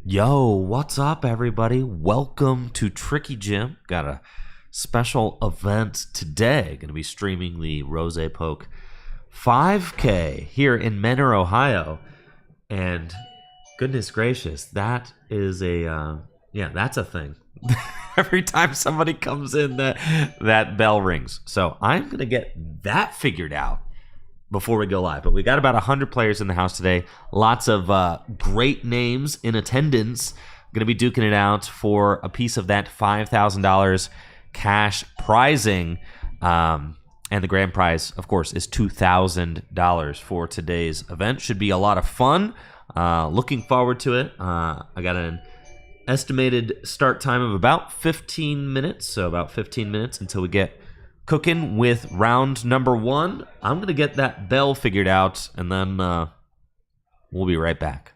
Yo, what's up, everybody? Welcome to Tricky Gym. Got a special event today. Going to be streaming the RozayPoke 5K here in Menor, Ohio. And goodness gracious, that is that's a thing. Every time somebody comes in, that bell rings. So I'm going to get that figured out before we go live. But we got about 100 players in the house today. Lots of great names in attendance. Going to be duking it out for a piece of that $5,000 cash prizing. And the grand prize, of course, is $2,000 for today's event. Should be a lot of fun. Looking forward to it. I got an estimated start time of about 15 minutes. So about 15 minutes until we get cooking with round number 1. I'm going to get that bell figured out, and then we'll be right back.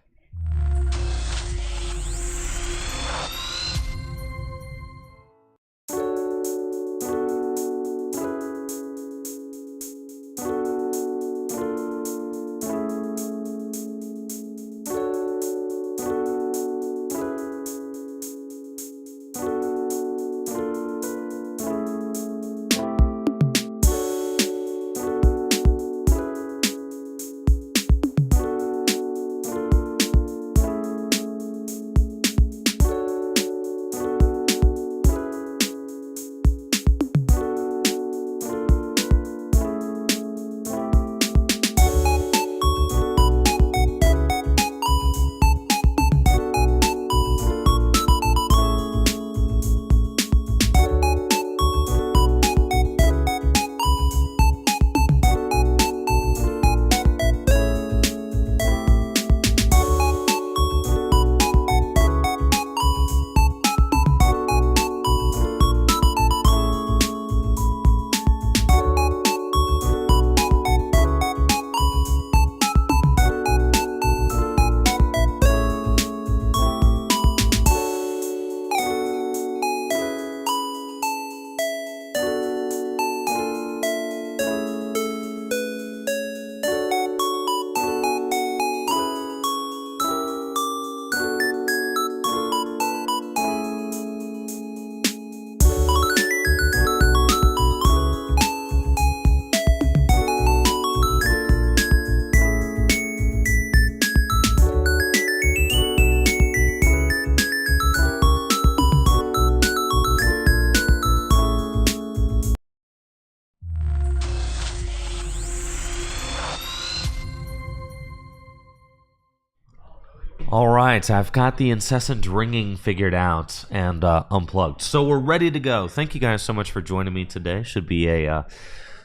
All right, I've got the incessant ringing figured out and unplugged. So we're ready to go. Thank you guys so much for joining me today. Should be a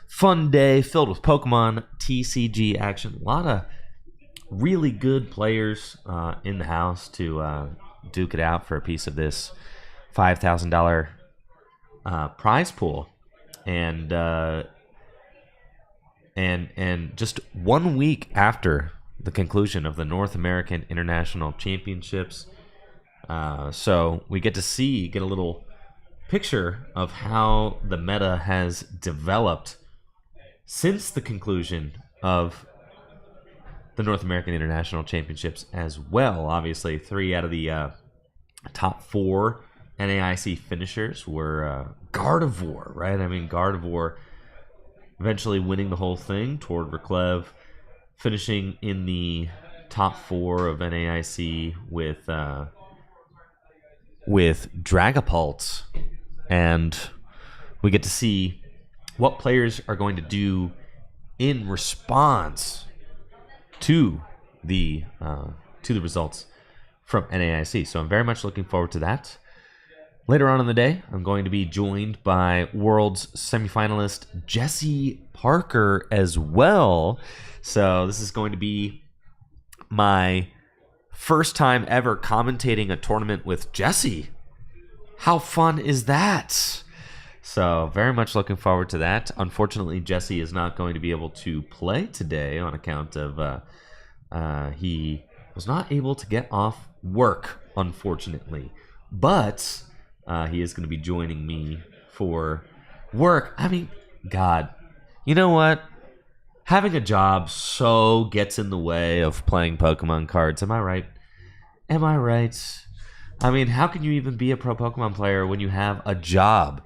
fun day filled with Pokémon TCG action. A lot of really good players in the house to duke it out for a piece of this $5,000 prize pool. And just 1 week after the conclusion of the North American International Championships. So we get to get a little picture of how the meta has developed since the conclusion of the North American International Championships as well. Obviously, 3 out of the top 4 NAIC finishers were Gardevoir, right? I mean, Gardevoir eventually winning the whole thing toward Reclev, finishing in the top 4 of NAIC with Dragapult. And we get to see what players are going to do in response to the results from NAIC. So I'm very much looking forward to that. Later on in the day, I'm going to be joined by Worlds Semifinalist Jesse Parker as well. So this is going to be my first time ever commentating a tournament with Jesse. How fun is that? So very much looking forward to that. Unfortunately, Jesse is not going to be able to play today on account of he was not able to get off work, unfortunately. But he is going to be joining me for work. I mean, God, you know what? Having a job so gets in the way of playing Pokemon cards. Am I right? Am I right? I mean, how can you even be a pro Pokemon player when you have a job?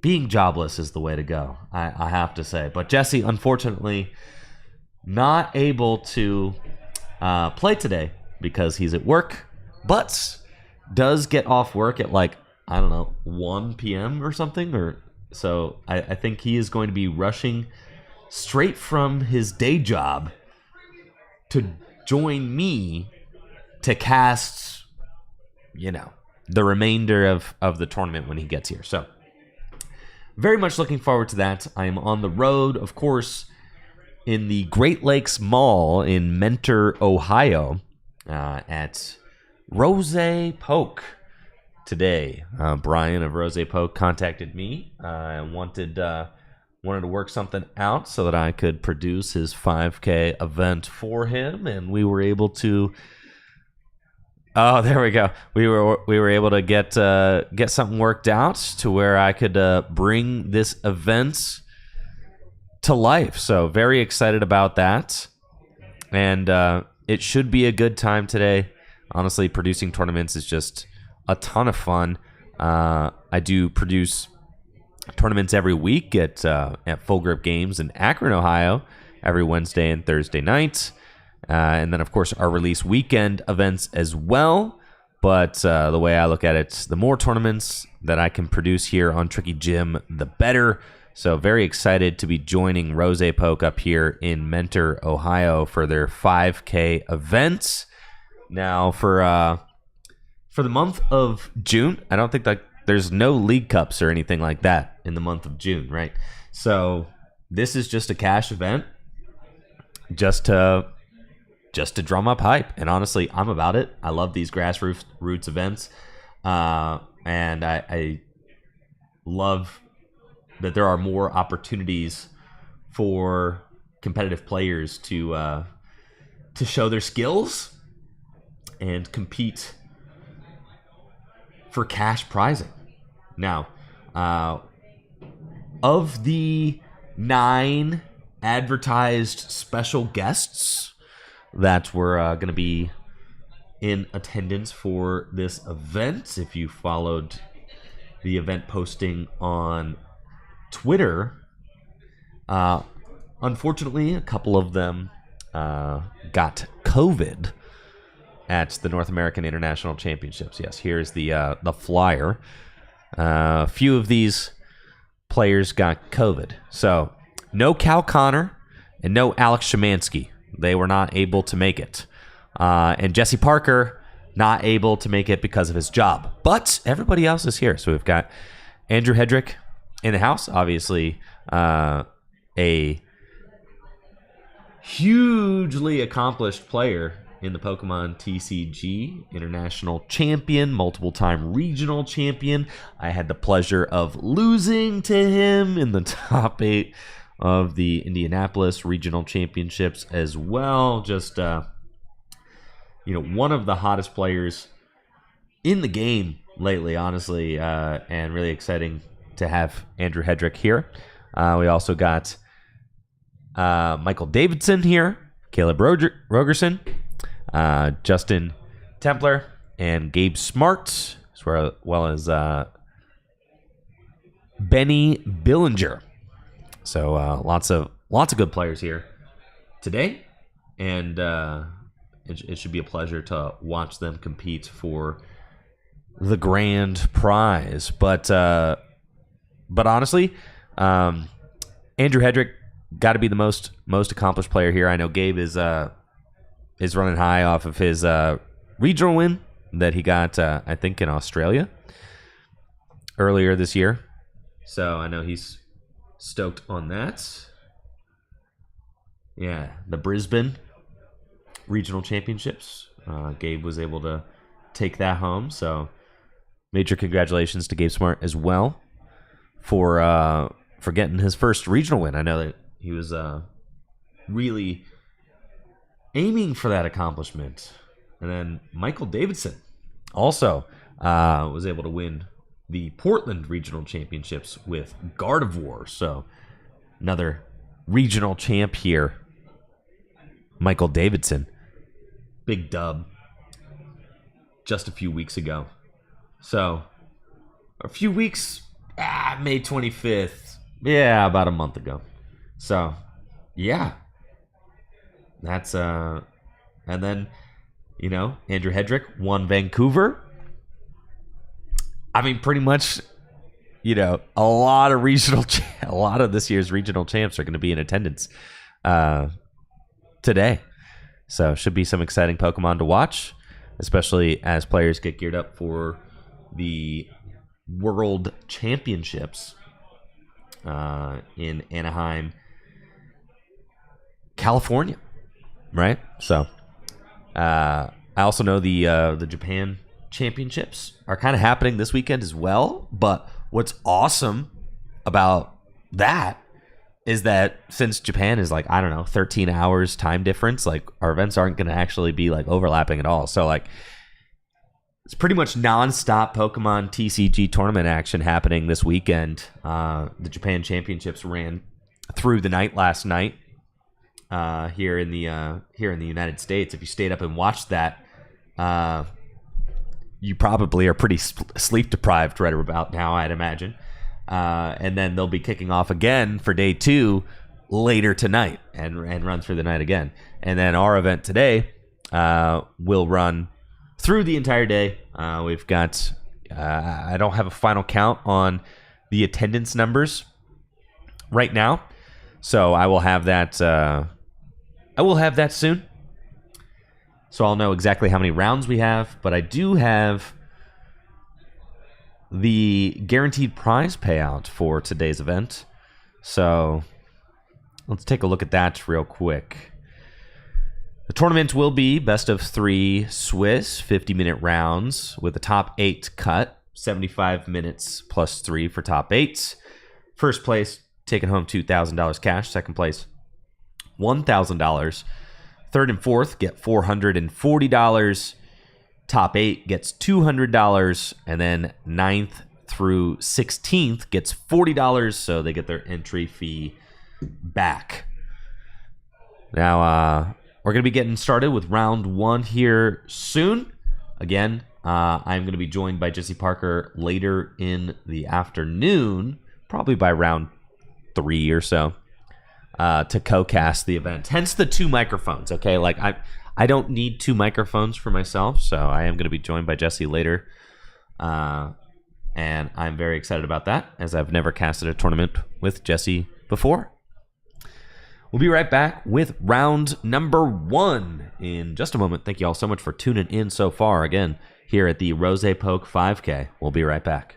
Being jobless is the way to go, I have to say. But Jesse, unfortunately, not able to play today because he's at work, but does get off work at like, I don't know, 1 p.m. or something. So I think he is going to be rushing straight from his day job to join me to cast, the remainder of the tournament when he gets here. So very much looking forward to that. I am on the road, of course, in the Great Lakes Mall in Mentor, Ohio, at RozayPoke today. Brian of RozayPoke contacted me and wanted to work something out so that I could produce his 5K event for him, and we were able to. Oh, there we go. We were able to get something worked out to where I could bring this event to life. So very excited about that, and it should be a good time today. Honestly, producing tournaments is just a ton of fun. I do produce tournaments every week at Full Grip Games in Akron, Ohio, every Wednesday and Thursday night. And then, of course, our release weekend events as well. But the way I look at it, the more tournaments that I can produce here on Tricky Gym, the better. So very excited to be joining RozayPoke up here in Mentor, Ohio for their 5K event. Now, for the month of June, I don't think there's no League Cups or anything like that in the month of June, right? So this is just a cash event just to drum up hype. And honestly, I'm about it. I love these grassroots events. And I love that there are more opportunities for competitive players to show their skills and compete for cash prizing. Now, of the 9 advertised special guests that were going to be in attendance for this event, if you followed the event posting on Twitter, unfortunately, a couple of them got COVID at the North American International Championships. Yes, here's the flyer. A few of these players got COVID. So, no Cal Connor and no Alex Szymanski. They were not able to make it. And Jesse Parker, not able to make it because of his job. But everybody else is here. So we've got Andrew Hedrick in the house. Obviously, a hugely accomplished player in the Pokémon TCG, international champion, multiple-time regional champion. I had the pleasure of losing to him in the top 8 of the Indianapolis Regional Championships as well. Just, one of the hottest players in the game lately, honestly, and really exciting to have Andrew Hedrick here. We also got Michael Davidson here, Caleb Rogerson, Justin Templer, and Gabe Smart, as well as Benny Billinger. So lots of good players here today, and it should be a pleasure to watch them compete for the grand prize. But honestly, Andrew Hedrick got to be the most accomplished player here. I know Gabe is running high off of his regional win that he got, I think, in Australia earlier this year. So I know he's stoked on that. Yeah, the Brisbane Regional Championships. Gabe was able to take that home. So major congratulations to Gabe Smart as well for getting his first regional win. I know that he was really aiming for that accomplishment. And then Michael Davidson also was able to win the Portland Regional Championships with Gardevoir. So another regional champ here. Michael Davidson. Big dub just a few weeks ago. So, a few weeks, May 25th. Yeah, about a month ago. So, yeah. That's, and then, Andrew Hedrick won Vancouver. I mean, pretty much, a lot of this year's regional champs are going to be in attendance today. So, should be some exciting Pokemon to watch, especially as players get geared up for the World Championships in Anaheim, California, right? So, I also know the Japan Championships are kind of happening this weekend as well. But what's awesome about that is that since Japan is 13 hours time difference, our events aren't going to actually be overlapping at all. So it's pretty much nonstop Pokemon TCG tournament action happening this weekend. The Japan Championships ran through the night last night here in the United States. If you stayed up and watched that, you probably are pretty sleep deprived right about now, I'd imagine. And then they'll be kicking off again for day 2 later tonight and run through the night again. And then our event today will run through the entire day. We've got, I don't have a final count on the attendance numbers right now, so I will have that. I will have that soon. So I'll know exactly how many rounds we have, but I do have the guaranteed prize payout for today's event. So let's take a look at that real quick. The tournament will be best of 3 Swiss 50-minute rounds with the top 8 cut, 75 minutes plus 3 for top 8. First place taking home $2,000 cash. Second place, $1,000. Third and fourth get $440. Top 8 gets $200. And then 9th through 16th gets $40. So they get their entry fee back. Now, we're going to be getting started with round 1 here soon. Again, I'm going to be joined by Jesse Parker later in the afternoon, probably by round 3 or so. To co-cast the event. Hence the 2 microphones, okay? I don't need 2 microphones for myself, so I am going to be joined by Jesse later. And I'm very excited about that, as I've never casted a tournament with Jesse before. We'll be right back with round number 1 in just a moment. Thank you all so much for tuning in so far, again, here at the RozayPoke 5K. We'll be right back.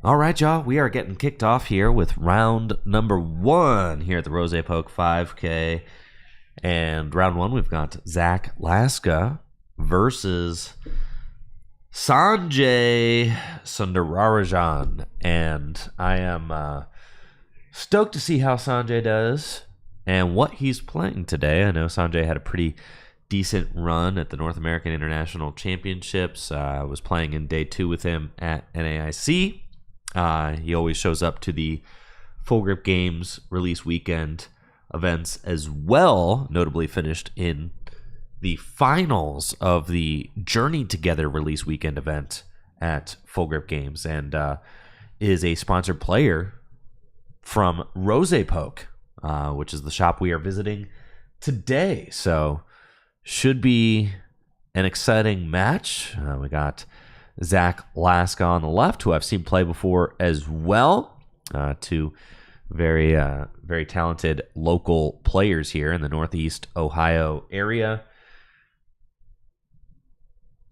All right, y'all. We are getting kicked off here with round number 1 here at the RozayPoke 5K. And round 1, we've got Zach Laska versus Sanjay Sundararajan. And I am stoked to see how Sanjay does and what he's playing today. I know Sanjay had a pretty decent run at the North American International Championships. I was playing in day 2 with him at NAIC. He always shows up to the Full Grip Games release weekend events as well, notably finished in the finals of the Journey Together release weekend event at Full Grip Games, and is a sponsored player from RozayPoke, which is the shop we are visiting today. So should be an exciting match. We got Zach Laska on the left, who I've seen play before as well. Two very talented local players here in the Northeast Ohio area.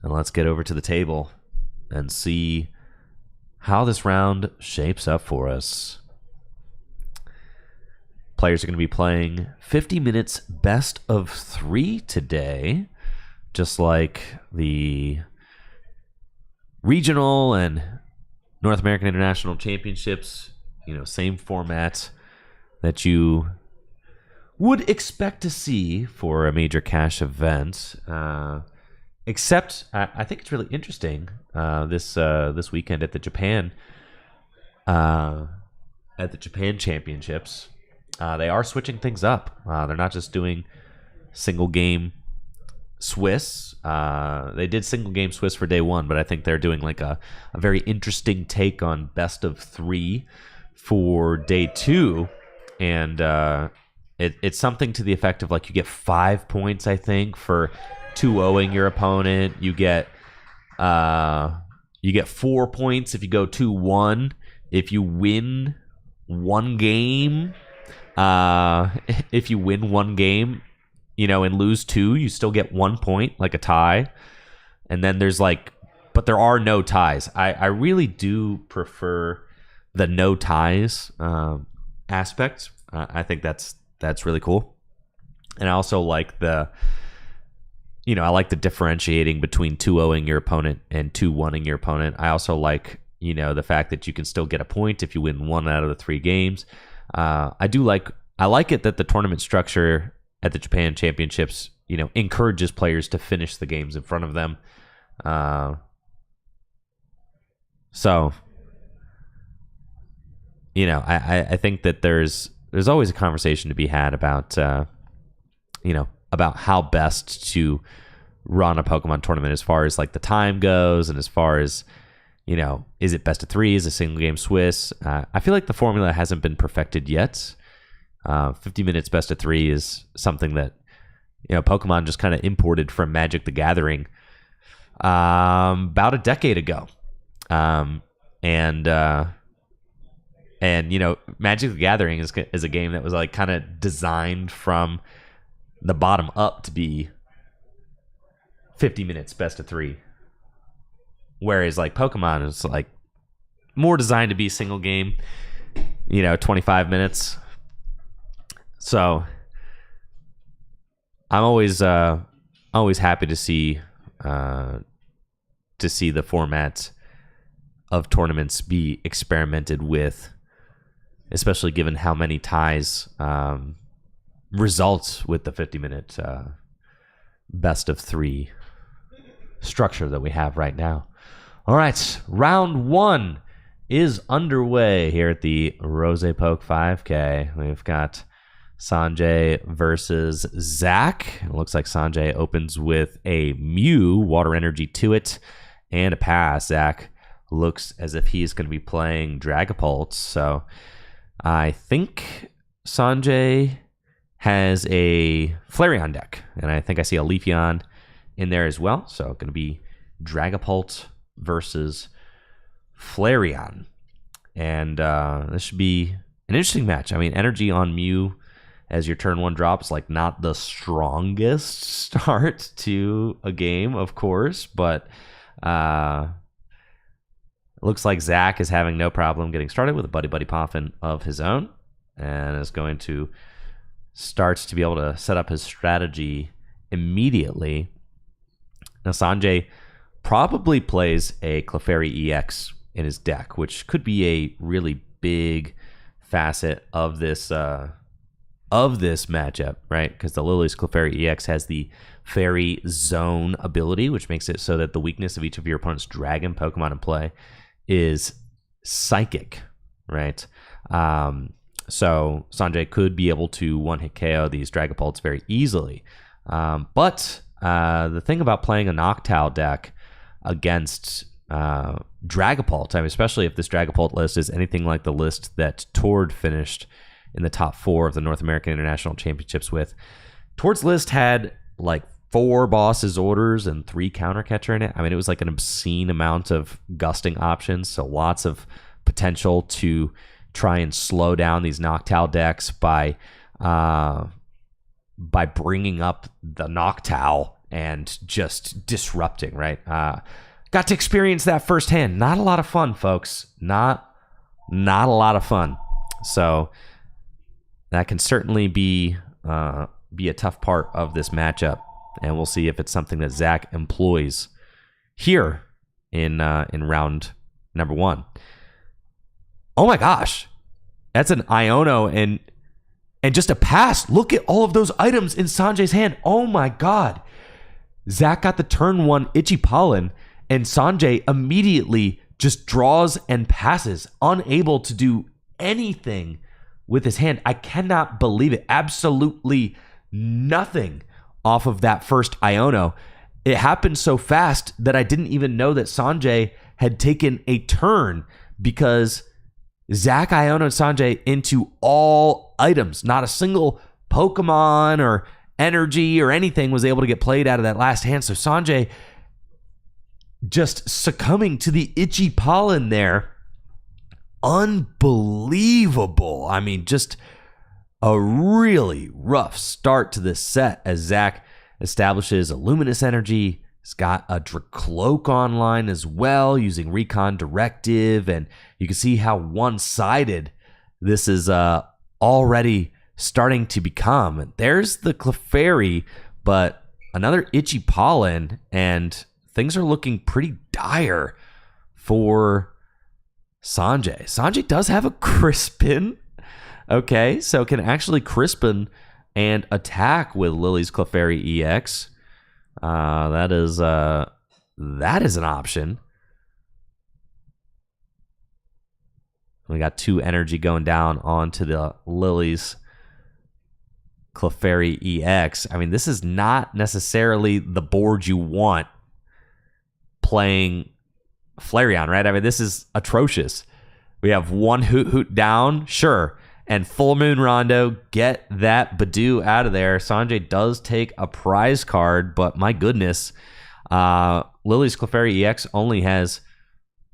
And let's get over to the table and see how this round shapes up for us. Players are going to be playing 50 minutes best of 3 today, just like the regional and North American International Championships. Same format that you would expect to see for a major cash event. Except I think it's really interesting this weekend at the Japan Championships. They are switching things up. They're not just doing single game Swiss. They did single game Swiss for day 1, but I think they're doing like a very interesting take on best of 3 for day 2. And it's something to the effect of like you get 5 points, I think, for 2-0ing your opponent. You get 4 points if you go 2-1. If you win one game, and lose 2, you still get 1 point, like a tie. And then but there are no ties. I really do prefer the no ties aspect. I think that's really cool. And I also like I like the differentiating between 2-0ing your opponent and 2-1ing your opponent. I also like, the fact that you can still get a point if you win 1 out of the 3 games. I like it that the tournament structure at the Japan Championships, encourages players to finish the games in front of them. I think that there's always a conversation to be had about, about how best to run a Pokemon tournament as far as like the time goes, and as far as, is it best of 3? Is it single game Swiss? I feel like the formula hasn't been perfected yet. 50 minutes best of 3 is something that, Pokemon just kind of imported from Magic the Gathering about a decade ago. And Magic the Gathering is a game that was like kind of designed from the bottom up to be 50 minutes best of 3. Whereas like Pokemon is like more designed to be single game, 25 minutes. So I'm always happy to see the format of tournaments be experimented with, especially given how many ties results with the 50-minute best of 3 structure that we have right now. All right, round 1 is underway here at the RozayPoke 5K. We've got Sanjay versus Zach. It looks like Sanjay opens with a Mew, water energy to it, and a pass. Zach looks as if he's going to be playing Dragapult. So I think Sanjay has a Flareon deck, and I think I see a Leafeon in there as well. So going to be Dragapult versus Flareon. And this should be an interesting match. I mean, energy on Mew as your turn 1 drops, like not the strongest start to a game, of course, but It looks like Zach is having no problem getting started with a Buddy Buddy Poffin of his own and is going to start to be able to set up his strategy immediately. Now, Sanjay probably plays a Clefairy EX in his deck, which could be a really big facet of this matchup, right? Because the Lily's Clefairy EX has the Fairy Zone ability, which makes it so that the weakness of each of your opponent's dragon Pokemon in play is Psychic, right? So Sanjay could be able to one-hit KO these Dragapults very easily. But the thing about playing a Noctowl deck against Dragapult, I mean, especially if this Dragapult list is anything like the list that Tord finished in the top 4 of the North American International Championships with. Tord's list had like 4 Boss's Orders and 3 Counter Catcher in it. I mean, it was like an obscene amount of gusting options, so lots of potential to try and slow down these Noctowl decks by bringing up the Noctowl and just disrupting, right? Got to experience that firsthand. Not a lot of fun, folks. Not a lot of fun. So that can certainly be a tough part of this matchup, and we'll see if it's something that Zach employs here in round number 1. Oh my gosh, that's an Iono and just a pass. Look at all of those items in Sanjay's hand. Oh my god, Zach got the turn 1 Itchy Pollen, and Sanjay immediately just draws and passes, unable to do anything with his hand. I cannot believe it. Absolutely nothing off of that first Iono. It happened so fast that I didn't even know that Sanjay had taken a turn, because Zach Iono'd Sanjay into all items. Not a single Pokemon or energy or anything was able to get played out of that last hand. So Sanjay just succumbing to the Itchy Pollen there. Unbelievable. I mean, just a really rough start to this set as Zach establishes a Luminous Energy. He's got a Dracloak online as well, using Recon Directive, and you can see how one-sided this is already starting to become. There's the Clefairy, but another Itchy Pollen, and things are looking pretty dire for Sanjay. Sanjay does have a Crispin. Okay, so can actually Crispin and attack with Lily's Clefairy EX. That is an option. We got 2 energy going down onto the Lily's Clefairy EX. I mean, this is not necessarily the board you want playing Flareon, right? I mean, this is atrocious. We have 1 Hoot Hoot down, sure, and Full Moon Rondo, get that Badoo out of there. Sanjay does take a prize card, but my goodness, Lily's Clefairy EX only has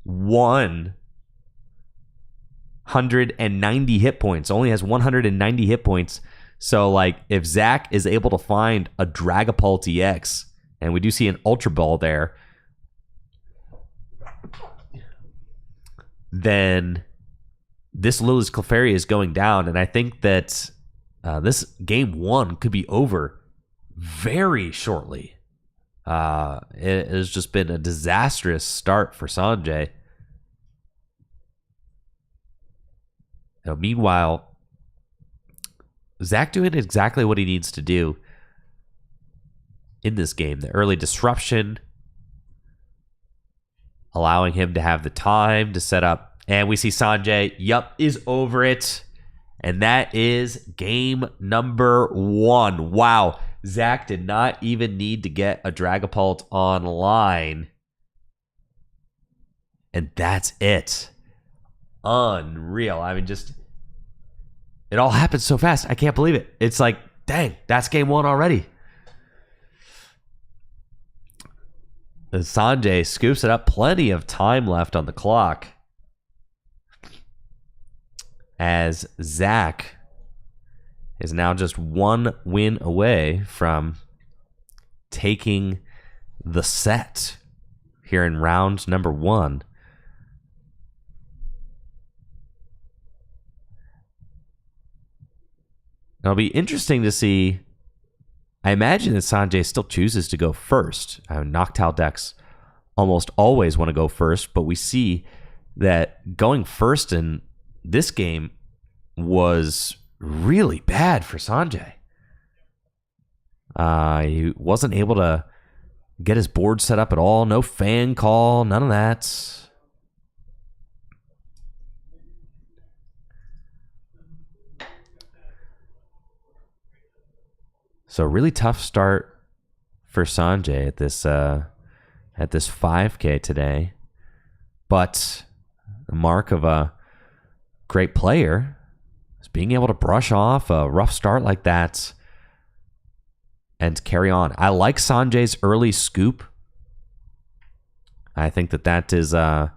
190 hit points. Only has 190 hit points. So, like, if Zach is able to find a Dragapult EX, and we do see an Ultra Ball there, then this Lily's Clefairy is going down, and I think that this game 1 could be over very shortly. It has just been a disastrous start for Sanjay. Now, meanwhile, Zach doing exactly what he needs to do in this game. The early disruption, allowing him to have the time to set up. And we see Sanjay, is over it. And that is game number 1. Wow. Zach did not even need to get a Dragapult online. And that's it. Unreal. I mean, just, it all happened so fast. I can't believe it. It's like, dang, that's game 1 already. Sanjay scoops it up. Plenty of time left on the clock, as Zach is now just 1 win away from taking the set here in round number 1. It'll be interesting to see. I imagine that Sanjay still chooses to go first. Noctowl decks almost always want to go first, but we see that going first in this game was really bad for Sanjay. He wasn't able to get his board set up at all. No fan call, none of that. So really tough start for Sanjay at this 5K today. But the mark of a great player is being able to brush off a rough start like that and carry on. I like Sanjay's early scoop. I think that is that's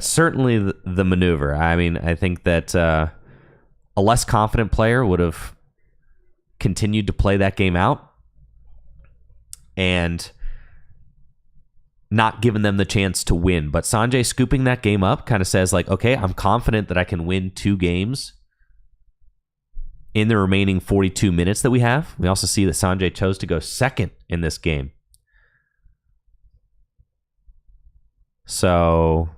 certainly the maneuver. I mean, I think that a less confident player would have continued to play that game out and not given them the chance to win. But Sanjay scooping that game up kind of says like, okay, I'm confident that I can win 2 games in the remaining 42 minutes that we have. We also see that Sanjay chose to go second in this game. So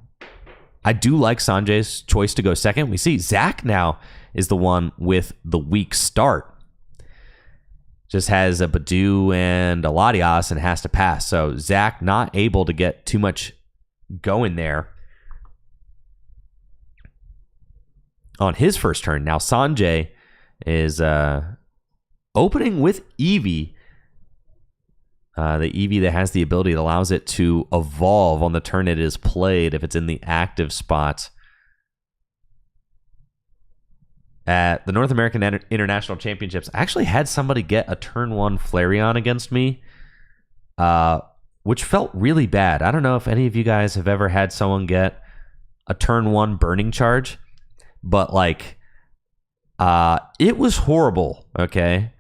I do like Sanjay's choice to go second. We see Zach now is the one with the weak start. Just has a Badoo and a Latias and has to pass. So Zach not able to get too much going there on his first turn. Now Sanjay is opening with Eevee. The Eevee that has the ability that allows it to evolve on the turn it is played if it's in the active spot. At the North American International Championships, I actually had somebody get a turn 1 Flareon against me, which felt really bad. I don't know if any of you guys have ever had someone get a turn 1 Burning Charge, but like, it was horrible, okay?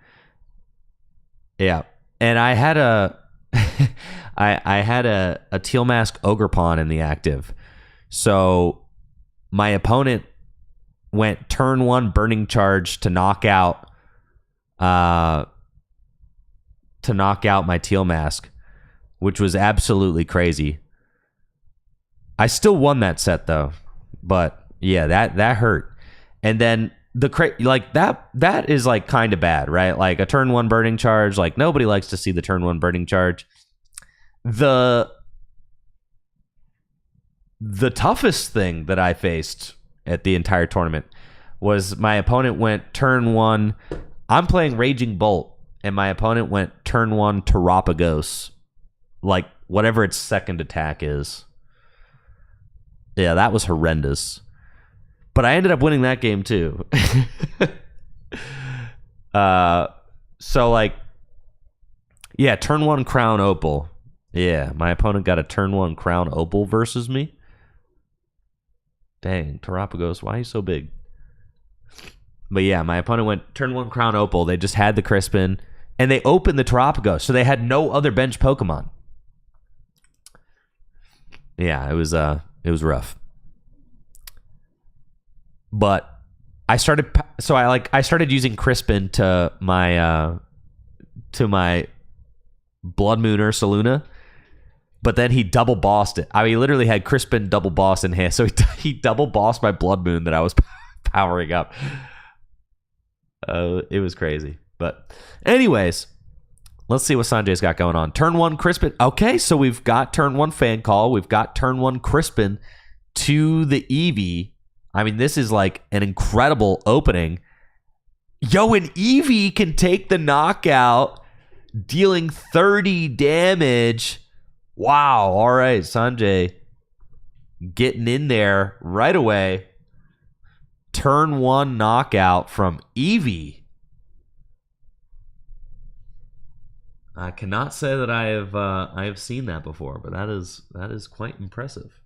Yeah. And I had I had a Teal Mask Ogre Pawn in the active. So my opponent went turn 1 Burning Charge to knock out my Teal Mask, which was absolutely crazy. I still won that set though, but yeah, that hurt. And then that is like kind of bad, right? Like a turn 1 Burning Charge, like nobody likes to see the turn 1 Burning Charge. The toughest thing that I faced at the entire tournament was my opponent went turn 1. I'm playing Raging Bolt, and my opponent went turn 1 Terapagos, like whatever its second attack is. Yeah, that was horrendous. But I ended up winning that game too. So like, yeah, turn 1 Crown Opal. Yeah, my opponent got a turn 1 Crown Opal versus me. Dang, Terapagos, why are you so big? But yeah, my opponent went turn 1 Crown Opal. They just had the Crispin, and they opened the Terapagos, so they had no other bench Pokemon. Yeah, it was rough. But I started using Crispin to my Blood Moon Ursaluna. But then he double bossed it. I mean, he literally had Crispin double boss in hand. So he double bossed my Blood Moon that I was powering up. It was crazy. But anyways, let's see what Sanjay's got going on. Turn 1 Crispin. Okay, so we've got turn 1 Fan Call. We've got turn 1 Crispin to the Eevee. I mean, this is like an incredible opening. Yo, and Eevee can take the knockout, dealing 30 damage. Wow. All right, Sanjay getting in there right away. Turn 1 knockout from Eevee. I cannot say that I have seen that before, but that is quite impressive.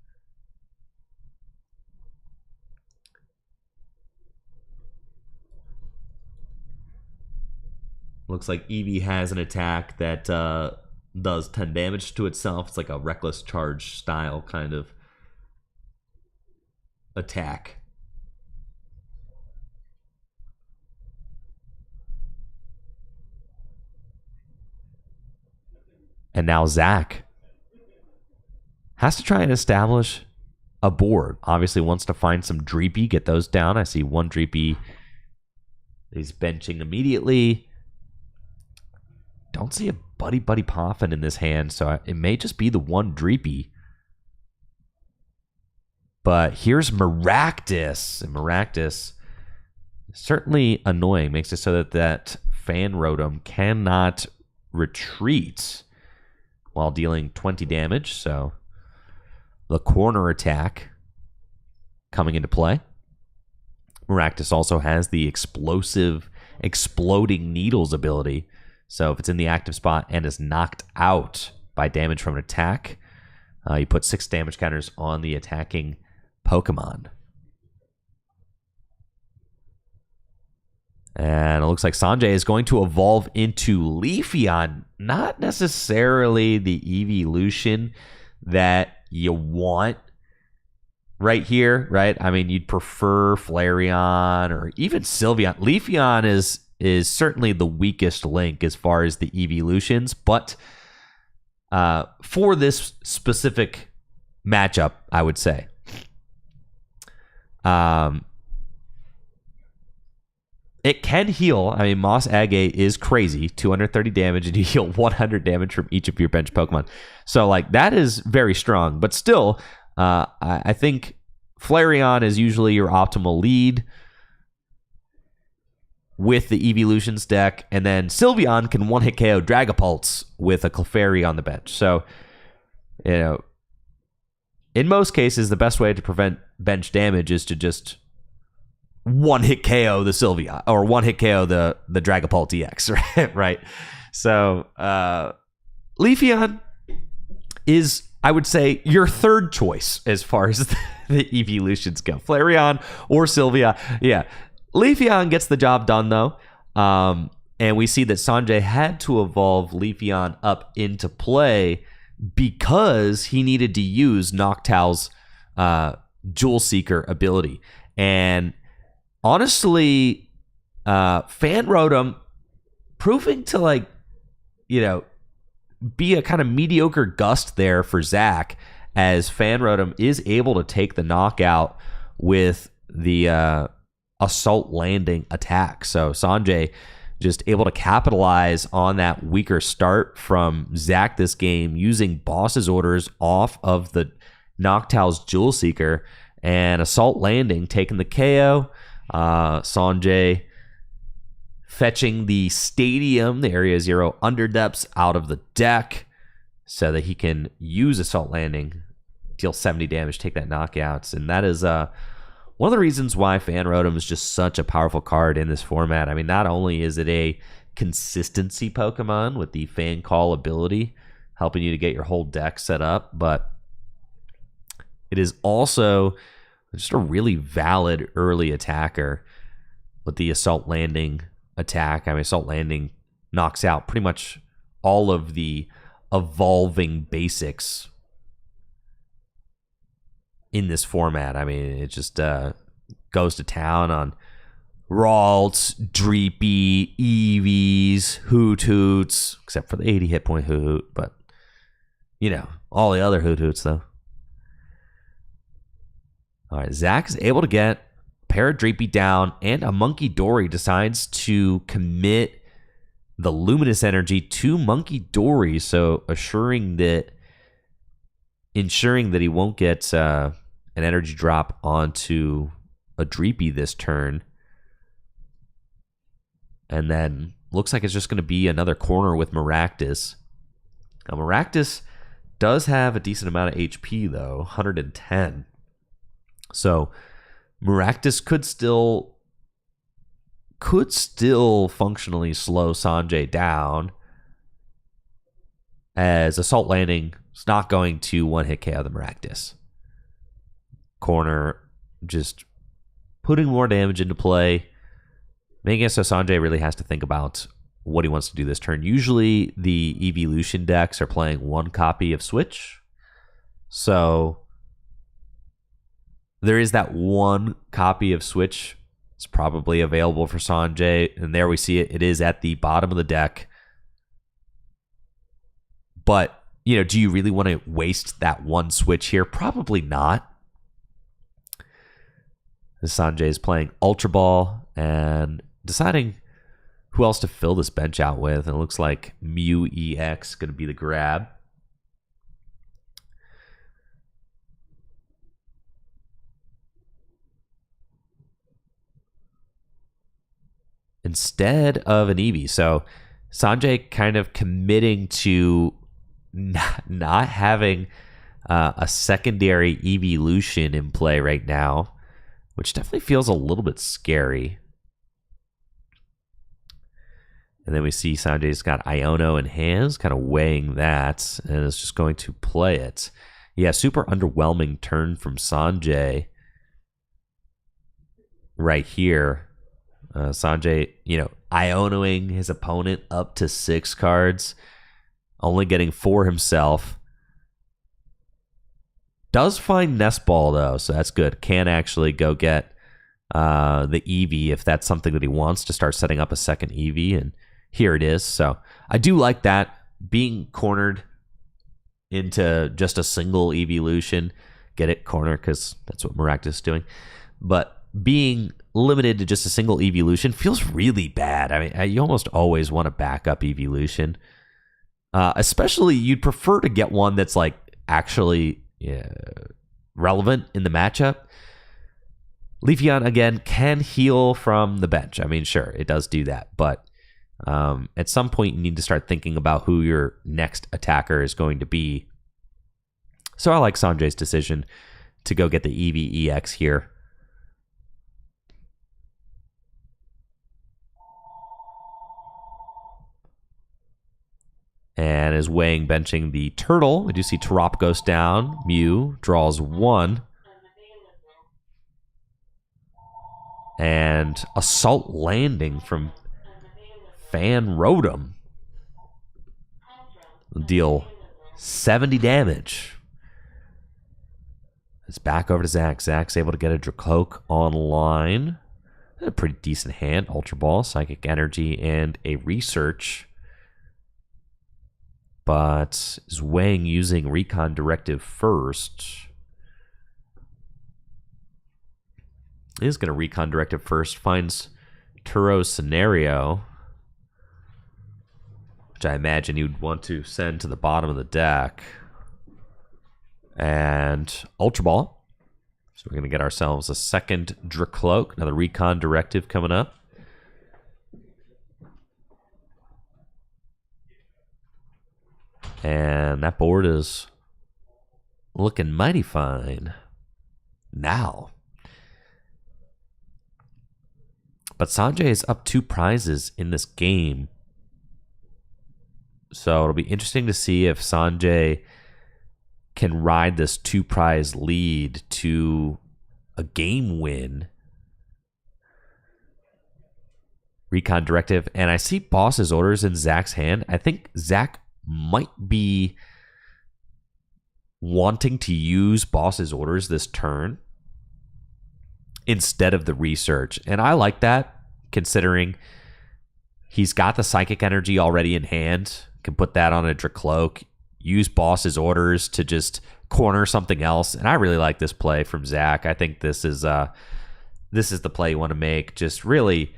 Looks like Eevee has an attack that does 10 damage to itself. It's like a Reckless Charge style kind of attack. And now Zach has to try and establish a board. Obviously wants to find some Dreepy, get those down. I see one Dreepy. He's benching immediately. Don't see a Buddy Poffin in this hand, so it may just be the one Dreepy. But here's Maractus. And Maractus, certainly annoying. Makes it so that Fan Rotom cannot retreat while dealing 20 damage. So the corner attack coming into play. Maractus also has the explosive exploding needles ability. So if it's in the active spot and is knocked out by damage from an attack, you put 6 damage counters on the attacking Pokemon. And it looks like Sanjay is going to evolve into Leafeon. Not necessarily the evolution that you want right here, right? I mean, you'd prefer Flareon or even Sylveon. Leafeon is certainly the weakest link as far as the evolutions, but for this specific matchup, I would say. It can heal. I mean, Moss Agate is crazy. 230 damage, and you heal 100 damage from each of your bench Pokemon. So, like, that is very strong. But still, I think Flareon is usually your optimal lead with the Evolutions deck. And then Sylveon can one-hit KO Dragapults with a Clefairy on the bench. So, you know, in most cases, the best way to prevent bench damage is to just one-hit KO the Sylveon, or one-hit KO the Dragapult EX, right? So, Leafeon is, I would say, your third choice as far as the evolutions go. Flareon or Sylvia. Yeah. Leafeon gets the job done, though. And we see that Sanjay had to evolve Leafeon up into play because he needed to use Noctowl's Jewel Seeker ability. And honestly, Fan Rotom proving to, like, you know, be a kind of mediocre gust there for Zach, as Fan Rotom is able to take the knockout with the Assault Landing attack. So Sanjay just able to capitalize on that weaker start from Zach this game, using Boss's orders off of the Noctowl's Jewel Seeker, and Assault Landing taking the KO. Sanjay fetching the Stadium, the Area 0 Underdepths, out of the deck so that he can use Assault Landing, deal 70 damage, take that knockouts. And that is one of the reasons why Fan Rotom is just such a powerful card in this format. I mean, not only is it a consistency Pokemon with the Fan Call ability, helping you to get your whole deck set up, but it is also just a really valid early attacker with the Assault Landing attack. I mean, Assault Landing knocks out pretty much all of the evolving basics in this format. I mean, it just goes to town on Ralts, Dreepy, Eevees, Hoot-Hoots, except for the 80 hit point Hoot-Hoot, but, you know, all the other Hoot-Hoots, though. All right, Zach is able to get Paradreepy down, and a Monkey Dory decides to commit the Luminous Energy to Monkey Dory, so ensuring that he won't get an energy drop onto a Dreepy this turn. And then looks like it's just going to be another corner with Maractus. Now, Maractus does have a decent amount of HP, though, 110. So Maractus could still functionally slow Sanjay down, as Assault Landing is not going to one-hit KO the Maractus. Corner just putting more damage into play, making it so Sanjay really has to think about what he wants to do this turn. Usually the Evolution decks are playing one copy of Switch, so there is that one copy of Switch. It's probably available for Sanjay, and there we see it. It is at the bottom of the deck. But, do you really want to waste that one switch here? Probably not. Sanjay is playing Ultra Ball and deciding who else to fill this bench out with. And it looks like Mew EX going to be the grab. Instead of an Eevee. So Sanjay kind of committing to not having a secondary evolution in play right now, which definitely feels a little bit scary. And then we see Sanjay's got Iono in hands, kind of weighing that, and is just going to play it. Yeah, super underwhelming turn from Sanjay right here. Sanjay, Ionoing his opponent up to 6 cards, only getting 4 himself. Does find Nest Ball, though, so that's good. Can actually go get the Eevee if that's something that he wants to start setting up a second Eevee, and here it is. So I do like that. Being cornered into just a single evolution. Get it? Corner, because that's what Maractus is doing. But being limited to just a single evolution feels really bad. I mean, you almost always want a backup evolution. Especially, you'd prefer to get one that's like actually relevant in the matchup. Leafeon, again, can heal from the bench. I mean, sure, it does do that. But at some point, you need to start thinking about who your next attacker is going to be. So I like Sanjay's decision to go get the Eevee EX here. And is weighing benching the Turtle. We do see Tarop goes down. Mew draws 1. And Assault Landing from Fan Rotom. Deal 70 damage. It's back over to Zach. Zach's able to get a Dracloak online. A pretty decent hand. Ultra Ball, Psychic Energy, and a Research. But is weighing using Recon Directive first. He's going to Recon Directive first. Finds Turo's Scenario, which I imagine you'd want to send to the bottom of the deck. And Ultra Ball. So we're going to get ourselves a second Dracloak. Another Recon Directive coming up. And that board is looking mighty fine now. But Sanjay is up 2 prizes in this game. So it'll be interesting to see if Sanjay can ride this 2 prize lead to a game win. Recon Directive. And I see Boss's Orders in Zach's hand. I think Zach might be wanting to use Boss's Orders this turn instead of the Research. And I like that, considering he's got the Psychic Energy already in hand. Can put that on a Dracloak, use Boss's Orders to just corner something else. And I really like this play from Zach. I think this is the play you want to make. Just really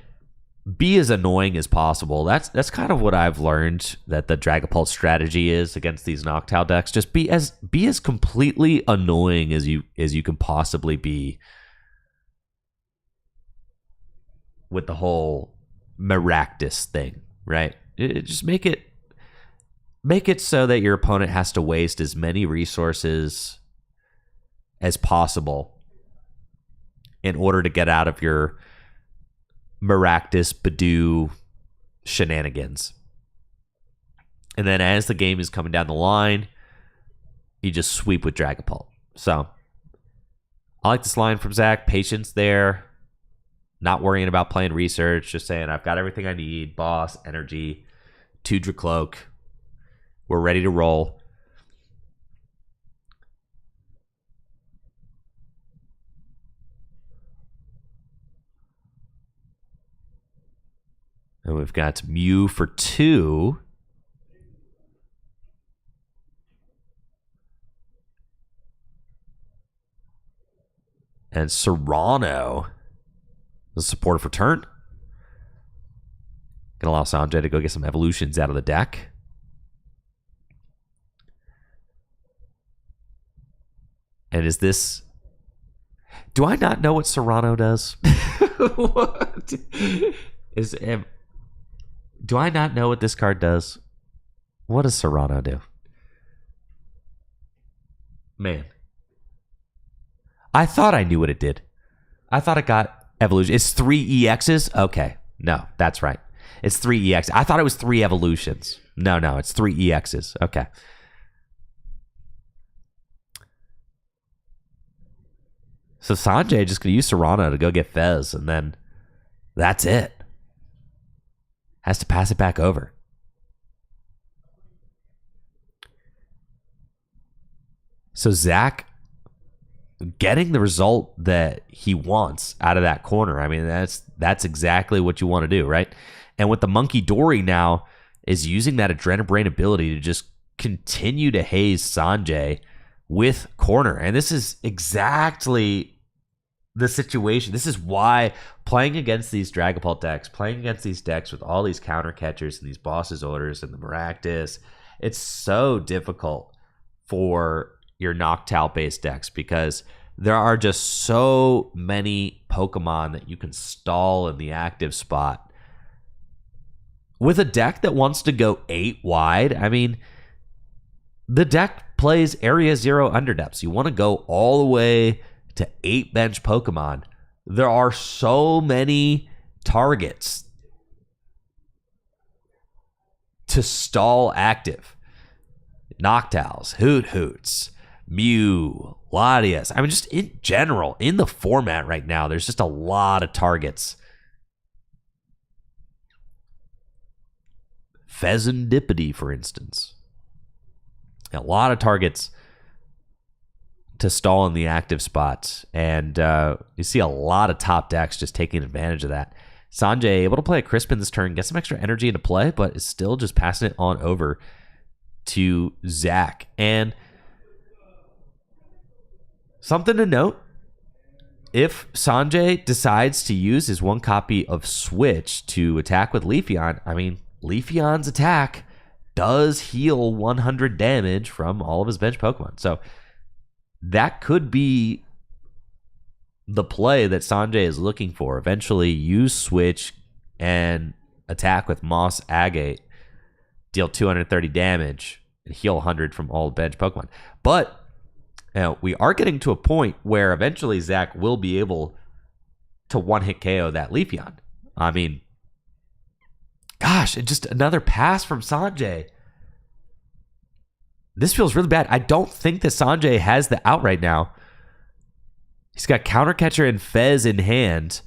be as annoying as possible. That's kind of what I've learned that the Dragapult strategy is against these Noctowl decks. Just be as completely annoying as you can possibly be with the whole Maractus thing, right? Just make it so that your opponent has to waste as many resources as possible in order to get out of your Maractus Badoo shenanigans. And then as the game is coming down the line, you just sweep with Dragapult. So I like this line from Zach. Patience there. Not worrying about playing Research. Just saying, I've got everything I need. Boss, Energy, 2 Dracloak. We're ready to roll. And we've got Mew for 2. And Serrano, the supporter for turn. Gonna allow Sanjay to go get some evolutions out of the deck. And is this... Do I not know what Serrano does? What? Do I not know what this card does? What does Serrano do? Man. I thought I knew what it did. I thought it got evolution. It's 3 EXs? Okay. No, that's right. It's 3 EXs. I thought it was 3 evolutions. No, it's 3 EXs. Okay. So Sanjay just going to use Serrano to go get Fez, and then that's it. Has to pass it back over. So Zach getting the result that he wants out of that corner. I mean, that's exactly what you want to do, right? And with the Monkey Dory now is using that Adrenabrain ability to just continue to haze Sanjay with corner. And this is exactly the situation. This is why playing against these Dragapult decks, playing against these decks with all these counter catchers and these bosses orders and the Maractus, it's so difficult for your Noctowl based decks because there are just so many Pokemon that you can stall in the active spot. With a deck that wants to go 8 wide, I mean, the deck plays Area 0 Underdepths. You want to go all the way to 8 bench Pokemon. There are so many targets to stall active. Noctowls, Hoots, Mew, Latias. I mean, just in general, in the format right now, there's just a lot of targets. Pheasantipity, for instance. A lot of targets to stall in the active spots. And you see a lot of top decks just taking advantage of that. Sanjay able to play a Crispin this turn, get some extra energy into play, but is still just passing it on over to Zach. And something to note, if Sanjay decides to use his 1 copy of Switch to attack with Leafeon, I mean, Leafeon's attack does heal 100 damage from all of his bench Pokemon. So that could be the play that Sanjay is looking for. Eventually use Switch and attack with Moss Agate, deal 230 damage, and heal 100 from all bench Pokemon. But we are getting to a point where eventually Zach will be able to one-hit KO that Leafeon. I mean, gosh, just another pass from Sanjay. This feels really bad. I don't think that Sanjay has the out right now. He's got Counter Catcher and Fez in hand.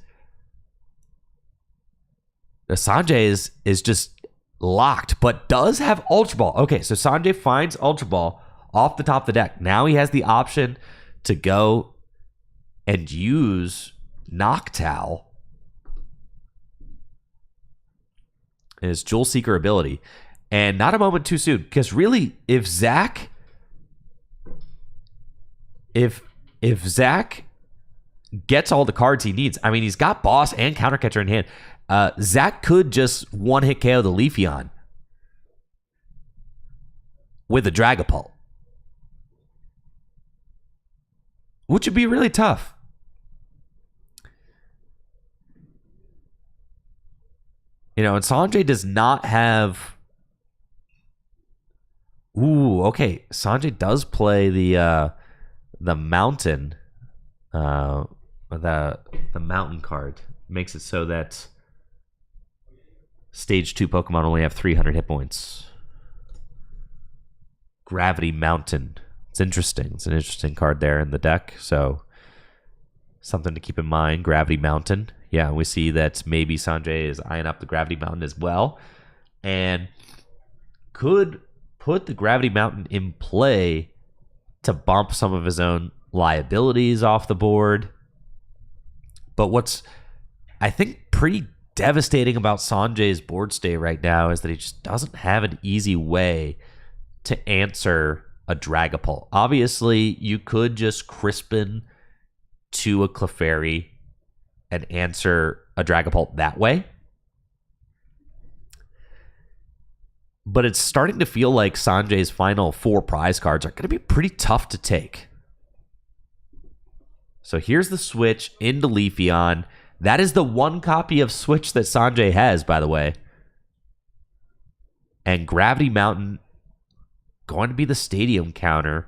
Sanjay is just locked, but does have Ultra Ball. Okay, so Sanjay finds Ultra Ball off the top of the deck. Now he has the option to go and use Noctowl, his Jewel Seeker ability. And not a moment too soon, because really, if Zach gets all the cards he needs, I mean, he's got Boss and Counter Catcher in hand. Zach could just one-hit KO the Leafeon with a Dragapult, which would be really tough. You know, and Sanjay does not have... Ooh, okay. Sanjay does play the mountain, the mountain card. Makes it so that Stage 2 Pokemon only have 300 hit points. Gravity Mountain. It's interesting. It's an interesting card there in the deck. So something to keep in mind. Gravity Mountain. Yeah, we see that maybe Sanjay is eyeing up the Gravity Mountain as well. And could put the Gravity Mountain in play to bump some of his own liabilities off the board. But what's, I think, pretty devastating about Sanjay's board state right now is that he just doesn't have an easy way to answer a Dragapult. Obviously, you could just Crispin to a Clefairy and answer a Dragapult that way. But it's starting to feel like Sanjay's final 4 prize cards are going to be pretty tough to take. So here's the switch into Leafeon. That is the 1 copy of Switch that Sanjay has, by the way. And Gravity Mountain going to be the stadium counter.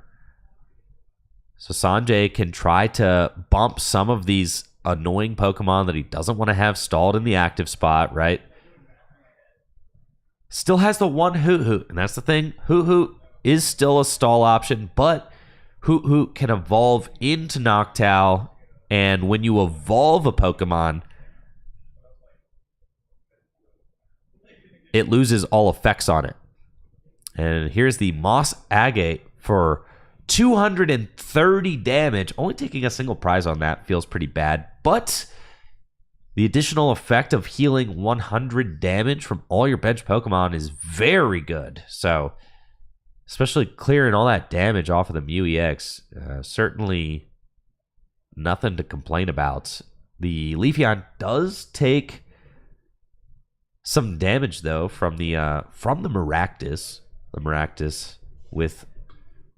So Sanjay can try to bump some of these annoying Pokemon that he doesn't want to have stalled in the active spot, right? Still has the 1 Hoot Hoot, and that's the thing. Hoot Hoot is still a stall option, but Hoot Hoot can evolve into Noctowl, and when you evolve a Pokemon, it loses all effects on it. And here's the Moss Agate for 230 damage. Only taking a single prize on that feels pretty bad, but the additional effect of healing 100 damage from all your bench Pokemon is very good. So, especially clearing all that damage off of the Mew EX, certainly nothing to complain about. The Leafeon does take some damage though from the Maractus. The Maractus with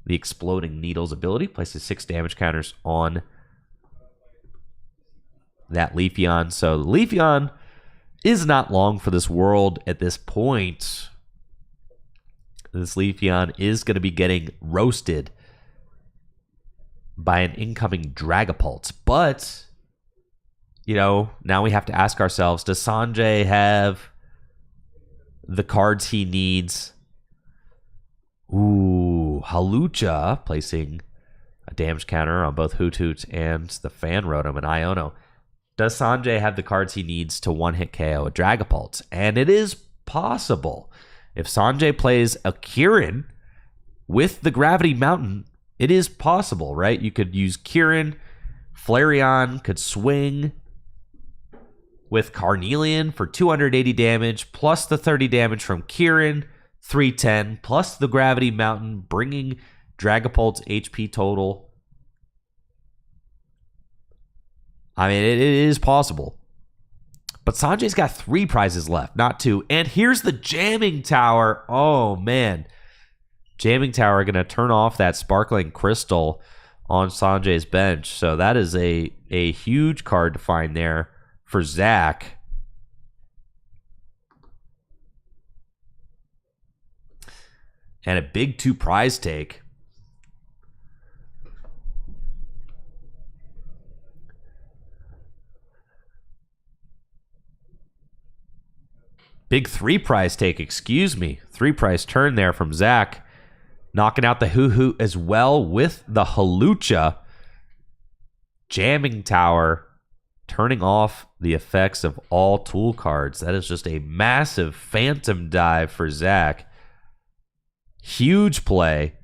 the Exploding Needles ability places 6 damage counters on that Leafeon. So the Leafeon is not long for this world at this point. This Leafeon is going to be getting roasted by an incoming Dragapult. But, you know, now we have to ask ourselves, does Sanjay have the cards he needs? Ooh, Halucha placing a damage counter on both Hoot Hoot and the Fan Rotom and Iono. Does Sanjay have the cards he needs to one-hit KO a Dragapult? And it is possible. If Sanjay plays a Kieran with the Gravity Mountain, it is possible, right? You could use Kieran, Flareon could swing with Carnelian for 280 damage, plus the 30 damage from Kieran, 310, plus the Gravity Mountain, bringing Dragapult's HP total. I mean, it is possible. But Sanjay's got 3 prizes left, not 2. And here's the Jamming Tower. Oh, man. Jamming Tower going to turn off that Sparkling Crystal on Sanjay's bench. So that is a huge card to find there for Zach. And a big 2 prize take. Big 3 prize take, excuse me. 3 prize turn there from Zach. Knocking out the Hoot Hoot as well with the Halucha. Jamming Tower. Turning off the effects of all tool cards. That is just a massive Phantom dive for Zach. Huge play.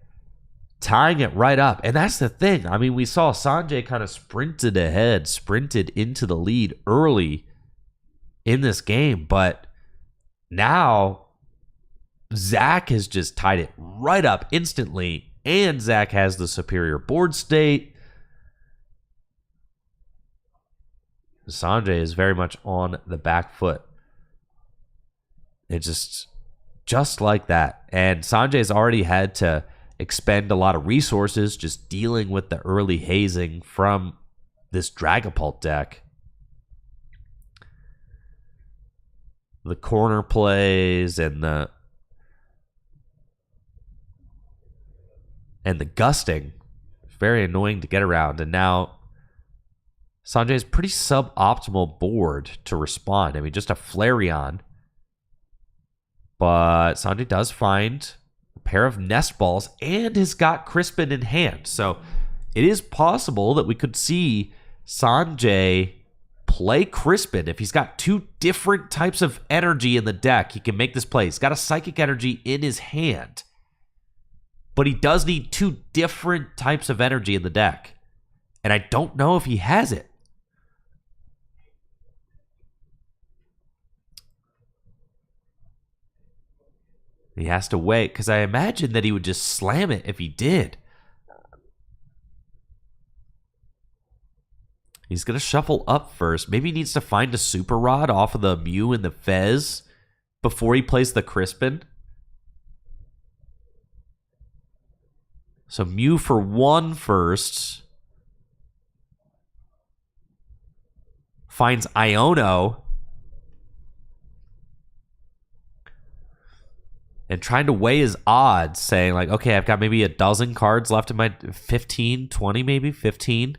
Tying it right up. And that's the thing. I mean, we saw Sanjay kind of sprinted ahead. Sprinted into the lead early in this game. But now, Zach has just tied it right up instantly, and Zach has the superior board state. Sanjay is very much on the back foot. It's just like that. And Sanjay's already had to expend a lot of resources just dealing with the early hazing from this Dragapult deck. The corner plays and the gusting, very annoying to get around. And now Sanjay's pretty suboptimal board to respond. I mean, just a Flareon. But Sanjay does find a pair of Nest Balls and has got Crispin in hand. So it is possible that we could see Sanjay play Crispin. If he's got 2 different types of energy in the deck, he can make this play. He's got a Psychic Energy in his hand, but he does need 2 different types of energy in the deck. And I don't know if he has it. He has to wait, because I imagine that he would just slam it if he did. He's going to shuffle up first. Maybe he needs to find a Super Rod off of the Mew and the Fez before he plays the Crispin. So Mew for 1 first. Finds Iono. And trying to weigh his odds, saying like, okay, I've got maybe a dozen cards left in my 15, 20 maybe, 15.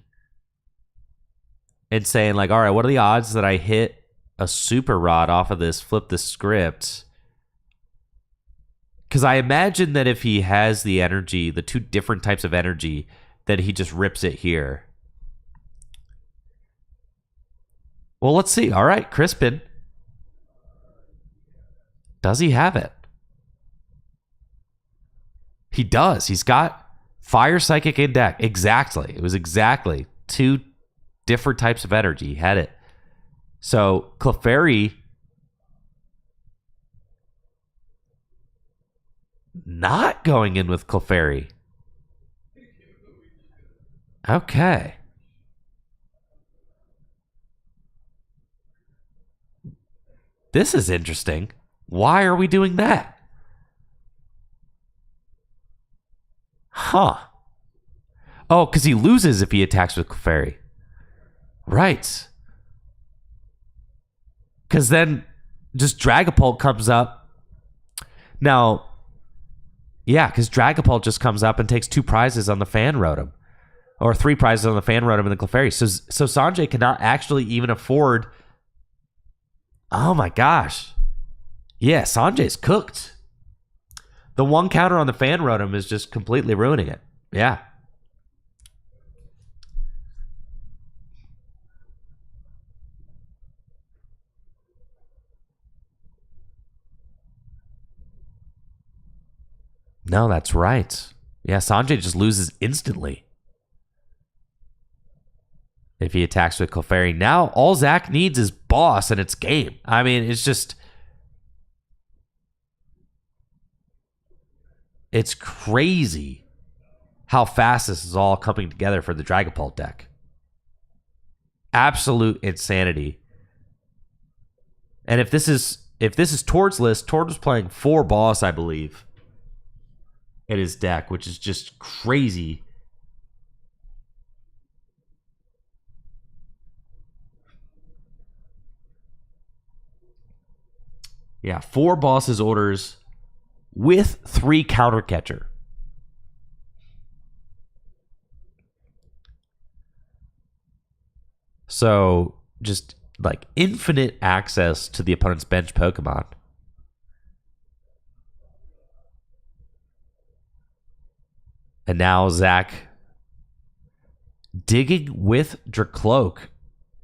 And saying like, all right, what are the odds that I hit a Super Rod off of this, flip the script? Because I imagine that if he has the energy, the 2 different types of energy, that he just rips it here. Well, let's see. All right, Crispin. Does he have it? He does. He's got Fire Psychic in deck. Exactly. It was exactly 2 different types of energy. He had it. So Clefairy not going in with Clefairy. Okay. This is interesting. Why are we doing that? Huh. Oh, because he loses if he attacks with Clefairy. Right. Because then just Dragapult comes up. Now, yeah, because Dragapult just comes up and takes 2 prizes on the Fan Rotom. Or 3 prizes on the Fan Rotom and the Clefairy. So Sanjay cannot actually even afford... Oh my gosh. Yeah, Sanjay's cooked. The 1 counter on the Fan Rotom is just completely ruining it. Yeah. No, that's right. Yeah, Sanjay just loses instantly if he attacks with Clefairy. Now, all Zach needs is Boss, and it's game. I mean, it's just... It's crazy how fast this is all coming together for the Dragapult deck. Absolute insanity. And if this is Tord's list, Tord was playing 4 Boss, I believe, in his deck, which is just crazy. Yeah, 4 Boss's orders with 3 counter catcher. So just like infinite access to the opponent's bench Pokemon. And now Zach digging with Dracloak.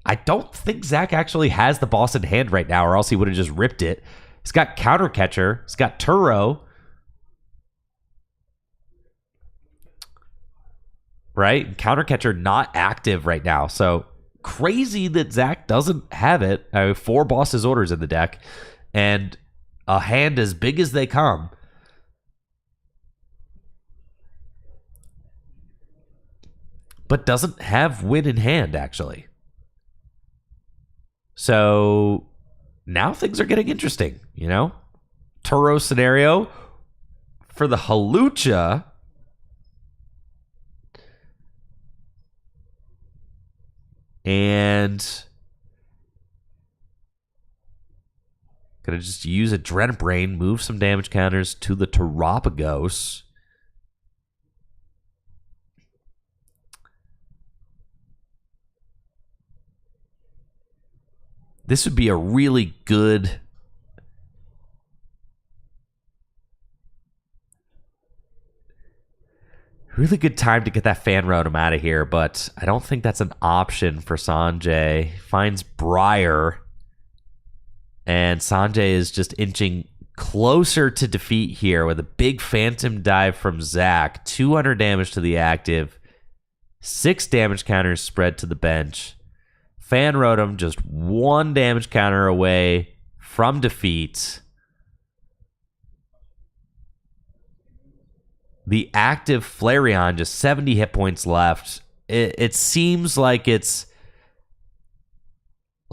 I don't think Zach actually has the Boss in hand right now, or else he would have just ripped it. He's got Counter Catcher. He's got Turo. Right? Counter Catcher not active right now. So crazy that Zach doesn't have it. 4 Boss's orders in the deck. And a hand as big as they come. But doesn't have win in hand, actually. So now things are getting interesting, you know? Turo scenario for the Halucha. And gonna just use a Dread Brain, move some damage counters to the Terapagos. This would be a really good time to get that Fan Rotom out of here, but I don't think that's an option for Sanjay. Finds Briar, and Sanjay is just inching closer to defeat here with a big Phantom Dive from Zach. 200 damage to the active, 6 damage counters spread to the bench. Fan Rotom just 1 damage counter away from defeat. The active Flareon, just 70 hit points left. It seems like it's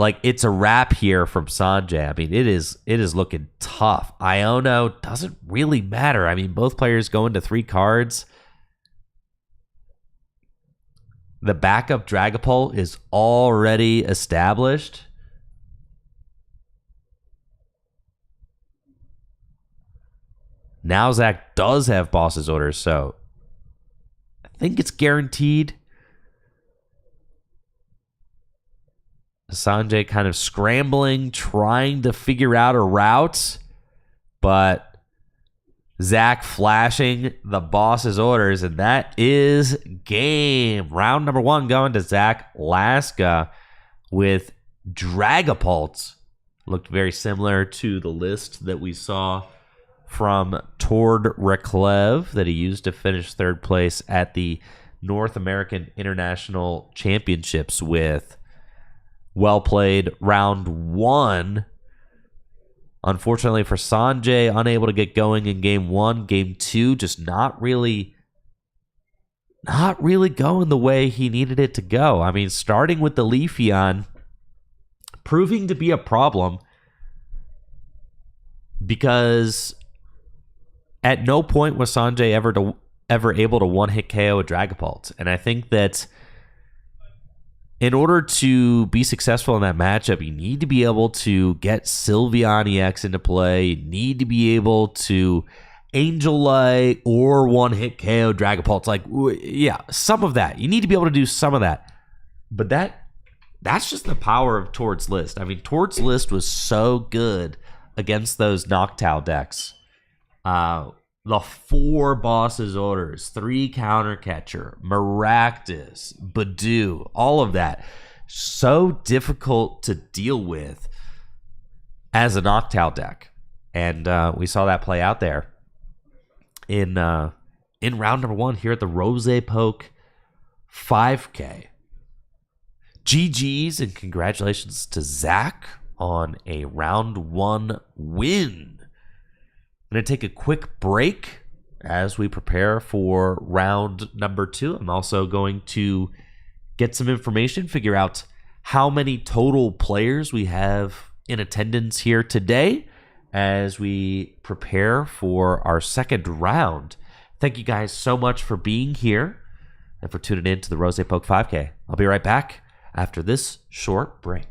like it's a wrap here from Sanjay. I mean, it is looking tough. Iono doesn't really matter. I mean, both players go into 3 cards. The backup Dragapult is already established. Now Zach does have boss's orders, so I think it's guaranteed. Sanjay kind of scrambling, trying to figure out a route, but Zach flashing the boss's orders, and that is game. Round number 1 going to Zach Laska with Dragapult. Looked very similar to the list that we saw from Tord Reklev that he used to finish 3rd place at the North American International Championships with. Well played round 1. Unfortunately for Sanjay, unable to get going in game 1. Game 2, just not really going the way he needed it to go. I mean, starting with the Leafeon, proving to be a problem because at no point was Sanjay ever able to one-hit KO a Dragapult. And I think that in order to be successful in that matchup, you need to be able to get Sylveon EX into play. You need to be able to Angel Light or one-hit KO Dragapult. It's like, yeah, some of that. You need to be able to do some of that. But that's just the power of Tord's list. I mean, Tord's list was so good against those Noctowl decks. The 4 bosses orders, 3 counter catcher, Maractus, Badoo, all of that. So difficult to deal with as a Noctowl deck. And we saw that play out there in round number 1 here at the RozayPoke 5K. GG's and congratulations to Zach on a round 1 win. I'm going to take a quick break as we prepare for round number 2. I'm also going to get some information, figure out how many total players we have in attendance here today as we prepare for our second round. Thank you guys so much for being here and for tuning in to the RozayPoke 5K. I'll be right back after this short break.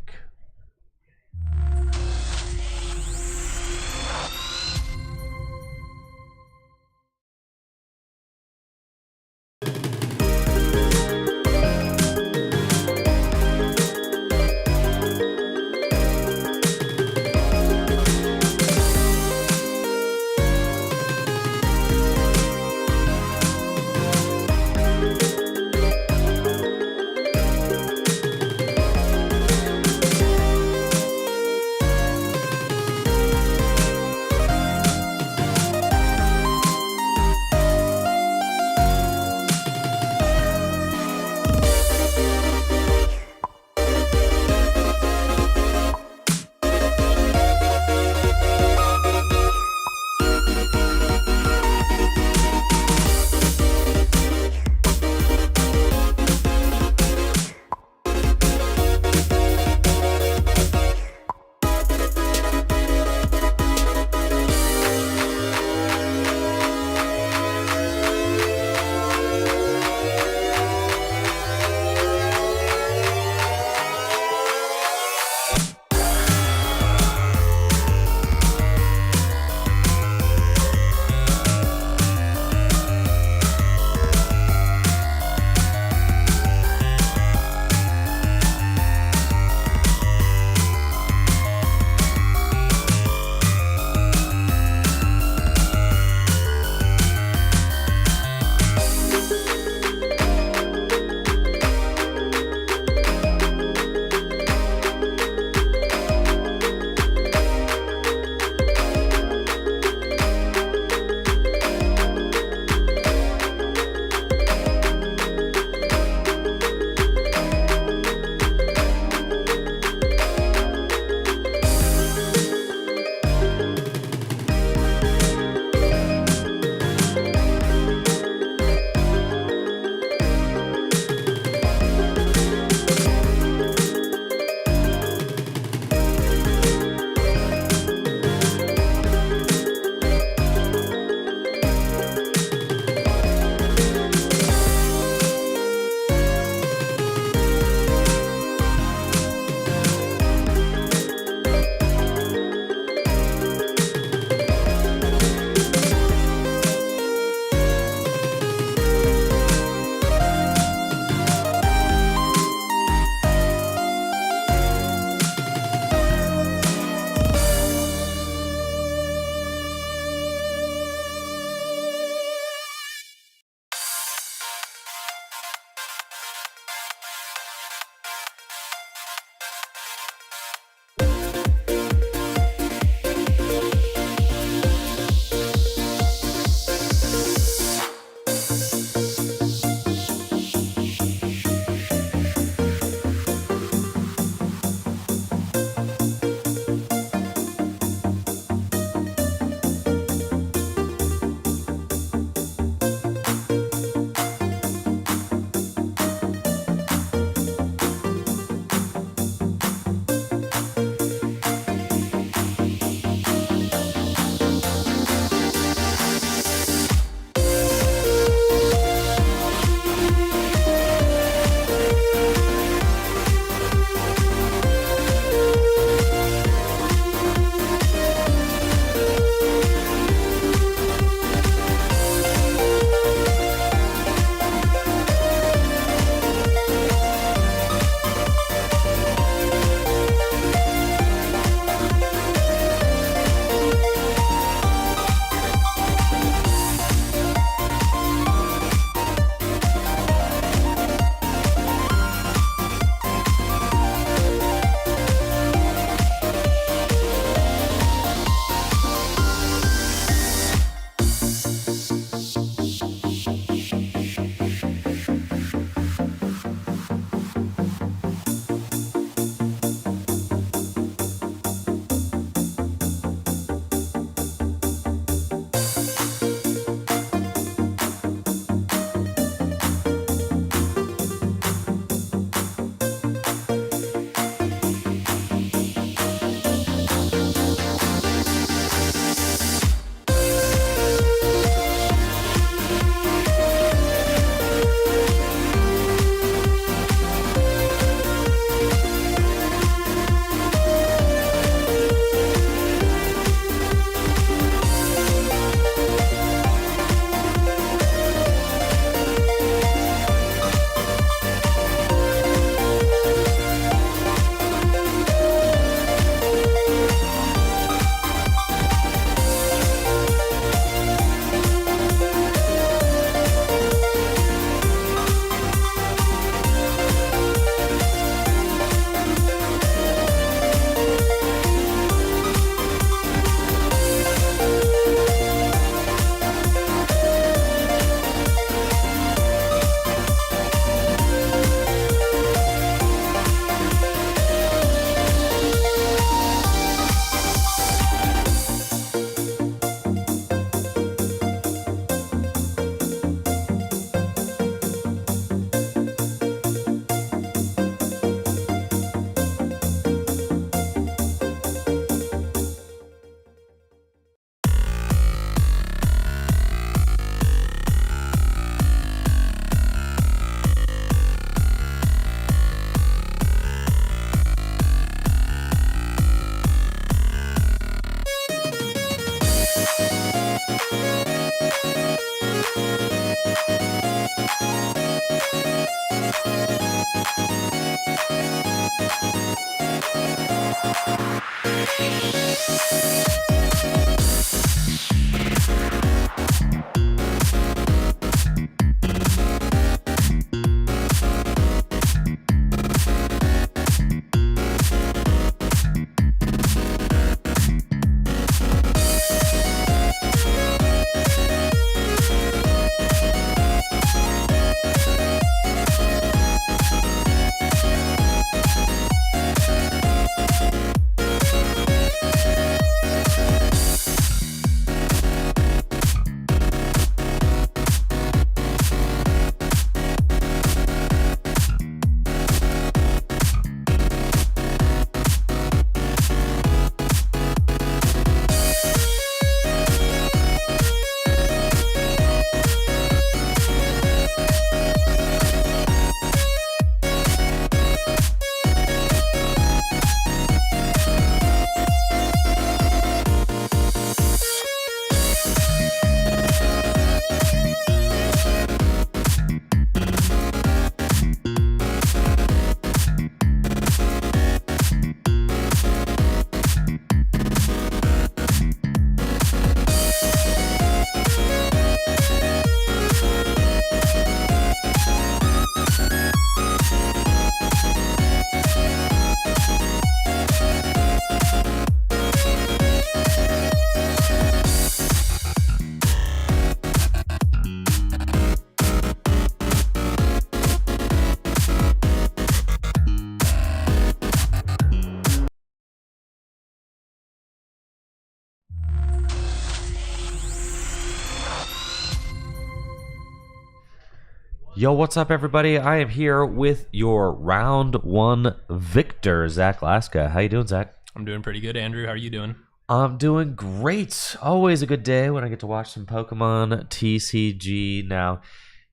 Yo, what's up, everybody? I am here with your round one victor, Zach Laska. How you doing, Zach? I'm doing pretty good, Andrew. How are you doing? I'm doing great. Always a good day when I get to watch some Pokémon TCG. Now,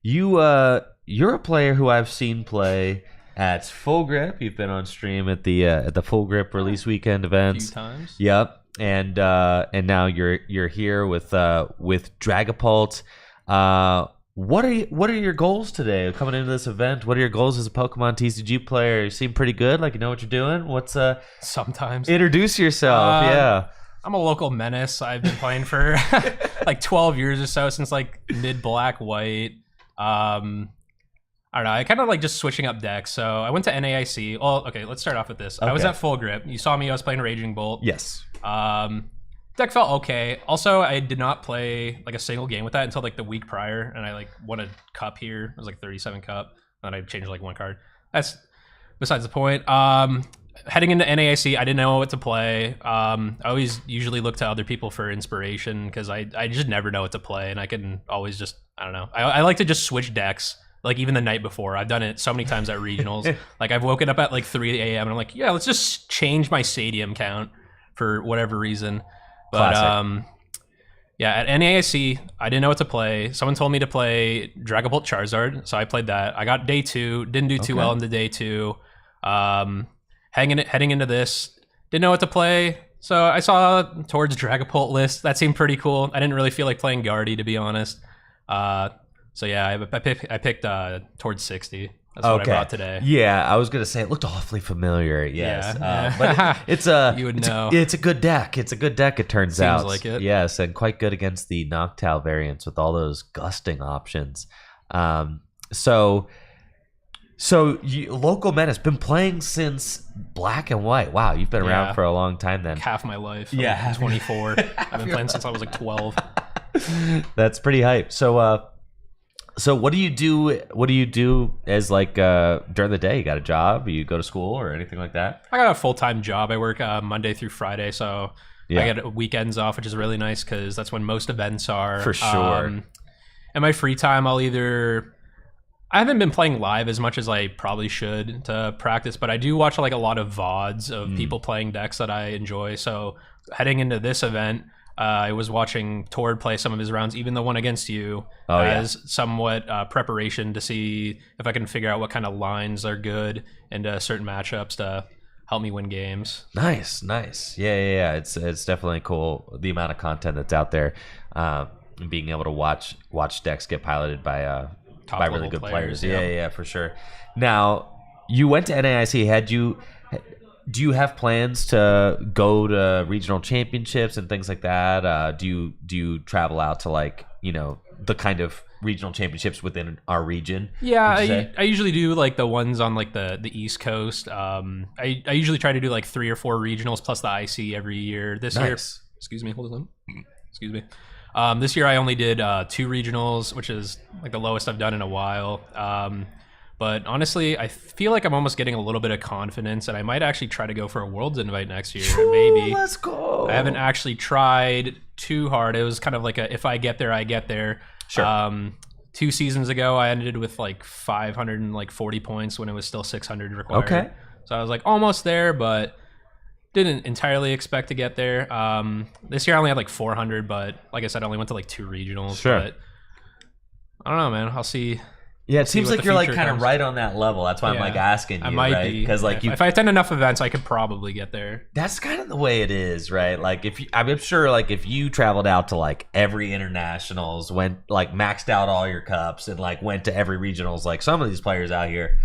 you're a player who I've seen play at Full Grip. You've been on stream at the Full Grip release weekend events. A few times. Yep. And now you're here with Dragapult. What are your goals today coming into this event? What are your goals as a Pokemon TCG player? You seem pretty good, like you know what you're doing. What's sometimes introduce yourself? Yeah, I'm a local menace. I've been playing for like 12 years or so, since like mid black white. I don't know. I kind of like just switching up decks. So I went to NAIC. Well, okay, let's start off with this. Okay. I was at Full Grip. You saw me. I was playing Raging Bolt. Yes. Deck felt okay. Also, I did not play like a single game with that until like the week prior, and I like won a cup here. It was like 37 cup, and I changed like one card. That's besides the point. Heading into NAIC, I didn't know what to play. I always usually look to other people for inspiration because I just never know what to play, and I can always just, I don't know. I like to just switch decks. Like even the night before, I've done it so many times at regionals. Like I've woken up at like 3 a.m. and I'm like, yeah, let's just change my stadium count for whatever reason. But yeah, at NAIC, I didn't know what to play. Someone told me to play Dragapult Charizard, so I played that. I got day 2, didn't do too well into day 2. Heading into this, didn't know what to play, so I saw Towards Dragapult list. That seemed pretty cool. I didn't really feel like playing Guardy, to be honest. So yeah, I picked Towards 60. That's what I brought today. Yeah, I was gonna say it looked awfully familiar. Yes, yeah. But it's a you would know. It's a good deck. It turns out. Seems like it. Yes, and quite good against the Noctowl variants with all those gusting options. So local menace been playing since black and white. Wow, you've been around for a long time then. Half my life. Yeah, I'm 24. I've been playing since I was like 12. That's pretty hype. So what do you do? What do you do as like during the day? You got a job? You go to school or anything like that? I got a full-time job. I work Monday through Friday, so I get weekends off, which is really nice because that's when most events are. For sure. And my free time, I haven't been playing live as much as I probably should to practice, but I do watch like a lot of VODs of people playing decks that I enjoy. So heading into this event, I was watching Tord play some of his rounds, even the one against you, as somewhat preparation to see if I can figure out what kind of lines are good into certain matchups to help me win games. Nice. Yeah. It's definitely cool, the amount of content that's out there, and being able to watch decks get piloted by really good players. Yeah, for sure. Now, you went to NAIC. Do you have plans to go to regional championships and things like that? Do you travel out to like, you know, the kind of regional championships within our region? Yeah, I usually do like the ones on like the East Coast. I usually try to do like 3 or 4 regionals plus the IC every year. This year, excuse me, hold on. Excuse me. This year I only did 2 regionals, which is like the lowest I've done in a while. But honestly, I feel like I'm almost getting a little bit of confidence, and I might actually try to go for a Worlds invite next year. Maybe. Let's go. I haven't actually tried too hard. It was kind of like a if I get there, I get there. Sure. 2 seasons ago, I ended with like 540 points when it was still 600 required. Okay. So I was like almost there, but didn't entirely expect to get there. This year I only had like 400, but like I said, I only went to like 2 regionals. Sure. But I don't know, man. I'll see. Yeah, it seems like you're like kind of right on that level. That's why I'm like asking you. I might be, because like if I attend enough events, I could probably get there. That's kind of the way it is, right? Like I'm sure like if you traveled out to like every internationals, went like maxed out all your cups, and like went to every regionals, like some of these players out here,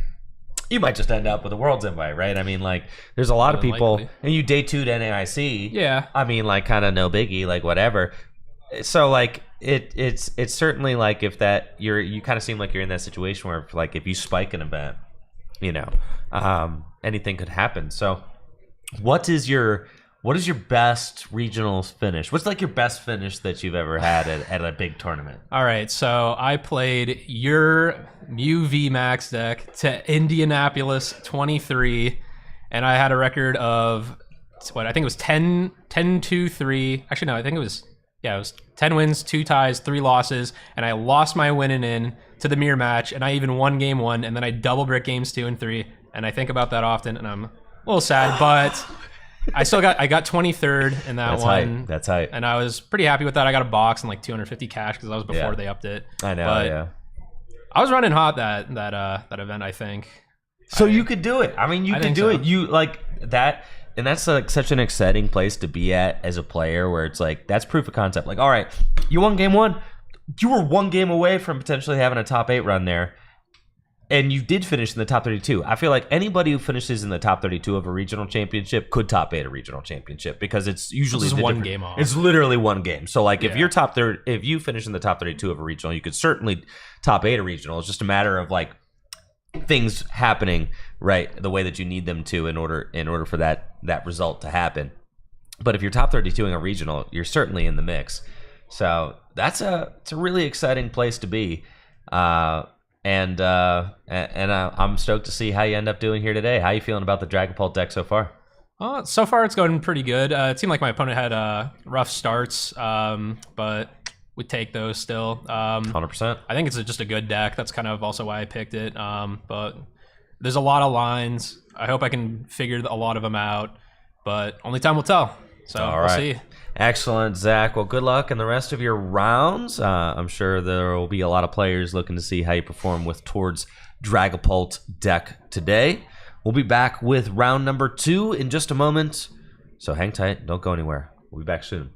you might just end up with a Worlds invite, right? I mean, like there's a lot of people, and you day 2 to NAIC. Yeah. I mean, like kind of no biggie, like whatever. So like it's certainly like if that you kind of seem like you're in that situation where like if you spike an event, you know, anything could happen. So what is your best regional finish? What's like your best finish that you've ever had at a big tournament? All right, so I played your Mew VMAX deck to Indianapolis 23, and I had a record of what I think it was 10-2-3. Actually, no, I think it was Yeah, it was 10 wins, 2 ties, 3 losses, and I lost my win and in to the mirror match, and I even won game 1, and then I double brick games 2 and 3, and I think about that often, and I'm a little sad, but I got 23rd in that That's one. hype. That's hype. And I was pretty happy with that. I got a box and like 250 cash because that was before they upped it. I know, but yeah. I was running hot that event, I think. So you could do it. I mean, you could do it. You like that. And that's like such an exciting place to be at as a player where it's like, that's proof of concept. Like, all right, you won game 1. You were 1 game away from potentially having a top 8 run there. And you did finish in the top 32. I feel like anybody who finishes in the top 32 of a regional championship could top 8 a regional championship because it's usually one game off. It's literally 1 game. So like if you're if you finish in the top 32 of a regional, you could certainly top 8 a regional. It's just a matter of like things happening right the way that you need them to in order for that result to happen. But if you're top 32 in a regional, you're certainly in the mix. So it's a really exciting place to be. And I'm stoked to see how you end up doing here today. How are you feeling about the Dragapult deck so far? So far it's going pretty good. It seemed like my opponent had rough starts, but we take those still. 100%. I think it's just a good deck. That's kind of also why I picked it. But there's a lot of lines. I hope I can figure a lot of them out, but only time will tell. So we'll see. Excellent, Zach. Well, good luck in the rest of your rounds. I'm sure there will be a lot of players looking to see how you perform with towards Dragapult deck today. We'll be back with round number 2 in just a moment. So hang tight. Don't go anywhere. We'll be back soon.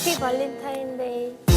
Happy Valentine's Day.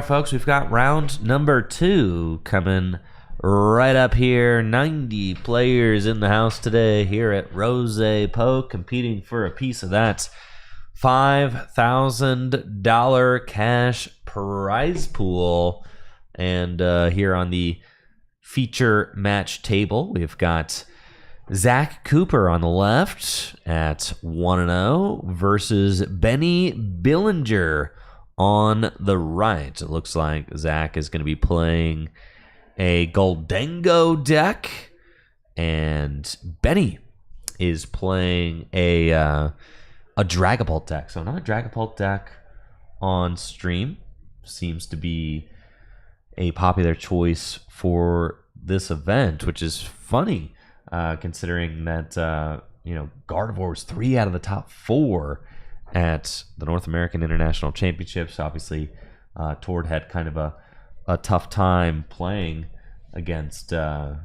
right, folks, we've got round number 2 coming right up here. 90 players in the house today here at RozayPoke, competing for a piece of that $5,000 cash prize pool. And here on the feature match table, we've got Zach Cooper on the left at 1-0 versus Benny Billinger on the right. It looks like Zach is going to be playing a Goldango deck, and Benny is playing a Dragapult deck. So another Dragapult deck on stream seems to be a popular choice for this event, which is funny considering that Gardevoir was 3 out of the top 4 at the North American International Championships. Obviously, Tord had kind of a tough time playing against those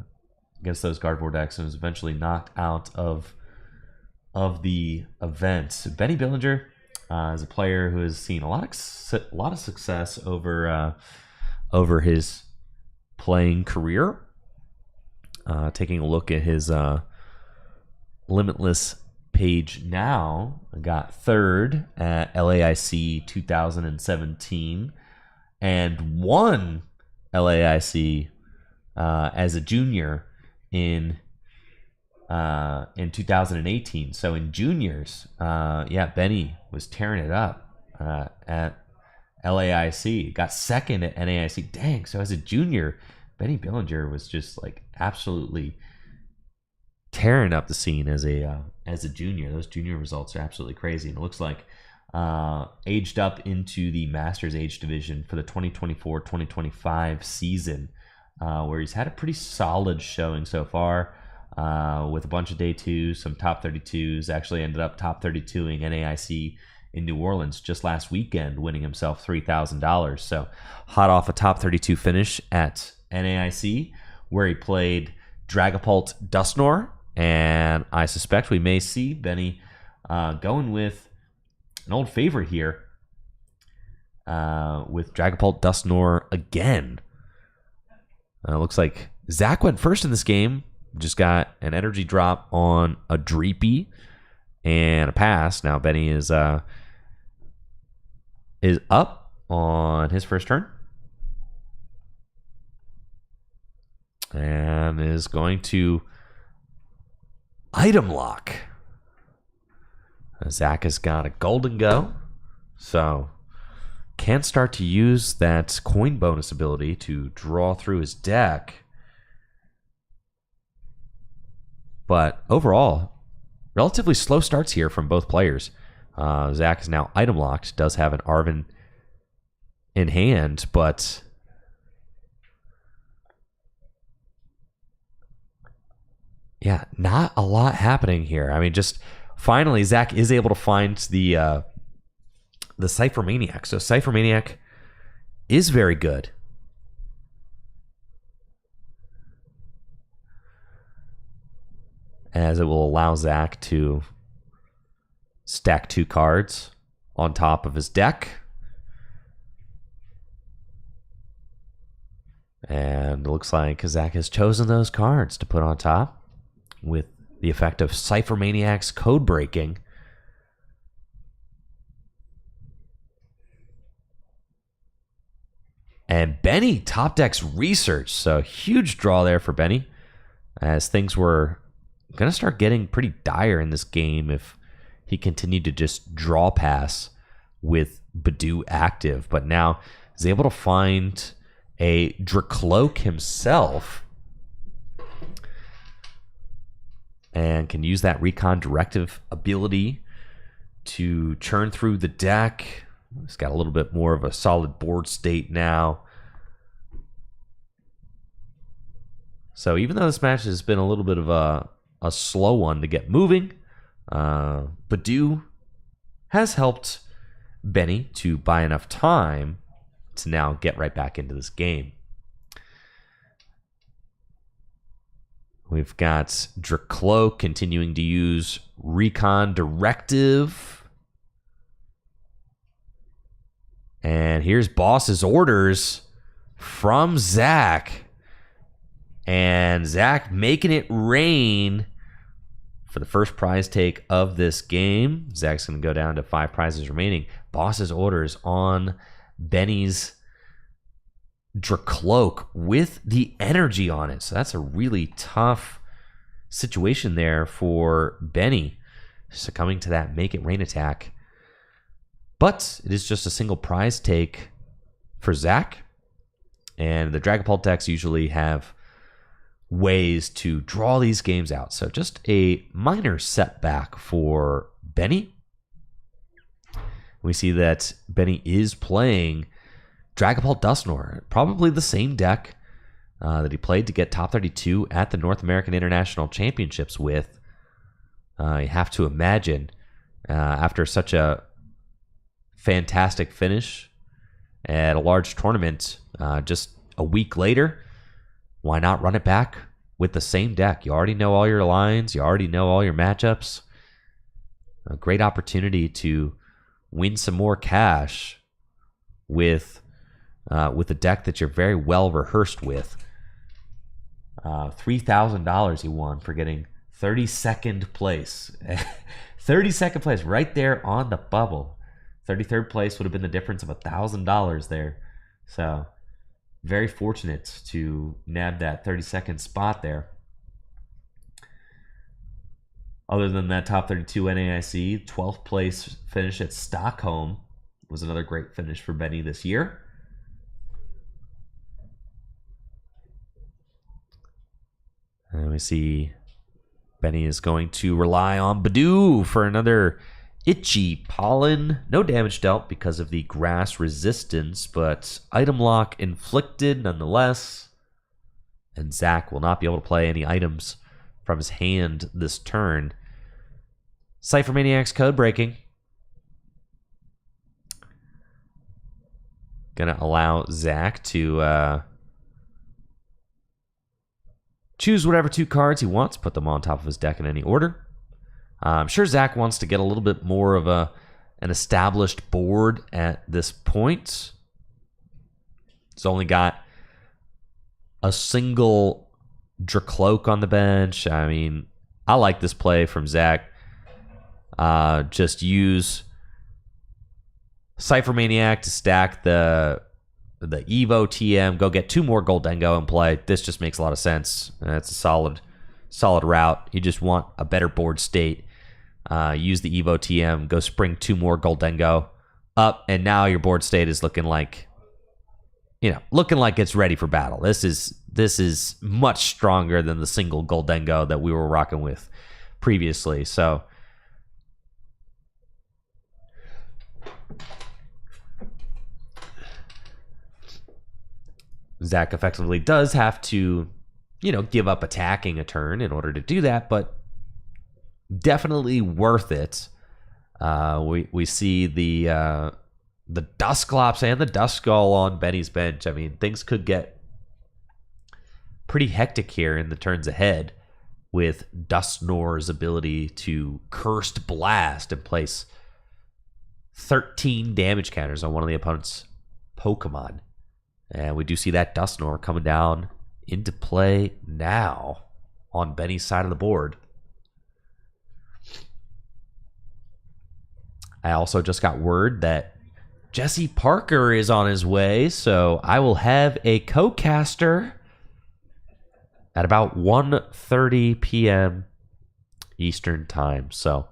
Gardevoir decks and was eventually knocked out of the event. Benny Billinger is a player who has seen a lot of success over his playing career. Taking a look at his Limitless page now, got 3rd at LAIC 2017 and won LAIC as a junior in 2018. So in juniors, Benny was tearing it up at LAIC. Got 2nd at NAIC. Dang! So as a junior, Benny Billinger was just like absolutely tearing up the scene as a junior. Those junior results are absolutely crazy, and it looks like aged up into the Masters age division for the 2024-2025 season, where he's had a pretty solid showing so far, with a bunch of day 2s, some top 32s. Actually ended up top 32ing NAIC in New Orleans just last weekend, winning himself $3,000. So hot off a top 32 finish at NAIC, where he played Dragapult Dusknoir, and I suspect we may see Benny going with an old favorite here with Dragapult Dusknoir again. Looks like Zach went first in this game, just got an energy drop on a Dreepy and a pass. Now Benny is up on his first turn and is going to item lock. Zach has got a Goldango, so can start to use that coin bonus ability to draw through his deck. But overall, relatively slow starts here from both players. Zach is now item locked, does have an Arven in hand, but yeah, not a lot happening here. I mean, just finally, Zach is able to find the Cypher Maniac. So Cypher Maniac is very good. As it will allow Zach to stack 2 cards on top of his deck. And it looks like Zach has chosen those cards to put on top with the effect of Cypher Maniac's code breaking. And Benny top decks Research. So huge draw there for Benny, as things were going to start getting pretty dire in this game if he continued to just draw pass with Badoo active. But now is able to find a Dracloak himself and can use that Recon Directive ability to churn through the deck. He's got a little bit more of a solid board state now. So even though this match has been a little bit of a slow one to get moving, Badoo has helped Benny to buy enough time to now get right back into this game. We've got Dracloak continuing to use Recon Directive. And here's Boss's orders from Zach. And Zach making it rain for the first prize take of this game. Zach's going to go down to 5 prizes remaining. Boss's orders on Benny's Dracloak with the energy on it. So that's a really tough situation there for Benny, succumbing to that make it rain attack. But it is just a single prize take for Zach. And the Dragapult decks usually have ways to draw these games out. So just a minor setback for Benny. We see that Benny is playing Dragapult Dusknoir, probably the same deck that he played to get top 32 at the North American International Championships with. You have to imagine, after such a fantastic finish at a large tournament just a week later, why not run it back with the same deck? You already know all your lines. You already know all your matchups. A great opportunity to win some more cash with a deck that you're very well rehearsed with. $3,000 he won for getting 32nd place. 32nd place right there on the bubble. 33rd place would have been the difference of $1,000 there. So very fortunate to nab that 32nd spot there. Other than that top 32 NAIC, 12th place finish at Stockholm was another great finish for Benny this year. And we see Benny is going to rely on Badoo for another Itchy Pollen. No damage dealt because of the grass resistance, but item lock inflicted nonetheless. And Zach will not be able to play any items from his hand this turn. Cypher Maniac's code breaking. Gonna allow Zach to choose whatever 2 cards he wants, put them on top of his deck in any order. I'm sure Zach wants to get a little bit more of an established board at this point. He's only got a single Dracloak on the bench. I mean, I like this play from Zach. Just use Cypher Maniac to stack the Evo TM, go get 2 more Goldengo and play. This just makes a lot of sense. It's a solid route. You just want a better board state. Use the Evo TM, go spring 2 more Goldengo up, and now your board state is looking like it's ready for battle. This is much stronger than the single Goldengo that we were rocking with previously. So Zach effectively does have to, give up attacking a turn in order to do that, but definitely worth it. We see the Dusclops and the Duskull on Benny's bench. I mean, things could get pretty hectic here in the turns ahead with Dusknoir's ability to Cursed Blast and place 13 damage counters on one of the opponent's Pokemon. And we do see that Dusknoir coming down into play now on Benny's side of the board. I also just got word that Jesse Parker is on his way, so I will have a co-caster at about 1:30 p.m. Eastern time. So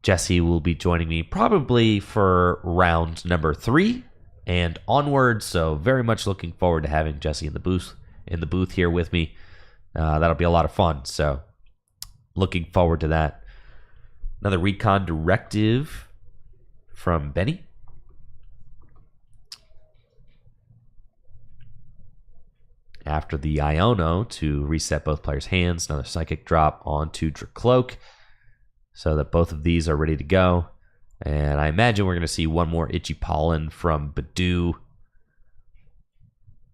Jesse will be joining me probably for round number 3 and onward. So very much looking forward to having Jesse in the booth here with me. That'll be a lot of fun. So looking forward to that. Another recon directive from Benny. After the Iono to reset both players' hands, another Psychic drop onto Dracloak so that both of these are ready to go. And I imagine we're going to see one more Itchy Pollen from Badoo.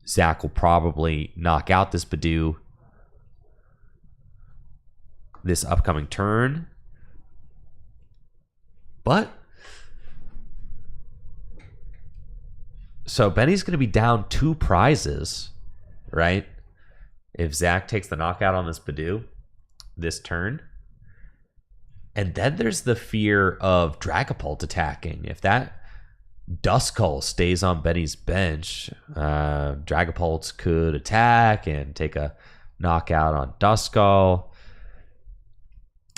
Zach will probably knock out this Badoo this upcoming turn. But So Benny's going to be down 2 prizes, right? If Zach takes the knockout on this Badoo this turn. And then there's the fear of Dragapult attacking. If that Duskull stays on Benny's bench, Dragapult could attack and take a knockout on Duskull.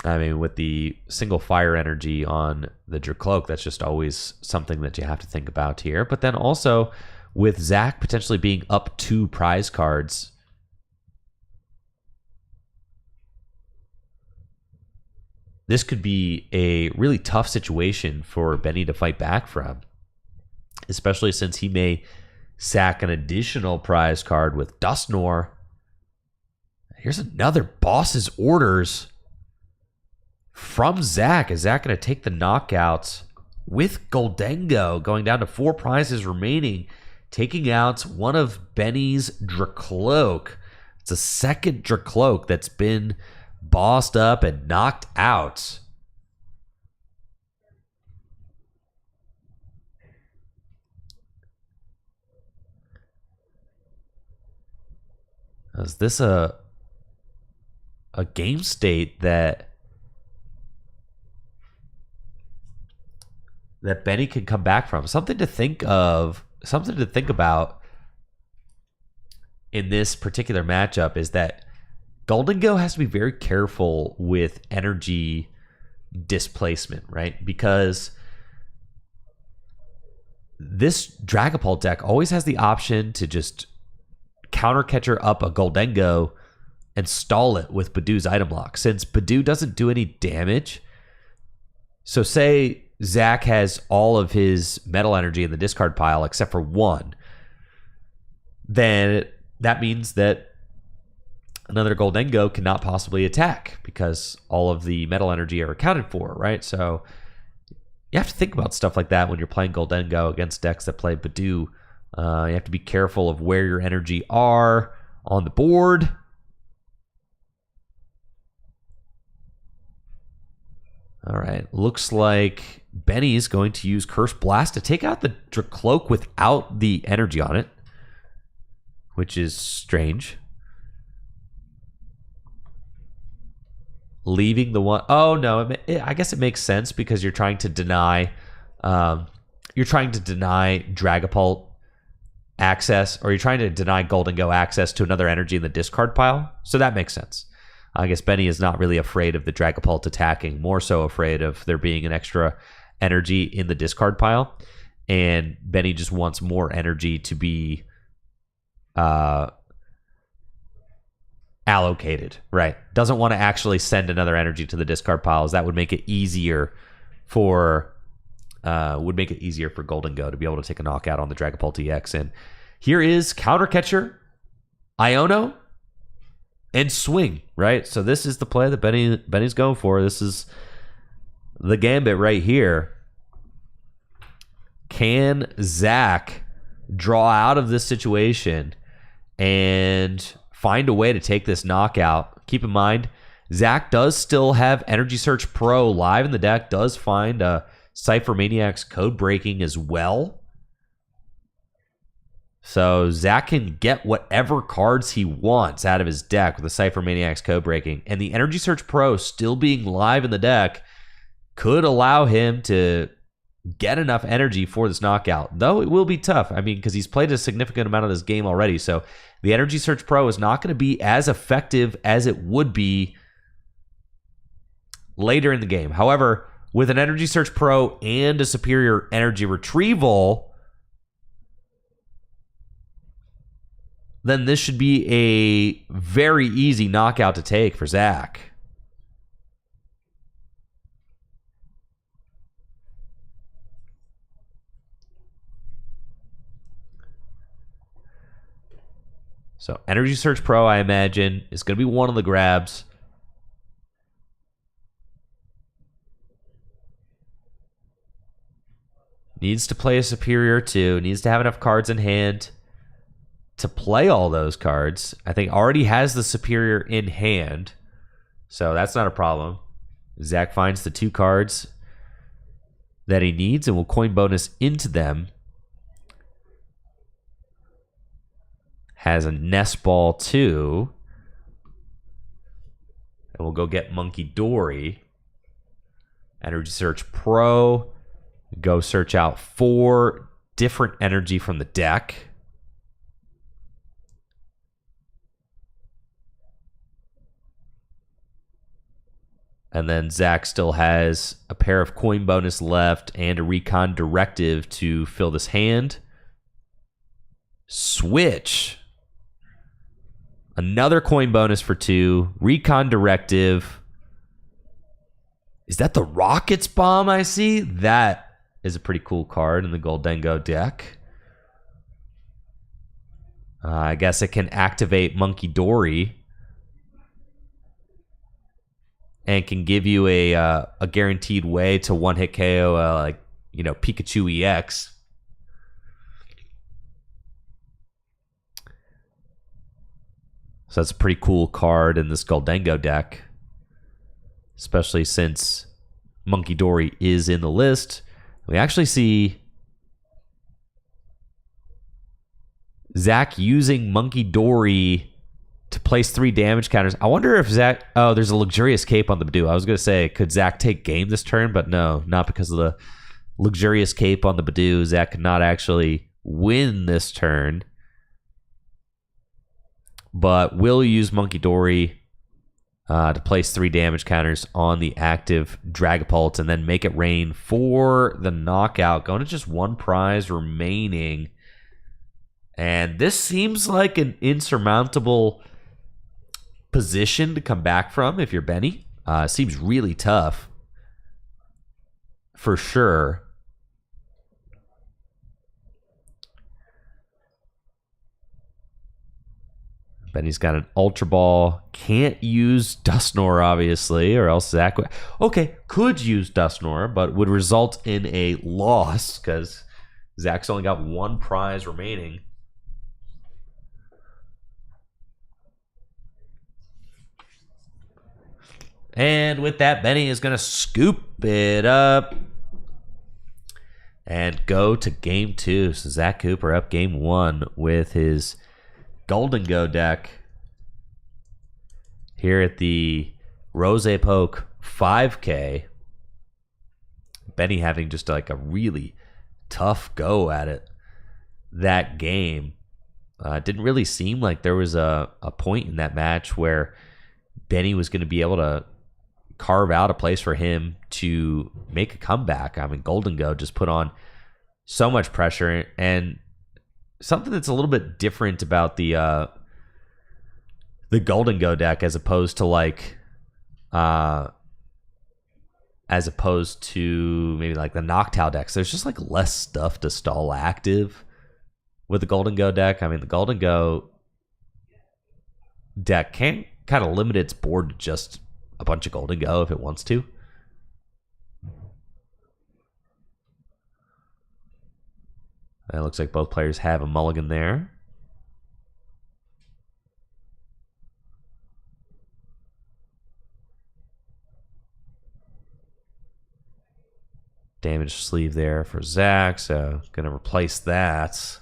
I mean, with the single fire energy on the Dracloak, that's just always something that you have to think about here. But then also, with Zach potentially being up 2 prize cards, this could be a really tough situation for Benny to fight back from, especially since he may sack an additional prize card with Dusknoir. Here's another Boss's Orders from Zach. Is Zach going to take the knockouts with Goldengo, going down to 4 prizes remaining, taking out one of Benny's Dracloak? It's a second Dracloak that's been bossed up and knocked out. Is this a game state that Benny can come back from? Something to think of, something to think about in this particular matchup is that Goldengo has to be very careful with energy displacement, right? Because this Dragapult deck always has the option to just counter catcher up a Goldengo and stall it with Badoo's item lock. Since Badoo doesn't do any damage, so say Zach has all of his metal energy in the discard pile except for 1, then that means that another Goldengo cannot possibly attack because all of the metal energy are accounted for, right? So you have to think about stuff like that when you're playing Goldengo against decks that play Badoo. You have to be careful of where your energy are on the board. All right, looks like Benny's going to use Curse Blast to take out the Dracloak without the energy on it, which is strange. Leaving the one, oh no, I guess it makes sense because you're trying to deny Dragapult access, or you're trying to deny Goldengo access to another energy in the discard pile. So that makes sense. I guess Benny is not really afraid of the Dragapult attacking, more so afraid of there being an extra energy in the discard pile, and Benny just wants more energy to be allocated, right? Doesn't want to actually send another energy to the discard piles. That would make it easier for Goldengo to be able to take a knockout on the Dragapult EX. And here is counter catcher, Iono, and swing, right? So this is the play that Benny's going for. This is the gambit right here. Can Zach draw out of this situation and find a way to take this knockout? Keep in mind, Zach does still have Energy Search Pro live in the deck, does find a Cypher Maniac's Code Breaking as well. So Zach can get whatever cards he wants out of his deck with the Cypher Maniac's Code Breaking. And the Energy Search Pro still being live in the deck could allow him to get enough energy for this knockout, though it will be tough. I mean, because he's played a significant amount of this game already, so the Energy Search Pro is not going to be as effective as it would be later in the game. However, with an Energy Search Pro and a superior energy retrieval, then this should be a very easy knockout to take for Zach. So Energy Search Pro, I imagine, is going to be one of the grabs. Needs to play a superior too. Needs to have enough cards in hand to play all those cards. I think already has the superior in hand, so that's not a problem. Zach finds the 2 cards that he needs and will coin bonus into them. has a nest ball too. And we'll go get Monkey Dory. Energy Search Pro. Go search out 4 different energy from the deck. And then Zach still has a pair of coin bonus left and a recon directive to fill this hand. Switch. Another coin bonus for 2. Recon directive. Is that the Rockets bomb I see? That is a pretty cool card in the Goldengo deck. I guess it can activate Monkey Dory. And can give you a guaranteed way to one-hit KO, like, you know, Pikachu EX. So that's a pretty cool card in this Goldengo deck. Especially since Monkey Dory is in the list. We actually see Zach using Monkey Dory to place 3 damage counters. I wonder if Zach... Oh, there's a Luxurious Cape on the Badoo. I was going to say, could Zach take game this turn? But no, not because of the Luxurious Cape on the Badoo. Zach could not actually win this turn. But will use Monkey Dory to place 3 damage counters on the active Dragapult and then make it rain for the knockout. Going to just 1 prize remaining. And this seems like an insurmountable position to come back from if you're Benny. Seems really tough for sure. Benny's got an Ultra Ball. Can't use Dusknoir, obviously, or else Zach would... Okay, could use Dusknoir, but would result in a loss because Zach's only got 1 prize remaining. And with that, Benny is going to scoop it up and go to game 2. So Zach Cooper up game 1 with his Goldengo deck here at the RozayPoke 5K. Benny having just like a really tough go at it that game. Didn't really seem like there was a point in that match where Benny was going to be able to carve out a place for him to make a comeback. I mean, Goldengo just put on so much pressure, and something that's a little bit different about the Goldengo deck as opposed to maybe like the Noctowl decks. There's just like less stuff to stall active with the Goldengo deck. I mean, the Goldengo deck can kind of limit its board to just a bunch of Goldengo if it wants to. It looks like both players have a mulligan there. Damage sleeve there for Zach, so gonna replace that.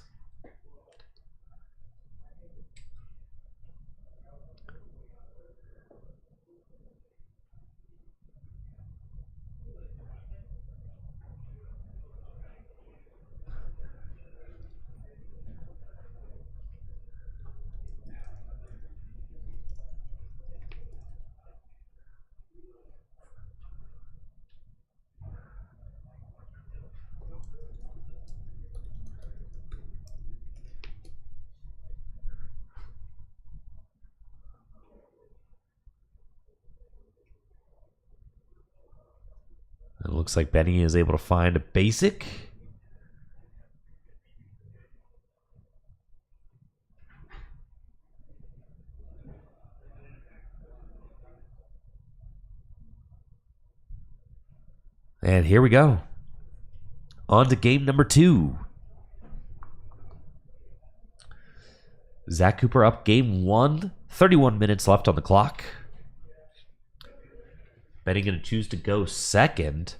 It looks like Benny is able to find a basic. And here we go. On to game number 2. Zach Cooper up game 1. 31 minutes left on the clock. Benny going to choose to go second.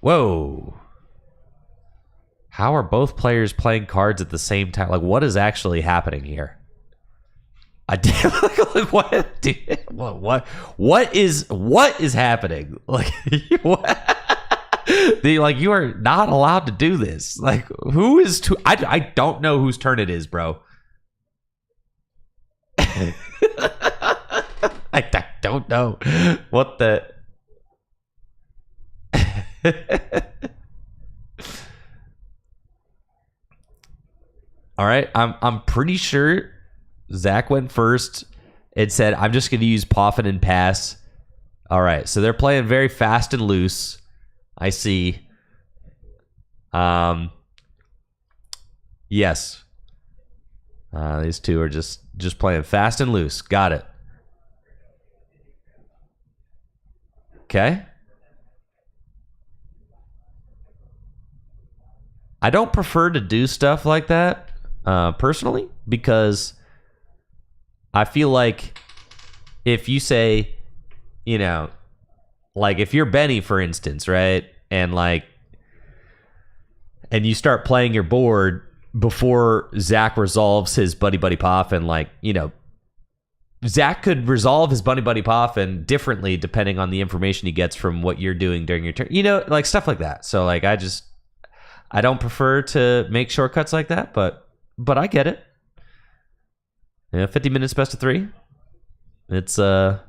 Whoa. How are both players playing cards at the same time? Like, what is actually happening here? I did like what is happening? Like, you are not allowed to do this. Like, who is to? I don't know whose turn it is, bro. I don't know what the. All right, I'm pretty sure Zach went first. It said, I'm just going to use Poffin and pass. All right, so they're playing very fast and loose. I see. Yes. These two are just playing fast and loose. Got it. Okay. I don't prefer to do stuff like that, personally, because I feel like if you say, you know, like if you're Benny, for instance, right? And you start playing your board before Zach resolves his Buddy Poffin, like, you know, Zach could resolve his Buddy Poffin differently depending on the information he gets from what you're doing during your turn. You know, like stuff like that. So like I don't prefer to make shortcuts like that, but I get it. Yeah, 50 minutes best of 3. It's tough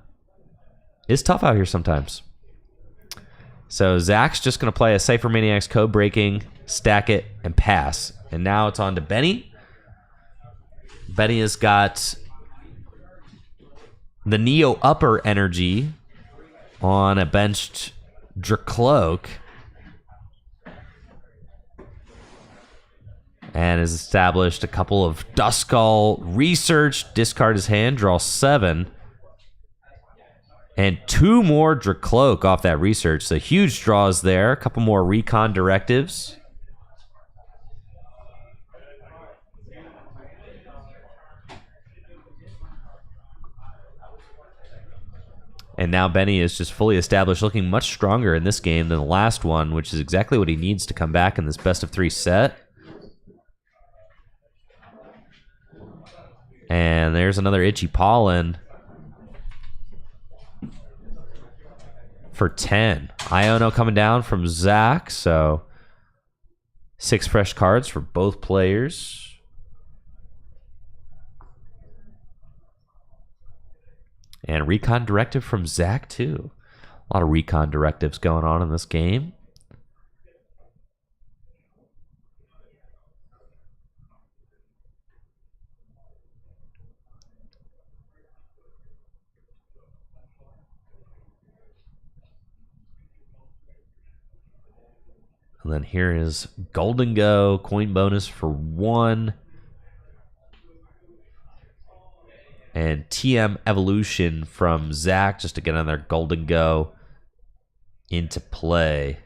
out here sometimes. So Zach's just going to play a Cypher Maniac's code breaking, stack it, and pass. And now it's on to Benny. Benny has got the Neo Upper Energy on a benched Dracloak. And has established a couple of Duskull Research, discard his hand, draw 7. And 2 more Dracloak off that Research. So huge draws there. A couple more Recon Directives. And now Benny is just fully established, looking much stronger in this game than the last one, which is exactly what he needs to come back in this best of 3 set. And there's another Itchy Pollen for 10. Iono coming down from Zach, so 6 fresh cards for both players. And Recon Directive from Zach, too. A lot of Recon Directives going on in this game. And then here is Golden Go, coin bonus for 1. And TM Evolution from Zach, just to get another Golden Go into play.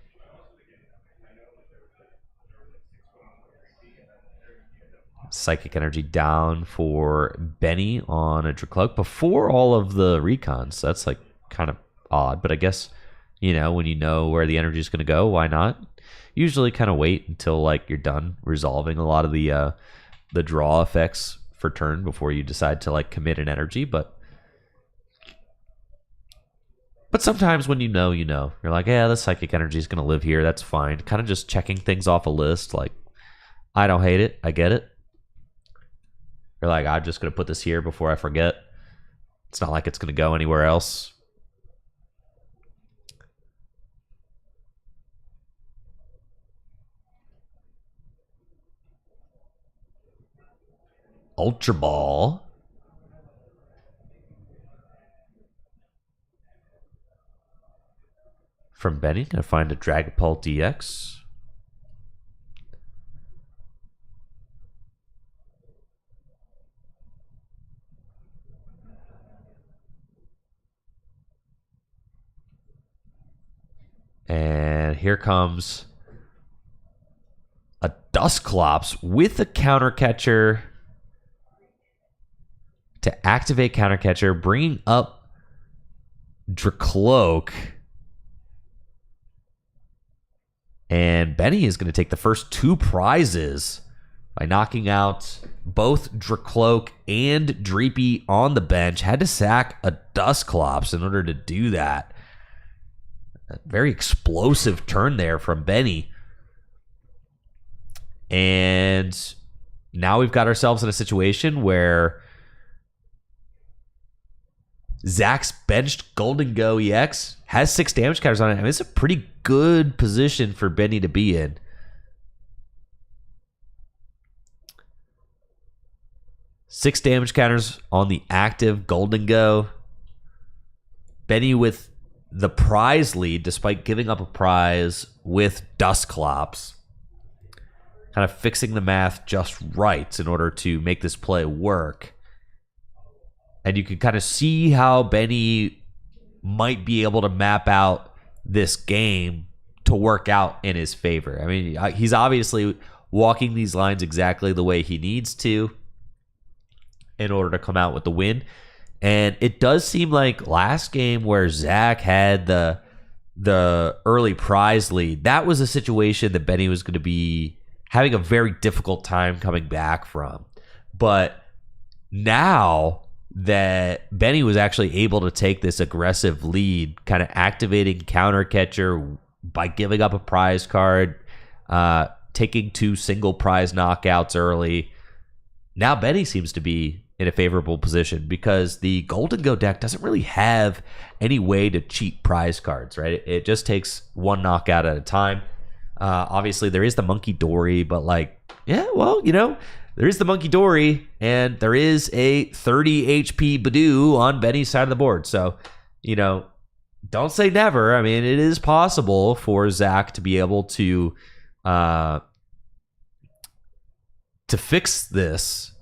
Psychic Energy down for Benny on a Dracloak before all of the recons. So that's like kind of odd, but I guess, you know, when you know where the energy is going to go, why not? Usually kind of wait until like you're done resolving a lot of the draw effects for turn before you decide to like commit an energy, but sometimes when you know, you're like, yeah, the psychic energy is going to live here. That's fine. Kind of just checking things off a list. Like, I don't hate it. I get it. You're like, I'm just going to put this here before I forget. It's not like it's going to go anywhere else. Ultra Ball. From Benny, gonna find a Dragapult DX. And here comes a Dusclops with a counter catcher to activate counter catcher, bringing up Dracloak. And Benny is going to take the first 2 prizes by knocking out both Dracloak and Dreepy on the bench. Had to sack a Dusclops in order to do that. A very explosive turn there from Benny. And now we've got ourselves in a situation where Zach's benched Golden Go EX, has 6 damage counters on it. I mean, it's a pretty good position for Benny to be in. Six damage counters on the active Golden Go. Benny with the prize lead, despite giving up a prize with Dusclops. Kind of fixing the math just right in order to make this play work. And you can kind of see how Benny might be able to map out this game to work out in his favor. I mean, he's obviously walking these lines exactly the way he needs to in order to come out with the win. And it does seem like last game where Zach had the early prize lead, that was a situation that Benny was going to be having a very difficult time coming back from. But now that Benny was actually able to take this aggressive lead, kind of activating counter catcher by giving up a prize card, taking 2 single prize knockouts early. Now Benny seems to be in a favorable position because the Golden Go deck doesn't really have any way to cheat prize cards, right? It just takes 1 knockout at a time. Obviously, there is the Monkey Dory, but there is the Monkey Dory, and there is a 30 HP Badoo on Benny's side of the board. So, don't say never. I mean, it is possible for Zach to be able to fix this,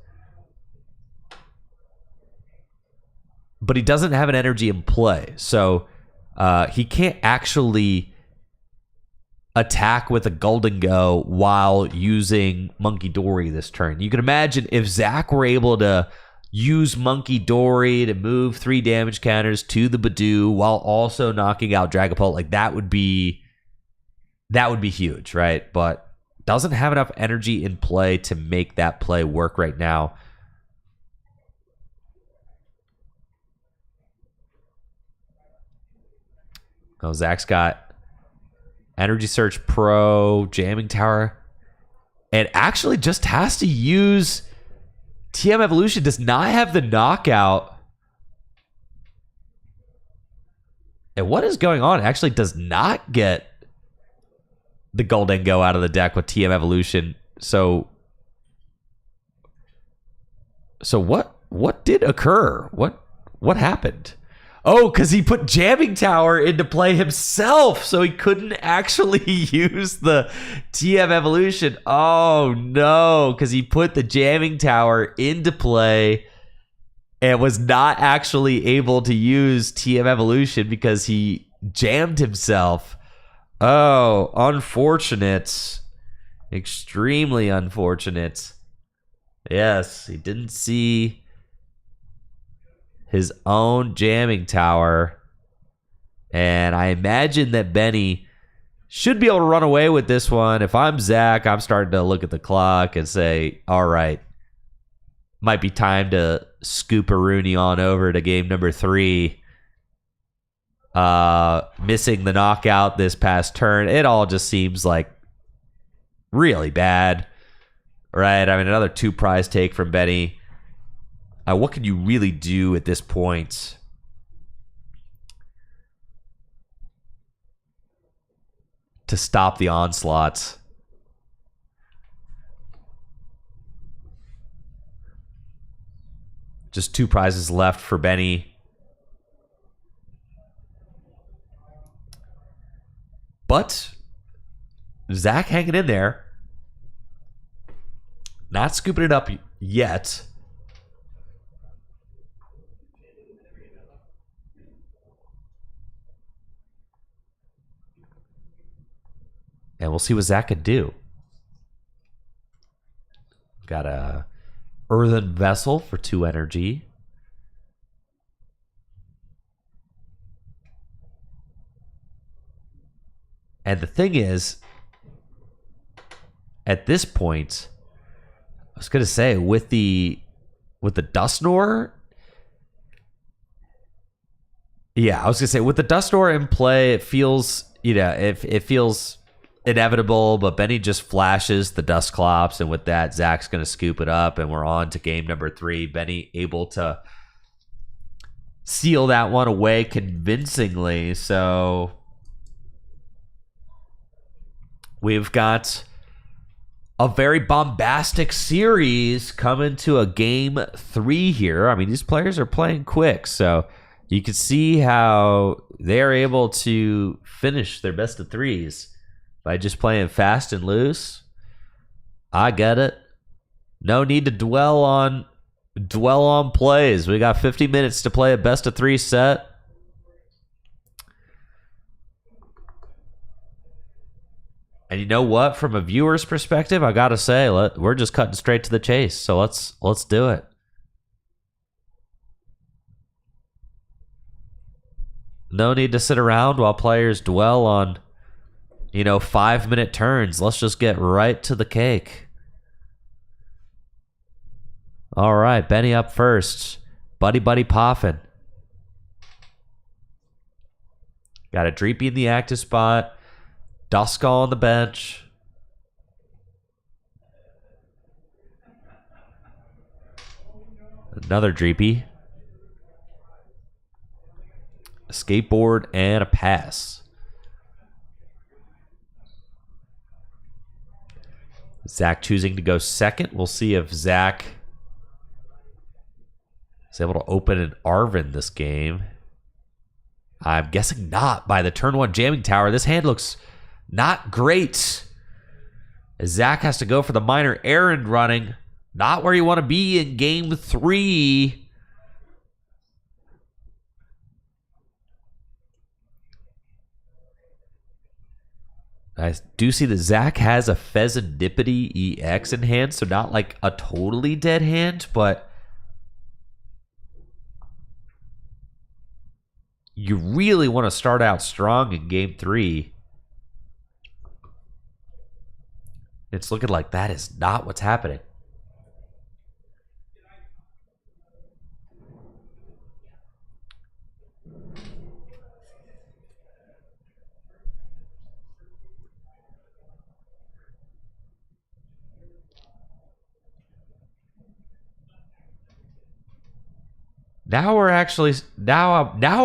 but he doesn't have an energy in play. So he can't actually attack with a Golden Go while using Monkey Dory this turn. You can imagine if Zach were able to use Monkey Dory to move 3 damage counters to the Badoo while also knocking out Dragapult, like that would be huge, right? But doesn't have enough energy in play to make that play work right now. Oh, Zach's got Energy Search Pro, Jamming Tower, and actually just has to use TM Evolution. Does not have the knockout. And what is going on? Actually does not get the Golden Go out of the deck with TM Evolution. So what did occur? What happened? Oh, because he put Jamming Tower into play himself, so he couldn't actually use the TM Evolution. Oh, no, because he put the Jamming Tower into play and was not actually able to use TM Evolution because he jammed himself. Oh, unfortunate. Extremely unfortunate. Yes, he didn't see his own Jamming Tower. And I imagine that Benny should be able to run away with this one. If I'm Zach, I'm starting to look at the clock and say, all right, might be time to scoop a Rooney on over to game number 3. Missing the knockout this past turn. It all just seems like really bad, right? I mean, another 2 prize take from Benny. What can you really do at this point? To stop the onslaught? Just 2 prizes left for Benny. But Zach hanging in there. Not scooping it up yet. And we'll see what Zach could do. Got a Earthen Vessel for 2 energy. And the thing is, at this point, I was going to say with the Dusknoir. Yeah, I was going to say with the Dusknoir in play, it feels, it feels inevitable, but Benny just flashes the Dusclops, and with that, Zach's going to scoop it up, and we're on to game number 3. Benny able to seal that one away convincingly. So we've got a very bombastic series coming to a game 3 here. I mean, these players are playing quick, so you can see how they're able to finish their best of 3s by just playing fast and loose. I get it. No need to dwell on plays. We got 50 minutes to play a best of 3 set. And you know what? From a viewer's perspective, I gotta say, we're just cutting straight to the chase. So let's do it. No need to sit around while players dwell on, 5-minute turns. Let's just get right to the cake. All right, Benny up first. Buddy poffin. Got a Dreepy in the active spot. Duskull on the bench. Another Dreepy. A skateboard and a pass. Zach choosing to go second. We'll see if Zach is able to open an Arvin this game. I'm guessing not by the turn 1 jamming tower. This hand looks not great. As Zach has to go for the minor errand running. Not where you want to be in game 3. I do see that Zach has a Pheasantipity EX in hand, so not like a totally dead hand, but you really want to start out strong in game 3. It's looking like that is not what's happening. Now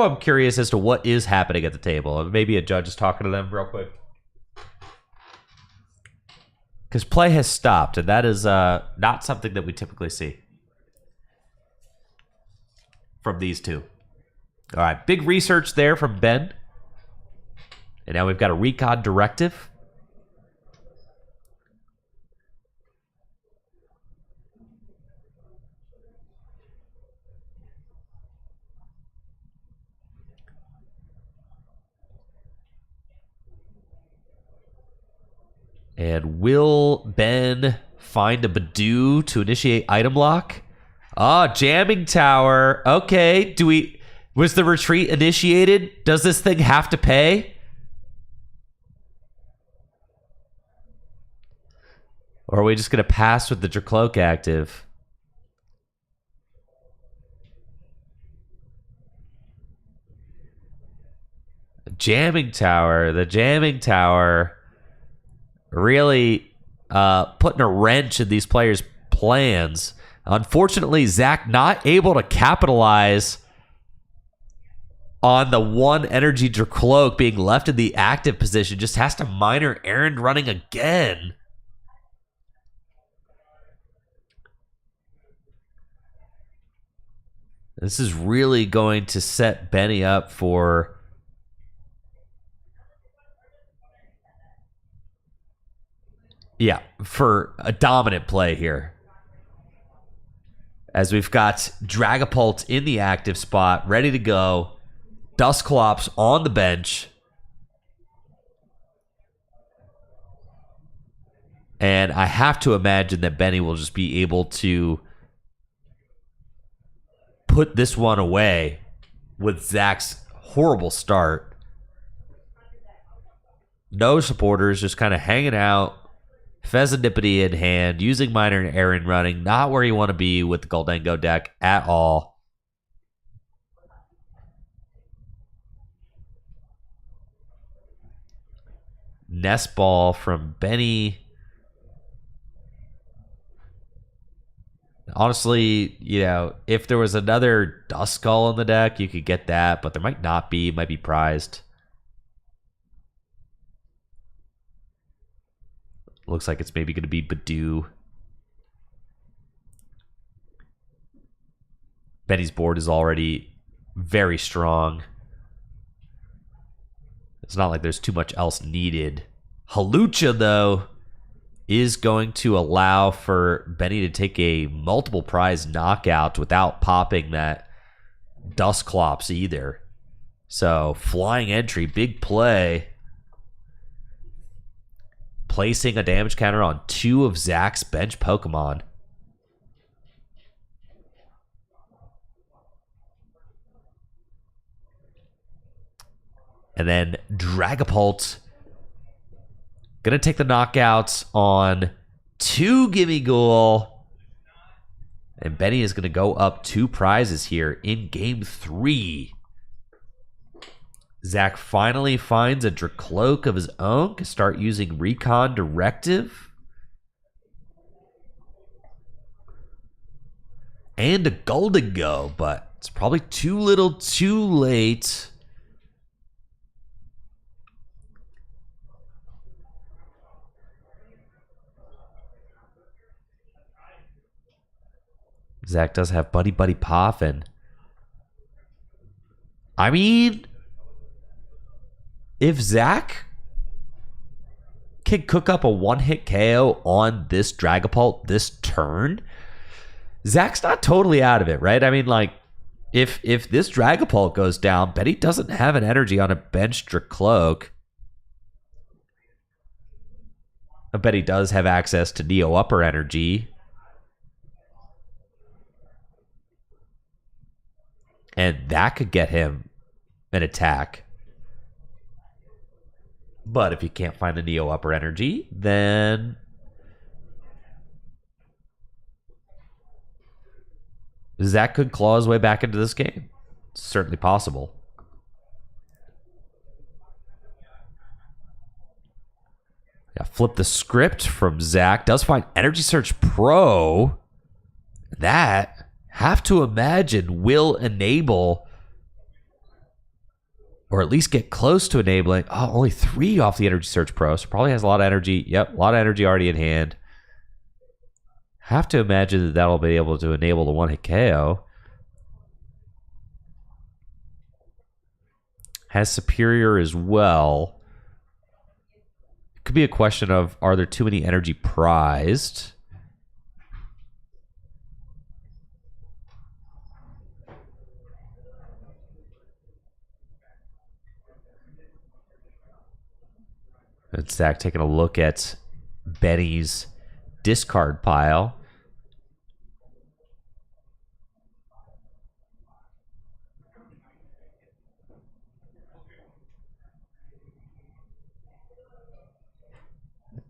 I'm curious as to what is happening at the table. Maybe a judge is talking to them real quick. Because play has stopped, and that is not something that we typically see from these two. All right, big research there from Ben. And now we've got a recon directive. And will Ben find a Badoo to initiate item lock? Jamming tower. Okay, was the retreat initiated? Does this thing have to pay? Or are we just going to pass with the Dracloak active? Jamming tower. The jamming tower really putting a wrench in these players' plans. Unfortunately, Zach not able to capitalize on the one energy Dracloak being left in the active position. Just has to minor errand running again. This is really going to set Benny up for a dominant play here. As we've got Dragapult in the active spot, ready to go. Dusclops on the bench. And I have to imagine that Benny will just be able to put this one away with Zach's horrible start. No supporters, just kind of hanging out. Pheasantipity in hand, using minor errand running, not where you want to be with the Goldango deck at all. Nest Ball from Benny. Honestly, if there was another Duskull in the deck, you could get that, but there might not be. It might be prized. Looks like it's maybe going to be Badoo. Benny's board is already very strong. It's not like there's too much else needed. Halucha, though, is going to allow for Benny to take a multiple prize knockout without popping that Dusclops either. So, flying entry, big play. Placing a damage counter on 2 of Zach's bench Pokemon. And then Dragapult gonna take the knockouts on 2 Gimmighoul. And Benny is gonna go up 2 prizes here in game 3. Zach finally finds a Dracloak of his own to start using Recon Directive. And a Goldango, but it's probably too little too late. Zach does have Buddy Buddy Poffin. I mean, if Zach can cook up a one-hit KO on this Dragapult this turn, Zach's not totally out of it, right? I mean, like, if this Dragapult goes down, Betty doesn't have an energy on a bench Dracloak. I bet he does have access to Neo Upper Energy. And that could get him an attack. But if you can't find the Neo Upper Energy, then Zach could claw his way back into this game. It's certainly possible. Yeah, flip the script from Zach. Does find Energy Search Pro. That, have to imagine, will enable, or at least get close to enabling. Oh, only 3 off the Energy Search Pro, so probably has a lot of energy. Yep, a lot of energy already in hand. Have to imagine that that'll be able to enable the one-hit KO. Has Superior as well. It could be a question of, are there too many energy prized? And Zach taking a look at Benny's discard pile.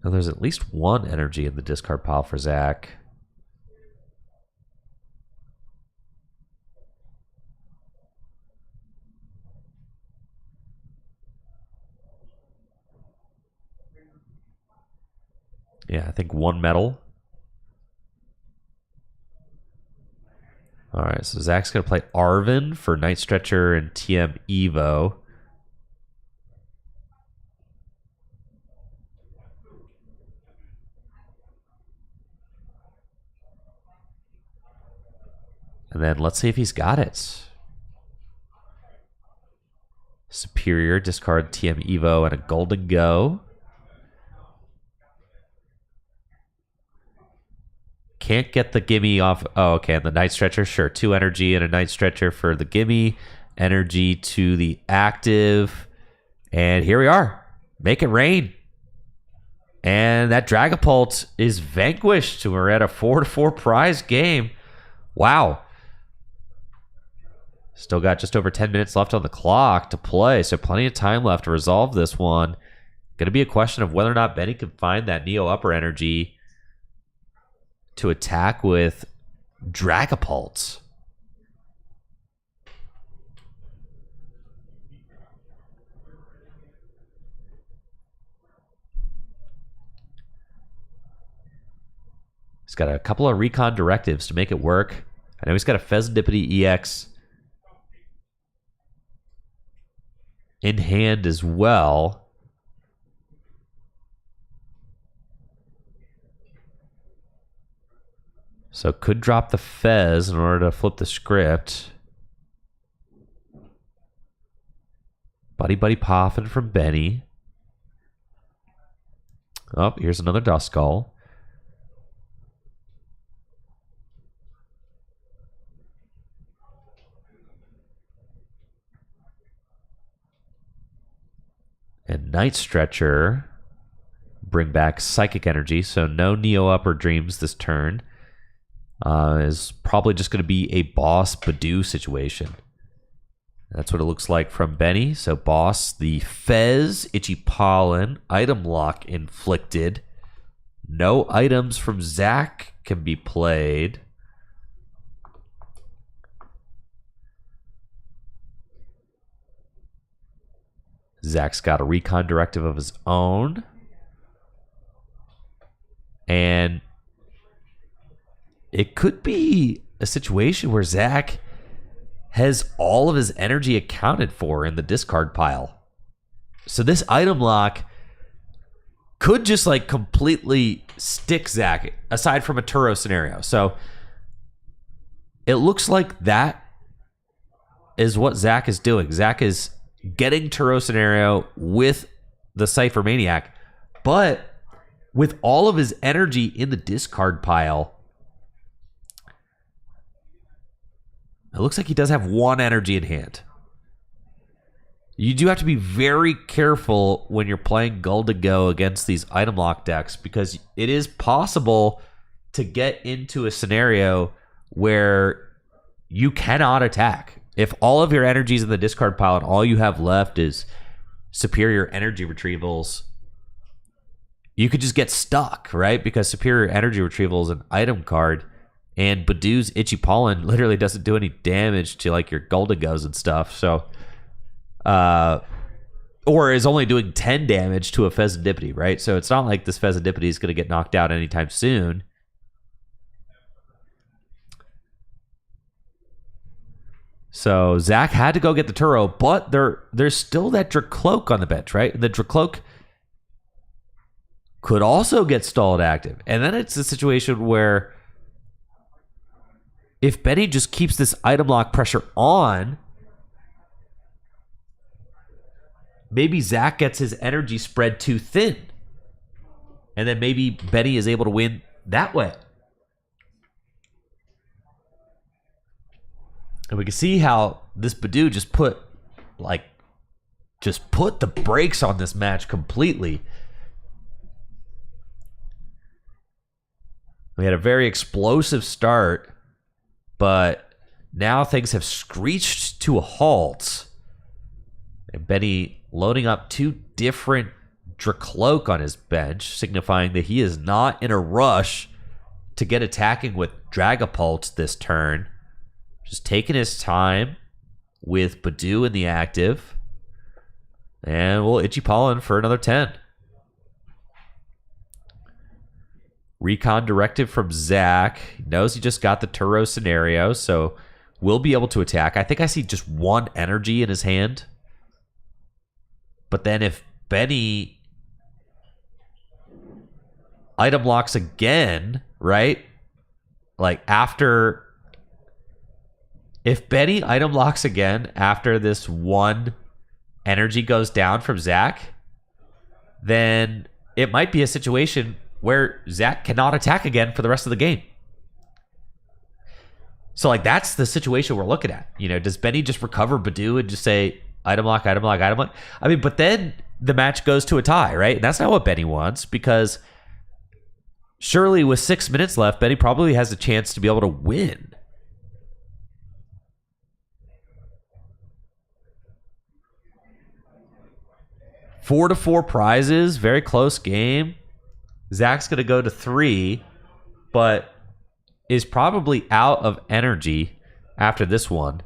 Now there's at least 1 energy in the discard pile for Zach. Yeah, I think 1 metal. All right, so Zach's going to play Arvin for Night Stretcher and TM Evo. And then let's see if he's got it. Superior, discard TM Evo and a Goldango. Can't get the gimme off. Oh, okay. And the Night Stretcher, sure. 2 energy and a Night Stretcher for the gimme. Energy to the active. And here we are. Make it rain. And that Dragapult is vanquished. We're at a 4-4 prize game. Wow. Still got just over 10 minutes left on the clock to play. So plenty of time left to resolve this one. going to be a question of whether or not Benny can find that Neo upper energy to attack with Dragapults. He's got a couple of recon directives to make it work. I know he's got a Fezandipity EX in hand as well. So could drop the Fez in order to flip the script. Buddy Poffin from Benny. Oh, here's another Duskull. And Night Stretcher bring back Psychic Energy, so no Neo Upper Dreams this turn. Is probably just going to be a Boss Badoo situation. That's what it looks like from Benny. So Boss, the Fez, Itchy Pollen, Item Lock inflicted. No items from Zach can be played. Zach's got a recon directive of his own. And it could be a situation where Zach has all of his energy accounted for in the discard pile. So this item lock could just like completely stick Zach, aside from a Turo scenario. So it looks like that is what Zach is doing. Zach is getting Turo scenario with the Cypher Maniac, but with all of his energy in the discard pile, it looks like he does have one energy in hand. You do have to be very careful when you're playing Gull to Go against these item lock decks, because it is possible to get into a scenario where you cannot attack. If all of your energy is in the discard pile and all you have left is superior energy retrievals, you could just get stuck, right? Because superior energy retrieval is an item card, and Badoo's Itchy Pollen literally doesn't do any damage to like your Goldegos and stuff. So, or is only doing 10 damage to a Fezandipity, right? So it's not like this Fezandipity is going to get knocked out anytime soon. So Zach had to go get the Turo, but there's still that Dracloak on the bench, right? And the Dracloak could also get stalled active. And then it's a situation where if Benny just keeps this item lock pressure on, maybe Zach gets his energy spread too thin. And then maybe Benny is able to win that way. And we can see how this Badoo just put the brakes on this match completely. We had a very explosive start, but now things have screeched to a halt. And Benny loading up two different Dracloak on his bench, signifying that he is not in a rush to get attacking with Dragapult this turn. Just taking his time with Badoo in the active. And we'll Itchy Pollen for another 10. Recon directive from Zach. He knows he just got the Turo scenario, so we'll be able to attack. I think I see just one energy in his hand. But then if Benny item locks again, right? Like after... If Benny item locks again after this one energy goes down from Zach, then it might be a situation where Zach cannot attack again for the rest of the game. So like that's the situation we're looking at. You know, does Benny just recover Badoo and just say item lock, item lock, item lock? I mean, but then the match goes to a tie, right? And that's not what Benny wants, because surely with 6 minutes left, Benny probably has a chance to be able to win. 4-4 prizes, very close game. Zach's going to go to 3, but is probably out of energy after this one.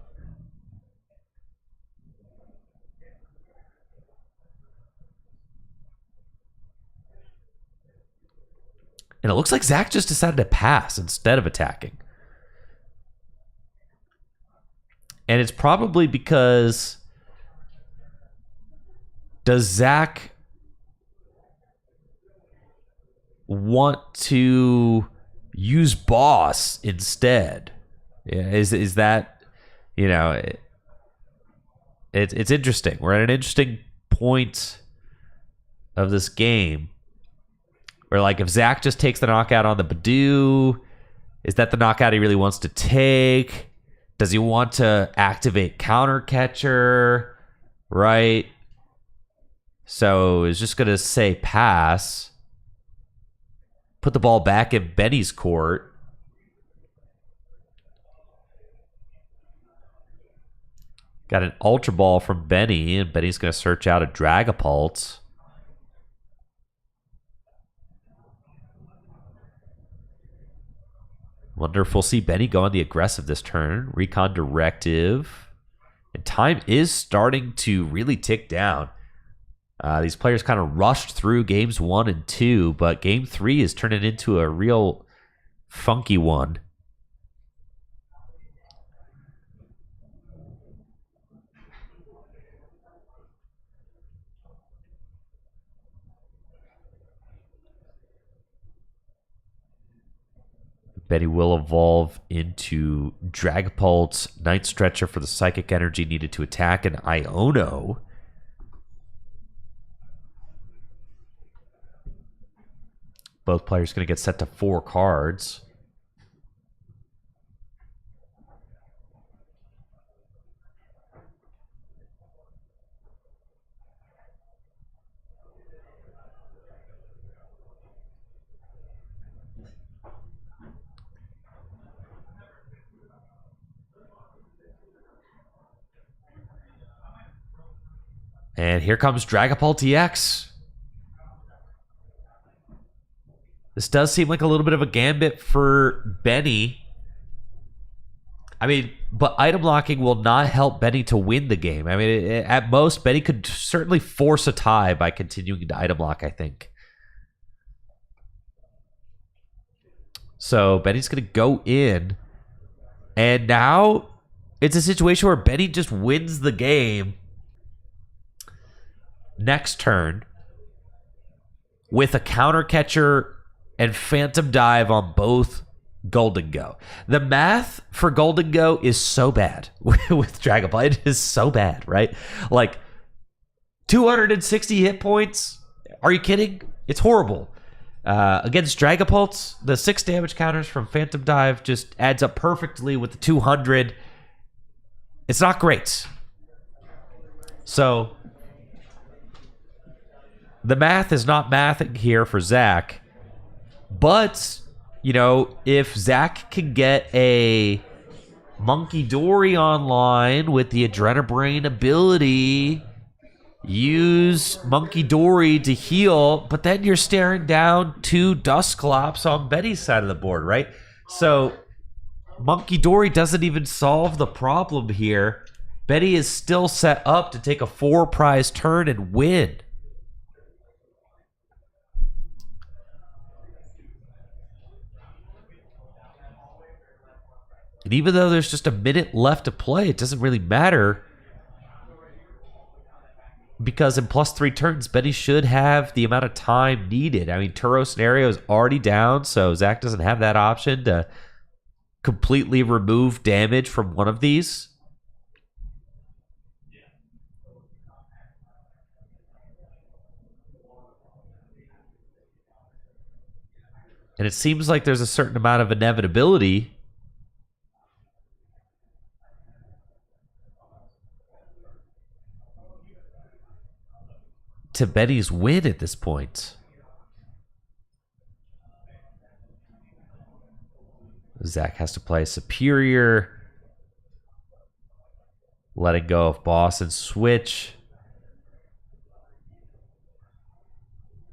And it looks like Zach just decided to pass instead of attacking. And it's probably because... Does Zach want to use boss instead? Yeah, is that, you know, it's interesting. We're at an interesting point of this game where, like, if Zach just takes the knockout on the Badoo, is that the knockout he really wants to take? Does he want to activate counter catcher? Right? So it's just going to say pass. Put the ball back in Benny's court. Got an Ultra Ball from Benny, and Benny's going to search out a Dragapult. Wonder if we'll see Benny go on the aggressive this turn. Recon Directive. And time is starting to really tick down. These players kind of rushed through games 1 and 2, but game 3 is turning into a real funky one. Benny will evolve into Dragapult, Night Stretcher for the Psychic Energy needed to attack, and Iono. Both players going to get set to 4 cards. And here comes Dragapult EX. This does seem like a little bit of a gambit for Benny. I mean, but item locking will not help Benny to win the game. I mean, at most, Benny could certainly force a tie by continuing to item lock, I think. So Benny's going to go in. And now it's a situation where Benny just wins the game next turn with a counter catcher and Phantom Dive on both Golden Go. The math for Golden Go is so bad with Dragapult. It is so bad, right? Like 260 hit points. Are you kidding? It's horrible. Against Dragapult, the 6 damage counters from Phantom Dive just adds up perfectly with the 200. It's not great. So the math is not mathing here for Zach. But, you know, if Zach can get a Monkey Dory online with the Adrenabrain ability, use Monkey Dory to heal, but then you're staring down 2 Dusclops on Benny's side of the board, right? So Monkey Dory doesn't even solve the problem here. Benny is still set up to take a 4-prize turn and win. And even though there's just a minute left to play, it doesn't really matter. Because in +3 turns, Benny should have the amount of time needed. I mean, Turo Scenario is already down, so Zach doesn't have that option to completely remove damage from one of these. And it seems like there's a certain amount of inevitability to Benny's win at this point. Zach has to play Superior, letting go of Boss and Switch.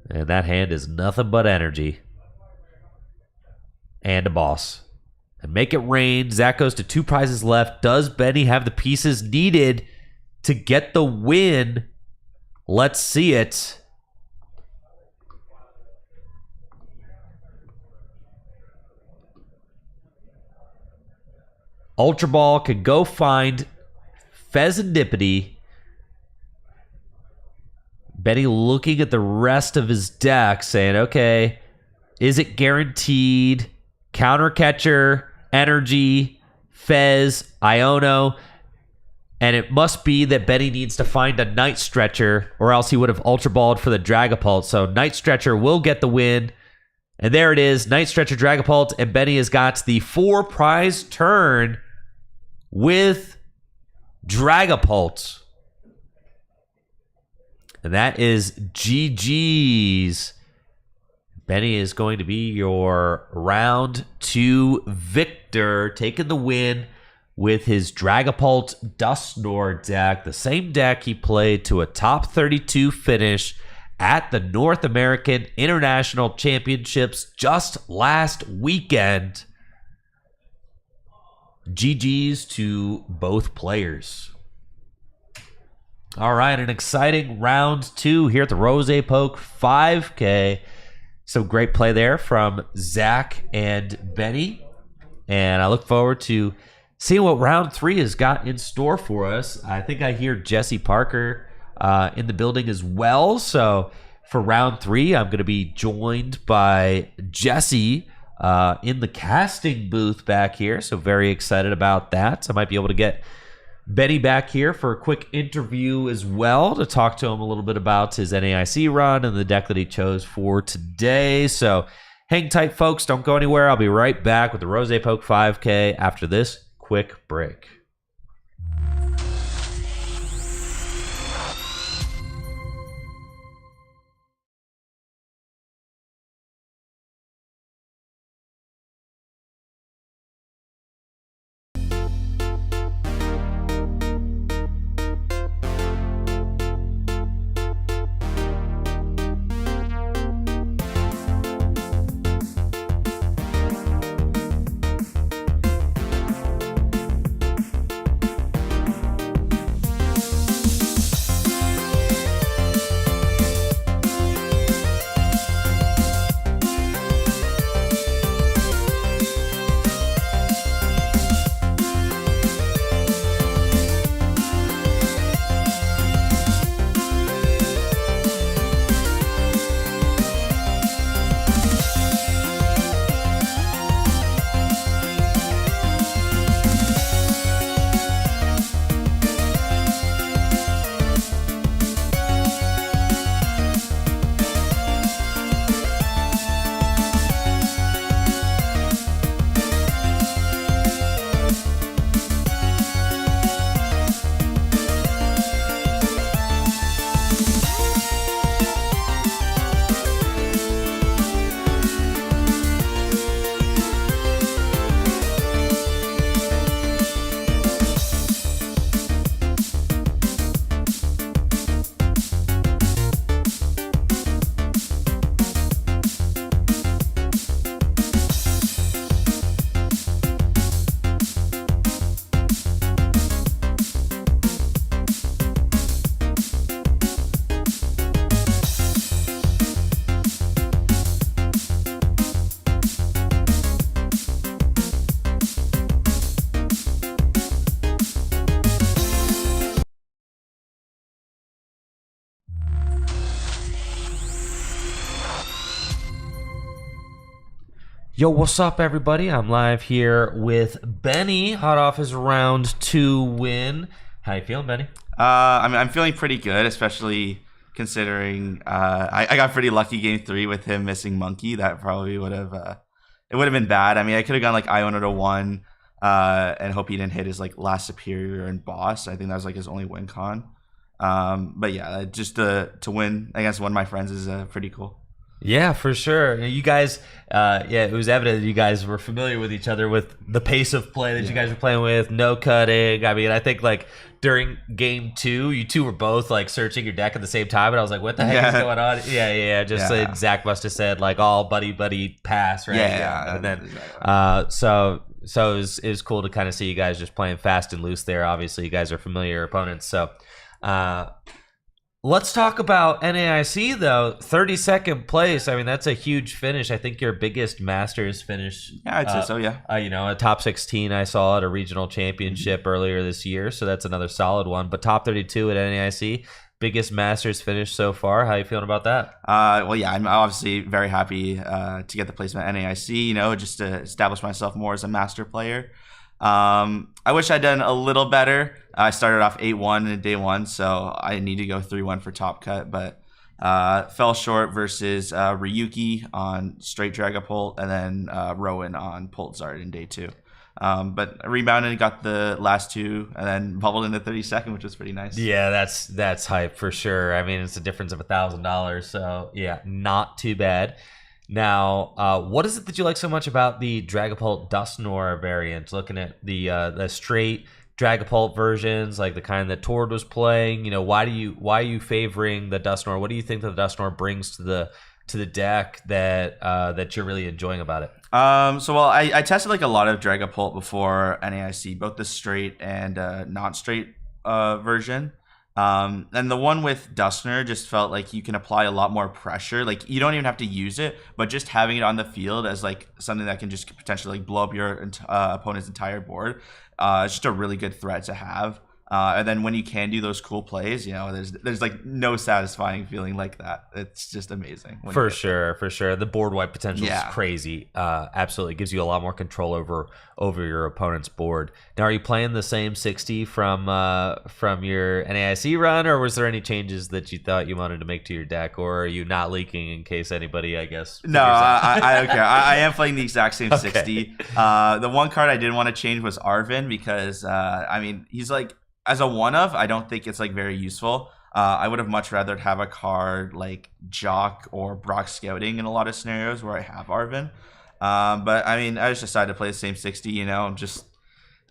And that hand is nothing but energy. And a boss. And make it rain. Zach goes to 2 prizes left. Does Benny have the pieces needed to get the win? Let's see it. Ultra Ball could go find Pheasantipity. Benny looking at the rest of his deck, saying, okay, is it guaranteed? Counter Catcher, Energy, Fez, Iono. And it must be that Benny needs to find a Night Stretcher, or else he would have Ultra Balled for the Dragapult. So Night Stretcher will get the win. And there it is, Night Stretcher, Dragapult, and Benny has got the 4 prize turn with Dragapult. And that is GG's. Benny is going to be your round 2 victor, taking the win with his Dragapult Dusknoir deck, the same deck he played to a top 32 finish at the North American International Championships just last weekend. GG's to both players. All right, an exciting round 2 here at the RozayPoke 5K. So great play there from Zach and Benny. And I look forward to seeing what round 3 has got in store for us. I think I hear Jesse Parker in the building as well. So for round 3, I'm going to be joined by Jesse in the casting booth back here. So very excited about that. I might be able to get Benny back here for a quick interview as well to talk to him a little bit about his NAIC run and the deck that he chose for today. So hang tight, folks. Don't go anywhere. I'll be right back with the RozayPoke 5K after this quick break. Yo, what's up, everybody? I'm live here with Benny, hot off his round 2 win. How you feeling, Benny? I'm feeling pretty good, especially considering I got pretty lucky game 3 with him missing Monkey. That probably would have it would have been bad. I mean, I could have gone like Iona to 1 and hope he didn't hit his like last Superior and Boss. I think that was like his only win con. But yeah, just to win against one of my friends is pretty cool. Yeah, for sure. You guys, it was evident that you guys were familiar with each other with the pace of play that you guys were playing with, no cutting. I mean, I think like during game 2, you two were both like searching your deck at the same time, and I was like, "What the heck is going on?" Yeah. Just like Zach must have said like, "All buddy pass," right? Yeah. And then, exactly. so it was cool to kind of see you guys just playing fast and loose there. Obviously, you guys are familiar opponents, so. Let's talk about NAIC though. 32nd place. I mean, that's a huge finish. I think your biggest Masters finish. Yeah, I'd say so. Yeah. A top 16 I saw at a regional championship earlier this year, so that's another solid one. But top 32 at NAIC, biggest Masters finish so far. How you feeling about that? Well, yeah, I'm obviously very happy to get the placement at NAIC. Just to establish myself more as a master player. I wish I'd done a little better. I started off 8-1 in day 1, so I need to go 3-1 for top cut, but fell short versus Ryuki on straight Dragapult and then Rowan on Poltzard in day 2. But I rebounded and got the last 2 and then bubbled into 32nd, which was pretty nice. Yeah, that's hype for sure. I mean, it's a difference of $1,000, so yeah, not too bad. Now, what is it that you like so much about the Dragapult Dusknoir variant? Looking at the straight Dragapult versions, like the kind that Tord was playing, why are you favoring the Dusknoir? What do you think that the Dusknoir brings to the deck that you're really enjoying about it? I tested like a lot of Dragapult before NAIC, both the straight and not straight version. And the one with Dusknoir just felt like you can apply a lot more pressure. Like you don't even have to use it, but just having it on the field as like something that can just potentially like blow up your opponent's entire board, it's just a really good threat to have. And then when you can do those cool plays, there's like no satisfying feeling like that. It's just amazing. For sure. The board wipe potential is crazy. Absolutely gives you a lot more control over your opponent's board. Now, are you playing the same 60 from your NAIC run, or was there any changes that you thought you wanted to make to your deck, or are you not leaking in case anybody, I guess? No, I don't care. I am playing the exact same 60. The one card I didn't want to change was Arvin because he's like, as a one-of, I don't think it's like very useful. I would have much rather have a card like Jock or Brock Scouting in a lot of scenarios where I have Arvin. But I just decided to play the same 60. Just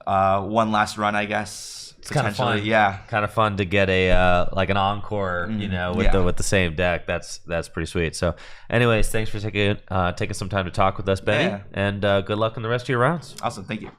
one last run, I guess. It's kind of fun. Yeah, kind of fun to get a like an encore, with the same deck. That's pretty sweet. So, anyways, thanks for taking some time to talk with us, Benny, and good luck in the rest of your rounds. Awesome, thank you.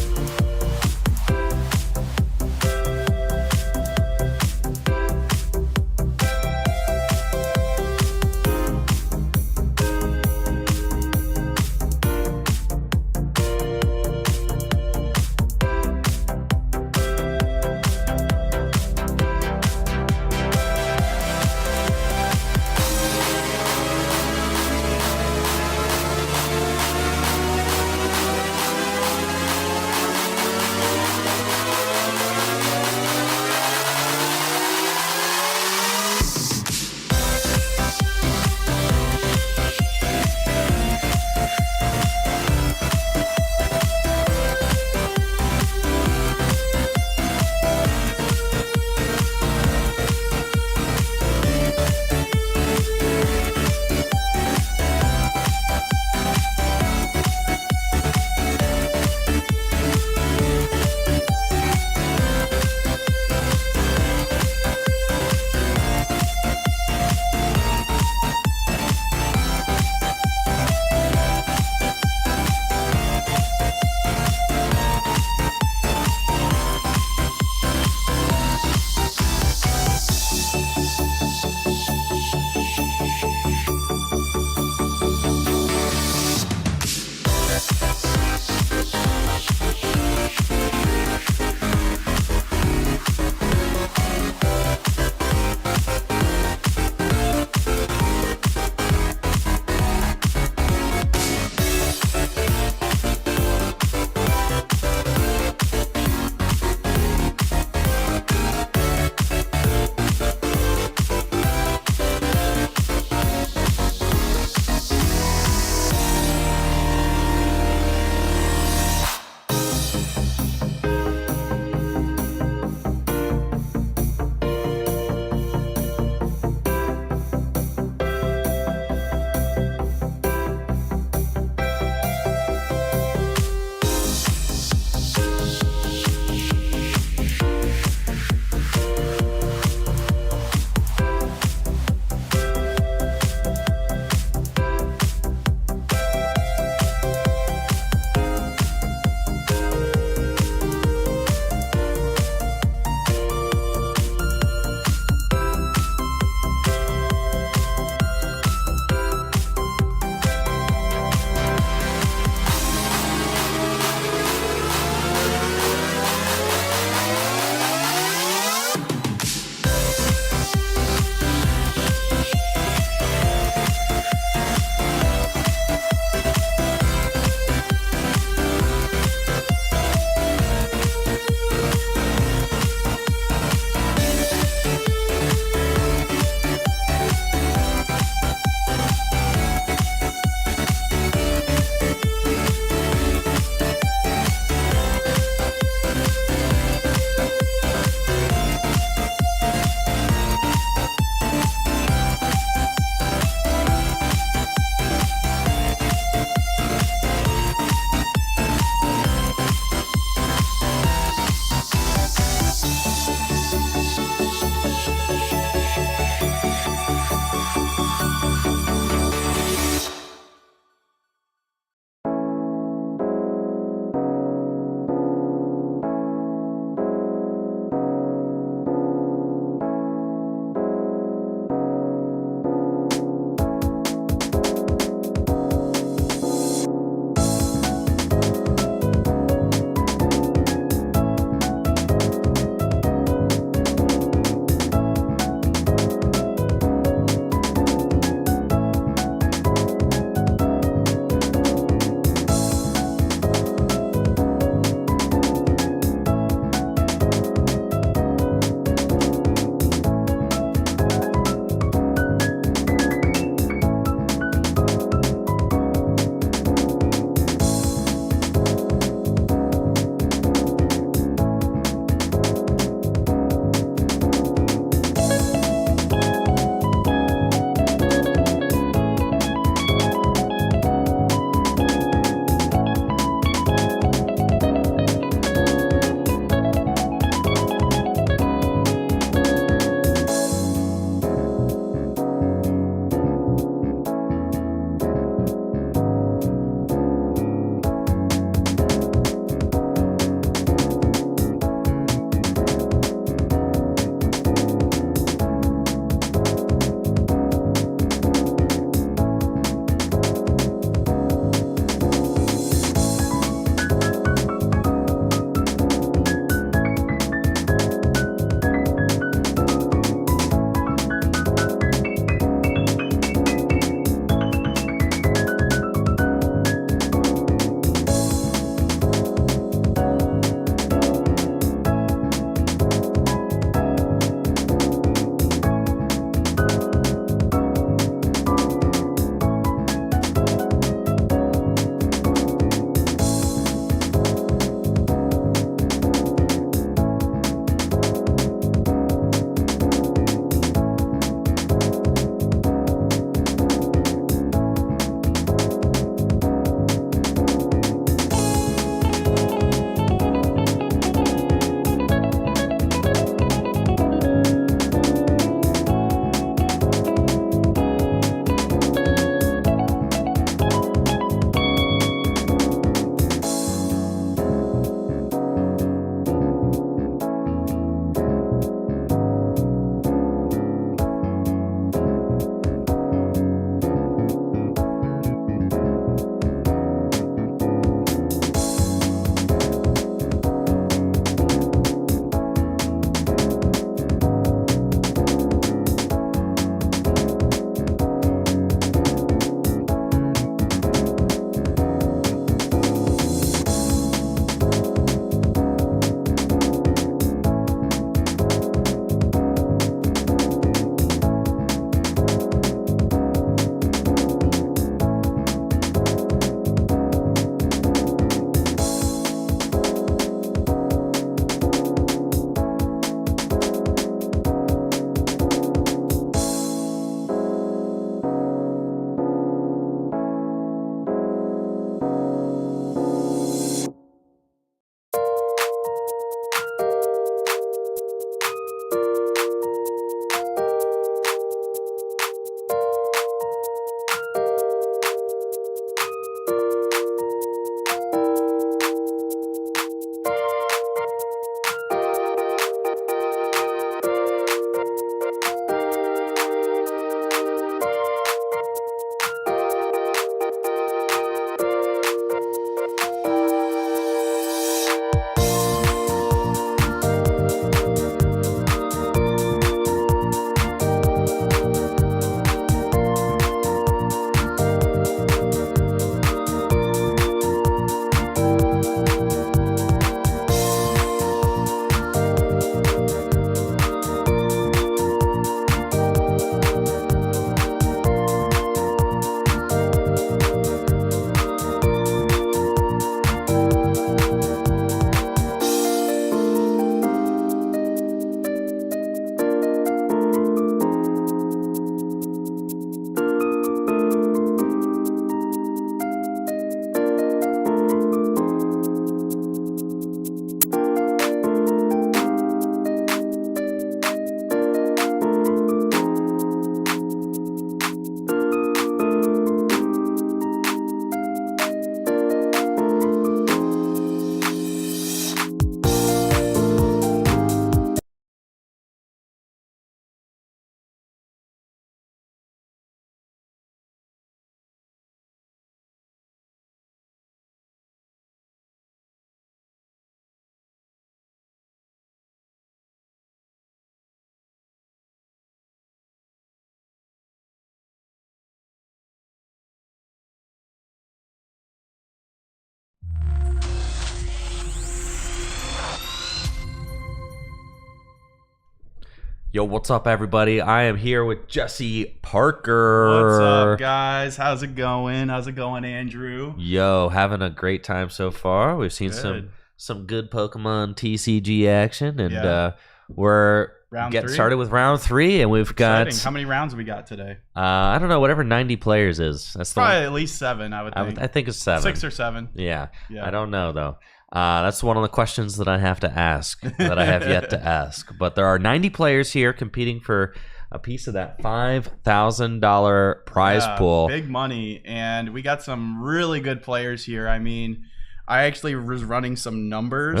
Yo, what's up, everybody? I am here with Jesse Parker. What's up, guys? How's it going? How's it going, Andrew? Yo, having a great time so far. We've seen some good Pokémon TCG action, and we're getting started with round 3, and we've got... How many rounds we got today? I don't know, whatever 90 players is. That's probably at least 7, I would think. I think it's 7. 6 or 7. Yeah, I don't know, though. That's one of the questions that I have to ask, that I have yet to ask. But there are 90 players here competing for a piece of that $5,000 prize pool. Big money. And we got some really good players here. I mean, I actually was running some numbers.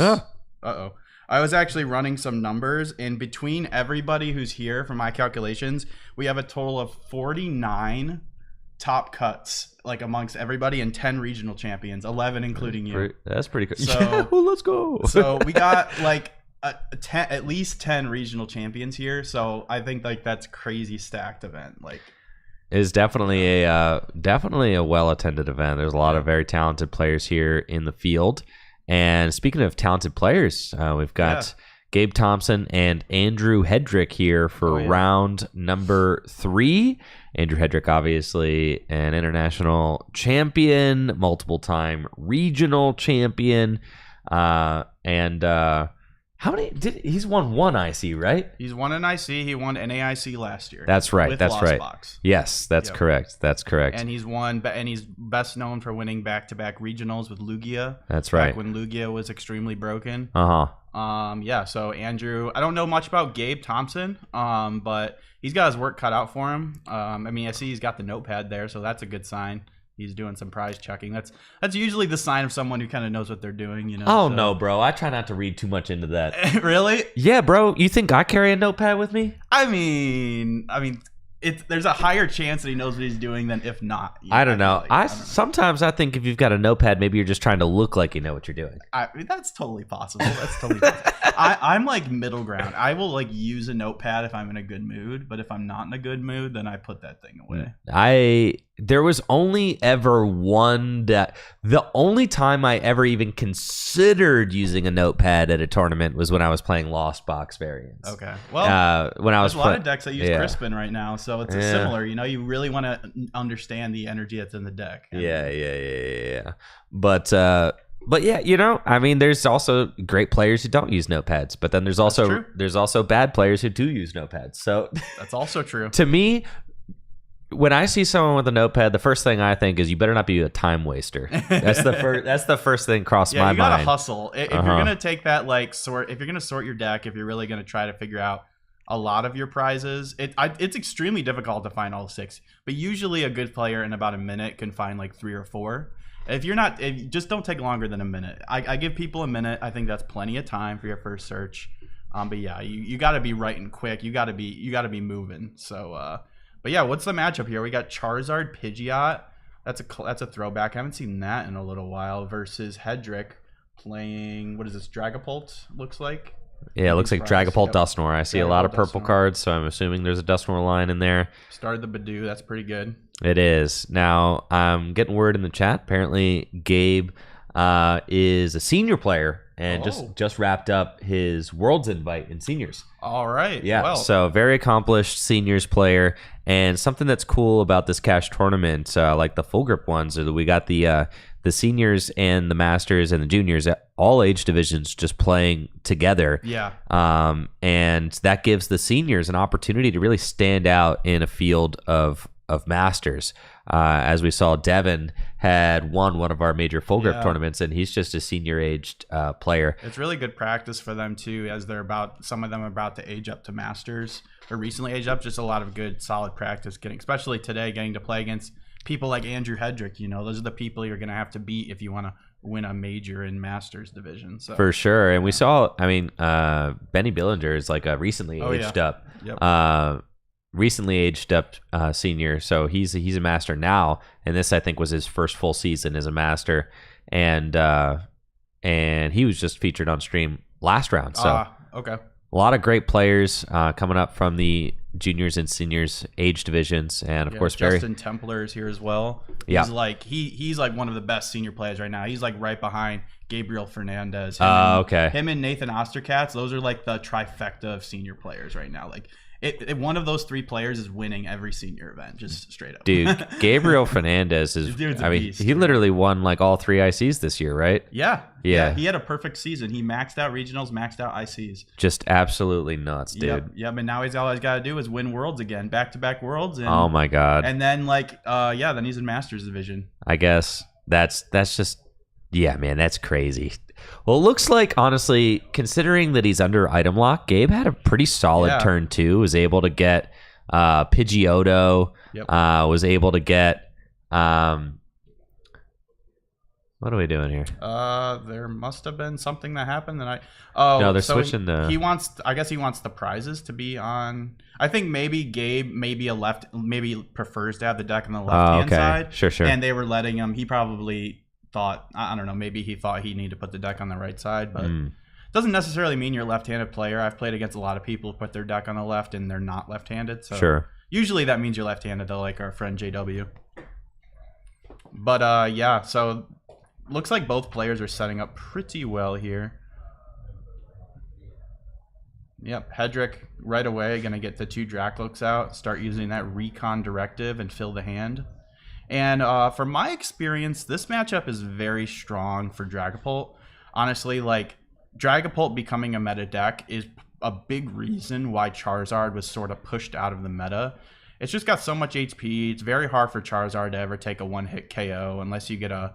I was actually running some numbers. And between everybody who's here, from my calculations, we have a total of 49 top cuts, like amongst everybody, and 10 regional champions, 11 including you. That's pretty good. So yeah, well, let's go. So we got like at least 10 regional champions here. So I think like that's a crazy stacked event. Like, it's definitely a well attended event. There's a lot of very talented players here in the field. And speaking of talented players, we've got Gabe Thompson and Andrew Hedrick here for round number 3. Andrew Hedrick, obviously an international champion, multiple-time regional champion, and how many he's won one IC, right? He's won an IC. He won NAIC last year. That's right. With That's Lost right. Box. Yes, that's correct. That's correct. And he's won, and he's best known for winning back-to-back regionals with Lugia. That's right. Back when Lugia was extremely broken. Yeah. So Andrew, I don't know much about Gabe Thompson, but he's got his work cut out for him. I mean, I see he's got the notepad there, so that's a good sign. He's doing some prize checking. That's usually the sign of someone who kind of knows what they're doing, you know. Oh, no, bro. I try not to read too much into that. Really? Yeah, bro. You think I carry a notepad with me? I mean, there's a higher chance that he knows what he's doing than if not. I don't know. Sometimes I think if you've got a notepad, maybe you're just trying to look like you know what you're doing. That's totally possible. I'm like middle ground. I will like use a notepad if I'm in a good mood, but if I'm not in a good mood, then I put that thing away. There was only ever the only time I ever even considered using a notepad at a tournament was when I was playing Lost Box variants. Okay. Well, when I was there's a lot of decks that use Crispin right now, so it's similar. You know, you really want to understand the energy that's in the deck. Yeah. But yeah, you know, I mean, there's also great players who don't use notepads, but then there's also bad players who do use notepads. So that's also true. To me, when I see someone with a notepad, the first thing I think is you better not be a time waster. That's the first thing crossed my mind. Yeah, you gotta hustle. If you're gonna take that if you're gonna sort your deck, if you're really gonna try to figure out a lot of your prizes, it's extremely difficult to find all 6. But usually a good player in about a minute can find like 3 or 4. If just don't take longer than a minute. I give people a minute. I think that's plenty of time for your first search. But yeah, you got to be writing quick. You got to be moving. So, but yeah, what's the matchup here? We got Charizard, Pidgeot. That's a throwback. I haven't seen that in a little while. Versus Hedrick playing, what is this? Dragapult looks like. Yeah, it looks like Dragapult Dusknoir. I see a lot of purple cards, so I'm assuming there's a Dusknoir line in there. Started the Badoo. That's pretty good. It is. Now, I'm getting word in the chat. Apparently, Gabe is a senior player and just wrapped up his Worlds invite in seniors. All right. Yeah, so very accomplished seniors player. And something that's cool about this cash tournament, like the full grip ones, is that we got the seniors and the masters and the juniors at all age divisions just playing together. Yeah. And that gives the seniors an opportunity to really stand out in a field of masters. As we saw, Devin had won one of our major full grip tournaments, and he's just a senior aged player. It's really good practice for them too, as some of them are about to age up to masters or recently aged up. Just a lot of good solid practice especially today, getting to play against people like Andrew Hedrick. You know, those are the people you're going to have to beat if you want to win a major in masters division. So for sure. And we saw, Benny Billinger is like a recently aged up. Yep. Recently aged up senior, so he's a master now, and this I think was his first full season as a master, and he was just featured on stream last round. So okay, a lot of great players coming up from the juniors and seniors age divisions, and of course Justin Templar is here as well. Yeah. He's like one of the best senior players right now. He's like right behind Gabriel Fernandez. Okay. Him and Nathan Osterkatz, those are like the trifecta of senior players right now. Like one of those three players is winning every senior event, just straight up. Dude, Gabriel Fernandez is, Dude's a I mean, beast, he literally won like all 3 ICs this year, right? Yeah. Yeah. He had a perfect season. He maxed out regionals, maxed out ICs. Just absolutely nuts, dude. Yep. And now all he's got to do is win Worlds again, back-to-back Worlds. And, Oh my God. And then then he's in Masters division. I guess that's just, yeah, man, that's crazy. Well, it looks like, honestly, considering that he's under item lock, Gabe had a pretty solid turn 2. Was able to get Pidgeotto. Yep. Was able to get what are we doing here? There must have been something that happened that no, they're switching the. I guess he wants the prizes to be on. I think maybe Gabe maybe prefers to have the deck on the left hand side. Sure. And they were letting him. He probably thought, I don't know, maybe he thought he needed to put the deck on the right side, but doesn't necessarily mean you're a left-handed player. I've played against a lot of people who put their deck on the left and they're not left-handed. So usually that means you're left-handed, though, like our friend JW. But so looks like both players are setting up pretty well here. Yep, Hedrick right away going to get the 2 Draclokes out, start using that Recon Directive and fill the hand. And from my experience, this matchup is very strong for Dragapult. Honestly, like, Dragapult becoming a meta deck is a big reason why Charizard was sort of pushed out of the meta. It's just got so much HP. It's very hard for Charizard to ever take a one-hit KO unless you get a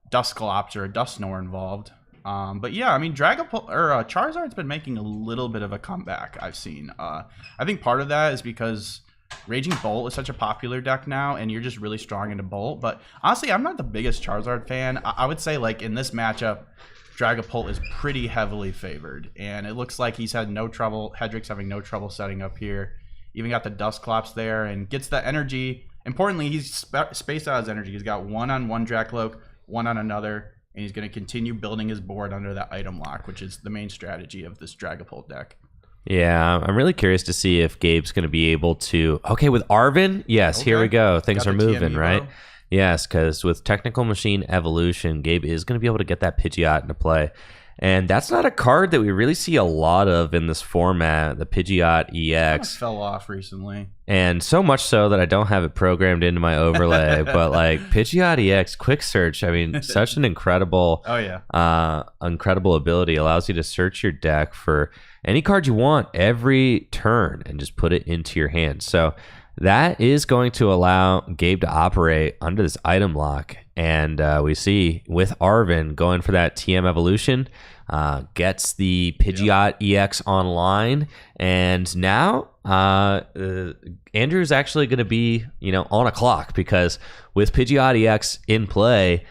Dusclops or a Dusknoir involved. But yeah, I mean, Charizard's been making a little bit of a comeback, I've seen. I think part of that is because Raging Bolt is such a popular deck now, and you're just really strong into Bolt. But honestly, I'm not the biggest Charizard fan. I would say, like, in this matchup, Dragapult is pretty heavily favored. And it looks like he's had no trouble. Hedrick's having no trouble setting up here. Even got the Dusclops there and gets the energy. Importantly, he's spaced out his energy. He's got 1 on one Dracloak, 1 on another, and he's going to continue building his board under that item lock, which is the main strategy of this Dragapult deck. Yeah, I'm really curious to see if Gabe's going to be able to. Okay, with Arvin, yes, here we go. Things are moving, right? Yes, because with Technical Machine Evolution, Gabe is going to be able to get that Pidgeot into play. And that's not a card that we really see a lot of in this format, the Pidgeot EX. It fell off recently. And so much so that I don't have it programmed into my overlay. But like Pidgeot EX Quick Search, I mean, such an incredible incredible ability. Allows you to search your deck for any card you want every turn and just put it into your hand. So that is going to allow Gabe to operate under this item lock. And we see with Arvin going for that TM evolution, gets the Pidgeot EX online. And now Andrew's actually going to be, on a clock, because with Pidgeot EX in play,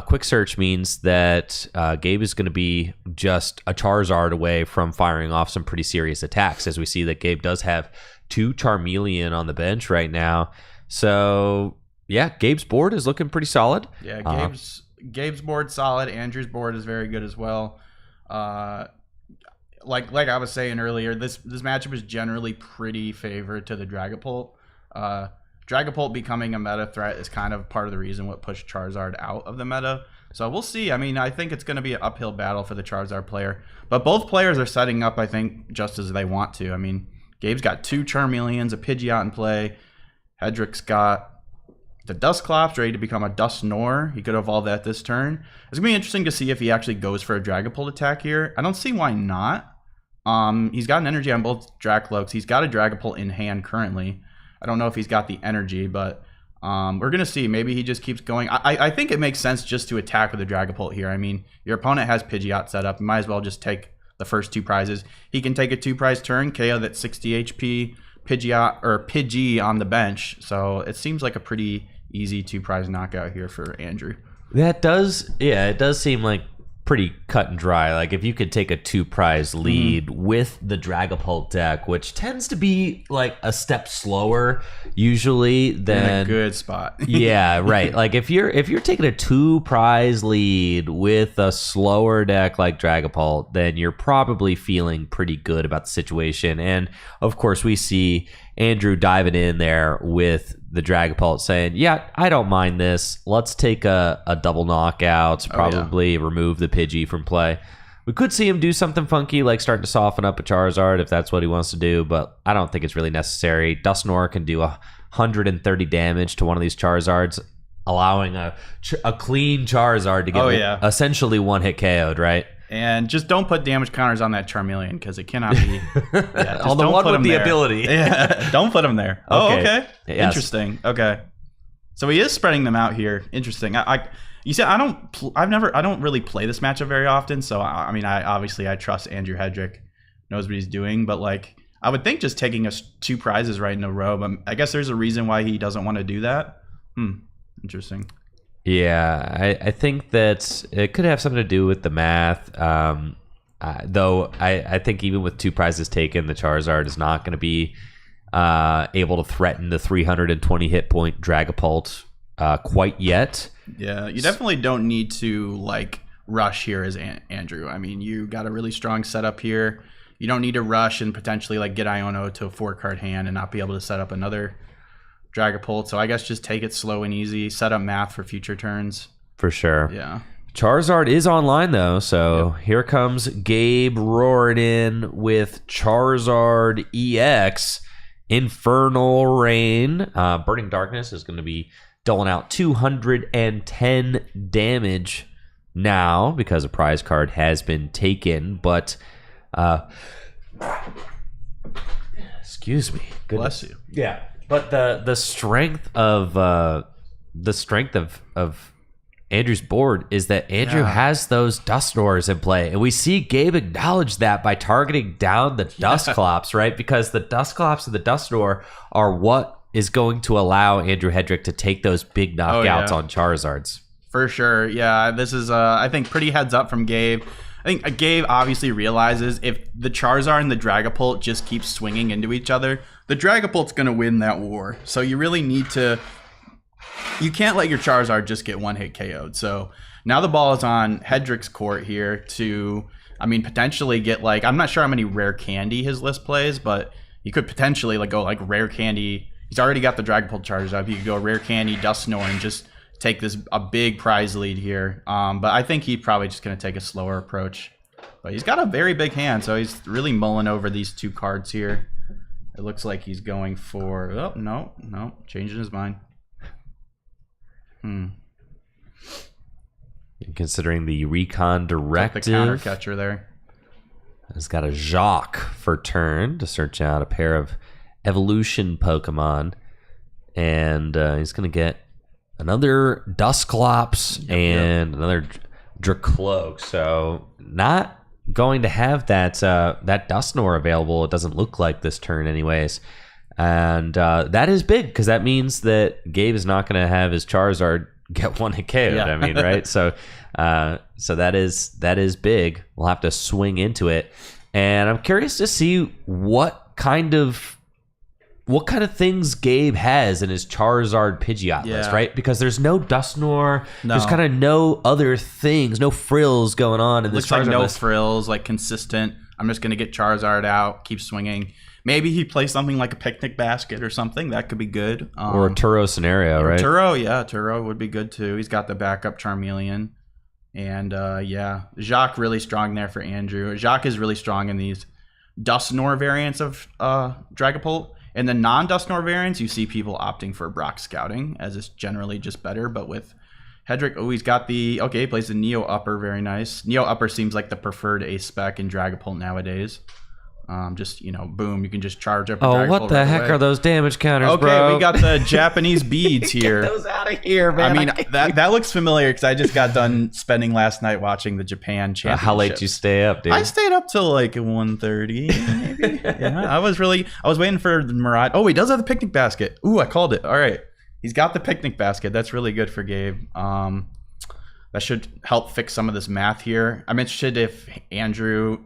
Quick Search means that Gabe is going to be just a Charizard away from firing off some pretty serious attacks, as we see that Gabe does have 2 Charmeleon on the bench right now. So yeah, Gabe's board is looking pretty solid. Yeah, Gabe's board solid. Andrew's board is very good as well. Like I was saying earlier, this matchup is generally pretty favored to the Dragapult. Dragapult becoming a meta threat is kind of part of the reason what pushed Charizard out of the meta. So we'll see. I mean, I think it's going to be an uphill battle for the Charizard player. But both players are setting up, I think, just as they want to. I mean, Gabe's got 2 Charmeleons, a Pidgeot in play. Hedrick's got the Dusclops ready to become a Dusknoir. He could evolve that this turn. It's going to be interesting to see if he actually goes for a Dragapult attack here. I don't see why not. He's got an energy on both Draclokes. He's got a Dragapult in hand currently. I don't know if he's got the energy, but we're going to see. Maybe he just keeps going. I think it makes sense just to attack with a Dragapult here. I mean, your opponent has Pidgeot set up. You might as well just take the first 2 prizes. He can take a 2-prize turn, KO that 60 HP Pidgeot or Pidgey on the bench. So it seems like a pretty easy 2-prize knockout here for Andrew. That does, it does seem like pretty cut and dry. Like if you could take a 2-prize lead with the Dragapult deck, which tends to be like a step slower usually than in a good spot. Yeah, right. Like if you're taking a 2-prize lead with a slower deck like Dragapult, then you're probably feeling pretty good about the situation. And of course, we see Andrew diving in there with the Dragapult saying, yeah, I don't mind this. Let's take a double knockout, probably remove the Pidgey from play. We could see him do something funky, like start to soften up a Charizard if that's what he wants to do, but I don't think it's really necessary. Dusknoir can do 130 damage to one of these Charizards, allowing a clean Charizard to get essentially one-hit KO'd, right? And just don't put damage counters on that Charmeleon because it cannot be. Yeah, on the one with the ability. Yeah, don't put him there. Okay. Oh, okay. Yes. Interesting. Okay. So he is spreading them out here. Interesting. You said I don't really play this matchup very often. So I mean, I trust Andrew Hedrick knows what he's doing, but like I would think just taking us 2 prizes right in a row. But I guess there's a reason why he doesn't want to do that. Interesting. Yeah, I think that it could have something to do with the math. Though I think even with 2 prizes taken, the Charizard is not going to be able to threaten the 320 hit point Dragapult quite yet. Yeah, you definitely don't need to like rush here as Andrew. I mean, you got a really strong setup here. You don't need to rush and potentially like get Iono to a 4-card hand and not be able to set up another Dragapult. So I guess just take it slow and easy. Set up math for future turns. For sure. Yeah. Charizard is online though, so here comes Gabe roaring in with Charizard EX. Infernal Rain. Burning Darkness is going to be doling out 210 damage now because a prize card has been taken, but excuse me. Goodness. Bless you. Yeah. But the strength of Andrew's board is that Andrew has those Dusknoirs in play, and we see Gabe acknowledge that by targeting down the Dusclops, right? Because the Dusclops and the Dusknoir are what is going to allow Andrew Hedrick to take those big knockouts on Charizards. For sure, yeah. This is I think pretty heads up from Gabe. I think Gabe obviously realizes if the Charizard and the Dragapult just keep swinging into each other, the Dragapult's going to win that war. So you really need to... You can't let your Charizard just get one-hit KO'd. So now the ball is on Hedrick's court here to, I mean, potentially get like... I'm not sure how many Rare Candy his list plays, but he could potentially like go like Rare Candy. He's already got the Dragapult Charizard up. He could go Rare Candy, Dusknoir, and just take a big prize lead here. But I think he's probably just going to take a slower approach. But he's got a very big hand, so he's really mulling over these 2 cards here. It looks like he's going for... Oh, no, changing his mind. Considering the Recon Directive. The counter catcher there. He's got a Jacques for turn to search out a pair of evolution Pokemon. And he's going to get another Dusclops and another Dracloak. So not going to have that Dusknoir available. It doesn't look like this turn anyways. And that is big because that means that Gabe is not going to have his Charizard get one hit KO'd. I mean, right? So that is big. We'll have to swing into it. And I'm curious to see what kind of things Gabe has in his Charizard Pidgeot list, right? Because there's no Dusknoir. There's kind of no other things, no frills going on in this Charizard like no list. frills, like consistent. I'm just going to get Charizard out, keep swinging. Maybe he plays something like a Picnic Basket or something. That could be good. Or a Turo scenario, right? Turo would be good too. He's got the backup Charmeleon. And Jacques really strong there for Andrew. Jacques is really strong in these Dusknoir variants of Dragapult. In the non-Dusknoir variants, you see people opting for Brock Scouting, as it's generally just better. But with Hedrick, he's got he plays the Neo Upper, very nice. Neo Upper seems like the preferred ace spec in Dragapult nowadays. Boom, you can just charge up. What the heck are those damage counters, bro? Okay, we got the Japanese beads here. Get those out of here, man. I mean, that looks familiar because I just got done spending last night watching the Japan Championship. How late did you stay up, dude? I stayed up till like 1:30, maybe. Yeah, I was waiting for the Mirage. Oh, he does have the Picnic Basket. Ooh, I called it. All right, he's got the Picnic Basket. That's really good for Gabe. that should help fix some of this math here. I'm interested if Andrew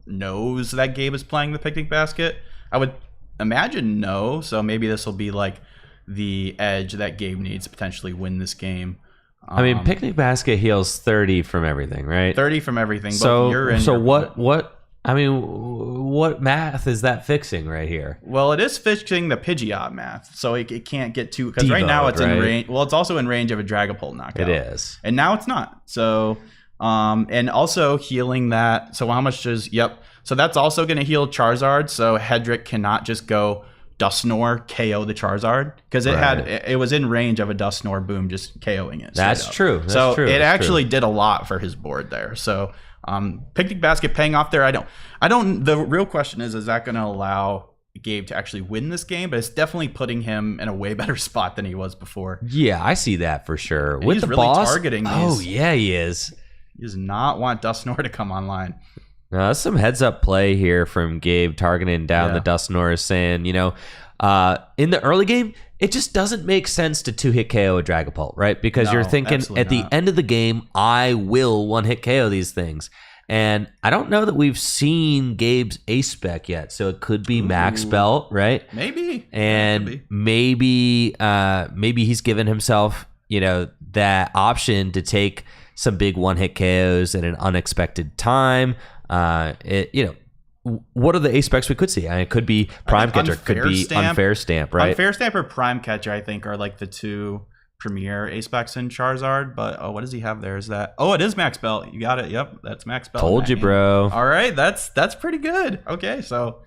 knows that Gabe is playing the picnic basket. I would imagine no, so maybe this will be like the edge that Gabe needs to potentially win this game. I mean, picnic basket heals 30 from everything, right? 30 from everything. So, but what math is that fixing right here? Well, it is fixing the Pidgeot math, so it can't get too, because right now it's in range. Well, it's also in range of a Dragapult knockout. It is, and now it's not. So, and also healing that. So how much does? Yep. So that's also going to heal Charizard. So Hedrick cannot just go Dusknoir KO the Charizard, because it was in range of a Dusknoir boom, just KOing it. That's true. It actually did a lot for his board there. So picnic basket paying off there. I don't. The real question is that going to allow Gabe to actually win this game? But it's definitely putting him in a way better spot than he was before. Yeah, I see that for sure. And with he's the really boss targeting these. Oh yeah, he is. He does not want Dusknoir to come online. Now, that's some heads up play here from Gabe targeting down the Dusknoir, saying, in the early game, it just doesn't make sense to 2-hit KO a Dragapult, right? Because you're thinking at the end of the game, I will 1-hit KO these things. And I don't know that we've seen Gabe's ace spec yet, so it could be max belt, right? Maybe. And maybe he's given himself, that option to take some big 1-hit KOs at an unexpected time. What are the ace specs we could see? It could be Prime Catcher, could be Unfair Stamp, right? Unfair Stamp or Prime Catcher, I think, are like the two premier ace specs in Charizard. But what does he have there? Is that? Oh, it is Max Belt. You got it. Yep, that's Max Belt. Told you, bro. All right, that's pretty good. Okay, so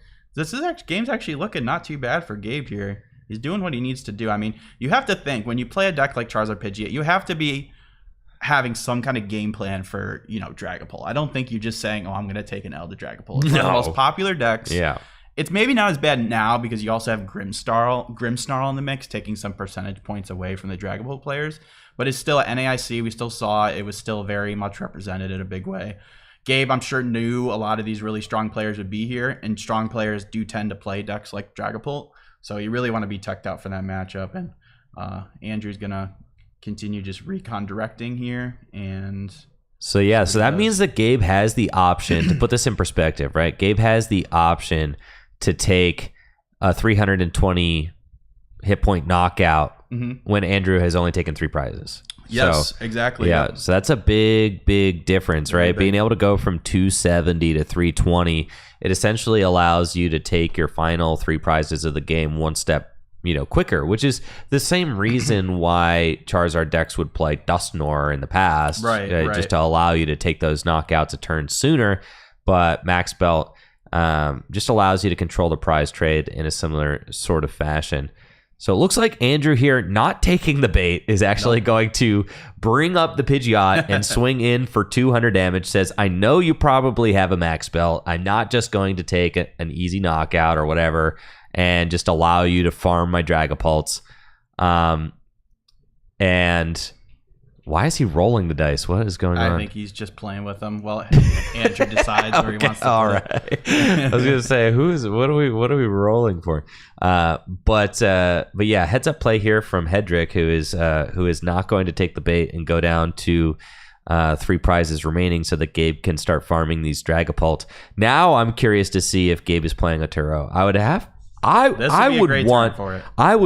game's actually looking not too bad for Gabe here. He's doing what he needs to do. I mean, you have to think when you play a deck like Charizard Pidgeot, you have to be having some kind of game plan for, Dragapult. I don't think you're just saying, I'm going to take an L to Dragapult. It's one of the most popular decks. Yeah. It's maybe not as bad now because you also have Grimmsnarl in the mix, taking some percentage points away from the Dragapult players. But it's still at NAIC. We still saw it was still very much represented in a big way. Gabe, I'm sure, knew a lot of these really strong players would be here, and strong players do tend to play decks like Dragapult. So you really want to be teched out for that matchup. And Andrew's going to continue just recon directing here. And so that means that Gabe has the option to put this in perspective, right? Gabe has the option to take a 320 hit point knockout when Andrew has only taken 3 prizes. Yes, so, exactly. Yeah, so that's a big difference, right? Being able to go from 270 to 320, it essentially allows you to take your final 3 prizes of the game one step quicker, which is the same reason why Charizard decks would play Dusknoir in the past, right. Just to allow you to take those knockouts a turn sooner. But Max Belt just allows you to control the prize trade in a similar sort of fashion. So it looks like Andrew here, not taking the bait, is actually going to bring up the Pidgeot and swing in for 200 damage. Says, I know you probably have a Max Belt. I'm not just going to take an easy knockout or whatever and just allow you to farm my Dragapults. And why is he rolling the dice? What is going on? I think he's just playing with them. Well, Andrew decides where he wants to all play. Right. I was gonna say, what are we rolling for? But yeah, heads up play here from Hedrick, who is not going to take the bait and go down to 3 prizes remaining so that Gabe can start farming these Dragapult. Now I'm curious to see if Gabe is playing a Turo. I would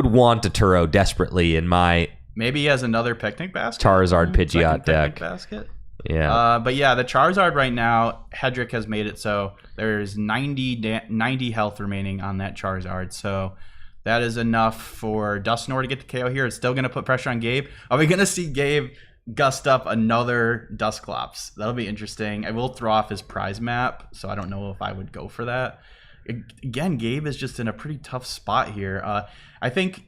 want a Turo desperately in my. Maybe he has another picnic basket. Charizard Pidgeot deck. Picnic basket. Yeah. But yeah, the Charizard right now, Hedrick has made it so there's 90 health remaining on that Charizard. So that is enough for Dusknoir to get the KO here. It's still going to put pressure on Gabe. Are we going to see Gabe gust up another Dusclops? That'll be interesting. I will throw off his prize map, so I don't know if I would go for that. Again, Gabe is just in a pretty tough spot here. I think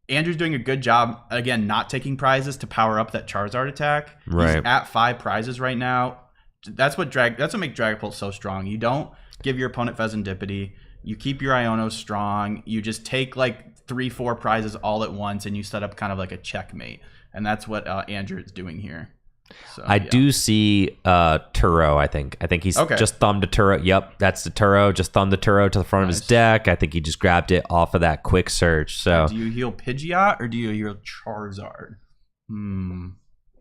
Andrew's doing a good job, again, not taking prizes to power up that Charizard attack. Right. He's at 5 prizes right now. That's what makes Dragapult so strong. You don't give your opponent Pheasantipity. You keep your Iono strong. You just take like 3-4 prizes all at once, and you set up kind of like a checkmate. And that's what Andrew is doing here. So, I do see Turo, I think. I think he's just thumbed a Turo. Yep, that's the Turo. Just thumbed the Turo to the front of his deck. I think he just grabbed it off of that quick search. So do you heal Pidgeot or do you heal Charizard?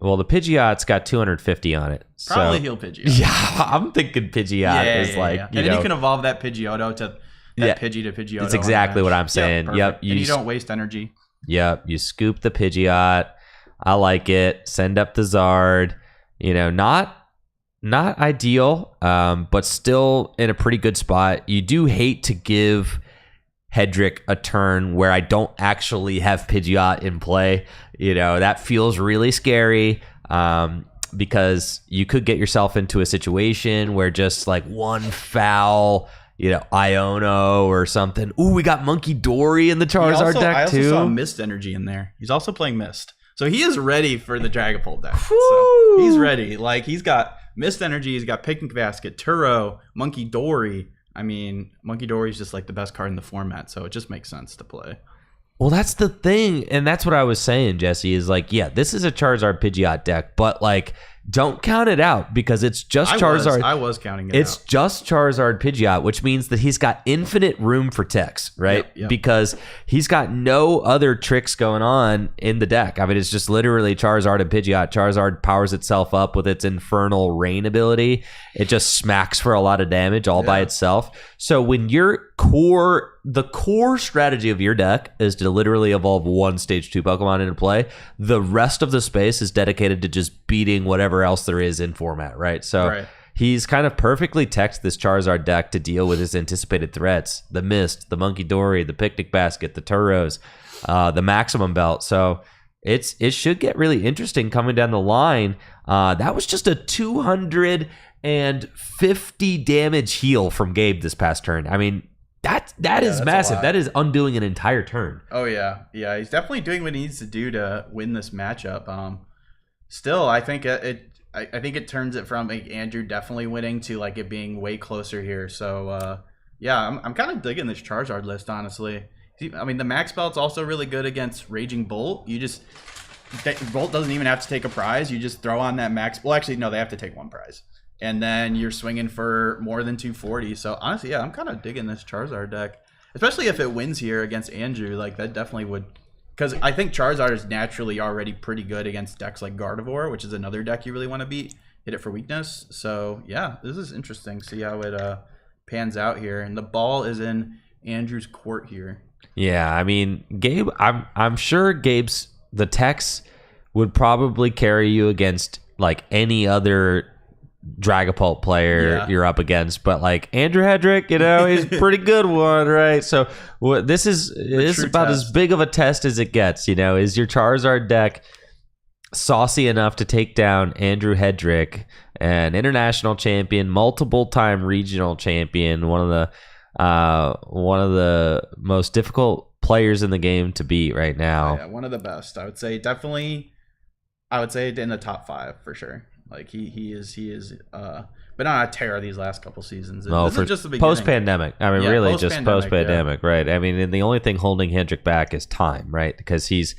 Well, the Pidgeot's got 250 on it. Probably so, he'll Pidgeot. Yeah, I'm thinking Pidgeot is like, and then you can evolve that Pidgeotto to Pidgey to Pidgeotto. That's exactly what I'm saying. Yep. And you don't waste energy. Yep. You scoop the Pidgeot. I like it. Send up the Zard. Not ideal, but still in a pretty good spot. You do hate to give Hedrick a turn where I don't actually have Pidgeot in play. That feels really scary because you could get yourself into a situation where just like one foul, Iono or something. Ooh, we got Monkey Dory in the Charizard deck I also too. saw Mist Energy in there. He's also playing Mist. So he is ready for the Dragapult deck. So he's ready. Like, he's got Mist Energy, he's got Picnic Basket, Turo, Monkey Dory. I mean, Monkey Dory is just like the best card in the format, so it just makes sense to play. Well, that's the thing, and that's what I was saying, Jesse, is like, yeah, this is a Charizard Pidgeot deck, but like, don't count it out because it's just Charizard. I was counting it It's out. just Charizard Pidgeot, which means that he's got infinite room for techs, right? Yep. Because he's got no other tricks going on in the deck. I mean, it's just literally Charizard and Pidgeot. Charizard powers itself up with its Infernal Rain ability. It just smacks for a lot of damage all by itself. So when the core strategy of your deck is to literally evolve one Stage 2 Pokemon into play, the rest of the space is dedicated to just beating whatever else there is in format, right? So he's kind of perfectly teched this Charizard deck to deal with his anticipated threats. The Mist, the Monkey Dory, the Picnic Basket, the Turos, the Maximum Belt. So it should get really interesting coming down the line. That was just a 250 damage heal from Gabe this past turn. I mean, that is massive. That is undoing an entire turn. Oh yeah, he's definitely doing what he needs to do to win this matchup. Still, I think it turns it from like Andrew definitely winning to like it being way closer here. So I'm kind of digging this Charizard list, honestly. I mean, the Max Belt's also really good against Raging Bolt. Bolt doesn't even have to take a prize. You just throw on that Max. Well, actually, no, they have to take one prize. And then you're swinging for more than 240. So honestly, I'm kind of digging this Charizard deck, especially if it wins here against Andrew. Like, that definitely would, because I think Charizard is naturally already pretty good against decks like Gardevoir, which is another deck you really want to beat. Hit it for weakness. So yeah, this is interesting. See how it pans out here. And the ball is in Andrew's court here. Yeah, I mean, Gabe, I'm sure the techs would probably carry you against like any other Dragapult player you're up against, but like Andrew Hedrick, he's a pretty good one, right? So this is about test. As big of a test as it gets. Is your Charizard deck saucy enough to take down Andrew Hedrick, an international champion, multiple-time regional champion, one of the most difficult players in the game to beat right now. Yeah, one of the best. I would say definitely. I would say in the top 5 for sure. Like he is been on a tear these last couple seasons. This is just the beginning. Post-pandemic. I mean, really just post-pandemic, right? I mean, and the only thing holding Hendrick back is time, right? Because he's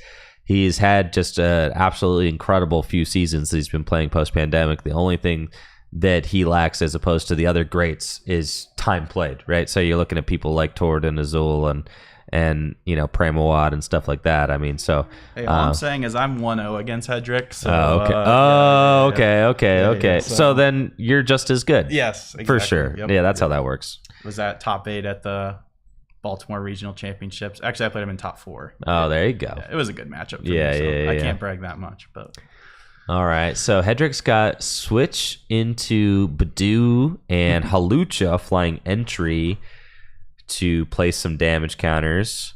had just an absolutely incredible few seasons that he's been playing post-pandemic. The only thing that he lacks as opposed to the other greats is time played, right? So you're looking at people like Tord and Azul and Premawad and stuff like that. I mean, so hey, all I'm saying is I'm 1-0 against Hedrick. So, okay. So then you're just as good. Yes, exactly. For sure. Yep. Yeah, that's how that works. Was that top 8 at the Baltimore Regional Championships? Actually, I played him in top 4. Oh, there you go. Yeah, it was a good matchup for me, so I can't brag that much, but. All right, so Hedrick's got Switch into Badoo and Halucha flying entry to place some damage counters.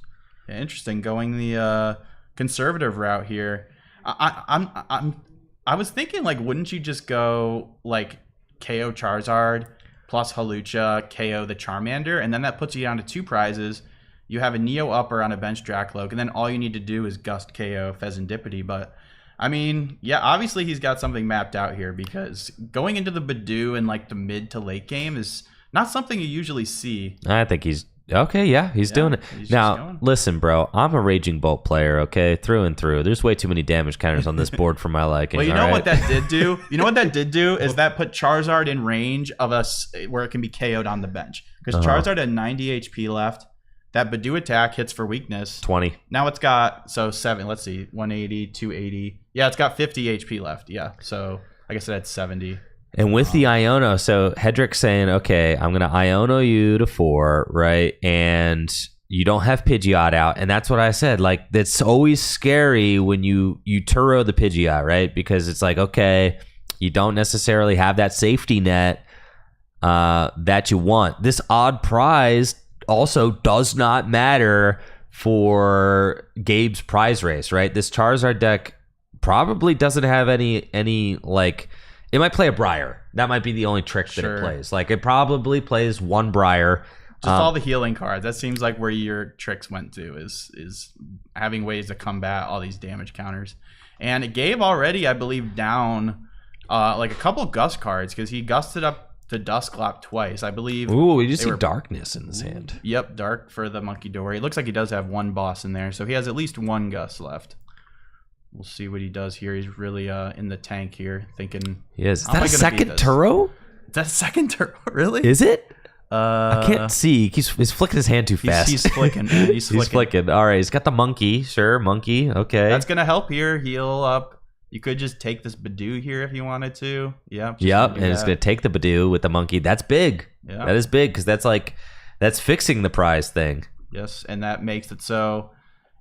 Yeah, interesting, going the conservative route here. I was thinking, like, wouldn't you just go like KO Charizard plus Halucha, KO the Charmander, and then that puts you down to 2 prizes. You have a Neo Upper on a bench Dracloak, and then all you need to do is Gust KO Pheasantipity. But I mean, yeah, obviously he's got something mapped out here, because going into the Badoo in like the mid to late game is not something you usually see. I think he's okay. Yeah, he's doing it. Now, listen, bro, I'm a Raging Bolt player, okay, through and through. There's way too many damage counters on this board for my liking. Well, you know what that did do? You know what that did do is that put Charizard in range of us where it can be KO'd on the bench. Because Charizard had 90 HP left. That Badoo attack hits for weakness. 20. Now it's got 7. Let's see, 180, 280. Yeah, it's got 50 HP left. Yeah, so I guess it had 70. And with the Iono, so Hedrick's saying, okay, I'm gonna Iono you to 4, right? And you don't have Pidgeot out, and that's what I said. Like, that's always scary when you Turo the Pidgeot, right? Because it's like, okay, you don't necessarily have that safety net that you want. This odd prize also does not matter for Gabe's prize race, right? This Charizard deck probably doesn't have any like, it might play a Briar. That might be the only trick that it plays. Like, it probably plays one Briar. Just all the healing cards. That seems like where your tricks went to is having ways to combat all these damage counters. And Gabe already, I believe, down like a couple Gust cards because he gusted up the Dusclop twice, I believe. Ooh, we just see Darkness in his hand. Yep, Dark for the Monkey Dory. It looks like he does have one boss in there, so he has at least one Gust left. We'll see what he does here. He's really in the tank here, thinking. He is. Is that a second Turo? Is that a second Turo? Really? Is it? I can't see. He's flicking his hand too fast. He's flicking, man. He's flicking. All right, he's got the monkey. Sure, monkey. Okay. That's going to help here. Heal up. You could just take this Badoo here if you wanted to. Yep, and it's going to take the Badoo with the monkey. That's big. Yeah. That is big because that's fixing the prize thing. Yes, and that makes it so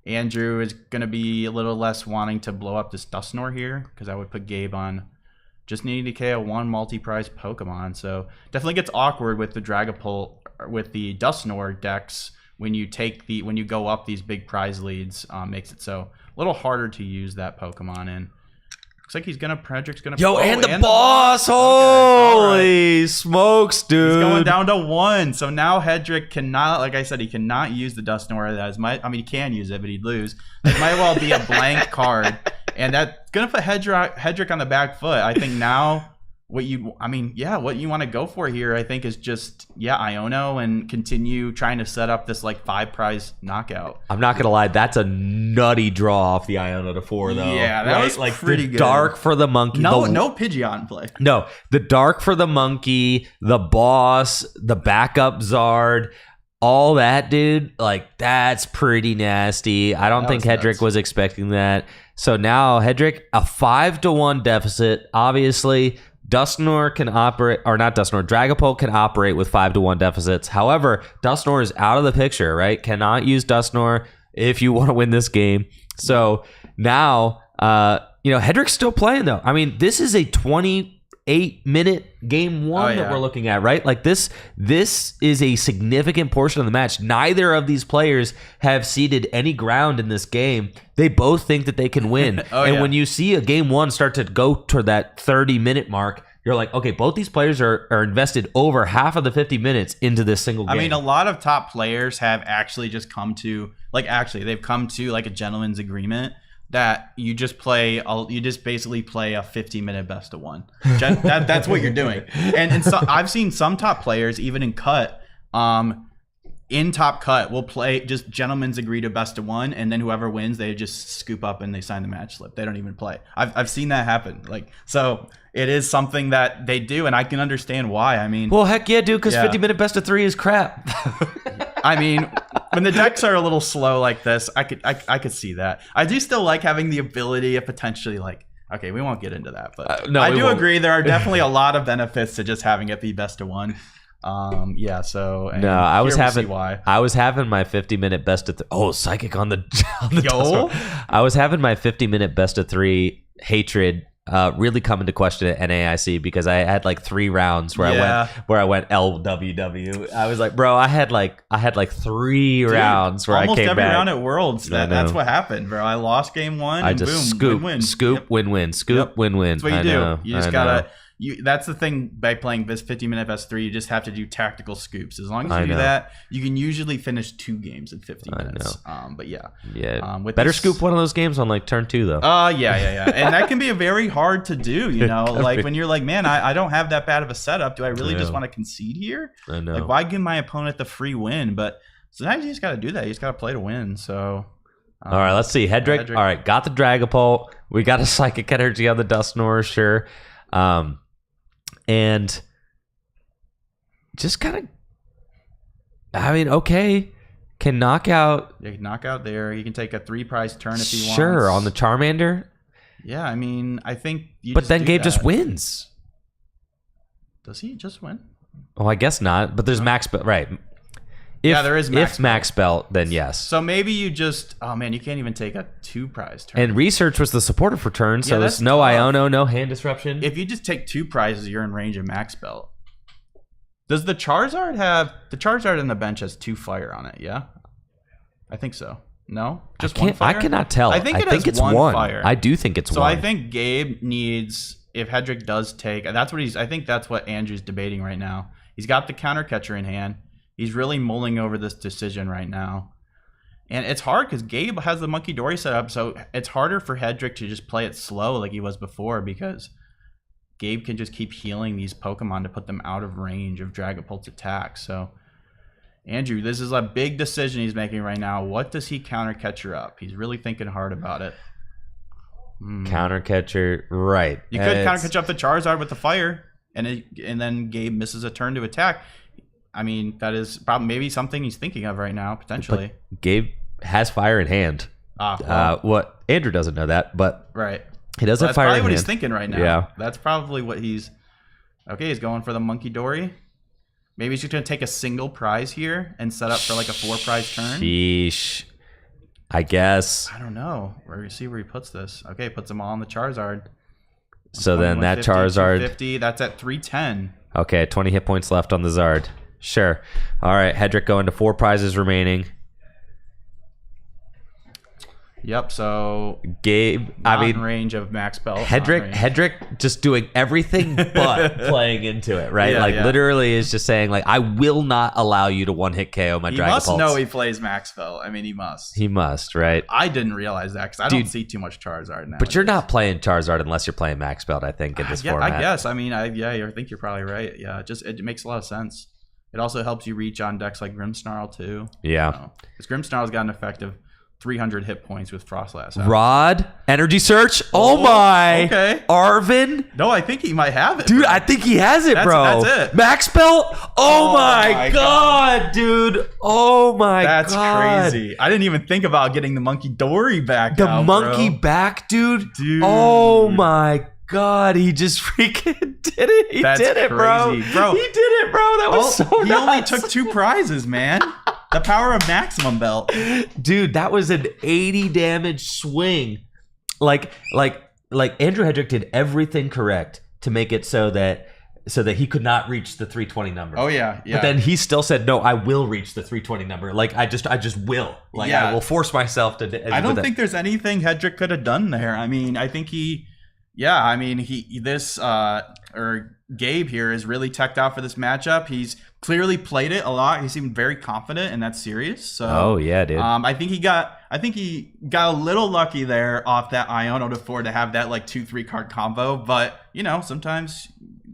Andrew is going to be a little less wanting to blow up this Dusknoir here because I would put Gabe on just needing to KO one multi-prize Pokemon. So definitely gets awkward with the Dragapult, with the Dusknoir decks when you go up these big prize leads. Makes it so a little harder to use that Pokemon in. Looks like Hedrick's gonna. Yo, and the boss! Holy smokes, dude! He's going down to 1. So now Hedrick cannot, like I said, he cannot use the Dusknoir as much. I mean, he can use it, but he'd lose. It might well be a blank card, and that's gonna put Hedrick on the back foot. I think now what you want to go for here, I think, is just Iono and continue trying to set up this like 5 prize knockout. I'm not gonna lie, that's a nutty draw off the Iono to 4 though. Yeah, that was like pretty good. Dark for the monkey. No Pidgeot in play. No, the dark for the monkey, the boss, the backup Zard, all that, dude. Like, that's pretty nasty. I don't think Hedrick was expecting that. So now Hedrick, a 5-1 deficit, obviously. Dusknoir can operate, or not Dusknoir, Dragapult can operate with 5-1 deficits. However, Dusknoir is out of the picture, right? Cannot use Dusknoir if you want to win this game. So now, Hedrick's still playing though. I mean, this is a 28-minute game 1 that we're looking at, right? Like this is a significant portion of the match. Neither of these players have ceded any ground in this game. They both think that they can win. When you see a game 1 start to go toward that 30-minute mark, you're like, okay, both these players are invested over half of the 50 minutes into this single game. I mean, a lot of top players have actually just come to, they've come to like a gentleman's agreement that you just basically play a 50-minute best of 1. That's what you're doing. And so I've seen some top players, even in cut, in top cut, will play just gentlemen's agree to best of 1, and then whoever wins, they just scoop up and they sign the match slip. They don't even play. I've seen that happen. So it is something that they do, and I can understand why. I mean, well, heck yeah, dude, because 50-minute best of 3 is crap. I mean, when the decks are a little slow like this, I could see that. I do still like having the ability of potentially okay, we won't get into that, but no, I do agree there are definitely a lot of benefits to just having it be best of 1. So no, I was having my 50-minute best of Psychic on the yo. I was having my 50-minute best of 3 hatred really come into question at NAIC because I had like 3 rounds where I went LWW. I was like, bro, I had like 3 rounds where I came back. Almost every round at Worlds. That's what happened, bro. I lost game 1 and boom, scoop, win-win. Scoop, win-win, scoop, win-win. That's what you do. You just gotta. That's the thing by playing this 50-minute best 3. You just have to do tactical scoops. As long as you do that, you can usually finish 2 games in 50 minutes. But better scoop one of those games on like turn 2 though. Yeah. And that can be very hard to do. When you're like, man, I don't have that bad of a setup. Do I really just want to concede here? I know. Like, why give my opponent the free win? But sometimes you just got to do that. You just got to play to win. So. All right, let's see. Hedrick. All right, got the Dragapult. We got a Psychic Energy on the Dusknoir, sure. And just kind of, I mean, okay, Can knockout. You can knock out there. You can take a 3-prize turn if he wants. Sure, on the Charmander. Yeah, I mean, I think you But just then do Gabe that. just wins. Does he just win? Oh, I guess not. But there's max belt, right? If, Yeah, there is max If max belt, then yes. So maybe you just... Oh, man, you can't even take a 2-prize turn. And research was the supportive return, so Yeah, there's that's no tough. Iono, no hand disruption. If you just take 2 prizes, you're in range of max belt. Does the Charizard have... The Charizard on the bench has 2 fire on it, yeah? I think so. No? Just one fire? I cannot tell. I think it has it's one fire. I do think it's So one. I think Gabe needs... If Hedrick does take... That's what he's... I think that's what Andrew's debating right now. He's got the counter catcher in hand. He's really mulling over this decision right now. And it's hard because Gabe has the Monkey Dory set up, so it's harder for Hedrick to just play it slow like he was before because Gabe can just keep healing these Pokemon to put them out of range of Dragapult's attack. So, Andrew, this is a big decision he's making right now. What does he counter catcher up? He's really thinking hard about it. Counter catcher, right. You could counter catch up the Charizard with the fire, and then Gabe misses a turn to attack. I mean, that is probably maybe something he's thinking of right now, potentially. But Gabe has fire in hand. What Andrew doesn't know that, but right. he does have That's fire in probably what hand. he's thinking right now. Yeah. That's probably what he's... Okay, he's going for the Monkey Dory. Maybe he's just going to take a single prize here and set up for like a 4-prize turn. Sheesh. I guess. I don't know. We're going to see where he puts this. Okay, puts them all on the Charizard. So then that 150, Charizard... 250, that's at 310. Okay, 20 hit points left on the Zard. Sure. All right, Hedrick going to 4 prizes remaining. Yep, so Gabe, not I mean, in range of max belt. Hedrick just doing everything but playing into it, right? Yeah, like yeah. literally is just saying like, I will not allow you to 1-hit KO my He Dragapult. must know he plays max belt. I mean, he must. He must, right? I didn't realize that because I Dude, don't see too much Charizard now. But you're not playing Charizard unless you're playing Max Belt, I think, in this format. I guess. I mean, I think you're probably right. Yeah, it makes a lot of sense. It also helps you reach on decks like Grimmsnarl too. Yeah. Because Grimmsnarl's got an effective 300 hit points with Frostlass. Rod, Energy Search. Oh my. Okay. Arvin. No, I think he might have it. Dude, bro. I think he has it, bro. That's it. Max Belt. Oh my my God, dude. Oh my That's God. crazy. I didn't even think about getting the Monkey Dory back. The now, monkey bro. back, dude. Dude. Oh my God. He just freaking did it. He That's did it, bro. crazy. Bro. He did it, bro. That was so He only nuts. took 2 prizes, man. The power of maximum belt. Dude, that was an 80 damage swing. Like Andrew Hedrick did everything correct to make it so that he could not reach the 320 number. Oh yeah, yeah. But then he still said, "No, I will reach the 320 number. Like I just will. Like Yeah. I will force myself to." I don't think there's anything Hedrick could have done there. I mean, I think Gabe here is really teched out for this matchup. He's clearly played it a lot. He seemed very confident in that series. So, oh yeah, dude. I think he got a little lucky there off that Iono to 4 to have that like 2-3 card combo. But sometimes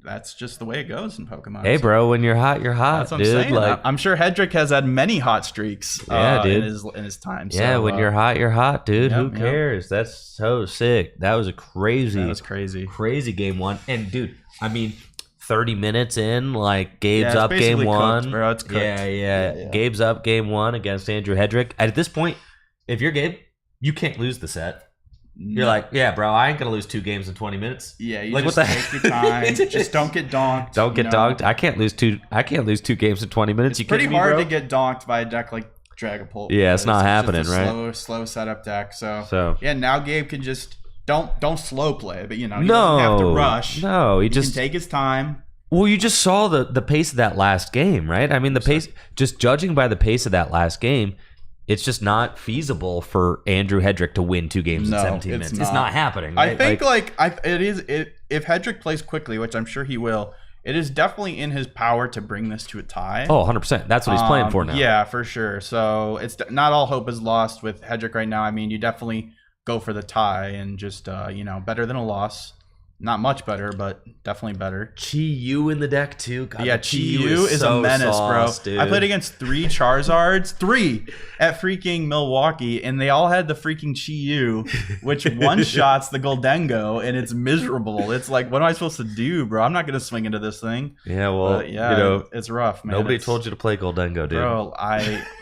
that's just the way it goes in Pokemon. Hey, bro, when you're hot, you're hot, That's what I'm dude. saying. Like, I'm sure Hedrick has had many hot streaks. Yeah, dude. In his time. yeah, So, when you're hot, you're hot, dude. Yep, Who yep. cares? That's so sick. That was a crazy. that was crazy. Crazy game one. And dude, I mean, 30 minutes in, like Gabe's Yeah, it's up game basically one. cooked, bro. It's cooked. Yeah. Gabe's up game one against Andrew Hedrick. At this point, if you're Gabe, you can't lose the set. You're like, yeah, bro, I ain't gonna lose 2 games in 20 minutes. Yeah, you Like, just what the take your time. Just don't get donked. Don't get dogged. I can't lose two games in 20 minutes. It's pretty hard to get donked by a deck like Dragapult. Yeah, it's because not happening, just a right? Slow setup deck. So yeah, now Gabe can just don't slow play, but he doesn't have to rush. No, he He just can take his time. Well, you just saw the pace of that last game, right? I mean, the pace, just judging by the pace of that last game, it's just not feasible for Andrew Hedrick to win 2 games in 17 minutes. It's not happening. Right? I think if Hedrick plays quickly, which I'm sure he will, it is definitely in his power to bring this to a tie. Oh, 100%. That's what he's playing for now. Yeah, for sure. So it's not all hope is lost with Hedrick right now. I mean, you definitely go for the tie and just better than a loss. Not much better, but definitely better. Chi-Yu in the deck too. God, Yeah, Chi-Yu is a menace, bro. Dude. I played against 3 Charizards, 3 at freaking Milwaukee, and they all had the freaking Chi-Yu, which one-shots the Goldengo, and it's miserable. It's like, what am I supposed to do, bro? I'm not going to swing into this thing. Yeah, well, it's rough, man. Nobody told you to play Goldengo, dude. Bro,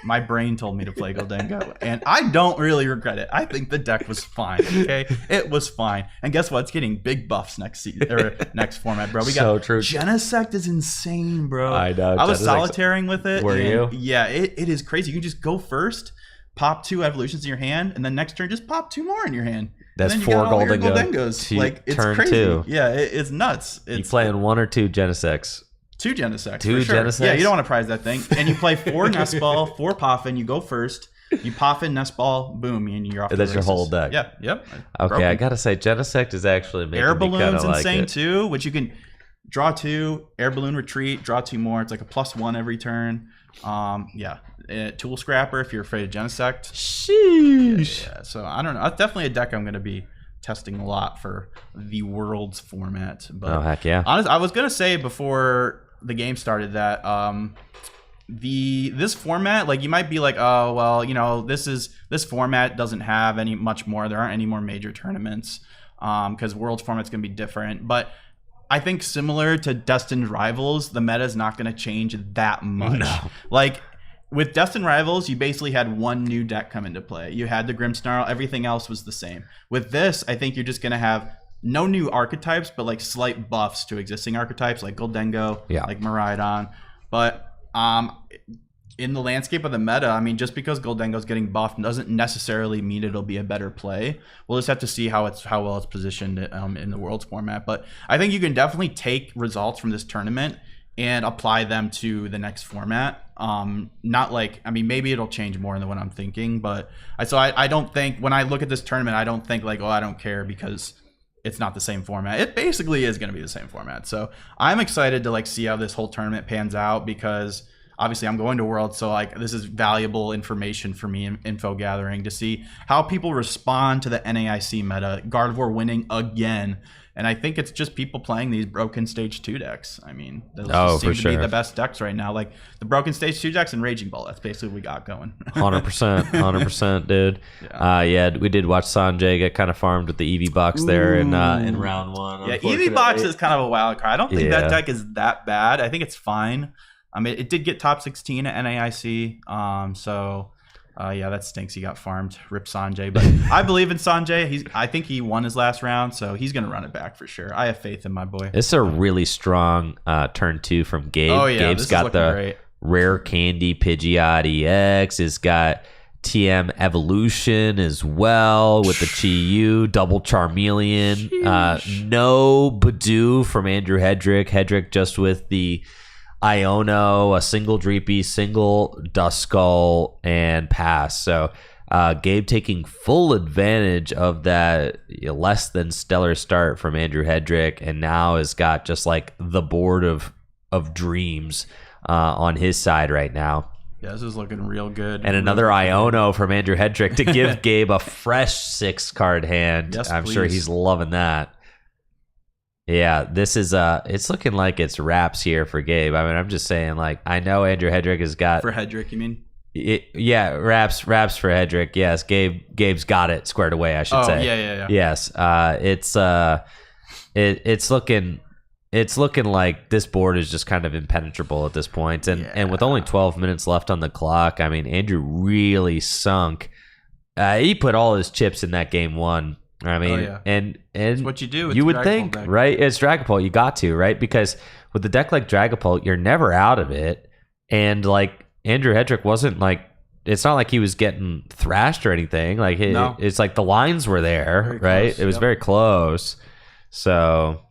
my brain told me to play Goldengo, and I don't really regret it. I think the deck was fine, okay? It was fine. And guess what? It's getting big buffs next season, or next format, bro. We got So true. Genesect is insane, bro. I know. I was solitaring with it. Were you? Yeah, it is crazy. You can just go first, pop 2 evolutions in your hand, and then next turn just pop 2 more in your hand. That's and then you 4 got all your Goldengo. Goldengos. Like, it's Turn crazy. 2. Yeah, it's nuts. You playing 1 or 2 Genesects? 2 Genesects. 2 for sure. Genesects? Yeah, you don't want to prize that thing. And you play 4 Nest Ball, 4 Poffin. You go first. You Poffin, Nest Ball, boom, and you're off. That's your whole deck. Yeah, yep. Okay, Broken. I gotta say, Genesect is actually making Air me Balloon's like insane it. too, which you can draw 2, Air Balloon Retreat, draw 2 more. It's like a +1 every turn. Tool Scrapper if you're afraid of Genesect. Sheesh. Yeah, so I don't know. That's definitely a deck I'm going to be testing a lot for the Worlds format. But Oh heck yeah! honestly, I was going to say before the game started that this format, like, you might be like, oh well, you know, this format doesn't have any much more. There aren't any more major tournaments because Worlds format's going to be different. But I think similar to Destined Rivals, the meta is not going to change that much. No. Like with Destined Rivals, you basically had 1 new deck come into play. You had the Grimmsnarl, everything else was the same. With this, I think you're just going to have no new archetypes, but like slight buffs to existing archetypes like Goldengo, like Miraidon. But in the landscape of the meta, I mean, just because Goldengo's getting buffed doesn't necessarily mean it'll be a better play. We'll just have to see how well it's positioned in the Worlds format. But I think you can definitely take results from this tournament and apply them to the next format. Not like, I mean, maybe it'll change more than what I'm thinking, but I don't think, when I look at this tournament, I don't think like, oh, I don't care because it's not the same format. It basically is going to be the same format. So I'm excited to like see how this whole tournament pans out because obviously I'm going to Worlds, so like this is valuable information for me, info gathering, to see how people respond to the NAIC meta. Gardevoir winning again. And I think it's just people playing these broken stage 2 decks. I mean, those seem to be the best decks right now. Like the broken stage 2 decks and Raging Ball. That's basically what we got going. 100%, dude. Yeah, we did watch Sanjay get kind of farmed with the EV box there in round 1. Yeah, EV box is kind of a wild card. I don't think that deck is that bad. I think it's fine. I mean, it did get top 16 at NAIC. Yeah, that stinks. He got farmed. Rip Sanjay. But I believe in Sanjay. I think he won his last round, so he's going to run it back for sure. I have faith in my boy. It's a really strong turn 2 from Gabe. Oh, yeah. Gabe's got the great. Rare Candy Pidgeot EX. It's got TM Evolution as well with the Chi-Yu, double Charmeleon. No Badoo from Andrew Hedrick. Hedrick just with the Iono, a single Dreepy, single Duskull, and pass. So Gabe taking full advantage of that less than stellar start from Andrew Hedrick, and now has got just like the board of dreams on his side right now. Yeah, this is looking real good. And another Iono from Andrew Hedrick to give Gabe a fresh 6-card hand. Yes, I'm please. sure he's loving that. Yeah, this is it's looking like it's wraps here for Gabe. I mean, I'm just saying, like, I know Andrew Hedrick has got For Hedrick, you mean? wraps for Hedrick. Yes, Gabe's got it squared away, I should say. Yeah. Yes, it's looking like this board is just kind of impenetrable at this point. And with only 12 minutes left on the clock, I mean, Andrew really sunk. He put all his chips in that game 1. I mean, and it's what you do. It's you would think, deck. right? It's Dragapult. You got to, right? Because with a deck like Dragapult, you're never out of it. And like Andrew Hedrick wasn't like, it's not like he was getting thrashed or anything. Like it's like the lines were there, Very right? close, It was very close. So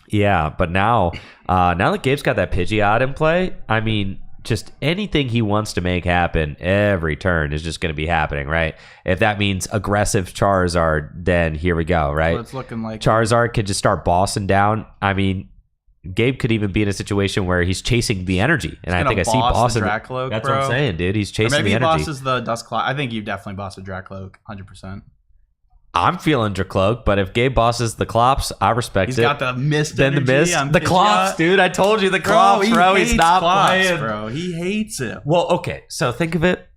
yeah, but now that Gabe's got that Pidgeot in play, I mean, just anything he wants to make happen every turn is just going to be happening, right? If that means aggressive Charizard, then here we go, right? Well, it's looking like Charizard could just start bossing down. I mean, Gabe could even be in a situation where he's chasing the energy, and I think I see bossing. Dracloak, That's bro. what I'm saying, dude. He's chasing maybe the he energy. bosses the Duscloak. I think you definitely boss a Dracloak, 100%. I'm feeling Dracloak, but if Gabe bosses the Clops, I respect He's it. got the mist Then the energy mist, on the Pidgeot. Clops, dude. I told you the Clops, bro. He's not playing, bro. He hates it. Well, okay. So think of it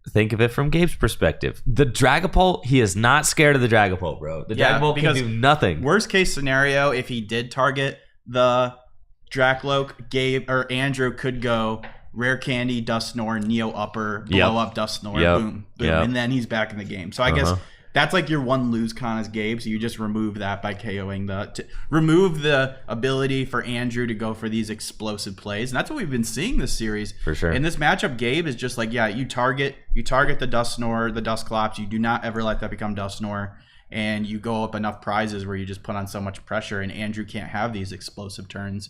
from Gabe's perspective. The Dragapult, he is not scared of the Dragapult, bro. The Dragapult can do nothing. Worst case scenario, if he did target the Dracloak, Gabe or Andrew could go Rare Candy, Dusknoir, Neo Upper, blow up Dusknoir, boom, and then he's back in the game. So I guess that's like your one lose con as Gabe. So you just remove that by KOing remove the ability for Andrew to go for these explosive plays, and that's what we've been seeing this series for sure. In this matchup, Gabe is just like, you target the Dusknoir, the Dusclops. You do not ever let that become Dusknoir, and you go up enough prizes where you just put on so much pressure, and Andrew can't have these explosive turns.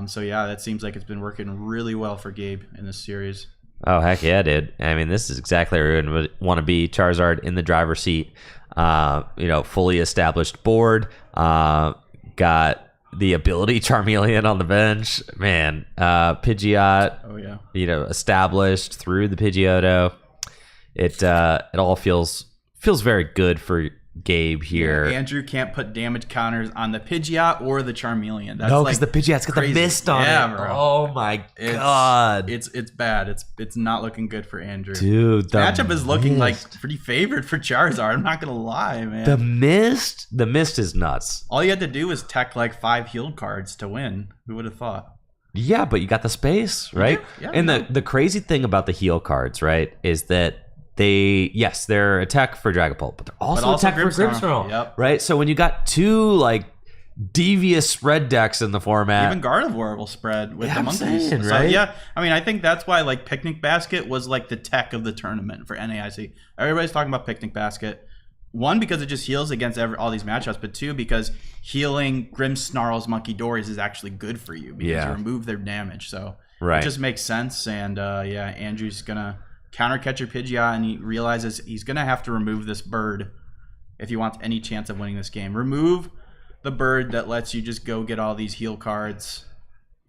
So yeah, that seems like it's been working really well for Gabe in this series. Oh, heck yeah, dude. I mean, this is exactly where we would want to be. Charizard in the driver's seat. Fully established board. Got the ability Charmeleon on the bench. Man, Pidgeot. Oh, yeah. Established through the Pidgeotto. It all feels very good for Gabe here. Yeah, Andrew can't put damage counters on the Pidgeot or the Charmeleon. That's because the Pidgeot's got the mist on it. Bro. Oh my god, it's bad. It's not looking good for Andrew. Dude, the matchup is looking like pretty favored for Charizard. I'm not gonna lie, man. The mist is nuts. All you had to do was tech like 5 healed cards to win. Who would have thought? Yeah, but you got the space, right? Yeah, and the crazy thing about the heal cards, right, is that they're a tech for Dragapult, but they're also a tech for Grimmsnarl. Yep. Right? So when you got two like devious spread decks in the format, even Gardevoir will spread with the monkeys. Saying, so right? yeah, I mean, I think that's why like Picnic Basket was like the tech of the tournament for NAIC. Everybody's talking about Picnic Basket. One, because it just heals against all these matchups, but two, because healing Grimmsnarl's Monkey Dories is actually good for you because you remove their damage. So it just makes sense. And Andrew's gonna counter catcher Pidgeot, and he realizes he's going to have to remove this bird if he wants any chance of winning this game. Remove the bird that lets you just go get all these heal cards,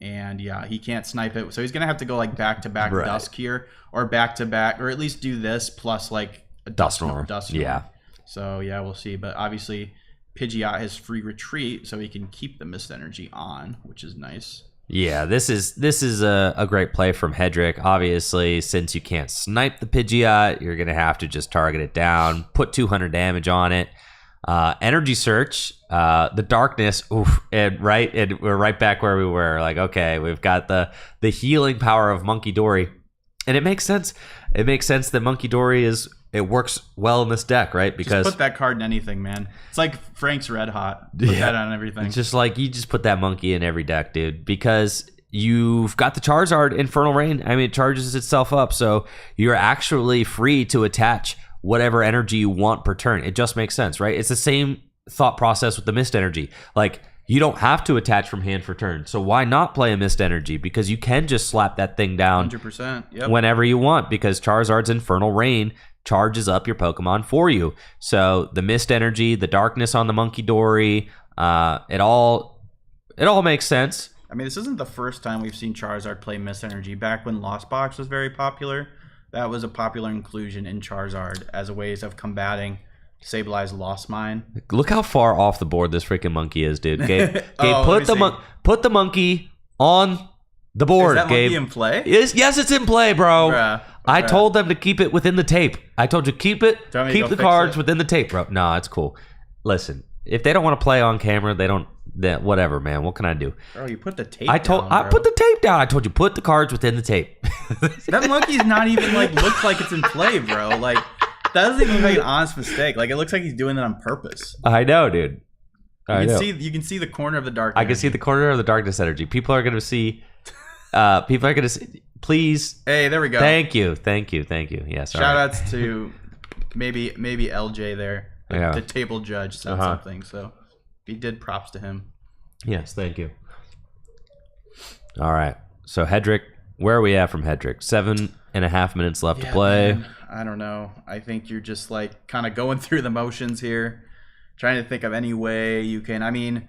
and he can't snipe it. So he's going to have to go like back-to-back Dusk here, or back-to-back, or at least do this plus like a Dusknoir. Yeah. So we'll see. But obviously Pidgeot has free retreat, so he can keep the Mist Energy on, which is nice. Yeah, this is a great play from Hedrick. Obviously, since you can't snipe the Pidgeot, you're going to have to just target it down, put 200 damage on it. Energy Search, the Darkness, and we're right back where we were. Like, okay, we've got the healing power of Monkey Dory. And it makes sense. It makes sense that Monkey Dory works well in this deck, right? Because just put that card in anything, man. It's like Frank's Red Hot. Put that on everything. It's just like you just put that monkey in every deck, dude. Because you've got the Charizard Infernal Rain. I mean, it charges itself up, so you're actually free to attach whatever energy you want per turn. It just makes sense, right? It's the same thought process with the Mist Energy. Like, you don't have to attach from hand for turn. So why not play a Mist Energy? Because you can just slap that thing down 100%, whenever you want, because Charizard's Infernal Rain charges up your Pokemon for you. So the Mist Energy, the Darkness on the Monkey Dory, it all makes sense. I mean, this isn't the first time we've seen Charizard play Mist Energy. Back when Lost Box was very popular, that was a popular inclusion in Charizard as a ways of combating Sableye Lost Mine. Look how far off the board this freaking monkey is, dude. Gabe, put the monkey on the board. Is that Gabe. monkey in play? Yes, it's in play, bro. Bruh. I told them to keep it within the tape. I told you keep the cards it? within the tape, bro. No, it's cool. Listen, if they don't want to play on camera, whatever, man. What can I do? Bro, you put the tape I down, put the tape down. I told you put the cards within the tape. That monkey's not even looks like it's in play, bro. Like, that doesn't even look like an honest mistake. Like, it looks like he's doing it on purpose. I know, dude. You can see the corner of the dark. I can see the corner of the darkness energy. People are gonna see. Please. Hey, there we go. Thank you. Yes. Shout outs to maybe LJ there. Yeah. The table judge said something, so he did props to him. Yes, thank you. All right. So Hedrick, where are we at from Hedrick? 7.5 minutes left to play. Man, I don't know. I think you're just like kind of going through the motions here, trying to think of any way you can. I mean,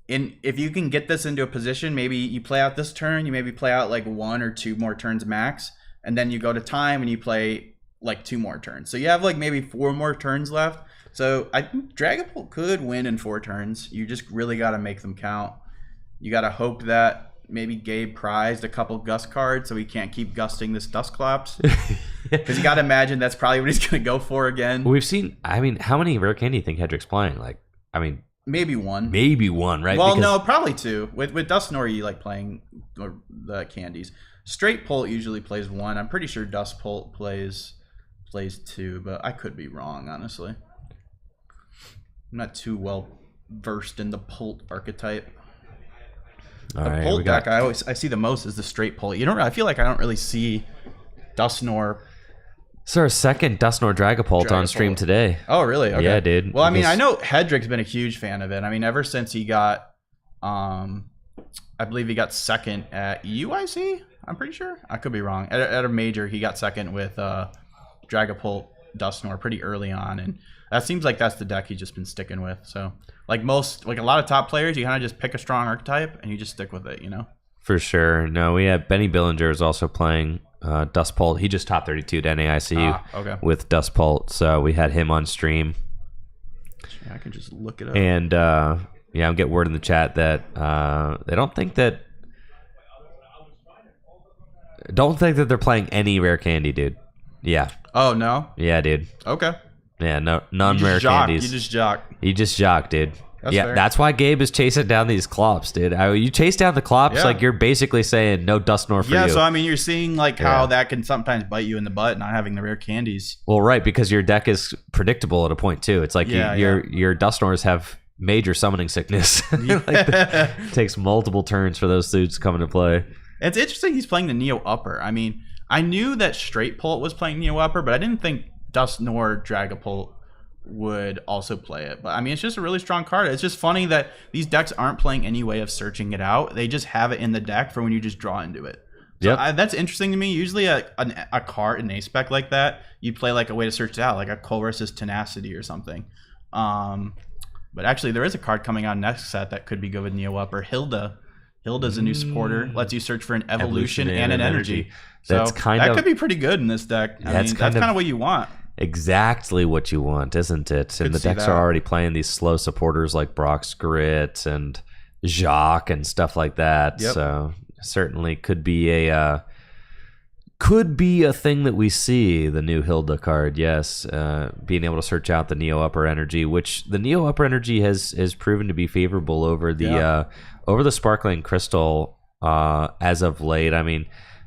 if you can get this into a position, maybe you play out this turn, you maybe play out like 1 or 2 more turns max, and then you go to time and you play like 2 more turns. So you have like maybe 4 more turns left So I think Dragapult could win in 4 turns. You just really got to make them count. You got to hope that maybe Gabe prized a couple Gust cards so he can't keep gusting this Dusclops. Because you got to imagine that's probably what he's going to go for again. We've seen, I mean, how many rare candy do you think Hedrick's playing? Like, I mean, maybe one. Maybe one, right? Well, no, probably 2. With Dusknoir, you like playing the candies. Straight Pult usually plays 1. I'm pretty sure Duskpult plays 2, but I could be wrong, honestly. I'm not too well versed in the Pult archetype. All the right, Pult deck I see the most is the Straight Pult. I feel like I don't really see Dusknoir. It's our second Dusknoir Dragapult on stream today. Oh, really? Okay. Yeah, dude. Well, I mean, I know Hedrick's been a huge fan of it. I mean, ever since he got, I believe he got second at UIC. I'm pretty sure. I could be wrong. At a major, he got second with Dragapult Dusknoir pretty early on, and that seems like that's the deck he's just been sticking with. So, like a lot of top players, you kind of just pick a strong archetype and you just stick with it, you know? For sure. No, we have Benny Billinger is also playing Duskpult. He just top 32 to NAICU with Duskpult, so we had him on stream. Yeah, I can just look it up. And yeah, I'm getting word in the chat that they don't think that they're playing any rare candy, dude. Yeah. Oh no. Yeah, dude. Okay. Yeah, none rare candies. You just jock. You just jock, dude. That's yeah, fair. That's why Gabe is chasing down these Clops, dude. You chase down the Clops, like you're basically saying no Dusknoir for you. Yeah, so I mean, you're seeing like how that can sometimes bite you in the butt, not having the rare candies. Well, right, because your deck is predictable at a point too. It's like your Dusknoirs have major summoning sickness. It takes multiple turns for those suits to come into play. It's interesting he's playing the Neo Upper. I mean, I knew that Straight Pult was playing Neo Upper, but I didn't think Dusknoir Dragapult would also play it. But I mean, it's just a really strong card. It's just funny that these decks aren't playing any way of searching it out. They just have it in the deck for when you just draw into it. So that's interesting to me. Usually a card, an A-spec like that, you play like a way to search it out, like a Colress's Tenacity or something. But actually, there is a card coming out next set that could be good with Neo Upper. Hilda's a new supporter. Lets you search for an evolution and an energy. So that could be pretty good in this deck. I mean, that's kind of what you want. Exactly what you want, isn't it? And the decks are already playing these slow supporters like Brock's Grit and Jacques and stuff like that. Yep. So certainly could be a thing that we see, the new Hilda card. Yes, being able to search out the Neo Upper Energy, which the Neo Upper Energy has proven to be favorable over the Sparkling Crystal as of late. I mean,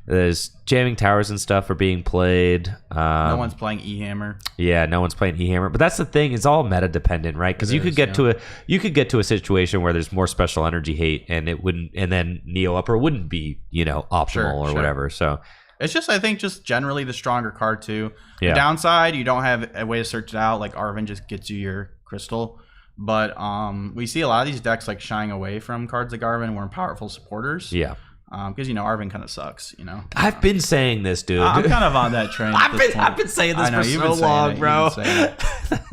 there's jamming towers and stuff are being played. No one's playing E-Hammer. Yeah, no one's playing E-Hammer. But that's the thing; it's all meta dependent, right? Because you could get to a situation where there's more special energy hate, and it wouldn't, and then Neo Upper wouldn't be, optimal or whatever. So it's just, I think, just generally the stronger card too. Yeah. The downside, you don't have a way to search it out. Like Arvin just gets you your crystal. But we see a lot of these decks like shying away from cards like Arvin, more powerful supporters. Yeah. Because Arvin kind of sucks. I've been saying this, dude. I'm kind of on that train. I've been saying this for so long, bro.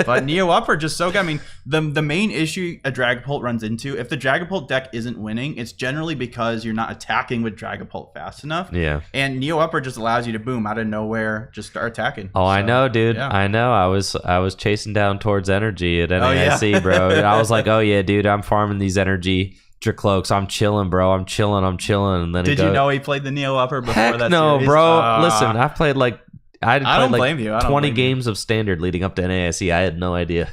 But Neo Upper just so good. I mean, the main issue a Dragapult runs into, if the Dragapult deck isn't winning, it's generally because you're not attacking with Dragapult fast enough. Yeah. And Neo Upper just allows you to boom out of nowhere, just start attacking. Oh, so, I know, dude. Yeah. I know. I was chasing down towards energy at NAIC, bro. And I was like, oh yeah, dude, I'm farming these energy cloaks. I'm chilling, bro. I'm chilling. And then did you know he played the Neo Upper before that? No, series? Bro. Listen, I've played like I don't blame you. 20 games of Standard leading up to NAIC. I had no idea.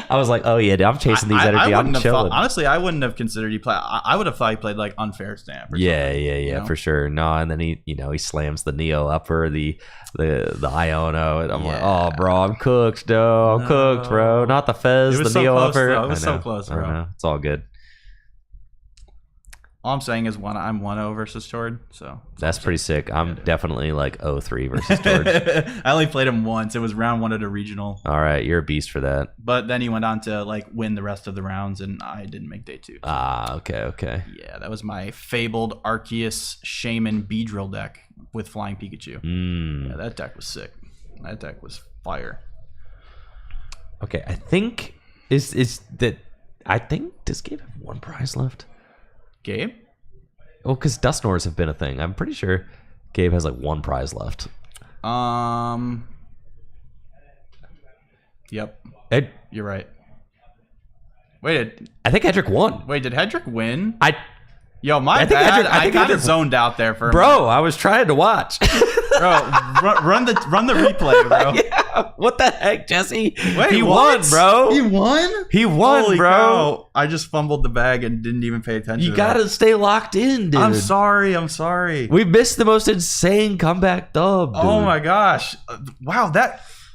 I was like, oh yeah, dude, I'm chasing these energy. I'm chilling. Honestly, I wouldn't have considered he play. I would have thought he played like Unfair Stamp. Or yeah, for sure. No, and then he slams the Neo Upper, the Iono, and I'm like, oh, bro, I'm cooked, I'm cooked, bro. Not the Fez, the Neo Upper. It was so close, bro. It's all good. All I'm saying is I'm 1-0 versus Tord, so that's pretty sick. I'm definitely like 0-3 versus Tord. I only played him once. It was round 1 at a regional. All right, you're a beast for that. But then he went on to like win the rest of the rounds, and I didn't make day 2. So. Okay. Yeah, that was my fabled Arceus Shaman Beedrill deck with Flying Pikachu. Yeah, that deck was sick. That deck was fire. Okay, I think does Gabe have one prize left? Gabe? Well, because Dusknoirs have been a thing. I'm pretty sure Gabe has like one prize left. Yep. Ed, You're right. Wait, I think Hedrick won. did Hedrick win? I My think bad. Hedrick- I I think kind of Hedrick- zoned out there for a Bro, I was trying to watch. Bro, run the replay, bro. Yeah, what the heck, Jesse? Wait, he what? won, bro. He won? He won, Holy bro. cow. I just fumbled the bag and didn't even pay attention. You to gotta that. stay locked in, dude. I'm sorry. We missed the most insane comeback dub, dude. Oh my gosh! Wow,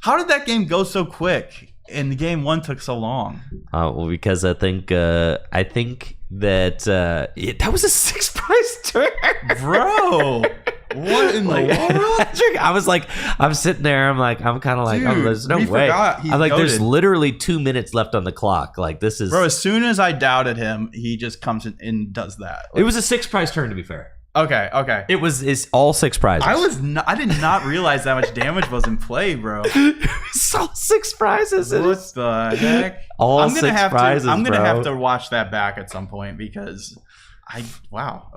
how did that game go so quick? And game 1 took so long. Well, because I think that that was a 6 prize turn, Bro. What in the world? Hedrick, I was like, I'm sitting there. I'm kind of like, Dude, oh, there's no we way. forgot he's I'm like, there's goated. literally 2 minutes left on the clock. Like, this is. Bro, as soon as I doubted him, he just comes in and does that. It was a 6 prize turn, to be fair. Okay. It's all 6 prizes. I did not realize that much damage was in play, bro. It's all 6 prizes. It What is the heck? all I'm 6 gonna prizes, I'm gonna bro. have to watch that back at some point because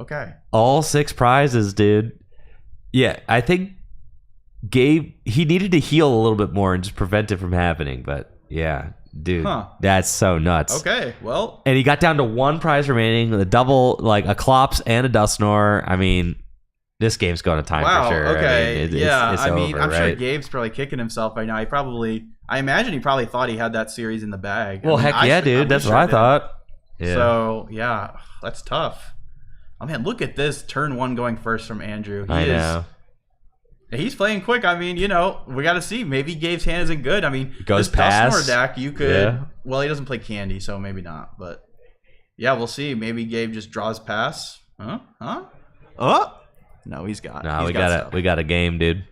okay. All 6 prizes, dude. Yeah, I think Gabe, he needed to heal a little bit more and just prevent it from happening. But yeah, dude, that's so nuts. Okay, well, And he got down to 1 prize remaining, the double, like a Klops and a Dustnor. I mean, this game's going to time wow. for sure. Okay, I mean, yeah. it's I mean, over, I'm sure right? Gabe's probably kicking himself right now. I imagine he probably thought he had that series in the bag. Well, I mean, heck yeah, dude. That's what I thought. Yeah. So yeah, that's tough. Oh man, look at this turn 1 going first from Andrew. I know. He's playing quick. I mean, we got to see. Maybe Gabe's hand isn't good. I mean, Goes this past. Dustmore deck, you could. Yeah. Well, he doesn't play Candy, so maybe not. But yeah, we'll see. Maybe Gabe just draws pass. Huh? Oh, no, he's got. No, he's we got a game, dude.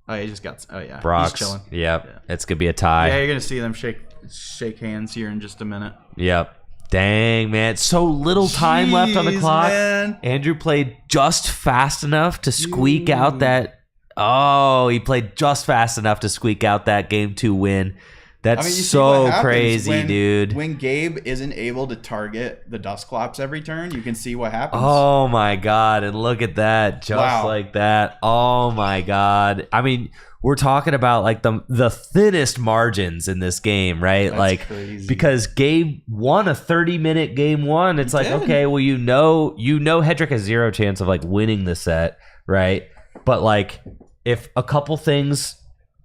Oh, he just got. Oh yeah, Brock's. he's chilling. Yep. Yeah. It's gonna be a tie. Yeah, you're gonna see them shake hands here in just a minute. Yep. Dang, man. So little time left on the Jeez, clock. man. Andrew played just fast enough to squeak out that. Oh, he played just fast enough to squeak out that game 2 win. That's I mean, you see so what happens crazy, dude. When Gabe isn't able to target the Dustclops every turn, you can see what happens. Oh my God. And look at that. Just Wow. like that. Oh my God. I mean, we're talking about like the thinnest margins in this game, right? That's like crazy. because Gabe won a 30-minute game 1. It's like, did. okay, well, you know Hedrick has 0 chance of like winning the set, right? But like if a couple things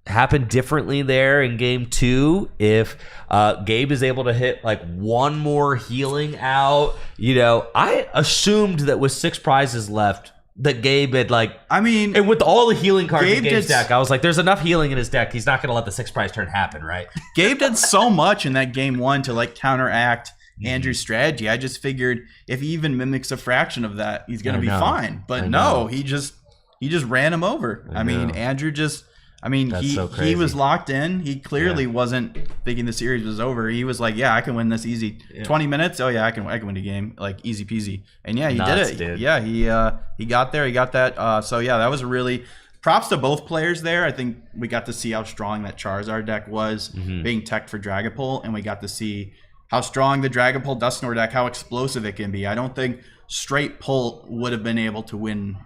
happen differently there in game 2, if Gabe is able to hit like 1 more healing out, I assumed that with 6 prizes left that Gabe had like, I mean, and with all the healing cards in Gabe Gabe's did- deck, I was like, there's enough healing in his deck. He's not going to let the 6 prize turn happen, right? Gabe did so much in that game 1 to like counteract Andrew's strategy. I just figured if he even mimics a fraction of that, he's going to be know. fine. But I no, know. he just ran him over. I mean, know. Andrew just. I mean, That's he so he crazy. was locked in. He clearly wasn't thinking the series was over. He was like, "Yeah, I can win this easy. 20 minutes. Oh yeah, I can win the game like easy peasy." And yeah, he Nuts, did it. dude. Yeah, he got there. He got that. So yeah, that was really props to both players there. I think we got to see how strong that Charizard deck was being teched for Dragapult, and we got to see how strong the Dragapult Dustnor deck, how explosive it can be. I don't think straight Pult would have been able to win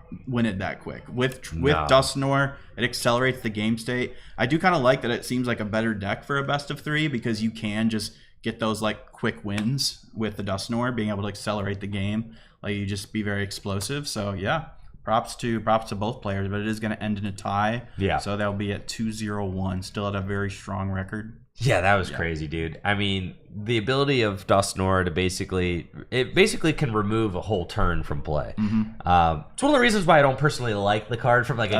it that quick. With Dustnor, it accelerates the game state. I do kind of like that it seems like a better deck for a best of 3 because you can just get those like quick wins with the Dustnor, being able to accelerate the game. Like you just be very explosive. So yeah, props to both players, but it is going to end in a tie. Yeah. So they'll be at 2-0-1, still at a very strong record. Yeah, that was crazy, dude. I mean, the ability of Dustnor to basically can remove a whole turn from play. It's one of the reasons why I don't personally like the card from like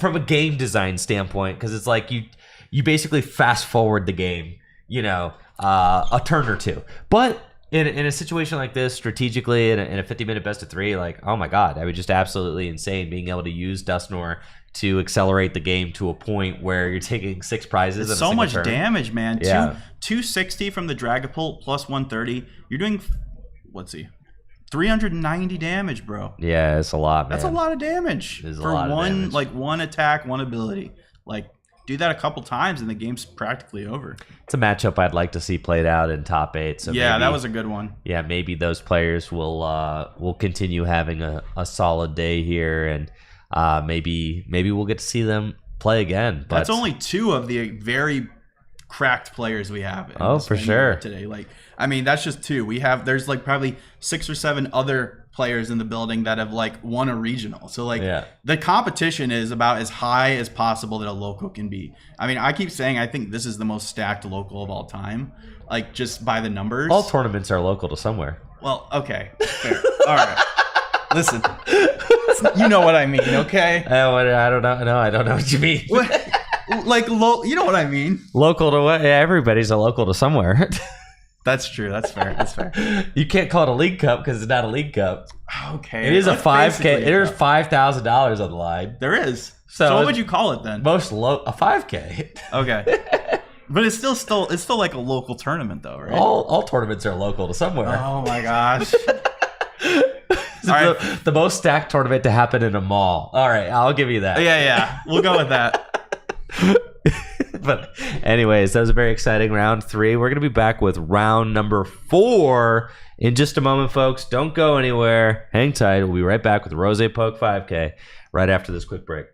from a game design standpoint, because it's like you basically fast forward the game, a turn or 2. But in a situation like this, strategically in a 50-minute best of 3, like, oh my God, I would just absolutely insane being able to use Dustnor to accelerate the game to a point where you're taking 6 prizes. It's in a so much turn. damage, man. Yeah. 260 from the Dragapult plus 130. You're doing, let's see, 390 damage, bro. Yeah, it's a lot, man. That's a lot of damage It's a for lot of damage. like one attack, one ability. Like do that a couple times and the game's practically over. It's a matchup I'd like to see played out in top 8. So yeah, maybe, that was a good one. Yeah, maybe those players will continue having a solid day here, and maybe we'll get to see them play again. But That's only 2 of the very cracked players we have. Oh, for sure. Today, like, I mean, that's just 2. There's like probably 6 or 7 other players in the building that have like won a regional. So like the competition is about as high as possible that a local can be. I mean, I keep saying I think this is the most stacked local of all time, like just by the numbers. All tournaments are local to somewhere. Well, okay, fair. All right. Listen, you know what I mean, okay? I don't know. No, I don't know what you mean. Like, you know what I mean? Local to what? Yeah, everybody's a local to somewhere. That's true. That's fair. That's fair. You can't call it a league cup because it's not a league cup. Okay. It is a 5K. There's $5,000 on the line. There is. So what would you call it then? A 5K. Okay. But it's still like a local tournament though, right? All tournaments are local to somewhere. Oh my gosh. The most stacked tournament to happen in a mall. All right, I'll give you that. Yeah. We'll go with that. But anyways, that was a very exciting round 3. We're going to be back with round number 4 in just a moment, folks. Don't go anywhere. Hang tight. We'll be right back with RozayPoke 5K right after this quick break.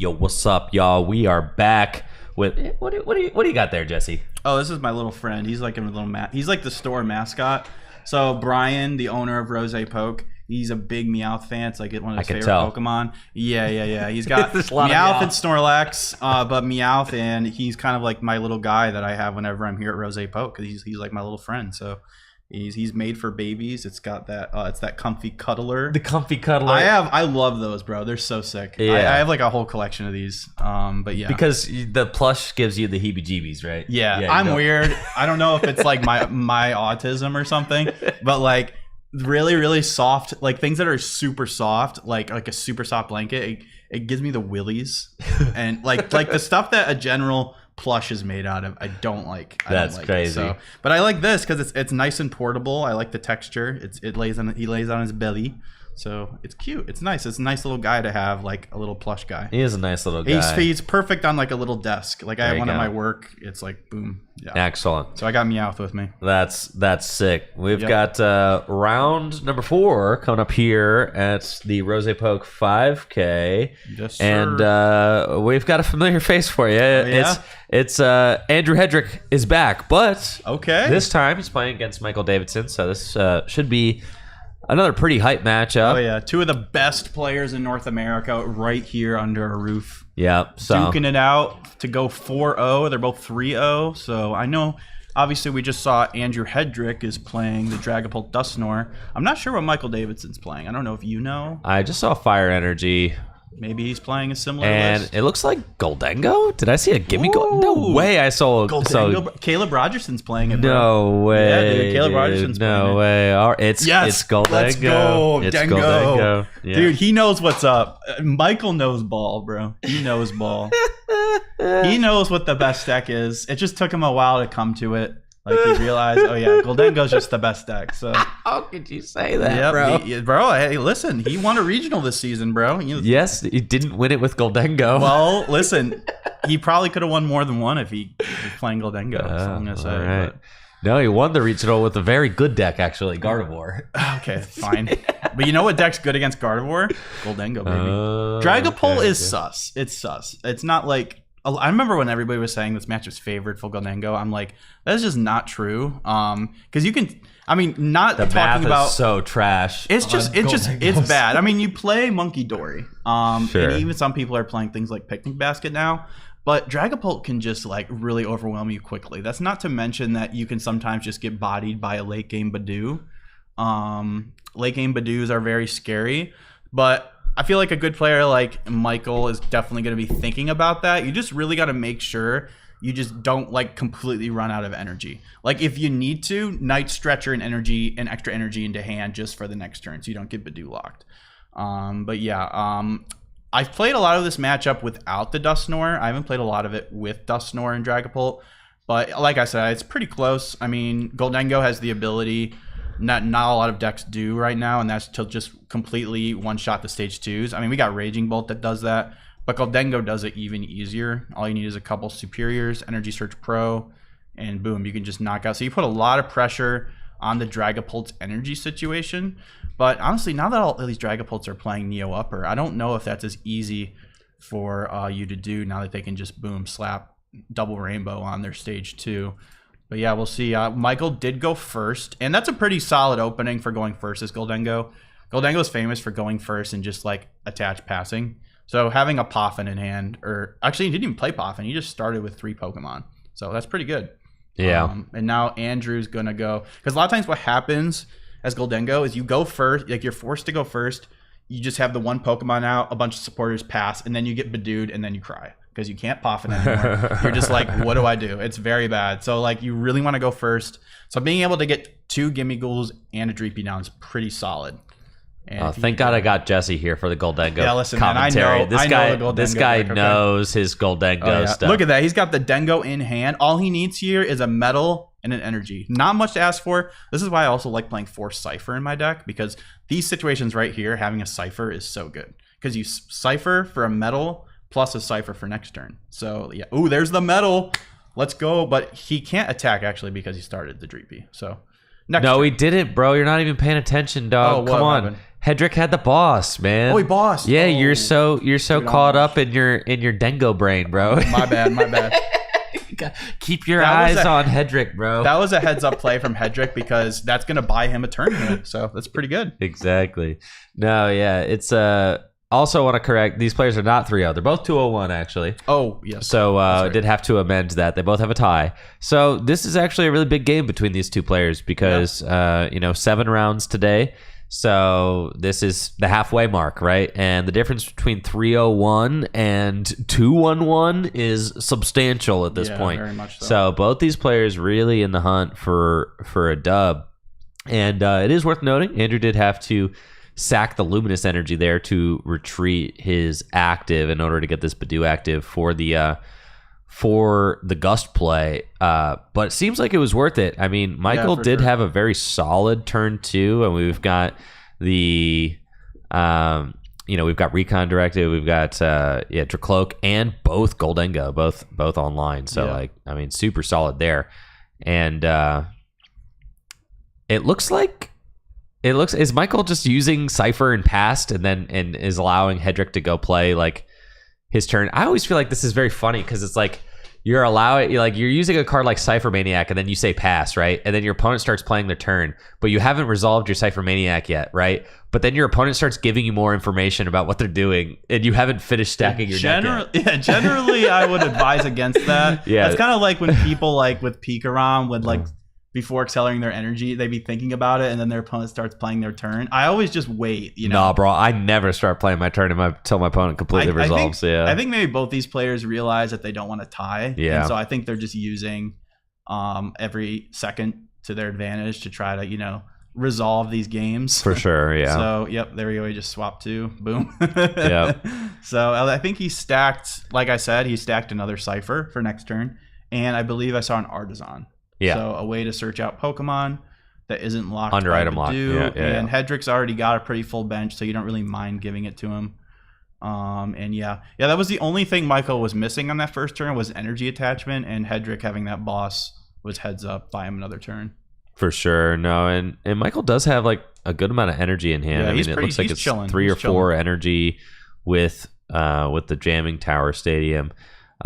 Yo, what's up, y'all? We are back with what do you got there, Jesse? Oh, this is my little friend. He's like a little he's like the store mascot. So Brian, the owner of RozayPoke, he's a big Meowth fan. It's like one of his favorite Pokemon. Yeah. He's got Meowth and Snorlax, but Meowth, and he's kind of like my little guy that I have whenever I'm here at RozayPoke because he's like my little friend. So he's made for babies. It's got that it's that comfy cuddler. The comfy cuddler. I love those, bro. They're so sick. Yeah. I have like a whole collection of these. But yeah, because the plush gives you the heebie-jeebies, right? Yeah, I'm weird. I don't know if it's like my autism or something, but like really, really soft, like things that are super soft, like a super soft blanket. It gives me the willies, and like the stuff that a general plush is made out of, I don't like. That's crazy. So, but I like this because it's nice and portable. I like the texture. He lays on his belly, so it's cute. It's nice. It's a nice little guy to have, like a little plush guy. He is a nice little guy. He's perfect on like a little desk. Like I have one at my work. It's like boom. Yeah. Excellent. So I got Meowth with me. That's sick. We've got round number 4 coming up here at the RozayPoke 5K. Yes, sir. And we've got a familiar face for you. It's Andrew Hedrick is back, but this time he's playing against Michael Davidson, so this should be another pretty hype matchup. Oh yeah, 2 of the best players in North America right here under a roof. Yeah, so duking it out to go 4-0. They're both 3-0. So I know, obviously, we just saw Andrew Hedrick is playing the Dragapult Dusknoir. I'm not sure what Michael Davidson's playing. I don't know if you know. I just saw Fire Energy. Maybe he's playing a similar and list. It looks like Goldengo. Did I see a gimme Gold? No way I saw Goldengo. Caleb Rogerson's playing it, bro. No way. Yeah, dude. Caleb Rogerson's playing it. No way. All right. It's Goldengo. Let's go. It's Dengo. Goldengo. Yeah. Dude, he knows what's up. Michael knows ball, bro. He knows ball. He knows what the best deck is. It just took him a while to come to it. Like he realized, oh yeah, Goldengo's just the best deck. So how could you say that, bro? Bro, hey, listen, he won a regional this season, bro. Yes, he didn't win it with Goldengo. Well, listen, he probably could have won more than one if he was playing Goldengo. That's all I'm gonna say. Right. But no, he won the regional with a very good deck, actually, Gardevoir. Okay, fine. But you know what deck's good against Gardevoir? Goldengo, baby. Dragapult is sus. It's sus. It's not like. I remember when everybody was saying this match was favored for Goldengo. I'm like, that's just not true. Because you can, I mean, not the talking about is so trash. It's bad. I mean, you play Monkey Dory. Sure. And even some people are playing things like Picnic Basket now. But Dragapult can just like really overwhelm you quickly. That's not to mention that you can sometimes just get bodied by a late game Badoo. Late game Badoos are very scary, but I feel like a good player like Michael is definitely going to be thinking about that. You just really got to make sure you just don't like completely run out of energy. Like if you need to, Night Stretcher and extra energy into hand just for the next turn, so you don't get Badoo locked. But yeah, I've played a lot of this matchup without the Dusknoir. I haven't played a lot of it with Dusknoir and Dragapult, but like I said, it's pretty close. I mean, Goldengo has the ability. Not a lot of decks do right now, and that's to just completely one-shot the stage 2s. I mean, we got Raging Bolt that does that, but Goldengo does it even easier. All you need is a couple Superiors, Energy Search Pro, and boom, you can just knock out. So you put a lot of pressure on the Dragapult's energy situation. But honestly, now that all these Dragapults are playing Neo Upper, I don't know if that's as easy for you to do now that they can just boom, slap double rainbow on their stage 2. But yeah, we'll see. Michael did go first, and that's a pretty solid opening for going first as Goldengo. Goldengo is famous for going first and just like attach passing. So having a Poffin in hand, or actually he didn't even play Poffin. He just started with 3 Pokemon. So that's pretty good. Yeah. And now Andrew's going to go. Because a lot of times what happens as Goldengo is you go first, like you're forced to go first. You just have the 1 Pokemon out, a bunch of supporters pass, and then you get Badooed, and then you cry. Because you can't Poffin anymore. You're just like, what do I do? It's very bad. So like you really want to go first. So being able to get 2 Gimme Ghouls and a Dreepy down is pretty solid. Thank God I got Jesse here for the Goldengo commentary. Man, this guy knows his Goldengo stuff. Look at that. He's got the Dengo in hand. All he needs here is a metal and an energy. Not much to ask for. This is why I also like playing Force Cypher in my deck, because these situations right here, having a Cypher is so good. Because you Cypher for a metal plus a Cypher for next turn. So yeah. Ooh, there's the metal. Let's go. But he can't attack actually because he started the Dreepy. So next turn. He didn't, bro. You're not even paying attention, dog. Come on. Happened? Hedrick had the boss, man. Oh, he bossed. Yeah, Oh. you're so Good caught on. up in your Dengo brain, bro. My bad. Keep your That was eyes a- on Hedrick, bro. That was a heads up play from Hedrick because that's going to buy him a turn here. So that's pretty good. Exactly. No, yeah, it's also want to correct, these players are not 3-0. They're both 2-0-1 actually. Oh, yes. So I right. did have to amend that. They both have a tie. So this is actually a really big game between these two players because 7 rounds today. So this is the halfway mark, right? And the difference between 3-0-1 and 2-1-1 is substantial at this point. Very much so. So both these players really in the hunt for a dub. And it is worth noting, Andrew did have to sack the Luminous Energy there to retreat his active in order to get this Badoo active for the Gust play. But it seems like it was worth it. I mean, Michael for did sure. have a very solid turn 2, and we've got the we've got Recon Directive, we've got Dracloak, and both Goldengo, both online. So super solid there. And is Michael just using Cypher and Past and is allowing Hedrick to go play like his turn? I always feel like this is very funny because it's like you're using a card like Cypher Maniac and then you say pass, right? And then your opponent starts playing their turn, but you haven't resolved your Cypher Maniac yet, right? But then your opponent starts giving you more information about what they're doing and you haven't finished stacking your deck yet. Yeah, generally I would advise against that. Yeah. That's kind of like when people like with Pikarom would like before accelerating their energy, they'd be thinking about it and then their opponent starts playing their turn. I always just wait, Nah, bro, I never start playing my turn until my opponent completely resolves. I think maybe both these players realize that they don't want to tie. Yeah. And so I think they're just using every second to their advantage to try to, resolve these games. For sure, yeah. So, yep, there we go. He just swapped 2. Boom. Yep. So I think he stacked, like I said, he stacked another Cypher for next turn. And I believe I saw an Artisan. Yeah. So a way to search out Pokemon that isn't locked Under by item lock. Badoo. Yeah. And Hedrick's already got a pretty full bench, so you don't really mind giving it to him. That was the only thing Michael was missing on that first turn was energy attachment, and Hedrick having that boss was heads up, buy him another turn. For sure. No, and Michael does have like a good amount of energy in hand. Yeah, I mean, it looks like he's it's chilling. 3 or He's 4 chilling. energy with the Jamming Tower Stadium.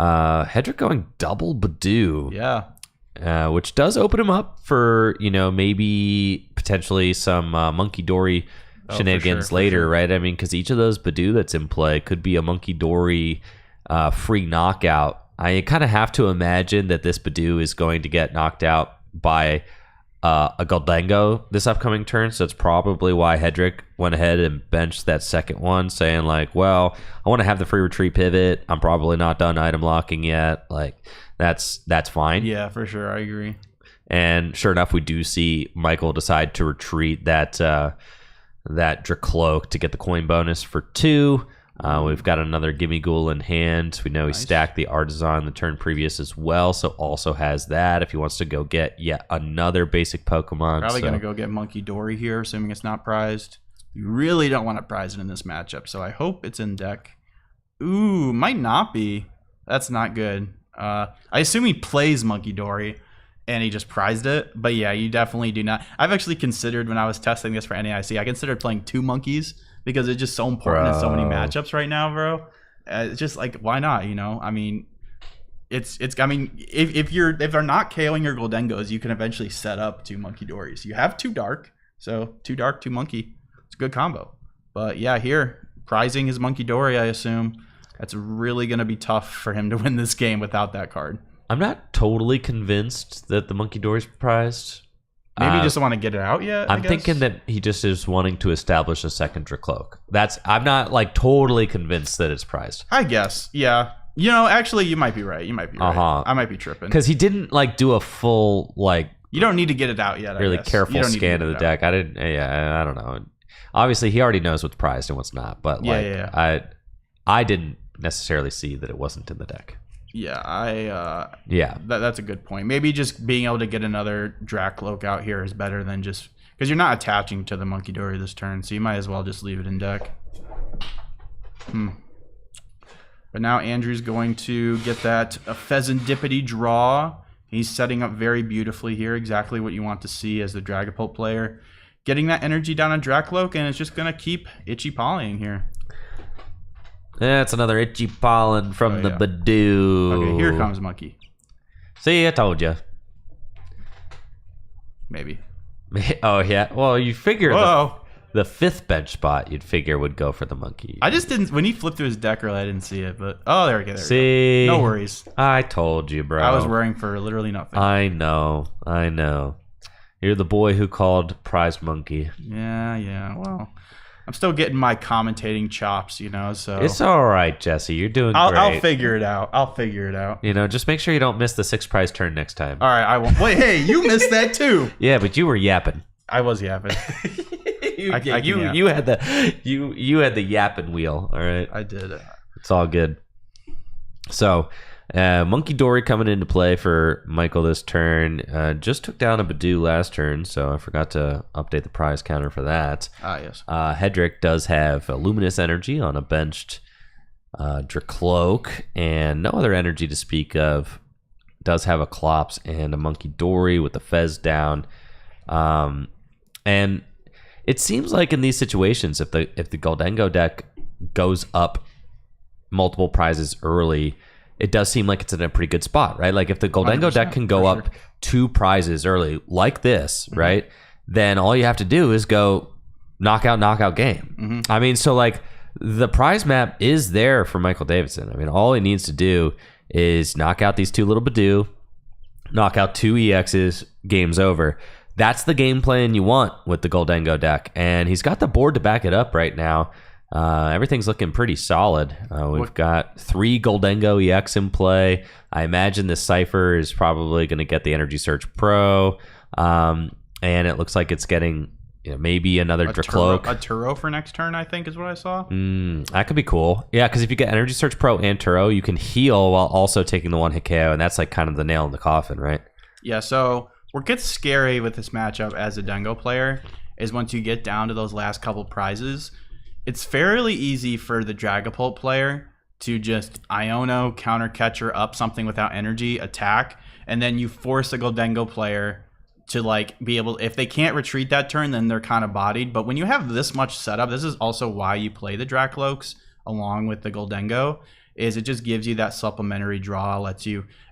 Hedrick going double Badoo. Yeah. Which does open him up for, maybe potentially some Monkey Dory shenanigans for later, sure. right? I mean, because each of those Badoo that's in play could be a Monkey Dory free knockout. I kind of have to imagine that this Badoo is going to get knocked out by a Goldengo this upcoming turn, so that's probably why Hedrick went ahead and benched that second one, saying like, well, I want to have the free retreat pivot. I'm probably not done item locking yet. Like, that's fine. Yeah, for sure. I agree. And sure enough, we do see Michael decide to retreat that Dracloak to get the coin bonus for 2. We've got another Gimme Ghoul in hand. We know he stacked the Artisan the turn previous as well, so also has that if he wants to go get yet another basic Pokemon. Probably going to go get Monkey Dory here, assuming it's not prized. You really don't want to prize it in this matchup, so I hope it's in deck. Ooh, might not be. That's not good. I assume he plays Monkey Dory and he just prized it. But yeah, you definitely do not. I've actually considered when I was testing this for NAIC, I considered playing 2 monkeys because it's just so important in so many matchups right now, bro. It's just like, why not? I mean, if they're not KOing your Goldengos, you can eventually set up 2 Monkey Dories. You have 2 dark, so 2 dark, 2 monkey. It's a good combo. But yeah, here prizing his Monkey Dory, I assume. That's really going to be tough for him to win this game without that card. I'm not totally convinced that the Monkey Dory's prized. Maybe he doesn't want to get it out yet. I'm thinking that he just is wanting to establish a second Dracloak. I'm not like totally convinced that it's prized. I guess, yeah. Actually, you might be right. I might be tripping. Because he didn't like do a full like. You don't need to get it out yet. Really careful scan of the deck. I didn't. Yeah, I don't know. Obviously, he already knows what's prized and what's not. But I didn't necessarily see that it wasn't in the deck. Yeah, yeah. That's a good point. Maybe just being able to get another Dracloak out here is better than just because you're not attaching to the Monkey Dory this turn, so you might as well just leave it in deck. But now Andrew's going to get that a Pheasantipity draw. He's setting up very beautifully here, exactly what you want to see as the Dragapult player. getting that energy down on Dracloak, and it's just going to keep itchy polying here. That's another itchy pollen from the Badoo. Okay, here comes Monkey. See, I told you. Maybe. Oh, yeah. Well, you figure Whoa. the 5th bench spot you'd figure would go for the Monkey. I just didn't, when he flipped through his deck early, I didn't see it, but, oh, there we go. See? No worries. I told you, bro. I was worrying for literally nothing. I know. You're the boy who called prized Monkey. Yeah. Well, I'm still getting my commentating chops, so. It's all right, Jesse. You're doing great. I'll figure it out. Just make sure you don't miss the 6th prize turn next time. All right, I won't. Wait, hey, you missed that too. Yeah, but you were yapping. I was yapping. You had the yapping wheel. All right, I did. It's all good. So, Monkey Dory coming into play for Michael this turn. Just took down a Badoo last turn, so I forgot to update the prize counter for that. Yes. Hedrick does have Luminous Energy on a benched Dracloak, and no other energy to speak of. Does have a Clops and a Monkey Dory with the Fez down. And it seems like in these situations, if the Goldengo deck goes up multiple prizes early, it does seem like it's in a pretty good spot, right? Like if the Goldengo deck can go up 2 prizes early, like this, right? Then all you have to do is go knockout game. I mean, so like the prize map is there for Michael Davidson. I mean, all he needs to do is knock out these 2 little Badoo, knock out 2 EXs, game's over. That's the game plan you want with the Goldengo deck, and he's got the board to back it up right now. Everything's looking pretty solid. We've got 3 Goldengo EX in play. I imagine this Cypher is probably going to get the Energy Surge Pro, and it looks like it's getting maybe another Dracloak. A Turo for next turn, I think, is what I saw. That could be cool. Yeah, because if you get Energy Surge Pro and Turo, you can heal while also taking the 1-hit KO, and that's like kind of the nail in the coffin, right? Yeah, so what gets scary with this matchup as a Dengo player is once you get down to those last couple prizes, it's fairly easy for the Dragapult player to just Iono, counter catcher up something without energy, attack, and then you force a Goldengo player to like be able, if they can't retreat that turn, then they're kind of bodied. But when you have this much setup, this is also why you play the Dracloaks along with the Goldengo, is it just gives you that supplementary draw,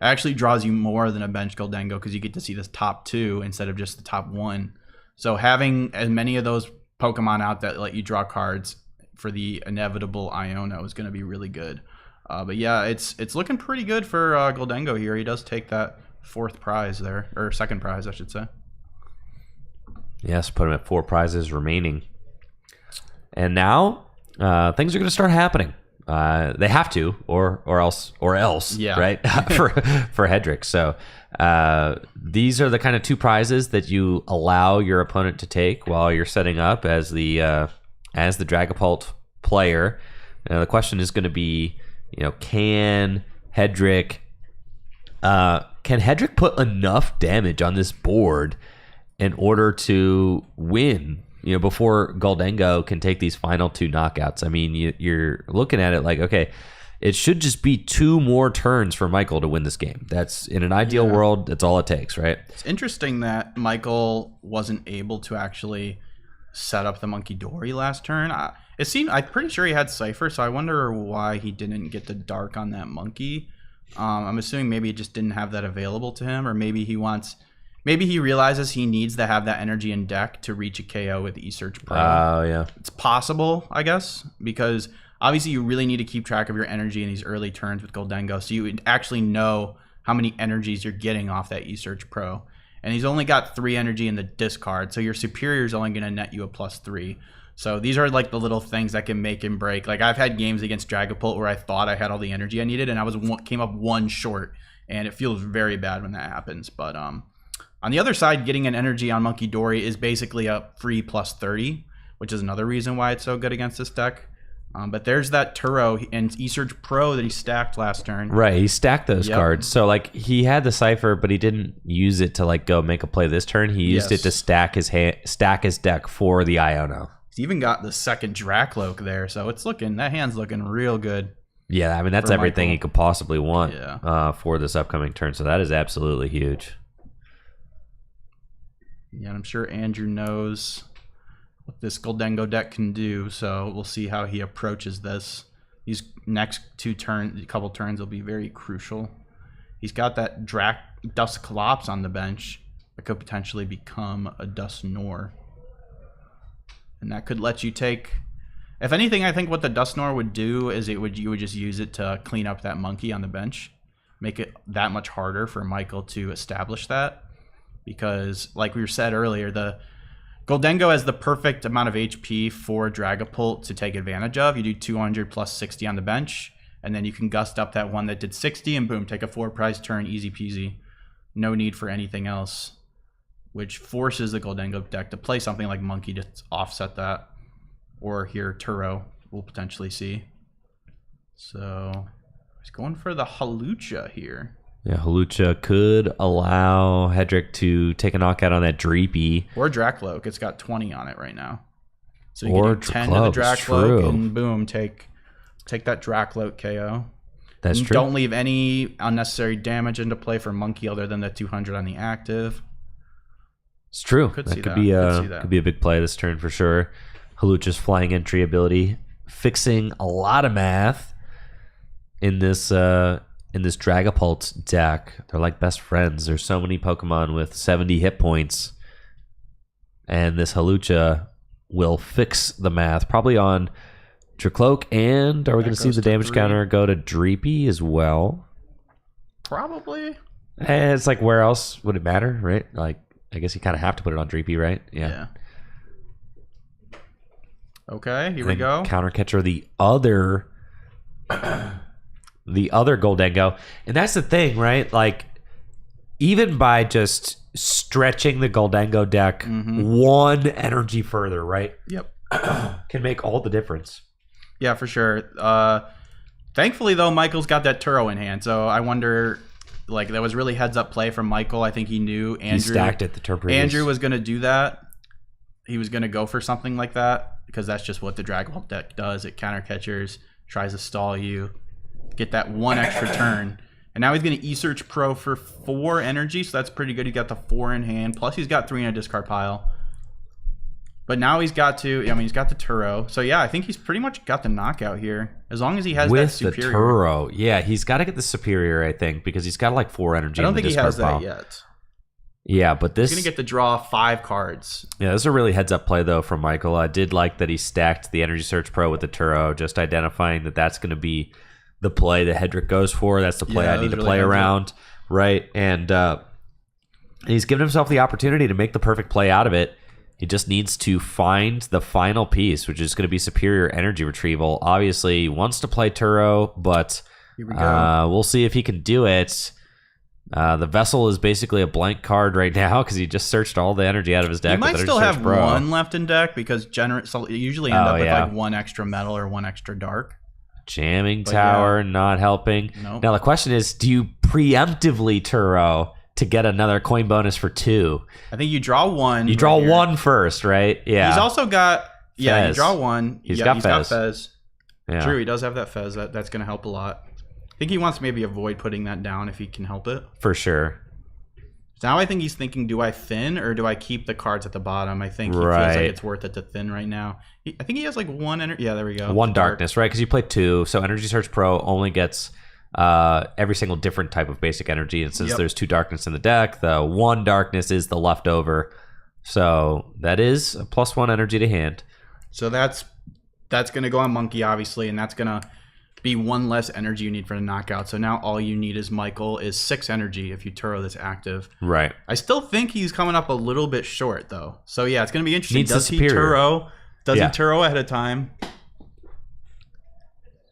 actually draws you more than a bench Goldengo because you get to see this top 2 instead of just the top 1. So having as many of those Pokemon out that let you draw cards for the inevitable Iono is going to be really good. But yeah, it's looking pretty good for Goldengo here. He does take that 4th prize there, or 2nd prize, I should say. Yes, put him at 4 prizes remaining. And now things are going to start happening. They have to, or else, yeah. Right? for Hedrick. So these are the kind of 2 prizes that you allow your opponent to take while you're setting up as the Dragapult player. Now the question is going to be, can Hedrick put enough damage on this board in order to win? Before Goldengo can take these final 2 knockouts. I mean, you're looking at it like, okay, it should just be 2 more turns for Michael to win this game. That's, in an ideal world, that's all it takes, right? It's interesting that Michael wasn't able to actually set up the Monkey Dory last turn. I'm pretty sure he had Cypher, so I wonder why he didn't get the Dark on that Monkey. I'm assuming maybe he just didn't have that available to him, or maybe he realizes he needs to have that energy in deck to reach a KO with E-Search Pro. Oh, yeah. It's possible, I guess, because obviously you really need to keep track of your energy in these early turns with Goldengo, so you would actually know how many energies you're getting off that E-Search Pro. And he's only got 3 energy in the discard, so your Superior is only going to net you a +3. So these are like the little things that can make and break. Like I've had games against Dragapult where I thought I had all the energy I needed, and I came up 1 short, and it feels very bad when that happens. But on the other side, getting an energy on Monkey Dory is basically a free +30, which is another reason why it's so good against this deck. But there's that Turo and E-Search Pro that he stacked last turn. Right, he stacked those cards. So like he had the Cypher, but he didn't use it to like go make a play this turn. He used it to stack his deck for the Iono. He's even got the 2nd Dracloak there, so that hand's looking real good. Yeah, I mean that's everything he could possibly want for this upcoming turn. So that is absolutely huge. Yeah, I'm sure Andrew knows what this Goldengo deck can do. So we'll see how he approaches this. These next couple turns will be very crucial. He's got that Dust Clops on the bench that could potentially become a Dusknoir. And that could let you take... If anything, I think what the Dusknoir would do is you would just use it to clean up that monkey on the bench. Make it that much harder for Michael to establish that. Because, like we said earlier, the Goldengo has the perfect amount of HP for Dragapult to take advantage of. You do 200 plus 60 on the bench, and then you can gust up that one that did 60, and boom, take a 4-prize turn, easy peasy. No need for anything else, which forces the Goldengo deck to play something like Monkey to offset that. Or here, Turo, we'll potentially see. So, he's going for the Hawlucha here. Yeah, Hawlucha could allow Hedrick to take a knockout on that Dreepy. Or Dracloak. It's got 20 on it right now. So you or can do 10 to the Dracloak and boom, take that Dracloak KO. That's and true. Don't leave any unnecessary damage into play for Monkey other than the 200 on the active. It's true. Could Be a big play this turn for sure. Hawlucha's flying entry ability, fixing a lot of math in this Dragapult deck. They're like best friends. There's so many Pokemon with 70 hit points, and this Hawlucha will fix the math probably on Dracloak. And are we going to see the damage counter go to Dreepy as well? Probably. And it's like, where else would it matter, right? Like, I guess you kind of have to put it on Dreepy, right? Yeah. Okay, here we go. Counter catcher the other Goldengo. And that's the thing, right? Like, even by just stretching the Goldengo deck one energy further, right? Yep. Can make all the difference. Yeah, for sure. Thankfully, though, Michael's got that Turo in hand. So I wonder, like, that was really heads-up play from Michael. I think he knew Andrew. He stacked it the turn previous. Andrew was going to do that. He was going to go for something like that because that's just what the Dragapult deck does. It counter catchers, tries to stall you, get that one extra turn. And now he's going to E-Search Pro for 4 energy, so that's pretty good. He got the 4 in hand, plus he's got 3 in a discard pile. But now he's got he's got the Turo. So yeah, I think he's pretty much got the knockout here. As long as he has that Superior. With the Turo. Yeah, he's got to get the Superior, I think, because he's got like 4 energy in the discard pile. I don't think he has that yet. Yeah, but this... He's going to get to draw 5 cards. Yeah, this is a really heads-up play, though, from Michael. I did like that he stacked the Energy Search Pro with the Turo, just identifying that that's going to be the play that Hedrick goes for. That's the play I need to play around, right? And he's given himself the opportunity to make the perfect play out of it. He just needs to find the final piece, which is going to be Superior Energy Retrieval. Obviously, he wants to play Turo, but here we go. We'll see if he can do it. The Vessel is basically a blank card right now because he just searched all the energy out of his deck. He might still have one left in deck because you usually end up with like 1 extra metal or 1 extra dark. Jamming Tower not helping. Nope. Now the question is, do you preemptively Turo to get another coin bonus for 2? I think you draw 1. You draw 1 first, right? Yeah. He's also got Fez. You draw 1. He's got Fez. Yeah. True, he does have that Fez. That's going to help a lot. I think he wants to maybe avoid putting that down if he can help it. For sure. Now I think he's thinking, do I thin or do I keep the cards at the bottom? I think he feels like it's worth it to thin right now. I think he has like 1 energy. Yeah, there we go. 1 darkness, right? Because you play 2. So Energy Search Pro only gets every single different type of basic energy. And since there's 2 darkness in the deck, the 1 darkness is the leftover. So that is a +1 energy to hand. So that's going to go on Monkey, obviously, and that's going to be 1 less energy you need for the knockout. So now all you need is Michael is 6 energy if you Turo this active. Right. I still think he's coming up a little bit short though. So yeah, it's going to be interesting. Does he Turo? Does he Turo ahead of time?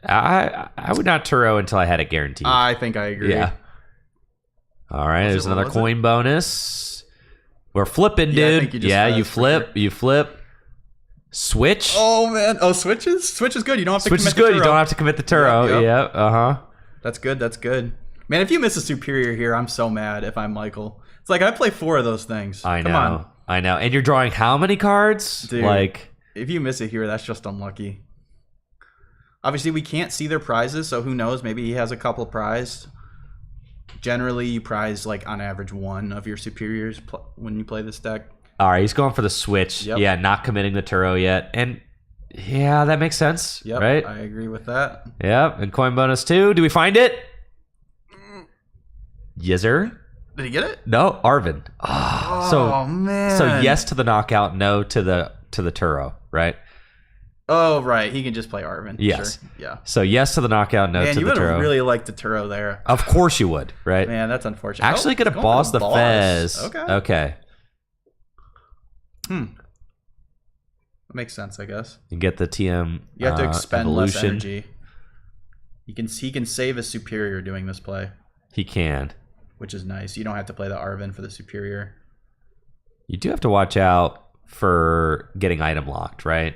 I would not Turo until I had it guaranteed. I think I agree. Yeah. All right, there's another coin bonus. We're flipping, dude. You flip. You flip. Switch. Oh man. Oh, switches. Switch is good. You don't have to. Switch is good. You don't have to commit the Turo. Yeah. That's good. That's good. Man, if you miss a Superior here, I'm so mad. If I'm Michael, it's like I play 4 of those things. I know. Come on. I know. And you're drawing how many cards? Dude, like, if you miss it here, that's just unlucky. Obviously, we can't see their prizes, so who knows? Maybe he has a couple prized. Generally, you prize like on average 1 of your Superiors when you play this deck. All right, he's going for the switch. Yep. Yeah, not committing the Turo yet. And yeah, that makes sense. Yep, right? I agree with that. Yep. And coin bonus 2. Do we find it? Yes, sir. Did he get it? No, Arvin. Ah, Oh man. So yes to the knockout, no to the Turo, right? Oh right, he can just play Arvin. Yes. Sure. Yeah. So yes to the knockout, no Man, to you the would have Turo. really liked the Turo there. Of course you would, right? Man, that's unfortunate. Actually, gonna going boss for the Fez. Okay. That makes sense, I guess. You get the TM. You have to expend less evolution. energy. He can save his superior doing this play, He can. which is nice. You don't have to play the Arvin for the superior. You do have to watch out for getting item locked, right?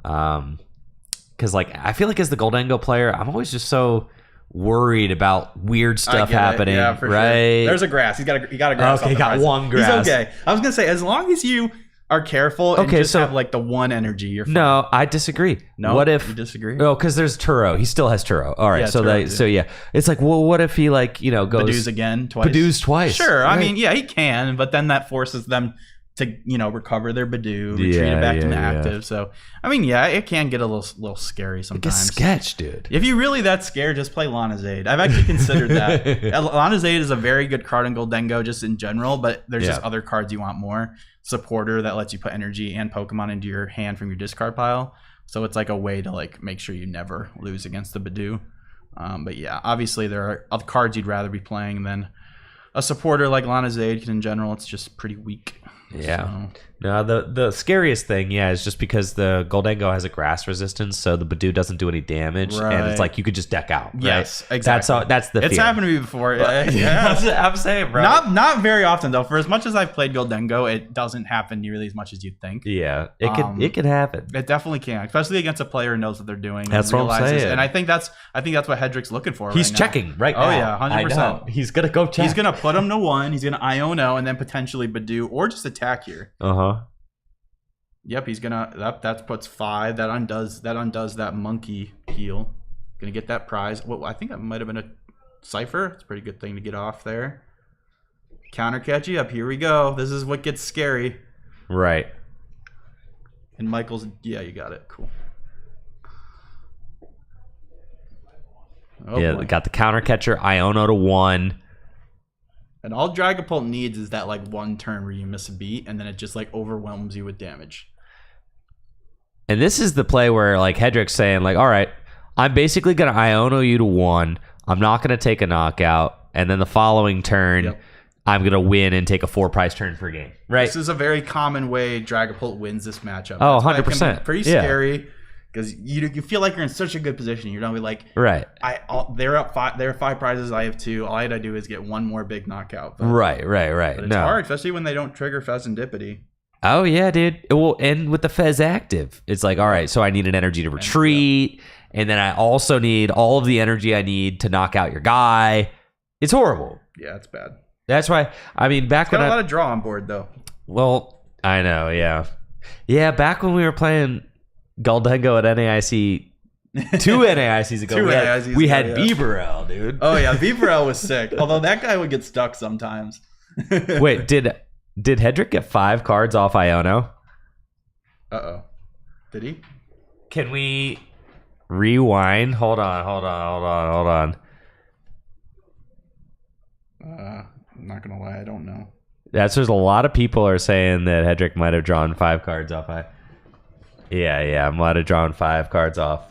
Because like I feel like as the Goldango player, I'm always just so worried about weird I stuff get it. happening, Yeah, for right? Sure. There's a grass. He got a grass. Okay, off the got prize. one grass. He's okay. I was gonna say as long as you are careful and Okay, just so- have like the one energy, you're fine. No, I disagree. No? What if You disagree? Oh, because there's Turo. He still has Turo. All right, Yeah, so Turo, so yeah, it's like, well, what if he like goes Badoo's again twice. Badoo's twice? Sure. I Right. mean, yeah, he can, but then that forces them to recover their Badoo, retreat it back to inactive. So I mean, yeah, it can get a little scary It sometimes. gets sketch, dude. If you're really that scared, just play Lanazade. I've actually considered that. Lanazade is a very good card in Goldengo just in general, but there's just Yeah. other cards you want more. Supporter that lets you put energy and Pokemon into your hand from your discard pile. So it's like a way to like make sure you never lose against the Badoo. But yeah, obviously there are other cards you'd rather be playing than a supporter like Lanazade, because in general it's just pretty weak. Yeah. So, No, the scariest thing, is just because the Goldango has a grass resistance, so the Badoo doesn't do any damage, and Right. it's like you could just deck out. Right? yes, exactly. That's the it's fear. happened to me before. Yeah. I'm saying, bro. Not very often though. For as much as I've played Goldengo, it doesn't happen nearly as much as you'd think. Yeah, it could happen. It definitely can, especially against a player who knows what they're doing. And That's what I'm realizes- saying. And I think that's what Hedrick's looking for. He's right now. checking right Oh, now. yeah, 100%. I know. He's gonna go check. He's gonna put him to 1. He's gonna Iono and then potentially Badoo or just attack here. Yep, he's gonna that puts 5. That undoes that monkey heal. Gonna get that prize. Well, I think that might have been a Cypher. It's a pretty good thing to get off there. Counter catchy up. Here we go. This is what gets scary. Right. And Michael's, yeah, you got it. Cool. Oh, yeah, boy. got the counter catcher. Iono to 1. And all Dragapult needs is that like one turn where you miss a beat, and then it just like overwhelms you with damage. And this is the play where like Hedrick's saying like, all right, I'm basically gonna Iono you to 1. I'm not gonna take a knockout, and then the following turn, Yep. I'm gonna win and take a 4 prize turn per game. Right. This is a very common way Dragapult wins this matchup. Oh, That's why it can be 100%. Pretty Yeah. scary because you feel like you're in such a good position. You're gonna be like, Right. they're up 5. There are 5 prizes. I have 2. All I had to do is get one more big knockout. But, Right. But it's hard, especially when they don't trigger Pheasantipity. Oh yeah, dude. It will end with the Fez active. It's like, all right, so I need an energy to retreat, and then I also need all of the energy I need to knock out your guy. It's horrible. Yeah, it's bad. That's why. I mean, back Got when a lot of draw on board though. well, I know, yeah, back when we were playing Goldengo at NAIC, 2 NAICs ago, 2 we had, NAICs we ago, had yeah. Beaverell, dude. Oh yeah, Beaverell was sick. Although that guy would get stuck sometimes. Wait, did Hedrick get 5 cards off Iono? Uh-oh. Did he? Can we rewind? Hold on. I'm not gonna lie, I don't know. There's a lot of people are saying that Hedrick might have drawn 5 cards off. Yeah, might have drawn 5 cards off.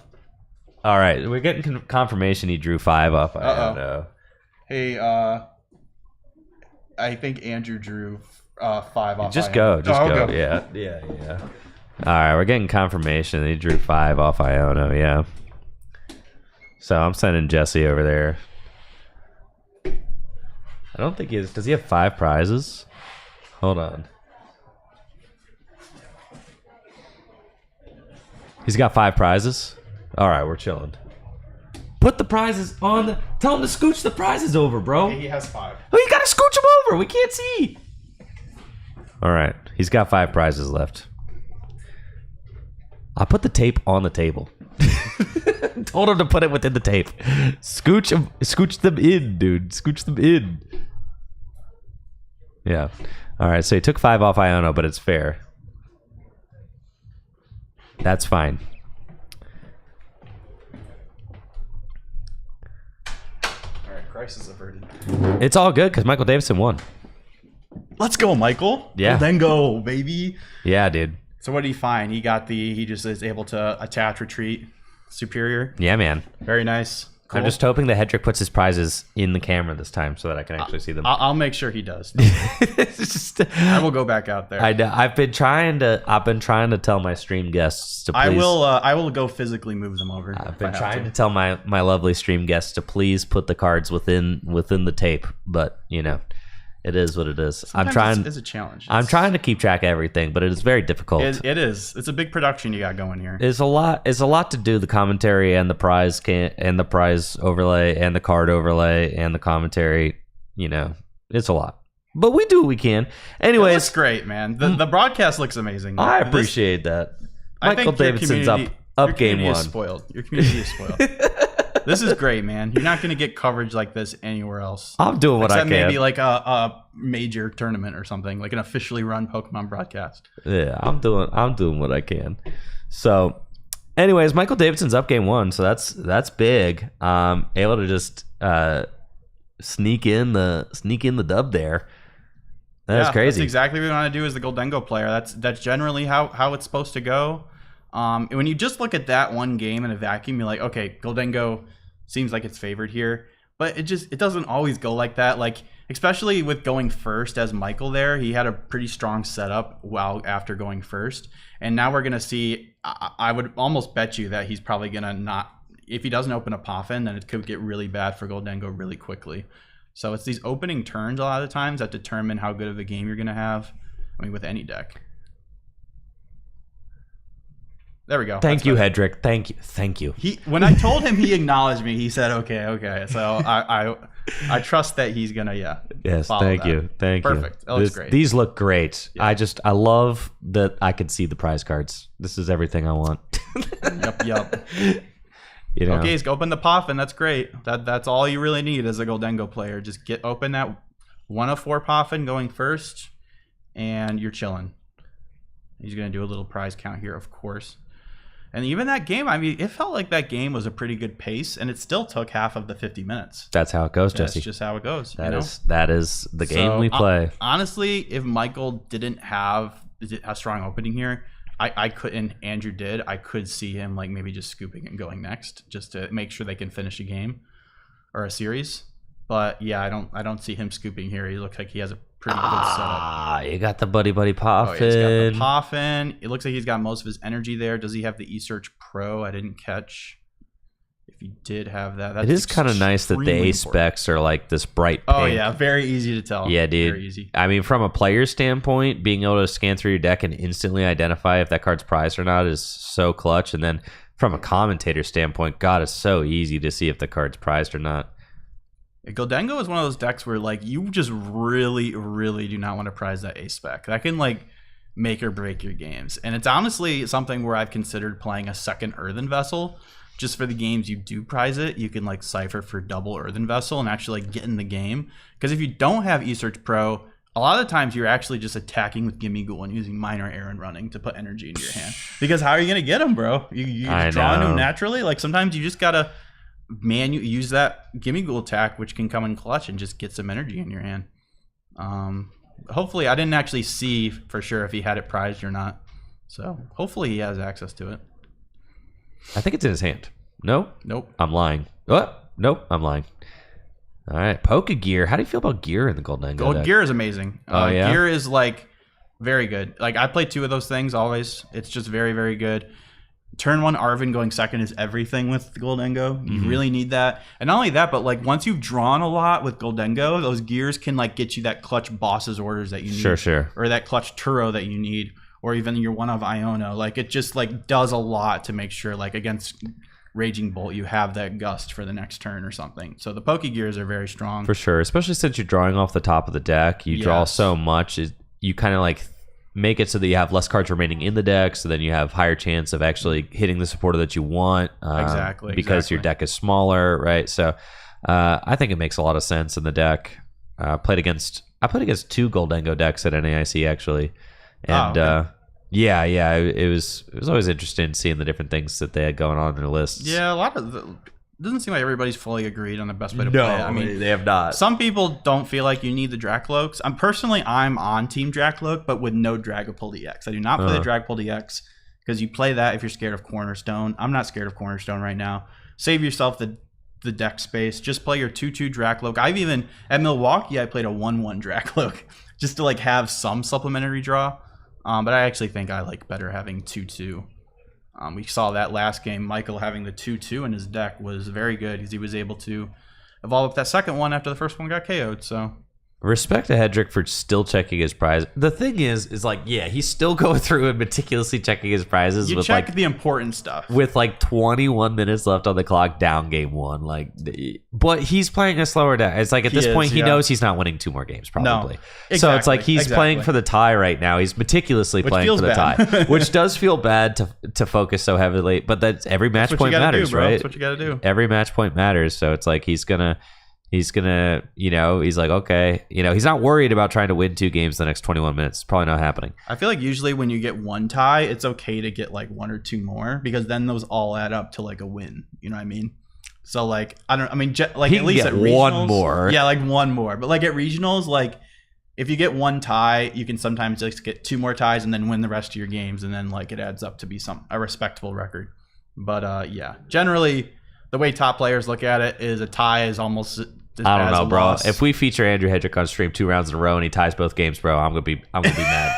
All right, we're getting confirmation he drew 5 off. I don't know. Hey, I think Andrew drew 5 off. Just Iono. go. Okay. Yeah. All right, we're getting confirmation he drew 5 off Iono. Yeah. So I'm sending Jesse over there. I don't think he is. Does he have 5 prizes? Hold on. He's got 5 prizes? All right, we're chilling. Put the prizes on the... Tell him to scooch the prizes over, bro. He has 5. Oh, you gotta scooch them over. We can't see. All right. He's got 5 prizes left. I put the tape on the table. Told him to put it within the tape. Scooch them in, dude. Scooch them in. Yeah. All right, so he took 5 off Iono, but it's fair. That's fine. All right, crisis averted. It's all good because Michael Davidson won. Let's go, Michael. Yeah. Well, then go, baby. Yeah, dude. So what did he find? He just is able to attach, retreat, superior. Yeah, man. Very nice. Cool. I'm just hoping that Hedrick puts his prizes in the camera this time so that I can actually see them. I'll make sure he does. It's just, I will go back out there. I know. I've been trying to tell my stream guests to please. I will go physically move them over. I've been trying to tell my lovely stream guests to please put the cards within the tape, but you know, it is what it is. Sometimes it's a challenge. I'm trying to keep track of everything, but it is very difficult. It is. It's a big production you got going here. It's a lot to do. The commentary and the prize and the prize overlay and the card overlay and the commentary. You know, it's a lot, but we do what we can. Anyways, it's great, man. The broadcast looks amazing. I appreciate that. Michael Davidson's up game 1. Your community is spoiled. This is great, man. You're not going to get coverage like this anywhere else. I'm doing what I can. Except maybe like a major tournament or something, like an officially run Pokemon broadcast. Yeah, I'm doing what I can. So, anyways, Michael Davidson's up game 1, so that's big. Able to just sneak in the dub there. That's crazy. That's exactly what we want to do as the Goldengo player. That's generally how it's supposed to go. When you just look at that one game in a vacuum, you're like, okay, Goldengo seems like it's favored here, but it doesn't always go like that. Like, especially with going first as Michael there, he had a pretty strong setup after going first, and now we're gonna see. I would almost bet you that he's probably gonna not. If he doesn't open a Poffin, then it could get really bad for Goldengo really quickly. So it's these opening turns a lot of times that determine how good of a game you're gonna have. I mean, with any deck. There we go. Thank you, Hedrick. Thank you. When I told him, he acknowledged me. He said, "Okay." So I trust that he's gonna Yes, thank you. Perfect. That looks great. These look great. Yeah. I love that I can see the prize cards. This is everything I want. Yep. You know. Okay, so open the Poffin. That's great. That's all you really need as a Goldengo player. Just open that 1 of 4 Poffin going first, and you're chilling. He's gonna do a little prize count here, of course. And even that game, I mean, it felt like that game was a pretty good pace, and it still took half of the 50 minutes. That's how it goes, Jesse. That's just how it goes. That is the game we play. Honestly, if Michael didn't have a strong opening here, I couldn't. Andrew did. I could see him like maybe just scooping and going next, just to make sure they can finish a game or a series. But yeah, I don't see him scooping here. He looks like he has a pretty good setup. You got the buddy Poffin. Oh, yeah, he's got the Poffin. It looks like he's got most of his energy there. Does he have the eSearch Pro? I didn't catch. If he did have that, it is kind of nice that the A specs are like this bright pink. Oh yeah, very easy to tell. Yeah, dude. Very easy. I mean, from a player standpoint, being able to scan through your deck and instantly identify if that card's prized or not is so clutch. And then from a commentator standpoint, God, it's so easy to see if the card's prized or not. Goldengo is one of those decks where like you just really, really do not want to prize that A spec. That can like make or break your games. And it's honestly something where I've considered playing a second Earthen Vessel. Just for the games you do prize it, you can like cipher for double Earthen Vessel and actually like get in the game. Because if you don't have eSearch Pro, a lot of the times you're actually just attacking with Gimme Ghoul and using Minor Errand Running to put energy into your hand. Because how are you going to get them, bro? You draw into them naturally? Like sometimes you just got to use that Gimme Ghoul attack, which can come in clutch and just get some energy in your hand. Hopefully, I didn't actually see for sure if he had it prized or not. So hopefully he has access to it. I think it's in his hand. No? Nope. I'm lying. Oh, nope. I'm lying. All right. Pokegear. How do you feel about gear in the Goldengo deck? Gear is amazing. Yeah? Gear is like very good. Like I play 2 of those things always. It's just very, very good. Turn 1 Arvin going second is everything with Goldengo. You really need that. And not only that, but like once you've drawn a lot with Goldengo, those gears can like get you that clutch boss's orders that you need. Sure. Or that clutch Turo that you need. Or even your 1 of Iono. Like it just like does a lot to make sure like against Raging Bolt you have that gust for the next turn or something. So the Poke Gears are very strong. For sure. Especially since you're drawing off the top of the deck. You draw so much. You kind of like make it so that you have less cards remaining in the deck, so then you have higher chance of actually hitting the supporter that you want. Exactly. Because your deck is smaller, right? So I think it makes a lot of sense in the deck. I played against 2 Goldengo decks at NAIC actually, and okay. it was always interesting seeing the different things that they had going on in their lists. Yeah, it doesn't seem like everybody's fully agreed on the best way to play it. I mean, they have not. Some people don't feel like you need the Dracloaks. I'm on Team Dracloak, but with no Dragapult EX. I do not play the Dragapult EX because you play that if you're scared of Cornerstone. I'm not scared of Cornerstone right now. Save yourself the deck space. Just play your 2/2 Dracloak. I've even at Milwaukee I played a 1/1 Dracloak just to like have some supplementary draw. But I actually think I like better having 2/2. We saw that last game. Michael having the 2/2 in his deck was very good because he was able to evolve up that second one after the first one got KO'd. So respect to Hedrick for still checking his prize. The thing is like, yeah, he's still going through and meticulously checking his prizes. You check the important stuff. With like 21 minutes left on the clock, down game 1. Like, but he's playing a slower deck. It's like at this point, he knows he's not winning 2 more games, probably. No, so it's like he's playing for the tie right now. He's meticulously playing for the tie, which does feel bad to focus so heavily. But that's every match point matters, right? That's what you got to do. Every match point matters. So it's like he's gonna, he's like, okay, he's not worried about trying to win 2 games the next 21 minutes. It's probably not happening. I feel like usually when you get 1 tie, it's okay to get like 1 or 2 more because then those all add up to like a win. You know what I mean? So like, at least at regionals, 1 more. Yeah, like 1 more. But like at regionals, like if you get 1 tie, you can sometimes just get 2 more ties and then win the rest of your games. And then like it adds up to be a respectable record. But yeah, generally the way top players look at it is a tie is almost I don't know, bro. loss. If we feature Andrew Hedrick on stream 2 rounds in a row and he ties both games, bro, I'm gonna be mad.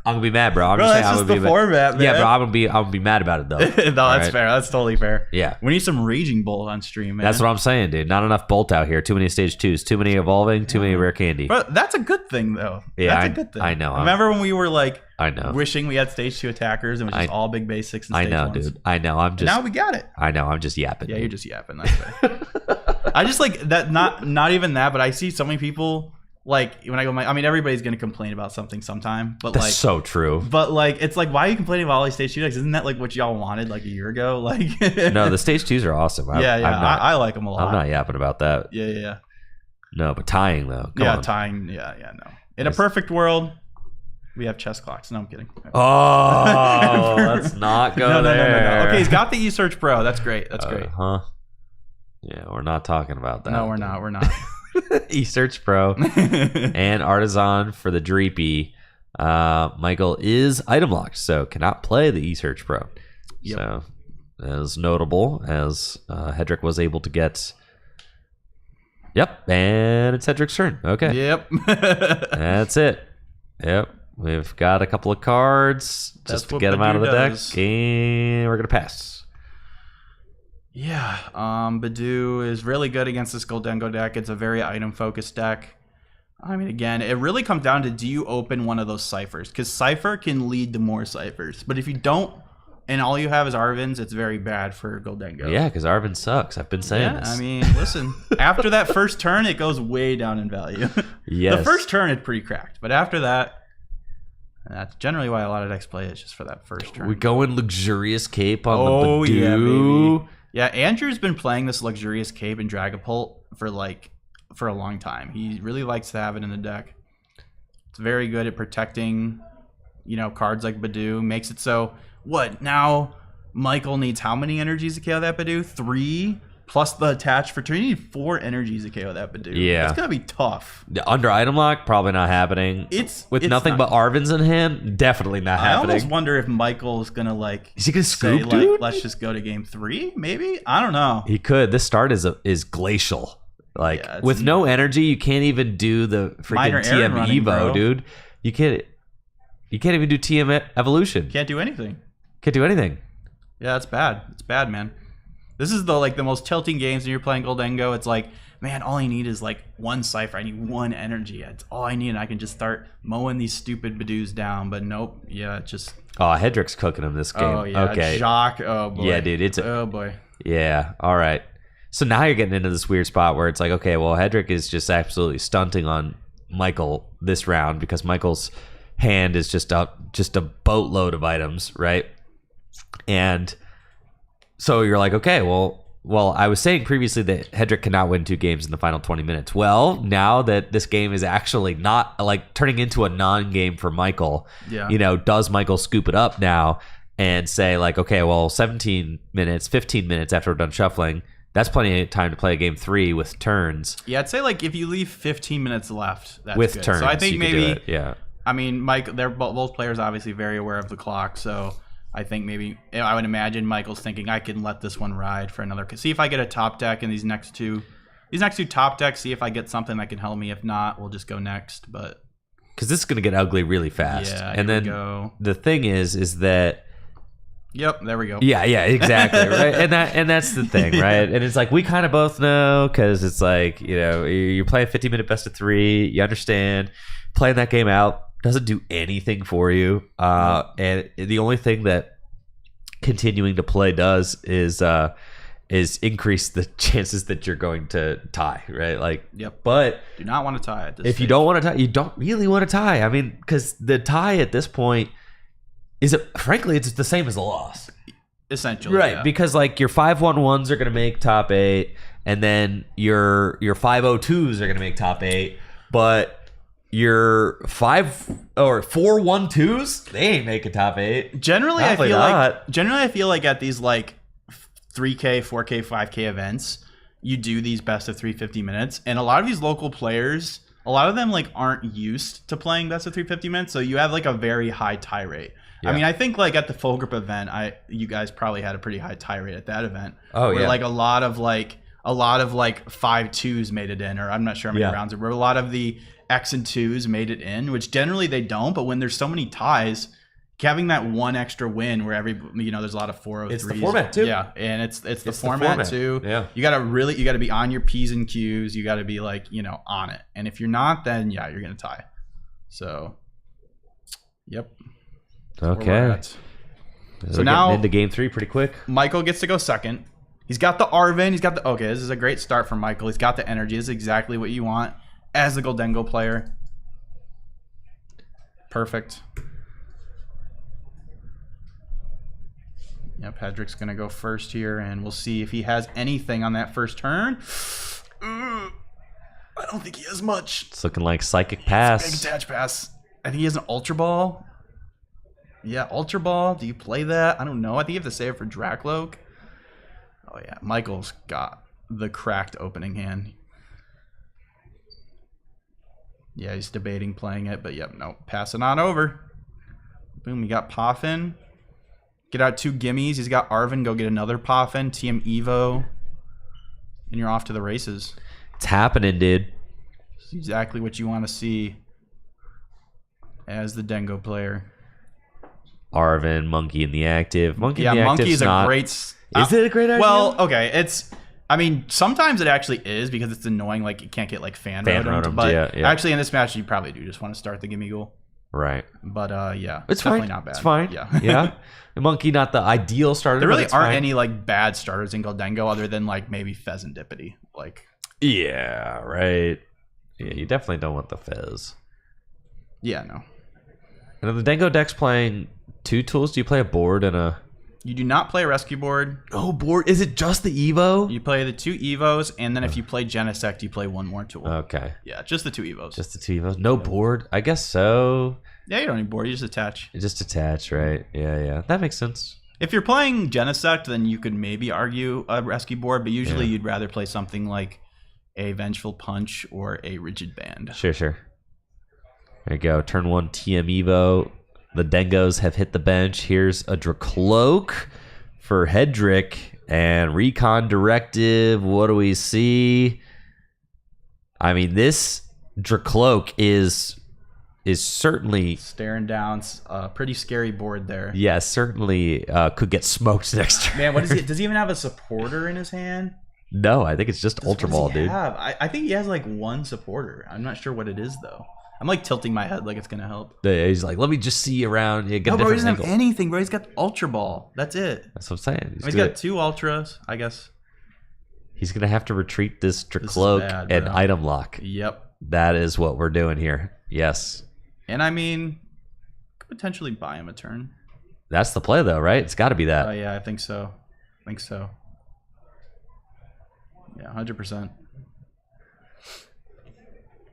I'm gonna be mad, bro. That's just the format, man. Yeah, bro. I'm gonna be mad about it though. No, that's fair. That's totally fair. Yeah, we need some Raging Bolt on stream, man. That's what I'm saying, dude. Not enough Bolt out here. Too many stage 2s. Too many evolving. Too many rare candy. But that's a good thing, though. Yeah, that's a good thing. I know. Remember when we were like, I know, wishing we had stage 2 attackers and it was just all big basics. And stage I know, ones. dude. I know. I'm just. And now we got it. I know. I'm just yapping. Yeah, you're just yapping. That's fair. I just like that. Not even that, but I see so many people like when I go. Everybody's gonna complain about something sometime, but that's like so true. But like, it's like, why are you complaining about all these stage 2 decks? Isn't that like what y'all wanted like a year ago? Like, no, the stage 2s are awesome. I like them a lot. I'm not yapping about that. Yeah. No, but tying though. Come on. Tying. Yeah. No. In a perfect world, we have chess clocks. No, I'm kidding. Oh, let's not go there. No. Okay, he's got the eSearch Pro. That's great. That's great. Huh? Yeah, we're not talking about that. No, we're not. eSearch Pro and Artisan for the Dreepy. Michael is item locked, so cannot play the eSearch Pro. Yep. So, as notable as Hedrick was able to get. Yep, and it's Hedrick's turn. Okay. Yep. That's it. Yep. We've got a couple of cards just to get them out of the deck, and we're going to pass. Yeah, Badoo is really good against this Goldengo deck. It's a very item-focused deck. I mean, again, it really comes down to do you open one of those ciphers? Because Cypher can lead to more ciphers. But if you don't, and all you have is Arvins, it's very bad for Goldengo. Yeah, because Arvin sucks. I've been saying this. I mean, listen, after that first turn, it goes way down in value. Yes. The first turn, it's pretty cracked. But after that, that's generally why a lot of decks play it, just for that first turn. We go in Luxurious Cape on the Badoo. Yeah, baby. Yeah, Andrew's been playing this Luxurious Cape and Dragapult for a long time. He really likes to have it in the deck. It's very good at protecting, cards like Badoo. Makes it so, what, now Michael needs how many energies to KO that Badoo? 3? Plus the attached for 2. You need 4 energies to KO that Badoo. Yeah. It's going to be tough. Under item lock, probably not happening. It's nothing but Arvins in hand, definitely not happening. I almost wonder if Michael's going to is he going to scoop, dude? Let's just go to game 3, maybe? I don't know. He could. This start is glacial. With no energy, you can't even do the freaking TM Evo, bro. Dude. You can't even do TM Evolution. Can't do anything. Yeah, it's bad. It's bad, man. This is the most tilting games when you're playing Goldengo. It's like, man, all I need is 1 Cypher. I need 1 energy. That's all I need, and I can just start mowing these stupid Badoos down. But nope. Yeah, just. Oh, Hedrick's cooking him this game. Oh yeah. Okay. Jacques. Oh boy. Yeah, dude. Oh boy. Yeah. All right. So now you're getting into this weird spot where it's like, okay, well, Hedrick is just absolutely stunting on Michael this round because Michael's hand is just a boatload of items, right? And so you're like, okay, well, well, I was saying previously that Hedrick cannot win 2 games in the final 20 minutes. Well, now that this game is actually not like turning into a non-game for Michael, does Michael scoop it up now and say like, okay, well, 17 minutes, 15 minutes after we're done shuffling, that's plenty of time to play a game 3 with turns. Yeah, I'd say like if you leave 15 minutes left, that's with good. turns. So I think maybe, yeah. I mean, Mike, they're both players obviously very aware of the clock, so I think maybe I would imagine Michael's thinking I can let this one ride for another. See if I get a top deck in these next two top decks. See if I get something that can help me. If not, we'll just go next. But because this is going to get ugly really fast. Yeah, and then the thing is that. Yep, there we go. Yeah, exactly, right. And that's the thing, right? And it's like we kind of both know because it's like you're playing 50-minute best of 3. You understand playing that game out doesn't do anything for you, and the only thing that continuing to play does is increase the chances that you're going to tie, right? Like, yep. But do not want to tie at this. If you don't want to tie, you don't really want to tie. I mean, because the tie at this point frankly, it's the same as a loss, essentially, right? Yeah. Because like your 5-1-1s are going to make top 8, and then your 5-0-2s are going to make top 8, but your 4-1-2s, they ain't making top 8. Generally, I feel like at these like 3K, 4K, 5K events, you do these best of 350 minutes, and a lot of these local players, a lot of them like aren't used to playing best of 350 minutes, so you have like a very high tie rate. Yeah. I mean, I think like at the full group event, you guys probably had a pretty high tie rate at that event. Oh, where yeah. Like a lot of 5-2s made it in, or I'm not sure how many rounds there were. A lot of the X and 2s made it in, which generally they don't. But when there's so many ties, having that one extra win where there's a lot of 403s. It's the format too. Yeah, and it's the format too. Yeah, you gotta be on your P's and Q's. You gotta be like on it. And if you're not, then you're gonna tie. So, yep. Okay. So now into game 3 pretty quick. Michael gets to go second. He's got the Arvin. Okay, this is a great start for Michael. He's got the energy. This is exactly what you want as a Goldengo player. Perfect. Yep, Hedrick's going to go first here, and we'll see if he has anything on that first turn. I don't think he has much. It's looking like Psychic Pass. Big attach pass. I think he has an Ultra Ball. Yeah, Ultra Ball. Do you play that? I don't know. I think you have to save it for Dracloak. Oh, yeah. Michael's got the cracked opening hand. Yeah, he's debating playing it, but yep, no. Pass it on over. Boom, we got Poffin. Get out 2 gimmies. He's got Arvin. Go get another Poffin. TM Evo. And you're off to the races. It's happening, dude. It's exactly what you want to see as the Dengo player. Arvin, Monkey in the active. Monkey in the Monkey is not, a great... Is it a great idea? Well, okay. I mean, sometimes it actually is because it's annoying. Like, you can't get like fan rotemed. But actually, in this match, you probably do just want to start the Gimme Ghoul. Right. But yeah, it's definitely fine. not bad. It's fine. Yeah. Yeah. The Monkey, not the ideal starter. There really aren't any like bad starters in Goldengo other than like maybe Pheasantipity. Like. Yeah. Right. Yeah, you definitely don't want the Fez. Yeah. No. And the Dengo deck's playing 2 tools. Do you play a board and a? You do not play a rescue board. Oh, board. Is it just the Evo? You play the 2 Evos, and then if you play Genesect, you play 1 more tool. Okay. Yeah, just the 2 Evos. Just the 2 Evos. No board? I guess so. Yeah, you don't need board. You just attach. You just attach, right? Yeah. That makes sense. If you're playing Genesect, then you could maybe argue a rescue board, but usually you'd rather play something like a Vengeful Punch or a Rigid Band. Sure. There you go. Turn 1 TM Evo. The Dengos have hit the bench. Here's a Dracloak for Hedrick and Recon Directive. What do we see? I mean, this Dracloak is certainly staring down a pretty scary board there. Yeah, certainly could get smoked next turn. Man, what is he? Does he even have a supporter in his hand? No, I think it's just Ultra Ball, dude. I think he has like 1 supporter. I'm not sure what it is though. I'm like tilting my head like it's gonna help. He's like, let me just see around. Yeah, no, bro, he doesn't have anything, bro. He's got Ultra Ball. That's it. That's what I'm saying. He's got 2 Ultras, I guess. He's gonna have to retreat this Dracloak and item lock. Yep. That is what we're doing here. Yes. And I mean, could potentially buy him a turn. That's the play, though, right? It's got to be that. Yeah, I think so. Yeah, 100%.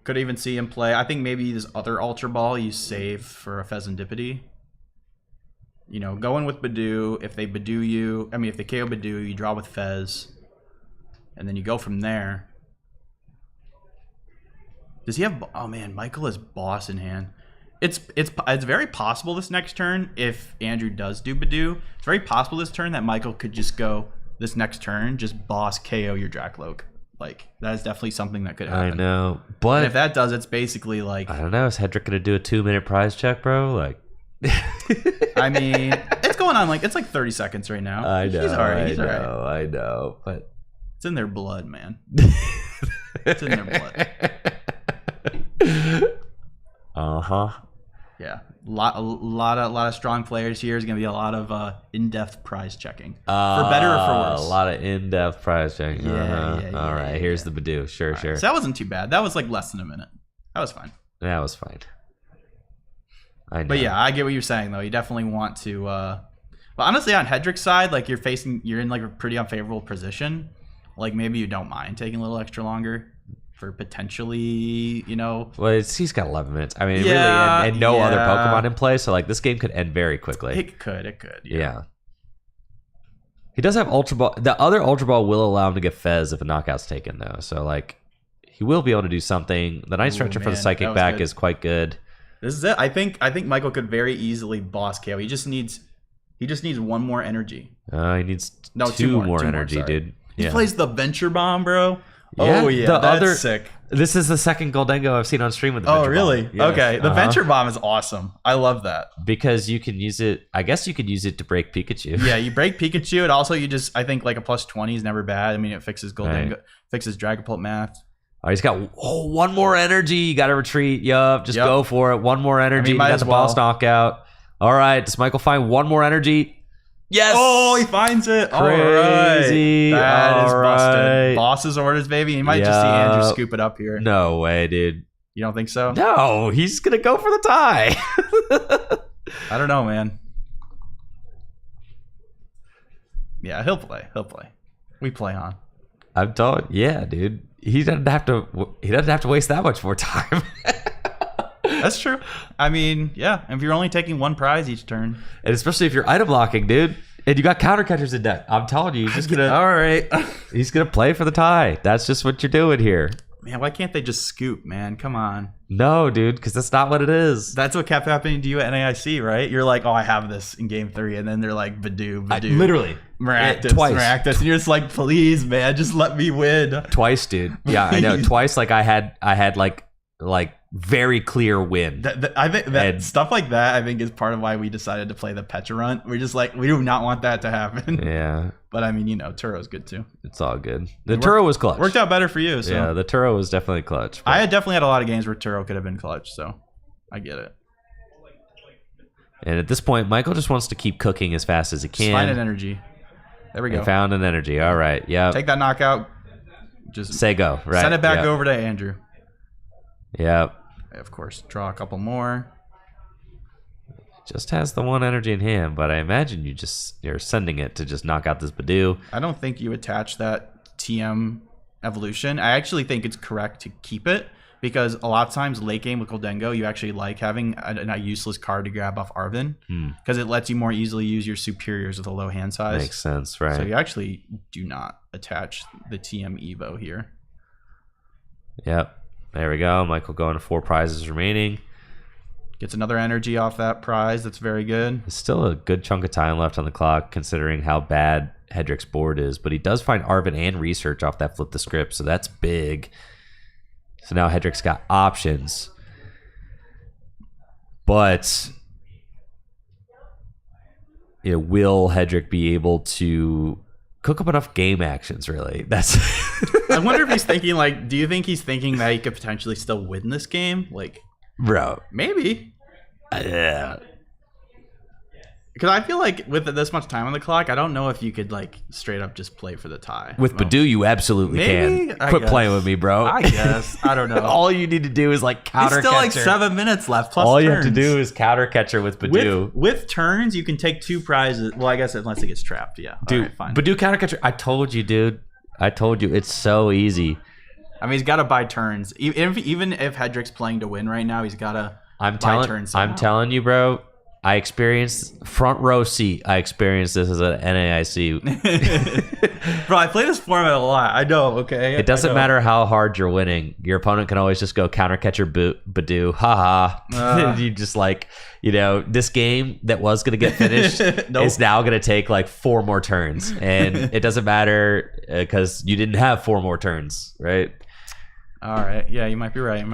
Could even see him play. I think maybe this other Ultra Ball you save for a Pheasantipity. You know, going with Badoo. If they Badoo you, I mean, if they KO Badoo, you draw with Fez. And then you go from there. Does he have... Oh, man, Michael has Boss in hand. It's very possible this next turn, if Andrew does do Badoo, it's very possible this turn that Michael could just go, this next turn, just Boss KO your Dracloak. Like, that is definitely something that could happen. I know, but... And if that does, it's basically like... I don't know, is Hedrick going to do a 2-minute prize check, bro? Like... I mean, it's going on like... It's like 30 seconds right now. I know, He's all right. I know, but... It's in their blood, man. It's in their blood. Uh-huh. Yeah, a lot of strong players here. Is going to be a lot of in-depth prize checking, for better or for worse. A lot of in-depth prize checking. Yeah. All right, here's the Badoo. Sure. So that wasn't too bad. That was like less than a minute. That was fine. That was fine. I know. But yeah, I get what you're saying though. You definitely want to. But honestly, on Hedrick's side, like you're in like a pretty unfavorable position. Like maybe you don't mind taking a little extra longer. For potentially, you know... Well, he's got 11 minutes. I mean, really, and no other Pokemon in play, so like this game could end very quickly. It could. Yeah. He does have Ultra Ball. The other Ultra Ball will allow him to get Fez if a knockout's taken, though. So, like, he will be able to do something. The Night Stretcher for the Psychic back is quite good. This is it. I think Michael could very easily boss KO. He just needs one more energy. He needs two more energy, dude. He plays the Venture Bomb, bro. Yeah, oh yeah, that's sick. This is the second Goldengo I've seen on stream with the Venture really? Bomb. Yes. Okay, the Venture Bomb is awesome. I love that. Because you can use it, I guess you could use it to break Pikachu. Yeah, you break Pikachu, and also I think like a plus 20 is never bad. I mean, it fixes Goldengo, fixes Dragapult math. Oh, he's got one more energy. You got to retreat. Just go for it. One more energy. You got the boss knockout. All right, does Michael find one more energy? Yes! Oh, he finds it. Crazy. All right. That is busted. Right. Boss's orders, baby. You might just see Andrew scoop it up here. No way, dude. You don't think so? No, he's going to go for the tie. I don't know, man. Yeah, he'll play. We play on. I'm telling yeah, dude. He doesn't have to waste that much more time. That's true. I mean, yeah. If you're only taking one prize each turn, and especially if you're item blocking, dude, and you got counter catchers in deck, I'm telling you, he's just gonna. All right. He's gonna play for the tie. That's just what you're doing here. Man, why can't they just scoop, man? Come on. No, dude, because that's not what it is. That's what kept happening to you at NAIC, right? You're like, oh, I have this in game 3, and then they're like, Badoo. Literally. Maractus, and you're just like, please, man, just let me win. Twice, dude. Yeah, I know. Twice, like I had like very clear win. I think that stuff like that, I think, is part of why we decided to play the Pecharunt. We're just like, we do not want that to happen. Yeah. But I mean, you know, Turo's good too. It's all good. The Turo was clutch. Worked out better for you. So. Yeah, the Turo was definitely clutch. I had definitely had a lot of games where Turo could have been clutch, so I get it. And at this point, Michael just wants to keep cooking as fast as he can. Just find an energy. There we go. I found an energy. All right. Yeah. Take that knockout. Just say go. Right. Send it back over to Andrew. Yep. Of course, draw a couple more. Just has the one energy in hand, but I imagine you're sending it to just knock out this Badoo. I don't think you attach that TM evolution. I actually think it's correct to keep it because a lot of times late game with Goldengo, you actually like having a useless card to grab off Arvin because it lets you more easily use your superiors with a low hand size. Makes sense, right? So you actually do not attach the TM Evo here. Yep. There we go. Michael going to 4 prizes remaining. Gets another energy off that prize. That's very good. There's still a good chunk of time left on the clock considering how bad Hedrick's board is. But he does find Arvin and Research off that Flip the Script, so that's big. So now Hedrick's got options. But will Hedrick be able to cook up enough game actions, really? That's... I wonder if he's thinking, like, do you think he's thinking that he could potentially still win this game? Like... Bro, maybe. Yeah. Because I feel like with this much time on the clock, I don't know if you could like straight up just play for the tie. With Badoo, you absolutely can. Quit playing with me, bro. I guess. I don't know. All you need to do is like counter catcher. There's still like 7 minutes left. Plus all turns. You have to do is counter catcher with Badoo. With turns, you can take 2 prizes. Well, I guess unless it gets trapped. Yeah. Dude, right, fine. Badoo counter catcher. I told you, dude. I told you, it's so easy. I mean, he's got to buy turns. Even if Hedrick's playing to win right now, he's got to buy turns somehow. I'm telling you, bro. I experienced front row seat. I experienced this as an NAIC. Bro, I play this format a lot. I know, okay? It doesn't matter how hard you're winning. Your opponent can always just go counter catcher Badoo. Haha. You just like, this game that was going to get finished is now going to take like 4 more turns. And it doesn't matter because you didn't have 4 more turns, right? All right. Yeah, you might be right.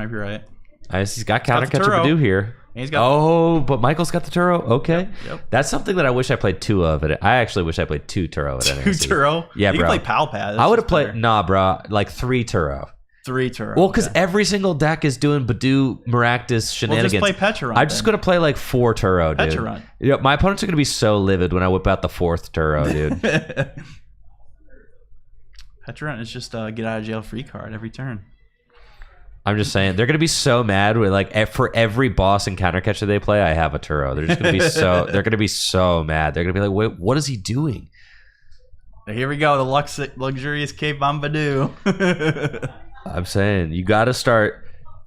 He's got counter catcher Badoo here. But Michael's got the Turo. Okay. Yep. That's something that I wish I played 2 of. I actually wish I played 2 Turo at NXT. 2 Turo? Yeah, you bro. You can play Palpad. I would have played, bro, like 3 Turo. 3 Turo. Well, because every single deck is doing Badoo, Maractus, shenanigans. Well, just play Pecharunt. I'm just going to play like 4 Turo, dude. Pecharunt. My opponents are going to be so livid when I whip out the 4th Turo, dude. Pecharunt is just a get out of jail free card every turn. I'm just saying they're gonna be so mad with like for every boss and counter catcher they play, I have a Turo. They're just gonna be so mad. They're gonna be like, wait, what is he doing? Here we go, the luxurious Cape on Badoo. I'm saying you got to start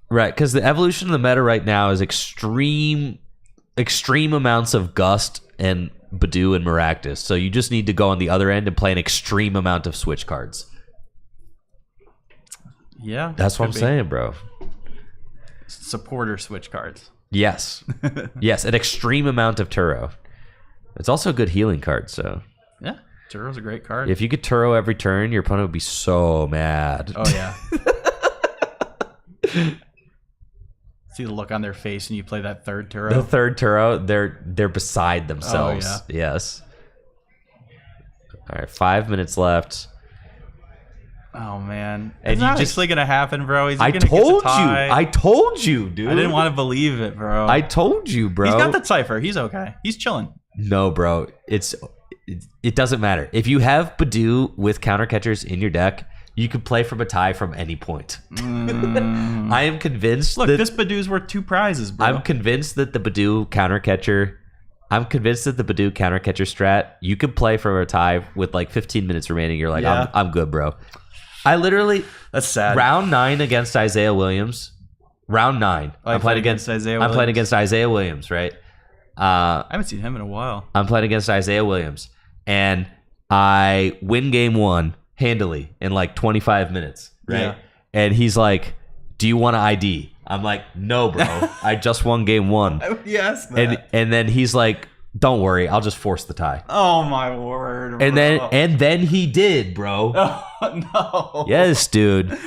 right because the evolution of the meta right now is extreme amounts of Gust and Badoo and Maractus. So you just need to go on the other end and play an extreme amount of switch cards. Yeah, that's what I'm saying, bro. Supporter switch cards. Yes, yes, an extreme amount of Turo. It's also a good healing card. So yeah, Turo's a great card. If you could Turo every turn, your opponent would be so mad. Oh yeah. See the look on their face, and you play that 3rd Turo. The 3rd Turo, they're beside themselves. Oh, yeah. Yes. All right, 5 minutes left. Oh man, and it's not actually gonna happen, bro. I told you, dude. I didn't want to believe it, bro. I told you, bro. He's got the cipher. He's okay. He's chilling. No, bro. It doesn't matter if you have Badoo with counter catchers in your deck. You can play from a tie from any point. I am convinced. Look, this Badoo's worth 2 prizes, bro. I'm convinced that the Badoo counter catcher. I'm convinced that the Badoo counter catcher strat. You can play from a tie with like 15 minutes remaining. You're like, yeah. I'm good, bro. I literally. That's sad. Round 9 against Isaiah Williams. Round 9. I'm playing against Isaiah Williams. I'm playing against Isaiah Williams, right? I haven't seen him in a while. I'm playing against Isaiah Williams, and I win game 1 handily in like 25 minutes, right? Yeah. And he's like, "Do you want an ID?" I'm like, "No, bro. I just won game 1." Yes. And then he's like, "Don't worry, I'll just force the tie." Oh my word! Bro. And then he did, bro. Oh, no. Yes, dude.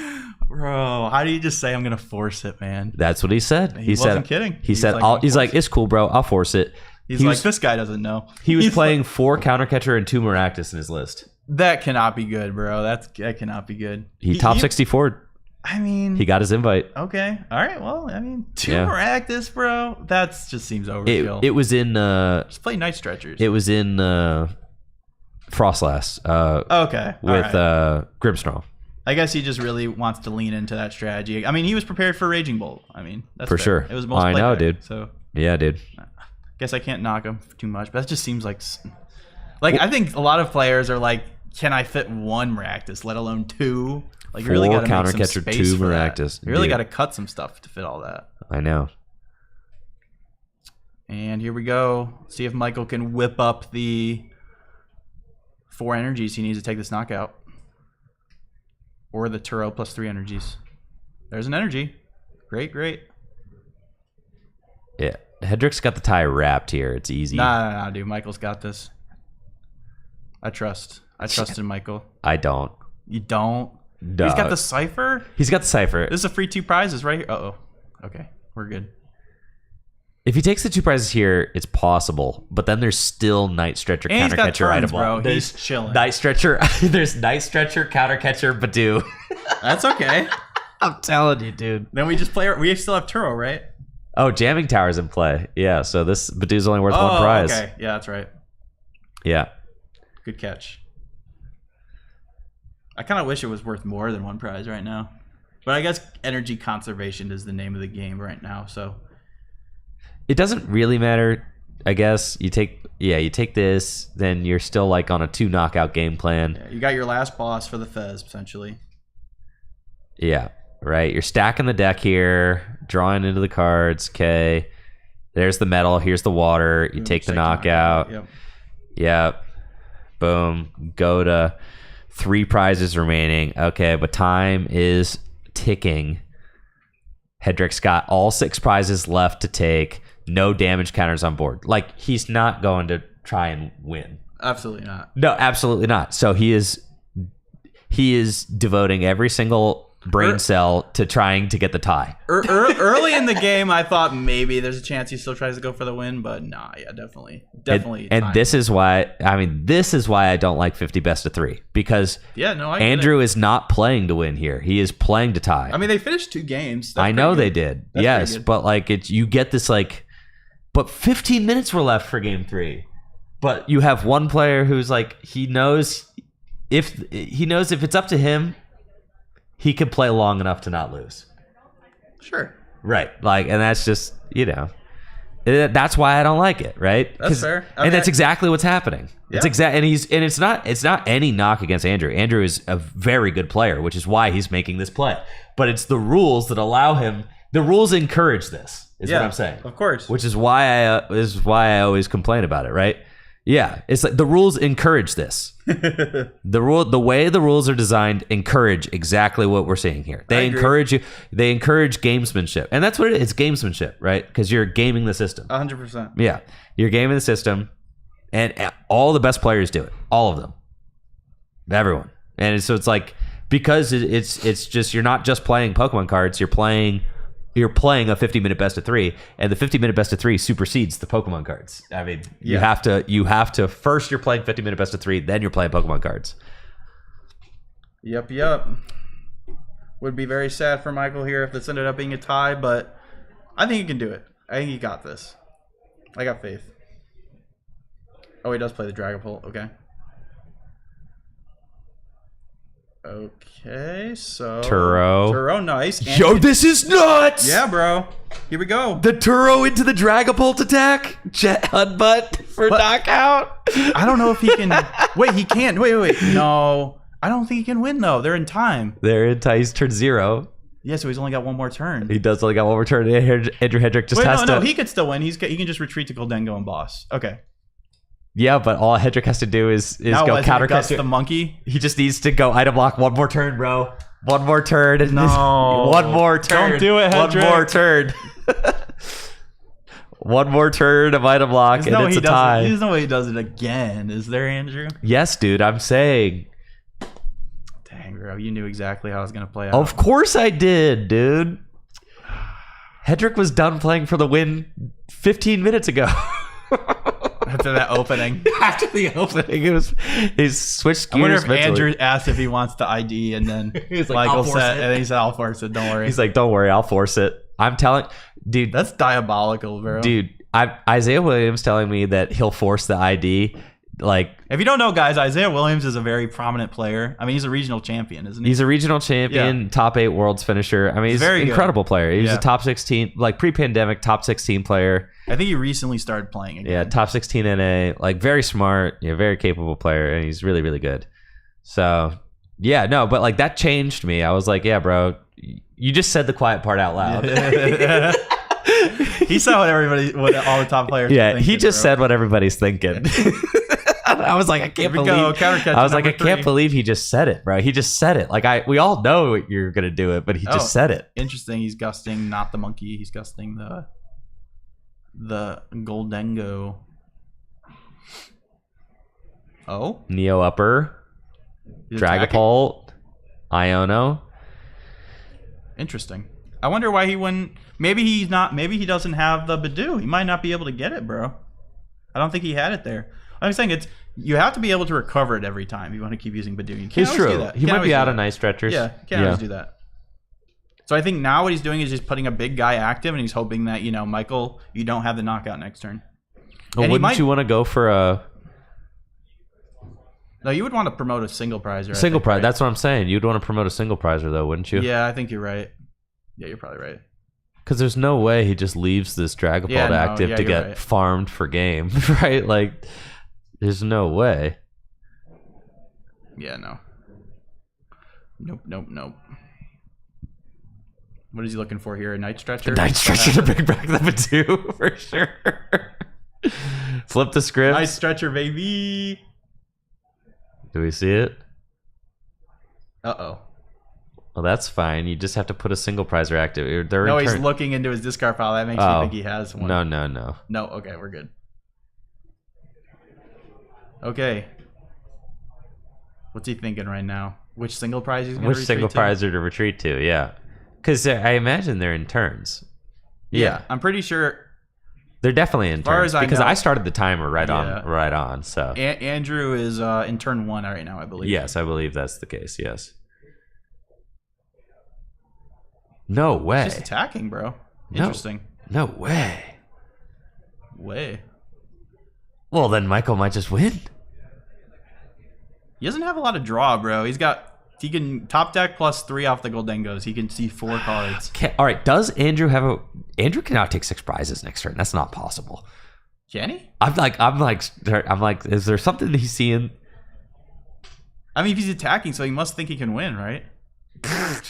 Bro, how do you just say I'm gonna force it, man? That's what he said. He wasn't kidding. He said, "He's like, it's cool, bro. I'll force it." He's like, this guy doesn't know. He was playing 4 counter catcher and 2 Maractus in his list. That cannot be good, bro. That cannot be good. He top 64. I mean, he got his invite. Okay, all right. Well, I mean, 2 Maractus, bro. That just seems overkill. It was in. Just play Night Stretchers. It was in Frostlass. Okay. With Grimmsnarl. I guess he just really wants to lean into that strategy. I mean, he was prepared for Raging Bolt. I mean, that's for fair. sure. It was most I know, dude. So yeah, dude. Guess I can't knock him too much, but that just seems like I think a lot of players are like, can I fit 1 Maractus, let alone 2? Like, you really got to make some space 2 Maractus. You really got to cut some stuff to fit all that. I know. And here we go. See if Michael can whip up the 4 energies he needs to take this knockout. Or the Turo plus 3 energies. There's an energy. Great. Yeah. Hedrick's got the tie wrapped here. It's easy. Nah, dude. Michael's got this. I trust in Michael. I don't. You don't? No. He's got the cipher? He's got the cipher. This is a free 2 prizes right here. Uh-oh. Okay. We're good. If he takes the 2 prizes here, it's possible. But then there's still Night Stretcher, Counter Catcher, Itemable. He's chilling. Night Stretcher. There's Night Stretcher, Counter Catcher, Badoo. That's okay. I'm telling you, dude. Then we just play. We still have Turo, right? Oh, Jamming Tower's in play. Yeah, so this Badoo's only worth 1 prize. Okay. Yeah, that's right. Yeah. Good catch. I kind of wish it was worth more than 1 prize right now. But I guess energy conservation is the name of the game right now, so... It doesn't really matter I guess you take this, then you're still like on a 2 knockout game plan. Yeah, you got your last boss for the Fez potentially. Yeah, right. You're stacking the deck here, drawing into the cards. Okay, there's the metal. Here's the water. You take the knockout. Yep. Yep. Boom. Go to 3 prizes remaining. Okay, but time is ticking. Hedrick's got all 6 prizes left to take. No damage counters on board. Like, he's not going to try and win. Absolutely not. No, absolutely not. So he is devoting every single brain cell to trying to get the tie. Early in the game, I thought maybe there's a chance he still tries to go for the win, but nah, yeah, definitely. And this is why I don't like 50 best of 3, because Andrew is not playing to win here. He is playing to tie. I mean, they finished 2 games. I know they did. That's yes, but like you get this like, but 15 minutes were left for game 3. But you have one player who's like, he knows if it's up to him, he could play long enough to not lose. Sure. Right. Like, and that's just, that's why I don't like it, right? That's fair. Okay. And that's exactly what's happening. Yeah. It's not any knock against Andrew. Andrew is a very good player, which is why he's making this play. But it's the rules that allow him. The rules encourage this. Is what I'm saying. Of course. Which is why I always complain about it, right? Yeah, it's like the rules encourage this. The way the rules are designed encourage exactly what we're seeing here. They encourage you. They encourage gamesmanship, and that's what it is. It's gamesmanship, right? Because you're gaming the system. 100%. Yeah, you're gaming the system, and all the best players do it. All of them, everyone. And so it's like, because it's just, you're not just playing Pokemon cards. You're playing a 50-minute best of 3, and the 50-minute best of 3 supersedes the Pokemon cards. I mean, you have to first, you're playing 50-minute best of 3, then you're playing Pokemon cards. Yep. Would be very sad for Michael here if this ended up being a tie, but I think he can do it. I think he got this. I got faith. Oh, he does play the Dragapult. Okay, so Turo, nice. And Yo, this is nuts! Yeah, bro. Here we go. The Turo into the Dragapult attack. Jet Headbutt for knockout. I don't know if he can. Wait, he can't. Wait. No, I don't think he can win though. They're in time. He's turned 0. Yeah, so he's only got one more turn. He does only got one more turn. Andrew Hedrick just has to. No, he could still win. He can just retreat to Goldengo and boss. Okay. Yeah, but all Hedrick has to do is go counter the monkey. He just needs to go item block one more turn, bro. One more turn. No. One more turn. Don't do it, Hedrick. One more turn. One more turn of item block, and it's a tie. There's no way he does it again. Is there, Andrew? Yes, dude. I'm saying. Dang, bro. You knew exactly how it was going to play out. Of course I did, dude. Hedrick was done playing for the win 15 minutes ago. After that opening. After the opening, he switched gears. I wonder if mentally. Andrew asked if he wants the ID, and then he's like, Michael said, and he said, "I'll force it. Don't worry." He's like, "Don't worry, I'll force it." I'm telling, dude, that's diabolical, bro. Dude, Isaiah Williams telling me that he'll force the ID. Like, if you don't know, guys, Isaiah Williams is a very prominent player. I mean, he's a regional champion, isn't he? He's a regional champion, top 8 Worlds finisher. I mean, he's an incredible player. He was a top 16, like pre-pandemic top 16 player. I think he recently started playing again. Yeah, top 16 NA, like very smart, very capable player, and he's really, really good. So, yeah, no, but like that changed me. I was like, yeah, bro, you just said the quiet part out loud. He saw what all the top players. Yeah, he just said what everybody's thinking. I was like, I can't believe he just said it, bro. He just said it. Like we all know you're gonna do it, but he just said it. Interesting. He's gusting not the monkey. He's gusting the Goldengo. Oh, Neo Upper, Dragapult, Iono. Interesting. I wonder why he wouldn't. Maybe he's not. Maybe he doesn't have the Badoo. He might not be able to get it, bro. I don't think he had it there. I'm saying you have to be able to recover it every time. You want to keep using Badoo. You can't always do that. He might be out of nice stretchers. Yeah, you can't always do that. So I think now what he's doing is just putting a big guy active, and he's hoping that, Michael, you don't have the knockout next turn. Well, wouldn't you want to go for a... No, you would want to promote a single prizer. Single prize. Right? That's what I'm saying. You'd want to promote a single prizer, though, wouldn't you? Yeah, I think you're right. Yeah, you're probably right. Because there's no way he just leaves this Dragapult active to get farmed for game, right? Like, there's no way. Yeah, no. Nope. What is he looking for here? A Night Stretcher? Night Stretcher to bring back the 2 for sure. Flip the script. Night Stretcher, baby. Do we see it? Uh-oh. Well, that's fine. You just have to put a single prizer active. No, he's looking into his discard pile. That makes me think he has one. No. No, okay, we're good. Okay. What's he thinking right now? Which single prize he's going to retreat to? Which single prizer to retreat to, yeah. Because I imagine they're in turns. Yeah, I'm pretty sure. They're definitely in turns. Because I started the timer right on. So Andrew is in turn 1 right now, I believe. Yes, I believe that's the case, yes. No way. He's just attacking, bro. Interesting. No way. Well, then Michael might just win. He doesn't have a lot of draw, bro. He can top deck +3 off the Goldengos. He can see 4 cards. All right, does Andrew have Andrew cannot take 6 prizes next turn. That's not possible. Can he? I'm like, is there something he's seeing? I mean, if he's attacking, so he must think he can win, right?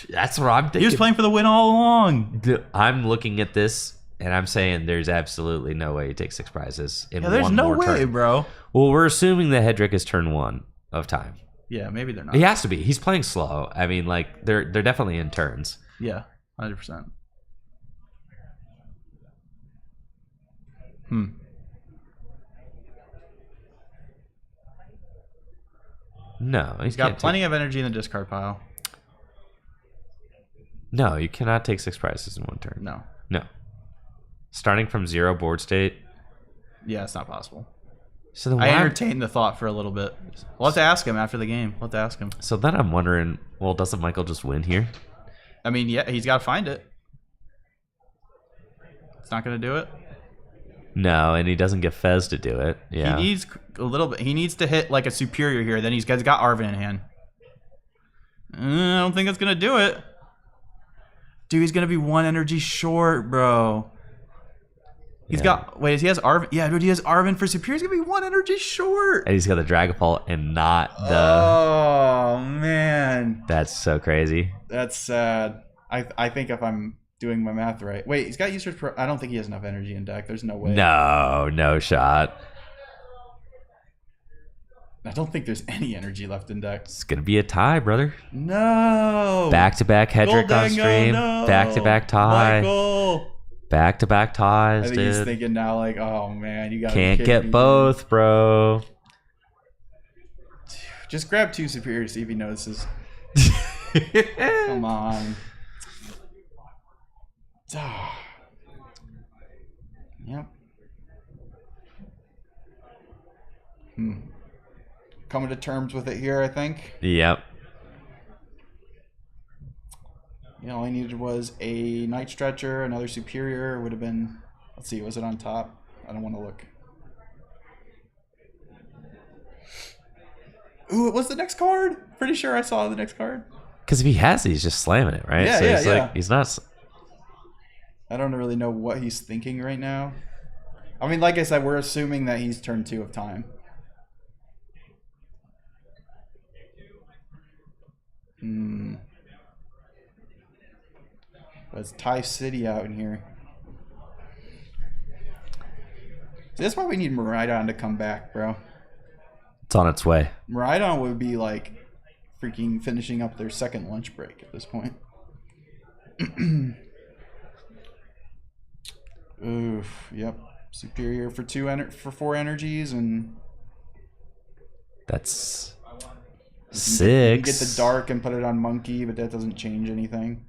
That's what I'm thinking. He was playing for the win all along. I'm looking at this and I'm saying there's absolutely no way he takes 6 prizes in there's one no more way, turn. Bro. Well, we're assuming that Hedrick is turn 1 of time. Yeah, maybe they're not. He has to be. He's playing slow. I mean, like they're definitely in turns. Yeah, 100%. No, he's got plenty of energy in the discard pile. No, you cannot take 6 prizes in one turn. No. Starting from 0 board state. Yeah, it's not possible. So then I entertained the thought for a little bit. We'll have to ask him after the game. We'll have to ask him. So then I'm wondering, well, doesn't Michael just win here? I mean, yeah, he's got to find it. It's not going to do it. No, and he doesn't get Fez to do it. Yeah, he needs a little bit. He needs to hit like a superior here. Then he's got Arven in hand. I don't think that's going to do it. Dude, he's going to be 1 energy short, bro. He's got... Wait, he has Arven? Yeah, dude, he has Arven for superior. He's going to be 1 energy short. And he's got the Dragapult and not the... Oh, man. That's so crazy. That's sad. I think if I'm doing my math right. Wait, he's got Users Pro... I don't think he has enough energy in deck. There's no way. No shot. I don't think there's any energy left in deck. It's going to be a tie, brother. No. Back-to-back Hedrick on stream. No. Back-to-back tie. Michael. Back-to-back ties, I think he's thinking now, like, oh, man, you got can't get both, bro. Just grab 2 superior, see if he notices. Come on. Yep. Coming to terms with it here, I think. Yep. Yeah, all I needed was a Night Stretcher, another superior. Would have been, let's see, was it on top? I don't want to look. Ooh, it was the next card. Pretty sure I saw the next card. Because if he has it, he's just slamming it, right? Yeah, so yeah, he's yeah. like, he's not. I don't really know what he's thinking right now. I mean, like I said, we're assuming that he's turn 2 of time. Let's tie City out in here. So that's why we need Miraidon to come back, bro. It's on its way. Miraidon would be like freaking finishing up their second lunch break at this point. Oof. Yep. Superior for 4 energies, and that's 6. You get the dark and put it on Monkey, but that doesn't change anything.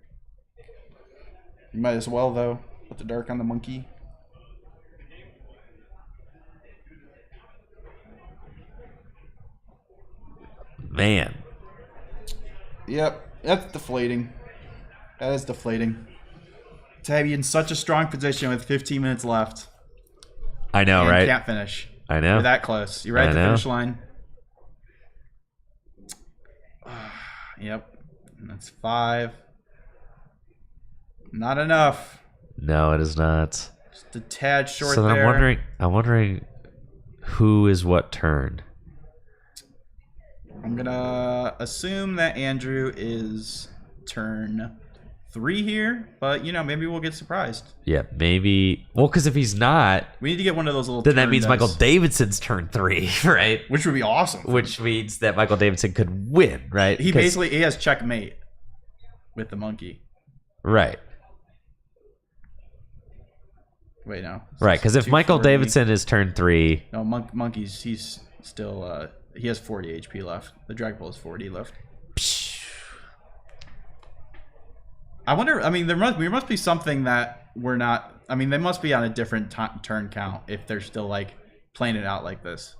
You might as well though. Put the dark on the Monkey. Man. Yep, that's deflating. That is deflating. To have you in such a strong position with 15 minutes left. I know, and right? Can't finish. I know. You're that close. You're right at the finish line. Yep. And that's 5. Not enough. No, it is not. Just a tad short So then there. I'm wondering who is what turn. I'm gonna assume that Andrew is turn 3 here, but maybe we'll get surprised. Yeah, maybe. Well, because if he's not, We need to get one of those little. then that turn means dice, Michael Davidson's turn 3, right? which would be awesome. Which means that Michael Davidson could win, right? He has checkmate with the monkey. Right. Wait, no. Right, because if Michael 240. Davidson is turn 3, No, monkey's he's still he has 40 HP left. The Drag Ball is 40 left. I wonder. I mean, there must be something that we're not. I mean, they must be on a different turn count if they're still like playing it out like this.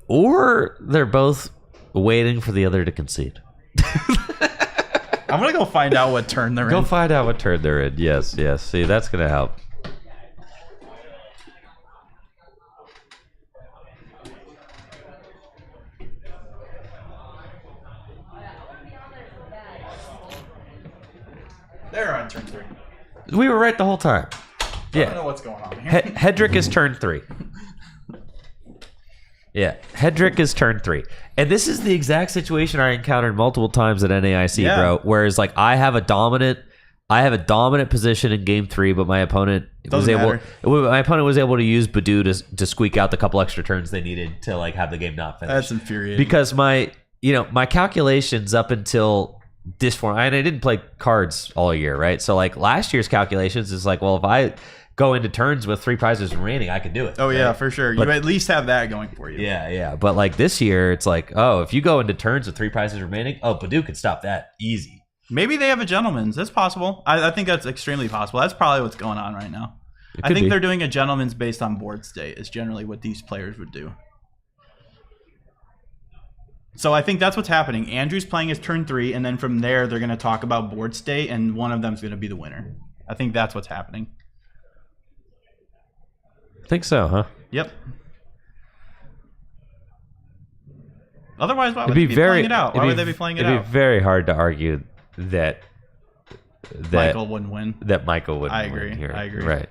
or they're both waiting for the other to concede. I'm gonna go find out what turn they're Go in. find out what turn they're in. Yes. See, that's gonna help. They're on turn 3. We were right the whole time. I don't know what's going on here. Hedrick is turn 3. Yeah, Hedrick is turn 3. And this is the exact situation I encountered multiple times at NAIC, Yeah. bro. Whereas like I have a dominant position in game 3, but my opponent was able to use Badoo to squeak out the couple extra turns they needed to like have the game not finish. That's infuriating. Because my calculations up until this form, and I didn't play cards all year, right? So like last year's calculations is like, well, if I go into turns with 3 prizes remaining, I can do it. Oh yeah, right? for sure. But- You at least have that going for you. Yeah. But like this year, it's like, oh, if you go into turns with 3 prizes remaining, Badoo can stop that easy. Maybe they have a gentleman's. That's possible. I think that's extremely possible. That's probably what's going on right now. It I could think be. they're doing a gentleman's based on board state is generally what these players would do. So I think that's what's happening. Andrew's playing his turn 3, and then from there they're going to talk about board state, and one of them's going to be the winner. I think that's what's happening. Think so, huh? Yep. Otherwise, why would It'd they be be very. playing it out? Why it'd would they be playing it it'd out? be very hard to argue that Michael wouldn't win. that Michael wouldn't I agree. win here. I agree. Right.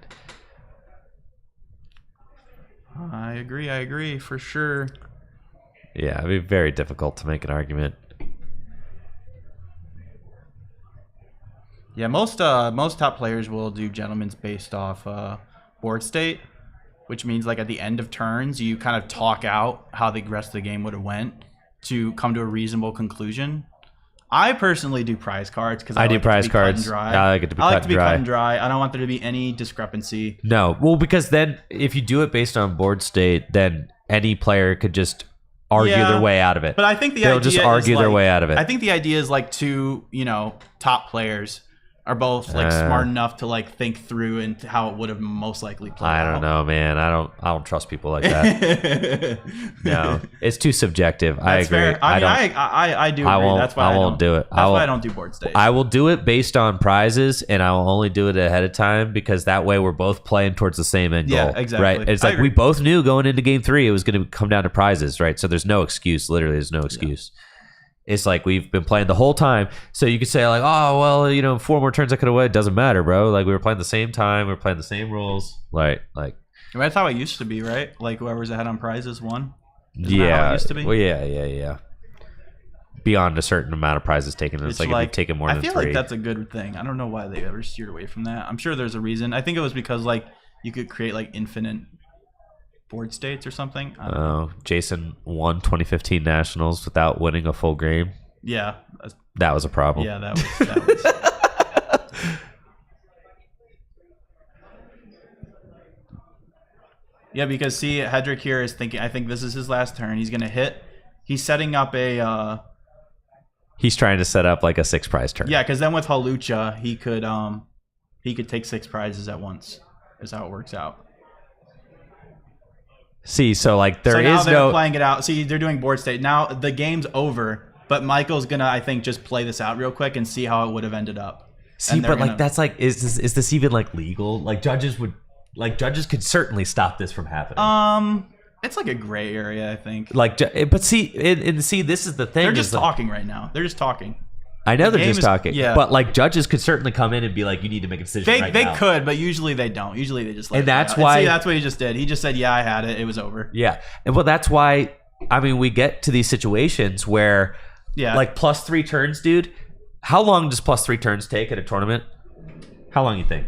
I agree for sure. Yeah, it'd be very difficult to make an argument. Yeah, most top players will do gentlemen's based off board state, which means like at the end of turns, you kind of talk out how the rest of the game would have went to come to a reasonable conclusion. I personally do prize cards because I do like it to prize be cut and cards. dry. I like it to be I like cut to be and dry. cut and dry. I don't want there to be any discrepancy. No, well, because then if you do it based on board state, then any player could just argue Yeah, their way out of it. But I think the They'll idea just is, argue their like- way out of it. I think the idea is like two, top players are both like smart enough to like think through and how it would have most likely played I don't know, man. I don't trust people like that. No, it's too subjective. I That's agree. fair. I do agree. I won't. That's why I won't do it. That's why I don't do board state. I will do it based on prizes, and I will only do it ahead of time because that way we're both playing towards the same end Yeah, goal. exactly. Right? It's I like agree. we both knew going into game 3 it was going to come down to prizes, right? So there's no excuse. Literally, there's no excuse. It's like we've been playing the whole time. So you could say like, oh well, 4 more turns I could have won. It doesn't matter, bro. Like we were playing the same time. We were playing the same rules. Like. That's how it used to be, right? Like whoever's ahead on prizes won. Isn't that how Yeah. it used to be? Well, yeah. Beyond a certain amount of prizes taken, it's like if you've taken more than I feel 3. like that's a good thing. I don't know why they ever steered away from that. I'm sure there's a reason. I think it was because like you could create like infinite board states or something. I don't know. Jason won 2015 Nationals without winning a full game. Yeah. That was a problem. Yeah, that was. Yeah, because see, Hedrick here is thinking. I think this is his last turn. He's gonna hit. He's setting up a. He's trying to set up like a 6 prize turn. Yeah, because then with Halucha, he could take 6 prizes at once. Is how it works out. See, so like there so now is they're no. playing it out. See, they're doing board state now. The game's over, but Michael's gonna, I think, just play this out real quick and see how it would have ended up. See, And they're but like gonna- that's like is this even like legal? Like judges could certainly stop this from happening. It's like a gray area, I think. Like, but see, and see, this is the thing. They're is just that- talking right now. They're just talking. I know The they're game just is- talking, yeah. but like judges could certainly come in and be like, "You need to make a decision They right they now." could, but usually they don't. Usually they just let And it that's play out. why- See, that's what he just did. He just said, "Yeah, I had it. It was over." Yeah, and well, that's why. I mean, we get to these situations where, Yeah, like +3 turns, dude. How long does +3 turns take at a tournament? How long you think?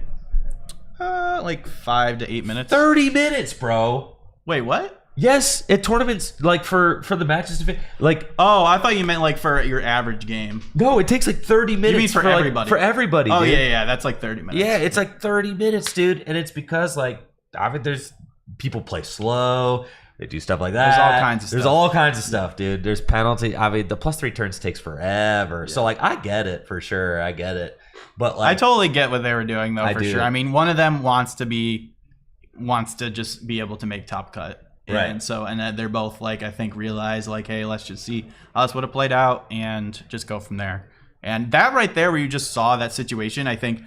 like 5 to 8 minutes. 30 minutes, bro. Wait, what? Yes, at tournaments, like for the matches to like. Oh, I thought you meant like for your average game. No, it takes like 30 minutes. mean for like, everybody? for everybody. Oh dude. yeah, that's like 30 minutes. Yeah, it's like 30 minutes, dude, and it's because like I mean, there's people play slow. They do stuff like that. There's all kinds of There's stuff. all kinds of stuff, dude. There's penalty. I mean, the +3 turns takes forever. So like, I get it for sure. I get it, but like, I totally get what they were doing though, I for do. sure. I mean, one of them wants to just be able to make top cut. Right. And so, and they're both like, I think, realize like, hey, let's just see how this would have played out and just go from there. And that right there, where you just saw that situation, I think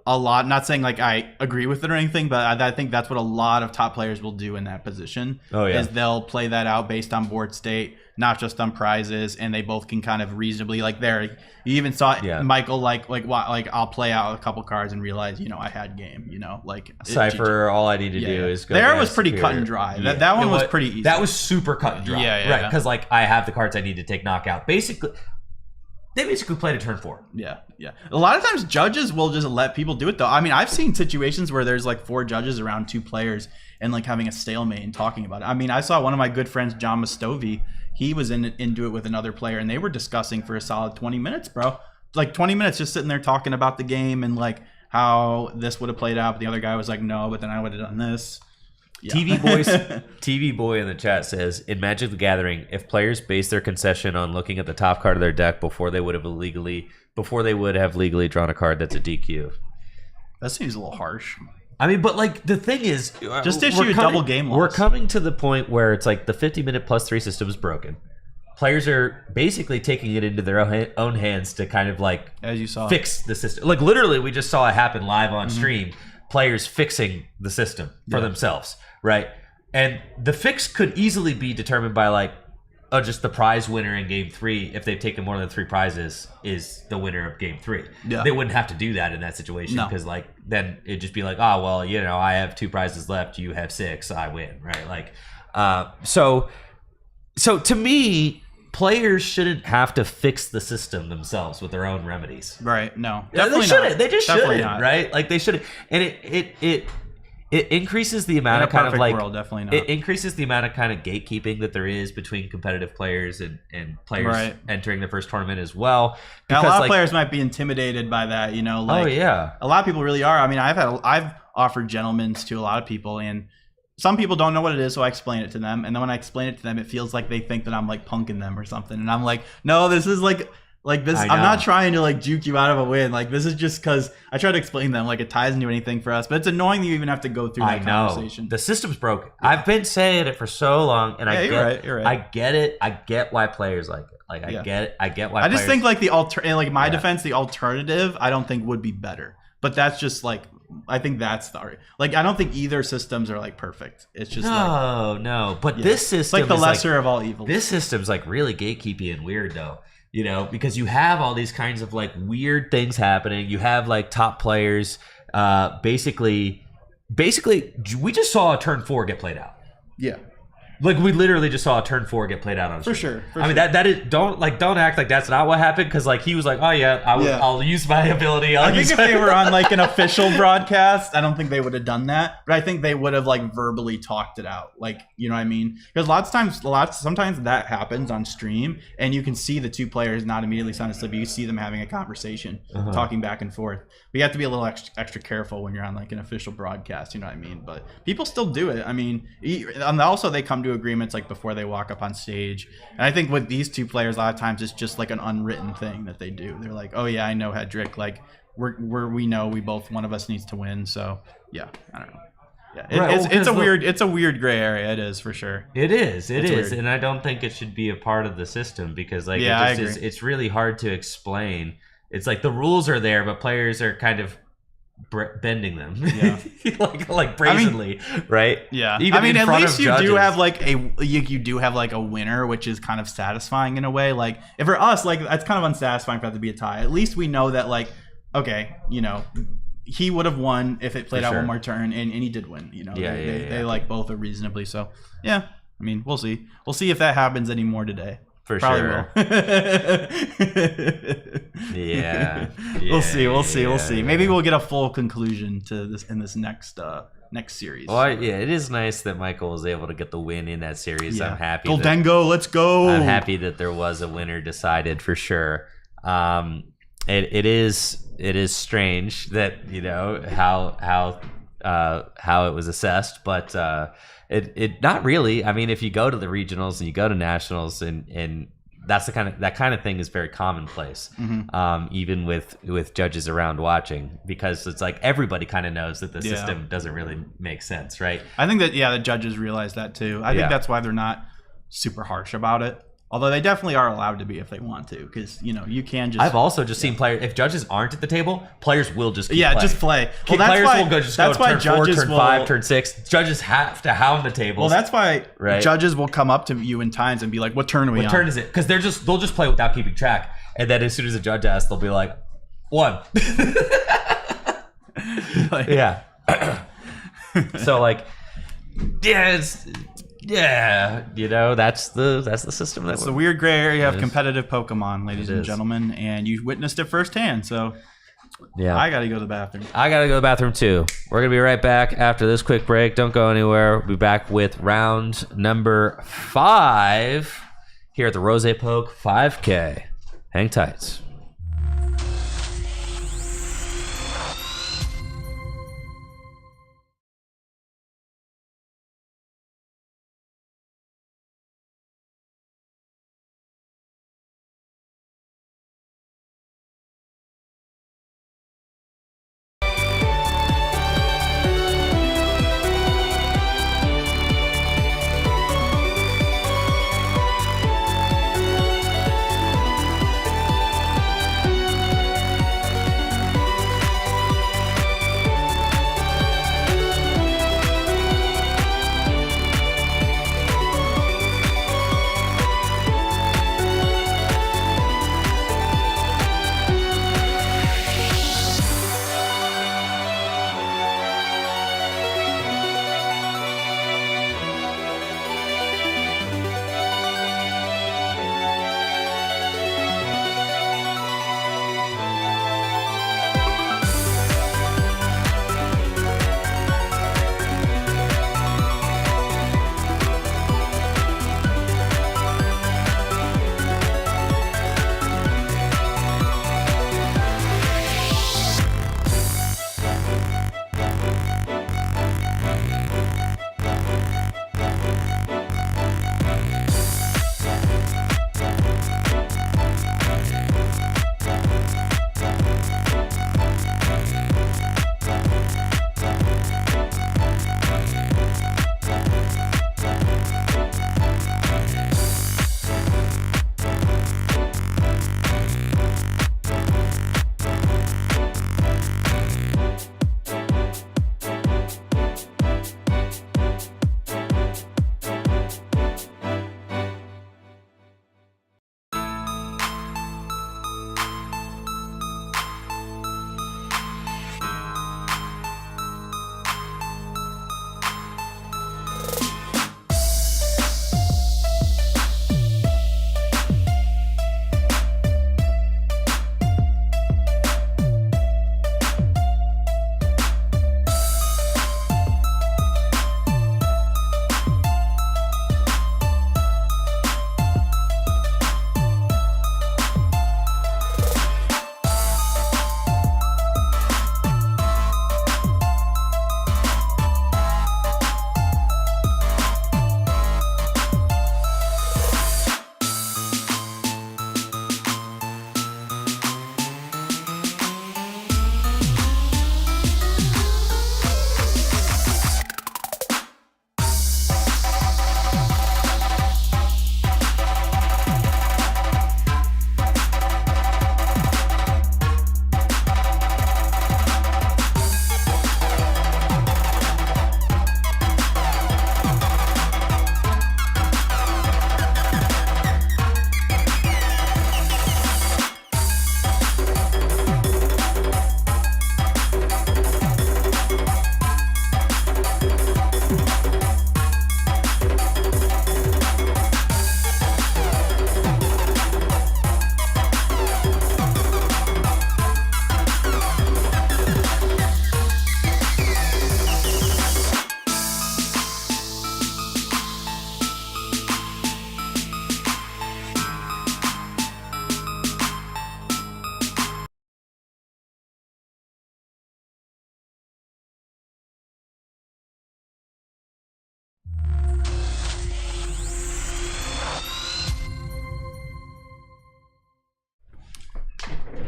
a lot, not saying like I agree with it or anything, but I think that's what a lot of top players will do in that position. Oh, yeah. Is they'll play that out based on board state, not just on prizes, and they both can kind of reasonably, like there, you even saw Yeah. Michael like I'll play out a couple cards and realize, I had game, like Cypher. All I need to do is go. there down was pretty cut Superior. and dry. Yeah. That one It was pretty easy. That was super cut and dry. Yeah, right. yeah. Because like I have the cards I need to take knockout. Basically, they basically played a turn 4. Yeah. A lot of times judges will just let people do it though. I mean, I've seen situations where there's like 4 judges around 2 players and like having a stalemate and talking about it. I mean, I saw one of my good friends, John Mastovey, he was into it with another player and they were discussing for a solid 20 minutes, bro. Like 20 minutes just sitting there talking about the game and like how this would have played out. But the other guy was like, no, but then I would have done this. Yeah. TV boy in the chat says, in Magic the Gathering, if players base their concession on looking at the top card of their deck before they would have legally drawn a card, that's a DQ. That seems a little harsh. I mean, but like the thing is, Just issue a double game loss. We're coming to the point where it's like the 50-minute +3 system is broken. Players are basically taking it into their own hands to kind of like, as you saw, fix the system. Like literally, we just saw it happen live on stream. Players fixing the system for themselves, right? And the fix could easily be determined by like, just the prize winner in game 3, if they've taken more than 3 prizes, is the winner of game 3. Yeah. They wouldn't have to do that in that situation No. because like then it'd just be like, oh well, I have 2 prizes left, you have 6, I win, right? Like, so to me, players shouldn't have to fix the system themselves with their own remedies. right? No, Yeah, definitely they shouldn't. not. They just Definitely shouldn't, not. right? Like they shouldn't, and it increases the amount In a of kind of perfect like world, definitely not. it increases the amount of kind of gatekeeping that there is between competitive players and players Right. entering their first tournament as well. Now, a Because, lot like, of players might be intimidated by that, like oh yeah, a lot of people really are. I mean, I've offered gentlemen's to a lot of people, and some people don't know what it is, so I explain it to them. And then when I explain it to them, it feels like they think that I'm like punking them or something. And I'm like, no, this is like this. I I'm know. not trying to like juke you out of a win. Like this is just because I try to explain to them like it ties into anything for us. But it's annoying that you even have to go through I that know conversation. the system's broken. I've been saying it for so long, and Yeah, you're right. I get it. I get why players like it. Like I Yeah. get it. I get why. I just players- think like in my Yeah. defense, the alternative I don't think would be better. But that's just like I think that's the argument. Like I don't think either systems are like perfect. It's just like no. But yeah. this It's system like the is lesser of all evils. This system's like really gatekeepy and weird though, because you have all these kinds of like weird things happening. You have like top players, basically, we just saw a turn 4 get played out. yeah. Like we literally just saw a turn 4 get played out on For stream. sure. I mean that is don't act like that's not what happened because like he was like, oh yeah, I'll use my ability. I think if they were on like an official broadcast, I don't think they would have done that. But I think they would have like verbally talked it out. Like, you know what I mean? Because sometimes that happens on stream and you can see the 2 players not immediately sign a slip. You see them having a conversation, talking back and forth. But you have to be a little extra careful when you're on like an official broadcast, you know what I mean? But people still do it. I mean, and also they come to agreements like before they walk up on stage. And I think with these 2 players, a lot of times it's just like an unwritten thing that they do. They're like, oh yeah, I know Hedrick. Like we know one of us needs to win. So yeah, I don't know. Yeah, Right, it's a weird gray area. It is for sure. It is, weird. and I don't think it should be a part of the system because like Yeah, it's really hard to explain. It's like the rules are there, but players are kind of bending them, Yeah. like brazenly, right? Yeah, Even I mean, in at front least of you do judges. have like you do have like a winner, which is kind of satisfying in a way. Like, if for us, like that's kind of unsatisfying for that to be a tie. At least we know that, like, okay, you know, he would have won if it played For out sure. one more turn, and he did win. You know, Yeah, they like both are reasonably so. Yeah, I mean, we'll see. We'll see if that happens anymore today. For Probably sure. will. Yeah. We'll see. Yeah. Maybe we'll get a full conclusion to this in this next series. Well, yeah, it is nice that Michael was able to get the win in that series. Yeah. I'm happy. Goldengo, let's go. I'm happy that there was a winner decided for sure. It is strange that, you know, how it was assessed, but it not really. I mean, if you go to the regionals and you go to nationals, and that's that kind of thing is very commonplace, even with judges around watching, because it's like everybody kind of knows that the system doesn't really make sense, right? I think that the judges realize that too. I think that's why they're not super harsh about it. Although they definitely are allowed to be if they want to, because, you know, you can just. I've also just seen players. If judges aren't at the table, players will just keep playing. just play. Well, that's players why, will go just that's go why turn 4, judges turn will, 5, turn 6. Judges have to hound the tables. Well, that's why Right. judges will come up to you in times and be like, "What turn are we on?" What turn is it? Because they'll just play without keeping track, and then as soon as a judge asks, they'll be like, 1. Yeah. So like, yeah, you know, that's the system. It's the weird gray area of is. competitive Pokemon, ladies It and is. gentlemen, and you witnessed it firsthand. So Yeah. I got to go to the bathroom. I gotta go to the bathroom too. We're gonna be right back after this quick break. Don't go anywhere. We'll be back with round number 5 here at the RozayPoke 5K. Hang tight.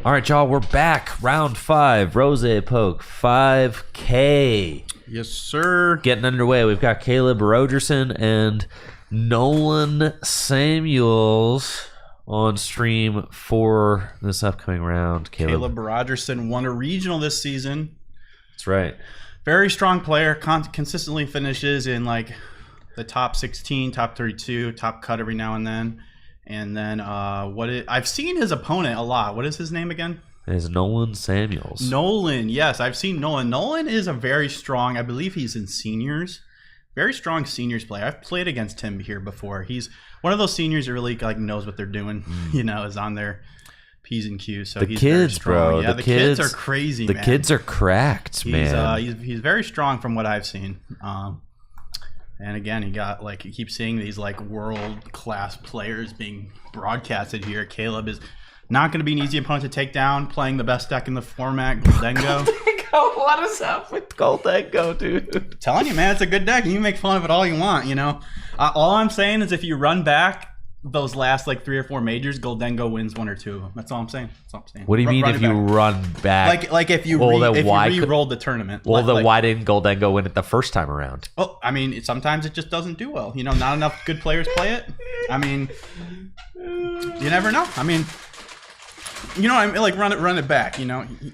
All right, y'all, we're back. Round 5, RozayPoke 5K. Yes, sir. Getting underway. We've got Caleb Rogerson and Nolan Samuels on stream for this upcoming round. Caleb Rogerson won a regional this season. That's right. Very strong player. Consistently finishes in like the top 16, top 32, top cut every now and then. And then I've seen his opponent a lot. What is his name again? It's Nolan Samuels. Nolan, yes, I've seen Nolan. Nolan is a very strong, I believe he's in seniors. Very strong seniors player. I've played against him here before. He's one of those seniors who really like knows what they're doing. Is on their P's and Q's. So he's very strong. Yeah, the kids are crazy. The kids are cracked, man. He's very strong from what I've seen. And again, you keep seeing these like world-class players being broadcasted here. Caleb is not going to be an easy opponent to take down, playing the best deck in the format, Goldengo. What is up with Goldengo, dude? Telling you, man, it's a good deck. You can make fun of it all you want, all I'm saying is if you run back those last like 3 or 4 majors, Goldengo wins 1 or 2 of them. That's all I'm saying. What do you mean if you run back? Like if you re-rolled the tournament. Why didn't Goldengo win it the first time around? Well, I mean, sometimes it just doesn't do well. Not enough good players play it. I mean, you never know. I mean, like run it back.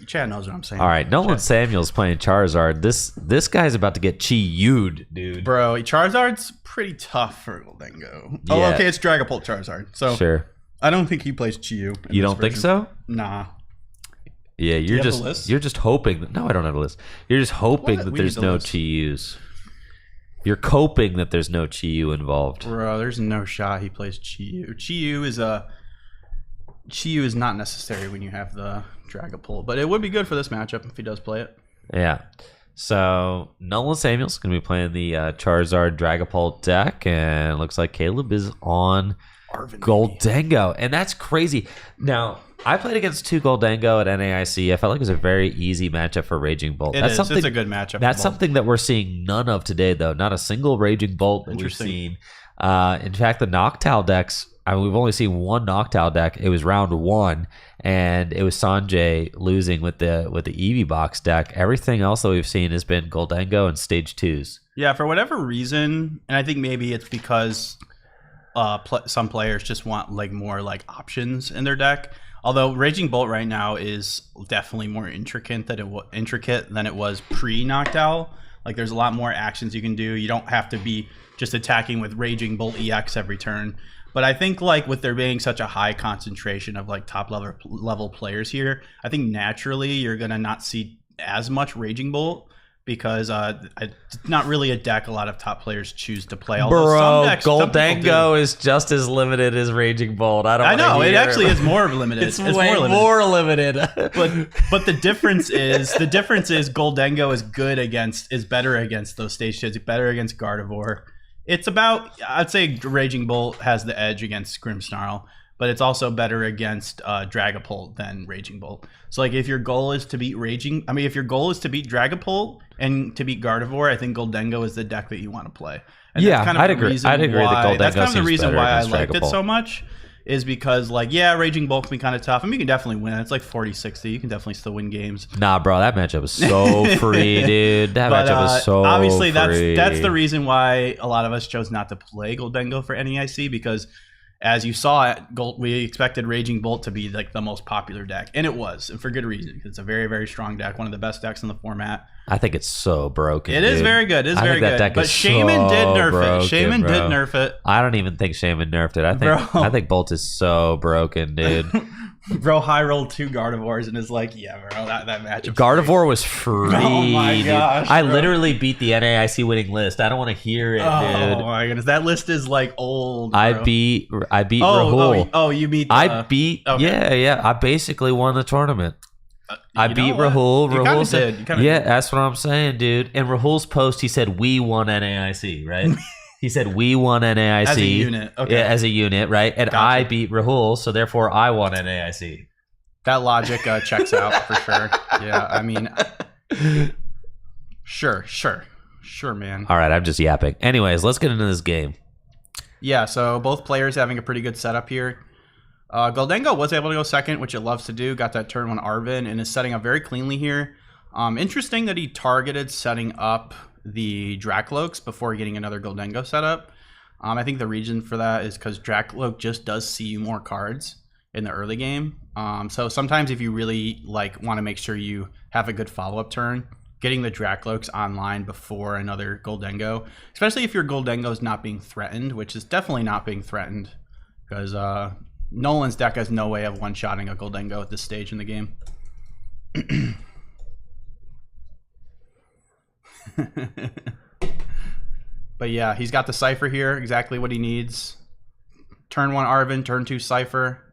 Chad knows what I'm saying. All right, Nolan Samuels playing Charizard. This guy's about to get Chi-Yu'd, dude. Bro, Charizard's pretty tough for Goldengo. Yeah. Oh, okay, it's Dragapult Charizard. So sure. I don't think he plays Chi-Yu. You don't think so? Nah. Yeah, you're just hoping that, no, I don't have a list. You're just hoping that there's no Chi-Yus. You're coping that there's no Chi-Yu involved. Bro, there's no shot he plays Chi-Yu. Chi-Yu is not necessary when you have the Dragapult, but it would be good for this matchup if he does play it. Yeah. So Nolan Samuels is going to be playing the Charizard Dragapult deck, and it looks like Caleb is on Goldengo, and that's crazy. Now, I played against 2 Goldengo at NAIC. I felt like it was a very easy matchup for Raging Bolt. It's a good matchup. That's something that we're seeing none of today, though. Not a single Raging Bolt that we've seen. In fact, the Noctowl decks, we've only seen 1 Noctowl deck. It was round 1, and it was Sanjay losing with the Eevee box deck. Everything else that we've seen has been Goldengo and stage 2s. Yeah, for whatever reason, and I think maybe it's because some players just want like more like options in their deck. Although Raging Bolt right now is definitely more intricate than it was pre-Noctowl. Like there's a lot more actions you can do. You don't have to be just attacking with Raging Bolt EX every turn. But I think like with there being such a high concentration of like top level players here, I think naturally you're gonna not see as much Raging Bolt because it's not really a deck a lot of top players choose to play. Bro, Goldengo is just as limited as Raging Bolt. I know it actually is more limited. It's way more limited. but the difference is Goldengo is better against those stage hits, better against Gardevoir. It's about, I'd say Raging Bolt has the edge against Grimmsnarl, but it's also better against Dragapult than Raging Bolt. So like if your goal is to beat Dragapult and to beat Gardevoir, I think Goldengo is the deck that you want to play. And yeah, I'd agree. That Goldengo that's kind of the seems reason better why I against liked it Dragapult. so much. Is because like Raging Bolt can be kind of tough. I mean, you can definitely win. It's like 40-60. You can definitely still win games. Nah, bro, that matchup was so free, dude. That matchup was so obviously free. that's the reason why a lot of us chose not to play Goldengo for NEIC, because as you saw we expected Raging Bolt to be like the most popular deck, and it was, and for good reason. It's a very, very strong deck, one of the best decks in the format. I think it's so broken. It is very good. It is very good. But Shaman did nerf it. Shaman did nerf it. I don't even think Shaman nerfed it. I think Bolt is so broken, dude. Bro high rolled 2 Gardevoirs and is like, yeah, bro, that matchup. Gardevoir was free. Oh my gosh, I literally beat the NAIC winning list. I don't want to hear it, dude. Oh my goodness, that list is like old. Bro. I beat Rahul. You beat. Okay. Yeah. I basically won the tournament. I beat Rahul. Rahul said, "Yeah, that's what I'm saying, dude." And Rahul's post, he said, "We won NAIC," right? He said, "We won NAIC as a unit." Okay, yeah, as a unit, right? And gotcha. I beat Rahul, so therefore I won NAIC. That logic checks out for sure. Yeah, I mean, sure, man. All right, I'm just yapping. Anyways, let's get into this game. Yeah, so both players having a pretty good setup here. Goldengo was able to go second, which it loves to do. Got that turn 1 Arvin and is setting up very cleanly here. Interesting that he targeted setting up the Dracloaks before getting another Goldengo set up. I think the reason for that is because Dracloak just does see you more cards in the early game. So sometimes if you really want to make sure you have a good follow-up turn, getting the Dracloaks online before another Goldengo, especially if your Goldengo is not being threatened, which is definitely not being threatened, because Nolan's deck has no way of one-shotting a Goldengo at this stage in the game. But yeah, he's got the Cypher here, exactly what he needs. Turn 1 Arvin, turn 2 Cypher.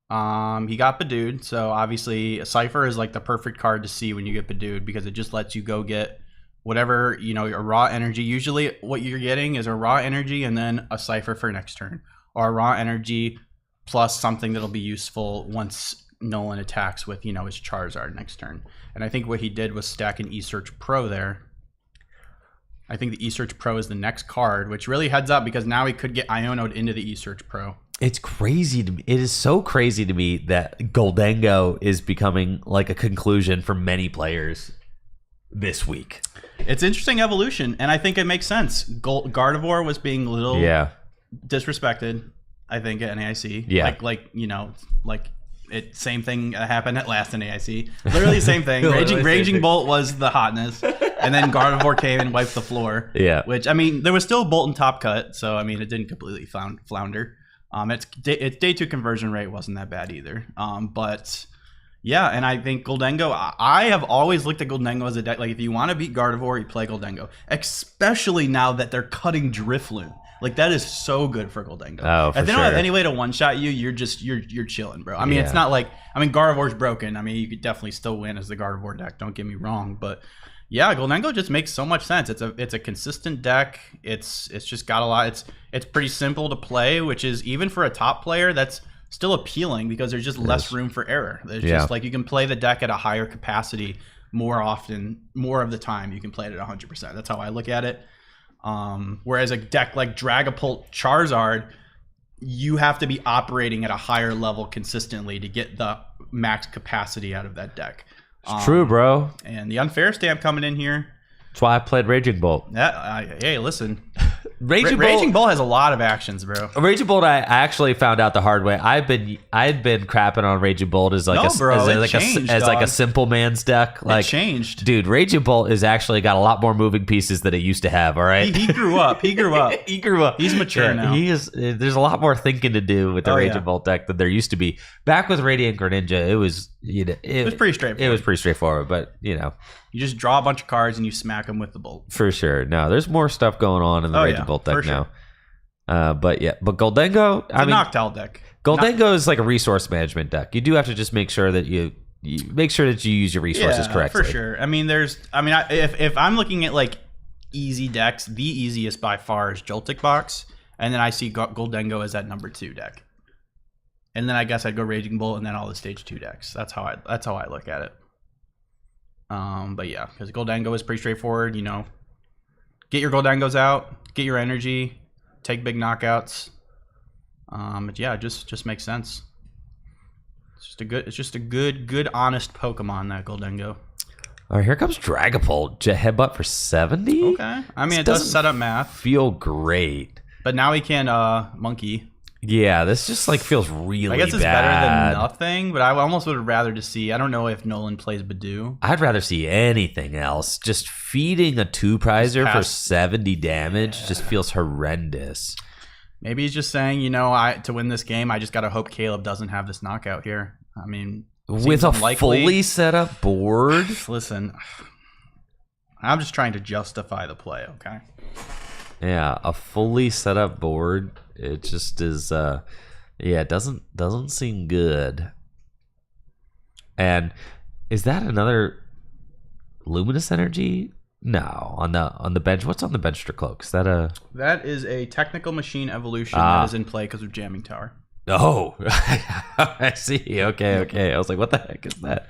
He got Badooed, so obviously a Cypher is like the perfect card to see when you get Badooed, because it just lets you go get whatever, your raw energy. Usually what you're getting is a raw energy and then a Cypher for next turn, or a raw energy plus something that'll be useful once Nolan attacks with, his Charizard next turn. And I think what he did was stack an eSearch Pro there. I think the eSearch Pro is the next card, which really heads up because now he could get Iono'd into the eSearch Pro. It's crazy to me. It is so crazy to me that Goldengo is becoming like a conclusion for many players this week. It's interesting evolution, and I think it makes sense. Gardevoir was being a little disrespected, I think, at NAIC. Yeah. Same thing happened at last NAIC. Literally the same thing. Raging Bolt was the hotness, and then Gardevoir came and wiped the floor. Yeah. Which, there was still Bolt and top cut, so, it didn't completely flounder. Its day 2 conversion rate wasn't that bad either. But yeah, and I think Goldengo, I have always looked at Goldengo as a deck. Like, if you want to beat Gardevoir, you play Goldengo. Especially now that they're cutting Drifloon. Like, that is so good for Goldengo. Oh, for if they don't sure. have any way to one-shot you, you're chilling, bro. It's not like, Gardevoir's broken. You could definitely still win as the Gardevoir deck. Don't get me wrong, but yeah, Goldengo just makes so much sense. It's a consistent deck. It's just got a lot. It's pretty simple to play, which is, even for a top player, that's still appealing because there's just less room for error. There's just you can play the deck at a higher capacity more often, more of the time. You can play it at 100%. That's how I look at it. Whereas a deck like Dragapult Charizard, you have to be operating at a higher level consistently to get the max capacity out of that deck. It's true, bro. And the unfair stamp coming in here. That's why I played Raging Bolt. Hey, listen. Raging Bolt has a lot of actions, bro. Raging Bolt, I actually found out the hard way. I had been crapping on Raging Bolt as like a simple man's deck. Like, it changed, dude. Raging Bolt is actually got a lot more moving pieces than it used to have. All right, he grew up. He grew up. He's mature now. He is. There's a lot more thinking to do with the Raging Bolt deck than there used to be. Back with Radiant Greninja, it was it was pretty straightforward. It was pretty straightforward, but you just draw a bunch of cards and you smack them with the bolt. For sure. No, there's more stuff going on in the Raging Bolt deck now. But Goldengo, it's a Noctowl deck. Goldengo is like a resource management deck. You do have to just make sure that you use your resources correctly. For sure. If I'm looking at like easy decks, the easiest by far is Joltik Box, and then I see Goldengo as that number 2 deck. And then I guess I'd go Raging Bolt and then all the stage 2 decks. That's how I look at it. But yeah, because Goldengo is pretty straightforward. Get your Goldengos out, get your energy, take big knockouts. But yeah, it just makes sense. It's just a good, honest Pokemon, that Goldengo. All right, here comes Dragapult. Headbutt for 70. Okay, it does set up math. Feel great, but now he can monkey. Yeah, this just feels really bad. I guess it's better than nothing, but I almost would have rather to see. I don't know if Nolan plays Badoo. I'd rather see anything else. Just feeding a 2-prizer for 70 damage just feels horrendous. Maybe he's just saying, to win this game, I just got to hope Caleb doesn't have this knockout here. With a fully set up board? Listen, I'm just trying to justify the play, okay? Yeah, a fully set up board. It just is. It doesn't seem good. And is that another Luminous Energy? No, on the bench. What's on the bench for Cloak? Is that a? That is a Technical Machine Evolution that is in play because of Jamming Tower. Oh, I see. Okay. I was like, what the heck is that?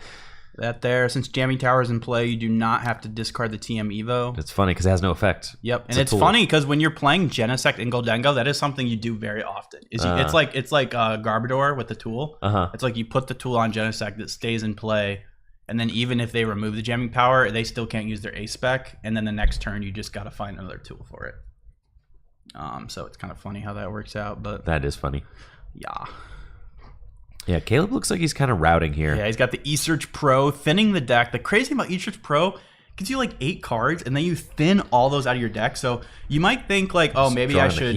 that there. Since Jamming Tower is in play, you do not have to discard the TM Evo. It's funny because it has no effect. Yep, and it's funny because when you're playing Genesect and Goldengo, that is something you do very often. It's like Garbodor with the tool. It's like you put the tool on Genesect that stays in play, and then even if they remove the Jamming Power, they still can't use their A spec, and then the next turn you just got to find another tool for it. So it's kind of funny how that works out, but that is funny. Yeah. Yeah, Caleb looks like he's kind of routing here. Yeah, he's got the E-Search Pro thinning the deck. The crazy thing about E-Search Pro gives you like 8 cards, and then you thin all those out of your deck. So you might think like, oh, maybe I should.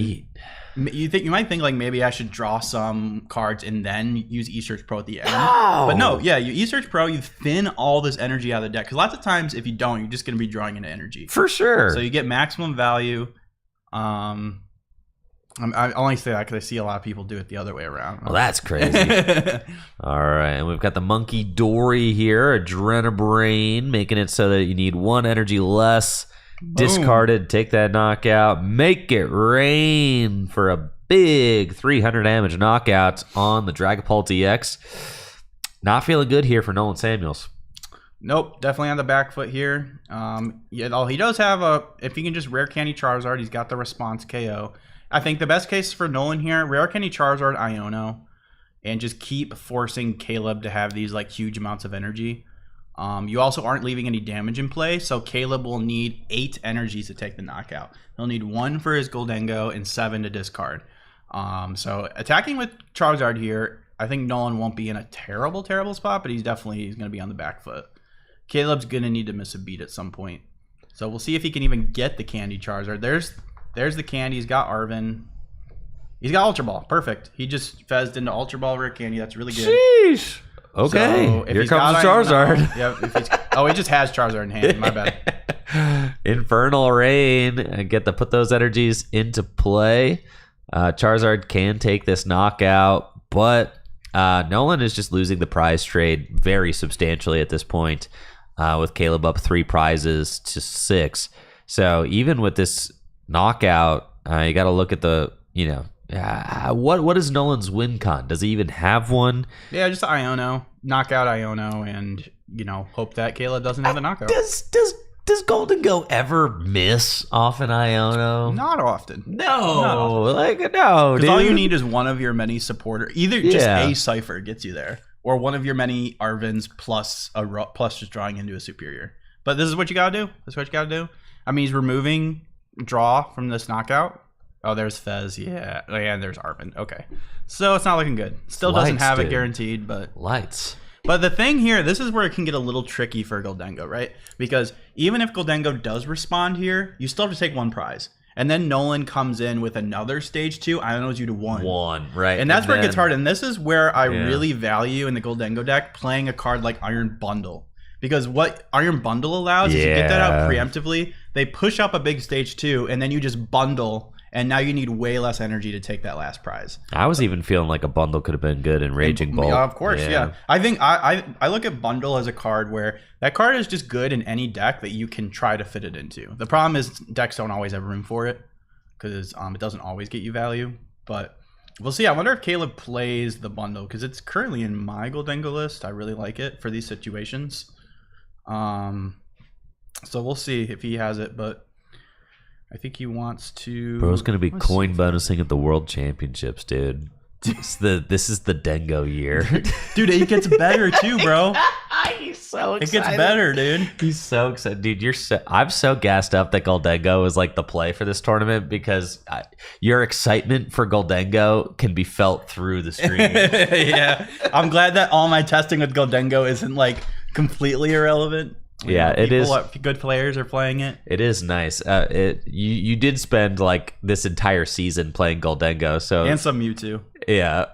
You might think like maybe I should draw some cards and then use E-Search Pro at the end. No! But no, yeah, you E-Search Pro, you thin all this energy out of the deck. Because lots of times if you don't, you're just going to be drawing into energy. For sure. So you get maximum value. I only say that because I see a lot of people do it the other way around. Well, that's crazy. All right, and we've got the Monkey Dory here, Adrenabrain, making it so that you need 1 energy less. Boom. Discarded, take that knockout, make it rain for a big 300 damage knockout on the Dragapult EX. Not feeling good here for Nolan Samuels. Nope, definitely on the back foot here. He does have if he can just rare candy Charizard, he's got the response KO. I think the best case for Nolan here, rare candy Charizard, Iono, and just keep forcing Caleb to have these like huge amounts of energy. You also aren't leaving any damage in play, so Caleb will need 8 energies to take the knockout. He'll need 1 for his Goldengo and 7 to discard. So attacking with Charizard here, I think Nolan won't be in a terrible spot, but he's going to be on the back foot. Caleb's going to need to miss a beat at some point. So we'll see if he can even get the candy Charizard. There's the candy. He's got Arven. He's got Ultra Ball. Perfect. He just fezzed into Ultra Ball rare candy. That's really good. Sheesh. Okay. So here comes Charizard. He just has Charizard in hand. My bad. Infernal Rain. Get to put those energies into play. Charizard can take this knockout, but Nolan is just losing the prize trade very substantially at this point, with Caleb up 3 prizes to 6. So even with this knockout, you got to look at the, what is Nolan's win con? Does he even have one? Yeah, just Iono, knockout Iono, and hope that Caleb doesn't have the knockout. Does Goldengo ever miss off an Iono? Not often. No, because all you need is one of your many supporter, either just a Cypher gets you there, or one of your many Arvins plus just drawing into a superior. But this is what you gotta do. I mean, he's removing draw from this knockout. Oh, there's Fez. Yeah, and there's Arvin. Okay, so it's not looking good. Still doesn't have it guaranteed, but lights. But the thing here, this is where it can get a little tricky for Goldengo, right? Because even if Goldengo does respond here, you still have to take 1 prize. And then Nolan comes in with another stage 2, Ionos you to 1. 1, right. And that's where it gets hard. And this is where I really value in the Goldengo deck playing a card like Iron Bundle. Because what Iron Bundle allows is you get that out preemptively, they push up a big stage 2, and then you just bundle, and now you need way less energy to take that last prize. I was even feeling like a bundle could have been good in Raging Bolt. Yeah, of course, yeah. I think I look at Bundle as a card where that card is just good in any deck that you can try to fit it into. The problem is decks don't always have room for it, because it doesn't always get you value. But we'll see. I wonder if Caleb plays the Bundle, because it's currently in my Goldengo list. I really like it for these situations. So we'll see if he has it, but I think he wants to. Bro's gonna be coin bonusing at the World Championships, dude. This is the Dengo year, dude. It gets better too, bro. He's so excited. It gets better, dude. He's so excited, dude. I'm so gassed up that Goldengo is like the play for this tournament, because your excitement for Goldengo can be felt through the stream. Yeah, I'm glad that all my testing with Goldengo isn't like completely irrelevant. It is. Good players are playing it. It is nice. You did spend like this entire season playing Goldengo, so and some Mewtwo. Yeah.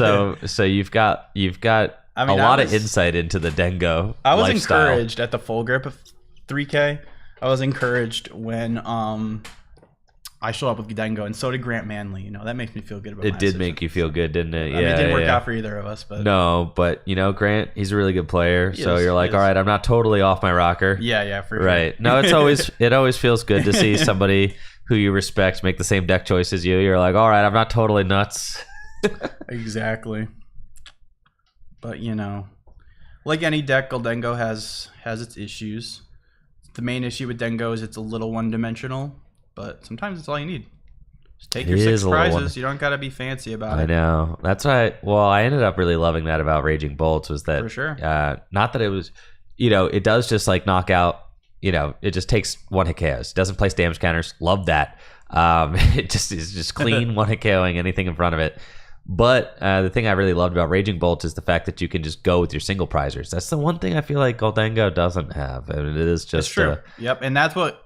so you've got a lot of insight into the Dengo. I was lifestyle. encouraged at the full grip of 3K. I was encouraged when I show up with Dengo, and so did Grant Manley. That makes me feel good about it. It did make you feel good, didn't it? Yeah, it didn't work out for either of us, but no. But Grant, he's a really good player. So you're like, all right, I'm not totally off my rocker. Yeah, for sure. Right. No, it always feels good to see somebody who you respect make the same deck choice as you. You're like, all right, I'm not totally nuts. Exactly. But Like any deck, Goldengo has its issues. The main issue with Dengo is it's a little one-dimensional, but sometimes it's all you need. Just take your 6 prizes. You don't got to be fancy about it. I know. That's why. Well, I ended up really loving that about Raging Bolts was that For sure. Not that it was, it does just like knock out. It just takes 1-hit KOs. Doesn't place damage counters. Love that. It just is just clean 1-hit KOing anything in front of it. But the thing I really loved about Raging Bolt is the fact that you can just go with your single prizers. That's the one thing I feel like Goldengo doesn't have. And it is just true. Yep, and that's what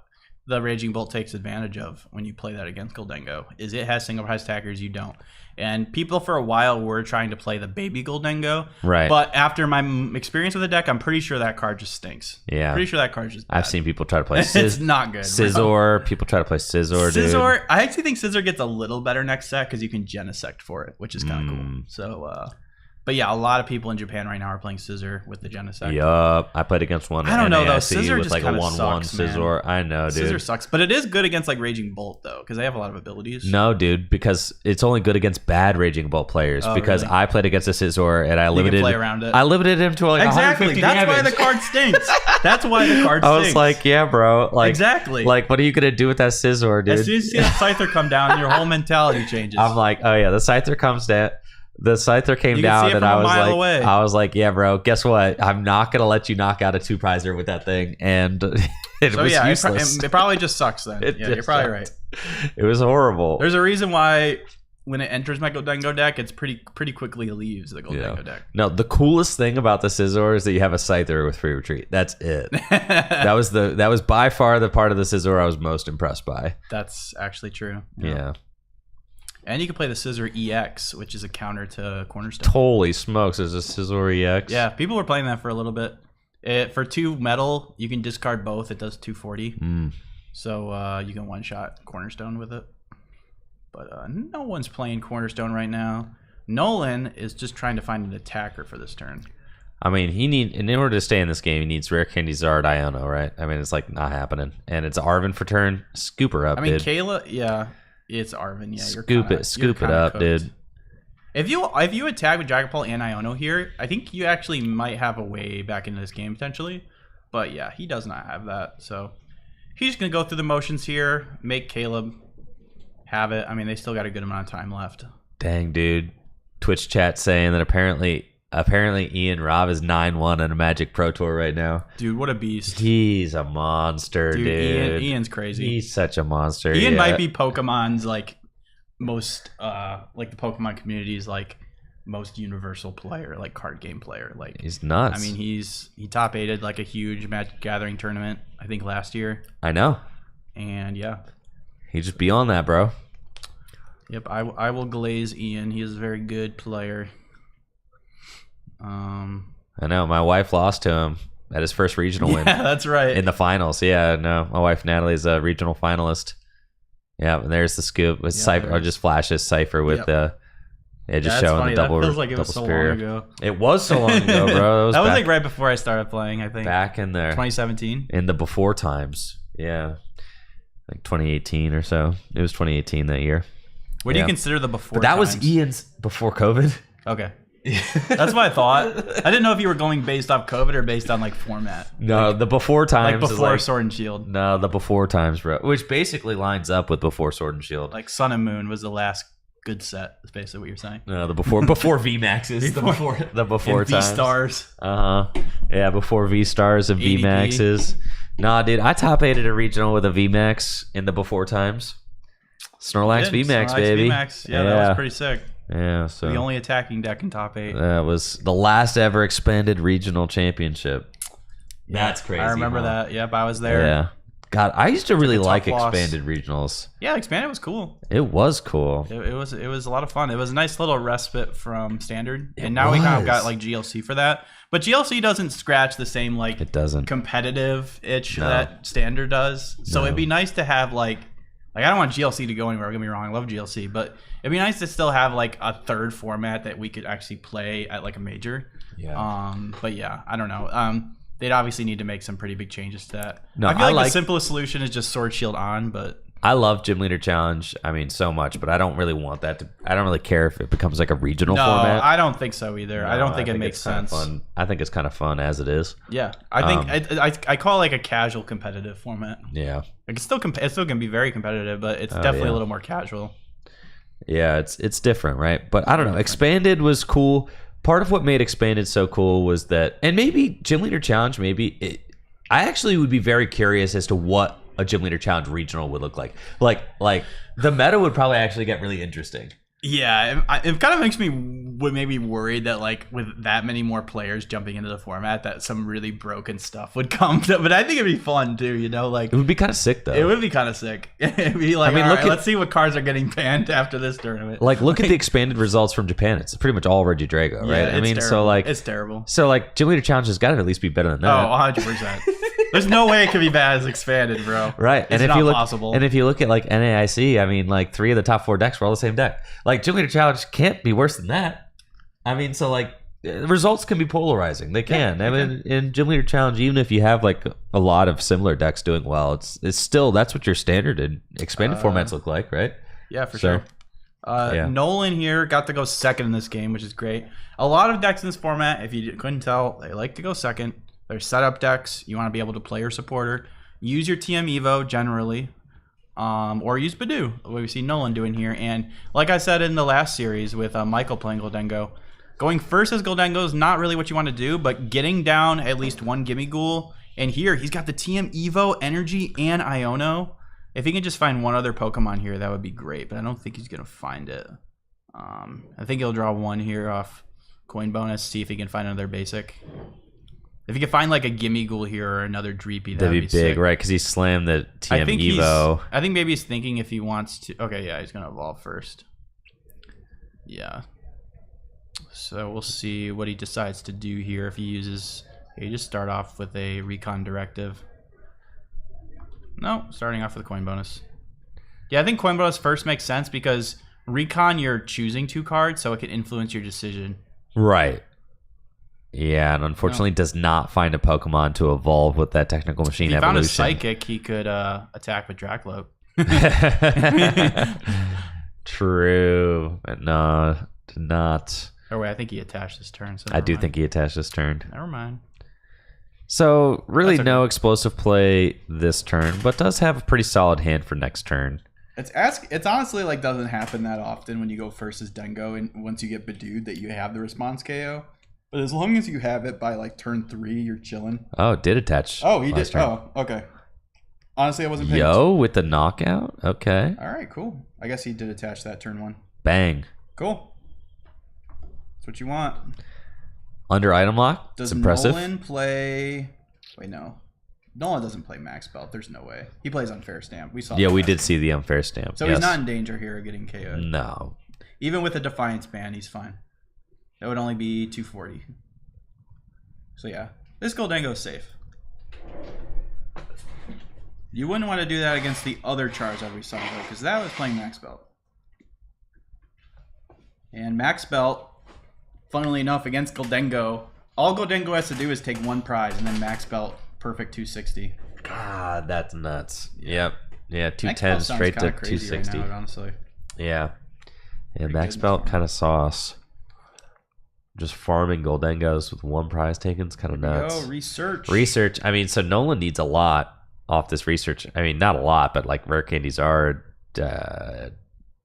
the Raging Bolt takes advantage of when you play that against Goldengo, is it has single prize attackers, you don't. And people for a while were trying to play the baby Goldengo. Right. But after my experience with the deck, I'm pretty sure that card just stinks. Yeah. Pretty sure that card's just bad. I've seen people try to play It's not good. Scizor. People try to play Scizor, dude. Scizor, I actually think Scizor gets a little better next set because you can Genesect for it, which is kind of cool. So, but yeah, a lot of people in Japan right now are playing Scizor with the Genesect. Yup. I played against one. I don't know, though. NAIC Scizor with just like a 1/1 sucks, Scizor. I know, dude. Scizor sucks, but it is good against like Raging Bolt, though, because they have a lot of abilities. No, dude, because it's only good against bad Raging Bolt players. Because really? I played against a Scizor and I You limited. can play around it. I limited him to like Exactly. 150 That's why damage. the card stinks. That's why the card stinks. I was like, yeah, bro. Like, exactly. Like, what are you gonna do with that Scizor, dude? As soon as you see the Scyther come down, your whole mentality changes. I'm like, oh yeah, the Scyther comes down. The Scyther came You can down, see it and from a I was mile like, away. yeah, bro. Guess what? I'm not gonna let you knock out a 2-prizer with that thing, and it was useless. It probably just sucks then. Yeah, you're probably right. It was horrible. There's a reason why when it enters my Goldengo deck, it's pretty quickly leaves the Goldengo deck. No, the coolest thing about the Scizor is that you have a Scyther with free retreat. That's it. that was by far the part of the Scizor I was most impressed by. That's actually true. Yeah. And you can play the Scizor EX, which is a counter to Cornerstone. Holy smokes, there's a Scizor EX. Yeah, people were playing that for a little bit. For 2 metal, you can discard both. It does 240. So you can one-shot Cornerstone with it. But no one's playing Cornerstone right now. Nolan is just trying to find an attacker for this turn. I mean, in order to stay in this game, he needs Rare Candy Zard Iono, right? I mean, it's like not happening. And it's Arvin for turn. Scoop her up, I mean, dude. Kayla, yeah. It's Arvin, yeah. Scoop it up, cooked. dude. If you attack with Dragon Ball and Iono here, I think you actually might have a way back into this game potentially. But yeah, he does not have that. So he's gonna go through the motions here, make Caleb have it. I mean, they still got a good amount of time left. Dang, dude. Twitch chat saying that apparently Ian Robb is 9-1 on a Magic Pro Tour right now. Dude, what a beast. He's a monster, dude. Ian's crazy. He's such a monster. Ian might be Pokemon's like most like the Pokemon community's like most universal player, like card game player. Like he's nuts. I mean, he top 8'd like a huge Magic Gathering tournament, I think last year. I know. And yeah. He's just beyond that, bro. Yep, I will glaze Ian. He is a very good player. I know. My wife lost to him at his first regional win. Yeah, that's right. In the finals. Yeah, no. My wife Natalie's a regional finalist. Yeah, and there's the scoop with Cypher. Or just flashes Cypher with just showing funny. the double. That feels like it was so superior. long ago. It was so long ago, bro. That was like right before I started playing, I think. Back in there. 2017. In the before times. Yeah. Like 2018 or so. It was 2018 that year. What do you consider the before But that times? was Ian's before COVID. Okay. That's what I thought. I didn't know if you were going based off COVID or based on like format. No, the before times Like is before like, Sword and Shield. No, the before times, bro. Which basically lines up with before Sword and Shield. Like Sun and Moon was the last good set, is basically what you're saying. No, the before VMAXs. the before and times. V-Stars. Yeah, before V-Stars and ADP. VMAXs. Nah, dude, I top 8'd a regional with a VMAX in the before times. Snorlax VMAX, baby. VMAX. Yeah, that was pretty sick. Yeah, so The only attacking deck in top 8. that was the last ever expanded regional championship. That's crazy. I remember that. Yep, I was there. Yeah. God, I used to really a tough like loss. expanded regionals. Yeah, expanded was cool. It was cool. It was a lot of fun. It was a nice little respite from standard, and now we kind of got like GLC for that. But GLC doesn't scratch the same like It doesn't. competitive itch that standard does. So it'd be nice to have like I don't want GLC to go anywhere. Don't get me wrong, I love GLC, but it'd be nice to still have like a third format that we could actually play at like a major. Yeah. But yeah, I don't know. They'd obviously need to make some pretty big changes to that. No, I feel I like like- the simplest solution is just Sword Shield on, but I love Gym Leader Challenge. I mean, so much, but I don't really want that to. I don't really care if it becomes like a regional format. I don't think so either. No, I don't think it makes it's kinda sense. Fun. I think it's kind of fun as it is. Yeah, I think I call it like a casual competitive format. Yeah. Like it still can be very competitive, but it's definitely a little more casual. Yeah, it's different, right? But I don't know. Expanded was cool. Part of what made Expanded so cool was that, and maybe Gym Leader Challenge, I actually would be very curious as to what a Gym Leader Challenge regional would look like. Like the meta would probably actually get really interesting. Yeah, it kind of makes me maybe worried that like with that many more players jumping into the format, that some really broken stuff would come. But I think it'd be fun too. You know, like It would be kind of sick though. it would be kind of sick. It'd be like, I mean, all look right, at- let's see what cards are getting banned after this tournament. Like, look at the expanded results from Japan. It's pretty much all Regidrago, right? Yeah, I mean, it's so terrible. like, It's terrible. Gym Leader Challenge has got to at least be better than that. Oh, 100%. There's no way it could be bad as Expanded, bro. Right, It's if not you look, possible. and if you look at like NAIC, I mean, like 3 of the top 4 decks were all the same deck. Like Gym Leader Challenge can't be worse than that. I mean, so like results can be polarizing. They can. Yeah, I mean, in Gym Leader Challenge, even if you have like a lot of similar decks doing well, it's still that's what your standard and expanded formats look like, right? Yeah, for So, sure. Nolan here got to go second in this game, which is great. A lot of decks in this format, if you couldn't tell, they like to go second. They're setup decks. You want to be able to play your supporter. Use your TM Evo generally, or use Badoo, what we see Nolan doing here. And like I said in the last series with Michael playing Goldengo, going first as Goldengo is not really what you want to do, but getting down at least one Gimme Ghoul. And here, he's got the TM Evo, Energy, and Iono. If he can just find one other Pokemon here, that would be great. But I don't think he's going to find it. I think he'll draw one here off coin bonus, see if he can find another basic. If he can find like a Gimme Ghoul here or another Dreepy, that'd be big, sick. right? Because he slammed the TM I think Evo. I think maybe he's thinking if he wants to. Okay, yeah, he's going to evolve first. Yeah. So we'll see what he decides to do here. If he uses... You just start off with a Recon Directive. No, starting off with a coin bonus. Yeah, I think coin bonus first makes sense because Recon, you're choosing 2 cards, so it can influence your decision. Right. Yeah, and unfortunately does not find a Pokemon to evolve with that technical machine If he evolution. found a Psychic, he could attack with Dracloak. True. But no, did not. Or wait, I think he attached this turn. So I do think he attached this turn. Never mind. So really That's no explosive play this turn, but does have a pretty solid hand for next turn. It's honestly like doesn't happen that often when you go first as Dengo and once you get Badooed that you have the response KO. But as long as you have it by like turn 3, you're chilling. Oh, did attach. Oh, he last did. turn. Oh, okay. Honestly, I wasn't paying. Yo, with the knockout? Okay. All right, cool. I guess he did attach that turn 1. Bang. Cool. That's what you want. Under item lock? Does it's impressive. Nolan play... Wait, no. Nolan doesn't play Max Belt. There's no way. He plays Unfair Stamp. We saw Yeah, that we last did see the unfair stamp. So yes. he's not in danger here of getting KO'd. No. Even with a Defiance ban, he's fine. That would only be 240. So yeah, this Goldengo is safe. You wouldn't want to do that against the other Charizard we saw though, because that was playing Max Belt. And Max Belt, funnily enough, against Goldengo, all Goldengo has to do is take 1 prize, and then Max Belt, perfect 260. God, that's nuts. Yep. Yeah, Max 210 Belt sounds straight to kinda crazy 260. right now, honestly. Yeah. And Pretty Max good Belt in this kind of sauce. Just farming Goldengos with 1 prize taken is kind of nuts. Go, research. Research. I mean, so Nolan needs a lot off this research. I mean, not a lot, but like Rare Candies are.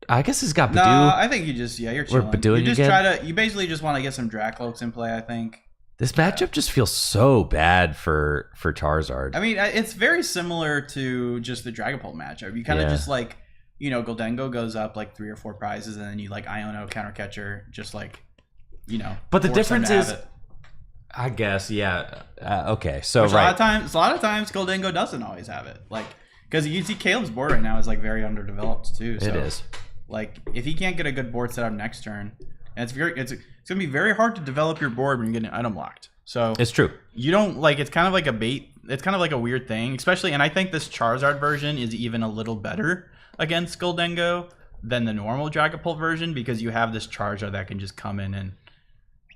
I guess he's got Badoo. No, I think you just you're We're chilling. Badooing You just again? you basically just want to get some Dracloaks in play, I think. This matchup just feels so bad for Charizard. I mean, it's very similar to just the Dragapult matchup. You kind of Yeah. just like, Goldengo goes up like 3 or 4 prizes, and then you like Iono counter catcher, just like, But the force them difference to have is, it. I guess, yeah. Okay, so Which right. a lot of times Goldengo doesn't always have it, like because you see Caleb's board right now is like very underdeveloped too. So, It is. like if he can't get a good board set up next turn, and it's gonna be very hard to develop your board when you're getting item locked. So It's true. you don't like it's kind of like a bait. It's kind of like a weird thing, especially, and I think this Charizard version is even a little better against Goldengo than the normal Dragapult version because you have this Charizard that can just come in and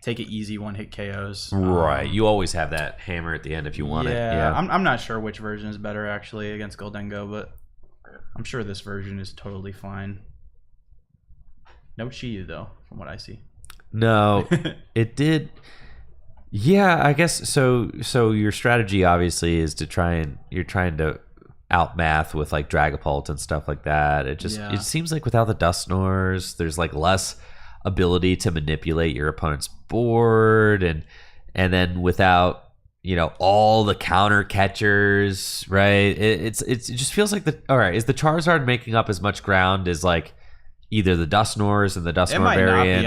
take it easy 1-hit KOs. Right. You always have that hammer at the end if you want it. Yeah. I'm not sure which version is better actually against Goldengo, but I'm sure this version is totally fine. No Chiyu though, from what I see. No, it did. Yeah, I guess so. So your strategy obviously is you're trying to outmath with like Dragapult and stuff like that. It seems like without the Dusknors, there's like less ability to manipulate your opponent's board, and then without all the counter catchers, right? It just feels like is the Charizard making up as much ground as like either the Dusknors and the Dusknor variant,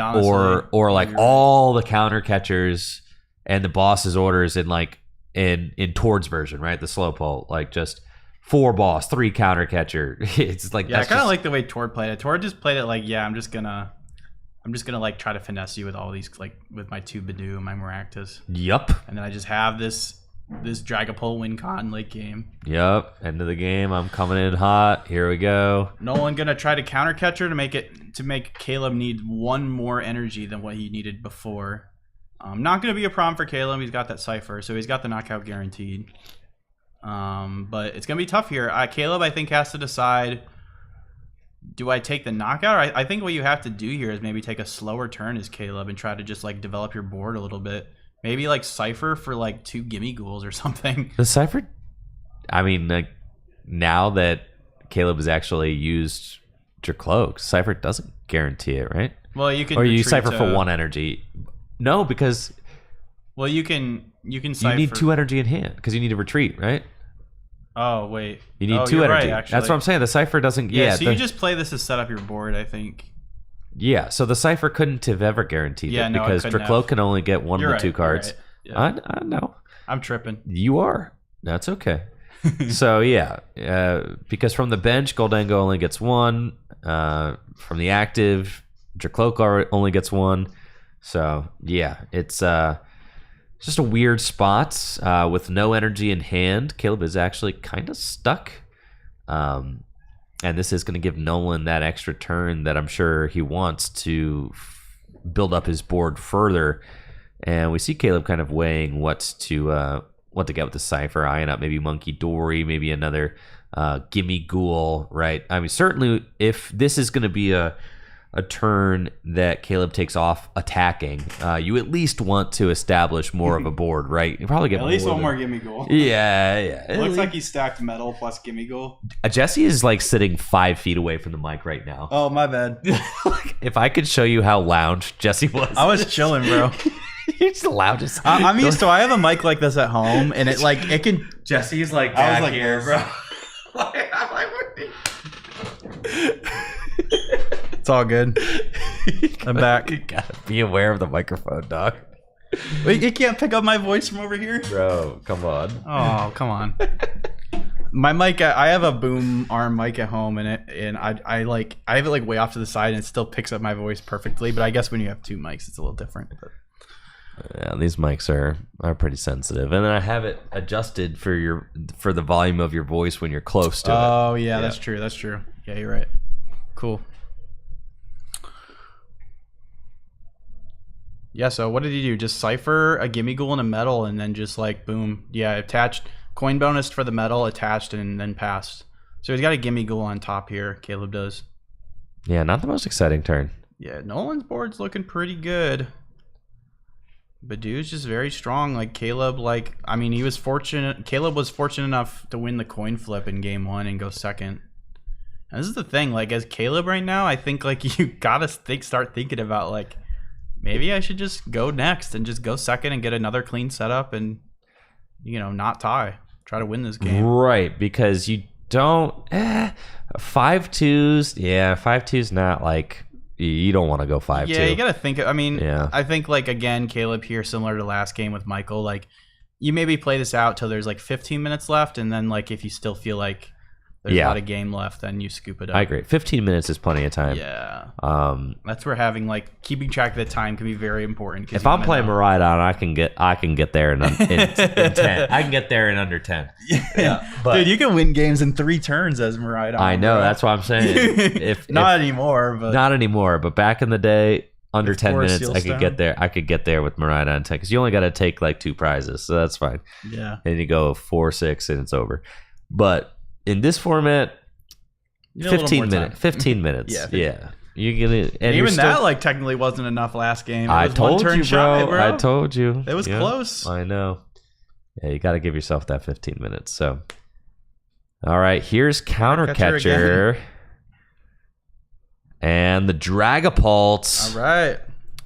or like all the counter catchers and the boss's orders in like in Tord's version, right? The Slowpoke, like just 4 boss, 3 counter catcher. It's like I kind of like the way Tord played it. Tord just played it like, I'm just gonna like try to finesse you with all these, like with my 2 Badoo and my Maractus. Yup. And then I just have this Dragapult win con late game. Yup. End of the game. I'm coming in hot. Here we go. Nolan gonna try to counter catcher to make Caleb need 1 more energy than what he needed before. Not gonna be a problem for Caleb. He's got that Cypher, so he's got the knockout guaranteed. But it's gonna be tough here. Caleb, I think, has to decide. Do I take the knockout? I think what you have to do here is maybe take a slower turn as Caleb and try to just like develop your board a little bit. Maybe like Cypher for like 2 Gimme Ghouls or something. The Cypher, I mean, like now that Caleb has actually used Dracloak, Cypher doesn't guarantee it, right? Well, you can. Or you Cypher for 1 energy. No, because. Well, you can Cypher. You need 2 energy in hand because you need to retreat, right? Oh wait, you need 2 energy. Right, that's what I'm saying. The Cypher doesn't. Yeah, so you just play this to set up your board, I think. Yeah, so the Cypher couldn't have ever guaranteed it because Dracloak can only get 1 of the 2 cards. Right. Yeah. I know. I'm tripping. You are. That's okay. So yeah, because from the bench, Goldango only gets 1. From the active, Dracloak only gets 1. So yeah, it's just a weird spot with no energy in hand. Caleb is actually kind of stuck. And this is going to give Nolan that extra turn that I'm sure he wants to build up his board further. And we see Caleb kind of weighing what to get with the Cypher, eyeing up maybe Monkey Dory, maybe another Gimme Ghoul, right? I mean, certainly if this is going to be a turn that Caleb takes off attacking, you at least want to establish more of a board, right? You probably get at least 1 more Gimme Ghoul. Yeah. It looks like he stacked metal plus Gimme Ghoul. Jesse is like sitting 5 feet away from the mic right now. Oh, my bad. If I could show you how lounge Jesse was. I was chilling, bro. You're just the loudest. I'm used to. I have a mic like this at home, and it can. Jesse's like I was like here, this. bro. I'm like, it's all good. I'm back. You gotta be aware of the microphone, dog. Wait, you can't pick up my voice from over here? Bro, come on. Oh, come on. My mic, I have a boom arm mic at home, and I have it like way off to the side, and it still picks up my voice perfectly. But I guess when you have 2 mics, it's a little different. But. Yeah, these mics are pretty sensitive, and then I have it adjusted for the volume of your voice when you're close to it. Oh yeah, that's true. That's true. Yeah, you're right. Cool. Yeah. So what did he do? Just Cypher, a Gimme Ghoul, and a metal, and then just like boom. Yeah, attached coin bonus for the metal, attached, and then passed. So he's got a Gimme Ghoul on top here. Caleb does. Yeah, not the most exciting turn. Yeah, Nolan's board's looking pretty good. Badoo's just very strong. Like Caleb, he was fortunate. Caleb was fortunate enough to win the coin flip in game 1 and go second. And this is the thing, like as Caleb right now, I think like you gotta start thinking about like maybe I should just go next and just go second and get another clean setup and not tie. Try to win this game. Right, because you don't 5-2s. Yeah, 5-2's not like. You don't want to go 5-2. Yeah, you got to think. I mean, yeah. I think, like, again, Caleb here, similar to last game with Michael, like, you maybe play this out till there's, like, 15 minutes left, and then, like, if you still feel like there's a lot of game left, then you scoop it up. I agree. 15 minutes is plenty of time. Yeah. That's where having, like, keeping track of the time can be very important. If I'm playing Miraidon, I can get there in 10. I can get there in under 10. Yeah. But dude, you can win games in 3 turns as Miraidon. I know. Bro. That's what I'm saying. Not anymore. But back in the day, under 10 minutes, I could get there. I could get there with Miraidon 10 because you only got to take like 2 prizes, so that's fine. Yeah. And you go 4-6 and it's over. But in this format, You need a little 15 more minutes. time. 15 minutes. Yeah, Yeah. You're gonna, and And you're even still, that like technically wasn't enough last game. It I was told one-turn you, shy, bro. I told you. It was Yeah, close. I know. Yeah, you got to give yourself that 15 minutes. So, all right, here's Counter Catcher. And the Dragapult All right.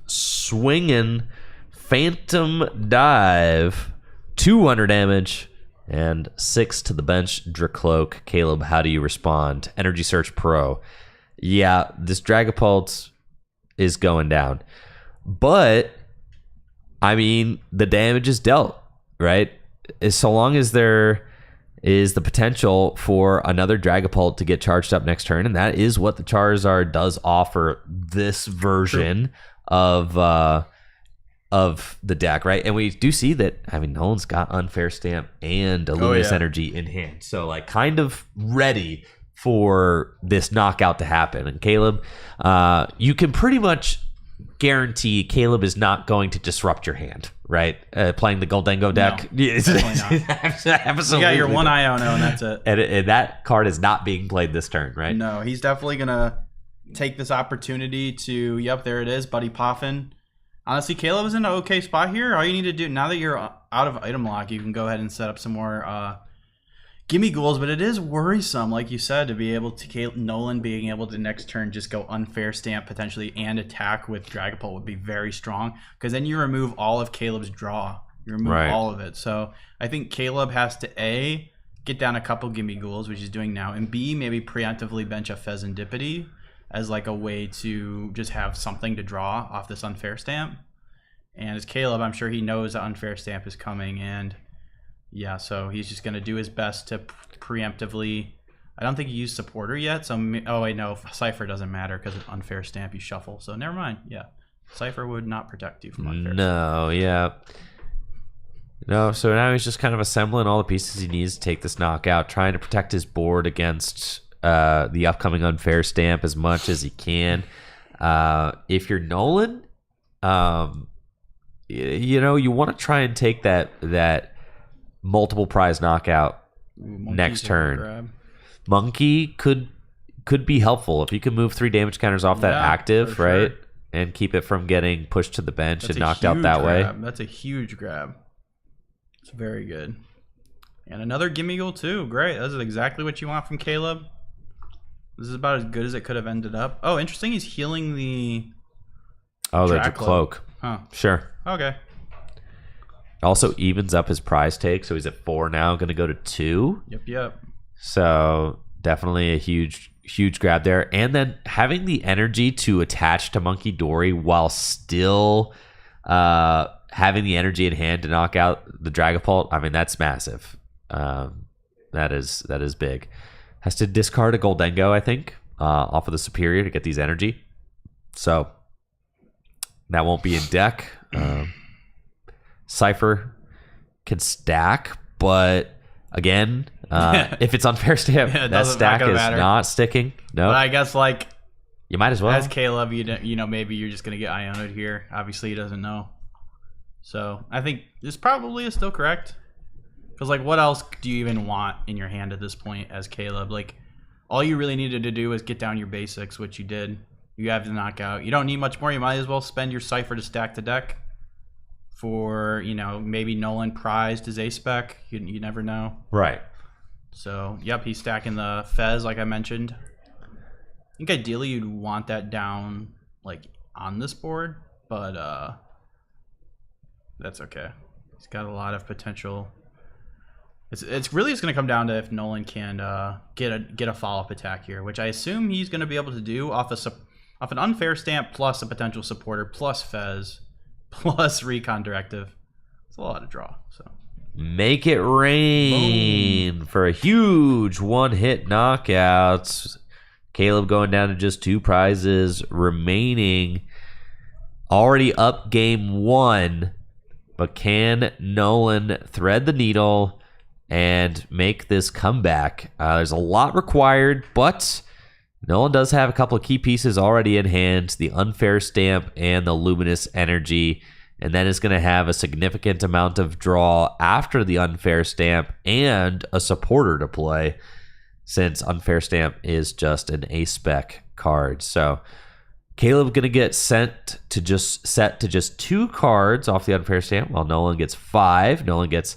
swinging Phantom Dive, 200 damage, and 6 to the bench. Dracloak. Caleb, how do you respond? Energy Search Pro. Yeah, this Dragapult is going down. But, I mean, the damage is dealt, right? So long as there is the potential for another Dragapult to get charged up next turn, and that is what the Charizard does offer this version of the deck, right? And we do see that, I mean, Nolan's got Unfair Stamp and Illuminous Energy in hand. So, like, kind of ready for this knockout to happen. And Caleb, you can pretty much guarantee Caleb is not going to disrupt your hand, right? Playing the Goldengo deck. No, definitely not. Absolutely. You got your one Iono and that's it. And that card is not being played this turn, right? No, he's definitely going to take this opportunity to, yep, there it is, Buddy Poffin. Honestly, Caleb is in an okay spot here. All you need to do, now that you're out of item lock, you can go ahead and set up some more gimme ghouls, but it is worrisome, like you said, to be able to, Nolan being able to next turn just go Unfair Stamp potentially and attack with Dragapult would be very strong, because then you remove all of Caleb's draw. You remove all of it. So I think Caleb has to A, get down a couple gimme ghouls, which he's doing now, and B, maybe preemptively bench a Pheasantipity as like a way to just have something to draw off this Unfair Stamp. And as Caleb, I'm sure he knows that Unfair Stamp is coming, and yeah, so he's just going to do his best to preemptively. I don't think he used Supporter yet, so oh wait, no, Cypher doesn't matter because of Unfair Stamp you shuffle, so never mind. Yeah, Cypher would not protect you from Unfair Stamp. No, yeah. No, so now he's just kind of assembling all the pieces he needs to take this knockout, trying to protect his board against the upcoming Unfair Stamp as much as he can. If you're Nolan, you know, you want to try and take that multiple prize knockout next turn. Monkey could be helpful if you can move 3 damage counters off that active, right? Sure. And keep it from getting pushed to the bench and knocked out that way. That's a huge grab. It's very good. And another gimme goal too. Great. That's exactly what you want from Caleb. This is about as good as it could have ended up. Oh, interesting. He's healing the... Oh, the Cloak. Huh. Sure. Okay. Also evens up his prize take, so he's at 4 now, going to go to 2. Yep. So definitely a huge grab there. And then having the energy to attach to Monkey Dory while still having the energy in hand to knock out the Dragapult, I mean, that's massive. That is big. Has to discard a Goldengo, I think, off of the Superior to get these energy. So that won't be in deck. Cypher can stack, but again, if it's Unfair Stamp, that stack is not sticking. No, but I guess like you might as well. As Caleb, you know, maybe you're just gonna get Iono'd here. Obviously, he doesn't know. So I think this probably is still correct. Because, like, what else do you even want in your hand at this point as Caleb? Like, all you really needed to do was get down your basics, which you did. You have the knockout. You don't need much more. You might as well spend your Cypher to stack the deck for, you know, maybe Nolan prized his A-Spec. You never know. Right. So, yep, he's stacking the Fez, like I mentioned. I think ideally you'd want that down, like, on this board. But that's okay. He's got a lot of potential. It's really just going to come down to if Nolan can get a follow-up attack here, which I assume he's going to be able to do off an Unfair Stamp plus a potential Supporter plus Fez plus Recon Directive. It's a lot to draw. So make it rain. Boom. For a huge one-hit knockout. Caleb going down to just 2 prizes remaining. Already up game 1, but can Nolan thread the needle and make this comeback? There's a lot required, but Nolan does have a couple of key pieces already in hand, the Unfair Stamp and the Luminous Energy, and then is going to have a significant amount of draw after the Unfair Stamp and a Supporter to play. since Unfair Stamp is just an A-spec card. So Caleb going to get set to just 2 cards off the Unfair Stamp, while Nolan gets 5. Nolan gets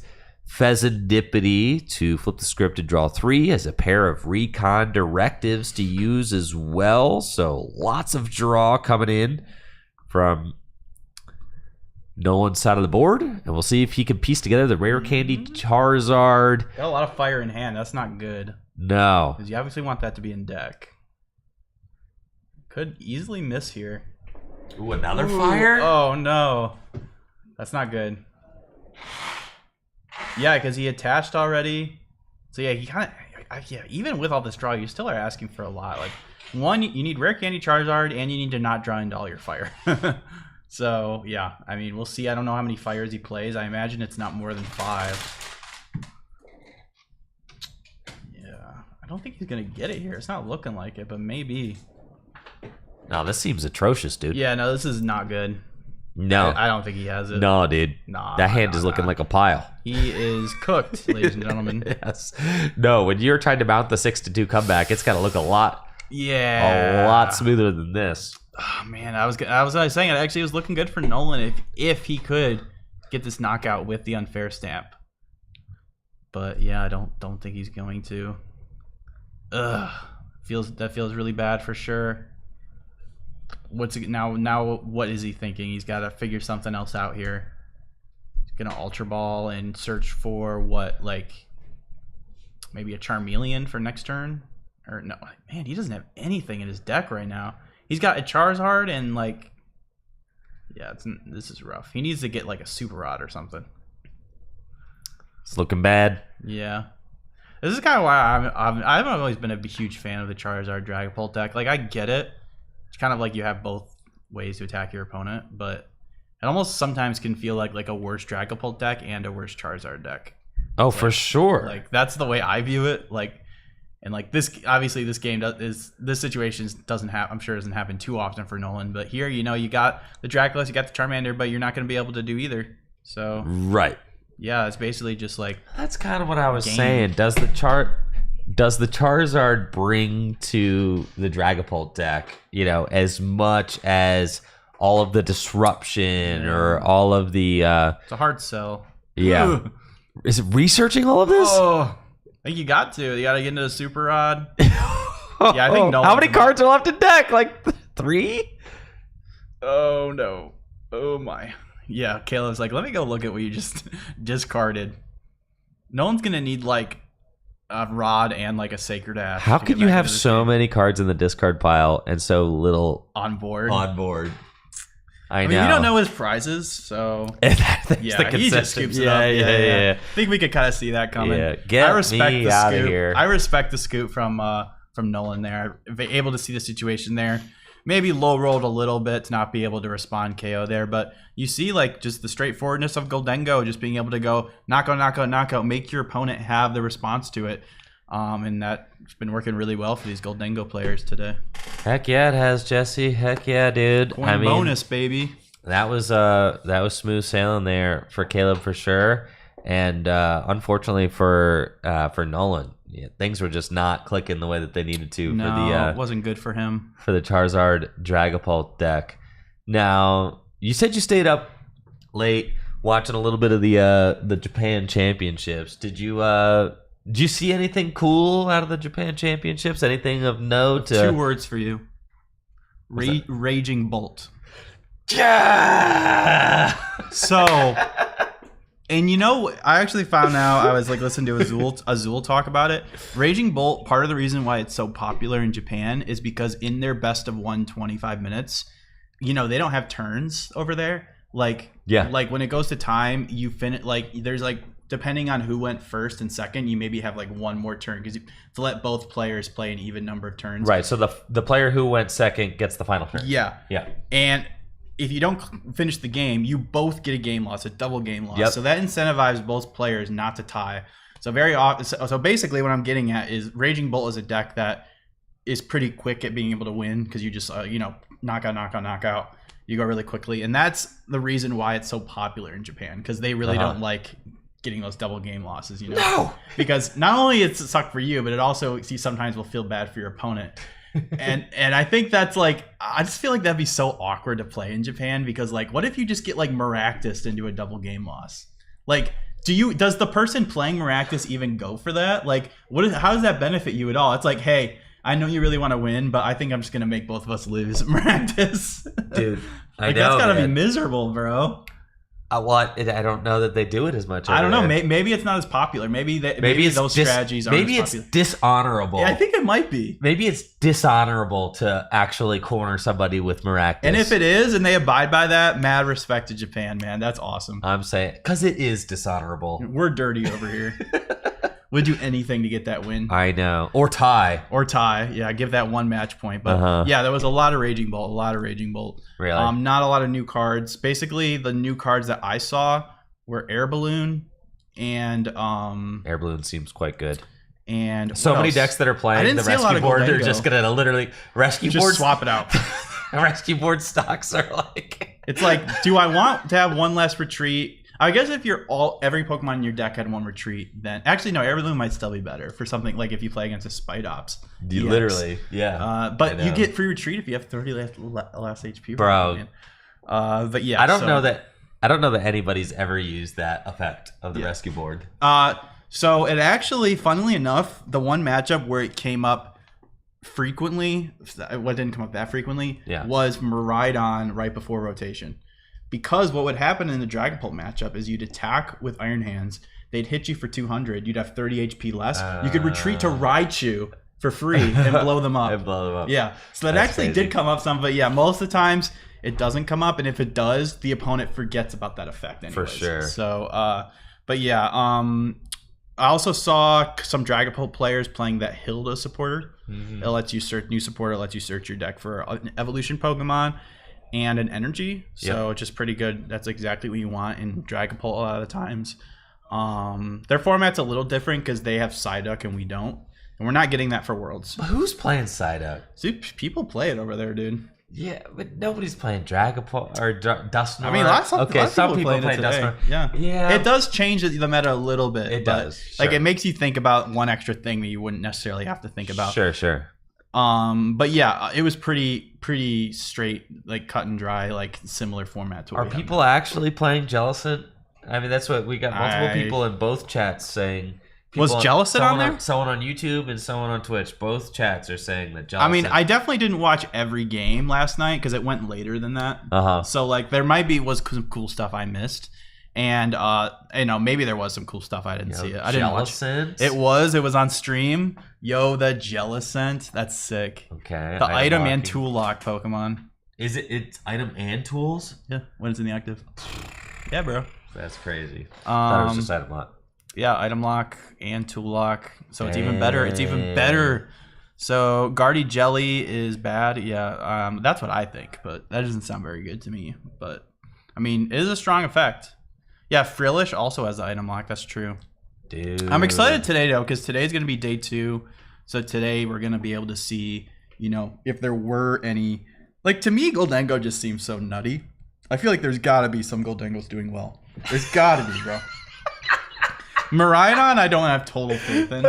Pheasantipity to flip the script and draw 3, as a pair of Recon Directives to use as well. So lots of draw coming in from Nolan's side of the board, and we'll see if he can piece together the Rare Candy Charizard. Got a lot of fire in hand. That's not good. No. Because you obviously want that to be in deck. Could easily miss here. Ooh, another fire? Oh, no. That's not good. Yeah, because he attached already. So, yeah, he kind of... Yeah, even with all this draw, you still are asking for a lot. Like, one, you need Rare Candy Charizard, and you need to not draw into all your fire. So, yeah. I mean, we'll see. I don't know how many fires he plays. I imagine it's not more than 5. Yeah. I don't think he's going to get it here. It's not looking like it, but maybe. No, this seems atrocious, dude. Yeah, no, this is not good. No. I don't think he has it. No, dude. Nah, that hand is looking like a pile. He is cooked, ladies and gentlemen. Yes. No, when you're trying to mount the 6-2 comeback, it's got to look a lot smoother than this. Oh, man, I was saying it actually was looking good for Nolan if he could get this knockout with the Unfair Stamp. But yeah, I don't think he's going to. That feels really bad for sure. Now what is he thinking? He's got to figure something else out here. He's gonna Ultra Ball and search for what, like maybe a Charmeleon for next turn? Or no, man, he doesn't have anything in his deck right now. He's got a Charizard and like, yeah, this is rough. He needs to get like a Super Rod or something. It's looking bad. Yeah. This is kind of why I've always been a huge fan of the Charizard Dragapult deck. Like, I get it. It's kind of like you have both ways to attack your opponent, but it almost sometimes can feel like a worse Dragapult deck and a worse Charizard deck. Oh, like, for sure. Like, that's the way I view it. Like, and like this, obviously this game this situation doesn't happen too often for Nolan, but here, you know, you got the Draculus, you got the Charmander, but you're not going to be able to do either. So right. Yeah, it's basically just like, that's kind of what I was saying. Does the Charizard bring to the Dragapult deck, you know, as much as all of the disruption or all of the it's a hard sell. Yeah. Is it researching all of this? Oh, I think you got to. You got to get into the Super Rod. Yeah, I think how many cards are left in deck? Like 3? Oh no. Oh my. Yeah, Caleb's like, let me go look at what you just discarded. No one's gonna need like a Rod and like a Sacred Ash. How could you have so many cards in the discard pile and so little on board? I mean, know. we don't know his prizes, so yeah, he just scoops it up. Yeah. I think we could kind of see that coming. Yeah, get me out of here. I respect the scoop from Nolan there. Able to see the situation there. Maybe low rolled a little bit to not be able to respond KO there, but you see like just the straightforwardness of Goldengo, just being able to go knockout, make your opponent have the response to it. And that's been working really well for these Goldengo players today. Heck yeah, it has, Jesse. Heck yeah, dude. Coin bonus, baby. That was smooth sailing there for Caleb for sure, and unfortunately for Nolan, things were just not clicking the way that they needed to. No, it wasn't good for him for the Charizard Dragapult deck. Now, you said you stayed up late watching a little bit of the Japan Championships. Did you see anything cool out of the Japan Championships? Anything of note? 2 words for you. Raging Bolt. Yeah! So, and you know, I actually found out, I was like listening to Azul talk about it. Raging Bolt, part of the reason why it's so popular in Japan is because in their best of 125 minutes, you know, they don't have turns over there. Like when it goes to time, you finish, like, there's like, depending on who went first and second, you maybe have like one more turn because to let both players play an even number of turns. Right. So the player who went second gets the final turn. Yeah. Yeah. And if you don't finish the game, you both get a game loss, a double game loss. Yep. So that incentivizes both players not to tie. So so basically what I'm getting at is Raging Bolt is a deck that is pretty quick at being able to win because you just knockout. You go really quickly, and that's the reason why it's so popular in Japan because they really don't like getting those double game losses, you know? No! Because not only it's a suck for you, but it also you sometimes will feel bad for your opponent. and I think that's like, I just feel like that'd be so awkward to play in Japan, because like, what if you just get like Maractus into a double game loss? Like, does the person playing Maractus even go for that? Like, how does that benefit you at all? It's like, hey, I know you really want to win, but I think I'm just gonna make both of us lose, Maractus. Dude, like, that's gotta be miserable, bro. I don't know that they do it as much. I don't know. Maybe it's not as popular. Maybe those strategies aren't maybe as popular. It's dishonorable. Yeah, I think it might be. Maybe it's dishonorable to actually corner somebody with Maractus. And if it is, and they abide by that, mad respect to Japan, man. That's awesome. I'm saying, because it is dishonorable. We're dirty over here. We'd do anything to get that win. I know. Or tie. Yeah, give that one match point. But yeah, there was a lot of Raging Bolt. Really? Not a lot of new cards. Basically, the new cards that I saw were Air Balloon and Air Balloon seems quite good. And so many decks that are playing the rescue board, they're just gonna literally rescue board, swap it out. Rescue board stocks are like, it's like, do I want to have one less retreat? I guess if every Pokemon in your deck had one retreat, then actually no, Air Balloon might still be better for something like if you play against a Spite Ops. You literally, yeah. But you get free retreat if you have 30 last HP, bro. But yeah, I don't know that anybody's ever used that effect of the rescue board. So it actually, funnily enough, the one matchup where it came up frequently, what didn't come up that frequently, was Miraidon right before rotation. Because what would happen in the Dragapult matchup is you'd attack with Iron Hands, they'd hit you for 200, you'd have 30 HP less, you could retreat to Raichu for free and blow them up. Yeah, so that That's actually crazy. Did come up some, but yeah, most of the times it doesn't come up, and if it does, the opponent forgets about that effect anyways. For sure. So, but yeah, I also saw some Dragapult players playing that Hilda supporter. It lets you search new supporter, lets you search your deck for an evolution Pokemon and an energy, so it's just pretty good. That's exactly what you want in Dragapult a lot of the times. Their format's a little different because they have Psyduck and we don't, and we're not getting that for Worlds. But who's playing Psyduck? See, people play it over there, dude. Yeah, but nobody's playing Dragapult or Dusknoir. I mean, some people play Dusknoir. Yeah. It does change the meta a little bit. It does. Sure. Like, it makes you think about one extra thing that you wouldn't necessarily have to think about. Sure. But yeah, it was pretty straight, like cut and dry, like similar format to what Are people actually playing Jellicent? I mean, that's what we got multiple people in both chats saying. Was Jellicent on there? Someone on YouTube and someone on Twitch. Both chats are saying that Jellicent. I mean, I definitely didn't watch every game last night because it went later than that. So like, there was some cool stuff I missed. And maybe there was some cool stuff I didn't see. I didn't watch it. It was on stream. Yo, the Jellicent. That's sick. Okay. The item and tool lock Pokemon. Is it's item and tools? Yeah, when it's in the active. Yeah, bro. That's crazy. I thought it was just item lock. Yeah, item lock and tool lock. So it's even better. So Guardy Jelly is bad. Yeah, that's what I think, but that doesn't sound very good to me. But I mean, it is a strong effect. Yeah, Frillish also has the item lock. That's true. Dude. I'm excited today, though, because today's going to be day 2. So today we're going to be able to see, if there were any... Like, to me, Goldengo just seems so nutty. I feel like there's got to be some Goldengos doing well. There's got to be, bro. Miraidon, I don't have total faith in.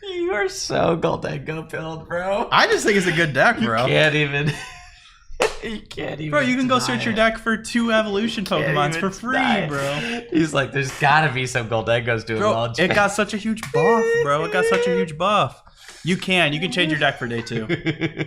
You are so Goldengo pilled, bro. I just think it's a good deck, bro. You can't even... You can't even. Bro, you can go search your deck for 2 evolution Pokemons for free, bro. He's like, there's gotta be some Goldengos doing well. It got such a huge buff, bro. It got such a huge buff. You can change your deck for day 2.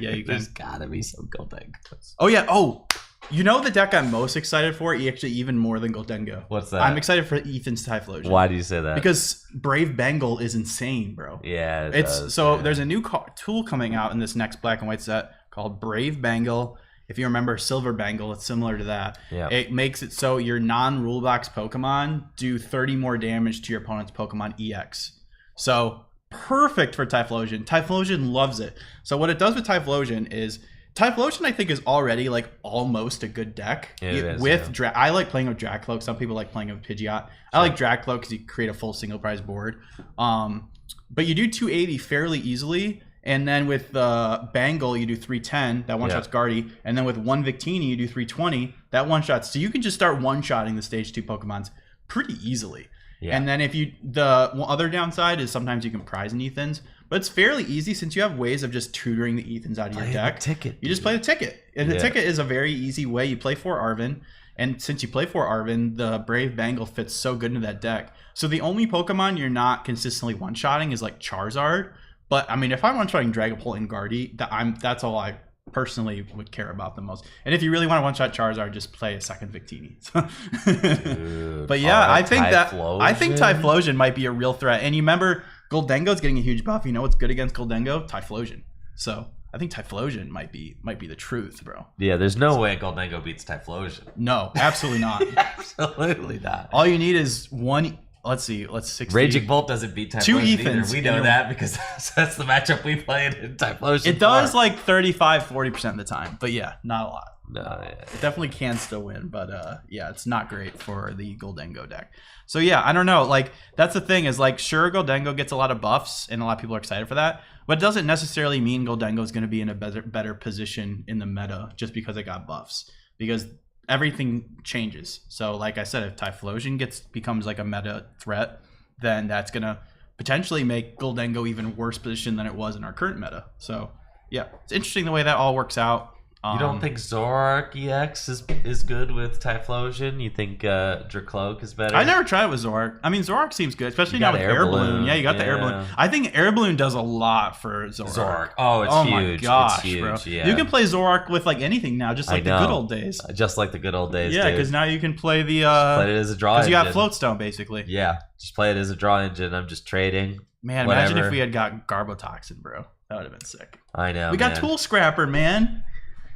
Yeah, you can. There's gotta be some Goldengos. Oh yeah. Oh, the deck I'm most excited for, actually even more than Goldengo. What's that? I'm excited for Ethan's Typhlosion. Why do you say that? Because Brave Bengal is insane, bro. Yeah, there's a new tool coming out in this next black and white set called Brave Bengal. If you remember Silver Bangle, it's similar to that. Yeah. It makes it so your non-rule box Pokemon do 30 more damage to your opponent's Pokemon EX. So perfect for Typhlosion. Typhlosion loves it. So what it does with Typhlosion is Typhlosion, I think, is already like almost a good deck. I like playing with Dracloak. Some people like playing with Pidgeot. I like Dracloak because you create a full single prize board. But you do 280 fairly easily. And then with Bangle, you do 310. That one-shots Guardy. And then with one Victini, you do 320. That one-shots. So you can just start one-shotting the Stage 2 Pokemons pretty easily. Yeah. And then the other downside is sometimes you can prize an Ethans, but it's fairly easy since you have ways of just tutoring the Ethans out of your deck. Ticket. You just play the ticket. And the ticket is a very easy way. You play 4 Arven, and since you play 4 Arven, the Brave Bengal fits so good into that deck. So the only Pokemon you're not consistently one-shotting is like Charizard. But I mean, if I'm one-shotting Dragapult and Guardy, that's all I personally would care about the most. And if you really want to one-shot Charizard, just play a second Victini. Dude, but yeah, I think Typhlosion? Typhlosion might be a real threat. And you remember Goldengo's getting a huge buff. You know what's good against Goldengo? Typhlosion. So I think Typhlosion might be the truth, bro. Yeah, there's no way Goldengo beats Typhlosion. No, absolutely not. Absolutely not. All you need is one. Let's see. Let's 60. Raging Bolt doesn't beat Typhlosion 2 either. Ethans. We know that because that's the matchup we played in Typhlosion. It does like 35-40% of the time, but yeah, not a lot. No, yeah. It definitely can still win, but yeah, it's not great for the Goldengo deck. So yeah, I don't know. Like that's the thing is like sure Goldengo gets a lot of buffs and a lot of people are excited for that, but it doesn't necessarily mean Goldengo is going to be in a better position in the meta just because it got buffs, because everything changes. So like I said, if Typhlosion becomes like a meta threat, then that's going to potentially make Goldengo even worse position than it was in our current meta. So yeah, it's interesting the way that all works out. You don't think Zoroark EX is good with Typhlosion? You think Dracloak is better? I never tried it with Zoroark. I mean, Zoroark seems good, especially now with Air Balloon. Yeah, you got the Air Balloon. I think Air Balloon does a lot for Zoroark. Oh, it's huge. My gosh, it's huge, bro. Yeah. You can play Zoroark with like anything now, just like the good old days. Just like the good old days, yeah, because now you can play the... play it as a draw engine. Because you got Floatstone, basically. Yeah, just play it as a draw engine. I'm just trading. Man, whatever. Imagine if we had got Garbotoxin, bro. That would have been sick. I know, We got Tool Scrapper, man.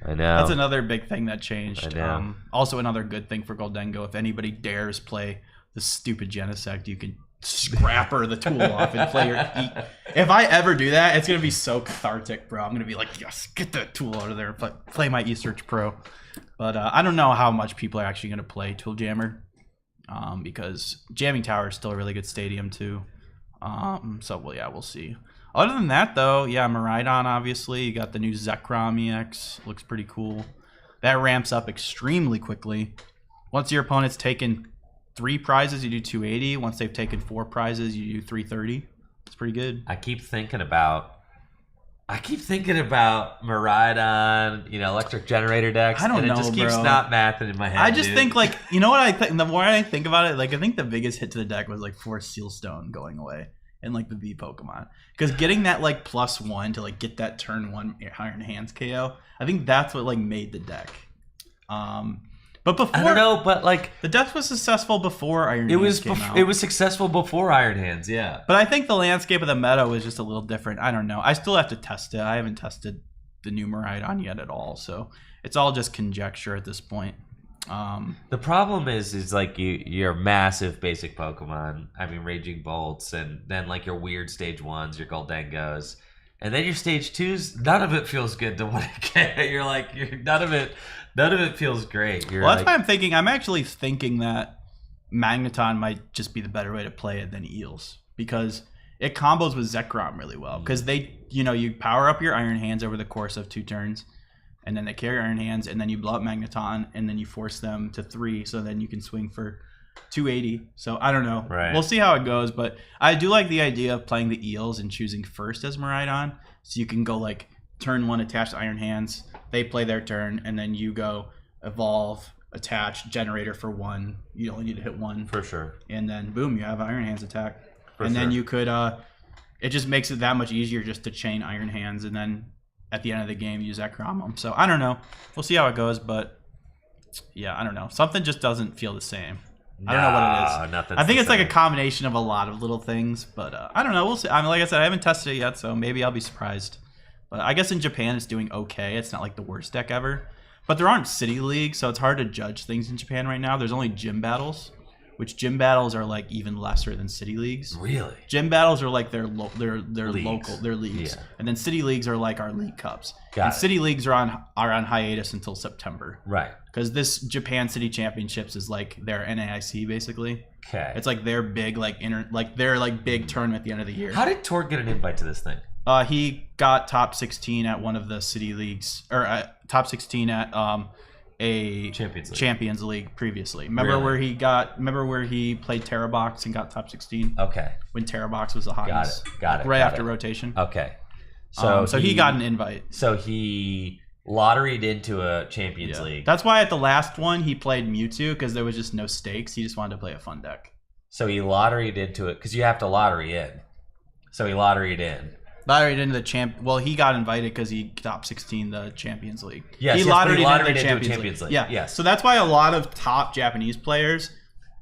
I know. That's another big thing that changed. I know. Also, another good thing for Goldengo, if anybody dares play the stupid Genesect, you can scrapper the tool off and play your eat. If I ever do that, it's going to be so cathartic, bro. I'm going to be like, yes, get that tool out of there and play my eSearch Pro. But I don't know how much people are actually going to play Tool Jammer because Jamming Tower is still a really good stadium, too. So, well, yeah, we'll see. Other than that, though, yeah, Miraidon, obviously. You got the new Zekrom EX. Looks pretty cool. That ramps up extremely quickly. Once your opponent's taken 3 prizes, you do 280. Once they've taken 4 prizes, you do 330. It's pretty good. I keep thinking about Miraidon, electric generator decks. I don't know, it just keeps bro. not mathing in my head. I just think, like, you know what I think? The more I think about it, like, I think the biggest hit to the deck was, like, Force Sealstone going away. And like the V Pokemon, because getting that like +1 to like get that turn 1 Iron Hands KO, I think that's what like made the deck. But before, I don't know, but like the deck was successful before Iron Hands came out. It was successful before Iron Hands, yeah. But I think the landscape of the meta was just a little different. I don't know. I still have to test it. I haven't tested the new Miraidon yet at all, so it's all just conjecture at this point. The problem is like your massive basic Pokemon, Raging Bolts, and then like your weird stage 1s, your Goldengos, and then your stage 2s. None of it feels good to want to get. None of it feels great. That's why I'm actually thinking that Magneton might just be the better way to play it than Eels, because it combos with Zekrom really well. Because you power up your Iron Hands over the course of 2 turns. And then they carry Iron Hands, and then you blow up Magneton, and then you force them to 3, so then you can swing for 280. So I don't know. Right. We'll see how it goes, but I do like the idea of playing the Eels and choosing first as Miraidon, so you can go like turn 1 attach to Iron Hands, they play their turn, and then you go evolve, attach, generator for 1. You only need to hit 1. For sure. And then boom, you have Iron Hands attack. Then you could it just makes it that much easier just to chain Iron Hands, and then at the end of the game, use Zekrom. So I don't know. We'll see how it goes, but yeah, I don't know. Something just doesn't feel the same. I don't know what it is. I think it's like a combination of a lot of little things, but I don't know. We'll see. Like I said, I haven't tested it yet, so maybe I'll be surprised. But I guess in Japan, it's doing okay. It's not like the worst deck ever. But there aren't city leagues, so it's hard to judge things in Japan right now. There's only gym battles, which gym battles are like even lesser than city leagues. Really? Gym battles are like their local, their leagues, yeah. And then city leagues are like our league cups. Got it. City leagues are on hiatus until September. Right. Because this Japan City Championships is like their NAIC basically. Okay. It's like their big big tournament at the end of the year. How did Torg get an invite to this thing? He got top 16 at one of the city leagues, or top 16 at a Champions League. previously. Remember where he played Terrabox and got top 16? Okay. When Terrabox was the hottest. Got it. Right after rotation. Okay. So he got an invite. So he lotteried into a Champions League. That's why at the last one he played Mewtwo because there was just no stakes. He just wanted to play a fun deck. So he lotteried into it because you have to lottery in. So he lotteried in. Lotteried into the champ. Well, he got invited because he top 16 the Champions League. Yes, he lotteried into the the Champions League. Yeah. Yes. So that's why a lot of top Japanese players,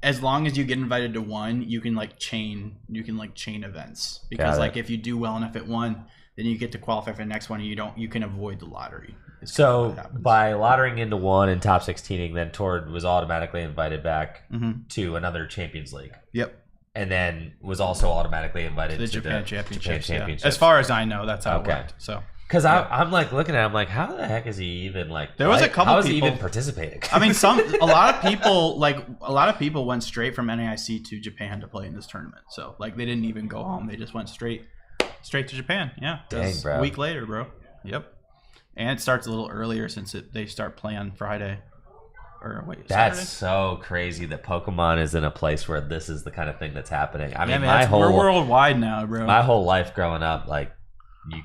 as long as you get invited to one, you can chain events because if you do well enough at one, then you get to qualify for the next one, and you can avoid the lottery. So by lotterying into one and top 16ing, then Tord was automatically invited back to another Champions League. Yep. And then was also automatically invited to the Japan Championships. Yeah. As far as I know, that's how it worked. So because I'm looking at it, I'm like, how the heck is he even There was a couple. How is he even participating? I mean, a lot of people went straight from NAIC to Japan to play in this tournament. So they didn't even go home; they just went straight to Japan. Yeah, dang, bro. A week later, bro. Yep. And it starts a little earlier since they start playing on Friday. Or wait, that's Saturday? so crazy that Pokemon is in a place where this is the kind of thing that's happening. I mean, we're worldwide now, bro. My whole life growing up, you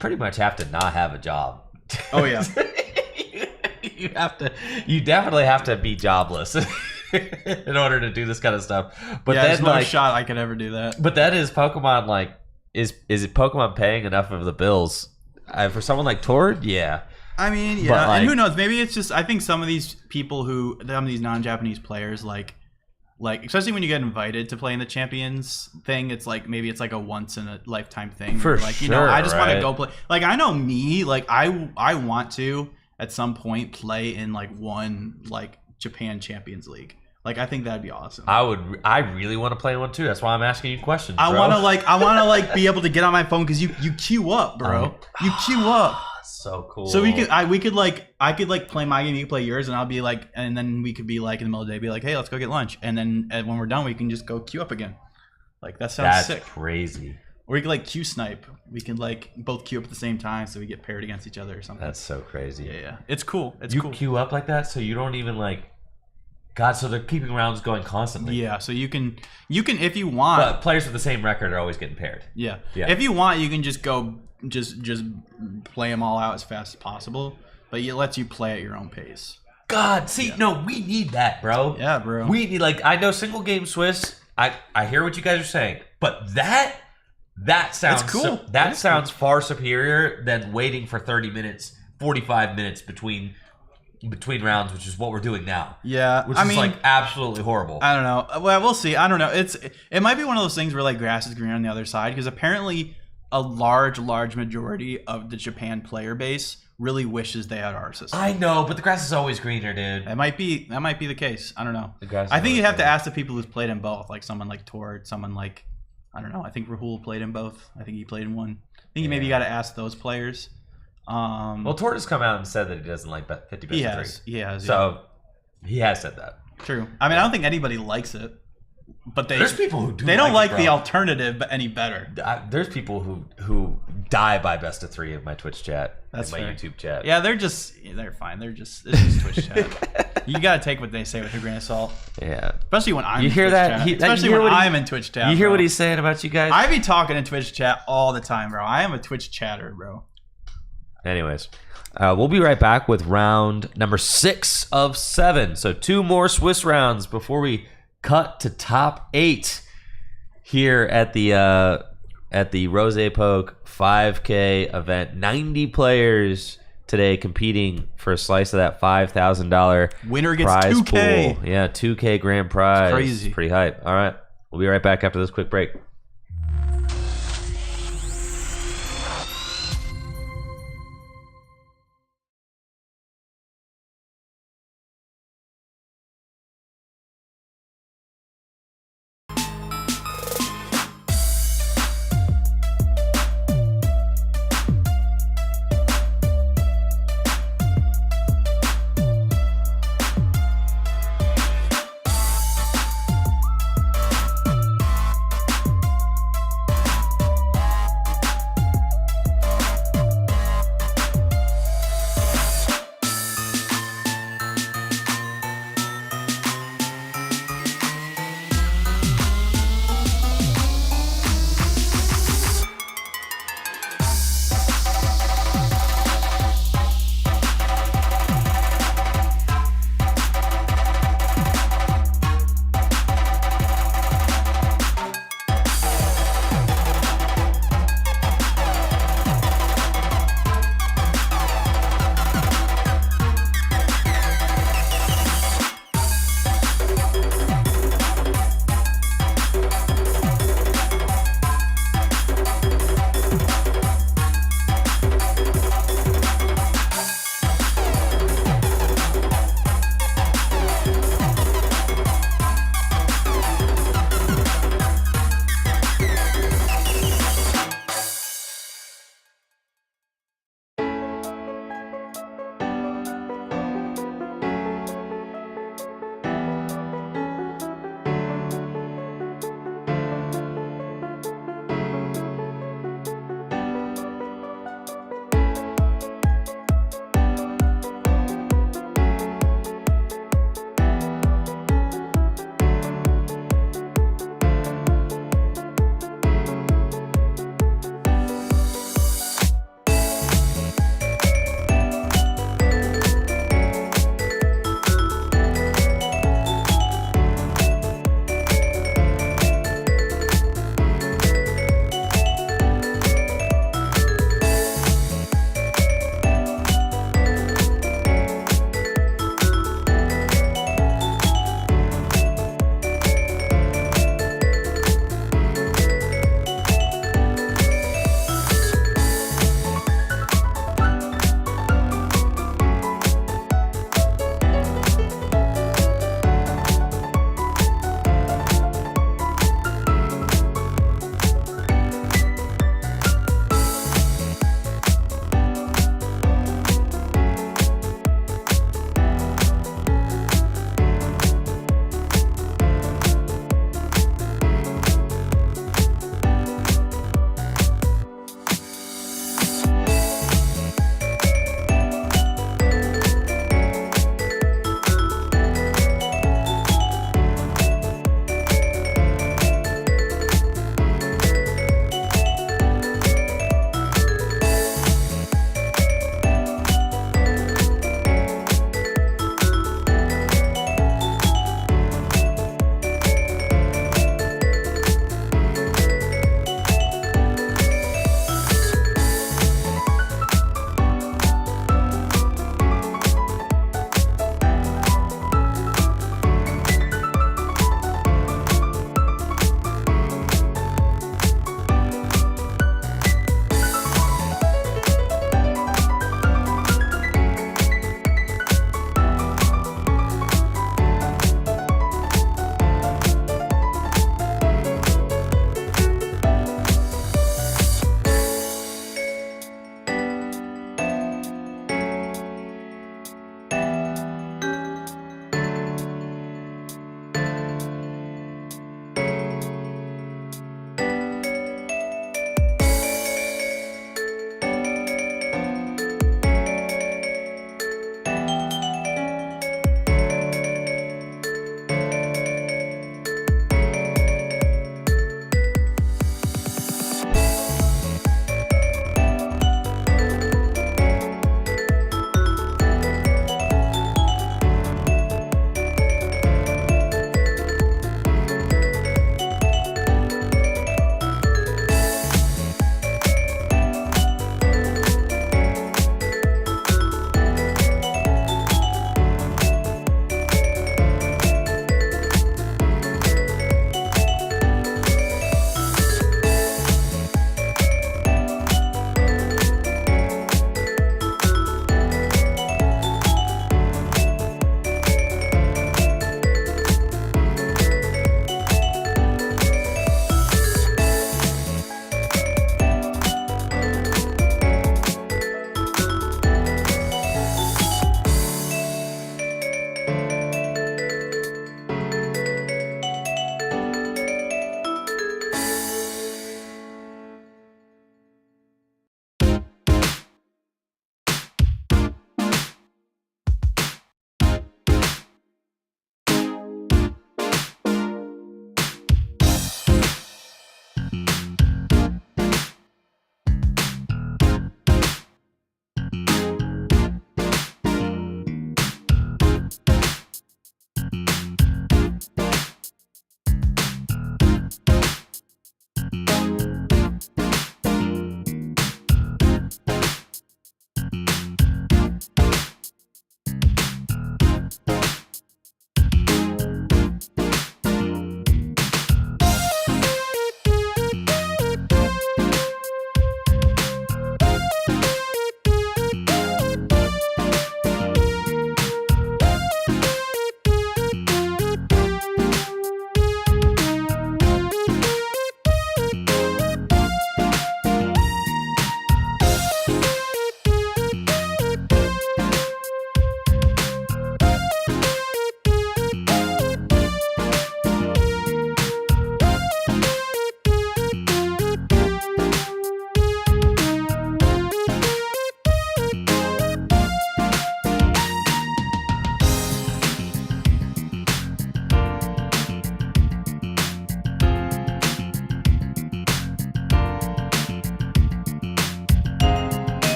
pretty much have to not have a job. Oh yeah. You definitely have to be jobless in order to do this kind of stuff. But there's no shot I could ever do that. But that is Pokemon is it Pokemon paying enough of the bills for someone like Tord? Yeah. I mean, yeah, and who knows? Maybe it's just I think some of these people some of these non-Japanese players especially when you get invited to play in the Champions thing, it's maybe it's a once in a lifetime thing. For sure, I just want to go play. I know me, I want to at some point play in one Japan Champions League. I think that'd be awesome. I really want to play one too. That's why I'm asking you questions. I want to be able to get on my phone because you queue up, bro. You queue up. So cool. So I could play my game, you could play yours, and I'll be and then we could be in the middle of the day, be hey, let's go get lunch, and then when we're done, we can just go queue up again. That sounds sick. That's crazy. Or we could queue snipe. We can both queue up at the same time, so we get paired against each other or something. That's so crazy. Yeah. It's cool. You queue up like that, so you don't even God, so they're keeping rounds going constantly. Yeah, so you can if you want. But players with the same record are always getting paired. Yeah. If you want, you can just go just play them all out as fast as possible, but it lets you play at your own pace. God, no, we need that, bro. Yeah, bro. We need I know single game Swiss. I hear what you guys are saying, but that sounds cool. That sounds far superior than waiting for 30 minutes, 45 minutes between rounds, which is what we're doing now. Yeah, which is absolutely horrible. I don't know. Well, we'll see. I don't know. It might be one of those things where grass is greener on the other side, because apparently a large majority of the Japan player base really wishes they had our system. I know, but the grass is always greener, dude. That might be the case. I don't know. I think you have to ask the people who've played in both, someone like Tord, someone I don't know. I think Rahul played in both. I think he played in one. I think maybe you got to ask those players. Well, Tord has come out and said that he doesn't like 50 best of 3. He has. So he has said that. True. I mean, I don't think anybody likes it, but there's people who do. They don't like the alternative any better. There's people who die by best of 3 in my Twitch chat. That's my YouTube chat. Yeah, they're fine. It's just Twitch chat. You gotta take what they say with a grain of salt. Yeah. Especially when I'm in Twitch chat. Especially when I'm in Twitch chat. You hear what he's saying about you guys? I be talking in Twitch chat all the time, bro. I am a Twitch chatter, bro. Anyways, we'll be right back with round number 6 of 7. So 2 more Swiss rounds before we cut to top 8 here at the RozayPoke 5K event. 90 players today competing for a slice of that $5,000 winner gets prize 2K. pool. Yeah, 2K grand prize. It's crazy. Pretty hype. All right, we'll be right back after this quick break.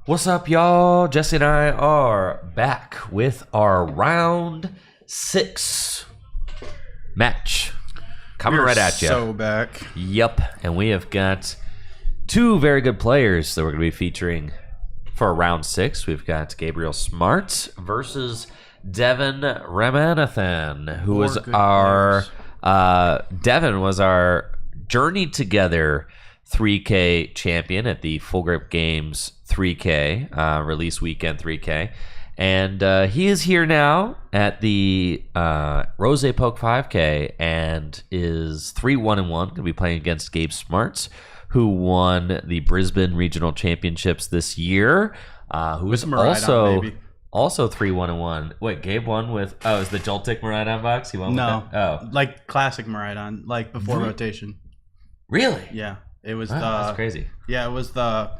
What's up, y'all? Jesse and I are back with our round 6 match. Coming right at you. So back. Yep. And we have got 2 very good players that we're going to be featuring for round 6. We've got Gabriel Smart versus Devin Ramanathan, who was our Devin was our Journey Together 3K champion at the Full Grip Games 3K release weekend 3K, and he is here now at the RozayPoke 5K and is 3-1-1. Going to be playing against Gabe Smarts, who won the Brisbane Regional Championships this year. Who is also 3-1-1. Wait, Gabe won with it was the Joltik Maridon box? He won with that? Oh. Like classic Maridon, like before rotation. Really? Yeah. It was that's crazy. Yeah, it was the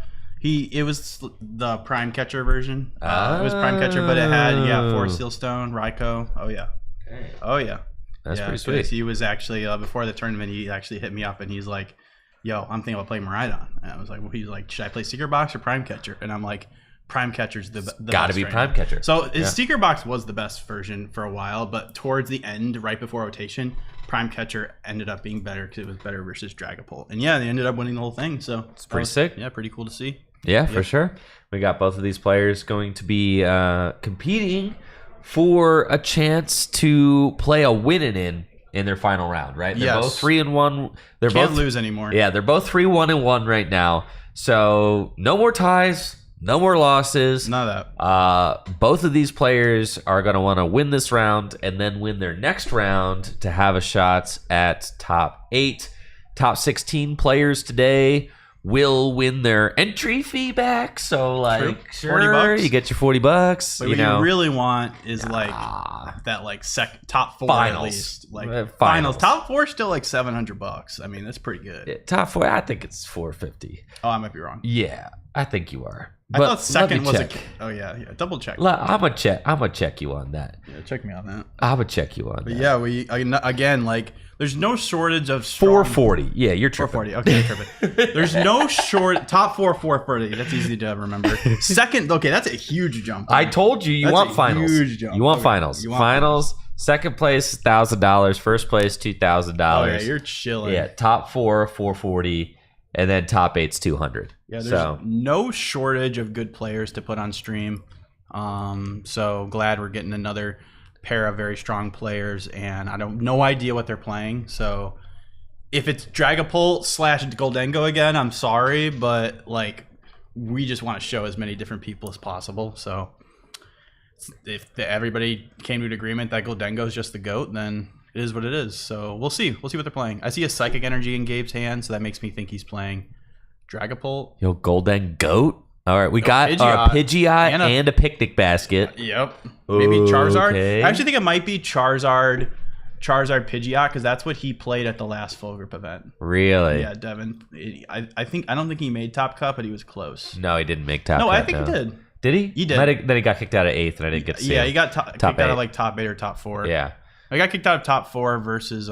Prime Catcher version. It was Prime Catcher, but it had 4 Sealstone, Raikou. Oh yeah. Okay. Oh yeah. That's pretty sweet. He was actually before the tournament, he actually hit me up and he's like, "Yo, I'm thinking about playing Maridon." And I was like, "Well," he's like, "Should I play Secret Box or Prime Catcher?" And I'm like, Prime Catcher's the gotta best be right Prime now. Catcher. So his Secret Box was the best version for a while, but towards the end, right before rotation, Prime Catcher ended up being better because it was better versus Dragapult. And yeah, they ended up winning the whole thing. So it's pretty sick. Yeah, pretty cool to see. Yeah, for sure. We got both of these players going to be competing for a chance to play a win-in in their final round, right? They're both 3-1. They're Can't both lose anymore. Yeah, they're both 3-1-1 right now. So no more ties, no more losses. None of that. Both of these players are going to want to win this round and then win their next round to have a shot at top 8. Top 16 players today will win their entry fee back. So, like, True. sure, $40. you get your $40. But what you really want is that like top 4 finals. at least. Like Finals. Top 4 is still like $700. I mean, that's pretty good. Yeah, top 4, I think it's $450. Oh, I might be wrong. Yeah, I think you are. I thought second was check. double check. I'm gonna check you on that. Yeah, check me on that. I'm gonna check you on But that. yeah, we again like there's no shortage of strong, 440. Yeah, you're tripping. 440. Okay, tripping. There's no top 4 440. That's easy to remember. Second, okay, that's a huge jump. I told you That's want a finals. huge jump. You want Okay, finals. you want finals. Second place $1,000. First place $2,000. Oh yeah, you're chilling. Yeah, top 4 440, and then top 8's 200. Yeah, there's no shortage of good players to put on stream. So glad we're getting another pair of very strong players, and I don't no idea what they're playing. So if it's Dragapult / Goldengo again, I'm sorry, but like we just want to show as many different people as possible. So if everybody came to an agreement that Goldengo is just the GOAT, then it is what it is. So we'll see. We'll see what they're playing. I see a Psychic Energy in Gabe's hand, so that makes me think he's playing Dragapult. Yo, Golden Goat. All right, we got our Pidgeot and a picnic basket. Yep. Maybe Charizard. Okay. I actually think it might be Charizard Pidgeot, because that's what he played at the last Full Group event. Really? Yeah, Devin. I don't think he made Top Cup, but he was close. No, he didn't make top. No, cut, I think he did. Did he? He did. Then he got kicked out of 8th, and I didn't get to see him. He got kicked out of like top 8 or top 4. Yeah. I got kicked out of top 4 versus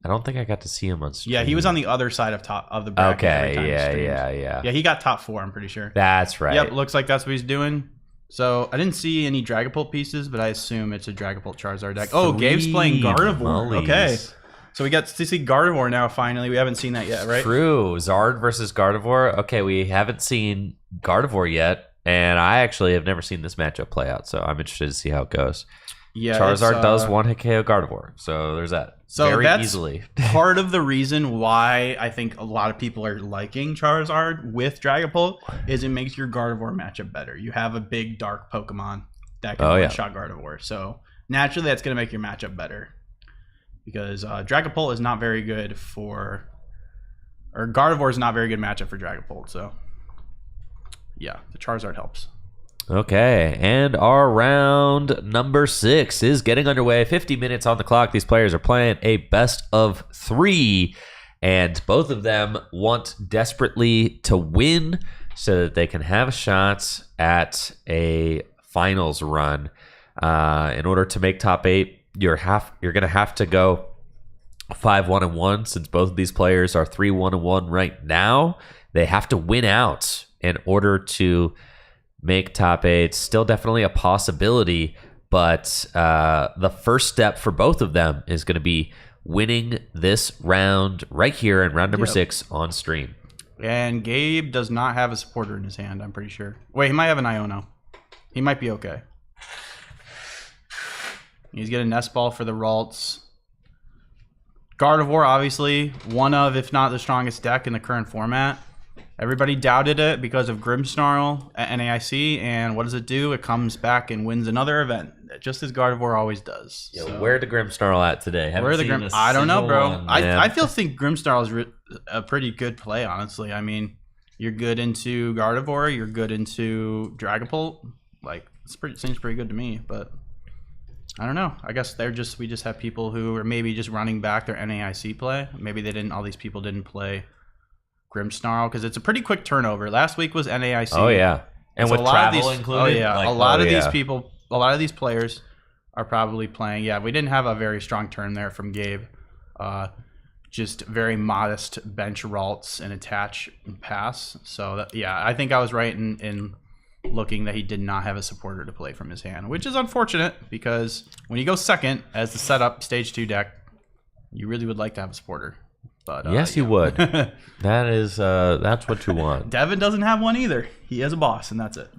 I don't think I got to see him on stream. Yeah, he was on the other side of the bracket. Okay, every time he streams. Yeah, he got top 4, I'm pretty sure. That's right. Yep, looks like that's what he's doing. So I didn't see any Dragapult pieces, but I assume it's a Dragapult Charizard deck. Oh, Gabe's playing Gardevoir. Mollies. Okay. So we got to see Gardevoir now, finally. We haven't seen that yet, right? True. Zard versus Gardevoir. Okay, we haven't seen Gardevoir yet, and I actually have never seen this matchup play out, so I'm interested to see how it goes. Yeah, Charizard does one-hit KO Gardevoir, so there's that. So very that's easily. part of the reason why I think a lot of people are liking Charizard with Dragapult is it makes your Gardevoir matchup better. You have a big dark Pokemon that can one-shot Gardevoir, so naturally that's going to make your matchup better. Because Dragapult is not very good Gardevoir is not very good matchup for Dragapult, so yeah, the Charizard helps. Okay, and our round number 6 is getting underway. 50 minutes on the clock. These players are playing a best of 3, and both of them want desperately to win so that they can have a shot at a finals run. In order to make top 8, you're going to have to go 5-1-1, since both of these players are 3-1-1 right now. They have to win out in order to make top 8. Still definitely a possibility, but the first step for both of them is going to be winning this round right here in round number 6 on stream. And Gabe does not have a supporter in his hand, I'm pretty sure. Wait, he might have an Iono. He might be okay. He's getting a Nest Ball for the Ralts. Gardevoir, obviously, one of, if not the strongest deck in the current format. Everybody doubted it because of Grimmsnarl at NAIC, and what does it do? It comes back and wins another event, just as Gardevoir always does. Yo, So, where the Grimmsnarl at today? where the I don't know, bro. I think Grimmsnarl is a pretty good play, honestly. I mean, you're good into Gardevoir, you're good into Dragapult. Like, seems pretty good to me, but I don't know. I guess we just have people who are maybe just running back their NAIC play. Maybe all these people didn't play Grimmsnarl because it's a pretty quick turnover. Last week was NAIC. Oh yeah, and so with travel included. Oh yeah, a lot of these players are probably playing. Yeah, we didn't have a very strong turn there from Gabe. Just very modest bench Ralts and attach and pass. So I think I was right in looking that he did not have a supporter to play from his hand, which is unfortunate because when you go second as the setup stage 2 deck, you really would like to have a supporter. But yes, you would. That's what you want. Devin doesn't have one either. He has a boss, and that's it.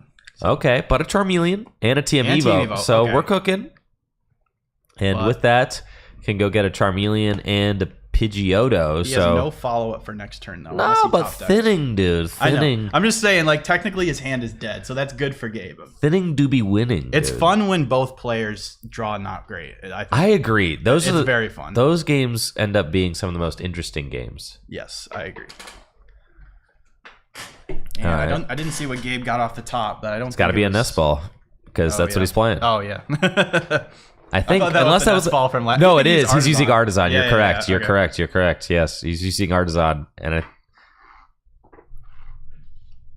Okay, but a Charmeleon and a TM Evo. So we're cooking. And with that, can go get a Charmeleon and a Pidgeotto. He has no follow-up for next turn, though. No, but thinning, dude. Thinning. I know. I'm just saying, like, technically his hand is dead, so that's good for Gabe. Thinning do be winning. It's fun when both players draw not great. I agree. It's very fun. Those games end up being some of the most interesting games. Yes, I agree. And right. I didn't see what Gabe got off the top, but I don't. It's got to be a Nest Ball because that's what he's playing. Oh yeah. I think unless that was ball from last. No, it is. He's using Artisan. You're correct. Yeah. You're correct. You're correct. Yes, he's using Artisan, and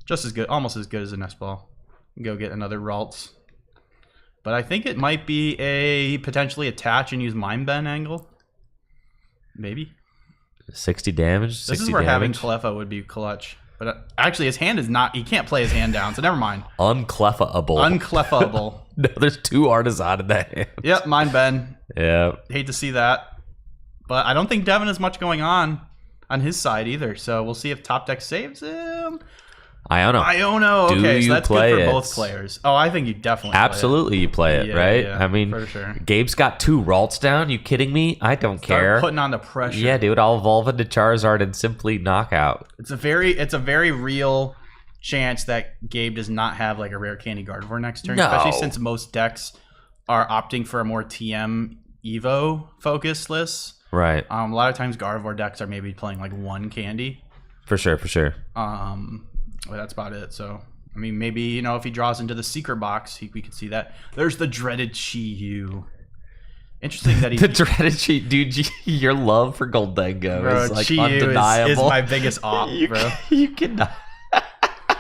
just as good, almost as good as a Nest Ball. Go get another Ralts, but I think it might be a potentially attach and use Mind Bend angle. Maybe 60 damage. This is where having Cleffa would be clutch. But actually, his hand is not. He can't play his hand down, so never mind. Uncleffable. No, there's 2 Artisan in that hand. Yep, Mind Bend. Yeah. Hate to see that. But I don't think Devin has much going on his side either. So we'll see if top deck saves him. Iono. Okay, so that's good for both players. Oh, I think you definitely absolutely you play it, right? Yeah, I mean, for sure. Gabe's got 2 Ralts down. You kidding me? I don't care. Putting on the pressure. Yeah, dude. I'll evolve into Charizard and simply knock out. It's a very real chance that Gabe does not have like a rare candy Gardevoir next turn, especially since most decks are opting for a more TM Evo focused list. Right. A lot of times Gardevoir decks are maybe playing like 1 candy. For sure. But that's about it. So, I mean, maybe, if he draws into the secret box, we could see that. There's the dreaded Chi-Yu. Interesting that he... the dreaded Chi... Dude, your love for Goldengo is like undeniable. Is my biggest op, bro. You cannot...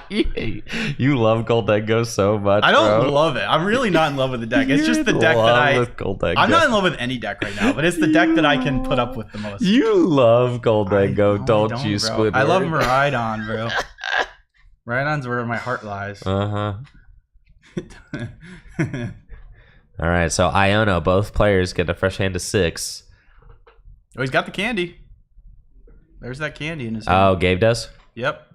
you love Goldengo so much, I don't love it. I'm really not in love with the deck. It's just the deck that I'm not in love with any deck right now, but it's the deck that I can put up with the most. You love Goldengo, don't you, Squidward? I love Miraidon, bro. Miraidon's where my heart lies. All right, so Iono, both players get a fresh hand to 6. Oh, he's got the candy. There's that candy in his hand. Oh, Gabe does? Yep.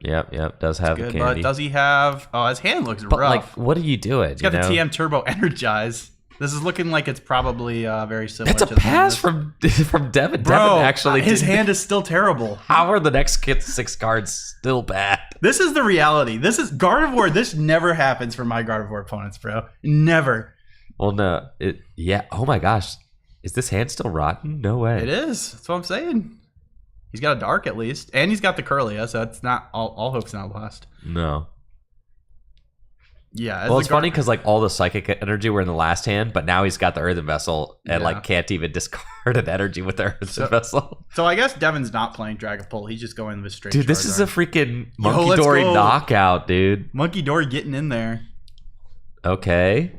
Does have the candy. But does he have... Oh, his hand looks rough. Like, what are you doing? He's got the TM Turbo Energize. This is looking like it's probably very similar. That's a pass from Devin. Bro, Devin actually his hand is still terrible. How are the next 6 cards still bad? This is the reality. This is Gardevoir. This never happens for my Gardevoir opponents, bro. Never. Well, no. Yeah. Oh my gosh. Is this hand still rotten? No way. It is. That's what I'm saying. He's got a dark at least, and he's got the Curlia, so it's not all hope's not lost. No. Yeah. Well, it's funny because like all the psychic energy were in the last hand, but now he's got the Earthen Vessel and like can't even discard an energy with the Earthen Vessel. So I guess Devin's not playing Dragapult. He's just going with straight. Dude, this is a freaking Monkey Dory knockout, dude. Monkey Dory getting in there. Okay.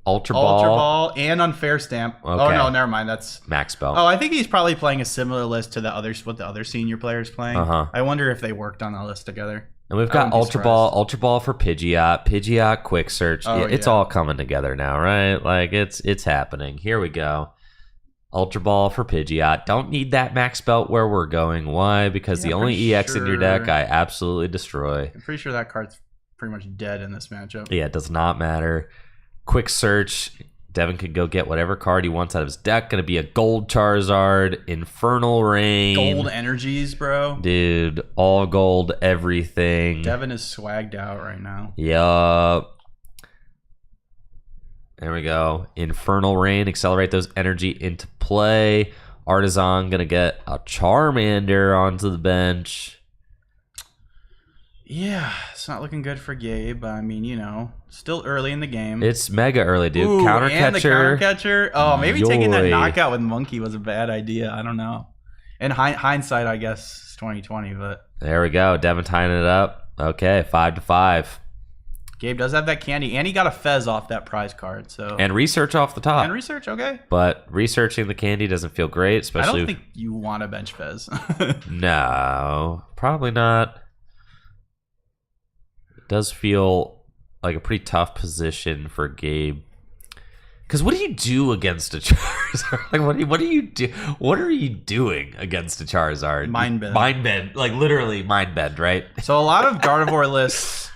Ultra Ball and Unfair Stamp. Okay. Oh no, never mind. That's Max Spell. Oh, I think he's probably playing a similar list to what the other senior players playing. I wonder if they worked on the list together. And we've I got wouldn't be Ultra Ball for Pidgeot Quick Search. Oh, It's yeah. all coming together now, right? Like it's happening. Here we go. Ultra Ball for Pidgeot. Don't need that max belt where we're going. Why? Because Yeah, the I'm only pretty EX in your deck sure- I absolutely destroy. I'm pretty sure that card's pretty much dead in this matchup. Yeah, it does not matter. Quick Search. Devin could go get whatever card he wants out of his deck. Going to be a Gold Charizard, Infernal Rain. Gold energies, bro. Dude, all gold, everything. Devin is swagged out right now. Yup. There we go. Infernal Rain. Accelerate those energy into play. Artisan going to get a Charmander onto the bench. Yeah, it's not looking good for Gabe. I mean, you know, still early in the game. It's mega early, dude. Ooh, Counter and the catcher. counter catcher. Oh, maybe taking that Yoy. knockout with Monkey was a bad idea. I don't know. In hindsight, I guess it's 2020, but There we go. Devin tying it up. Okay, 5-5. Gabe does have that candy, and he got a Fez off that prize card. So And research off the top. And research, okay. But researching the candy doesn't feel great, I especially. don't think you want to bench Fez. No, probably not. It does feel like a pretty tough position for Gabe. Because what do you do against a Charizard? Like, what do you do? What are you doing against a Charizard? Mind bend. Mind bend. Like, literally mind bend, right? So a lot of Gardevoir lists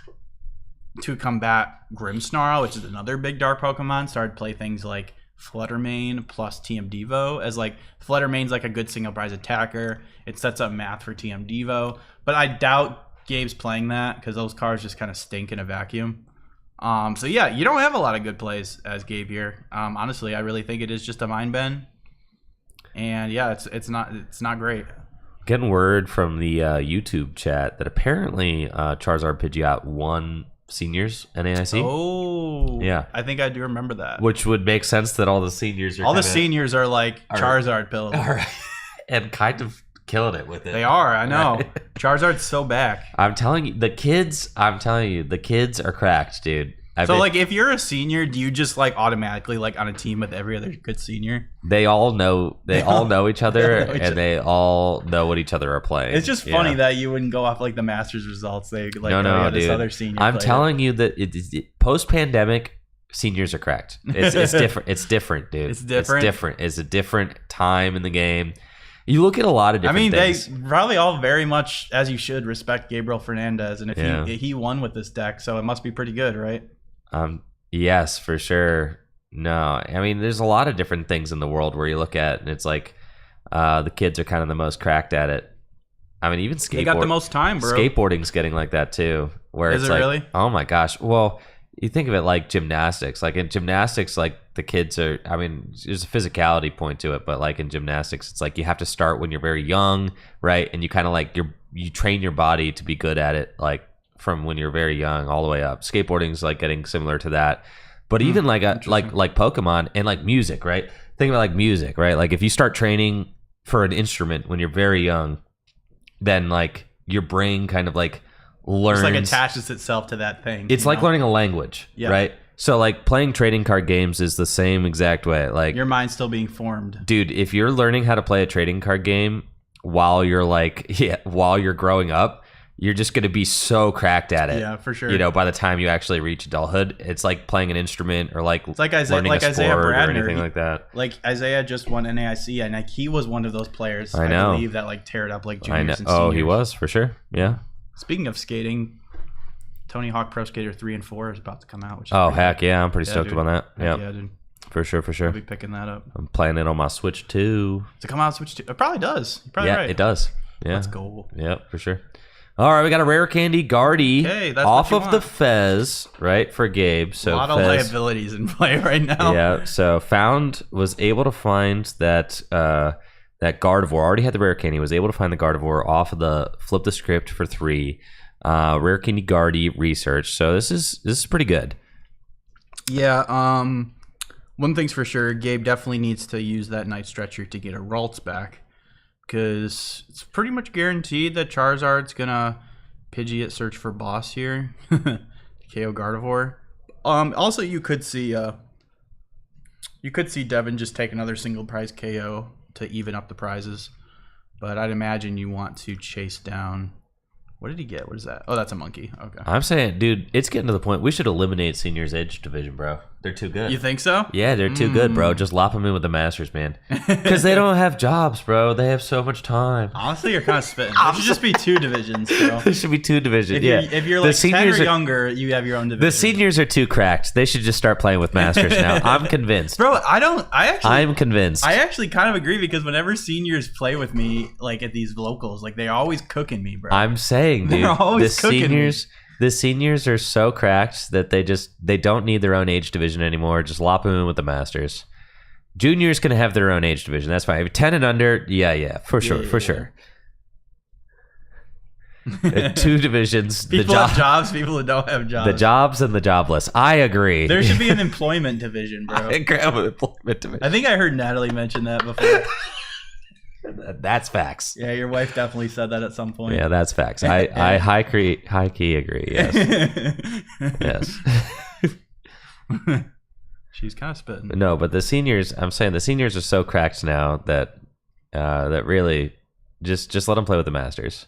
to combat Grimmsnarl, which is another big dark Pokemon, started play things like Fluttermane plus TM Devo, as like Fluttermane's like a good single prize attacker. It sets up math for TM Devo, but I doubt Gabe's playing that because those cards just kind of stink in a vacuum. So yeah, you don't have a lot of good plays as Gabe here. Honestly, I really think it is just a mind bend, and yeah, it's not great. Getting word from the YouTube chat that apparently Charizard Pidgeot won seniors NAIC. Oh, Yeah. I think I do remember that. Which would make sense that all the seniors are All the kinda- seniors are like Charizard pills. are and kind of killing it with it. They are, I know. Charizard's so back. I'm telling you, the kids are cracked, dude. So like if you're a senior, do you just like automatically like on a team with every other good senior? they all know each other, know each and other. they all know what each other are playing. It's just funny that you wouldn't go off like the Masters results. They like no, this dude. other senior. I'm played telling you that post pandemic seniors are cracked. It's different. It's different, dude. It's different? It's different. It's a different time in the game. You look at a lot of it. I different mean, things. they probably all very much, as you should, respect Gabriel Fernandez, and if Yeah. he won with this deck, so it must be pretty good, right? Yes, for sure. No, I mean, there's a lot of different things in the world where you look at, and it's like the kids are kind of the most cracked at it. I mean, even They got the most time, bro. skateboarding's getting like that too, where Is it's it like, really? oh my gosh. Well, you think of it like gymnastics. Like in gymnastics, like the kids are. I mean, there's a physicality point to it, but like in gymnastics, it's like you have to start when you're very young, right? And you kind of like you train your body to be good at it, like from when you're very young all the way up. Skateboarding's like getting similar to that. But even like Pokemon and like music, right? Think about like music, right? Like if you start training for an instrument when you're very young, then like your brain kind of like learns. It's like attaches itself to that thing. It's you like know? learning a language, Yeah. right? So like playing trading card games is the same exact way. Like, Your mind's still being formed. dude, if you're learning how to play a trading card game while you're while you're growing up, you're just going to be so cracked at it. Yeah, for sure. You know, by the time you actually reach adulthood, it's like playing an instrument or like It's like Isaiah, learning like a Isaiah sport or Bradner. anything like that. Like Isaiah just won NAIC, and like he was one of those players. I know. believe that like tear it up like juniors I know. and Oh, he seniors. was for sure. Yeah. Speaking of skating, Tony Hawk Pro Skater 3 and 4 is about to come out. Which is Oh, pretty heck yeah. I'm pretty Yeah, stoked dude. about that. Heck Yeah. yeah, dude. For sure. For sure. I'll be picking that up. I'm playing it on my Switch too. To come out Switch 2. It probably does. You're probably Yeah, right. it does. Yeah. Let's go. Yeah, for sure. All right, we got a rare candy Guardy Okay, that's off what of you the want. Fez, right, for Gabe. So a lot of Fez, liabilities in play right now. yeah. So was able to find that that Gardevoir already had the rare candy. Was able to find the Gardevoir off of the flip the script for 3. Rare candy Guardy research. So this is pretty good. Yeah. One thing's for sure, Gabe definitely needs to use that Night Stretcher to get a Ralts back, because it's pretty much guaranteed that Charizard's gonna Pidgeot search for boss here. KO Gardevoir. Also, you could see Devin just take another single prize KO to even up the prizes, but I'd imagine you want to chase down What did he get? What is that? Oh, that's a monkey. Okay. I'm saying, dude, it's getting to the point we should eliminate Seniors Edge division, bro. They're too good. You think so? Yeah, they're too good, bro. Just lop them in with the Masters, man. Because they don't have jobs, bro. They have so much time. Honestly, you're kind of spitting. It should just be 2 divisions, bro. There should be 2 divisions. If you're like 10 or younger, you have your own division. The Seniors are too cracked. They should just start playing with Masters now. I'm convinced. Bro, I'm convinced. I actually kind of agree because whenever Seniors play with me, like at these locals, like they're always cooking me, bro. I'm saying, dude, They're always cooking me. The seniors are so cracked that they don't need their own age division anymore. Just lop them in with the Masters. Juniors can have their own age division. That's fine. 10 and under, for sure. 2 divisions. People have jobs, people that don't have jobs. The jobs and the jobless. I agree. There should be an employment division, bro. I agree with employment division. I think I heard Natalie mention that before. That's facts. Yeah, your wife definitely said that at some point. Yeah, that's facts. I high key agree. Yes. Yes. She's kind of spitting. No, but the seniors, I'm saying the seniors are so cracked now that that really just let them play with the Masters.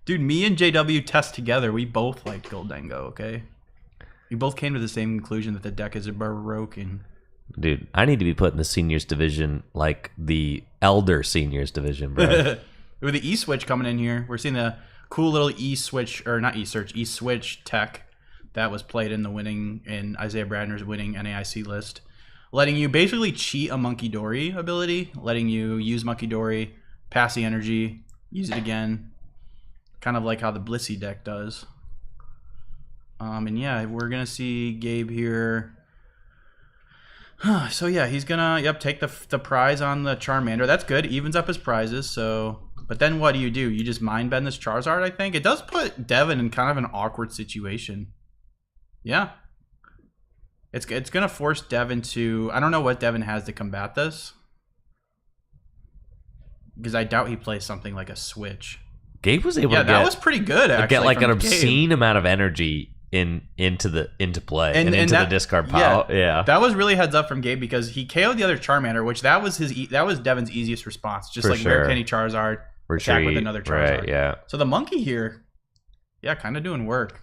Dude, me and JW test together. We both like Goldengo, okay? We both came to the same conclusion that the deck is broken. Dude, I need to be put in the seniors division like the elder seniors division, bro. With the E-Switch coming in here, we're seeing the cool little E-Switch, or not E-Search, E-Switch tech that was played in Isaiah Bradner's winning NAIC list. Letting you basically cheat a Monkey Dory ability, letting you use Monkey Dory, pass the energy, use it again. Kind of like how the Blissey deck does. And yeah, we're going to see Gabe here. So yeah, he's gonna take the prize on the Charmander. That's good. Evens up his prizes. So, but then what do? You just mind bend this Charizard. I think it does put Devin in kind of an awkward situation. Yeah, it's gonna force Devin to. I don't know what Devin has to combat this, because I doubt he plays something like a Switch. Gabe was able to that was pretty good. Actually, get like an Gabe. obscene amount of energy into play and into the discard pile. Yeah, that was really heads up from Gabe because he KO'd the other Charmander, which that was Devin's easiest response. Just For like sure. Rare Candy Charizard, Retreat, attack with another Charizard. Right, yeah. So the monkey here, kind of doing work.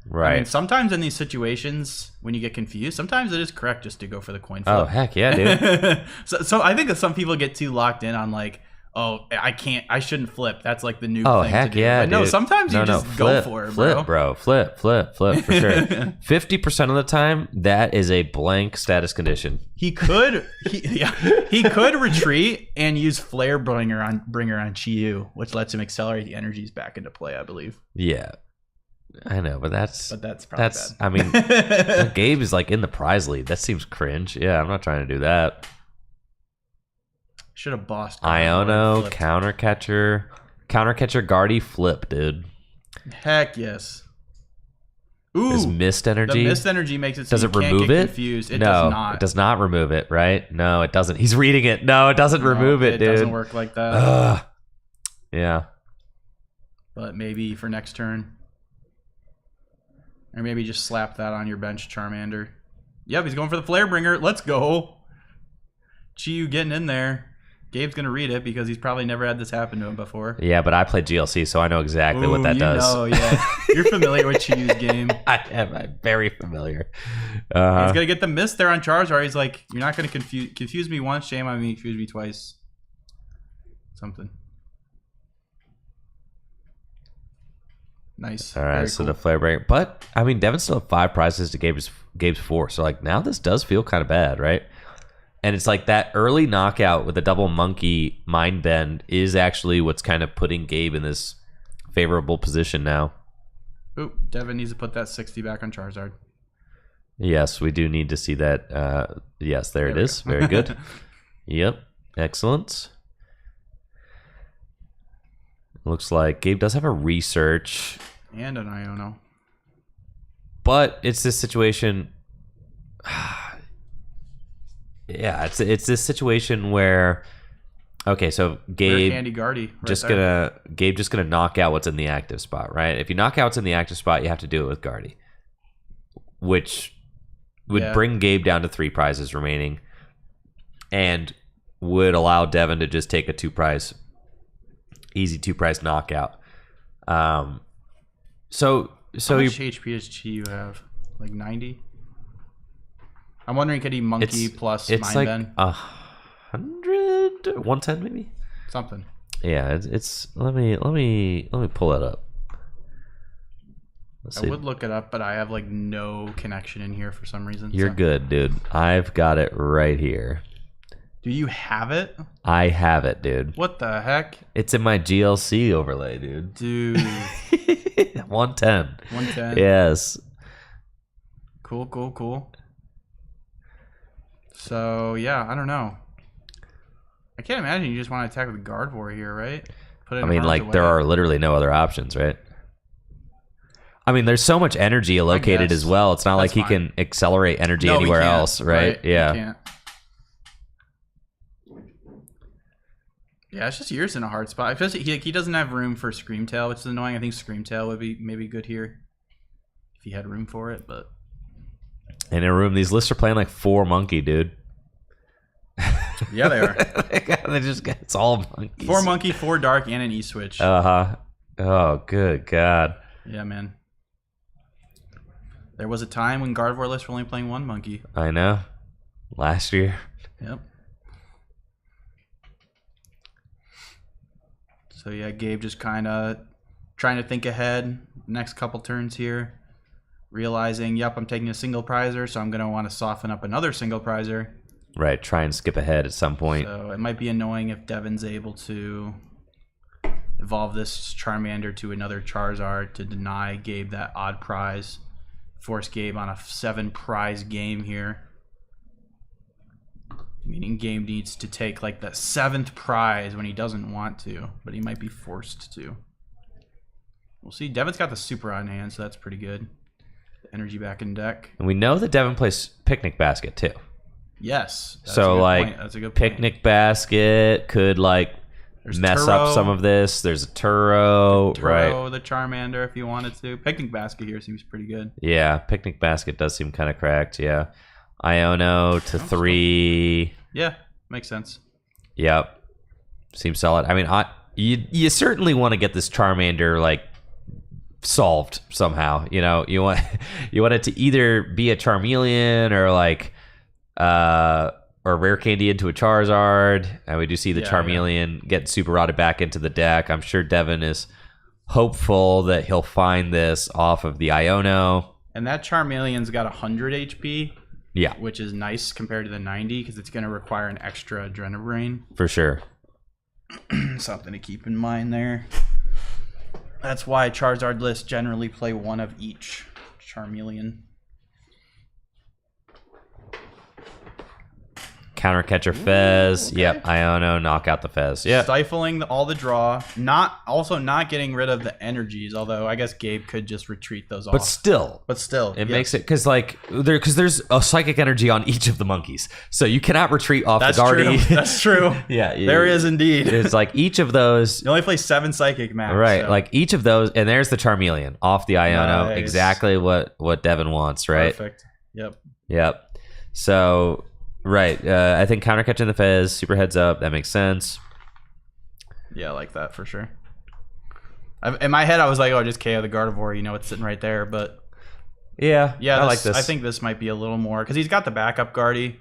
Right. I mean, sometimes in these situations when you get confused, sometimes it is correct just to go for the coin flip. Oh heck yeah, dude. so I think that some people get too locked in on like, oh, I shouldn't flip. That's like the new thing heck to do. yeah, but no, dude. sometimes you just go for it, bro. Flip, bro. Flip for sure. 50% of the time, that is a blank status condition. He could retreat and use Flare Bringer on Chiyu, which lets him accelerate the energies back into play, I believe. Yeah. I know, but that's probably bad. I mean, Gabe is like in the prize lead. That seems cringe. Yeah, I'm not trying to do that. Should have bossed. Iono, countercatcher, Guardy, flip, dude. Heck yes. Ooh, is mist energy. The mist energy makes it so does you it can't remove get it? confused. It no, does not. It does not remove it, right? No, it doesn't. He's reading it. No, it doesn't remove it, dude. It doesn't work like that. Yeah. But maybe for next turn. Or maybe just slap that on your bench, Charmander. Yep, he's going for the Flare Bringer. Let's go. Chiyu getting in there. Gabe's going to read it because he's probably never had this happen to him before. Yeah, but I played GLC, so I know exactly what that does. Oh, yeah. You're familiar with Chiyu's game. I am. I'm very familiar. He's going to get the miss there on Charizard. He's like, you're not going to confuse me once. Shame on me. Confuse me twice. Something. Nice. All right, Very so cool. the Flare Bringer. But, I mean, Devin still had 5 prizes to Gabe's 4. So, like, now this does feel kind of bad, right? And it's like that early knockout with a double monkey mind bend is actually what's kind of putting Gabe in this favorable position now. Ooh, Devin needs to put that 60 back on Charizard. Yes, we do need to see that. Yes, there it is. Very good. Yep. Excellent. Looks like Gabe does have a research. And an Iono. But it's this situation... Yeah, it's this situation where, okay, so Gabe Candy Guardy Gabe just gonna knock out what's in the active spot, right? If you knock out what's in the active spot, you have to do it with Guardy, which would bring Gabe down to 3 prizes remaining, and would allow Devin to just take a easy 2 prize knockout. So How you much HP does Chi have? Like 90? I'm wondering, could he monkey plus it's mind like bend? 100, 110 maybe. Something. Yeah, it's let me pull that up. Let's I see. would look it up, but I have like no connection in here for some reason. You're good, dude. I've got it right here. Do you have it? I have it, dude. What the heck? It's in my GLC overlay, dude. Dude. 110. 110. Yes. Cool. So, yeah, I don't know. I can't imagine you just want to attack with Gardevoir here, right? Put it I in mean, harm's like, way. there are literally no other options, right? I mean, there's so much energy allocated guess. as well. It's not like That's he can accelerate energy No, he anywhere can't, else, right? Yeah. He can't. Yeah, it's just yours in a hard spot. Especially he doesn't have room for Screamtail, which is annoying. I think Screamtail would be maybe good here if he had room for it, but In a room, these lists are playing like 4 monkey, dude. yeah, they are. They just it's all monkeys. 4 monkey, 4 dark, and an E-switch. Uh-huh. Oh, good God. Yeah, man. There was a time when Gardevoir lists were only playing 1 monkey. I know. Last year. Yep. So yeah, Gabe just kind of trying to think ahead. Next couple turns here. Realizing, yep, I'm taking a single prizer, so I'm going to want to soften up another single prizer. Right, try and skip ahead at some point. So it might be annoying if Devin's able to evolve this Charmander to another Charizard to deny Gabe that odd prize. Force Gabe on a 7 prize game here. Meaning Gabe needs to take like the 7th prize when he doesn't want to, but he might be forced to. We'll see. Devin's got the super on hand, so that's pretty good. The energy back in deck. And we know that Devin plays Picnic Basket too. Yes. That's a So good like point. That's a good point. Picnic Basket could like There's mess Turo. up some of this. There's a Turo, right? Turo, the Charmander if you wanted to. Picnic Basket here seems pretty good. Yeah, Picnic Basket does seem kind of cracked, yeah. Iono to 3. Yeah, makes sense. Yep. Seems solid. I mean, you certainly want to get this Charmander like solved somehow. You know, you want it to either be a Charmeleon or like or Rare Candy into a Charizard. And we do see the Charmeleon get super rotted back into the deck. I'm sure Devin is hopeful that he'll find this off of the Iono. And that Charmeleon's got 100 HP. Yeah, which is nice compared to the 90 because it's going to require an extra Adrenabrain. for sure. Something to keep in mind there. That's why Charizard lists generally play 1 of each Charmeleon. Counter catcher Fez. okay. Yep, Iono, knock out the Fez. Yeah. Stifling all the draw. Not getting rid of the energies, although I guess Gabe could just retreat those But off. still, It makes it because there's a psychic energy on each of the monkeys, so you cannot retreat off That's the guardy. true. That's true. Yeah, There is indeed. It's like each of those, You only play 7 psychic max. right? so Like each of those, and there's the Charmeleon off the Iono. Nice. Exactly what Devin wants, right? Perfect. Yep. Yep. So right, I think counter catching the Fez, super heads up. That makes sense. Yeah, I like that for sure. In my head, I was like, "Oh, just KO the Gardevoir." You know, it's sitting right there. But Yeah, yeah, I like this. I think this might be a little more because he's got the backup Guardy.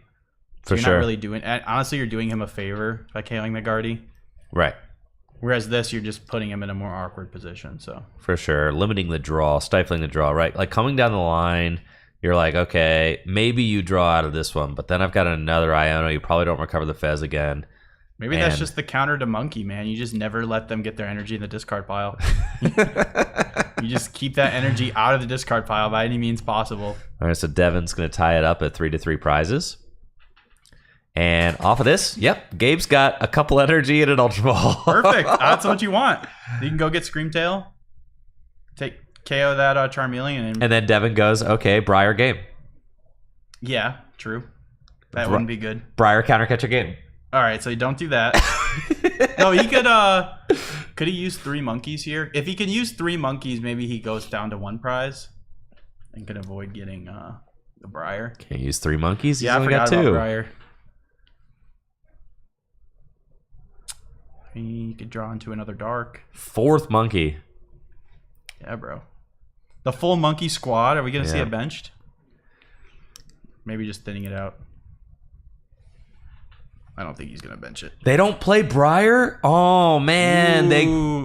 So for you're sure. not really doing. Honestly, you're doing him a favor by KOing the Guardy. Right. Whereas this, you're just putting him in a more awkward position. So For sure. Limiting the draw, stifling the draw, right? Like coming down the line, you're like, okay, maybe you draw out of this one, but then I've got another Iono. You probably don't recover the Fez again. maybe that's just the counter to Monkey, man. You just never let them get their energy in the discard pile. You just keep that energy out of the discard pile by any means possible. All right, so Devin's going to tie it up at 3-3 prizes. And off of this, yep, Gabe's got a couple energy and an Ultra Ball. Perfect. That's what you want. You can go get Screamtail, take KO that Charmeleon, And then Devin goes, okay, Briar game. yeah, true. That wouldn't be good. Briar counter catcher game. All right, so you don't do that. No, he could he use 3 monkeys here? If he can use 3 monkeys, maybe he goes down to 1 prize and can avoid getting the Briar. Can't use 3 monkeys. He's Yeah, I only got forgot 2. about Briar. He could draw into another dark. 4th monkey. Yeah, bro. The full monkey squad. Are we gonna see it benched? Maybe just thinning it out. I don't think he's gonna bench it. They don't play Briar? Oh man,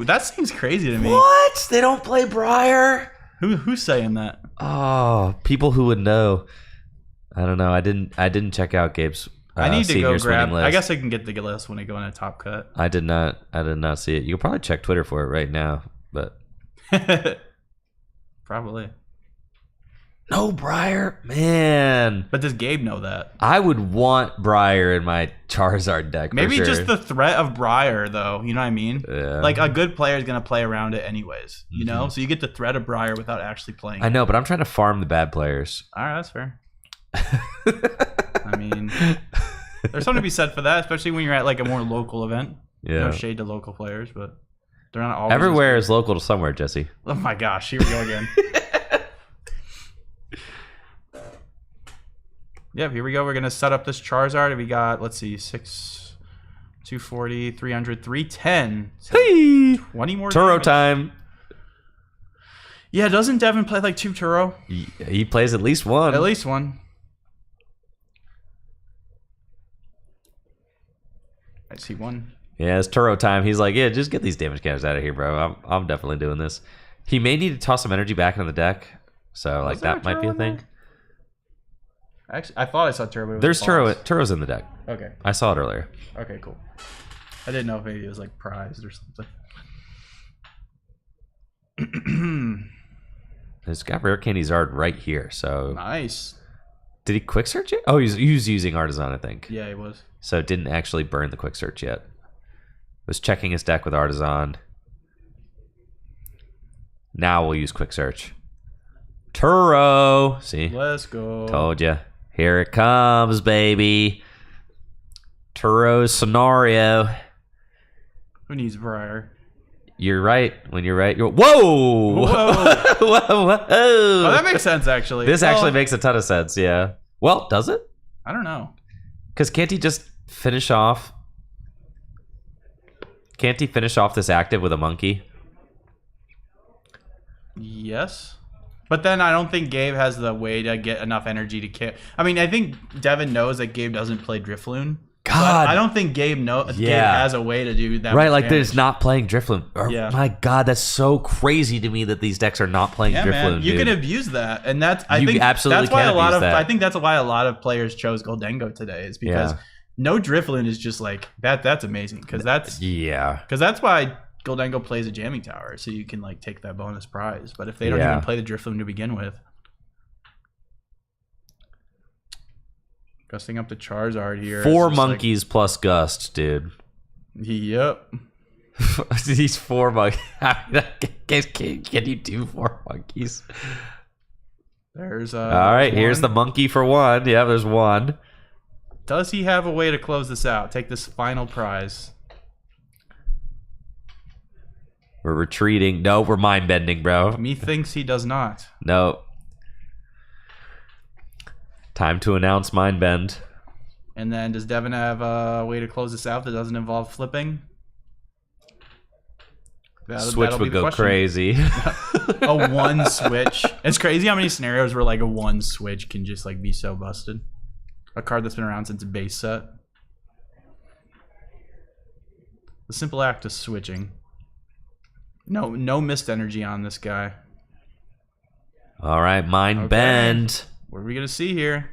that seems crazy to me. What? They don't play Briar? Who's saying that? Oh, people who would know. I don't know. I didn't check out Gabe's I need to go grab. list. I guess I can get the list when I go in a top cut. I did not see it. You can probably check Twitter for it right now, but probably. No Briar, man. But does Gabe know that? I would want Briar in my Charizard deck. Maybe for sure. just the threat of Briar, though. You know what I mean? Yeah. Like a good player is gonna play around it anyways. You know, so you get the threat of Briar without actually playing. I know, but I'm trying to farm the bad players. All right, that's fair. I mean, there's something to be said for that, especially when you're at like a more local event. Yeah. No shade to local players, but they're not always. Everywhere is local to somewhere, Jesse. Oh my gosh, here we go again. Yep, here we go. We're going to set up this Charizard. We got, let's see, 6, 240, 300, 310. So Hey! 20 more Turo damage. time. Yeah, doesn't Devin play like 2 Turo? He plays at least one. At least one. I see one. Yeah, it's Turo time. He's like, yeah, just get these damage counters out of here, bro. I'm definitely doing this. He may need to toss some energy back into the deck. So, like, there that a might be Turo a in thing. there? Actually, I thought I saw Turbo. There's Turo's in the deck. Okay. I saw it earlier. Okay, cool. I didn't know if maybe it was like prized or something. It's got Rare Candy Zard right here. So Nice. did he quick search it? Oh, he was using Artisan, I think. Yeah, he was. So it didn't actually burn the quick search yet. Was checking his deck with Artisan. Now we'll use quick search. Turo. See? Let's go. Told you. Here it comes, baby. Turo's scenario. Who needs Briar? You're right. When you're right, you're... Whoa! Whoa. Whoa! Oh, that makes sense, actually. This actually makes a ton of sense, yeah. Well, does it? I don't know. Because can't he just finish off... Can't he finish off this active with a monkey? Yes. But then I don't think Gabe has the way to get enough energy to kill. I mean, I think Devin knows that Gabe doesn't play Drifloon. God. I don't think Gabe Gabe has a way to do that. Right, much like damage. there's not playing Drifloon. Yeah. My God, that's so crazy to me that these decks are not playing Yeah, Drifloon. man, you dude. can abuse that, and that's You think absolutely that's why can a lot abuse of that. I think that's why a lot of players chose Goldengo today is because no Drifloon is just like that. That's amazing because that's why Goldengo plays a jamming tower, so you can like take that bonus prize. But if they don't even play the Drifloon to begin with, gusting up the Charizard here. 4 monkeys plus Gust, dude. Yep. These 4 monkeys. Can you do 4 monkeys? There's all right. Here's the monkey for 1. Yeah, there's 1. Does he have a way to close this out? Take this final prize. We're retreating. No, we're mind bending, bro. Methinks he does not. No. Time to announce mind bend. And then does Devin have a way to close this out that doesn't involve flipping? Switch that'll be would the go question. crazy. A 1 switch. It's crazy how many scenarios where like a 1 switch can just like be so busted. A card that's been around since base set. The simple act of switching. No missed energy on this guy. All right, mind bend. What are we gonna see here?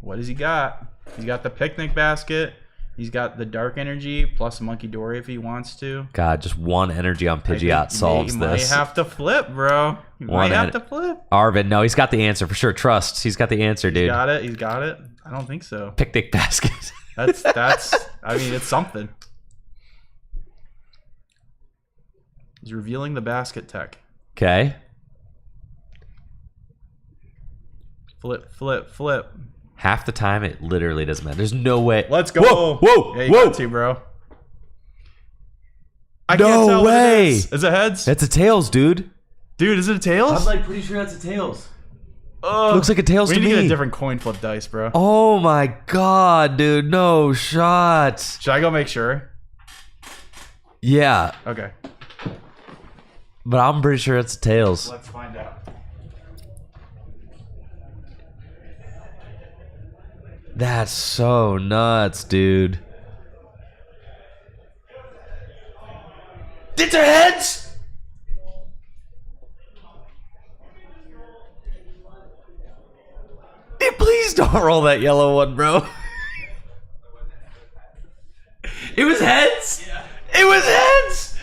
What does he got? He's got the picnic basket. He's got the dark energy plus a monkey dory if he wants to. God, just 1 energy on Pidgeot solves he this. might have to flip, bro. He might have to flip. Arvin, no, he's got the answer for sure. Trust, he's got the answer, dude. He's got it. He's got it. I don't think so. Picnic basket. That's. I mean, it's something. He's revealing the basket tech. Okay. Flip, flip, flip. Half the time, it literally doesn't matter. There's no way. Let's go. Whoa, Yeah, you whoa. got to, bro. I No can't tell way. What it is. Is it heads? That's a tails, dude. Dude, is it a tails? I'm like pretty sure that's a tails. Looks like a tails we to need me. to get a different coin flip dice, bro. Oh my God, dude. No shot. Should I go make sure? Yeah. Okay. but I'm pretty sure it's tails. Let's find out. That's so nuts, dude. It's a heads. Dude, please don't roll that yellow one, bro. It was heads. Yeah. It was heads.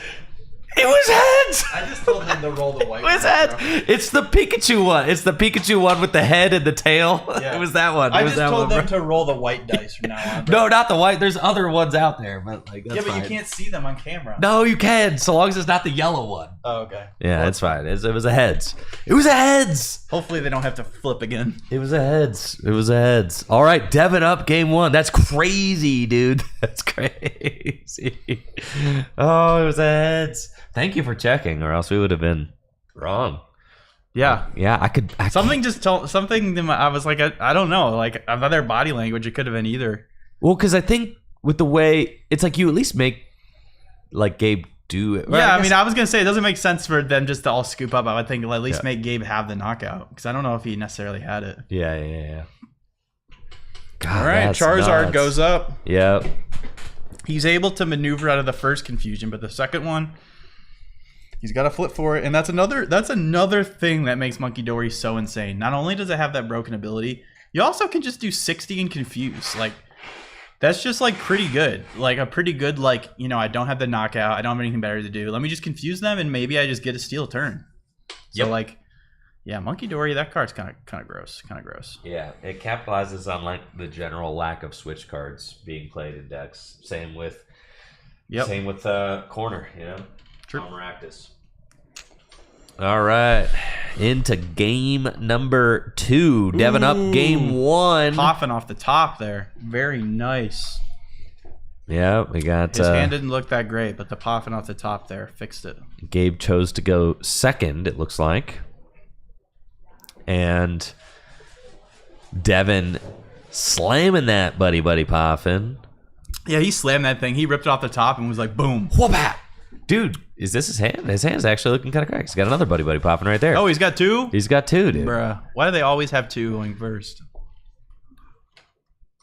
It was heads. I just told him to roll the white It was one, heads. bro. It's the Pikachu one. It's the Pikachu one with the head and the tail. Yeah. It was that one. It I was just that told one, them bro. to roll the white dice from now on. Bro. No, not the white. There's other ones out there, but like that's Yeah, but fine. you can't see them on camera. No, you can, so long as it's not the yellow one. Oh, okay. Yeah, it's fine. It was a heads. It was a heads. Hopefully they don't have to flip again. It was a heads. It was a heads. All right, Devin up game one. That's crazy, dude. That's crazy. Oh, it was a heads. Thank you for checking, or else we would have been wrong. Yeah. Yeah, I could. Something just told something. I was like, I don't know. Like another body language. It could have been either. Well, because I think with the way it's like, you at least make like Gabe do it. Well, Yeah, I guess- mean, I was gonna say it doesn't make sense for them just to all scoop up. I would think at least make Gabe have the knockout because I don't know if he necessarily had it. Yeah. God, All right, that's Charizard nuts. goes up. Yep. He's able to maneuver out of the first confusion, but the second one, he's got to flip for it, and that's another thing that makes Monkey Dory so insane. Not only does it have that broken ability, you also can just do 60 and confuse. Like that's just like pretty good. Like a pretty good like I don't have the knockout. I don't have anything better to do. Let me just confuse them, and maybe I just get a steal turn. So like, yeah, Monkey Dory. That card's kind of gross. Kind of gross. Yeah, it capitalizes on like the general lack of switch cards being played in decks. Same with corner, True. Maractus. All right, into game number 2. Devin up game 1. Popping off the top there. Very nice. Yeah, we got His hand didn't look that great, but the popping off the top there fixed it. Gabe chose to go second, it looks like. And Devin slamming that buddy poppin'. Yeah, he slammed that thing. He ripped it off the top and was like, boom. Whoop-a! Dude, is this his hand? His hand's actually looking kind of cracked. He's got another buddy popping right there. Oh, he's got 2? He's got 2, dude. Bruh. Why do they always have 2 going first?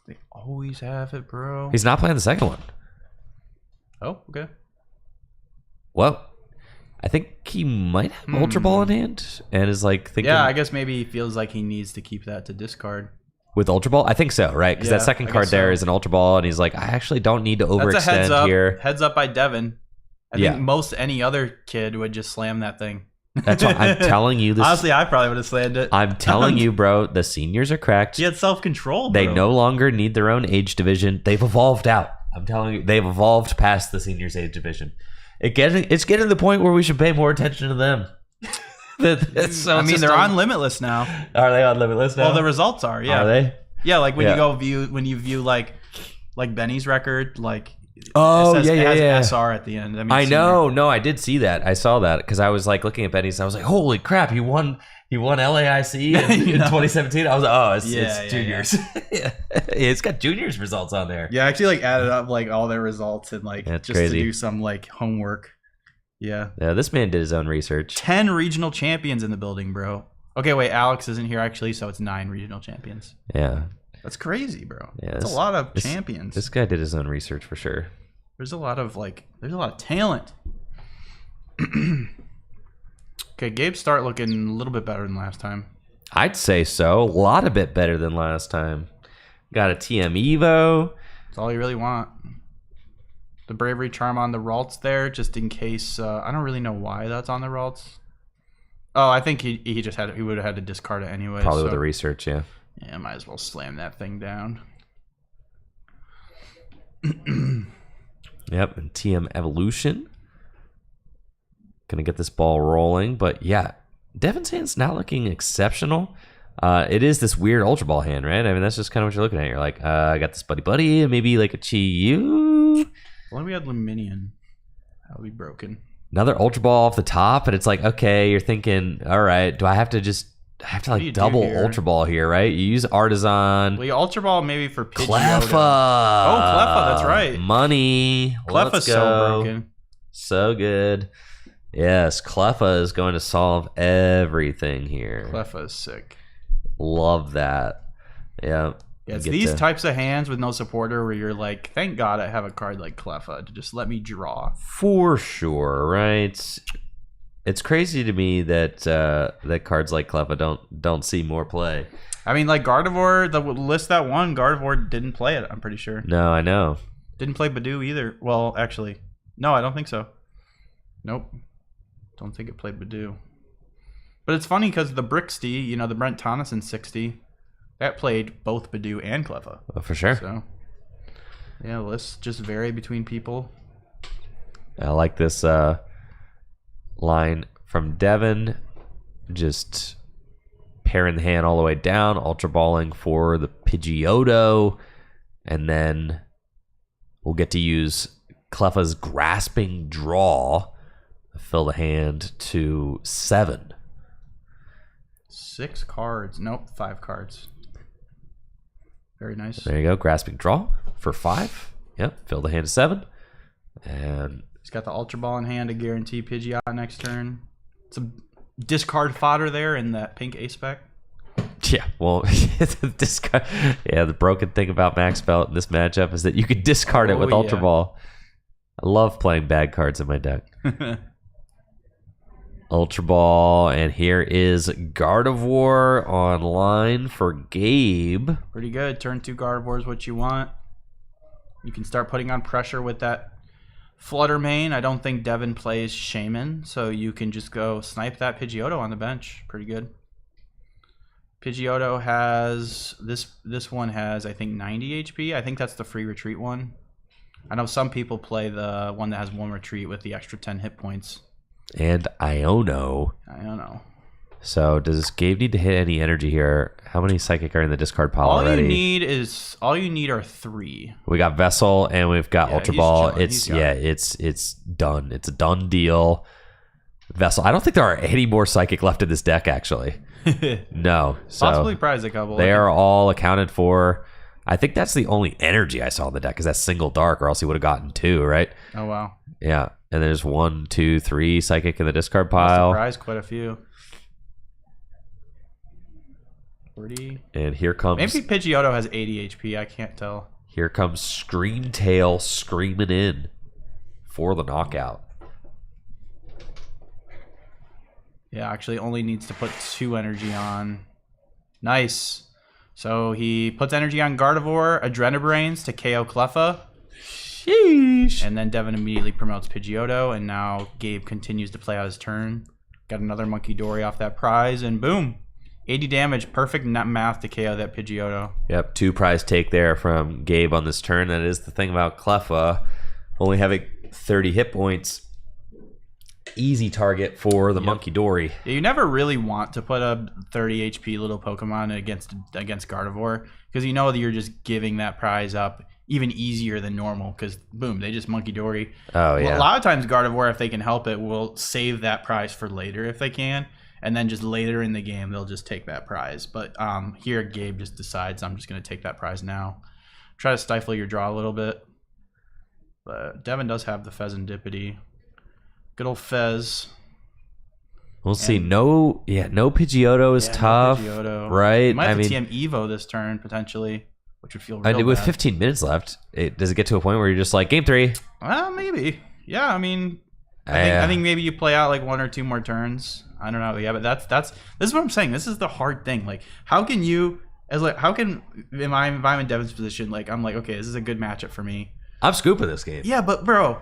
They always have it, bro. He's not playing the second one. Oh, okay. Well, I think he might have Ultra Ball in hand and is like thinking Yeah, I guess maybe he feels like he needs to keep that to discard. with Ultra Ball. I think so, right? Because Yeah, that second I card guess there so. is an Ultra Ball, and he's like, I actually don't need to That's a heads overextend up. here. Heads up by Devin. I Yeah. think most any other kid would just slam that thing. That's what I'm telling you. This, Honestly, I probably would have slammed it. I'm telling you, bro. The seniors are cracked. He had self-control, They bro. no longer need their own age division. They've evolved out. I'm telling you, they've evolved past the seniors age division. It's getting to the point where we should pay more attention to them. I mean, they're on Limitless now. Are they on Limitless now? Well, the results are, yeah. Are they? Yeah, like when Yeah. you view like Benny's record, like Oh, it yeah. has SR at the end. I mean, I know. No, I did see that. I saw that because I was like looking at Benny's. I was like, holy crap, he won LAIC in 2017. I was like, oh, it's juniors. Yeah. It's got juniors results on there. Yeah, I actually like added up like all their results and like That's just crazy. to do some like homework. Yeah. Yeah, this man did his own research. 10 regional champions in the building, bro. Okay, wait, Alex isn't here actually, so it's 9 regional champions. Yeah. That's crazy, bro. Yeah, That's a lot of champions. This guy did his own research for sure. There's a lot of talent. Okay, Gabe start looking a little bit better than last time. I'd say so. A lot of bit better than last time. Got a TM Evo. That's all you really want. The Bravery Charm on the Ralts there, just in case. I don't really know why that's on the Ralts. Oh, I think he would have had to discard it anyway. Probably so, with the research, yeah. yeah, might as well slam that thing down. Yep, and TM Evolution. Gonna get this ball rolling, but yeah, Devin's hand's not looking exceptional. It is this weird Ultra Ball hand, right? I mean, that's just kind of what you're looking at. You're like, I got this buddy, and maybe like a Chi-Yu. Well, we had Luminion. That would be broken. Another Ultra Ball off the top, and it's like, okay, you're thinking, all right, do I have to do like you double do here? Ultra Ball here, right? You use Artisan. Well, you Ultra Ball maybe for Pidgeotto. Cleffa. Oh, Cleffa, that's right. Money. Cleffa's Let's so go. broken. So good. Yes, Cleffa is going to solve everything here. Cleffa is sick. Love that. Yeah. Yeah, it's Get these to- types of hands with no supporter where you're like, thank God I have a card like Cleffa to just let me draw. For sure, right? It's crazy to me that that cards like Cleffa don't see more play. I mean, like Gardevoir, the list that won, Gardevoir didn't play it, I'm pretty sure. No, I know. Didn't play Badoo either. Well, actually, no, I don't think so. Nope. Don't think it played Badoo. But it's funny because the Brixty, you know, the Brent Tonneson 60, that played both Badoo and Cleffa. Oh, for sure. So, yeah, lists just vary between people. I like this line from Devin. Just pairing the hand all the way down, ultra balling for the Pidgeotto, and then we'll get to use Cleffa's Grasping Draw. Fill the hand to 7. 6 cards. Nope, 5 cards. Very nice. There you go. Grasping Draw for 5. Yep. Fill the hand to 7. And He's got the Ultra Ball in hand to guarantee Pidgeot next turn. Some discard fodder there in that pink ace spec. yeah, well, discard. Yeah, the broken thing about Max Belt in this matchup is that you can discard it with Ultra yeah. Ball. I love playing bad cards in my deck. Ultra Ball, and here is Gardevoir online for Gabe. Pretty good. Turn 2 Gardevoir is what you want. You can start putting on pressure with that Flutter Mane. I don't think Devin plays Shaman, so you can just go snipe that Pidgeotto on the bench. Pretty good. Pidgeotto has this one has I think 90 HP. I think that's the free retreat one. I know some people play the one that has 1 retreat with the extra 10 hit points. And Iono. I don't know. So does Gabe need to hit any energy here? How many Psychic are in the discard pile already? All you need are 3. We got Vessel and we've got Yeah, Ultra he's Ball. chilling. It's He's got it's done. It's a done deal. Vessel. I don't think there are any more Psychic left in this deck actually. No. So Possibly prize a couple. they are all accounted for. I think that's the only energy I saw in the deck is that single dark, or else he would have gotten 2, right? Oh wow. Yeah. And there's 1, 2, 3 Psychic in the discard Must have pile. prized quite a few. 40. And here comes Maybe Pidgeotto has 80 HP. I can't tell. Here comes Screamtail screaming in for the knockout. Yeah, actually only needs to put 2 energy on. Nice. So he puts energy on Gardevoir, Adrenabrains to KO Cleffa. Sheesh. And then Devin immediately promotes Pidgeotto, and now Gabe continues to play out his turn. Got another Monkey Dory off that prize, and boom. 80 damage, perfect math to KO that Pidgeotto. Yep, 2 prize take there from Gabe on this turn. That is the thing about Cleffa. Only having 30 hit points. Easy target for the Monkey Dory. Yeah, you never really want to put a 30 HP little Pokemon against Gardevoir, because you know that you're just giving that prize up even easier than normal, because boom, they just Monkey Dory. Oh, yeah. A lot of times Gardevoir, if they can help it, will save that prize for later if they can, and then just later in the game they'll just take that prize. But here Gabe just decides, I'm just going to take that prize now. Try to stifle your draw a little bit. But Devin does have the Pheasantipity. Good old Fez. We'll see. No Pidgeotto is tough, Pidgeotto. right? Might have to TM Evo this turn potentially, which would feel real I did with bad. 15 minutes left. Does it get to a point where you're just like game 3? Well, maybe. Yeah, I mean, I think maybe you play out like 1 or 2 more turns. I don't know. Yeah, but that's this is what I'm saying. This is the hard thing. Like, how can you if I'm in Devin's position, like I'm like, okay, this is a good matchup for me. I'm scooping this game. Yeah, but bro,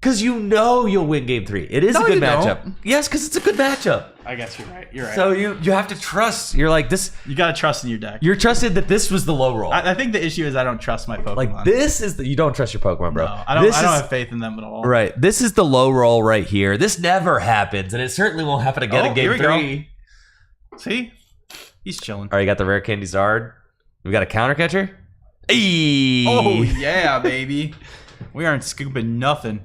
because you know you'll win game 3. It is a good matchup. Yes, because it's a good matchup. I guess you're right. You're right. So you have to trust. You're like this. You gotta trust in your deck. You're trusted that this was the low roll. I think the issue is I don't trust my Pokemon. Like this is you don't trust your Pokemon, bro. No, I don't have faith in them at all. Right. This is the low roll right here. This never happens, and it certainly won't happen again in game 3. See, he's chilling. All right, you got the rare candy Zard. We got a counter catcher. Hey. Oh yeah, baby. We aren't scooping nothing.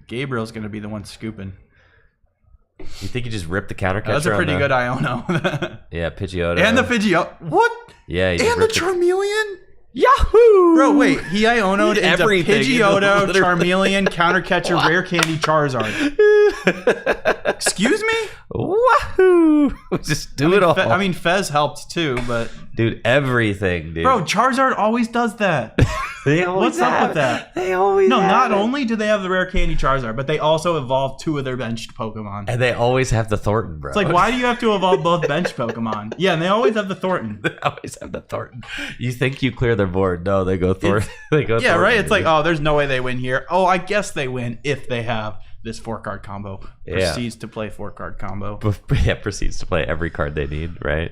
Gabriel's gonna be the one scooping. You think you just ripped the counter catcher? That's a pretty good Iono. Yeah, Pidgeotto. And the Pidgeotto. What? Yeah. And the Charmeleon? Yahoo! Bro, wait. He Iono'd into Everything. Pidgeotto, Literally. Charmeleon, Counter Catcher, Rare Candy, Charizard. Excuse me? Wahoo! Just do it all. I mean, Fez helped too, but dude, everything, dude. bro, Charizard always does that. they always what's up have with that? They always No, have not it. only do they have the Rare Candy Charizard, but they also evolve 2 of their benched Pokemon. And they always have the Thornton, bro. It's like, why do you have to evolve both benched Pokemon? Yeah, and they always have the Thornton. They always have the Thornton. You think you clear their board? No, they go Thornton. They go. Yeah, Thornton, right? It's like, dude. oh, there's no way they win here. Oh, I guess they win if they have this 4-card combo. Yeah. Proceeds to play 4-card combo. Yeah, proceeds to play every card they need. Right?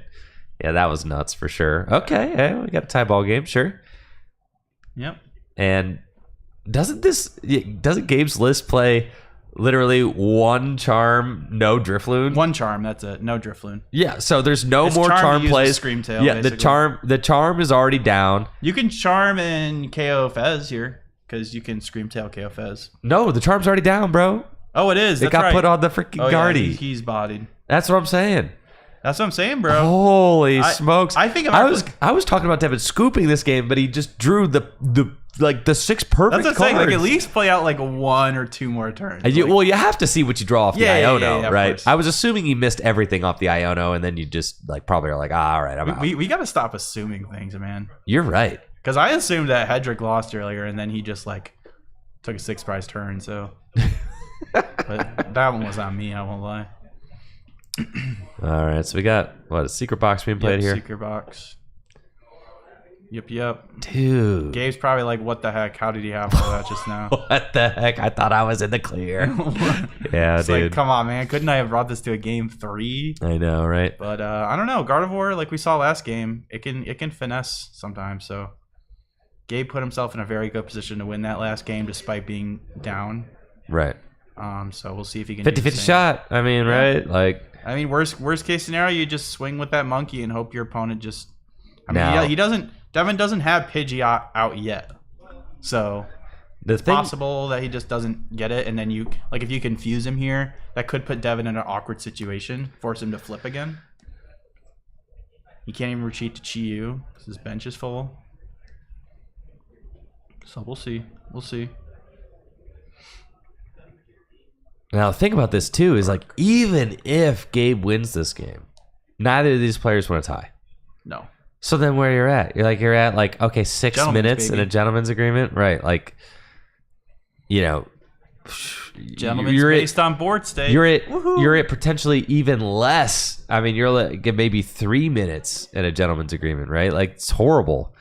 Yeah, that was nuts for sure. Okay, yeah, we got a tie ball game, sure. Yep. And doesn't Gabe's list play literally 1 charm, no Drifloon? 1 charm, that's it. No Drifloon. Yeah, so there's no It's more charm charm to use plays. the Screamtail, yeah, basically. the charm is already down. You can charm and KO Fez here because you can Screamtail KO Fez. No, the charm's already down, bro. Oh, it is. It That's got right. put on the freaking Guardy. Yeah, he's bodied. That's what I'm saying. That's what I'm saying, bro. Holy smokes! I think if I was talking about Devin scooping this game, but he just drew the 6 perfect That's what I'm cards. saying. Like, at least play out like 1 or 2 more turns. And you, Like, well, you have to see what you draw off Yeah, the yeah, Iono, yeah, of right? course. I was assuming he missed everything off the Iono, and then you just like probably are like, all right, I'm out. we got to stop assuming things, man. You're right. Because I assumed that Hedrick lost earlier, and then he just like took a 6-prize turn. So, but that one was on me. I won't lie. All right, so we got a secret box being played here, Secret box. Yep. dude. Gabe's probably like, "What the heck? How did he have all that just now?" What the heck? I thought I was in the clear. Yeah, It's dude. like, come on, man. Couldn't I have brought this to a game 3? I know, right? But I don't know. Gardevoir, like we saw last game, it can finesse sometimes. So Gabe put himself in a very good position to win that last game despite being down. Right. So we'll see if he can. 50-50 shot. I mean, right? Like, I mean, worst case scenario, you just swing with that monkey and hope your opponent just. I mean, Now- he doesn't. Devin doesn't have Pidgeot out yet, so the it's thing. possible that he just doesn't get it, and then you like if you confuse him here, that could put Devin in an awkward situation, force him to flip again. He can't even retreat to Chi-Yu because his bench is full. So we'll see. We'll see. Now, the thing about this too is like, even if Gabe wins this game, neither of these players want to tie. No. So then where you're at? You're at like, okay, 6 Gentlemen's, minutes in baby. a gentleman's agreement, right? Like, you know, Gentlemen's you're based on board state. you're at potentially even less. I mean, you're like maybe 3 minutes in a gentleman's agreement, right? Like, it's horrible.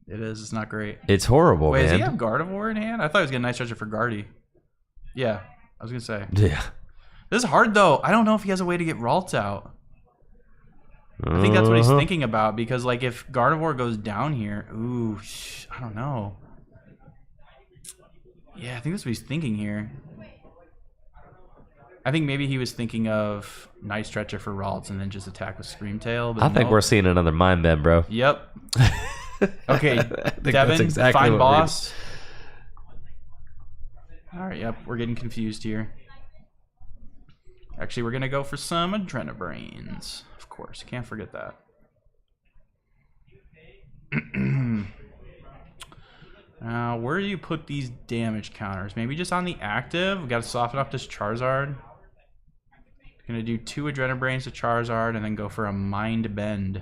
It is. It's not great. It's horrible, Wait, man. does he have Gardevoir in hand? I thought he was getting a nice treasure for Guardy. Yeah, I was gonna say. Yeah. This is hard though. I don't know if he has a way to get Ralts out. I think that's what he's thinking about because, like, if Gardevoir goes down here, I don't know. Yeah, I think that's what he's thinking here. I think maybe he was thinking of nice stretcher for Ralts and then just attack with Screamtail. But I think nope. we're seeing another mind bend, bro. Yep. Okay, I think Devin, that's exactly find what boss. All right, yep, we're getting confused here. Actually, we're gonna go for some Adrenabrains. Of course, can't forget that. Now, where do you put these damage counters? Maybe just on the active. We got to soften up this Charizard. Gonna do 2 Adrenabrains to Charizard and then go for a Mind Bend.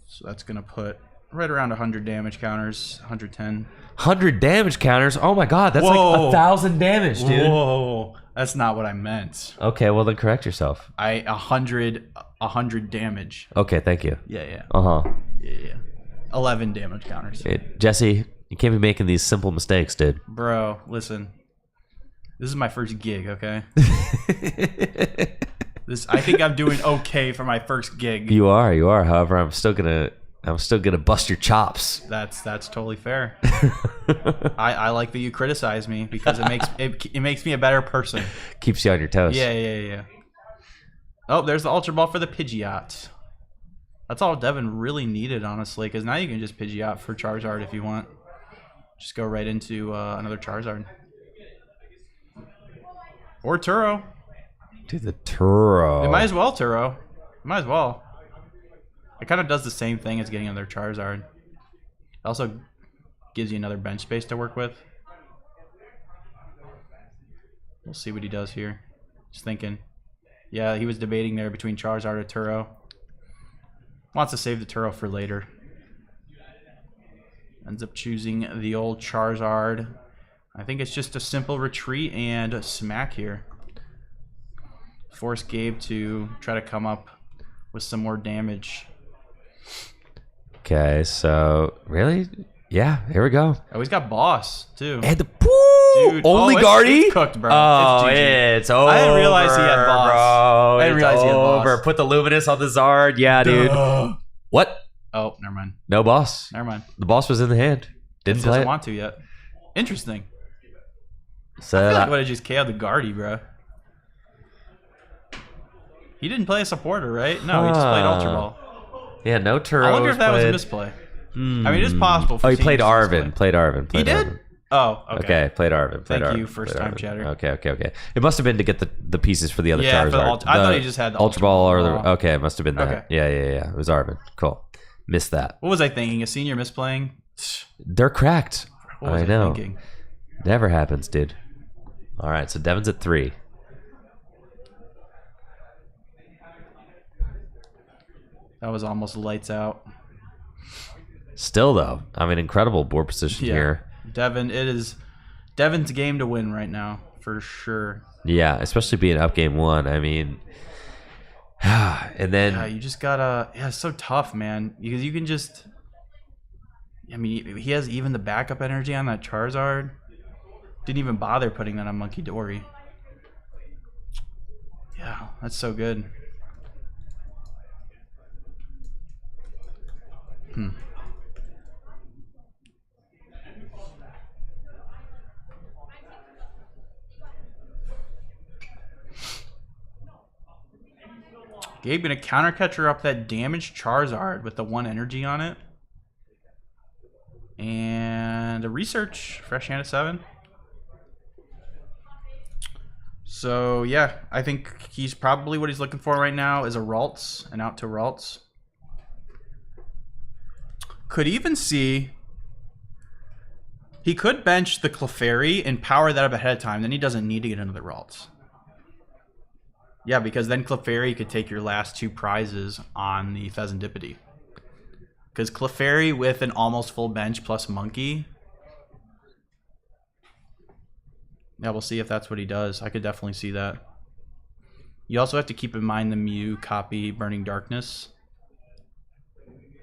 So that's gonna put right around 100 damage counters, 110. 100 damage counters. Oh my god, that's like Whoa. 1,000 damage, dude. Whoa, that's not what I meant. Okay, well then correct yourself. 100 damage. Okay, thank you. Yeah. Uh-huh. Yeah. 11 damage counters. Okay, Jesse, you can't be making these simple mistakes, dude. Bro, listen. This is my first gig, okay? I think I'm doing okay for my first gig. You are. However, I'm still gonna bust your chops. That's totally fair. I like that you criticize me because it makes me a better person. Keeps you on your toes. Yeah. Oh, there's the Ultra Ball for the Pidgeot. That's all Devin really needed, honestly, because now you can just Pidgeot for Charizard if you want. Just go right into another Charizard. Or Turo. Dude, the Turo. It might as well, Turo. Might as well. It kind of does the same thing as getting another Charizard. It also gives you another bench space to work with. We'll see what he does here. Just thinking. Yeah, he was debating there between Charizard or Turo. Wants to save the Turo for later. Ends up choosing the old Charizard. I think it's just a simple retreat and a smack here. Force Gabe to try to come up with some more damage. Okay, so really? Yeah, here we go. Oh, he's got boss too. And the Dude, only it's Guardy? It's cooked, bro. Oh, it's GG. it's over. I didn't realize he had boss. Bro. I didn't realize he had boss. Over. Put the Luminous on the Zard. Yeah, dude. What? Oh, never mind. No boss. Never mind. The boss was in the hand. Didn't He play doesn't it. want to yet. Interesting. So I feel like I that- would have just KO'd the Guardy, bro. He didn't play a supporter, right? No, he just played Ultra Ball. yeah, no Turo. I wonder if that was a played. misplay. I mean, it is possible. Oh, he for played seniors to Arvin. misplay. Played Arvin. He Played did? Arvin. Oh, okay. Okay, played Arvin. Played Thank Arvin. you, first played time Arvin. chatter. Okay. It must have been to get the pieces for the other Yeah, Charizard. for the I thought he just had the Ultra Ball or the. Ball. Okay, it must have been that. Okay. Yeah. It was Arvin. Cool. Missed that. What was I thinking? A senior misplaying? They're cracked. What was I know. thinking? Never happens, dude. All right, so Devin's at 3. That was almost lights out. Still though, I mean, incredible board position here. Devin, it is Devin's game to win right now, for sure. Yeah, especially being up game 1. I mean, and then Yeah, you just gotta. Yeah, it's so tough, man. Because you can just. I mean, he has even the backup energy on that Charizard. Didn't even bother putting that on Monkey Dory. Yeah, that's so good. Gabe gonna counter catcher up that damaged Charizard with the 1 energy on it. And a research, fresh hand at 7. So yeah, I think he's probably what he's looking for right now is a Ralts, an out to Ralts. Could even see he could bench the Clefairy and power that up ahead of time. Then he doesn't need to get another Ralts. Yeah, because then Clefairy could take your last 2 prizes on the Pheasantipity. Because Clefairy with an almost full bench plus Monkey. Yeah, we'll see if that's what he does. I could definitely see that. You also have to keep in mind the Mew copy Burning Darkness.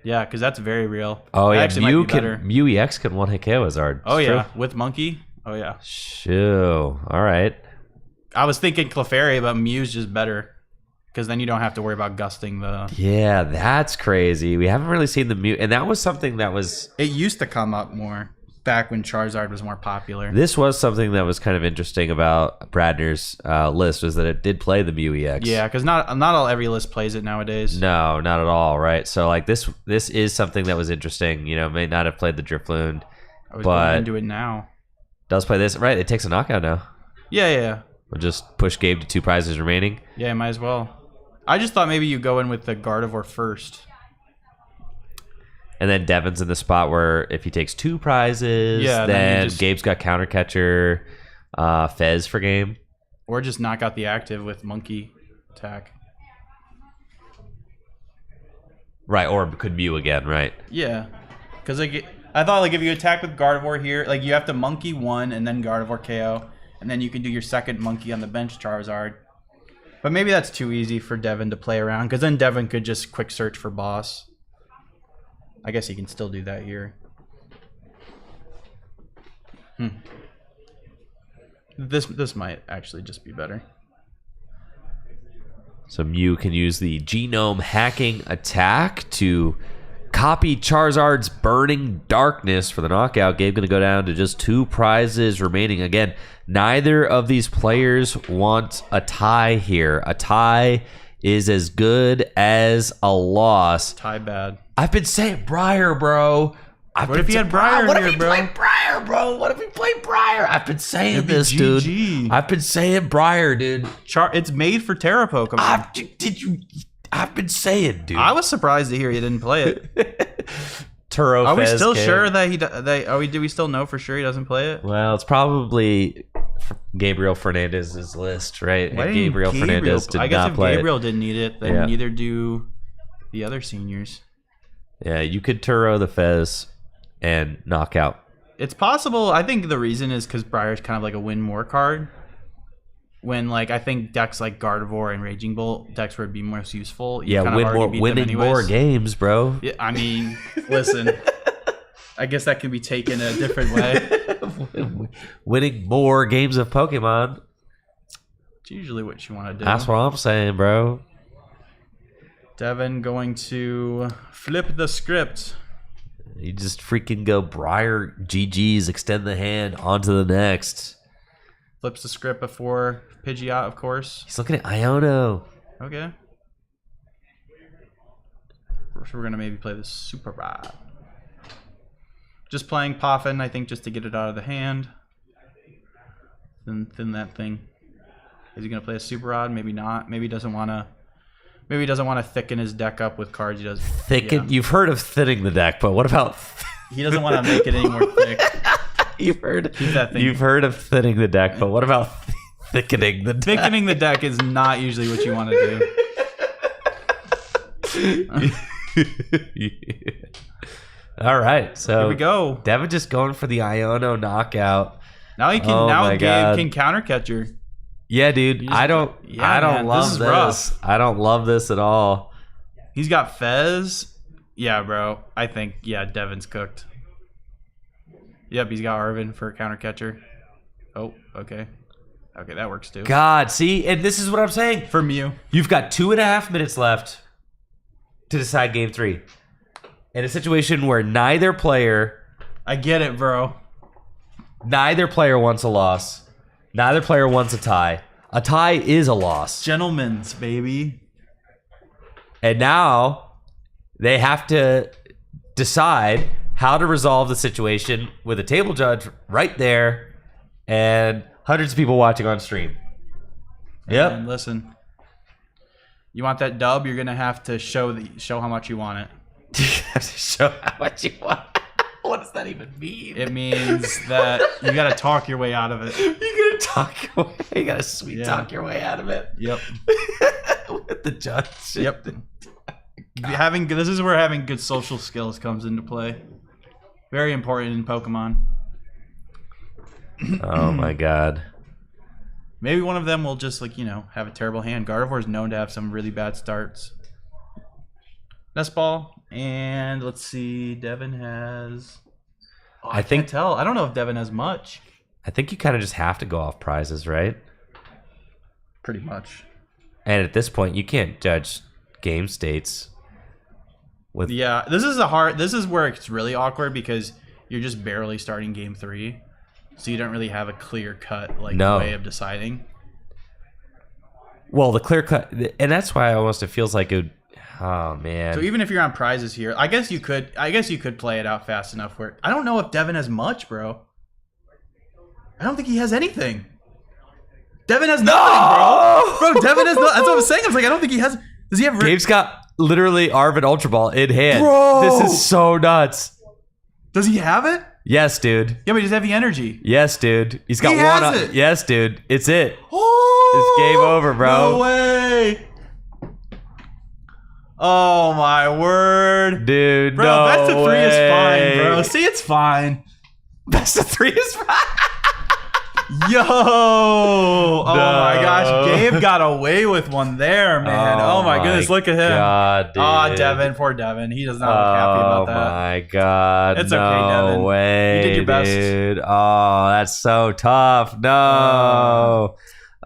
Yeah, because that's very real. oh That yeah, actually might be better. Mew EX can 1-hit KO Zard. Oh It's yeah, true. with Monkey. Oh yeah. Shoo. All right. I was thinking Clefairy, but Mew's just better. Because then you don't have to worry about gusting the... Yeah, that's crazy. We haven't really seen the Mew, and that was something that was. It used to come up more back when Charizard was more popular. This was something that was kind of interesting about Bradner's list, was that it did play the Mew EX. Yeah, because not all every list plays it nowadays. No, not at all. Right. So like this is something that was interesting. You know, may not have played the Drifloon, I was but going into it now. does play this. Right. It takes a knockout now. Yeah. We'll just push Gabe to 2 prizes remaining. Yeah, might as well. I just thought maybe you go in with the Gardevoir first. And then Devin's in the spot where if he takes 2 prizes, Yeah, then then you just- Gabe's got counter catcher, Fez for game. Or just knock out the active with Monkey attack. Right. Or could Mew again. Right. Yeah. Because I thought like if you attack with Gardevoir here, like you have to Monkey 1 and then Gardevoir KO. And then you can do your second Monkey on the bench Charizard. But maybe that's too easy for Devin to play around. Because then Devin could just quick search for boss. I guess he can still do that here. This might actually just be better. So Mew can use the genome hacking attack to copy Charizard's Burning Darkness for the knockout. Gabe going to go down to just 2 prizes remaining. Again, neither of these players want a tie here. A tie is as good as a loss. Tie bad. I've been saying Briar, bro. What if he had Briar What here, if he bro? played Briar, bro? What if he played Briar? I've been saying It'd be this, GG. dude. I've been saying Briar, dude. It's made for Terra Pokemon. Did you? I've been saying, dude. I was surprised to hear he didn't play it. Turo Are we Fez still came. sure that do we still know for sure he doesn't play it? Well, it's probably Gabriel Fernandez's list, right? Why And didn't Gabriel Fernandez did I guess not if play Gabriel didn't need it, then Yeah. neither do the other seniors. it. Yeah, you could Turo the Fez and knock out. It's possible. I think the reason is because Briar's kind of like a win more card. When like I think decks like Gardevoir and Raging Bolt decks would be most useful. You Yeah, kind of already beat them winning anyways. more games, bro. Yeah, I mean, listen. I guess that can be taken a different way. Winning more games of Pokemon. It's usually what you want to do. That's what I'm saying, bro. Devin going to flip the script. You just freaking go Briar GG's, extend the hand onto the next. Flips the script before Pidgeot, of course. He's looking at Iono. Okay. So we're going to maybe play the Super Rod. Just playing Poffin, I think, just to get it out of the hand. Then thin that thing. Is he going to play a Super Rod? Maybe not. Maybe he doesn't want to. Maybe he doesn't want to thicken his deck up with cards. He does. Thicken. Yeah. You've heard of thinning the deck, but what about? He doesn't want to make it any more thick. You've heard. Keep that thing. You've heard of thinning the deck, but what about thickening the deck? Thickening the deck is not usually what you want to do. All right, so Here we go. Devin just going for the Iono knockout. Now he can. Oh now my Gabe God. can counter catcher. Yeah, dude. just- I don't yeah, man, love this is this. rough. I don't love this at all. He's got Fez. Yeah, bro. I think Devin's cooked. Yep, he's got Arvin for a counter catcher. Oh, okay. Okay, that works too. God, see, and this is what I'm saying. For Mew. You've got 2.5 minutes left to decide game 3. In a situation where neither player I get it, bro. wants a loss. Neither player wants a tie. A tie is a loss. Gentlemen's, baby. And now they have to decide how to resolve the situation with a table judge right there and hundreds of people watching on stream. Yep. And listen, you want that dub, you're gonna have to show how much you want it. You have to show how much you want. What does that even mean? It means that you gotta talk your way out of it. You're gonna talk your way. You gotta sweet Yeah. talk your way out of it. Yep. With the judge. Yep. This is where having good social skills comes into play. Very important in Pokemon. Oh my god. Maybe one of them will just have a terrible hand. Gardevoir is known to have some really bad starts. Nest Ball, and let's see. Devin has. Oh, I think- can't tell. I don't know if Devin has much. I think you kind of just have to go off prizes, right? Pretty much. And at this point, you can't judge game states. With Yeah, this is where it's really awkward because you're just barely starting game 3, so you don't really have a clear cut No. way of deciding. well, the clear cut, and that's why almost it feels like it. Oh man. So even if you're on prizes here, I guess you could play it out fast enough where I don't know if Devin has much, bro. I don't think he has anything. Devin has nothing, bro. Bro, Devin has nothing. That's what I'm saying. I was like, I don't think he has. Does he have? Gabe's got literally Arvin Ultra Ball in hand. Bro! This is so nuts. Does he have it? Yes, dude. Yeah, but he does have the energy. Yes, dude. He's got He one. has it. Yes, dude. It's it. Oh, It's game over, bro. No way. Oh my word, Dude, bro. no Best of 3 is fine, bro. way. See, it's fine. Best of 3 is fine. Yo! Oh No. my gosh, Gabe got away with one there, man. Oh, my goodness, look at him. God, dude. Oh, Devin, poor Devin. He does not look happy about that. Oh my god. It's no okay, Devin. way. You did your best. Dude. Oh, that's so tough. No.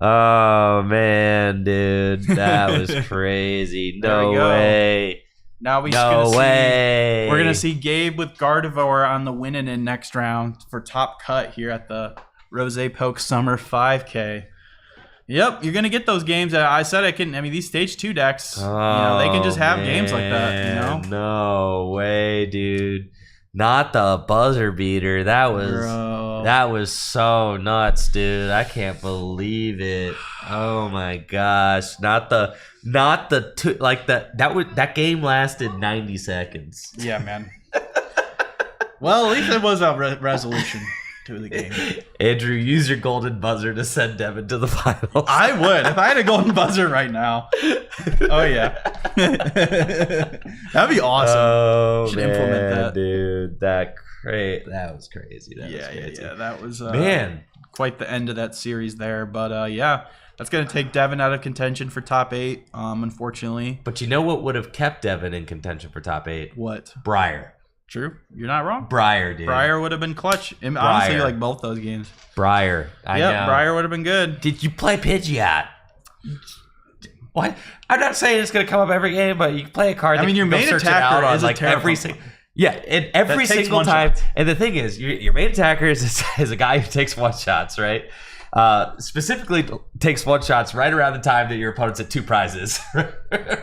Oh man, dude. That was crazy. There No we go. way. Now we're No way. We're gonna see Gabe with Gardevoir on the winning in next round for top cut here at the RozayPoke Summer 5K. Yep, you're gonna get those games. I said I couldn't. I mean, these stage 2 decks, they can just have games like that. No way, dude. Not the buzzer beater. That was Bro. That was so nuts, dude. I can't believe it. Oh my gosh. That game lasted 90 seconds. Yeah, man. Well, at least it was a resolution to the game. Andrew, use your golden buzzer to send Devin to the finals. I would. If I had a golden buzzer right now. Oh, yeah. That'd be awesome. Oh, Should man, implement that. dude. That was crazy. Yeah. That was Man. quite the end of that series there. But yeah, that's going to take Devin out of contention for top 8, unfortunately. But you know what would have kept Devin in contention for top 8? What? Briar. True. You're not wrong. Briar, dude. Briar would have been clutch. Honestly, like both those games. Briar. I know. Briar would have been good. Did you play Pidgeot? What? I'm not saying it's going to come up every game, but you can play a card. I mean, your main attacker is a every and every single time. And the thing is, your main attacker is a guy who takes one shots, right? Specifically takes one shots right around the time that your opponent's at 2 prizes.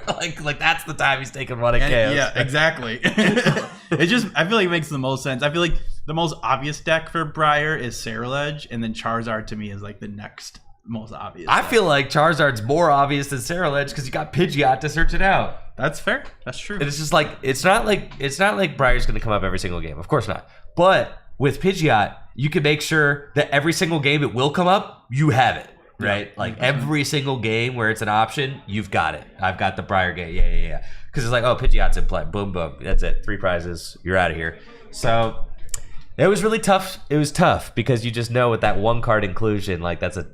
like that's the time he's taking one at KOs. Yeah, exactly. I feel like it makes the most sense. I feel like the most obvious deck for Briar is Ceruledge, and then Charizard to me is like the next most obvious. I feel like Charizard's more obvious than Ceruledge because you got Pidgeot to search it out. That's fair. That's true. And it's just like it's not like Briar's going to come up every single game. Of course not. But with Pidgeot, you can make sure that every single game it will come up, you have it, right? Yeah. Like every single game where it's an option, you've got it. I've got the Briar game. Yeah. Because it's like, oh, Pidgeot's in play. Boom, boom. That's it. 3 prizes. You're out of here. So it was really tough. It was tough because you just know with that one card inclusion, like that's a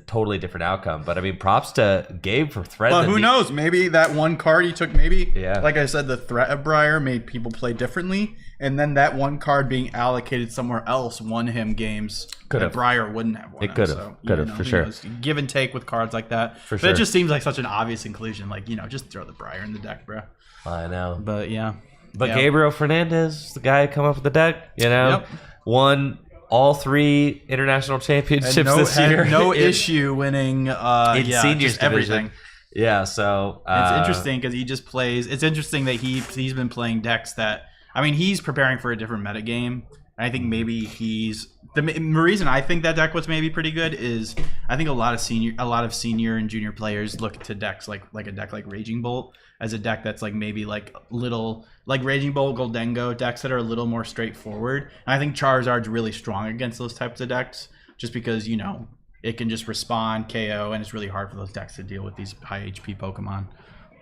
totally different outcome. But I mean, props to Gabe for threading. But who knows? Maybe that one card he took, Yeah. like I said, the threat of Briar made people play differently. And then that one card being allocated somewhere else won him games that Briar wouldn't have won. It could have, for sure. Give and take with cards like that. For but sure. it just seems like such an obvious inclusion. Like, just throw the Briar in the deck, bro. I know. But yeah. But Gabriel Fernandez, the guy who come up with the deck, won all 3 international championships this year. No issue winning in seniors just everything. Yeah, so it's interesting because he just plays. It's interesting that he's been playing decks that. I mean, he's preparing for a different metagame. I think maybe the reason I think that deck was maybe pretty good is I think a lot of senior and junior players look to decks like a deck like Raging Bolt as a deck that's like maybe like little like Raging Bolt, Goldengo decks that are a little more straightforward. And I think Charizard's really strong against those types of decks just because it can just respond KO and it's really hard for those decks to deal with these high HP Pokemon.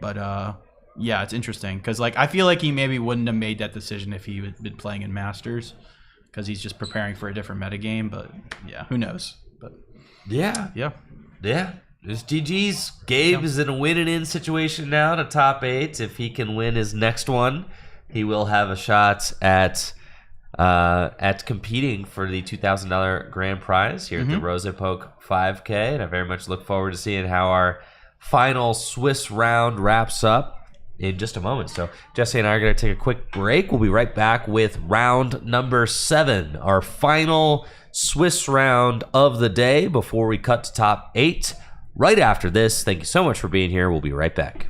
But yeah, it's interesting because like I feel like he maybe wouldn't have made that decision if he had been playing in Masters because he's just preparing for a different metagame. But yeah, who knows? But yeah. It's GG's. Gabe is in a win-and-in situation now to top 8. If he can win his next one, he will have a shot at competing for the $2,000 grand prize here at the RozayPoke 5K. And I very much look forward to seeing how our final Swiss round wraps up in just a moment. So Jesse and I are going to take a quick break. We'll be right back with round number 7, our final Swiss round of the day before we cut to top 8 right after this. Thank you so much for being here. We'll be right back.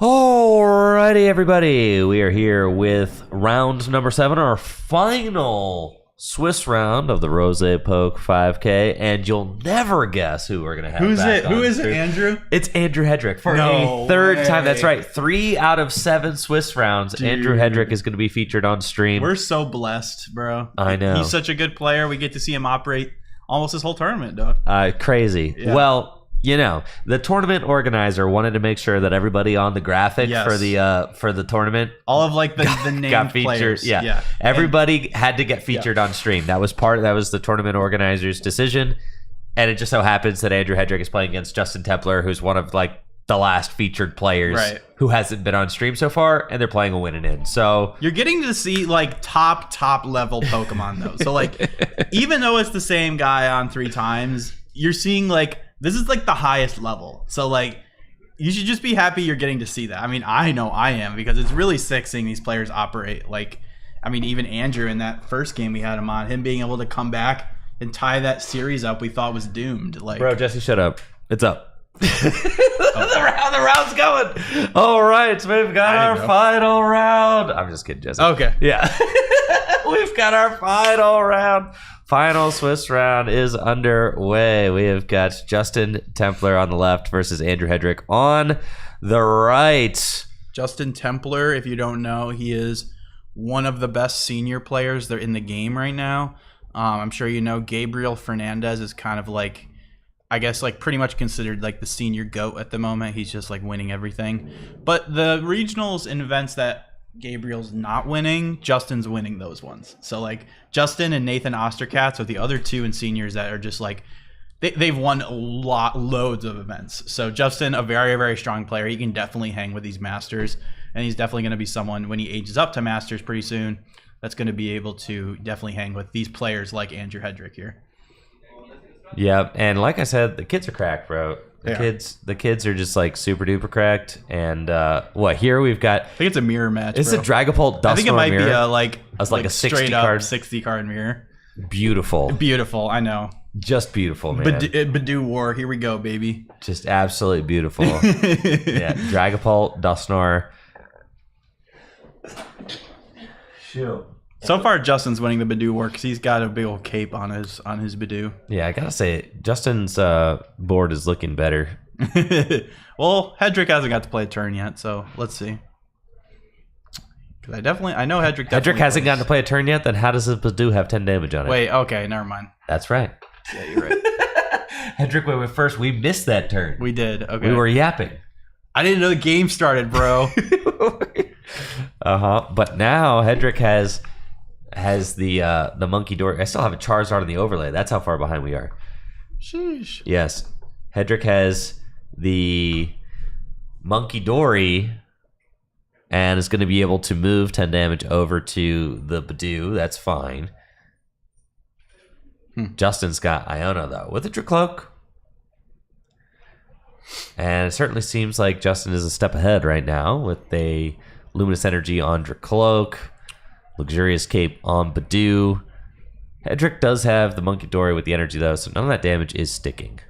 Alrighty, everybody. We are here with round number 7, our final Swiss round of the RozayPoke 5K, and you'll never guess who we're going to have. Who's back it? Who on is it, stream. Andrew? It's Andrew Hedrick for No a third way. time. That's right. 3 out of 7 Swiss rounds. Dude. Andrew Hedrick is going to be featured on stream. We're so blessed, bro. I know. He's such a good player. We get to see him operate almost this whole tournament, dog. Crazy. Yeah. Well, you know, the tournament organizer wanted to make sure that everybody on the graphic Yes. for the tournament All of like the named got featured. players. Yeah. Everybody had to get featured on stream. That was the tournament organizer's decision. And it just so happens that Andrew Hedrick is playing against Justin Templer, who's one of like the last featured players who hasn't been on stream so far, and they're playing a win and in. So You're getting to see like top level Pokemon though. So like even though it's the same guy on 3 times, you're seeing like this is like the highest level. So like you should just be happy you're getting to see that. I mean, I know I am, because it's really sick seeing these players operate. Like, I mean, even Andrew in that first game we had him on, him being able to come back and tie that series up we thought was doomed. Like, bro, Jesse, shut up. It's up. The round's going. All right, so we've got our final round. I'm just kidding, Jesse. okay. Yeah. We've got our final round. Final Swiss round is underway. We have got Justin Templer on the left versus Andrew Hedrick on the right. Justin Templer, if you don't know, he is one of the best senior players that are in the game right now. I'm sure you know Gabriel Fernandez is kind of like, I guess, like pretty much considered like the senior GOAT at the moment. He's just like winning everything. But the regionals and events that Gabriel's not winning, Justin's winning those ones. So like Justin and Nathan Osterkatz are the other 2 in seniors that are just like they've won loads of events. So Justin, a very, very strong player. He can definitely hang with these masters, and he's definitely going to be someone when he ages up to masters pretty soon that's going to be able to definitely hang with these players like Andrew Hedrick here. Yeah, and like I said, the kids are cracked, bro. The kids are just like super duper cracked. And here we've got, I think it's a mirror match. it's a Dragapult Dustmore I think it might mirror. be a like a 60 straight up card. 60 card mirror. Beautiful. Beautiful, I know. Just beautiful, man. Badoo War, here we go, baby. Just absolutely beautiful. Yeah, Dragapult Dustmore. Shoot. So far, Justin's winning the Badoo War because he's got a big old cape on his Badoo. Yeah, I gotta say, Justin's board is looking better. Well, Hedrick hasn't got to play a turn yet, so let's see. Because I know Hedrick. Hedrick hasn't gotten to play a turn yet. Then how does the Badoo have 10 damage on it? Wait, okay, never mind. That's right. Yeah, you're right. Hedrick went first. We missed that turn. We did. Okay. We were yapping. I didn't know the game started, bro. But now Hedrick has the monkey door. I still have a Charizard on the overlay. That's how far behind we are. Sheesh. Yes. Hedrick has the monkey dory and is going to be able to move 10 damage over to the Badoo. That's fine. Justin's got Iona, though, with a Dracloak. And it certainly seems like Justin is a step ahead right now with a Luminous Energy on Dracloak, Luxurious Cape on Badoo. Hedrick does have the Monkey Dory with the energy, though, so none of that damage is sticking.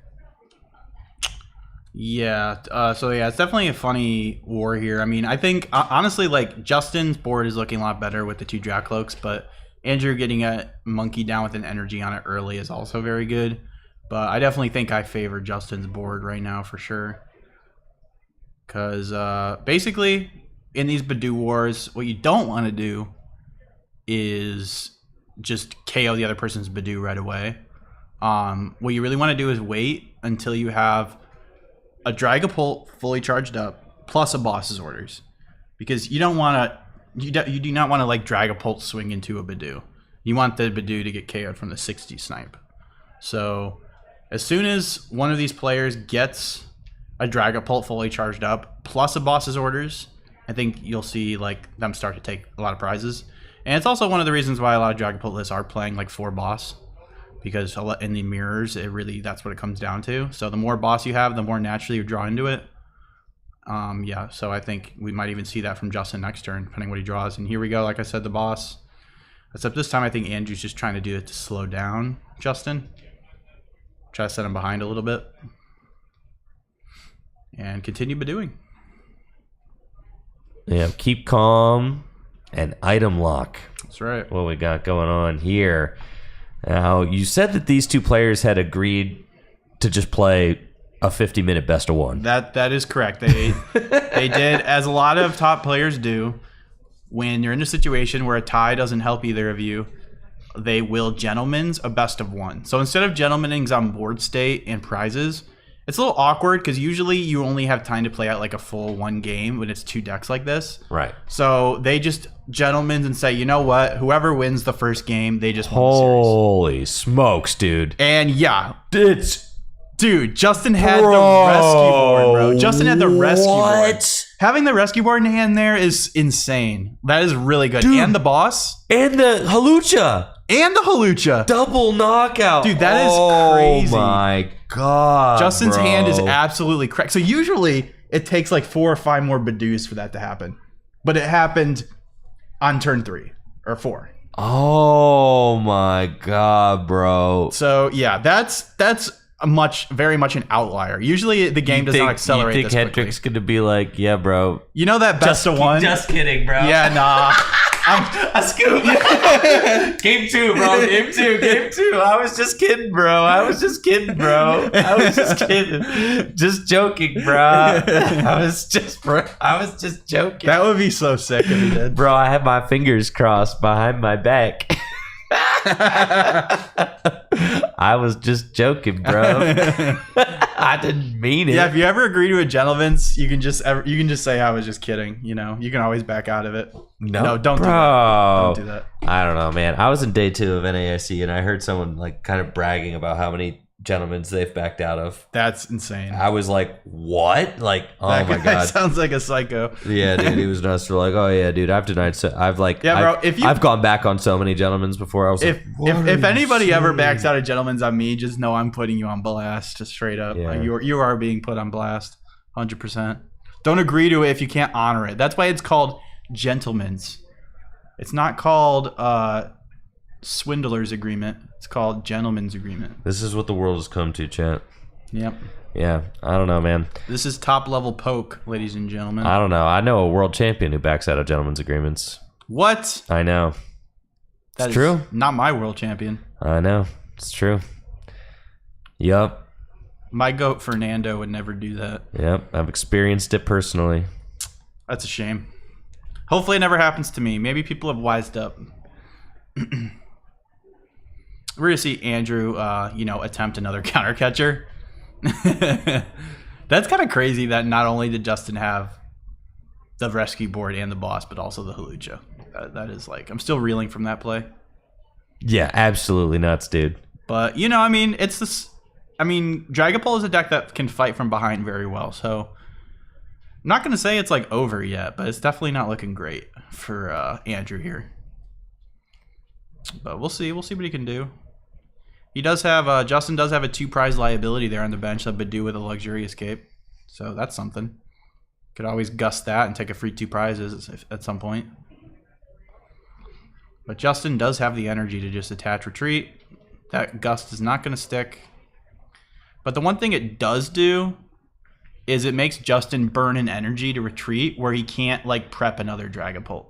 Yeah. It's definitely a funny war here. I mean, I think honestly, like Justin's board is looking a lot better with the 2 Dracloaks, but Andrew getting a monkey down with an energy on it early is also very good. But I definitely think I favor Justin's board right now for sure. Because basically, in these Badoo wars, what you don't want to do is just KO the other person's Badoo right away. What you really want to do is wait until you have a Dragapult fully charged up plus a boss's orders, because you don't want to. You do not want to like Dragapult swing into a Badoo. You want the Badoo to get KO'd from the 60 snipe. So as soon as one of these players gets a Dragapult fully charged up plus a boss's orders, I think you'll see like them start to take a lot of prizes. And it's also one of the reasons why a lot of Dragapult lists are playing like 4 boss, because in the mirrors, that's what it comes down to. So the more boss you have, the more naturally you draw into it. So I think we might even see that from Justin next turn, depending what he draws. And here we go, like I said, the boss. Except this time I think Andrew's just trying to do it to slow down Justin. Try to set him behind a little bit. And continue Badooing. Yeah, keep calm and item lock. That's right. What we got going on here. Now, you said that these two players had agreed to just play a 50-minute best of one. That is correct. They did, as a lot of top players do. When you're in a situation where a tie doesn't help either of you, they will gentlemen's a best of one. So instead of gentlemen's on board state and prizes, it's a little awkward because usually you only have time to play out like a full one game when it's 2 decks like this. Right. So they just gentlemen's and say, you know what? Whoever wins the first game, they just won the series. Holy smokes, dude. And yeah, Dude, Justin had the rescue board, bro. Justin had the rescue board. What? Having the rescue board in hand there is insane. That is really good. Dude. And the boss. And the Halucha. And the Halucha. Double knockout. Dude, that is crazy. Oh my God. Justin's bro. hand is absolutely correct. So usually it takes like 4 or 5 more Badoos for that to happen. But it happened on turn 3 or 4. Oh my God, bro. So yeah, that's very much an outlier. Usually the game does not accelerate you this think quickly. Hendrick's going to be like, yeah, bro. You know that best of one? Just kidding, bro. Yeah, nah. A scoop. Game 2, bro. Game 2. I was just kidding, bro. I was just kidding. Just joking, bro. I was just joking. That would be so sick if he did. Bro, I had my fingers crossed behind my back. I was just joking, bro. I didn't mean it. Yeah, if you ever agree to a gentleman's, you can just say I was just kidding. You know, you can always back out of it. No, don't do that. Don't do that. I don't know, man. I was in day 2 of NAIC and I heard someone like kind of bragging about how many gentlemen's they've backed out of. That's insane. I was like, what? Like, oh that my guy God. Sounds like a psycho. Yeah, dude, he was nuts. We're like, oh yeah, dude, I've denied. I've gone back on so many gentlemen's before. I was if like, if anybody ever backs out of gentlemen's on me, just know I'm putting you on blast, just straight up. Yeah. Like you are being put on blast, 100%. Don't agree to it if you can't honor it. That's why it's called gentlemen's. It's not called swindler's agreement. It's called gentleman's agreement. this is what the world has come to, chat. Yep. Yeah, I don't know, man. This is top level poke, ladies and gentlemen. I don't know. I know a world champion who backs out of gentlemen's agreements. What? I know. That It's is true. Not my world champion. I know. It's true. Yup. My goat Fernando would never do that. Yep. I've experienced it personally. That's a shame. Hopefully it never happens to me. Maybe people have wised up. We're going to see Andrew, attempt another counter catcher. That's kind of crazy that not only did Justin have the rescue board and the boss, but also the Halucha. That is like, I'm still reeling from that play. Yeah, absolutely nuts, dude. But, it's this. Dragapult is a deck that can fight from behind very well. So, I'm not going to say it's like over yet, but it's definitely not looking great for Andrew here. But we'll see. We'll see what he can do. He does have Justin does have a 2 prize liability there on the bench, a Badoo with a luxurious cape. So that's something. Could always gust that and take a free 2 prizes at some point. But Justin does have the energy to just attach retreat. That gust is not going to stick. But the one thing it does do is it makes Justin burn an energy to retreat where he can't like prep another Dragapult.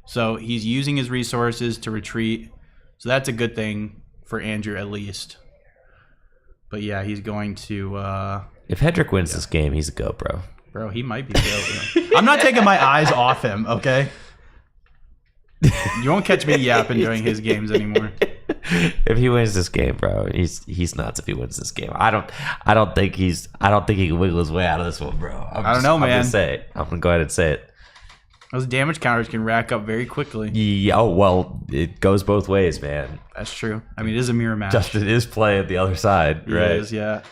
So he's using his resources to retreat. So that's a good thing for Andrew at least. But yeah, he's going to... If Hedrick wins this game, he's a go, bro. Bro, he might be go. I'm not taking my eyes off him, okay? You won't catch me yapping during his games anymore. If he wins this game, bro, he's nuts. If he wins this game, I don't think he can wiggle his way out of this one, bro. I don't know, man. I'm gonna go ahead and say it. Those damage counters can rack up very quickly. Yeah, oh, well, it goes both ways, man. That's true. It is a mirror match. Justin is playing the other side, right? It is, yeah.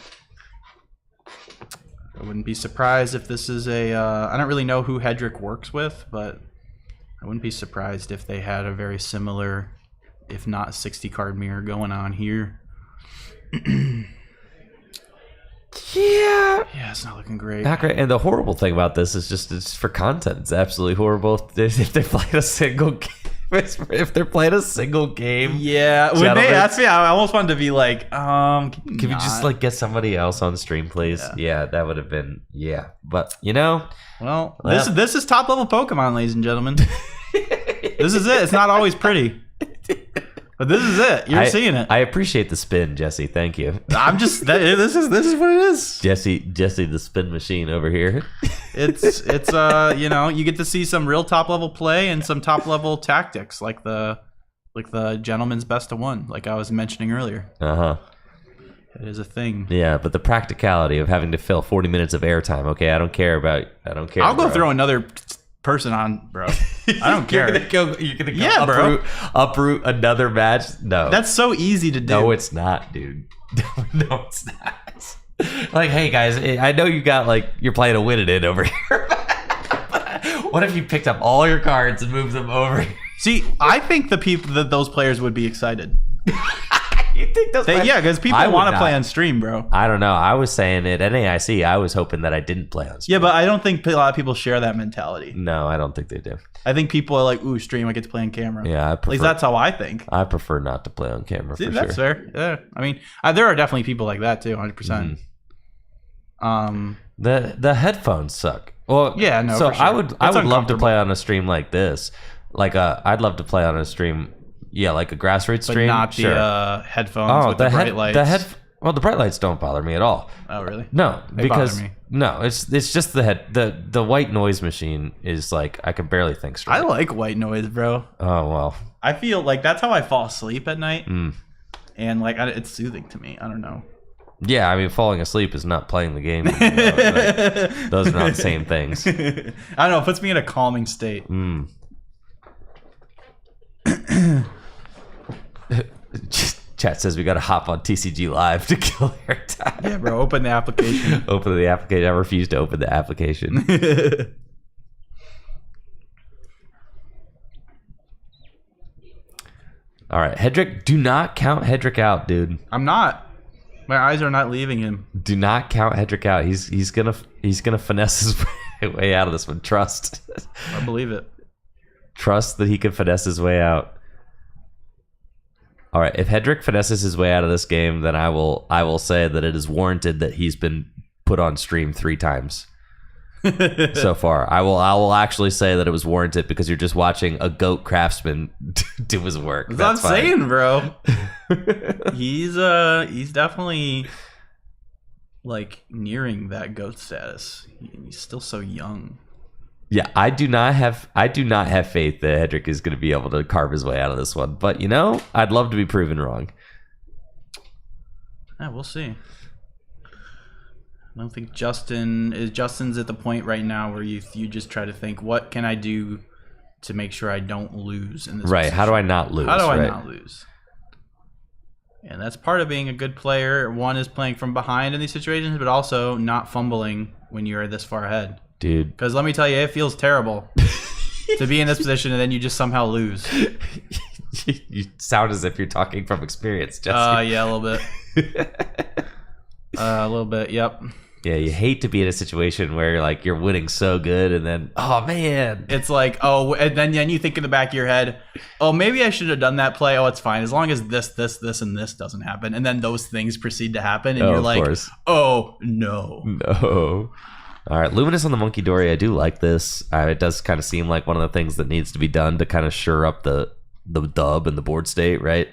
I wouldn't be surprised if this is a... I don't really know who Hedrick works with, but I wouldn't be surprised if they had a very similar, if not 60-card mirror going on here. Yeah, it's not looking great. Not great. And the horrible thing about this is just it's for content. It's absolutely horrible if they play a single game. if they're playing a single game. Yeah, when they asked me, I almost wanted to be like, can we just like get somebody else on stream, please? Yeah, that would have been But well, this is top level Pokemon, ladies and gentlemen. This is it. It's not always pretty, but this is it. You're seeing it. I appreciate the spin, Jesse. Thank you. I'm just this is what it is. Jesse, the spin machine over here. It's you get to see some real top level play and some top level tactics like the gentleman's best of one, like I was mentioning earlier. It is a thing. Yeah, but the practicality of having to fill 40 minutes of airtime. Okay, I don't care. I'll go throw another person on, bro. I don't care. You're gonna go uproot another match? No. That's so easy to do. No, it's not, dude. No, it's not. Like, hey guys, I know you got you're playing a win it in over here. But what if you picked up all your cards and moved them over here? See, I think those players would be excited. You think those? Yeah, because people want to play on stream, bro. I don't know. I was saying at NAIC, I was hoping that I didn't play on stream. Yeah, but I don't think a lot of people share that mentality. No, I don't think they do. I think people are like, ooh, stream, I get to play on camera. Yeah, at least that's how I think. I prefer not to play on camera. See, that's fair. Yeah, I mean, there are definitely people like that too, 100%. The headphones suck. Well, yeah, no. So for sure. I would love to play on a stream like this. I'd love to play on a stream. Yeah, like a grassroots stream. But not the headphones with the bright lights. Well, the bright lights don't bother me at all. Oh, really? No, They because bother me. no, it's just the white noise machine is I can barely think straight. I like white noise, bro. Oh well. I feel like that's how I fall asleep at night, and it's soothing to me. I don't know. Yeah, I mean, falling asleep is not playing the game. Those are not the same things. I don't know. It puts me in a calming state. Chat says we got to hop on TCG Live to kill airtime. Yeah, bro. Open the application. Open the application. I refuse to open the application. All right, Hedrick. Do not count Hedrick out, dude. I'm not. My eyes are not leaving him. Do not count Hedrick out. He's gonna finesse his way out of this one. Trust. I believe it. Trust that he can finesse his way out. All right, if Hedrick finesses his way out of this game, then I will say that it is warranted that he's been put on stream 3 times so far. I will actually say that it was warranted because you're just watching a goat craftsman do his work. That's what I'm saying, bro. He's definitely nearing that goat status. He's still so young. Yeah, I do not have faith that Hedrick is going to be able to carve his way out of this one. But I'd love to be proven wrong. Yeah, we'll see. I don't think Justin's at the point right now where you just try to think, what can I do to make sure I don't lose in this right? position? How do I not lose? How do I not lose? And that's part of being a good player. One is playing from behind in these situations, but also not fumbling when you're this far ahead. Dude. Because let me tell you, it feels terrible to be in this position and then you just somehow lose. You sound as if you're talking from experience, Jesse. Yeah, a little bit. A little bit, yep. Yeah, you hate to be in a situation where you're winning so good and then, oh man. It's and then you think in the back of your head, oh, maybe I should have done that play. Oh, it's fine. As long as this, and this doesn't happen. And then those things proceed to happen and you're like, course. Oh, no. No. All right, Luminous on the Monkey Dory. I do like this. It does kind of seem like one of the things that needs to be done to kind of shore up the dub and the board state, right?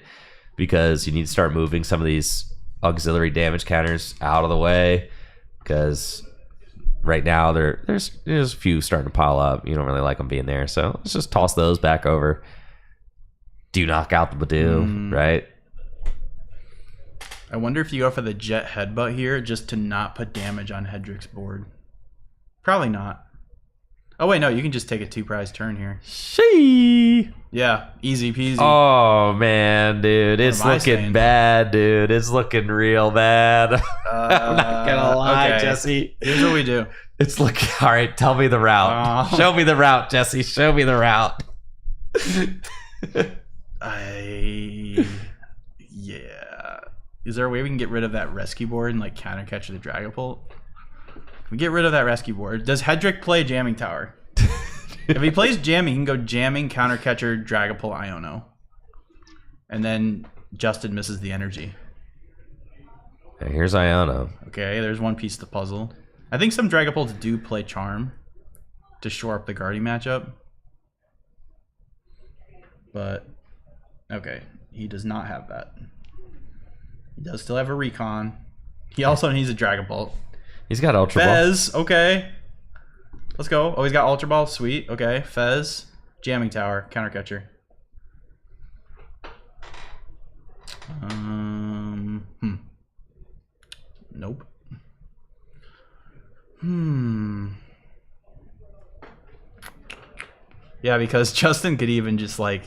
Because you need to start moving some of these auxiliary damage counters out of the way. Because right now there's a few starting to pile up. You don't really like them being there, so let's just toss those back over. Do knock out the Badoo, right? I wonder if you go for the Jet Headbutt here just to not put damage on Hedrick's board. Probably not. Oh, wait, no. You can just take a 2-prize turn here. She. Yeah, easy peasy. Oh, man, dude. It's looking bad, dude. It's looking real bad. I'm not going to lie, okay. Jesse. Here's what we do. It's looking... All right, tell me the route. Show me the route, Jesse. Show me the route. Yeah. Is there a way we can get rid of that rescue board and counter catch the Dragapult? We get rid of that rescue board. Does Hedrick play Jamming Tower? If he plays jamming, he can go jamming, counter catcher, Dragapult, Iono. And then Justin misses the energy. Okay, here's Iono. Okay, there's one piece of the puzzle. I think some Dragapults do play Charm to shore up the guarding matchup. But, okay, he does not have that. He does still have a Recon. He also needs a Dragapult. He's got Ultra Ball. Fez, okay. Let's go. Oh, he's got Ultra Ball. Sweet. Okay. Fez. Jamming Tower. Counter catcher. Nope. Yeah, because Justin could even just like,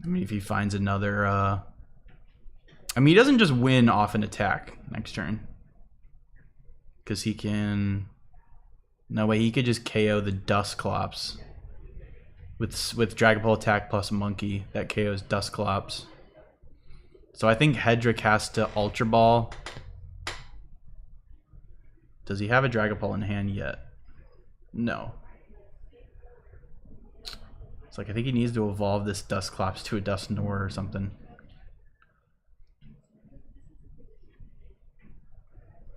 I mean, if he finds another, I mean, he doesn't just win off an attack next turn. Because he can, no way, he could just KO the Dusclops with Dragapult attack plus Monkey that KOs Dusclops. So I think Hedrick has to Ultra Ball. Does he have a Dragapult in hand yet? No. It's like I think he needs to evolve this Dusclops to a Dusknoir or something.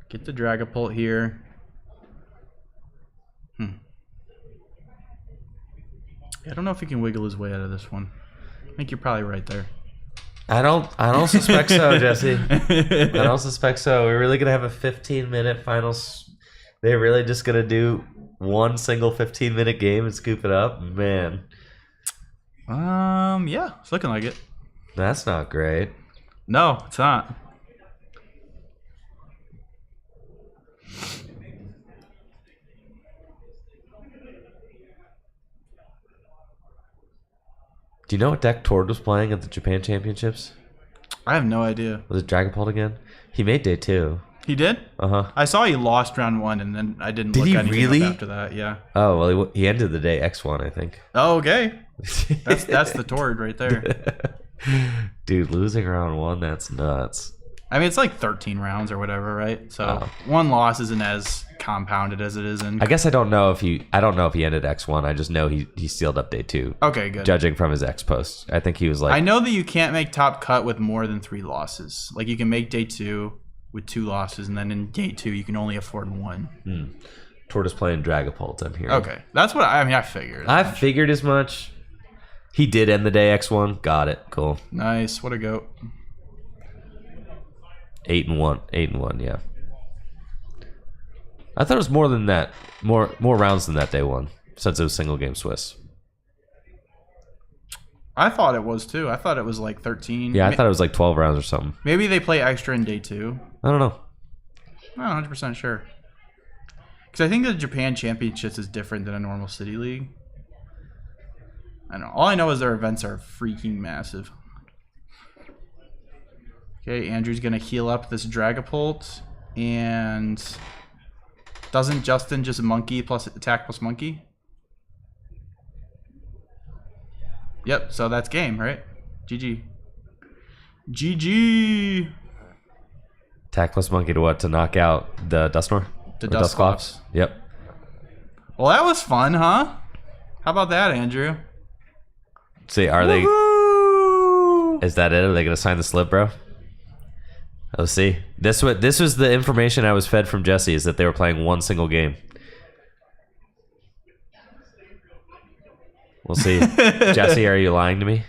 Get the Dragapult here. I don't know if he can wiggle his way out of this one. I think you're probably right there. I don't suspect so, Jesse. I don't suspect so. We're really gonna have a 15-minute finals. They're really just gonna do one single 15-minute game and scoop it up, man. Yeah, it's looking like it. That's not great. No, it's not. Do you know what deck Tord was playing at the Japan Championships? I have no idea. Was it Dragapult again? He made day 2. He did? Uh-huh. I saw he lost round 1, and then I didn't Did look he anything really? up after that. Yeah. Oh, well, he ended the day X1, I think. Oh, okay. That's the Tord right there. Dude, losing round 1, that's nuts. I mean, it's like 13 rounds or whatever, right? So one loss isn't as compounded as it is in. I guess I don't know if he ended X1. I just know he sealed up day 2. Okay, good. Judging from his X post. I think he was like, I know that you can't make top cut with more than 3 losses. Like you can make day 2 with 2 losses, and then in day 2 you can only afford 1. Tord is playing Dragapult, I'm hearing. Okay. That's what I figured. I figured as much. He did end the day X1. Got it. Cool. Nice. What a goat. 8-1. 8-1, yeah. I thought it was more than that. More rounds than that day 1, since it was single game Swiss. I thought it was too. I thought it was like 13. Yeah, I thought it was like 12 rounds or something. Maybe they play extra in day 2. I don't know. I'm not 100% sure. Because I think the Japan Championships is different than a normal City League. I don't know. All I know is their events are freaking massive. Okay, Andrew's going to heal up this Dragapult. And doesn't Justin just Monkey plus attack plus Monkey? Yep, so that's game, right? GG. GG! Attack plus Monkey to what? To knock out the Dusknoir? The Or Dusclops. Yep. Well, that was fun, huh? How about that, Andrew? See, are they... Is that it? Are they going to sign the slip, bro? Oh, see. This was the information I was fed from Jesse, is that they were playing one single game. We'll see. Jesse, are you lying to me?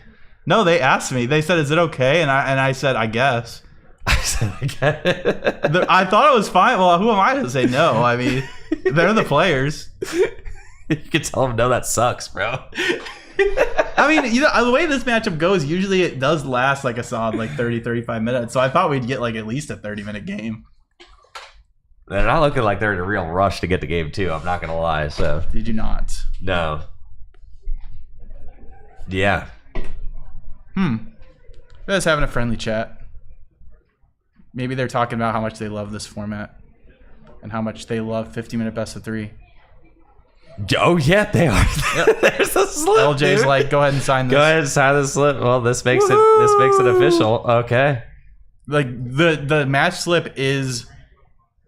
No, they asked me. They said, "Is it okay?" And I said, "I guess." I said, I get it. I thought it was fine. Well, who am I to say no? I mean, they're the players. You can tell them, no, that sucks, bro. I mean, the way this matchup goes, usually it does last like a solid like 30, 35 minutes. So I thought we'd get like at least a 30-minute game. They're not looking like they're in a real rush to get to game 2. I'm not going to lie. So Did you not? no. Yeah. They're just having a friendly chat. Maybe they're talking about how much they love this format and how much they love 50-minute best of 3. Oh, yeah, they are. Yep. There's a slip. LJ's dude. like, go ahead and sign this. Go ahead and sign the slip. Well, this makes it official. Okay. Like the match slip is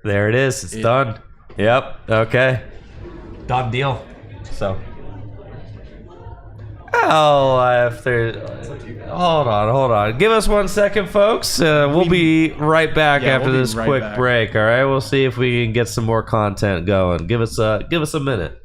There it is. It's done. Yep. Okay. Done deal. So Well, if there's... Hold on. Give us 1 second, folks. We'll be right back after we'll be this right quick back. break, all right? We'll see if we can get some more content going. Give us a minute.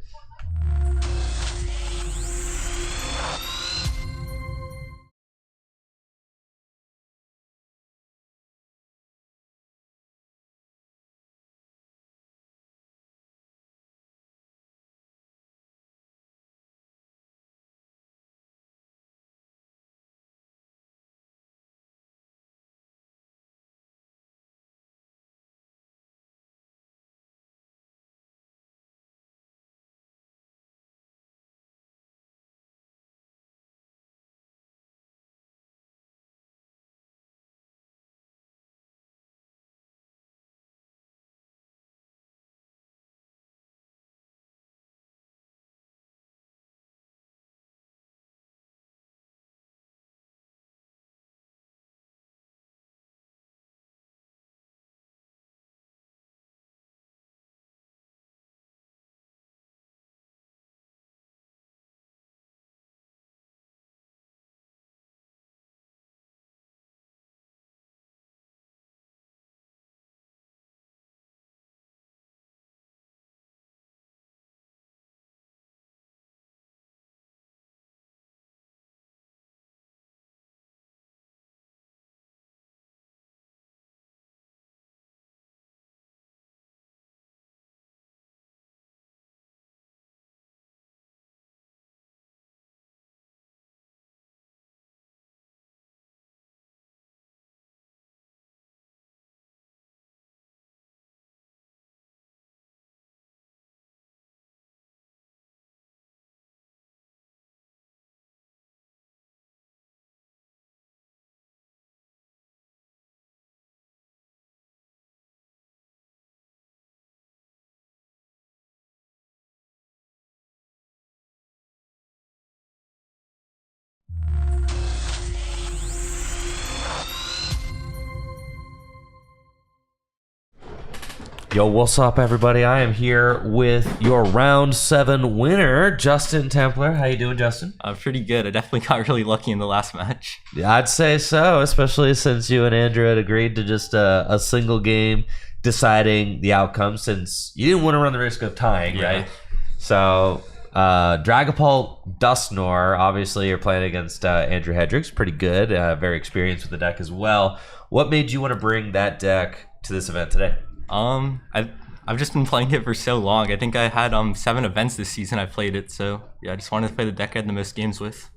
Yo, what's up, everybody? I am here with your round 7 winner, Justin Templar. How you doing, Justin? Pretty good. I definitely got really lucky in the last match. Yeah, I'd say so, especially since you and Andrew had agreed to just a single game deciding the outcome, since you didn't want to run the risk of tying, Yeah. right? So, Dragapult Dustnor, obviously you're playing against Andrew Hedricks, pretty good, very experienced with the deck as well. What made you want to bring that deck to this event today? I've just been playing it for so long. I think I had 7 events this season I played it, so yeah, I just wanted to play the deck I had the most games with.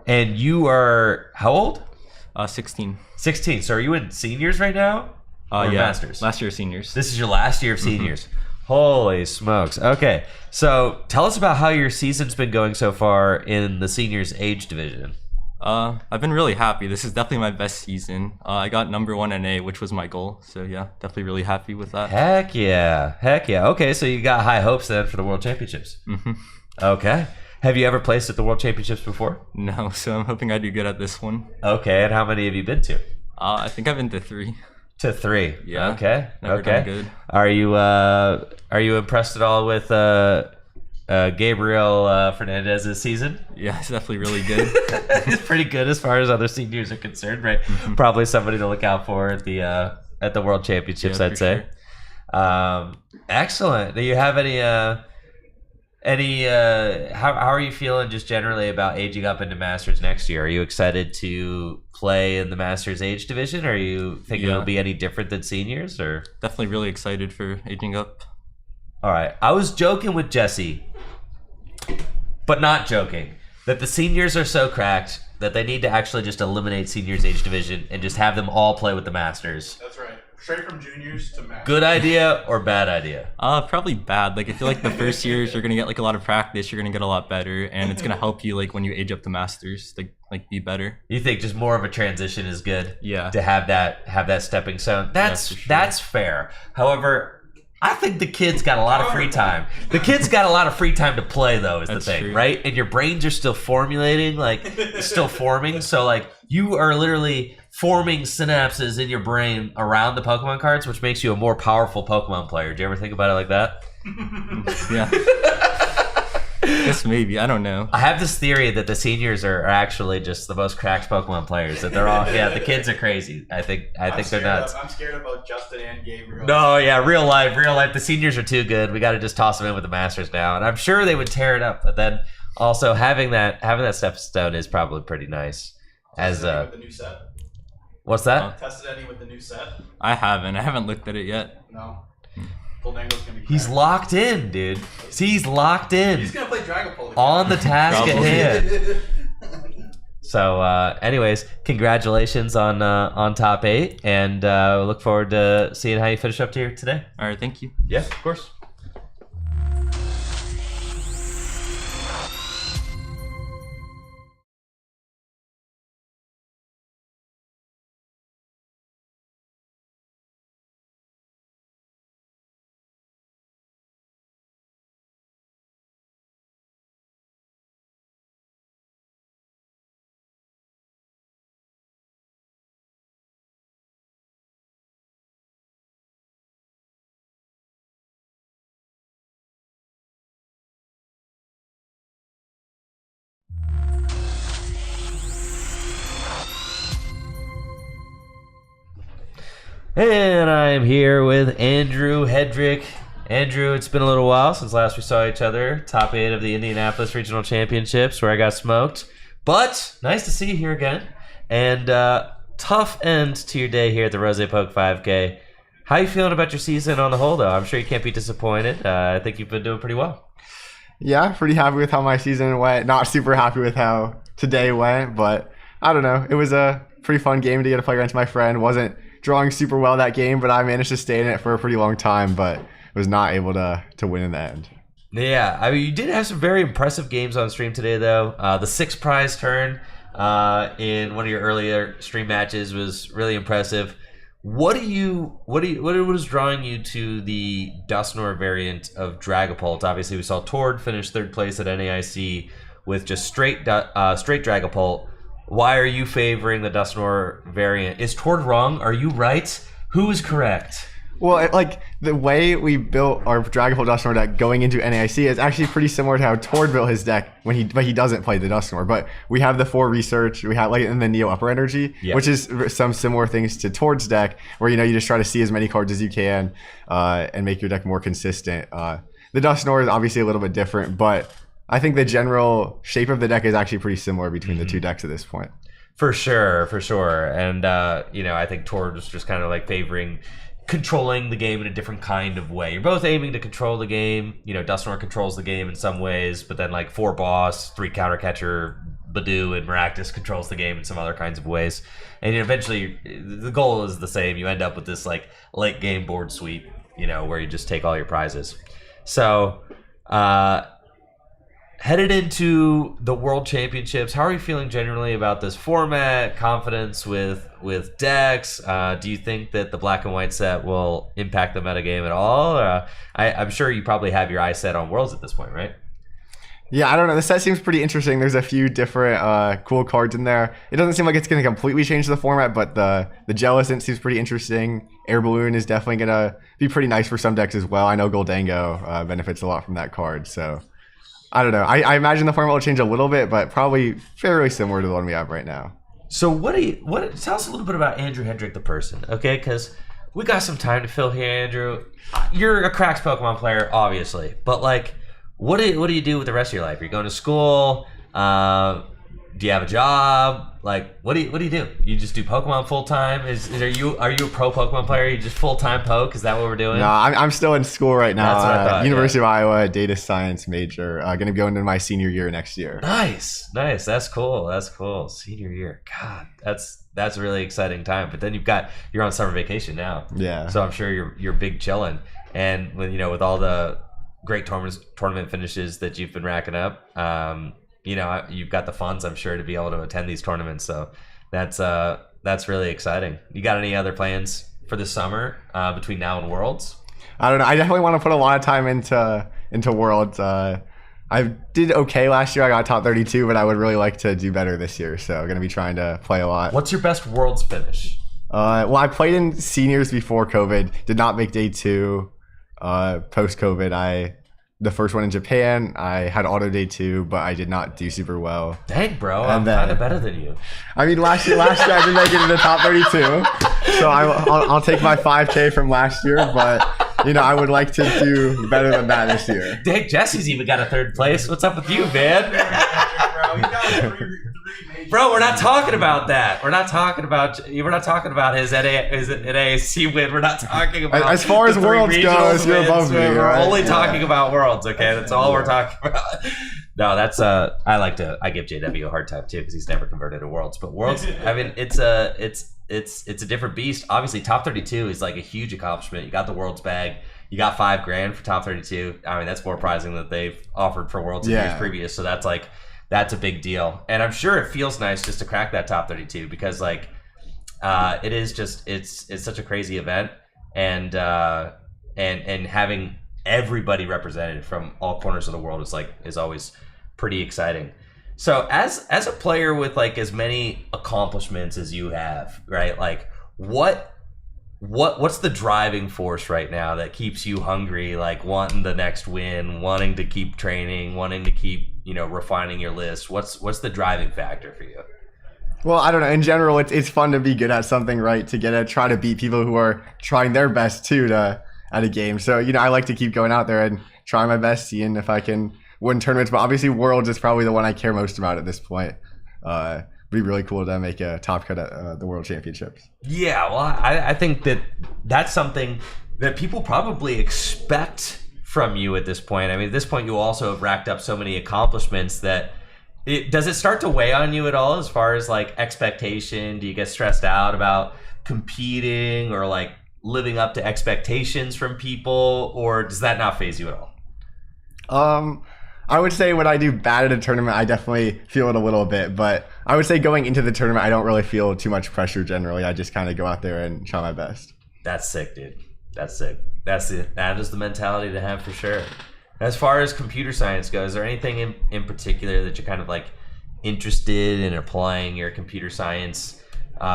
And you are how old? 16. 16. So are you in seniors right now? Or Yeah, masters? last year seniors. This is your last year of seniors. Holy smokes. Okay. So tell us about how your season's been going so far in the seniors age division. I've been really happy. This is definitely my best season. I got number 1 NA, which was my goal. So yeah, definitely really happy with that. Heck yeah. Okay, so you got high hopes then for the World Championships. Okay. Have you ever placed at the World Championships before? No, so I'm hoping I do good at this one. Okay, and how many have you been to? I think I've been to 3. To 3. Yeah. Okay. Never done good. Are you impressed at all with Gabriel Fernandez this season? Yeah, it's definitely really good. He's pretty good as far as other seniors are concerned, right? Probably somebody to look out for at the World Championships, Yeah, I'd for say. sure. Excellent. Do you have any how are you feeling just generally about aging up into Masters next year? Are you excited to play in the Masters age division? Or are you thinking Yeah. it'll be any different than seniors? Or Definitely really excited for aging up. all right, I was joking with Jesse, but not joking, that the seniors are so cracked that they need to actually just eliminate seniors age division and just have them all play with the Masters. That's right. Straight from juniors to master. Good idea or bad idea? Probably bad. Like I feel like the first years you're gonna get like a lot of practice, you're gonna get a lot better, and it's gonna help you like when you age up to masters, like be better. You think just more of a transition is good? Yeah. To have that stepping stone. That's for sure. that's fair. However, I think the kids got a lot of free time. The kids got a lot of free time to play, though, is That's the thing, true. right? And your brains are still formulating, still forming. So, you are literally forming synapses in your brain around the Pokemon cards, which makes you a more powerful Pokemon player. Do you ever think about it like that? Yeah. Guess maybe. I don't know. I have this theory that the seniors are actually just the most cracked Pokemon players. That they're all the kids are crazy. I think they're nuts. I'm scared about Justin and Gabe. No, yeah, real life. The seniors are too good. We got to just toss them in with the masters now, and I'm sure they would tear it up. But then also having that stepping stone is probably pretty nice. With the new set. What's that? Tested any with the new set? I haven't looked at it yet. No. Goldango's gonna be. He's locked in, dude. He's locked in. He's gonna play Dragapult on the task at Probably. hand. So, anyways, congratulations on top 8, and we look forward to seeing how you finish up here today. All right, thank you. Yeah, of course. And I'm here with Andrew Hedrick. Andrew, it's been a little while since last we saw each other. Top 8 of the Indianapolis Regional Championships, where I got smoked. But nice to see you here again. And tough end to your day here at the RozayPoke 5K. How you feeling about your season on the whole, though? I'm sure you can't be disappointed. I think you've been doing pretty well. Yeah, pretty happy with how my season went. Not super happy with how today went, but I don't know. It was a pretty fun game to get to play against my friend. Wasn't drawing super well that game, but I managed to stay in it for a pretty long time, but was not able to win in the end. Yeah, I mean, you did have some very impressive games on stream today, though. The 6 prize turn in one of your earlier stream matches was really impressive. What was drawing you to the Dusknoir variant of Dragapult? Obviously, we saw Tord finish 3rd place at NAIC with just straight Dragapult. Why are you favoring the Dusknoir variant? Is Tord wrong? Are you right? Who is correct? Well, the way we built our Dragapult Dusknoir deck going into NAIC is actually pretty similar to how Tord built his deck but he doesn't play the Dusknoir. But we have the 4 research, we have and the Neo Upper Energy, which is some similar things to Tord's deck, where you just try to see as many cards as you can and make your deck more consistent. The Dusknoir is obviously a little bit different, but I think the general shape of the deck is actually pretty similar between the two decks at this point. For sure. And I think Tord was just kind of favoring controlling the game in a different kind of way. You're both aiming to control the game. Dusknoir controls the game in some ways, but then 4 boss, 3 counter catcher, Badoo, and Maractus controls the game in some other kinds of ways. And eventually, the goal is the same. You end up with this late game board sweep, where you just take all your prizes. So, headed into the World Championships, how are you feeling generally about this format? Confidence with decks? Do you think that the black and white set will impact the metagame at all? I'm sure you probably have your eyes set on Worlds at this point, right? Yeah, I don't know. The set seems pretty interesting. There's a few different cool cards in there. It doesn't seem like it's going to completely change the format, but the Jellicent seems pretty interesting. Air Balloon is definitely going to be pretty nice for some decks as well. I know Goldango benefits a lot from that card, so I don't know. I imagine the format will change a little bit, but probably fairly similar to the one we have right now. So tell us a little bit about Andrew Hedrick, the person, okay? Because we got some time to fill here, Andrew. You're a cracked Pokemon player, obviously, but what do you do with the rest of your life? Are you going to school? Do you have a job? What do you do? You just do Pokemon full time? Are you a pro Pokemon player? Are you just full time poke? Is that what we're doing? No, I'm still in school right now. That's what I thought, University of Iowa, data science major. Going to be going into my senior year next year. Nice. That's cool. Senior year. God, that's a really exciting time. But then you're on summer vacation now. Yeah. So I'm sure you're big chilling. And with all the great tournament finishes that you've been racking up, you've got the funds, I'm sure, to be able to attend these tournaments. So that's really exciting. You got any other plans for the summer between now and Worlds? I don't know. I definitely want to put a lot of time into Worlds. I did okay last year. I got top 32, but I would really like to do better this year. So I'm going to be trying to play a lot. What's your best Worlds finish? Well, I played in seniors before COVID. Did not make day 2. Post-COVID, I the first one in Japan. I had auto day 2, but I did not do super well. Dang, bro, And I'm then- kind of better than you. I mean, last year I didn't make it in the top 32, so I'll take my 5K from last year, but I would like to do better than that this year. Dang, Jesse's even got a 3rd place. What's up with you, man? Bro, we're not talking about that. We're not talking about his NAAC win. We're not talking about As far as the 3 Worlds regionals goes, you're wins. above me, We're right? only Yeah. talking about Worlds, okay? That's all we're talking about. No, that's I give JW a hard time too because he's never converted to Worlds. But Worlds, I mean, it's a different beast. Obviously, top 32 is like a huge accomplishment. You got the Worlds bag. You got $5,000 for top 32. I mean, that's more prizing that they've offered for Worlds in years previous. So that's a big deal. And I'm sure it feels nice just to crack that top 32 because it is just it's such a crazy event and having everybody represented from all corners of the world is always pretty exciting. So as a player with as many accomplishments as you have, right? What's the driving force right now that keeps you hungry, wanting the next win, wanting to keep training, wanting to keep, refining your list? What's the driving factor for you? Well, I don't know. In general, it's fun to be good at something, right? To try to beat people who are trying their best too at a game. So, I like to keep going out there and try my best, seeing if I can win tournaments. But obviously, Worlds is probably the one I care most about at this point. It'd be really cool to make a top cut at the World Championships. Yeah, well, I think that's something that people probably expect from you at this point. I mean, at this point, you also have racked up so many accomplishments that does it start to weigh on you at all as far as expectation? Do you get stressed out about competing or living up to expectations from people, or does that not faze you at all? I would say when I do bad at a tournament, I definitely feel it a little bit, but I would say going into the tournament, I don't really feel too much pressure generally. I just kind of go out there and try my best. That's sick, dude. That's sick. That is the mentality to have for sure. As far as computer science goes, is there anything in particular that you're kind of interested in applying your computer science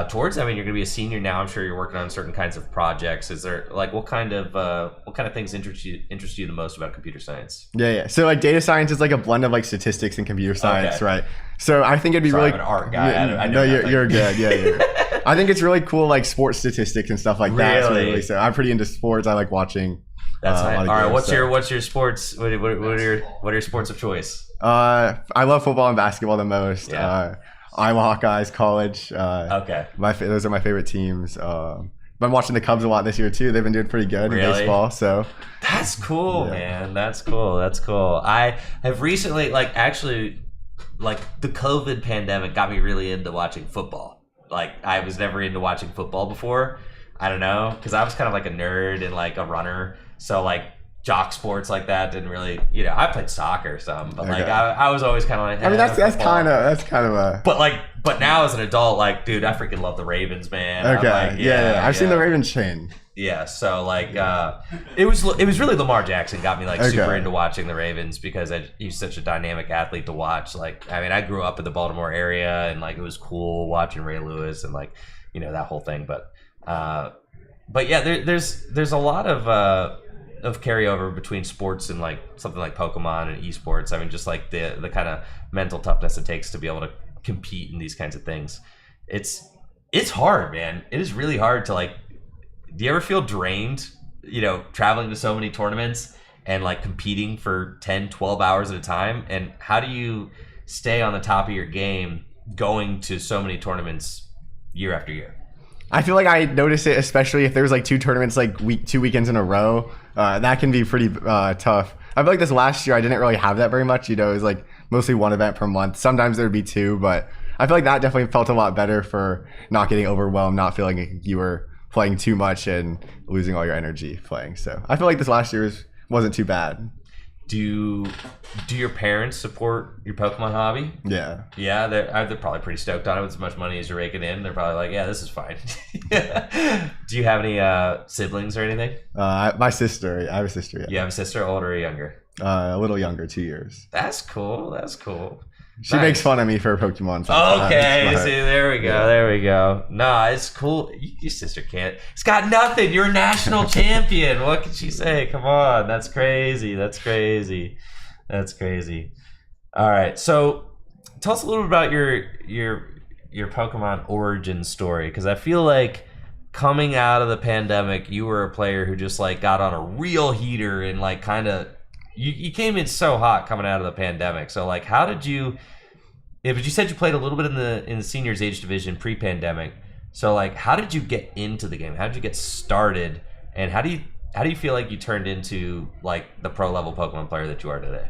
towards? I mean, you're going to be a senior now. I'm sure you're working on certain kinds of projects. Is there what kind of things interest you the most about computer science? Yeah. So data science is a blend of statistics and computer science, Okay. right? So I think it'd be Sorry, really I'm an art guy. I know no, nothing. you're good. Yeah. I think it's really cool, sports statistics and stuff like that. Really? So I'm pretty into sports. I like watching. That's a nice. lot All of right, games, what's your sports? What are your sports of choice? I love football and basketball the most. Yeah. Iowa Hawkeyes, college. Okay. Those are my favorite teams. Been watching the Cubs a lot this year too. They've been doing pretty good in Really? baseball. So That's cool, Yeah. man. That's cool. I have recently, the COVID pandemic got me really into watching football. I was never into watching football before. I don't know, because I was kind of a nerd and a runner. So jock sports like that didn't really, I played soccer or something, but Okay. I was always kind of I mean that's football. kind of a But now as an adult, dude, I freaking love the Ravens, man. I'm okay. Yeah. I've seen the Ravens chain. Yeah, so it was really Lamar Jackson got me super Okay. into watching the Ravens because he's such a dynamic athlete to watch. I grew up in the Baltimore area and it was cool watching Ray Lewis and that whole thing. But yeah, there's a lot of carryover between sports and something like Pokémon and esports. I mean, just the kind of mental toughness it takes to be able to compete in these kinds of things. It's hard, man. It is really hard to do you ever feel drained, traveling to so many tournaments and competing for 10, 12 hours at a time? And how do you stay on the top of your game going to so many tournaments year after year? I feel I notice it, especially if there's 2 tournaments 2 weekends in a row. That can be pretty tough. I feel this last year I didn't really have that very much. It was mostly 1 event per month. Sometimes there'd be 2, but I feel that definitely felt a lot better for not getting overwhelmed, not feeling like you were playing too much and losing all your energy playing. So I feel this last year wasn't too bad. Do your parents support your Pokemon hobby? Yeah. Yeah, they're probably pretty stoked on it with as much money as you're raking in. They're probably yeah, this is fine. Do you have any siblings or anything? My sister. I have a sister. Yeah. You have a sister, older or younger? A little younger, 2 years. That's cool. She makes fun of me for Pokemon. Okay, But, see, there we go, yeah. there we go. No, it's cool. Your sister can't. It's got nothing. You're a national champion. What can she say? Come on, that's crazy. That's crazy. That's crazy. All right, so tell us a little bit about your Pokemon origin story, because I feel like coming out of the pandemic, you were a player who just like got on a real heater and like kind of you came in so hot coming out of the pandemic. So like, how did you? Yeah, but you said you played a little bit in the seniors age division pre-pandemic. So like, how did you get into the game? How did you get started? And how do you feel like you turned into like the pro level Pokemon player that you are today?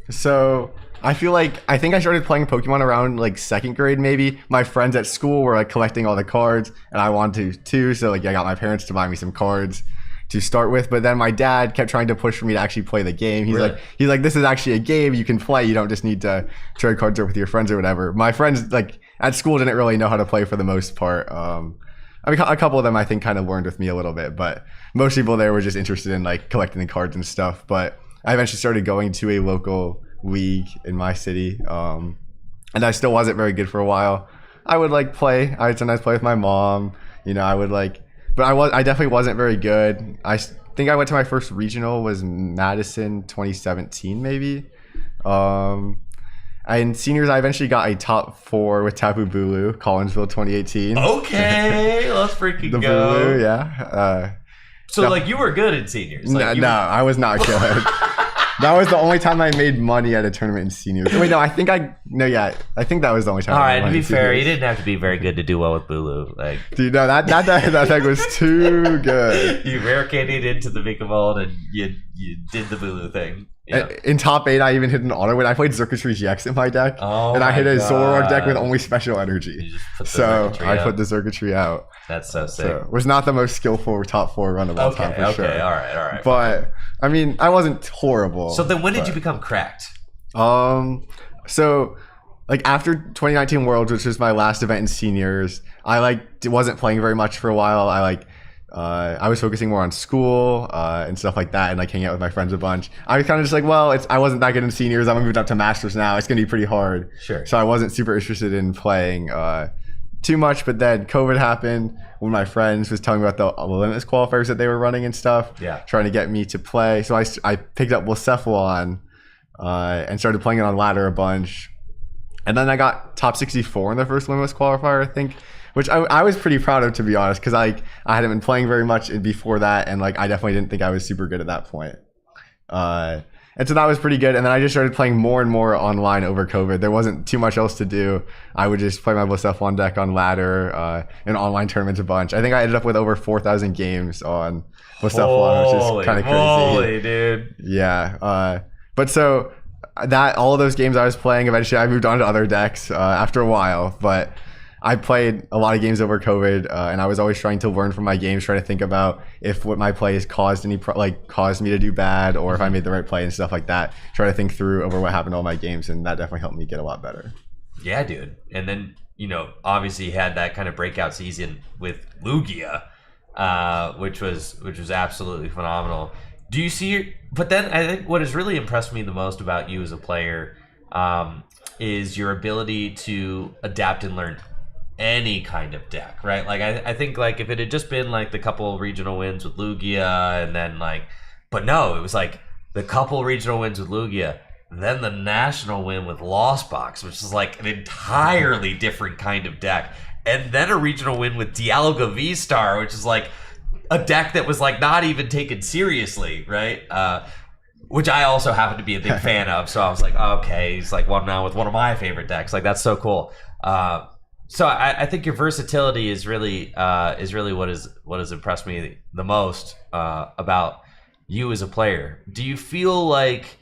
So I think I started playing Pokemon around like second grade maybe. My friends at school were like collecting all the cards, and I wanted to too. So like I got my parents to buy me some cards to start with, but then my dad kept trying to push for me to actually play the game. He's like, this is actually a game you can play. You don't just need to trade cards with your friends or whatever. My friends like at school didn't really know how to play for the most part. I mean, a couple of them I think kind of learned with me a little bit, but most people there were just interested in like collecting the cards and stuff. But I eventually started going to a local league in my city, and I still wasn't very good for a while. I would like play. I would sometimes play with my mom. You know, I would like. But I definitely wasn't very good. I think I went to my first regional was Madison 2017 maybe. In seniors, I eventually got a top 4 with Tapu Bulu, Collinsville 2018. Okay, let's freaking the go. Bulu, yeah. So like you were good in seniors? Like, no, I was not good. That was the only time I made money at a tournament in seniors. Wait, no, I think that was the only time. All I right, made to money be in fair, seniors. you didn't have to be very good to do well with Bulu. Like, dude, no, that deck was too good. You barricaded into the Vikavolt and you did the Bulu thing. Yeah. In top 8, I even hit an auto win. I played Circuitry GX in my deck, and I hit a Zoroark deck with only special energy. So I put the Circuitry out. That's so sick. So it was not the most skillful top 4 run of all time for sure. Okay, all right. But I mean, I wasn't horrible. So then, when did you become cracked? So like after 2019 Worlds, which was my last event in seniors, I wasn't playing very much for a while. I was focusing more on school and stuff like that, and like hanging out with my friends a bunch. I was kind of just like, well, I wasn't that good in seniors. I'm moving up to masters now. It's gonna be pretty hard. Sure. So I wasn't super interested in playing too much. But then COVID happened. One of my friends was telling me about the Limitless qualifiers that they were running and stuff. Yeah. Trying to get me to play. So I picked up Blacephalon and started playing it on ladder a bunch. And then I got top 64 in the first Limitless qualifier, I think. Which I was pretty proud of, to be honest, because I hadn't been playing very much before that, and like I definitely didn't think I was super good at that point. And so that was pretty good. And then I just started playing more and more online over COVID. There wasn't too much else to do. I would just play my Blacephalon deck on ladder and online tournaments a bunch. I think I ended up with over 4,000 games on Blacephalon, which is kind of crazy. Holy dude! Yeah, but so that all of those games I was playing, eventually I moved on to other decks after a while, but I played a lot of games over COVID, and I was always trying to learn from my games, trying to think about if what my plays caused me to do bad, or if I made the right play and stuff like that. Try to think through over what happened to all my games, and that definitely helped me get a lot better. Yeah, dude. And then, obviously you had that kind of breakout season with Lugia, which was absolutely phenomenal. Do you see? But then I think what has really impressed me the most about you as a player is your ability to adapt and learn any kind of deck, right? Like I think like if it had just been like the couple regional wins with Lugia and then but no, it was like the couple regional wins with Lugia, then the national win with Lost Box, which is like an entirely different kind of deck, and then a regional win with Dialga V-Star, which is like a deck that was like not even taken seriously, right? Which I also happen to be a big fan of, so I was like, okay, he's like one now with one of my favorite decks. Like that's so cool. So I think your versatility is really what has impressed me the most about you as a player. Do you feel like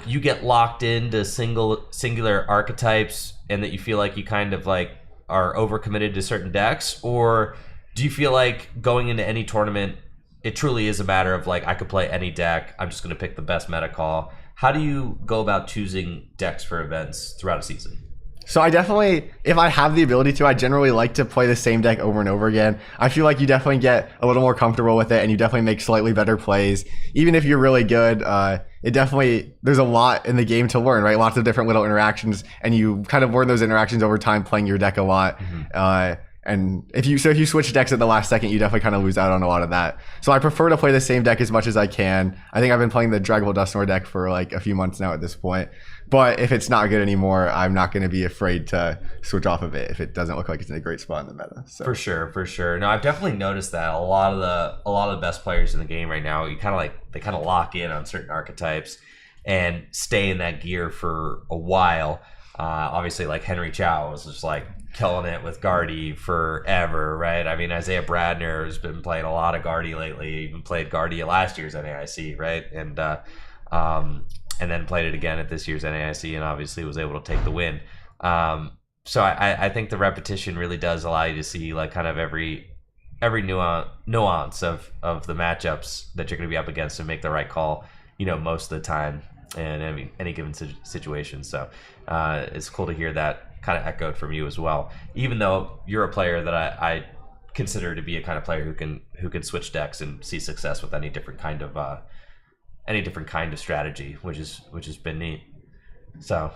you get locked into singular archetypes, and that you feel like you kind of like are overcommitted to certain decks, or do you feel like going into any tournament, it truly is a matter of like I could play any deck, I'm just going to pick the best meta call? How do you go about choosing decks for events throughout a season? So I definitely, if I have the ability to, I generally like to play the same deck over and over again. I feel like you definitely get a little more comfortable with it, and you definitely make slightly better plays. Even if you're really good, there's a lot in the game to learn, right? Lots of different little interactions, and you kind of learn those interactions over time playing your deck a lot. And if you switch decks at the last second, you definitely kind of lose out on a lot of that. So I prefer to play the same deck as much as I can. I think I've been playing the Dragon Ball Dusknoir deck for like a few months now at this point. But if it's not good anymore, I'm not going to be afraid to switch off of it if it doesn't look like it's in a great spot in the meta. So. For sure. No, I've definitely noticed that a lot of the best players in the game right now, they kind of lock in on certain archetypes and stay in that gear for a while. Obviously, like Henry Chow was just like killing it with Guardy forever, right? I mean, Isaiah Bradner has been playing a lot of Guardy lately. Even played Guardy at last year's NAIC, right? And then played it again at this year's NAIC, and obviously was able to take the win. So I think the repetition really does allow you to see like kind of every nuance of the matchups that you're going to be up against and make the right call, most of the time in any given situation. So it's cool to hear that kind of echoed from you as well, even though you're a player that I consider to be a kind of player who can switch decks and see success with any different kind of strategy, which has been neat. So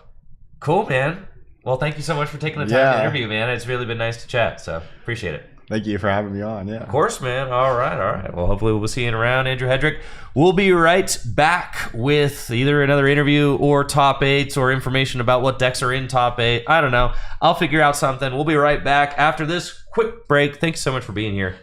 cool, man. Well, thank you so much for taking the time to interview, man. It's really been nice to chat, so appreciate it. Thank you for having me on. Yeah, of course, man. All right. Well, hopefully we'll see you around, Andrew Hedrick. We'll be right back with either another interview or top 8s or information about what decks are in top 8. I don't know. I'll figure out something. We'll be right back after this quick break. Thanks so much for being here.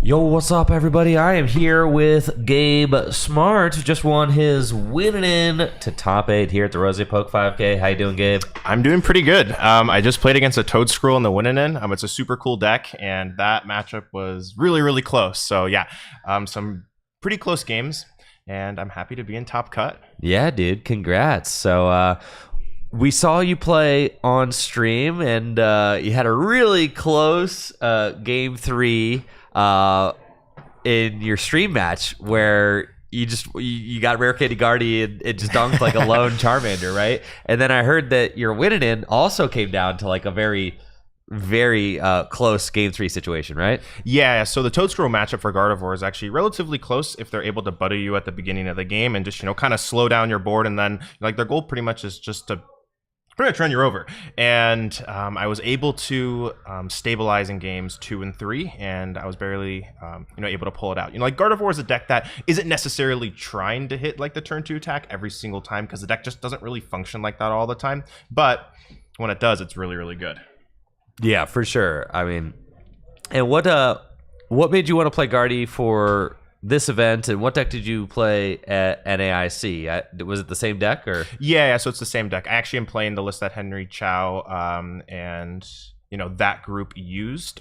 Yo, what's up, everybody? I am here with Gabe Smart, who just won his winning in to top 8 here at the RozayPoke 5K. How you doing, Gabe? I'm doing pretty good. I just played against a Toad Scroll in the winning in. It's a super cool deck, and that matchup was really, really close. So yeah, some pretty close games, and I'm happy to be in top cut. Yeah, dude. Congrats. So we saw you play on stream, and you had a really close game 3 in your stream match where you got Rare Candy Guardian and just dunked like a lone Charmander, right? And then I heard that your winning in also came down to like a very, very close game 3 situation, right? Yeah, so the Toad Scroll matchup for Gardevoir is actually relatively close if they're able to butter you at the beginning of the game and just, kind of slow down your board, and then like their goal pretty much is just to pretty much run you over. And I was able to stabilize in games 2 and 3, and I was barely able to pull it out. Like Gardevoir is a deck that isn't necessarily trying to hit like the turn 2 attack every single time, because the deck just doesn't really function like that all the time. But when it does, it's really, really good. Yeah, for sure. I mean, and what made you want to play Guardy for this event, and what deck did you play at NAIC? Was it the same deck, or? Yeah, so it's the same deck. I actually am playing the list that Henry Chow and that group used.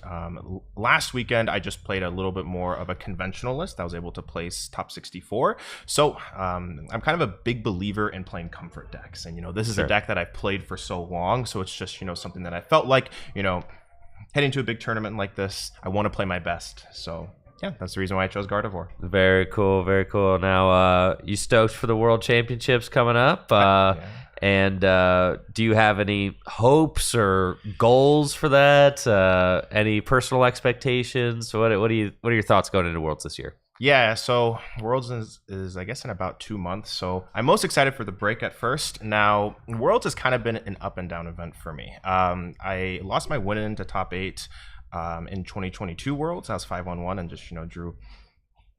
Last weekend, I just played a little bit more of a conventional list. I was able to place top 64. So I'm kind of a big believer in playing comfort decks, and this is a deck that I've played for so long. So it's just something that I felt like heading to a big tournament like this, I want to play my best. So yeah, that's the reason why I chose Gardevoir. Very cool, very cool. Now, you stoked for the World Championships coming up? And do you have any hopes or goals for that? Any personal expectations? What are your thoughts going into Worlds this year? Yeah, so Worlds is I guess in about 2 months. So I'm most excited for the break at first. Now, Worlds has kind of been an up and down event for me. I lost my win into top 8 in 2022 Worlds. I was 5-1-1 and just drew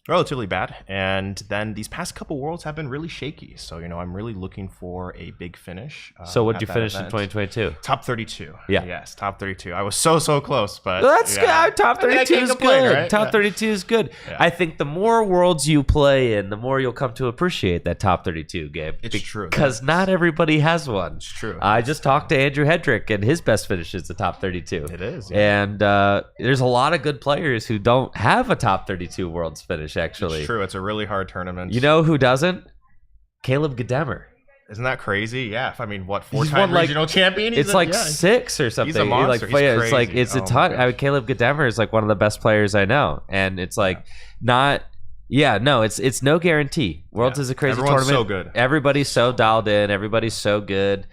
relatively bad, and then these past couple Worlds have been really shaky. So I'm really looking for a big finish. So what did you finish in 2022? Top 32. Yeah, yes, top 32. I was so close, but that's good. Top 32 is good. Right? Top 32 is good. Yeah. I think the more Worlds you play in, the more you'll come to appreciate that top 32, Gabe. It's true, because not everybody has one. It's true. I just talked to Andrew Hedrick, and his best finish is the top 32. It is, yeah. And there's a lot of good players who don't have a top 32 Worlds finish. Actually, it's true. It's a really hard tournament. You know who doesn't? Caleb Gademer. Isn't that crazy? Yeah. I mean, what, 4-time regional champion? It's like 6 or something. He's a monster. It's like it's a ton. I mean, Caleb Gademer is like one of the best players I know, and it's like not. Yeah, no, it's no guarantee. Worlds is a crazy Everyone's tournament. So good. Everybody's so dialed in. Everybody's so good.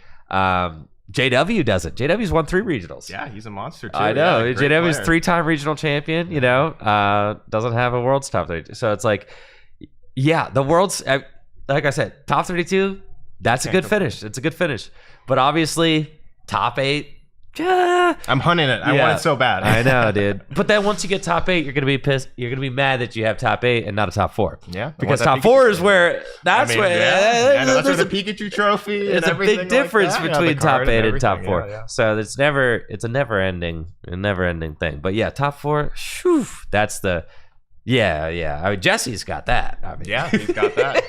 JW does it. JW's won 3 regionals. Yeah, he's a monster too. I know. Yeah, JW's 3-time regional champion. Doesn't have a Worlds top 32. So it's like, yeah, the Worlds. Like I said, top 32. That's a good finish. It's a good finish. But obviously, top 8. I'm hunting it. I want it so bad. I know, dude. But then once you get top 8, you're gonna be pissed. You're gonna be mad that you have top 8 and not a top 4. Yeah, because top 4 is where that's where that's where the Pikachu trophy. There's a big difference between top 8 and top 4. Yeah. So it's a never ending thing. But yeah, top 4. Whew, that's the. Yeah. I mean, Jesse's got that. I mean, yeah, he's got that.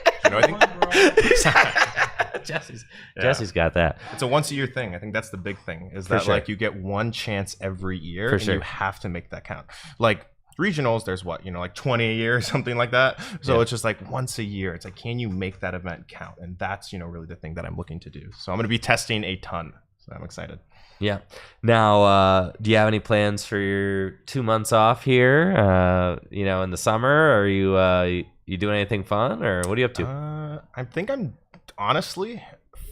Jesse's got that. It's a once-a-year thing. I think that's the big thing. Is that like you get one chance every year, and you have to make that count. Like regionals, there's like 20 a year or something like that. So it's just like once a year. It's like, can you make that event count? And that's really the thing that I'm looking to do. So I'm going to be testing a ton. So I'm excited. Yeah. Now, do you have any plans for your 2 months off here? In the summer, are you doing anything fun, or what are you up to? I think honestly,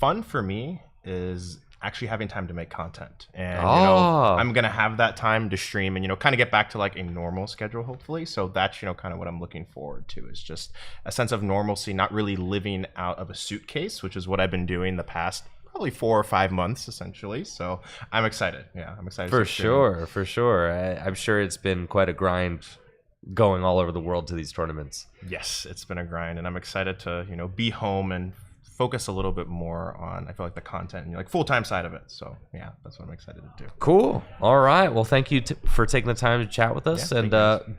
fun for me is actually having time to make content, and I'm gonna have that time to stream and kind of get back to like a normal schedule, hopefully. So that's kind of what I'm looking forward to, is just a sense of normalcy, not really living out of a suitcase, which is what I've been doing the past probably 4 or 5 months essentially. So I'm excited. Yeah, I'm excited for sure. I'm sure it's been quite a grind going all over the world to these tournaments. Yes, it's been a grind, and I'm excited to be home and focus a little bit more on, I feel like, the content and like full-time side of it. So yeah, that's what I'm excited to do. Cool. All right. Well, thank you for taking the time to chat with us, Yeah, and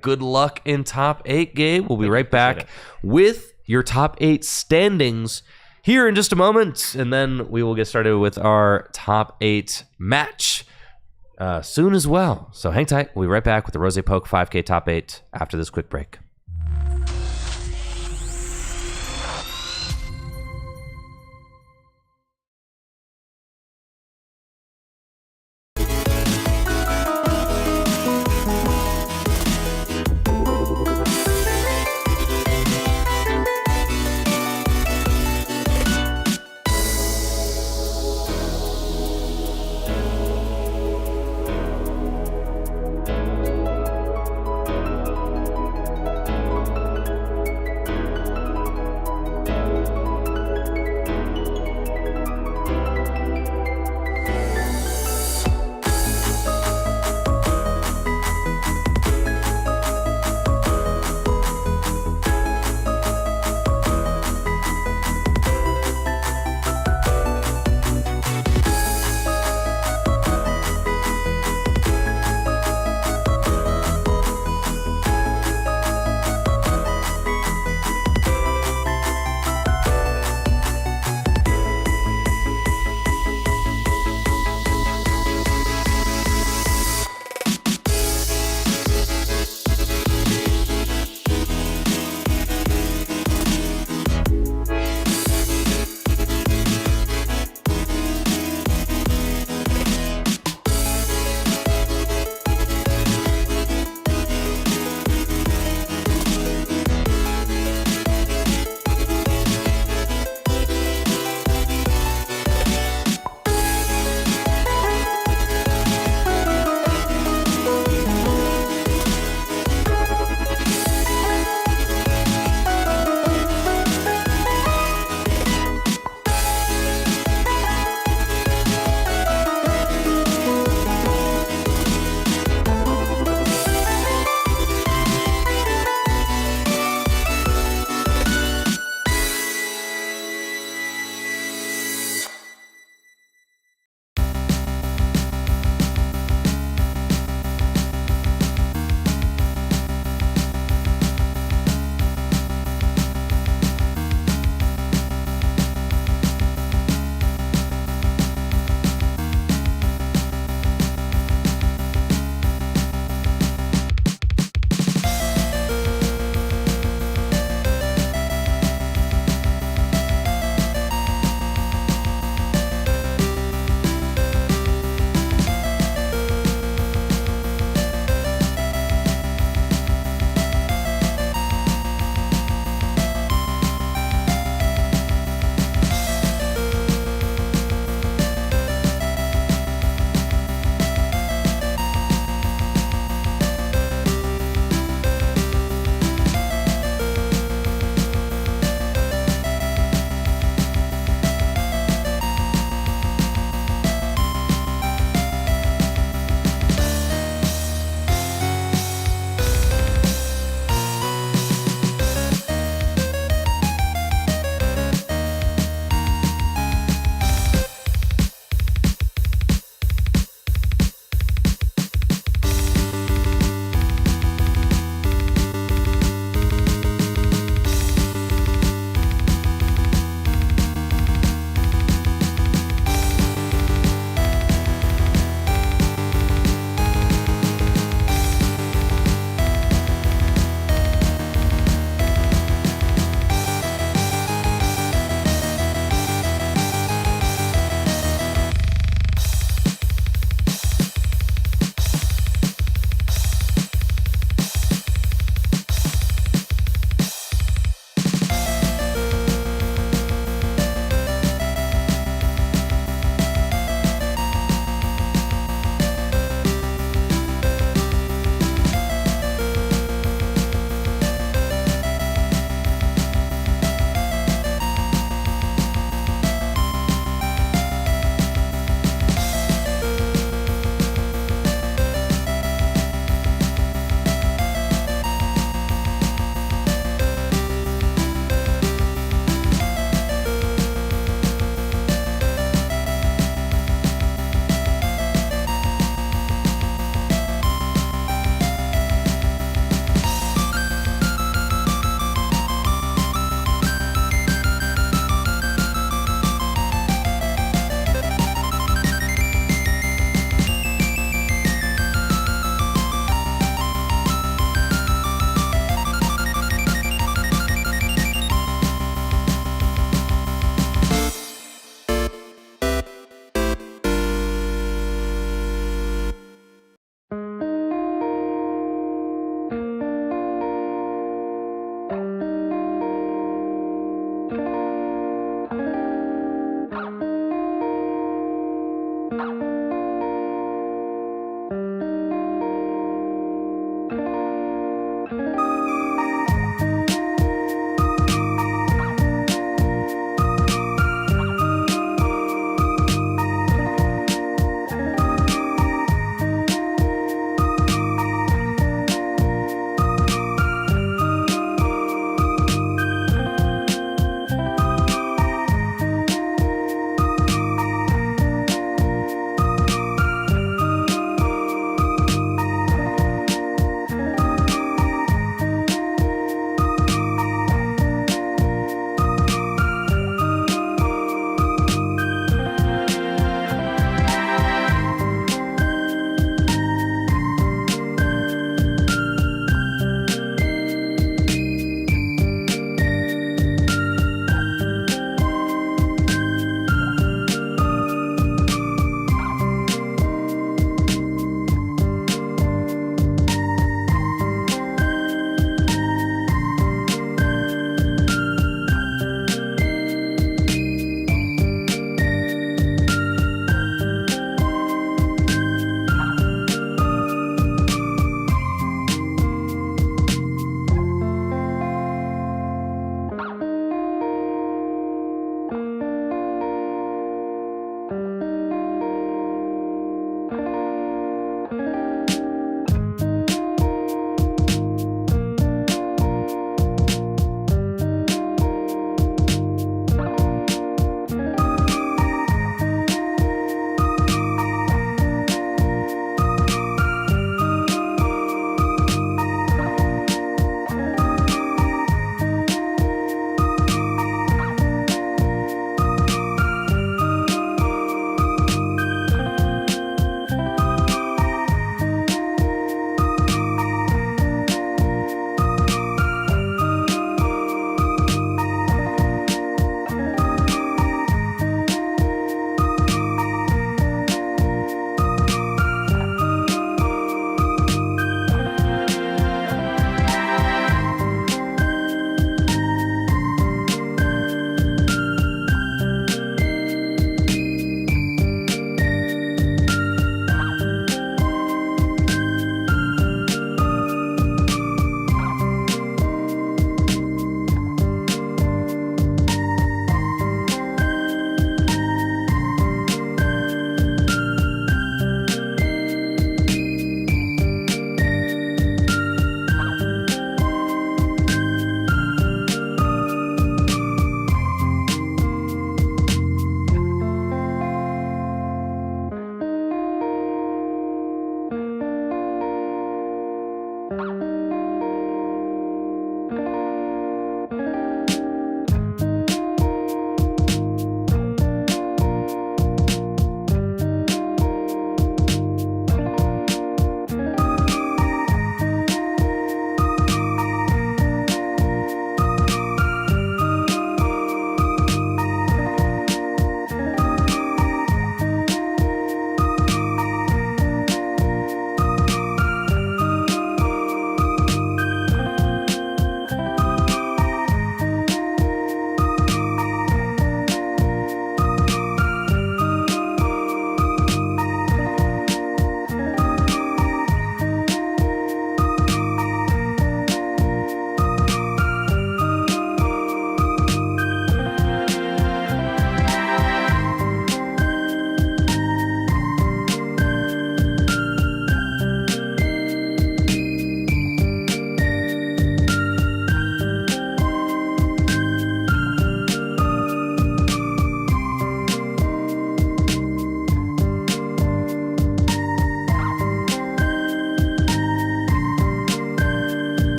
good luck in top 8, Gabe. We'll be right back Appreciate with your top 8 standings here in just a moment, and then we will get started with our top 8 match soon as well. So hang tight. We'll be right back with the RozayPoke 5K top 8 after this quick break.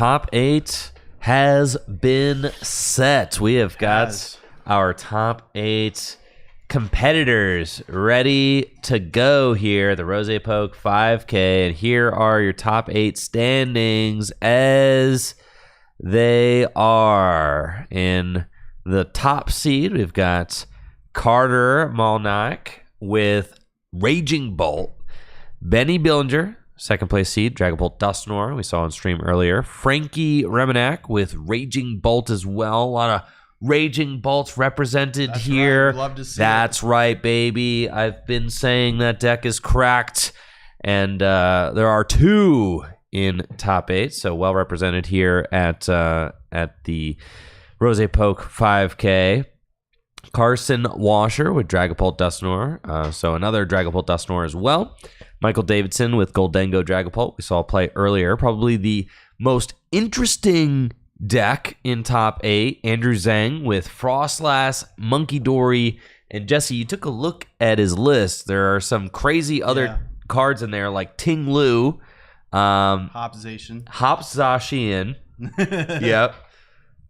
top 8 has been set. We have got our top 8 competitors ready to go here, the RozayPoke 5K, and here are your top 8 standings as they are. In the top seed, we've got Carter Malnak with Raging Bolt, Benny Billinger, second place seed, Dragapult Dustnor, we saw on stream earlier, Frankie Remenak with Raging Bolt as well. A lot of Raging Bolts represented here. Right. Love to see That's right, baby. I've been saying that deck is cracked, and there are 2 in top 8, so well represented here at the RozayPoke 5K. Carson Washer with Dragapult Dustnor, so another Dragapult Dustnor as well. Michael Davidson with Goldengo Dragapult, we saw play earlier. Probably the most interesting deck in top 8, Andrew Zhang with Frostlass, Monkey Dory, and Jesse, you took a look at his list. There are some crazy other cards in there like Ting Lu, Hopzation, yep,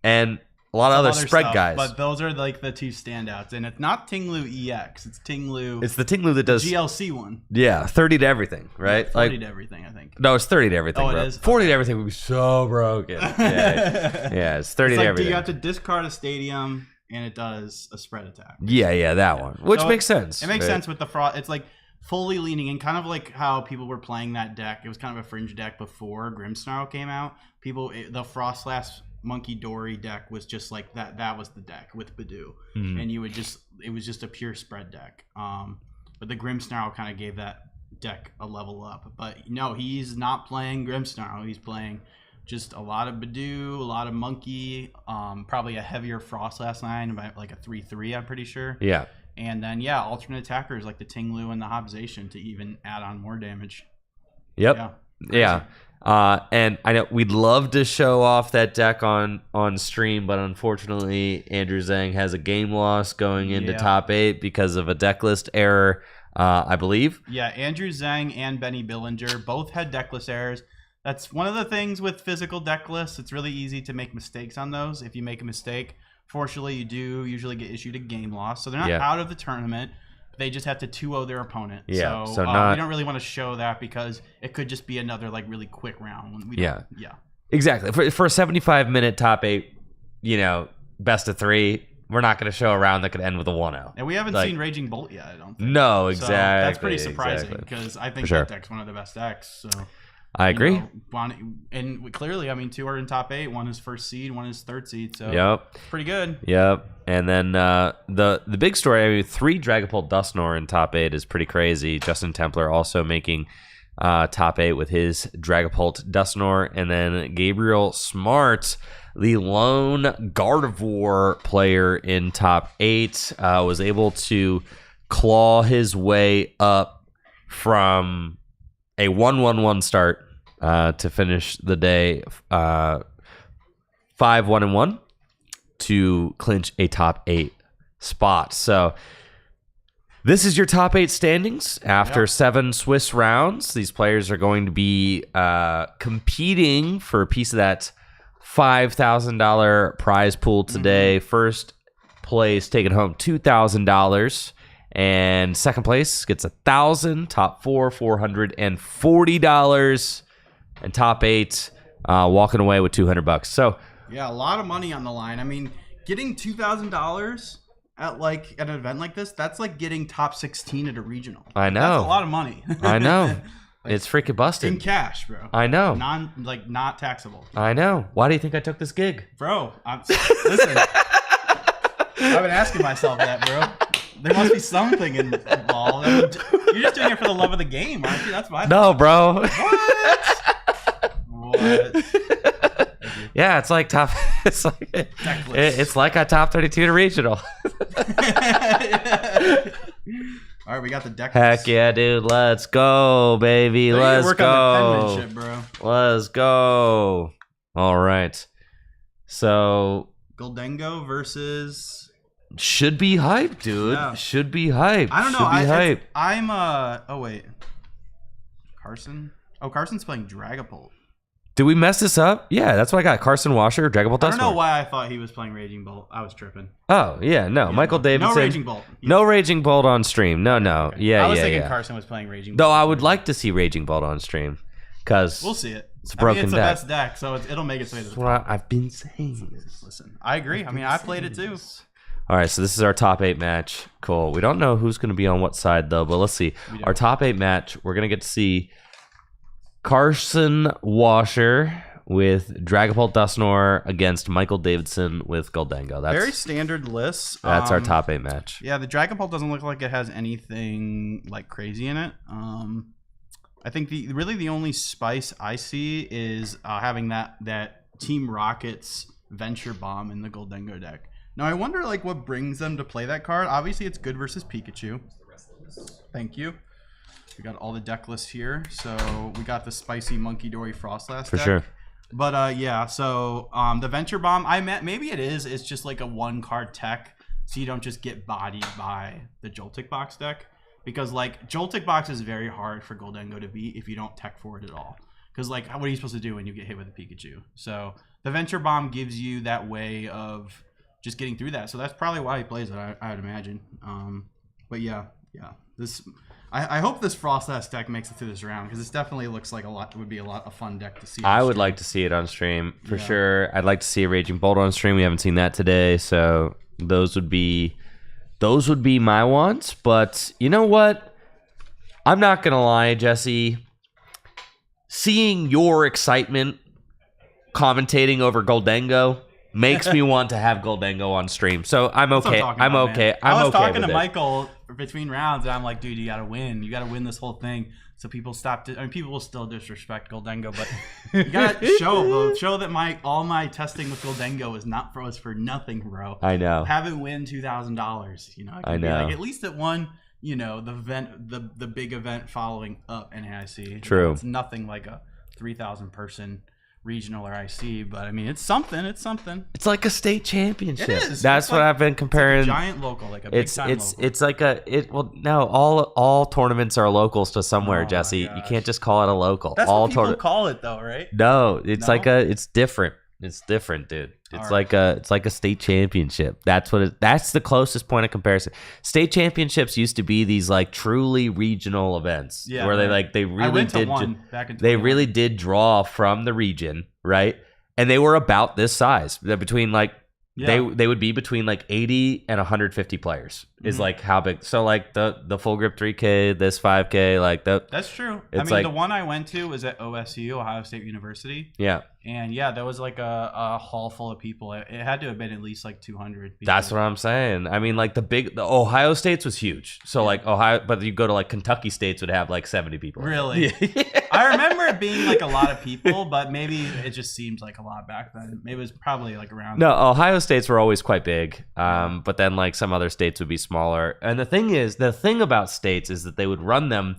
and a lot of other spread stuff, guys. But those are like the 2 standouts, and it's not Ting Lu EX. It's Ting Lu. It's the Ting Lu that does GLC one. Yeah, 30 to everything, right? 40 to everything, I think. No, it's 30 to everything. Oh, bro. it is? 40 to everything would be so broken. Yeah, it's 30 It's to like, everything. you have to discard a stadium, and it does a spread attack. Yeah, that one, which So makes sense. It makes right? sense with the frost. It's like fully leaning in, kind of like how people were playing that deck. It was kind of a fringe deck before Grimmsnarl came out. The Frostlass Monkey Dory deck was just like that. That was the deck with Badoo, and it was just a pure spread deck. But the Grimmsnarl kind of gave that deck a level up. But no, he's not playing Grimmsnarl. He's playing just a lot of Badoo, a lot of Monkey, probably a heavier Frostlass line, like a 3/3. I'm pretty sure. Yeah. And then alternate attackers like the Ting Lu and the Hopzation to even add on more damage. Yep. Yeah. And I know we'd love to show off that deck on stream, but unfortunately, Andrew Zhang has a game loss going into top 8 because of a deck list error, I believe. Yeah, Andrew Zhang and Benny Billinger both had deck list errors. That's one of the things with physical deck lists. It's really easy to make mistakes on those. If you make a mistake, fortunately, you do usually get issued a game loss. So they're not out of the tournament. They just have to 2-0 their opponent. Yeah, so we don't really want to show that because it could just be another like really quick round. Exactly. For a 75-minute top 8, best of 3, we're not going to show a round that could end with a 1-0. And we haven't seen Raging Bolt yet, I don't think. No, exactly. So that's pretty surprising because I think that deck's one of the best decks. So I agree. And clearly, I mean, 2 are in top 8. One is first seed, one is third seed. So it's pretty good. Yep. And then the big story, I mean, 3 Dragapult Dustnor in top 8 is pretty crazy. Justin Templar also making top 8 with his Dragapult Dustnor. And then Gabriel Smart, the lone Gardevoir player in top 8, was able to claw his way up from a 1-1-1 start to finish the day 5-1-1 to clinch a top 8 spot. So this is your top 8 standings after 7 Swiss rounds. These players are going to be competing for a piece of that $5,000 prize pool today. First place taking home $2,000. And second place gets $1,000. Top 4, $440, and top 8 walking away with $200. So a lot of money on the line. I mean, getting $2,000 at an event like this, that's like getting top 16 at a regional. I know. That's a lot of money. I know. It's freaking busted. In cash, bro. I know. Not taxable. I know. Why do you think I took this gig, bro? Listen, I've been asking myself that, bro. There must be something involved. I mean, you're just doing it for the love of the game, aren't you? That's my No, bro. What? Yeah, it's like top. It's like a top 32 to regional. All right, we got the deck. Heck yeah, dude! Let's go, baby. Let's work go. on the penmanship, bro. Let's go. All right. So Goldengo versus. Should be hype, dude. Yeah. Should be hype. I don't know. Should be hype. I'm oh wait. Carson? Oh, Carson's playing Dragapult. Did we mess this up? Yeah, that's why I got Carson Washer, Dragon Ball I don't know Dusknoir. why I thought he was playing Raging Bolt. I was tripping. Oh, yeah, no. Michael Davidson. No Raging Bolt. No Raging Bolt on stream. No. Okay. Yeah, I was yeah, thinking yeah. Carson was playing Raging Bolt. Though I would like to see Raging Bolt on stream because We'll see it. it's a broken it's the deck. best deck, so it'll make its way to the That's top. what I've been saying. Listen, I agree. I mean, I played it too. All right, so this is our top 8 match. Cool. We don't know who's going to be on what side, though, but let's see. Our top 8 match, we're going to get to see Carson Washer with Dragapult Dusknoir against Michael Davidson with Goldango. Very standard list. That's our top 8 match. Yeah, the Dragon Ball doesn't look like it has anything like crazy in it. I think really the only spice I see is having that Team Rocket's Venture Bomb in the Goldango deck. Now I wonder like what brings them to play that card. Obviously it's good versus Pikachu. Thank you. We got all the deck lists here. So we got the spicy Monkey Dory Frostlass For deck. sure. But yeah, so the Venture Bomb, maybe it is. It's just like a 1-card tech, so you don't just get bodied by the Joltik Box deck. Because like Joltik Box is very hard for Goldango to beat if you don't tech forward at all. Because like, what are you supposed to do when you get hit with a Pikachu? So the Venture Bomb gives you that way of just getting through that. So that's probably why he plays it, I would imagine. But yeah, this. I hope this Frostlass deck makes it through this round because this definitely looks like would be a lot of fun deck to see. I would like to see it on stream for sure. I'd like to see a Raging Bolt on stream. We haven't seen that today, so those would be my ones. But you know what? I'm not gonna lie, Jesse. Seeing your excitement commentating over Goldango makes me want to have Goldango on stream. So I'm okay. I'm okay. I was okay talking with to it. Michael between rounds, and I'm like, dude, you gotta win. You gotta win this whole thing. So people stop. People will still disrespect Goldango, but you gotta show that all my testing with Goldango was for nothing, bro. I know. Have it win $2,000. You know. I know. Like, at least it won. You know, the big event following up NAIC. True. You know, it's nothing like a 3,000 person regional or IC, but I mean, it's something. It's something. It's like a state championship. It is. That's It's what like- I've been comparing. It's like a giant local, like a big time local. It's like all tournaments are locals to somewhere, Oh my Jesse. You gosh. can't just call it a local. That's all what people call it, though, right? No, it's No? like it's different. It's different, dude. It's Alright. like a state championship. That's the closest point of comparison. State championships used to be these like truly regional events Yeah, where right. they I really went to did one back in they 21. really did draw from the region, right? And they were about this size. They're between like they would be between like 80 and 150 players is Mm-hmm. like how big. So like the full grip 3K, this 5K, like That's true. I It's mean, like- the one I went to was at OSU, Ohio State University. yeah. And yeah, there was like a hall full of people. It had to have been at least like 200 people. That's what I'm saying. I mean, like the Ohio States was huge. So like Ohio, but you go to like Kentucky States would have like 70 people. Really? I remember it being like a lot of people, but maybe it just seems like a lot back then. Maybe it was probably like around. No, Ohio States were always quite big. But then like some other states would be smaller. And the thing about states is that they would run them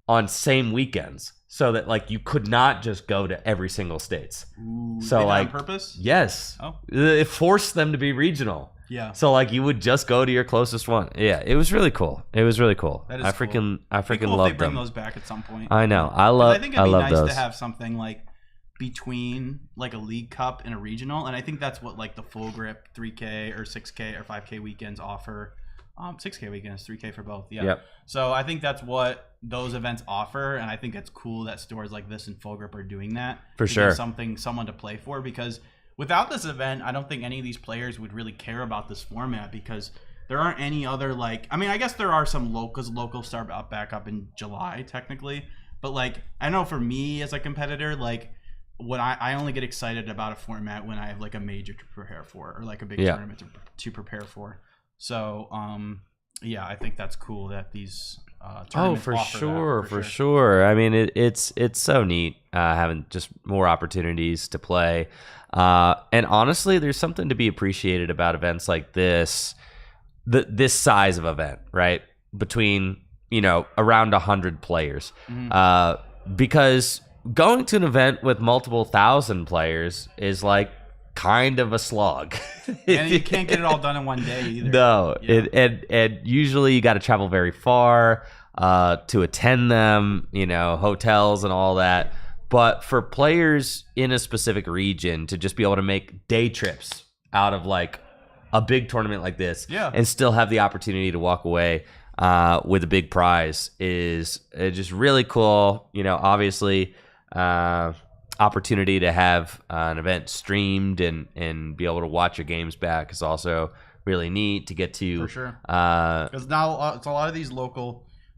on same weekends. So that like you could not just go to every single states. Ooh, So did that like on purpose? Yes. Oh. It forced them to be regional. Yeah. So like you would just go to your closest one. Yeah, it was really cool. It was really cool. That is I cool. freaking It'd be cool if love they bring them. those back at some point. I know. I 'Cause I think it'd be nice those. to have something like between like a league cup and a regional, and I think that's what like the full grip 3K or 6K or 5K weekends offer. 6K weekends, 3K for both. Yeah. Yep. So I think that's what those events offer, and I think it's cool that stores like this and full grip are doing that. For to sure. give someone to play for, because without this event, I don't think any of these players would really care about this format, because there aren't any other like. I mean, I guess there are some locals. Locals start back up in July technically, but like I know for me as a competitor, like when I only get excited about a format when I have like a major to prepare for or like a big tournament to prepare for. So yeah, I think that's cool that these tournaments for offer sure, that, for sure. I mean, it's so neat having just more opportunities to play. And honestly, there's something to be appreciated about events like this, this size of event, right? Between around 100 players, because going to an event with multiple thousand players is like kind of a slog. And you can't get it all done in one day either. No, Yeah. and usually you got to travel very far to attend them, hotels and all that. But for players in a specific region to just be able to make day trips out of like a big tournament like this and still have the opportunity to walk away with a big prize is just really cool. You know, obviously, opportunity to have an event streamed and be able to watch your games back is also really neat to get to. For sure. Because now it's a lot of these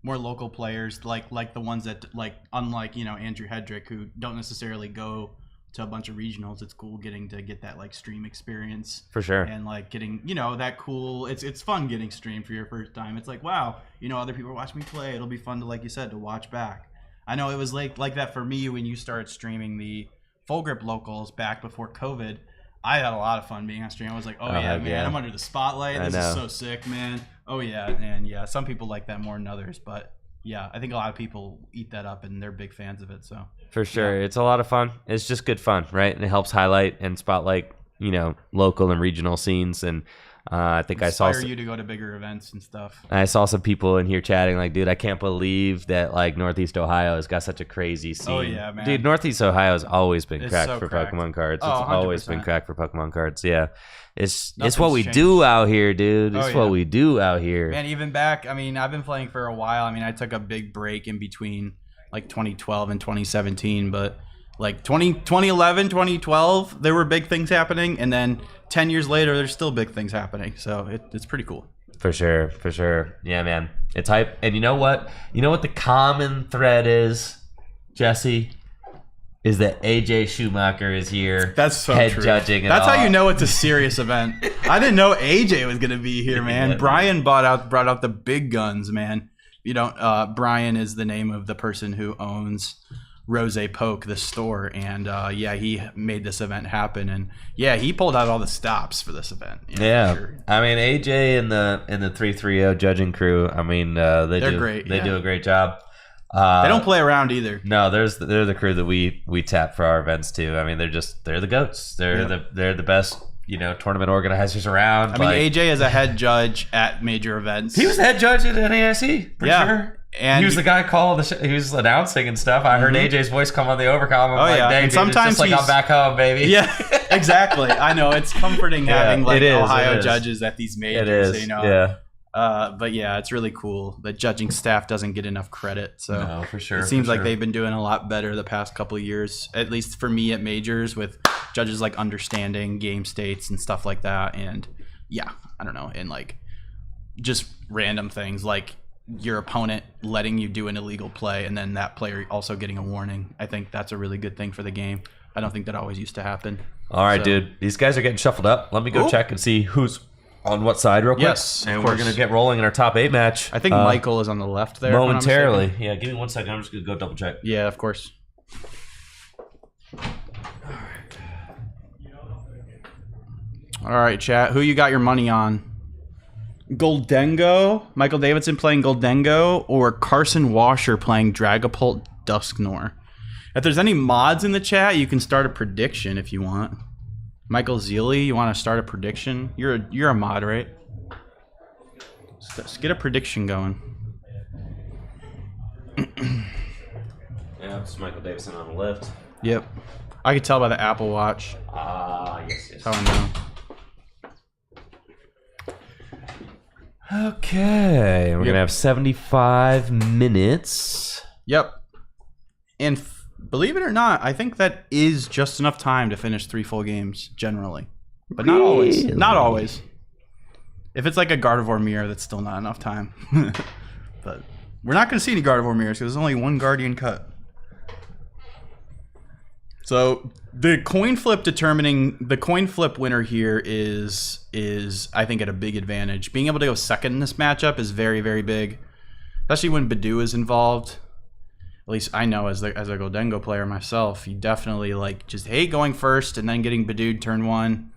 more local players, like the ones that, like, unlike, you know, Andrew Hedrick, who don't necessarily go to a bunch of regionals. It's cool getting to get that like stream experience for sure, and like getting, you know, that cool. It's fun getting streamed for your first time. It's like, wow, you know, other people are watching me play. It'll be fun to, like you said, to watch back. I know it was like that for me when you started streaming the Full Grip locals back before COVID. I had a lot of fun being on stream. I was like, oh yeah, man, I'm under the spotlight. This is so sick, man. Oh yeah, and yeah, some people like that more than others, but yeah, I think a lot of people eat that up and they're big fans of it. So for sure, it's a lot of fun. It's just good fun, right? And it helps highlight and spotlight, you know, local and regional scenes. And I think inspire you to go to bigger events and stuff. I saw some people in here chatting like, dude, I can't believe that like Northeast Ohio has got such a crazy scene. Oh yeah, man. Dude, Northeast Ohio has always been cracked so for cracked. Pokemon cards. Oh, It's 100%. always been cracked for Pokemon cards. Yeah. It's Nothing's what we changed. do out here, dude. It's Oh, what yeah. we do out here. Man, even back, I mean, I've been playing for a while. I mean, I took a big break in between like 2012 and 2017, but like 2011, 2012, there were big things happening, and then 10 years later, there's still big things happening. So it's pretty cool. For sure, for sure. Yeah, man. It's hype. And you know what? You know what the common thread is, Jesse? Is that AJ Schumacher is here. That's so head true. judging it That's all. how you know it's a serious event. I didn't know AJ was gonna be here, man. Brian brought out the big guns, man. You don't. Brian is the name of the person who owns RozayPoke, the store, and yeah, he made this event happen, and yeah, he pulled out all the stops for this event. Yeah, for sure. I mean AJ and the 330 judging crew. I mean, they're great. They Yeah. do a great job. They don't play around either. No, they're the crew that we tap for our events too. I mean, they're the goats. They're the best, you know, tournament organizers around. I mean, AJ is a head judge at major events. He was the head judge at NAIC, for sure. And he was the guy calling he was announcing and stuff. I heard AJ's voice come on the overcom. I'm like, yeah. dang, And dude, it's sometimes just like I'm back home, baby. Yeah, exactly. I know it's comforting having like it is, Ohio it is. judges at these majors. It is, You know? yeah. But yeah, it's really cool. The judging staff doesn't get enough credit. So No, for sure. it seems for like sure. they've been doing a lot better the past couple of years, at least for me at majors, with judges like understanding game states and stuff like that. And yeah, I don't know, and like just random things like your opponent letting you do an illegal play and then that player also getting a warning. I think that's a really good thing for the game. I don't think that always used to happen. All right, So- dude. These guys are getting shuffled up. Let me go Ooh. check and see who's on what side real quick. Yes, of and we're course. going to get rolling in our top 8 match. I think Michael is on the left there. if I'm not momentarily. mistaken. Yeah, give me 1 second. I'm just going to go double check. Yeah, of course. All right, chat. Who you got your money on? Goldengo, Michael Davidson playing Goldengo, or Carson Washer playing Dragapult Dusknoir? If there's any mods in the chat, you can start a prediction if you want. Michael Zealy, you want to start a prediction? You're a mod, right? Let's get a prediction going. Yeah, it's Michael Davidson on the left. Yep. I could tell by the Apple Watch. Yes. That's how I know. Okay, we're going to have 75 minutes. Yep. And believe it or not, I think that is just enough time to finish 3 full games generally. But not always. Really? Not always. If it's like a Gardevoir mirror, that's still not enough time. But we're not going to see any Gardevoir mirrors because there's only one Guardian cut. So the coin flip winner here is I think at a big advantage. Being able to go second in this matchup is very, very big, especially when Badoo is involved. At least I know as a Goldengo player myself, you definitely like just hate going first and then getting Badooed turn 1.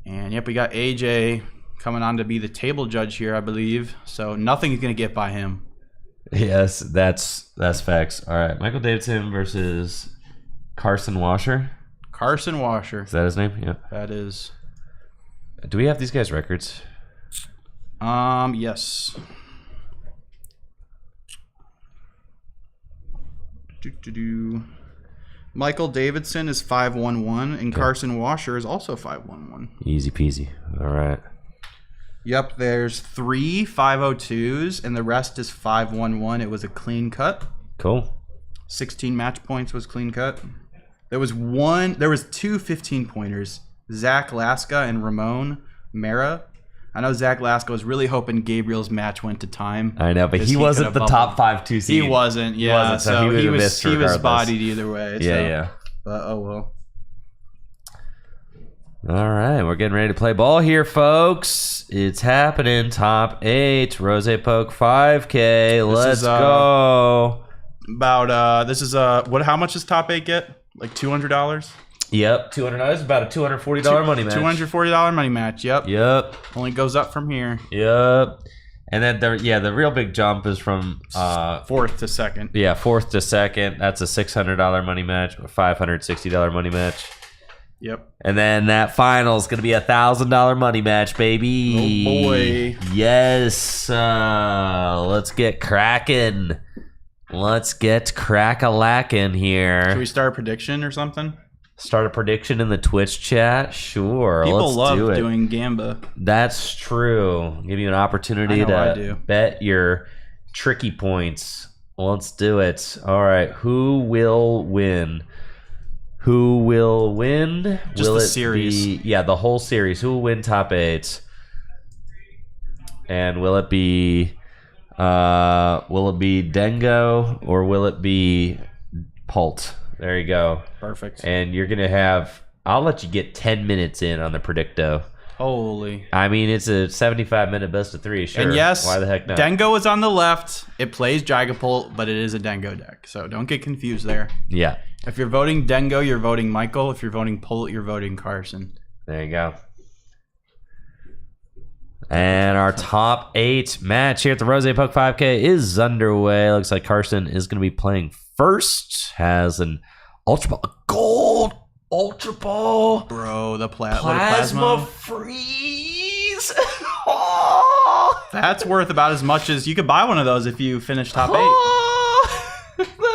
And yep, we got AJ coming on to be the table judge here, I believe. So nothing's gonna get by him. Yes, that's facts. All right, Michael Davidson versus Carson Washer. Carson Washer. Is that his name? Yeah. That is. Do we have these guys' records? Yes. Michael Davidson is 511, and Carson Washer is also 511. Easy peasy. All right. Yep, there's 3 502s, and the rest is 511. It was a clean cut. Cool. 16 match points was clean cut. There was 2 15-pointers. Zach Laska and Ramon Mera. I know Zach Laska was really hoping Gabriel's match went to time. I know, but he wasn't the top 5-2 seed. He wasn't, yeah. He wasn't, so he was bodied either way. So. Yeah. But oh well. All right, we're getting ready to play ball here, folks. It's happening. Top 8, RozayPoke 5K. Let's go. How much does top 8 get? Like $200? Yep, $200. About a $240 money match. $240 money match. Yep. Only goes up from here. Yep. And then the real big jump is from fourth to second. Yeah, fourth to second. That's a $600 money match, a $560 money match. Yep. And then that final is going to be a $1,000 money match, baby. Oh boy. Yes. Let's get cracking. Let's get crack-a-lackin' here. Should we start a prediction or something? Start a prediction in the Twitch chat? Sure. People let's love do it. doing Gamba. That's true. Give you an opportunity to bet your tricky points. Let's do it. All right. Who will win? Who will win? Just will the it series. Be, the whole series. Who will win top 8? And will it be Dengo or will it be Pult? There you go. Perfect. And you're gonna have. I'll let you get 10 minutes in on the Predicto. Holy. I mean, it's a 75-minute best of 3. Sure. And yes, why the heck not? Dengo is on the left. It plays Dragapult, but it is a Dengo deck, so don't get confused there. Yeah. If you're voting Dengo, you're voting Michael. If you're voting Pult, you're voting Carson. There you go. And our top 8 match here at the RozayPoke 5K is underway. Looks like Carson is going to be playing first. Has an Ultra Ball, a gold Ultra Ball. Bro, the plasma freeze. Oh. That's worth about as much as you could buy one of those if you finish top 8.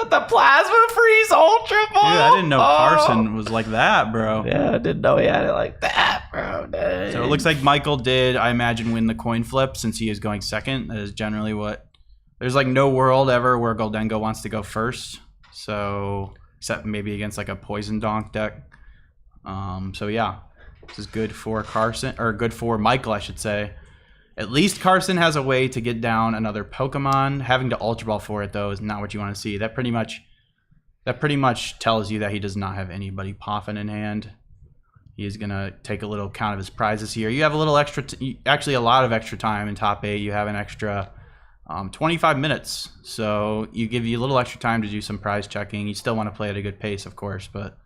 The plasma freeze Ultra Ball. Dude, I didn't know Carson was like that, bro. Yeah, I didn't know he had it like that, bro. Dang. So it looks like Michael did, I imagine, win the coin flip since he is going second. That is generally what... There's like no world ever where Goldengo wants to go first. So, except maybe against like a Poison Donk deck. So yeah, this is good for Carson, or good for Michael, I should say. At least Carson has a way to get down another Pokemon. Having to Ultra Ball for it, though, is not what you want to see. That pretty much tells you that he does not have anybody Poffin in hand. He is going to take a little count of his prizes here. You have a little extra, actually a lot of extra time in top 8. You have an extra 25 minutes. So you give you a little extra time to do some prize checking. You still want to play at a good pace, of course, but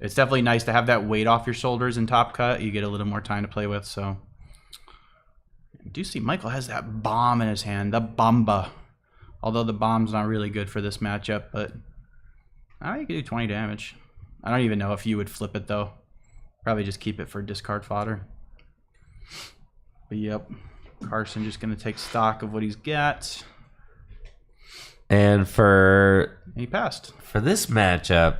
it's definitely nice to have that weight off your shoulders in Top Cut. You get a little more time to play with. So you do see Michael has that bomb in his hand, the Bomba. Although the bomb's not really good for this matchup, but you can do 20 damage. I don't even know if you would flip it, though. Probably just keep it for discard fodder. But yep, Carson just going to take stock of what he's got. And he passed. For this matchup,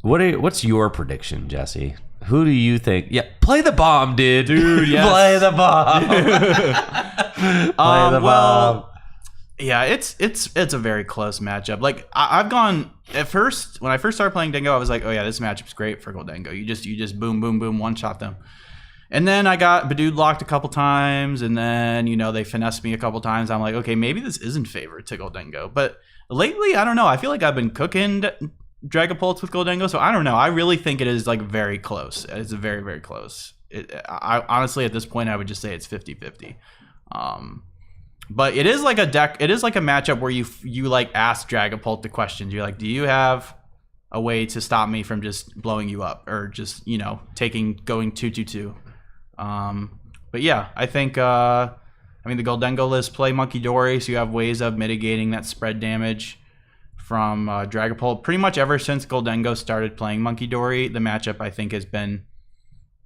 what's your prediction, Jesse? Who do you think? Yeah, play the bomb, dude. Yes. Play the bomb. Play the bomb. Yeah, it's a very close matchup. Like I've gone at first when I first started playing Dingo, I was like, oh yeah, this matchup's great for Goldengo. You just boom boom boom one shot them. And then I got Badood locked a couple times, and then they finessed me a couple times. I'm like, okay, maybe this isn't favored to Goldengo. But lately, I don't know. I feel like I've been cooking Dragapults with Goldengo, so I don't know. I really think it is like very close. It's very, very close. I honestly, at this point, I would just say it's 50-50. But it is like a deck. It is like a matchup where you like ask Dragapult the questions. You're like, do you have a way to stop me from just blowing you up, or just going 2/2/2? But yeah, I think the Goldengo list play Monkey Dory, so you have ways of mitigating that spread damage from Dragapult. Pretty much ever since Goldengo started playing Monkey Dory, the matchup I think has been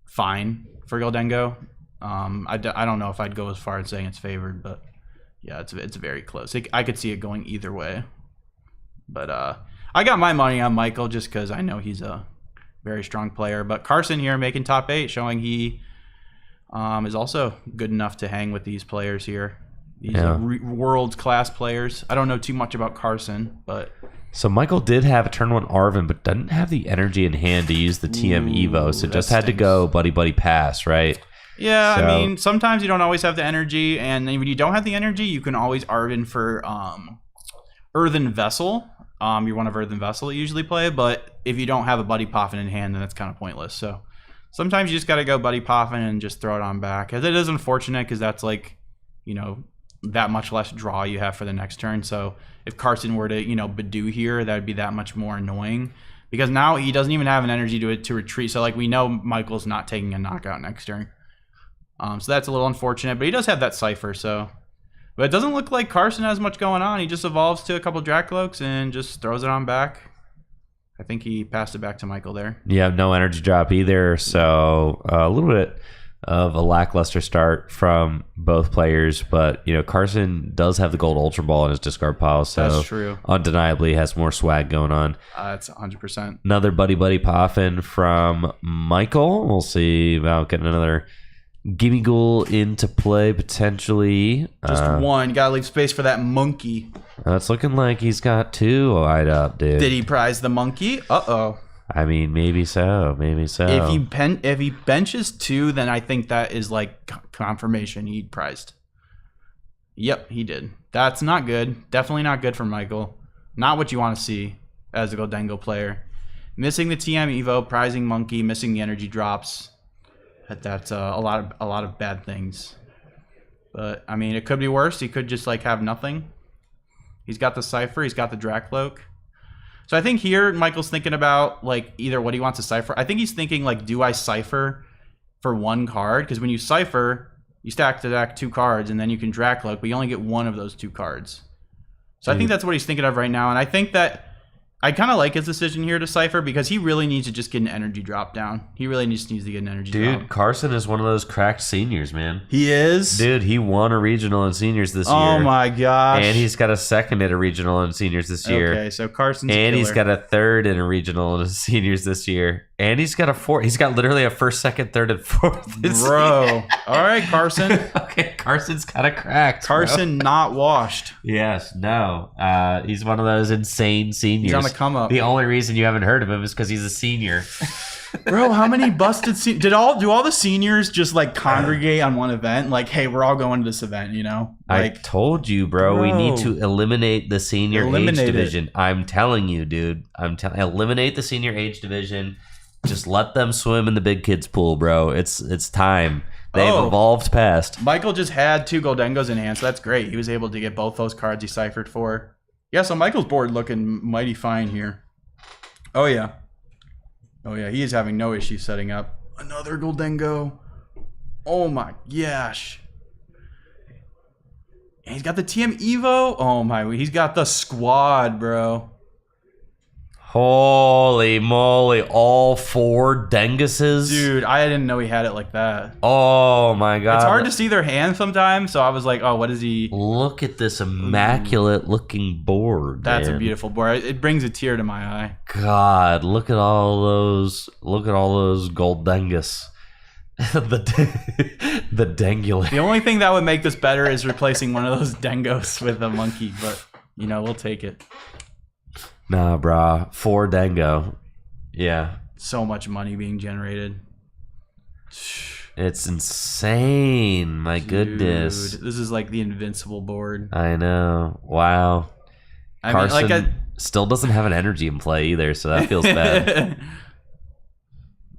fine for Goldengo. I don't know if I'd go as far as saying it's favored, but yeah, it's very close. I could see it going either way. But I got my money on Michael just because I know he's a very strong player. But Carson here making top 8, showing he is also good enough to hang with these players here. These world class players. I don't know too much about Carson, but So Michael did have a turn 1 Arvin, but doesn't have the energy in hand to use the TM Evo, so just had to go buddy pass, right? yeah, So- I mean, sometimes you don't always have the energy, and then when you don't have the energy, you can always Arvin for Earthen Vessel. You're one of Earthen Vessel that you usually play, but if you don't have a Buddy Poffin in hand, then that's kind of pointless. So sometimes you just got to go Buddy Poffin and just throw it on back. As it is unfortunate because that's like, that much less draw you have for the next turn. So if Carson were to, Badoo here, that would be that much more annoying because now he doesn't even have an energy to retreat. So like we know Michael's not taking a knockout next turn. So that's a little unfortunate, but he does have that Cypher. So, but it doesn't look like Carson has much going on. He just evolves to a couple Dracloaks and just throws it on back. I think he passed it back to Michael there. Yeah, no energy drop either. So a little bit of a lackluster start from both players, but Carson does have the gold Ultra Ball in his discard pile, so That's true. undeniably has more swag going on. That's 100%. Another buddy Poffin from Michael. We'll see about getting another Gimme Ghoul into play potentially. Just one. Gotta leave space for that monkey. It's looking like he's got 2 lined up, dude. Did he prize the monkey? Uh-oh. I mean, maybe so. Maybe so. If he benches 2, then I think that is like confirmation he prized. Yep, he did. That's not good. Definitely not good for Michael. Not what you want to see as a Goldengo player. Missing the TM Evo, prizing monkey, missing the energy drops. That's a lot of bad things. But I mean, it could be worse. He could just like have nothing. He's got the Cypher. He's got the Dracloak. So I think here Michael's thinking about like either what he wants to Cypher. I think he's thinking like, do I Cypher for 1 card? Because when you Cypher, you stack to deck 2 cards and then you can Dracloak, but you only get 1 of those 2 cards. So I think that's what he's thinking of right now. And I think that I kind of like his decision here to Cypher because he really needs to just get an energy drop down. He really needs to get an energy drop. Dude, Carson is one of those cracked seniors, man. He is? Dude, he won a regional in seniors this year. Oh my gosh. And he's got a second at a regional in seniors this year. Okay, so Carson's And a he's killer. got a third in a regional in seniors this year. And he's got a 4th. He's got literally a 1st, 2nd, 3rd, and 4th this Bro. year. All right, Carson. Okay, Carson's kind of cracked. bro. Carson not washed. Yes, no. He's one of those insane seniors. He's on the come up. The only reason you haven't heard of him is because he's a senior. Bro, how many busted do all the seniors just like congregate on one event? Like, hey, we're all going to this event, I Like, told you, bro. We need to eliminate the senior Eliminate age it. division. I'm telling you, dude. Eliminate the senior age division. Just let them swim in the big kids pool, bro. It's time. They've evolved past. Michael just had 2 Goldengos in hand, so that's great. He was able to get both those cards he ciphered for. Yeah, so Michael's board looking mighty fine here. Oh yeah, he is having no issue setting up another Goldengo. Oh my gosh. And he's got the TM Evo. Oh my, he's got the squad, bro. Holy moly! All 4 Denguses. Dude, I didn't know he had it like that. Oh my god! It's hard to see their hands sometimes, so I was like, oh, what is he? Look at this immaculate looking board. That's man. a beautiful board. It brings a tear to my eye. God, look at all those gold Dengus. the Dengulate. The only thing that would make this better is replacing one of those Dengos with a monkey, but we'll take it. Nah, brah. 4 Dengo. Yeah. So much money being generated. It's insane. My goodness. Dude, this is like the invincible board. I know. Wow. I Carson mean, still doesn't have an energy in play either, so that feels bad.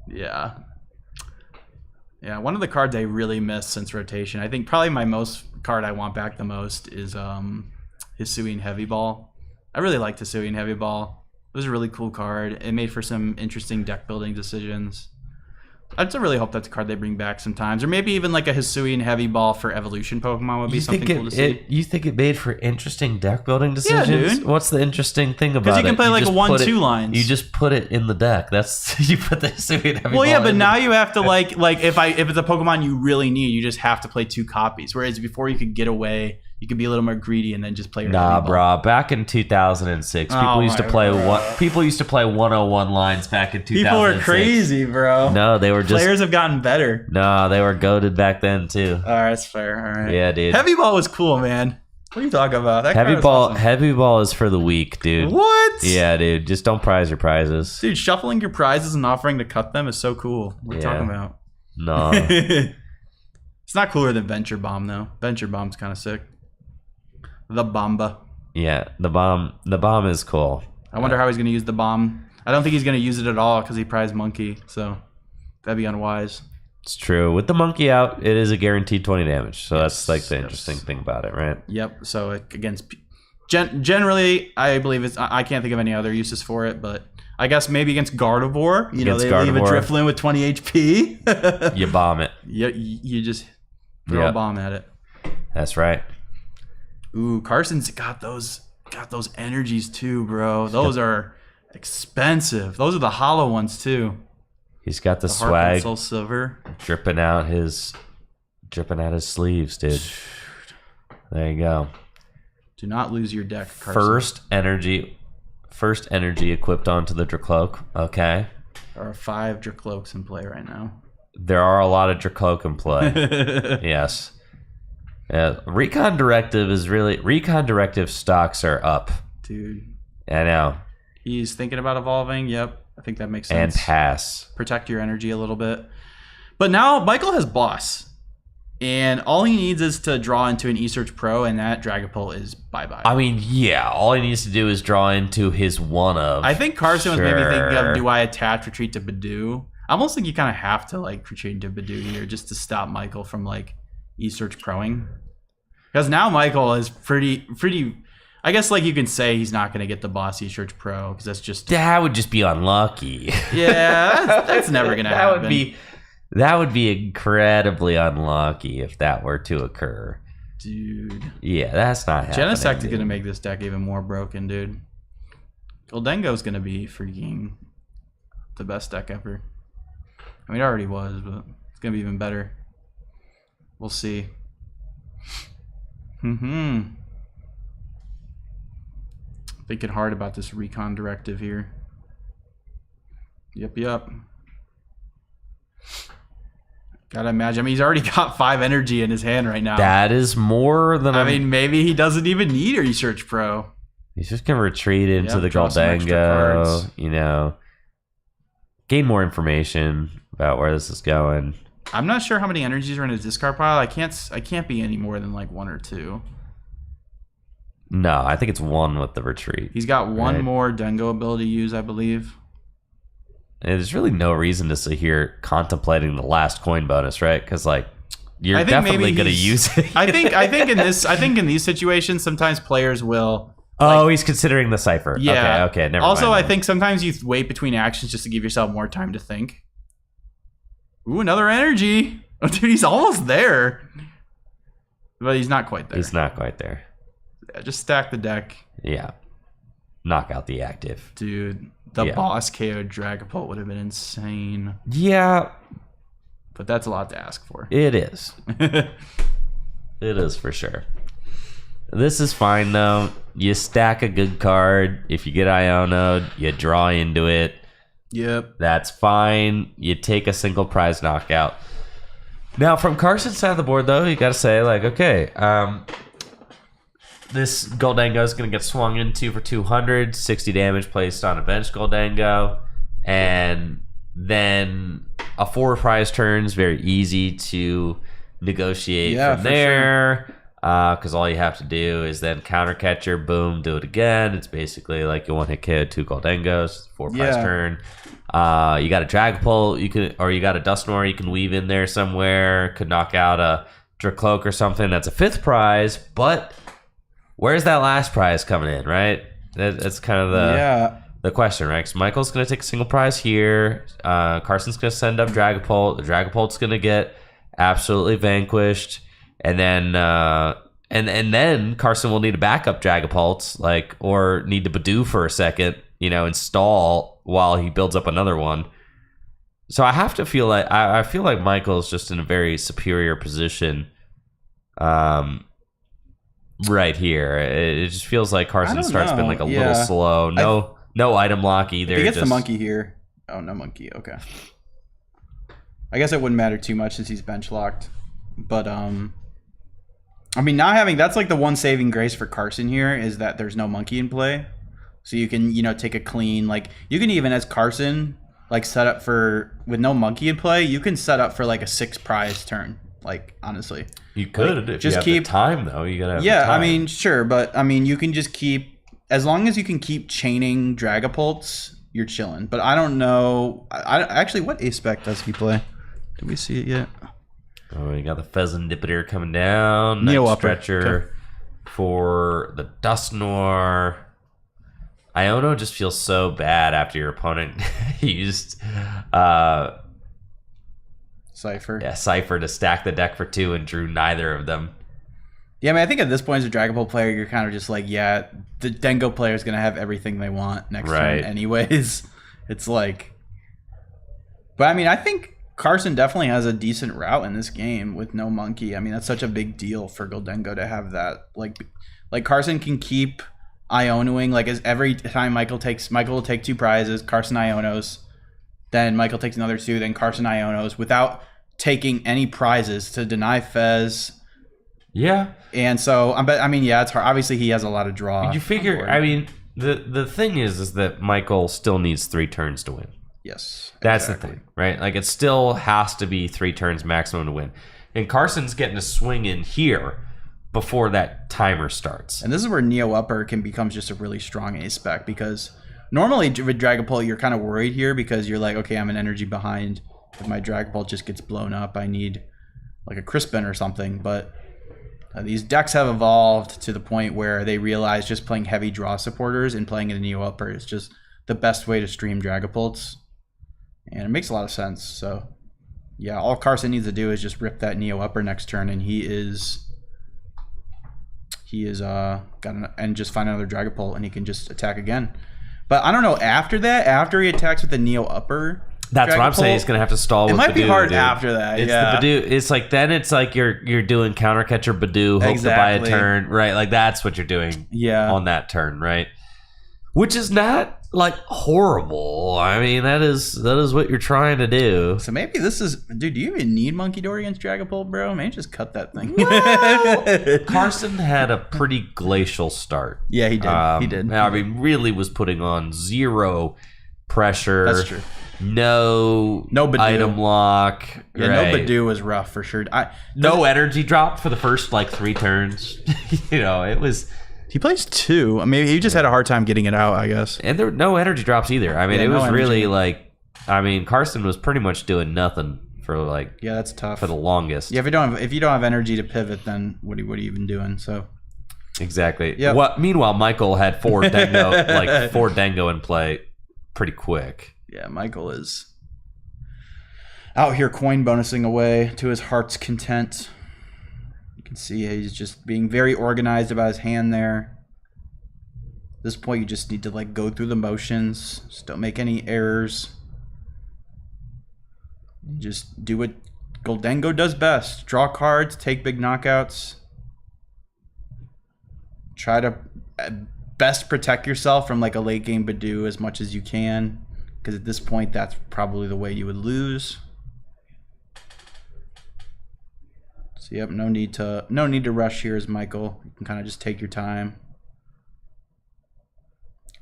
Yeah. Yeah, one of the cards I really missed since rotation. I think probably my card I want back the most is Hisuian Heavy Ball. I really liked Hisuian Heavy Ball. It was a really cool card. It made for some interesting deck building decisions. I just really hope that's a card they bring back sometimes. Or maybe even like a Hisuian Heavy Ball for evolution Pokemon would be something cool to see. You think it made for interesting deck building decisions? Yeah, dude. What's the interesting thing about it? Because you can play like just a put 1-2 it- lines. You just put it in the deck. That's you put the Hisuian Heavy Well, yeah, Ball but in now the- you have to like if it's a Pokemon you really need, you just have to play 2 copies. Whereas before you could get away you could be a little more greedy and then just play your Nah, heavy ball. bro. Back in 2006, people used to play people used to play 101 lines back in 2006. People are crazy, bro. No, they were just Players have gotten better. No, they were goated back then too. All right, that's fair. All right. Yeah, dude. Heavy ball was cool, man. What are you talking about? That Heavy card was ball, awesome. heavy ball is for the weak, dude. What? Yeah, dude. Just don't prize your prizes. Dude, shuffling your prizes and offering to cut them is so cool. What are you talking about? No. It's not cooler than Venture Bomb, though. Venture Bomb's kind of sick. The Bomba. Yeah, the bomb is cool. I wonder how he's going to use the bomb. I don't think he's going to use it at all because he prized Monkey, so that'd be unwise. It's true. With the monkey out, it is a guaranteed 20 damage. So that's like the interesting thing about it, right? Yep. So against generally, I believe it's. I can't think of any other uses for it, but I guess maybe against Gardevoir. You know, they leave a Drifloon with 20 HP. You bomb it. You just throw a bomb at it. That's right. Ooh, Carson's got those energies too, bro. Those are expensive. Those are the hollow ones too. He's got the The swag Soul Silver. dripping out his sleeves, dude. There you go. Do not lose your deck, Carson. First energy equipped onto the Dracloak. Okay. There are 5 Dracloaks in play right now. There are a lot of Dracloak in play. Yes. Recon Directive stocks are up. Dude. I know. He's thinking about evolving. Yep. I think that makes sense. And pass. Protect your energy a little bit. But now Michael has Boss. And all he needs is to draw into an E-Search Pro, and that Dragapult is bye-bye. I mean, yeah, all he needs to do is draw into his one of. I think Carson was maybe thinking of, do I attach retreat to Badoo? I almost think you kind of have to like retreat into Badoo here just to stop Michael from like E-Search Proing. Because now Michael is pretty. I guess like you can say he's not going to get the Boss E-Search Pro because that's just. That would just be unlucky. Yeah, that's never going to happen. That would be incredibly unlucky if that were to occur. Dude. Yeah, that's not happening. Genesect is going to make this deck even more broken, dude. Goldengo's going to be freaking the best deck ever. I mean, it already was, but it's going to be even better. We'll see. Thinking hard about this Recon Directive here. Yep. Gotta imagine. I mean, he's already got 5 energy in his hand right now. That is more than. I mean, maybe he doesn't even need a Research Pro. He's just gonna retreat into the draw some extra Goldango. cards. You know, gain more information about where this is going. I'm not sure how many energies are in his discard pile. I can't be any more than like 1 or 2. No, I think it's 1 with the retreat. He's got 1 Right. more Dengo ability to use, I believe. And there's really no reason to sit here contemplating the last coin bonus, right? Because like you're definitely gonna use it. I think in these situations, sometimes players will. He's considering the cipher. Yeah. Okay. Never Also, mind. I think sometimes you wait between actions just to give yourself more time to think. Ooh, another energy. Oh, dude, he's almost there. But he's not quite there. He's not quite there. Yeah, just stack the deck. Yeah. Knock out the active. Dude, the boss KO Dragapult would have been insane. Yeah. But that's a lot to ask for. It is. It is for sure. This is fine though. You stack a good card. If you get Iono'd, you draw into it. Yep. That's fine. You take a single prize knockout. Now, from Carson's side of the board, though, you got to say, like, okay, this Goldango is going to get swung into for 200, 60 damage placed on a bench Goldango, and then a 4 prize turn is very easy to negotiate from there. Because all you have to do is then counter catcher, boom, do it again. It's basically like you one hit KO 2 Goldengos, 4 prize turn. You got a Dragapult, you got a Dusknoir you can weave in there somewhere. Could knock out a Dracloak or something. That's a 5th prize, but where's that last prize coming in, right? That's kind of the question, right? Because Michael's going to take a single prize here. Carson's going to send up Dragapult. The Dragapult's going to get absolutely vanquished. And then then Carson will need a backup Dragapult, like, or need to Badoo for a second, install while he builds up another one. So I have to feel like I feel like Michael's just in a very superior position, right here. It just feels like Carson's don't start's been know. like a Yeah. little slow. No item lock either. If he gets the just- monkey here. Oh, no monkey. Okay. I guess it wouldn't matter too much since he's bench locked. But I mean, not having that's like the one saving grace for Carson here is that there's no monkey in play. So you can, take a clean, like you can even as Carson like set up for with no monkey in play, you can set up for like a 6 prize turn. Like honestly. You could if just you have keep the time though. You gotta have the Yeah, time. I mean, sure, but I mean, you can just keep as long as you can keep chaining Dragapults, you're chilling. But I don't know. I actually, what ace spec does he play? Did we see it yet? Oh, you got the Pheasantipiter coming down. Neo Night upper. Stretcher Okay. for the Dusknoir. Iono just feels so bad after your opponent used Cypher. Cypher to stack the deck for 2 and drew neither of them. Yeah, I mean, I think at this point as a Dragapult player, you're kind of just like, yeah, the Dengo player is going to have everything they want next Right. turn anyways. It's like... But I mean, I think Carson definitely has a decent route in this game with no monkey. I mean, that's such a big deal for Goldengo to have that. Like Carson can keep Ionoing. Like as every time Michael will take 2 prizes, Carson Ionos, then Michael takes another 2, then Carson Ionos without taking any prizes to deny Fez. Yeah. And so, but I mean, yeah, it's hard. Obviously, he has a lot of draw. You figure, I mean, the thing is that Michael still needs 3 turns to win. Yes. That's exactly. the thing, right? Like it still has to be 3 turns maximum to win. And Carson's getting a swing in here before that timer starts. And this is where Neo Upper becomes just a really strong ace spec because normally with Dragapult, you're kind of worried here because you're like, okay, I'm an energy behind. If my Dragapult just gets blown up, I need like a Crispin or something. But these decks have evolved to the point where they realize just playing heavy draw supporters and playing in a Neo Upper is just the best way to stream Dragapults. And it makes a lot of sense. So, yeah, all Carson needs to do is just rip that Neo Upper next turn, and he is and just find another Dragapult, and he can just attack again. But I don't know, after that, after he attacks with the Neo Upper, That's what I'm saying. He's gonna have to stall. It with might be Badoo, hard dude. after that. It's yeah. the Badoo. It's like then it's like you're doing counter catcher Badoo, hope Exactly. to buy a turn, right? Like that's what you're doing Yeah. on that turn, right? Which is not like horrible. I mean, that is what you're trying to do. So maybe this is, dude. Do you even need Monkey Door against Dragapult, bro? Maybe just cut that thing. Well, Carson had a pretty glacial start. Yeah, he did. He did. I mean, really was putting on 0 pressure. That's true. No Badoo. item lock. Yeah, right? no Badoo was rough for sure. No energy drop for the first like 3 turns. It was. He plays 2. Maybe he just had a hard time getting it out, I guess. And there were no energy drops either. I mean, Yeah, it no was energy. really like, Carson was pretty much doing nothing for like Yeah, that's tough. for the longest. Yeah, if you don't have energy to pivot, then what are you even doing? So Exactly. Yep. Meanwhile, Michael had 4 Dango in play pretty quick. yeah, Michael is out here coin bonusing away to his heart's content. You can see he's just being very organized about his hand there. At this point, you just need to like go through the motions. Just don't make any errors. Just do what Goldengo does best. Draw cards, take big knockouts. Try to best protect yourself from like a late game Badoo as much as you can. Because at this point, that's probably the way you would lose. So yep, no need to rush here as Michael. You can kind of just take your time.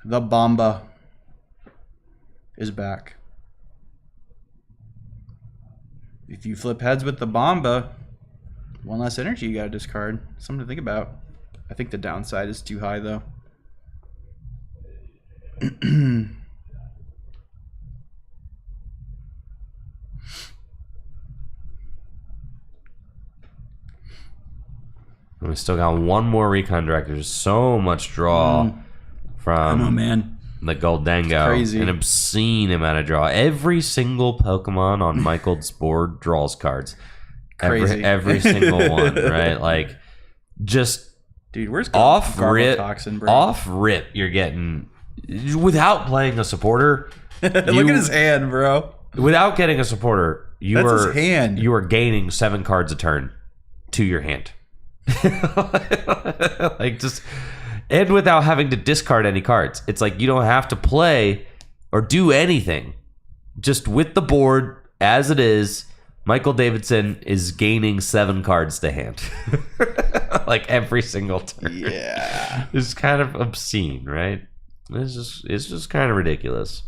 The Bomba is back. If you flip heads with the Bomba, 1 less energy you gotta discard. Something to think about. I think the downside is too high though. We still got 1 more recon director. There's so much draw I from know, man. the Goldengo. crazy. An obscene amount of draw. Every single Pokemon on Michael's board draws cards. Crazy. Every single one, right? Like, just Dude, where's off rip, Toxin, bro? off rip, you're getting, without playing a supporter. Look at his hand, bro. Without getting a supporter, you That's are his hand. You are gaining 7 cards a turn to your hand. Like just and without having to discard any cards. It's like you don't have to play or do anything. Just with the board as it is, Michael Davidson is gaining 7 cards to hand. Like every single turn. Yeah. It's kind of obscene, right? It's just kind of ridiculous.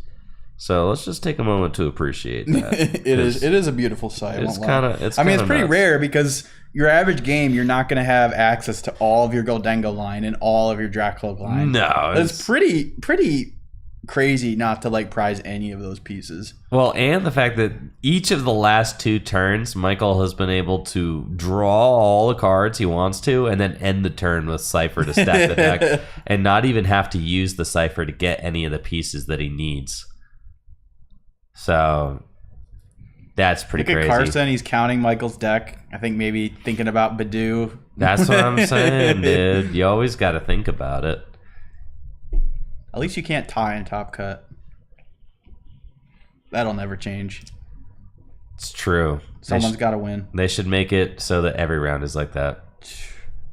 So let's just take a moment to appreciate that. It is a beautiful sight. It's kind of it's pretty rare because your average game, you're not going to have access to all of your Goldengo line and all of your Dracloak line. No, it's pretty crazy not to like prize any of those pieces. Well, and the fact that each of the last 2 turns, Michael has been able to draw all the cards he wants to, and then end the turn with Cypher to stack the deck, and not even have to use the Cypher to get any of the pieces that he needs. So that's pretty Look crazy. At Carson, he's counting Michael's deck. I think maybe thinking about Badoo. That's what I'm saying, dude. You always got to think about it. At least you can't tie in Top Cut. That'll never change. It's true. Someone's got to win. They should make it so that every round is like that.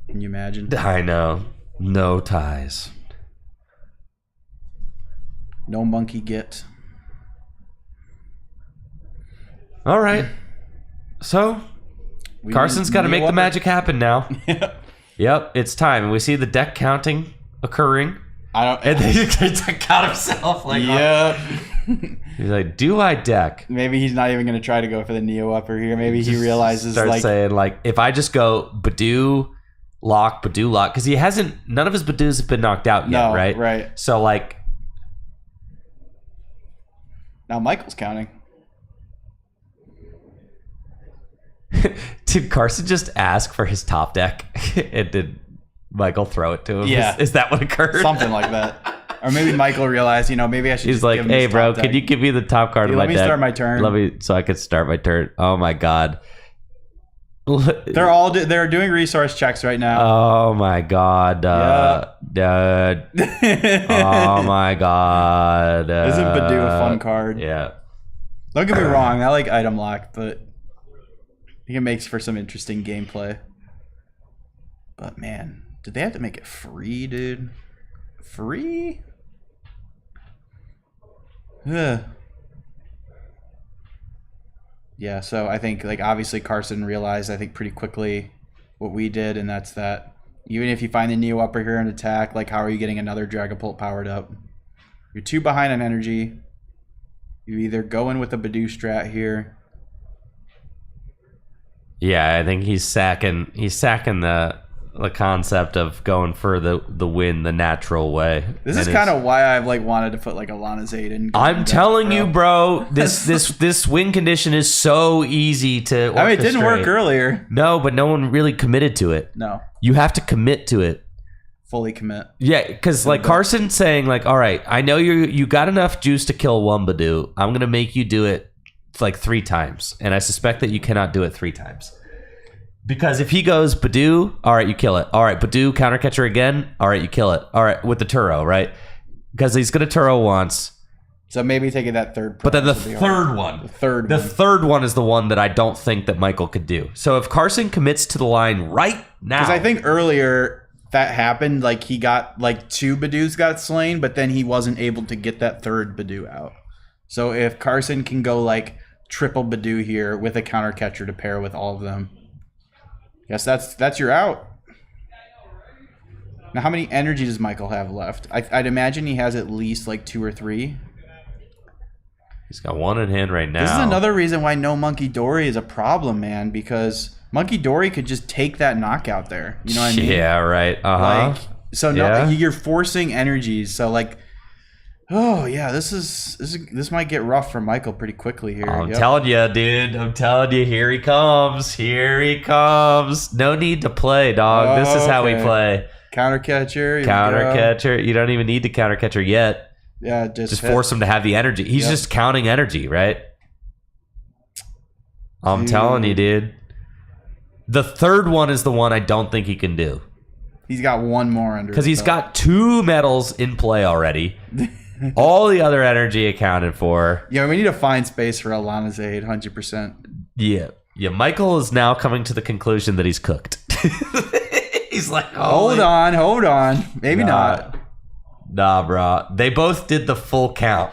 Can you imagine? I know. No ties. No monkey get. All right. So, Carson's got to make the magic happen now. Yep, it's time. And we see the deck counting occurring. And then he count himself. Like, yep. He's like, do I deck? Maybe he's not even going to try to go for the Neo upper here. Maybe he realizes Start saying, like, if I just go Badoo, lock, because he hasn't, none of his Badoos have been knocked out yet, right? Right. So, like. Now Michael's counting. Did Carson just ask for his top deck? And did Michael throw it to him? Yeah. Is that what occurred? Something like that. Or maybe Michael realized, maybe I should He's just like, give him hey, his bro, top can you deck. give me the top card of my Let me deck? start my turn. So I could start my turn. Oh, my God. They're doing resource checks right now. Oh, my God. Oh, my God. Isn't Badoo a fun card? Yeah. Don't get me wrong. I like item lock, but I think it makes for some interesting gameplay. But man, did they have to make it free, dude? Free? Ugh. Yeah, so I think obviously Carson realized pretty quickly what we did, and that's that even if you find the Neo upper here and attack, how are you getting another Dragapult powered up? You're 2 behind on energy. You either go in with a Badoo strat here. Yeah, I think he's sacking the concept of going for the win the natural way. This is kind of why I've wanted to put a Lana Zaid in. I'm telling you, bro, this win condition is so easy to orchestrate. I mean, it didn't work earlier. No, but no one really committed to it. No. You have to commit to it. Fully commit. Yeah, because Carson saying all right, I know you got enough juice to kill one Badoo. I'm gonna make you do it 3 times, and I suspect that you cannot do it 3 times. Because if he goes Badoo, all right, you kill it. All right, Badoo, countercatcher again. All right, you kill it. All right, with the Turo, right? Because he's gonna Turo once. So maybe taking that third. But then the third one. The third one is the one that I don't think that Michael could do. So if Carson commits to the line right now, because I think earlier that happened, he got 2 Badoos got slain, but then he wasn't able to get that third Badoo out. So if Carson can go triple Badoo here with a counter catcher to pair with all of them, yes, that's your out. Now, how many energy does Michael have left? I'd imagine he has at least 2 or 3. He's got 1 in hand right now. This is another reason why no Monkey Dory is a problem, man, because Monkey Dory could just take that knockout there. You know what I mean? Yeah, right. You're forcing energies. So oh yeah, this might get rough for Michael pretty quickly here. I'm telling you, dude. I'm telling you, here he comes. Here he comes. No need to play, dog. This is how we play. Counter catcher. You don't even need to counter catcher yet. Yeah, just force him to have the energy. He's just counting energy, right? I'm telling you, dude. The third one is the one I don't think he can do. He's got 1 more under. Because he's got 2 medals in play already. All the other energy accounted for. Yeah, we need to find space for Alana Zaid, 100%. Yeah. Michael is now coming to the conclusion that he's cooked. He's like, Hold on. Maybe not. Nah, bro. They both did the full count.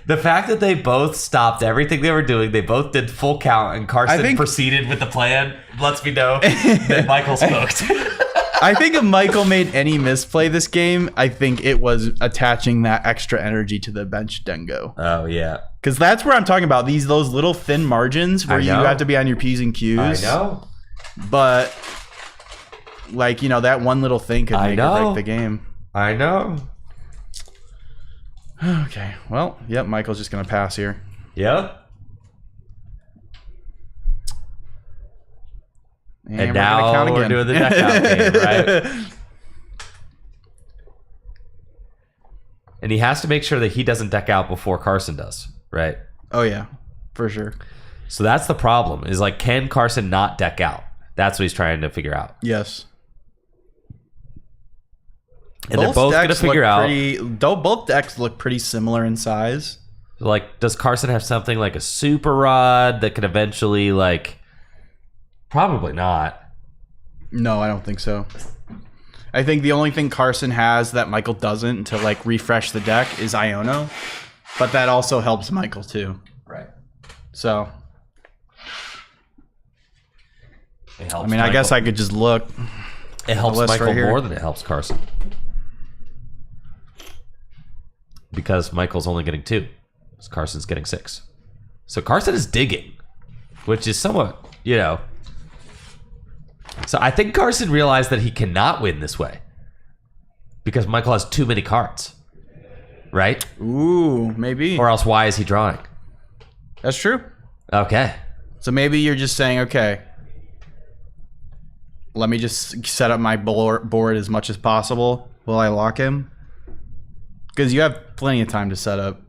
The fact that they both stopped everything they were doing, they both did full count, and Carson proceeded with the plan, lets me know that Michael smoked. I think if Michael made any misplay this game, I think it was attaching that extra energy to the bench Dengo. Oh, yeah. Because that's where I'm talking about. Those little thin margins where you have to be on your P's and Q's. I know. But, like, that one little thing could make or break the game. I know. Okay. Well, yep, Michael's just going to pass here. Yep. And we're now gonna count we're again. doing the deck out game, right? And he has to make sure that he doesn't deck out before Carson does, right? Oh, yeah. For sure. So that's the problem, is like, can Carson not deck out? That's what he's trying to figure out. Yes. And they're both going to figure out. Both decks look pretty similar in size. Like, does Carson have something like a super rod that could eventually, like, probably not. No, I don't think so. I think the only thing Carson has that Michael doesn't to like refresh the deck is Iono, but that also helps Michael too. Right. So, It helps I mean, I guess I could just look. It helps list Michael right here. more than it helps Carson. Because Michael's only getting 2. So Carson's getting 6. So Carson is digging, which is somewhat, So I think Carson realized that he cannot win this way. Because Michael has too many cards. Right? Ooh, maybe. Or else why is he drawing? That's true. Okay. So maybe you're just saying, okay, let me just set up my board as much as possible. Will I lock him? Because you have plenty of time to set up.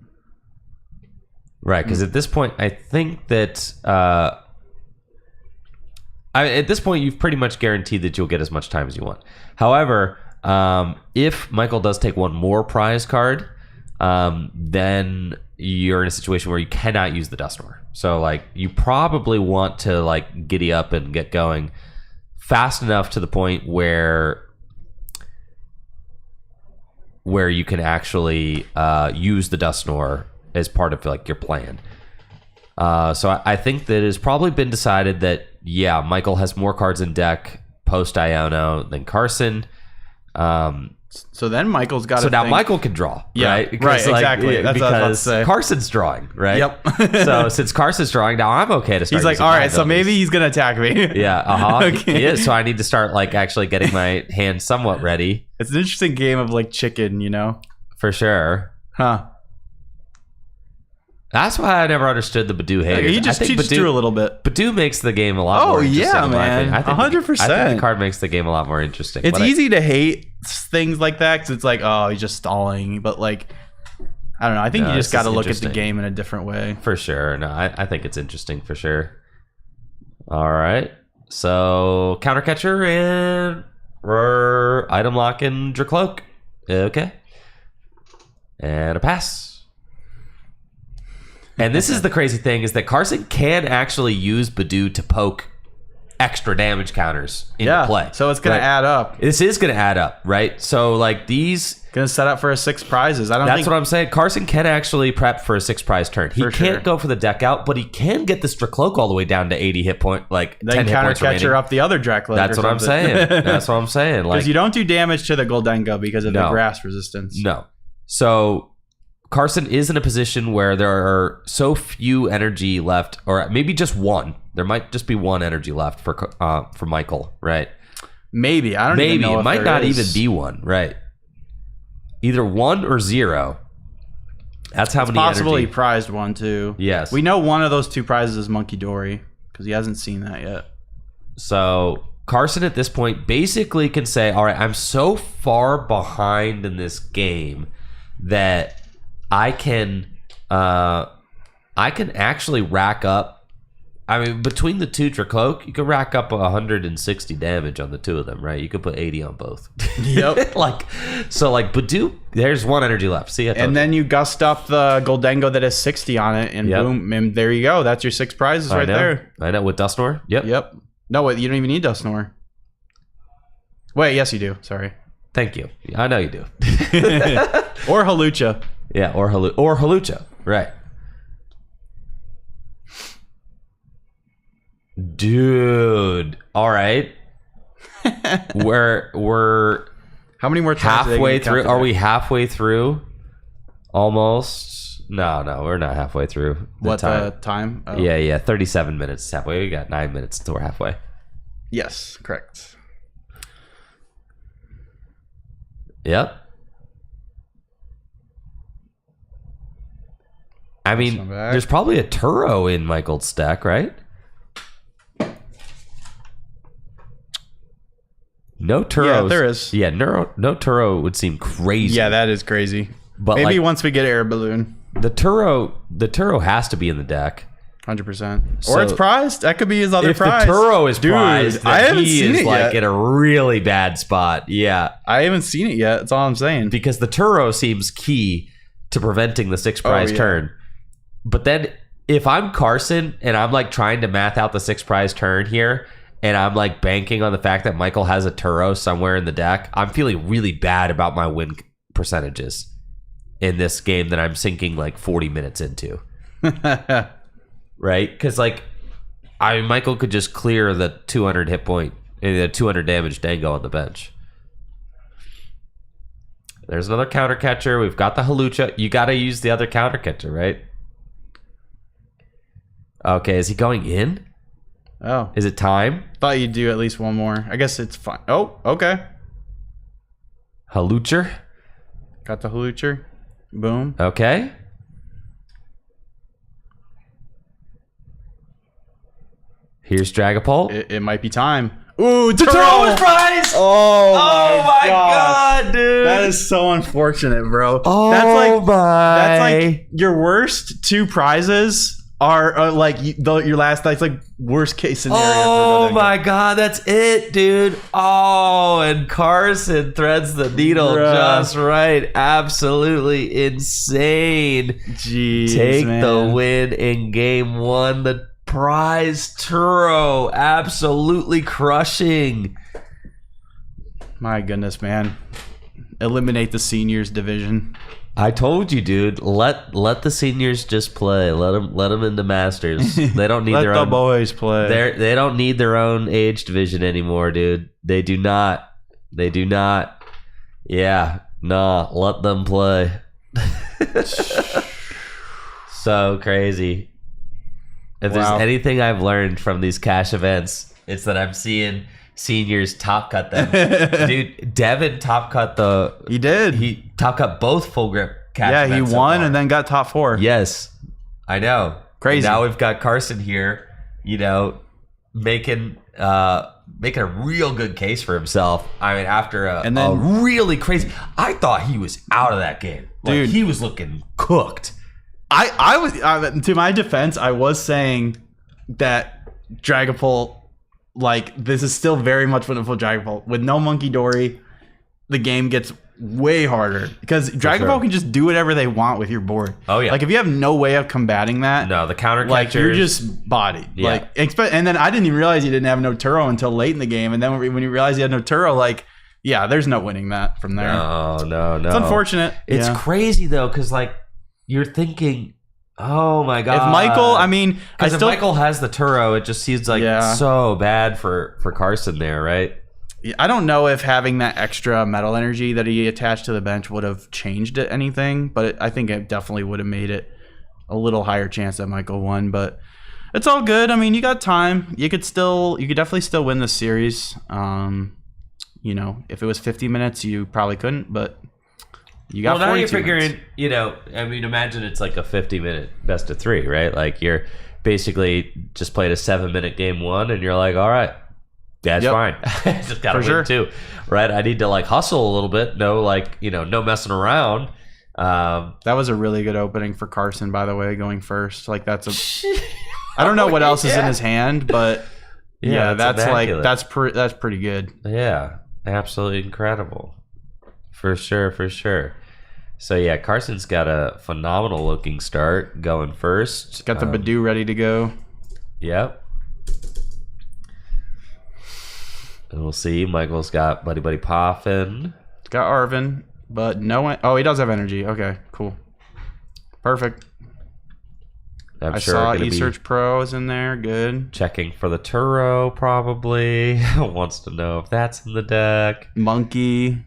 Right, because at this point, I think that... at this point, you've pretty much guaranteed that you'll get as much time as you want. However, if Michael does take one more prize card, then you're in a situation where you cannot use the Dusknoir. So, like, you probably want to, like, giddy up and get going fast enough to the point where you can actually use the Dusknoir as part of, like, your plan. So I think that it has probably been decided that, yeah, Michael has more cards in deck post Iono than Carson. So then Michael's got to So now Michael can draw, Yeah, right? right, exactly. That's what I was about to say. Carson's drawing, right? Yep. So since Carson's drawing, now I'm okay to start He's like, using all my right, so abilities. maybe he's going to attack me. Yeah, Okay. He is, so I need to start, like, actually getting my hand somewhat ready. It's an interesting game of, like, chicken, For sure. Huh. That's why I never understood the Badoo haters. He just drew a little bit. Badoo makes the game a lot more interesting. yeah, in my man. opinion. I think 100%. I think the card makes the game a lot more interesting. It's But easy to hate things like that because it's like, oh, he's just stalling. But, like, I don't know. I think No, you just this got to is look at the interesting. game in a different way. For sure. No, I think it's interesting for sure. All right. So, Countercatcher and Item Lock and Dracloak. Okay. And a pass. And this is the crazy thing, is that Carson can actually use Badoo to poke extra damage counters into play. So it's going Right? to add up. This is going to add up, right? So, like, these... Going to set up for a 6 prizes. That's what I'm saying. Carson can actually prep for a 6 prize turn. He For can't sure. go for the deck out, but he can get this Dracloak all the way down to 80 hit point, like Then 10 hit points remaining. Countercatcher up the other Dracloak. That's what I'm saying. That's what I'm saying. Like, Because you don't do damage to the Goldengo because of the No. grass resistance. no. So Carson is in a position where there are so few energy left, or maybe just one. There might just be one energy left for Michael, right? Maybe. I don't even Maybe know it if might there not is. even be one, right? Either 1 or 0. That's how It's many possible energy. he prized one too. Yes. We know one of those 2 prizes is Monkey Dory because he hasn't seen that yet. So Carson at this point basically can say, all right, I'm so far behind in this game that I can actually rack up. I mean, between the 2 Dracloak, you could rack up 160 damage on the 2 of them, right? You could put 80 on both. Yep. like Badoo, there's 1 energy left. See, I told And then you gust up the Goldengo that has 60 on it, and Yep. boom, and there you go. That's your 6 prizes I right know. there. I know, with Dusknoir. Yep. Yep. No, wait, you don't even need Dusknoir. Wait, yes, you do. Sorry. Thank you. I know you do. Or Halucha. Yeah, or Halucha. Right. Dude. All right. We're How many more times do they halfway get counted through. Are there? we halfway through? Almost. No, we're not halfway through. The time? Oh. Yeah. 37 minutes halfway. We got 9 minutes until we're halfway. Yes, correct. Yep. I mean, one back. there's probably a Turo in Michael's stack, right? No Turos. Yeah, there is. Yeah, no Turo would seem crazy. Yeah, that is crazy. but Maybe like, once we get Air Balloon. the Turo has to be in the deck. 100%. So Or it's prized. That could be his other If prize. the Turo is Dude, prized, then I haven't he seen is it like yet. in a really bad spot. Yeah, I haven't seen it yet. That's all I'm saying. because the Turo seems key to preventing the 6 prize yeah. turn. But then if I'm Carson and I'm like trying to math out the 6 prize turn here, and I'm like banking on the fact that Michael has a Turo somewhere in the deck, I'm feeling really bad about my win percentages in this game that I'm sinking like 40 minutes into. Right? Because like Michael could just clear the 200 hit point and the 200 damage Dango on the bench. There's another counter catcher. We've got the Halucha. You got to use the other counter catcher, right? Okay, is he going in? Oh. Is it time? Thought you'd do at least one more. I guess it's fine. Oh, okay. Halucher? Got the Halucher. Boom. Okay. Here's Dragapult. It might be time. Ooh, The Turo! prize! Oh, Oh my god, dude! That is so unfortunate, bro. Oh That's my! like your worst 2 prizes are like your last. That's like worst case scenario. Oh for my god, that's it, dude. Oh, and Carson threads the needle Bruh. just right. Absolutely insane. Jeez, Take man. the win in game 1. The prize Turo absolutely crushing. My goodness, man. Eliminate the seniors division. I told you, dude. Let the seniors just play. Let them into Masters. They don't need Let their the own. boys play. They don't need their own age division anymore, dude. They do not. They do not. Yeah, nah. Let them play. So crazy. If Wow. there's anything I've learned from these cash events, it's that I'm seeing seniors top cut them. Dude, Devin top cut He did. he top cut both full grip cash Yeah, he events so won far. and then got top 4. Yes, I know. Crazy. And now we've got Carson here, making a real good case for himself. I mean, after a really crazy, I thought he was out of that game. Like, Dude. he was looking cooked. I was to my defense, I was saying that Dragapult, like, this is still very much wonderful Dragapult. With no Monkey Dory, the game gets way harder because Dragapult sure. can just do whatever they want with your board. Oh, yeah. Like, if you have no way of combating that, No, the counter like, you're catchers- just bodied. Yeah. Like, and then I didn't even realize you didn't have no Turo until late in the game. And then when you realize you had no Turo, like, yeah, there's no winning that from there. No. It's unfortunate. It's Yeah. crazy though, because like you're thinking, oh my god. If Michael, I mean, I because if still Michael has the Turo, it just seems like Yeah. so bad for Carson there, right? I don't know if having that extra metal energy that he attached to the bench would have changed anything, but I think it definitely would have made it a little higher chance that Michael won. But it's all good. I mean, you got time. You could definitely still win the series. If it was 50 minutes, you probably couldn't, but you got. Well, now you're 42 minutes. figuring, I mean, imagine it's like a 50-minute best of 3, right? Like you're basically just played a 7-minute game 1, and you're like, all right. That's Yep. fine. Just gotta For win sure. too, right? I need to like hustle a little bit. No, no messing around. That was a really good opening for Carson, by the way, going first. Like I don't know what else is in his hand, but yeah, it's that's immaculate. like that's pretty good. Yeah, absolutely incredible. For sure. So yeah, Carson's got a phenomenal looking start going first. Got the Badoo ready to go. Yep. And we'll see. Michael's got Buddy Buddy Poffin. It's got Arvin, but no one. Oh, he does have energy. Okay, cool. Perfect. I'm I sure saw gonna be eSearch Pro is in there. Good. checking for the Turo, probably. Wants to know if that's in the deck. Monkey.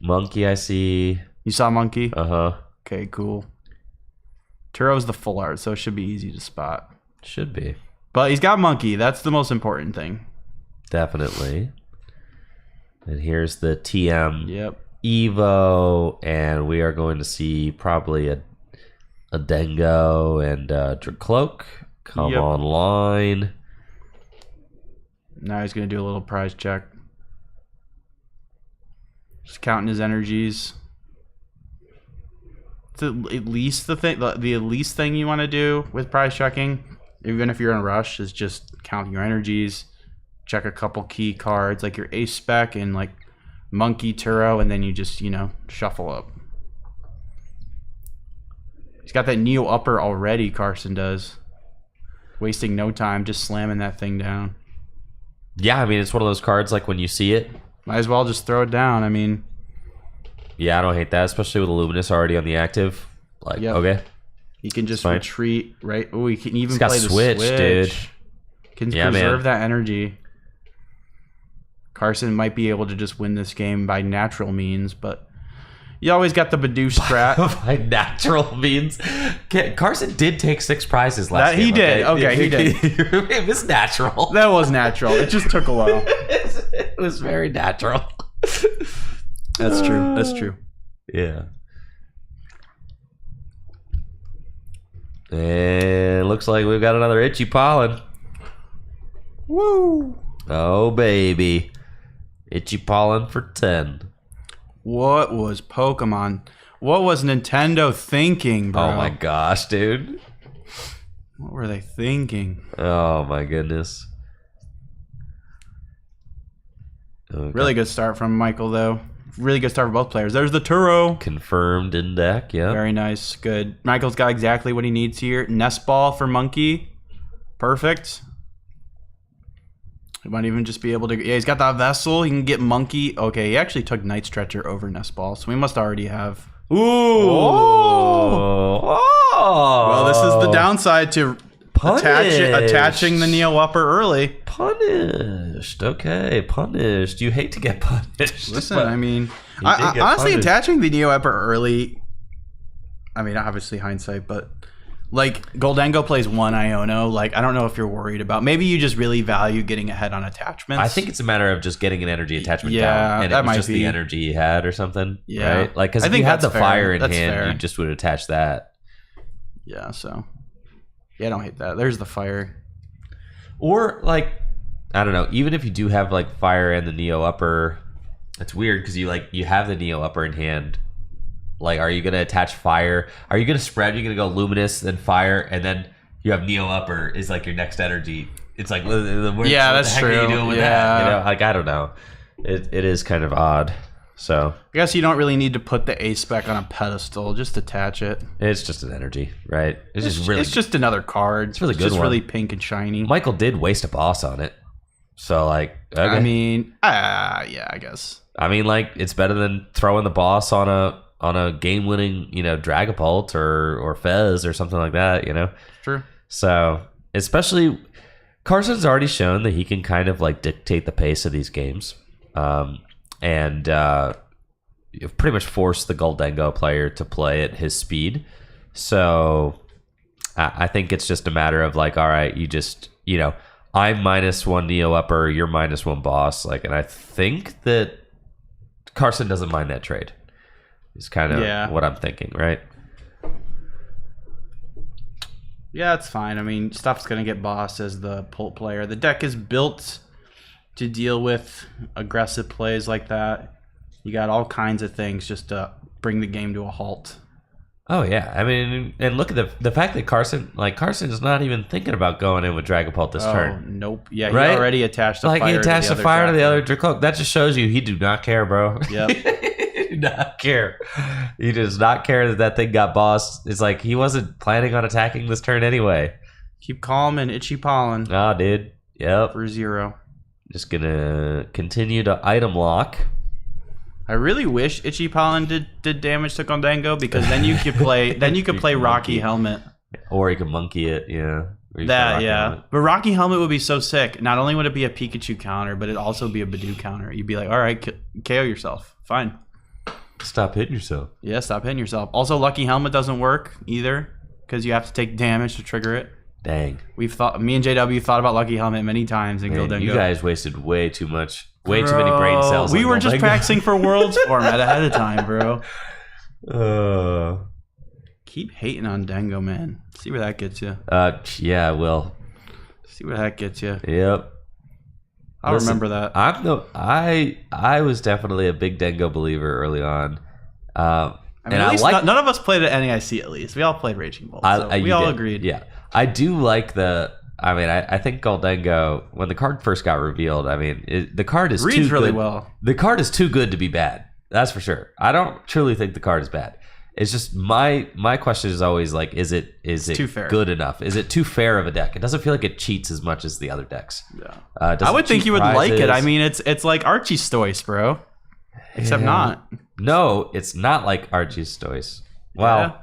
Monkey, I see. You saw Monkey? Uh-huh. Okay, cool. Turo's the full art, so it should be easy to spot. Should be. But he's got Monkey. That's the most important thing. Definitely. And here's the TM Yep. Evo, and we are going to see probably a Dengo and Dracloak come Yep. online. Now he's going to do a little prize check. Just counting his energies. It's at least the least thing you want to do with prize checking, even if you're in a rush, is just count your energies, check a couple key cards like your ace spec and like Monkey, Turo, and then you just, shuffle up. He's got that Neo upper already, Carson does. Wasting no time, just slamming that thing down. Yeah, I mean, it's one of those cards like when you see it. Might as well just throw it down. I mean, Yeah, I don't hate that, especially with the Luminous already on the active. Like, Yep. okay. he can just Fine. retreat, right? Oh, he can even He's got play the switch, dude. Can Yeah, preserve man. that energy. Carson might be able to just win this game by natural means, but you always got the Badoo strat. By natural means. Carson did take 6 prizes last That he game. did. Okay, he did. It was natural. That was natural. It just took a while. It was very natural. That's true. That's true. Yeah. And looks like we've got another Itchy Pollen. Woo! Oh, baby. Itchy Pollen for 10. What was Pokemon? What was Nintendo thinking, bro? Oh, my gosh, dude. What were they thinking? Oh, my goodness. Okay. Really good start from Michael, though. Really good start for both players. There's the Turo. Confirmed in deck, yeah. Very nice. Good. Michael's got exactly what he needs here. Nest Ball for Monkey. Perfect. He might even just be able to... Yeah, he's got that Vessel. He can get Monkey. Okay, he actually took Night Stretcher over Nest Ball, so we must already have... Ooh! Oh. Well, this is the downside to attaching the Neo Upper early. Punished. Okay, punished. You hate to get punished. Listen, but I mean... you did get honestly, punished. attaching the Neo Upper early... I mean, obviously hindsight, but... Like, Goldengo plays 1 Iono. Like, I don't know if you're worried about... Maybe you just really value getting ahead on attachments. I think it's a matter of just getting an energy attachment Yeah, down. And that it was might just be. the energy you had or something. Yeah. Right? Like, because I if think you had that's the fair. fire in That's hand, fair. you just would attach that. Yeah, so... Yeah, I don't hate that. There's the fire. Or, like, I don't know. Even if you do have, like, fire and the Neo Upper, it's weird because you have the Neo Upper in hand. Like, are you going to attach fire? Are you going to spread? You're going to go Luminous, then fire, and then you have Neo Upper is, like, your next energy. It's like, Yeah, what the that's heck are you true. doing with that? You know, like, I don't know. It is kind of odd. So I guess you don't really need to put the ace spec on a pedestal. Just attach it. it's just an energy, right? It's just really It's just another card. It's really good just one. really pink and shiny. Michael did waste a boss on it. So, like, okay. I mean, yeah, I guess. Like, it's better than throwing the boss on a game-winning, Dragapult or Fez or something like that, True. So, especially, Carson's already shown that he can kind of, like, dictate the pace of these games. And you've pretty much forced the Goldengo player to play at his speed. So, I think it's just a matter of, like, all right, you just, I'm -1 Neo Upper, you're -1 boss. Like, and I think that Carson doesn't mind that trade. Is kind of what I'm thinking, right? Yeah, it's fine. I mean, stuff's going to get bossed as the Pult player. The deck is built to deal with aggressive plays like that. You got all kinds of things just to bring the game to a halt. Oh, yeah. I mean, and look at the fact that Carson is not even thinking about going in with Dragapult this turn. Nope. Yeah, Right? he already attached the Like, fire he attached to the fire to the other Draco. Dracloak. That just shows you he do not care, bro. Yep. He do not care. He does not care that thing got bossed. It's like he wasn't planning on attacking this turn anyway. Keep calm and Itchy Pollen Oh, dude. Yep. for 0. Just gonna continue to item lock. I really wish Itchy Pollen did damage to Goldango, because then you could play Rocky Helmet. Or you can monkey it, yeah. Or you can That Rocky yeah, Helmet. but Rocky Helmet would be so sick. Not only would it be a Pikachu counter, but it'd also be a Bidoof counter. You'd be like, all right, KO yourself. Fine. Stop hitting yourself. Yeah, stop hitting yourself. Also, Lucky Helmet doesn't work either, because you have to take damage to trigger it. Dang. Me and JW thought about Lucky Helmet many times in Man, Goldango. you guys wasted way too many brain cells. We on were just Goldango. practicing for Worlds format ahead of time, bro. Keep hating on Dango, man. See where that gets you. Yeah, well, See where that gets you. yep. I'll Listen, remember that. I was definitely a big Dengo believer early on. I mean, and at I least like none of us played at NAIC. At least we all played Raging Bolt. So we you all did. agreed. Yeah, I do like the. I mean, I think Goldango, when the card first got revealed, I mean, the card is Reads too really good. well. The card is too good to be bad. That's for sure. I don't truly think the card is bad. It's just my question is always like, is it too fair. good enough? Is it too fair of a deck? It doesn't feel like it cheats as much as the other decks. Yeah. Does I it would think cheat you would like it. I prizes? mean, it's like Archie Stoice, bro. Except Yeah. not. No, it's not like Archie's Stoice. Well,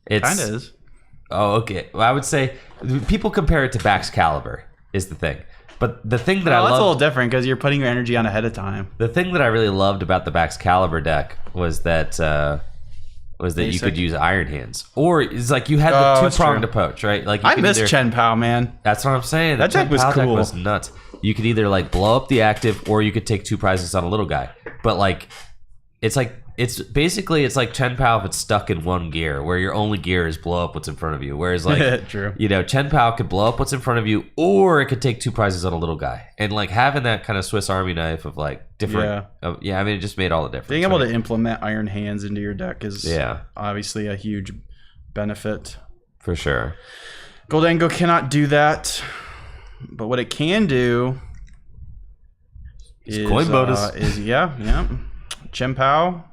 it's Kind of is. Oh, okay. Well, I would say people compare it to Bax Caliber is the thing. But the thing that Well, I that's a love, little different because you're putting your energy on ahead of time. the thing that I really loved about the Bax Caliber deck was that you Basic. could use Iron Hands, or it's like you had Oh, the that's two-pronged true. approach, right? Like you I could miss either- Chen Pao, man. That's what I'm saying. That The deck was Chen Pao cool. was nuts. You could either like blow up the active, or you could take 2 prizes on a little guy. But like, it's like Chen Pao if it's stuck in one gear, where your only gear is blow up what's in front of you. Whereas like, True. you know, Chen Pao could blow up what's in front of you, or it could take 2 prizes on a little guy. And like having that kind of Swiss Army knife of like different, I mean, it just made all the difference. Being able right? to implement Iron Hands into your deck is obviously a huge benefit. For sure. Goldango cannot do that, but what it can do is coin bonus. Chen Pao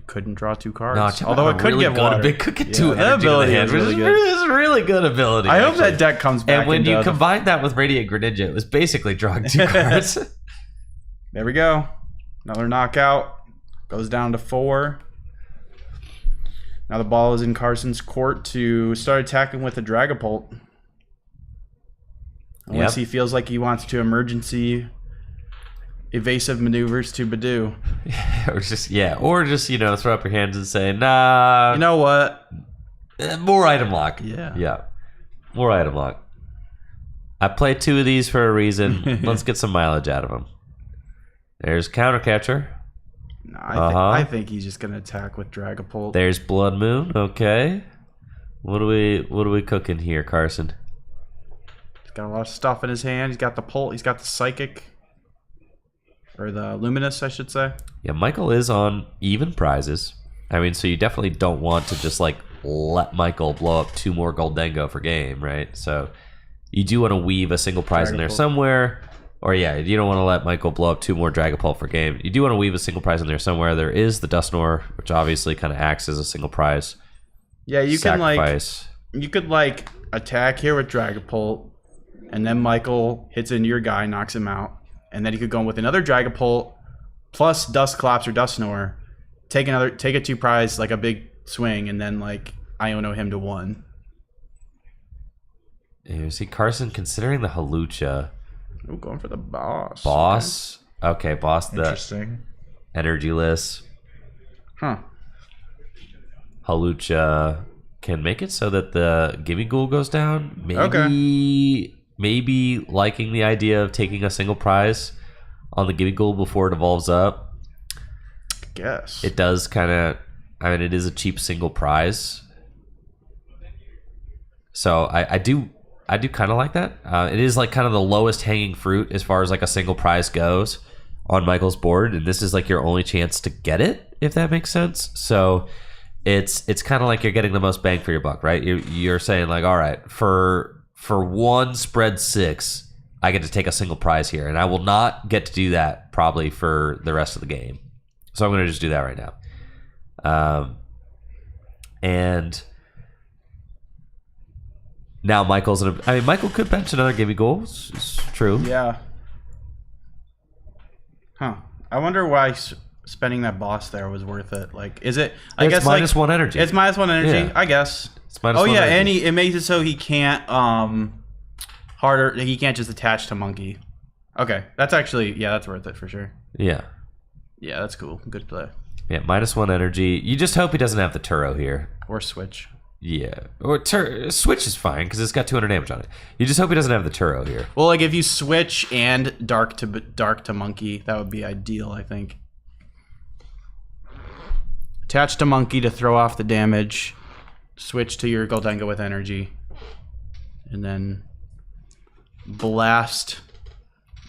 couldn't draw 2 cards. No, Chen although Pao it could really get good. water. It could get Yeah, 2 that energy in the ability hand, is which really is good. really good ability. I hope actually. that deck comes back. And when you into the- combine that with Radiant Greninja, it was basically drawing 2 cards. There we go. Another knockout. Goes down to 4. Now the ball is in Carson's court to start attacking with a Dragapult. Unless he feels like he wants to emergency evasive maneuvers to Bidoof. or just you know, throw up your hands and say, nah. You know what? More item lock. Yeah. More item lock. I played 2 of these for a reason. Let's get some mileage out of them. There's Counter Catcher. No, I think he's just gonna attack with Dragapult. There's Blood Moon. Okay. What are we cooking here, Carson? He's got a lot of stuff in his hand. He's got the Pult. He's got the Psychic. Or the Luminous, I should say. Yeah, Michael is on even prizes. I mean, so you definitely don't want to just like let Michael blow up 2 more Goldango for game, right? So you do want to weave a single prize in there Dragapult. somewhere. Or yeah, you don't want to let Michael blow up 2 more Dragapult for game. You do want to weave a single prize in there somewhere. There is the Dusknoir, which obviously kind of acts as a single prize. Yeah, you Sacrifice. you could attack here with Dragapult, and then Michael hits into your guy, knocks him out, and then you could go in with another Dragapult plus Dusclops or Dusknoir, take a 2 prize, like a big swing, and then Iono him to 1. You see Carson considering the Halucha. Ooh, going for the boss. Boss. Okay, boss the Interesting. energyless. Huh. Halucha can make it so that the Gimme Ghoul goes down. Maybe liking the idea of taking a single prize on the Gimme Ghoul before it evolves up. I guess. It does kind of, I mean, it is a cheap single prize. So I do kind of like that. It is like kind of the lowest hanging fruit as far as like a single prize goes on Michael's board, and this is like your only chance to get it, if that makes sense. So it's kind of like you're getting the most bang for your buck, right? You're saying like, all right, for 1 spread 6, I get to take a single prize here, and I will not get to do that probably for the rest of the game. So I'm going to just do that right now. And Now Michael could bench another gimme goal. It's true. Yeah. Huh. I wonder why spending that boss there was worth it. Like, is it? I guess minus one energy. It's minus one energy. Yeah. I guess. It's minus oh one yeah, energy. and it makes it so he can't harder. He can't just attach to monkey. Okay, that's actually that's worth it for sure. Yeah. Yeah, that's cool. Good play. Yeah, minus one energy. You just hope he doesn't have the Turo here. Or switch. Yeah. Or switch is fine because it's got 200 damage on it. You just hope he doesn't have the Turo here. Well, like if you switch and dark to monkey, that would be ideal, I think. Attach to monkey to throw off the damage. Switch to your Goldengo with energy. And then blast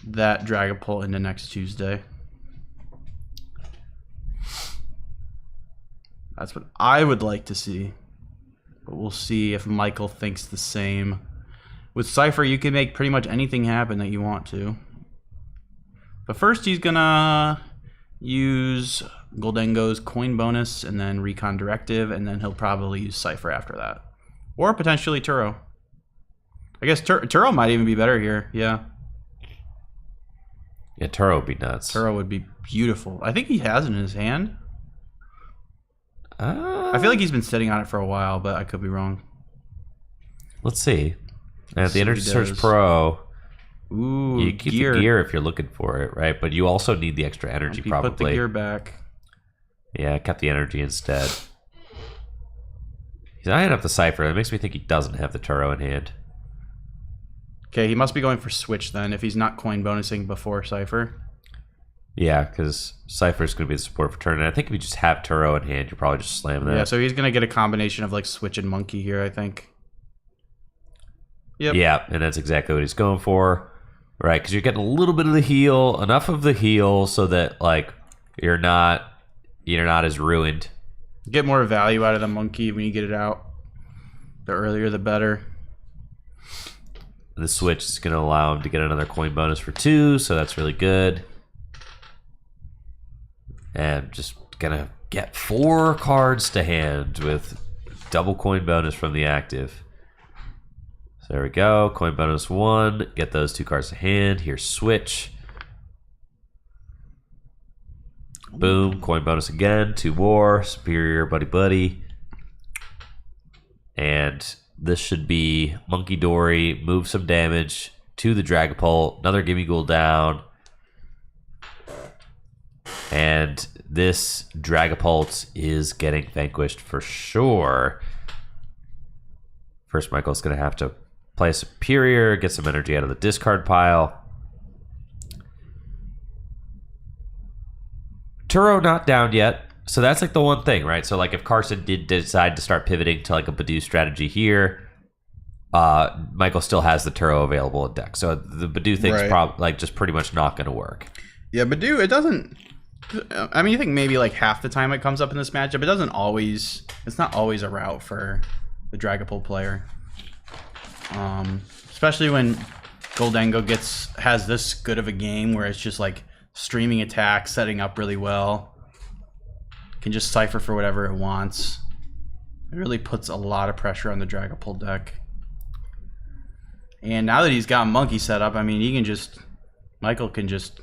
that Dragapult into next Tuesday. That's what I would like to see. But we'll see if Michael thinks the same. With Cypher, you can make pretty much anything happen that you want to. But first, he's gonna use Goldengo's coin bonus and then Recon Directive, and then he'll probably use Cypher after that. Or potentially Turo. I guess Turo might even be better here, yeah. Yeah, Turo would be nuts. Turo would be beautiful. I think he has it in his hand. I feel like he's been sitting on it for a while, but I could be wrong. Let's see. At the Energy he Surge does. Pro, Ooh, you keep gear. the gear if you're looking for it, right? But you also need the extra energy, He probably. put the gear back. Yeah, I kept the energy instead. He's eyeing up the Cypher. That makes me think he doesn't have the Turo in hand. Okay, he must be going for switch then, if he's not coin bonusing before Cypher. Yeah, because Cypher's going to be the support for turn. And I think if you just have Turo in hand, you're probably just slamming that. Yeah, so he's going to get a combination of like switch and monkey here, I think. Yep. Yeah, and that's exactly what he's going for. Right, because you're getting a little bit of the heal, enough of the heal so that like you're not as ruined. Get more value out of the monkey when you get it out. The earlier the better. The switch is going to allow him to get another coin bonus for 2, so that's really good. And just gonna get 4 cards to hand with double coin bonus from the active. So there we go. Coin bonus 1. Get those 2 cards to hand. Here's switch. Boom. Coin bonus again. 2 more. Superior buddy buddy. And this should be Monkey Dory. Move some damage to the Dragapult. Another Gimme Ghoul down. And this Dragapult is getting vanquished for sure. First, Michael's going to have to play a Superior, get some energy out of the discard pile. Turo not down yet. So that's like the one thing, right? So like if Carson did decide to start pivoting to like a Badoo strategy here, Michael still has the Turo available in deck. So the Badoo thing's Right. like just pretty much not going to work. Yeah, Badoo, it doesn't... I mean, you think maybe like half the time it comes up in this matchup. It doesn't always... It's not always a route for the Dragapult player. Especially when Goldengo has this good of a game where it's just like streaming attack, setting up really well. Can just Cypher for whatever it wants. It really puts a lot of pressure on the Dragapult deck. And now that he's got Monkey set up, I mean, Michael can just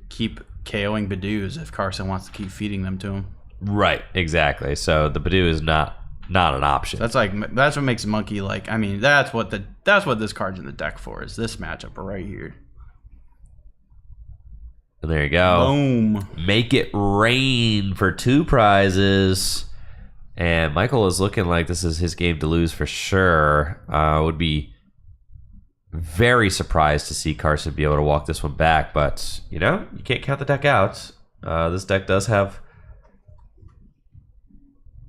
keep KOing Badoos if Carson wants to keep feeding them to him. Right, exactly. So the Badoo is not an option. That's what makes Monkey like. I mean, that's what this card's in the deck for. Is this matchup right here? And there you go. Boom. Make it rain for 2 prizes. And Michael is looking like this is his game to lose for sure. Would be very surprised to see Carson be able to walk this one back. But, you can't count the deck out. This deck does have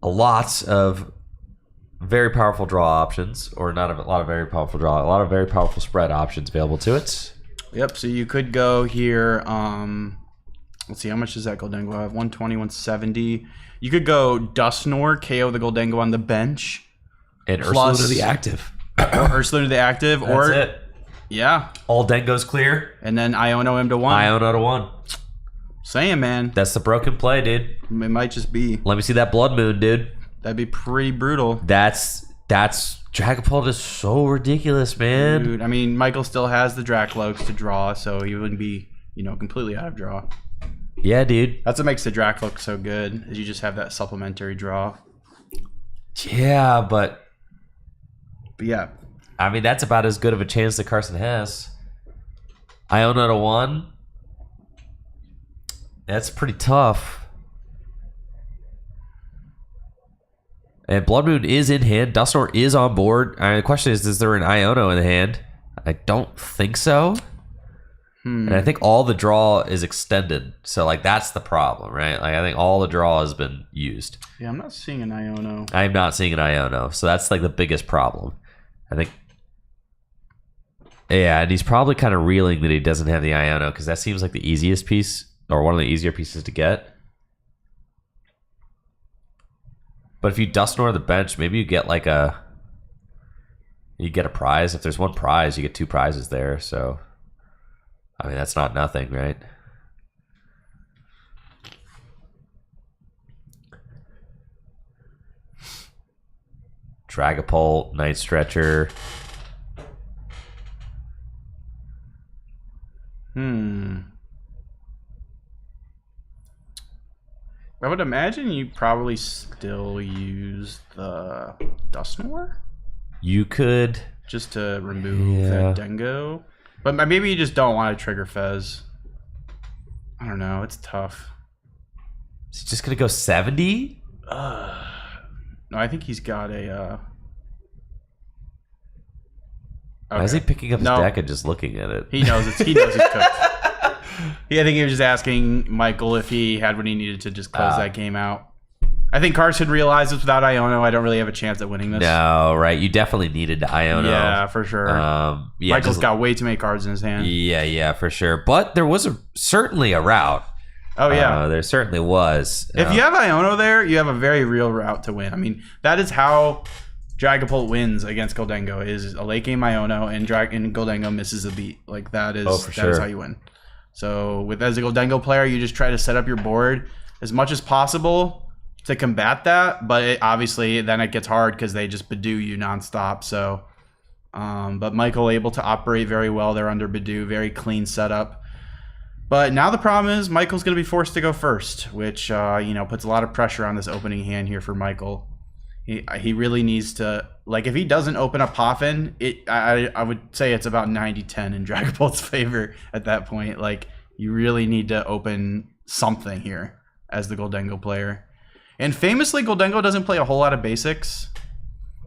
a lot of very powerful draw options. Or not a lot of very powerful draw. A lot of very powerful spread options available to it. Yep, so you could go here, let's see, how much does that Goldengo have? 120, 170. You could go Dusknoir, KO the Goldengo on the bench. And Plus- Ursula to the active. Or Ursula to the active. That's or it. Yeah. All Dengo's clear. And then Iono him to 1. Iona to 1. Saying, man. That's the broken play, dude. It might just be. Let me see that blood moon, dude. That'd be pretty brutal. That's Dragapult is so ridiculous, man. Dude, I mean, Michael still has the Dracloaks to draw, so he wouldn't be, completely out of draw. Yeah, dude. That's what makes the Dracloak so good, is you just have that supplementary draw. Yeah, but yeah. I mean, that's about as good of a chance that Carson has. Iona to 1. That's pretty tough. And Blood Moon is in hand. Dusknoir is on board. The question is there an Iono in the hand? I don't think so. And I think all the draw is extended. So, that's the problem, right? I think all the draw has been used. Yeah, I'm not seeing an Iono. I'm not seeing an Iono. So, that's, the biggest problem. I think... Yeah, and he's probably kind of reeling that he doesn't have the Iono because that seems like the easiest piece or one of the easier pieces to get. But if you Dusknoir the bench, maybe you get you get a prize. If there's one prize, you get 2 prizes there. So, I mean, that's not nothing, right? Dragapult, Night Stretcher. I would imagine you probably still use the Dusknoir You could just to remove that Dingo, but maybe you just don't want to trigger Fez. I don't know. It's tough. Is he just gonna go 70? No, I think he's got a. Why is he picking up his deck and just looking at it? He knows it's cooked. Yeah, I think he was just asking Michael if he had what he needed to just close that game out. I think Carson realizes without Iono, I don't really have a chance at winning this. No, right? You definitely needed the Iono. Yeah, for sure. Michael's got way too many cards in his hand. Yeah, for sure. But there was certainly a route. Oh, yeah. There certainly was. If you have Iono there, you have a very real route to win. I mean, that is how Dragapult wins against Goldengo, is a late game Iono and Goldengo misses a beat. That is that is how you win. So as a Goldengo player, you just try to set up your board as much as possible to combat that, but obviously then it gets hard because they just Badoo you nonstop. So, but Michael able to operate very well there under Badoo, very clean setup. But now the problem is Michael's going to be forced to go first, which puts a lot of pressure on this opening hand here for Michael. He really needs to, if he doesn't open up Poffin, I would say it's about 90-10 in Dragapult's favor at that point. You really need to open something here as the Goldengo player. And famously, Goldengo doesn't play a whole lot of basics,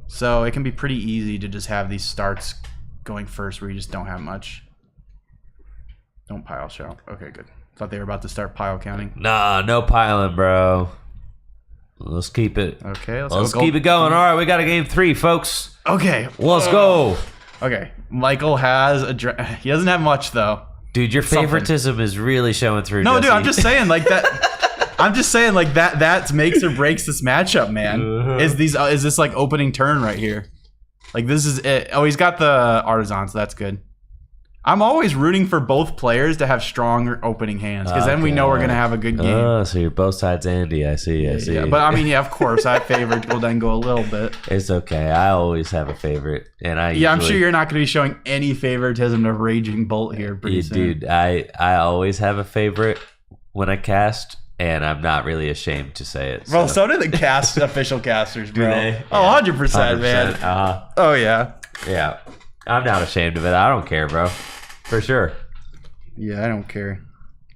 so it can be pretty easy to just have these starts going first where you just don't have much. Don't pile show. Okay, good. Thought they were about to start pile counting. Nah, no piling, bro. Let's keep it. Okay, let's keep it going. All right, we got a game 3, folks. Okay, let's go. Okay, Michael has he doesn't have much though. Dude, your favoritism is really showing through. No, Jesse. dude, I'm just saying that. I'm just saying that makes or breaks this matchup, man. Is this opening turn right here? This is it. Oh, he's got the Artisan, so that's good. I'm always rooting for both players to have strong opening hands because then we know we're gonna have a good game. Oh, so you're both sides Andy. I see. Yeah, but I mean, of course, I favored Goldengo a little bit. It's okay. I always have a favorite, and I'm sure you're not gonna be showing any favoritism to Raging Bolt here pretty soon. Dude, I always have a favorite when I cast, and I'm not really ashamed to say it. Well, so do the official casters, bro. Do they? Oh, 100%, man. Oh yeah. Yeah, I'm not ashamed of it. I don't care, bro. For sure. Yeah, I don't care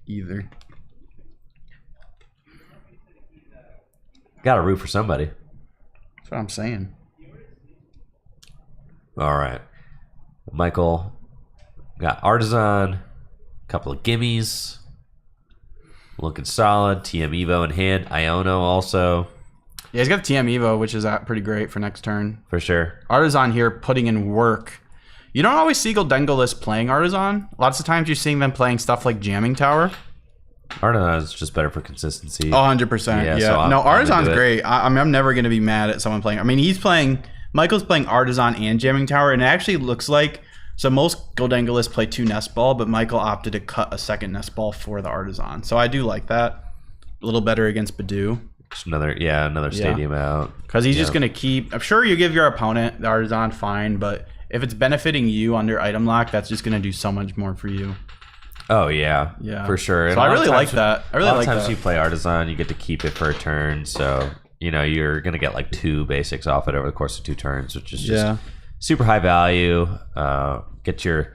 either. Got to root for somebody. That's what I'm saying. All right. Michael got Artisan, a couple of gimmies. Looking solid. TM Evo in hand. Iono also. Yeah, he's got TM Evo, which is pretty great for next turn. For sure. Artisan here putting in work. You don't always see Goldengo list playing Artisan. Lots of times you're seeing them playing stuff like Jamming Tower. Artisan is just better for consistency. 100%. Yeah. So no, Artisan's great. I'm never going to be mad at someone playing. I mean, Michael's playing Artisan and Jamming Tower, and it actually looks like, so most Goldengo lists play 2 Nest Ball, but Michael opted to cut a second Nest Ball for the Artisan. So I do like that. A little better against Badoo. Just another stadium out. Because he's just going to keep... I'm sure you give your opponent the Artisan, fine, but if it's benefiting you under item lock, that's just going to do so much more for you. Oh, yeah. Yeah. For sure. So I really like that. A lot of times you play Artisan, you get to keep it for a turn, so, you're going to get like 2 basics off it over the course of 2 turns, which is just super high value. Get your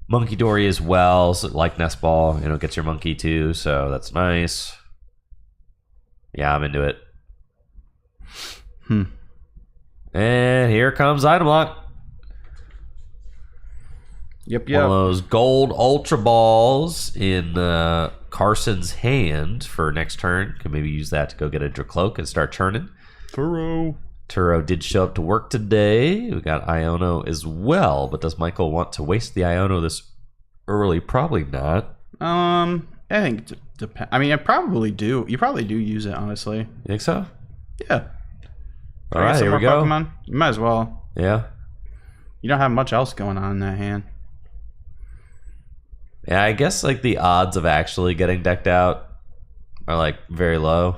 Monkey Dory as well, so like Nest Ball, gets your monkey too, so that's nice. Yeah, I'm into it. And here comes item lock. Yep. One of those gold Ultra Balls in Carson's hand for next turn. Can maybe use that to go get a Dracloak and start churning. Turo did show up to work today. We got Iono as well, but does Michael want to waste the Iono this early? Probably not. I think it depends. I mean, I probably do. You probably do use it, honestly. You think so? Yeah. All right, here we go. Pokemon? You might as well. Yeah. You don't have much else going on in that hand. Yeah, I guess like the odds of actually getting decked out are like very low.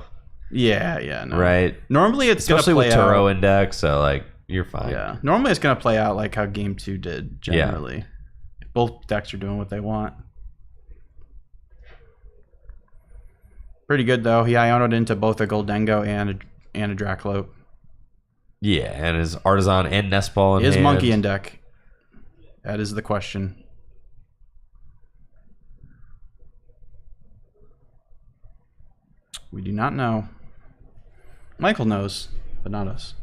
Yeah, no. Right. Normally it's especially gonna play with Turo out, index, so like you're fine. Yeah. Normally it's gonna play out like how Game 2 did generally. Yeah. Both decks are doing what they want. Pretty good though. He Ionoed into both a Goldengo and a Dracloak. Yeah, and his Artisan and Nest Ball in Is hand. Monkey in deck? That is the question. We do not know. Michael knows, but not us.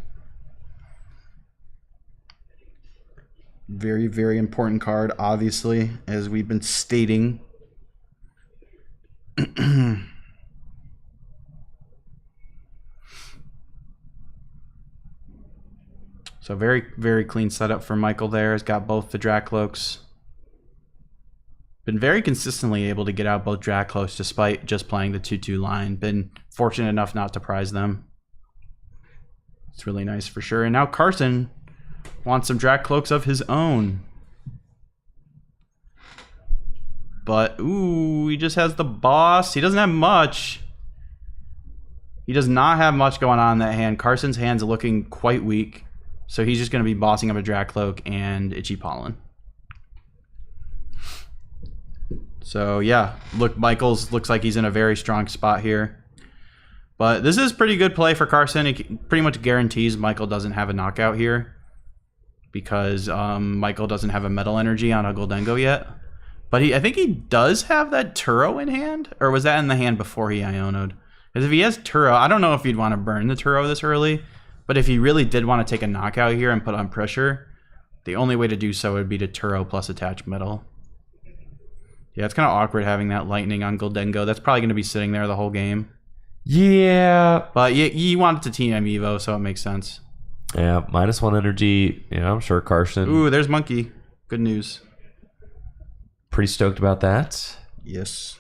Very, very important card, obviously, as we've been stating. So very, very clean setup for Michael there. He's got both the Dracloaks. Been very consistently able to get out both Dracloaks despite just playing the 2-2 line. Been fortunate enough not to prize them. It's really nice for sure. And now Carson wants some Dracloaks of his own. But, ooh, he just has the boss. He doesn't have much. He does not have much going on in that hand. Carson's hand's looking quite weak. So he's just going to be bossing up a Dracloak and Itchy Pollen. So yeah, look, Michael's looks like he's in a very strong spot here. But this is pretty good play for Carson. It pretty much guarantees Michael doesn't have a knockout here. Because Michael doesn't have a Metal Energy on a Goldengo yet. But I think he does have that Turo in hand? Or was that in the hand before he Ionoed? Because if he has Turo, I don't know if he'd want to burn the Turo this early. But if he really did want to take a knockout here and put on pressure, the only way to do so would be to Turo plus attach Metal. Yeah, it's kind of awkward having that Lightning on Goldengo. That's probably going to be sitting there the whole game. Yeah. But you want it to TM Evo, so it makes sense. Yeah, -1 energy. I'm sure Carson. Ooh, there's Monkey. Good news. Pretty stoked about that. Yes.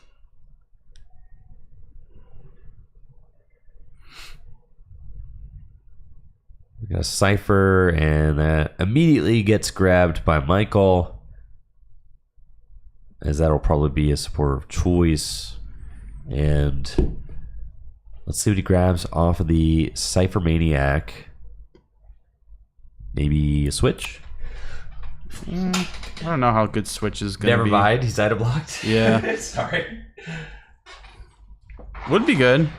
We got a Cypher, and that immediately gets grabbed by Michael. As that'll probably be a supporter of choice. And let's see what he grabs off of the Cypher Maniac. Maybe a switch? I don't know how good switch is going to be. Never mind, he's item blocked. Yeah. Sorry. Would be good.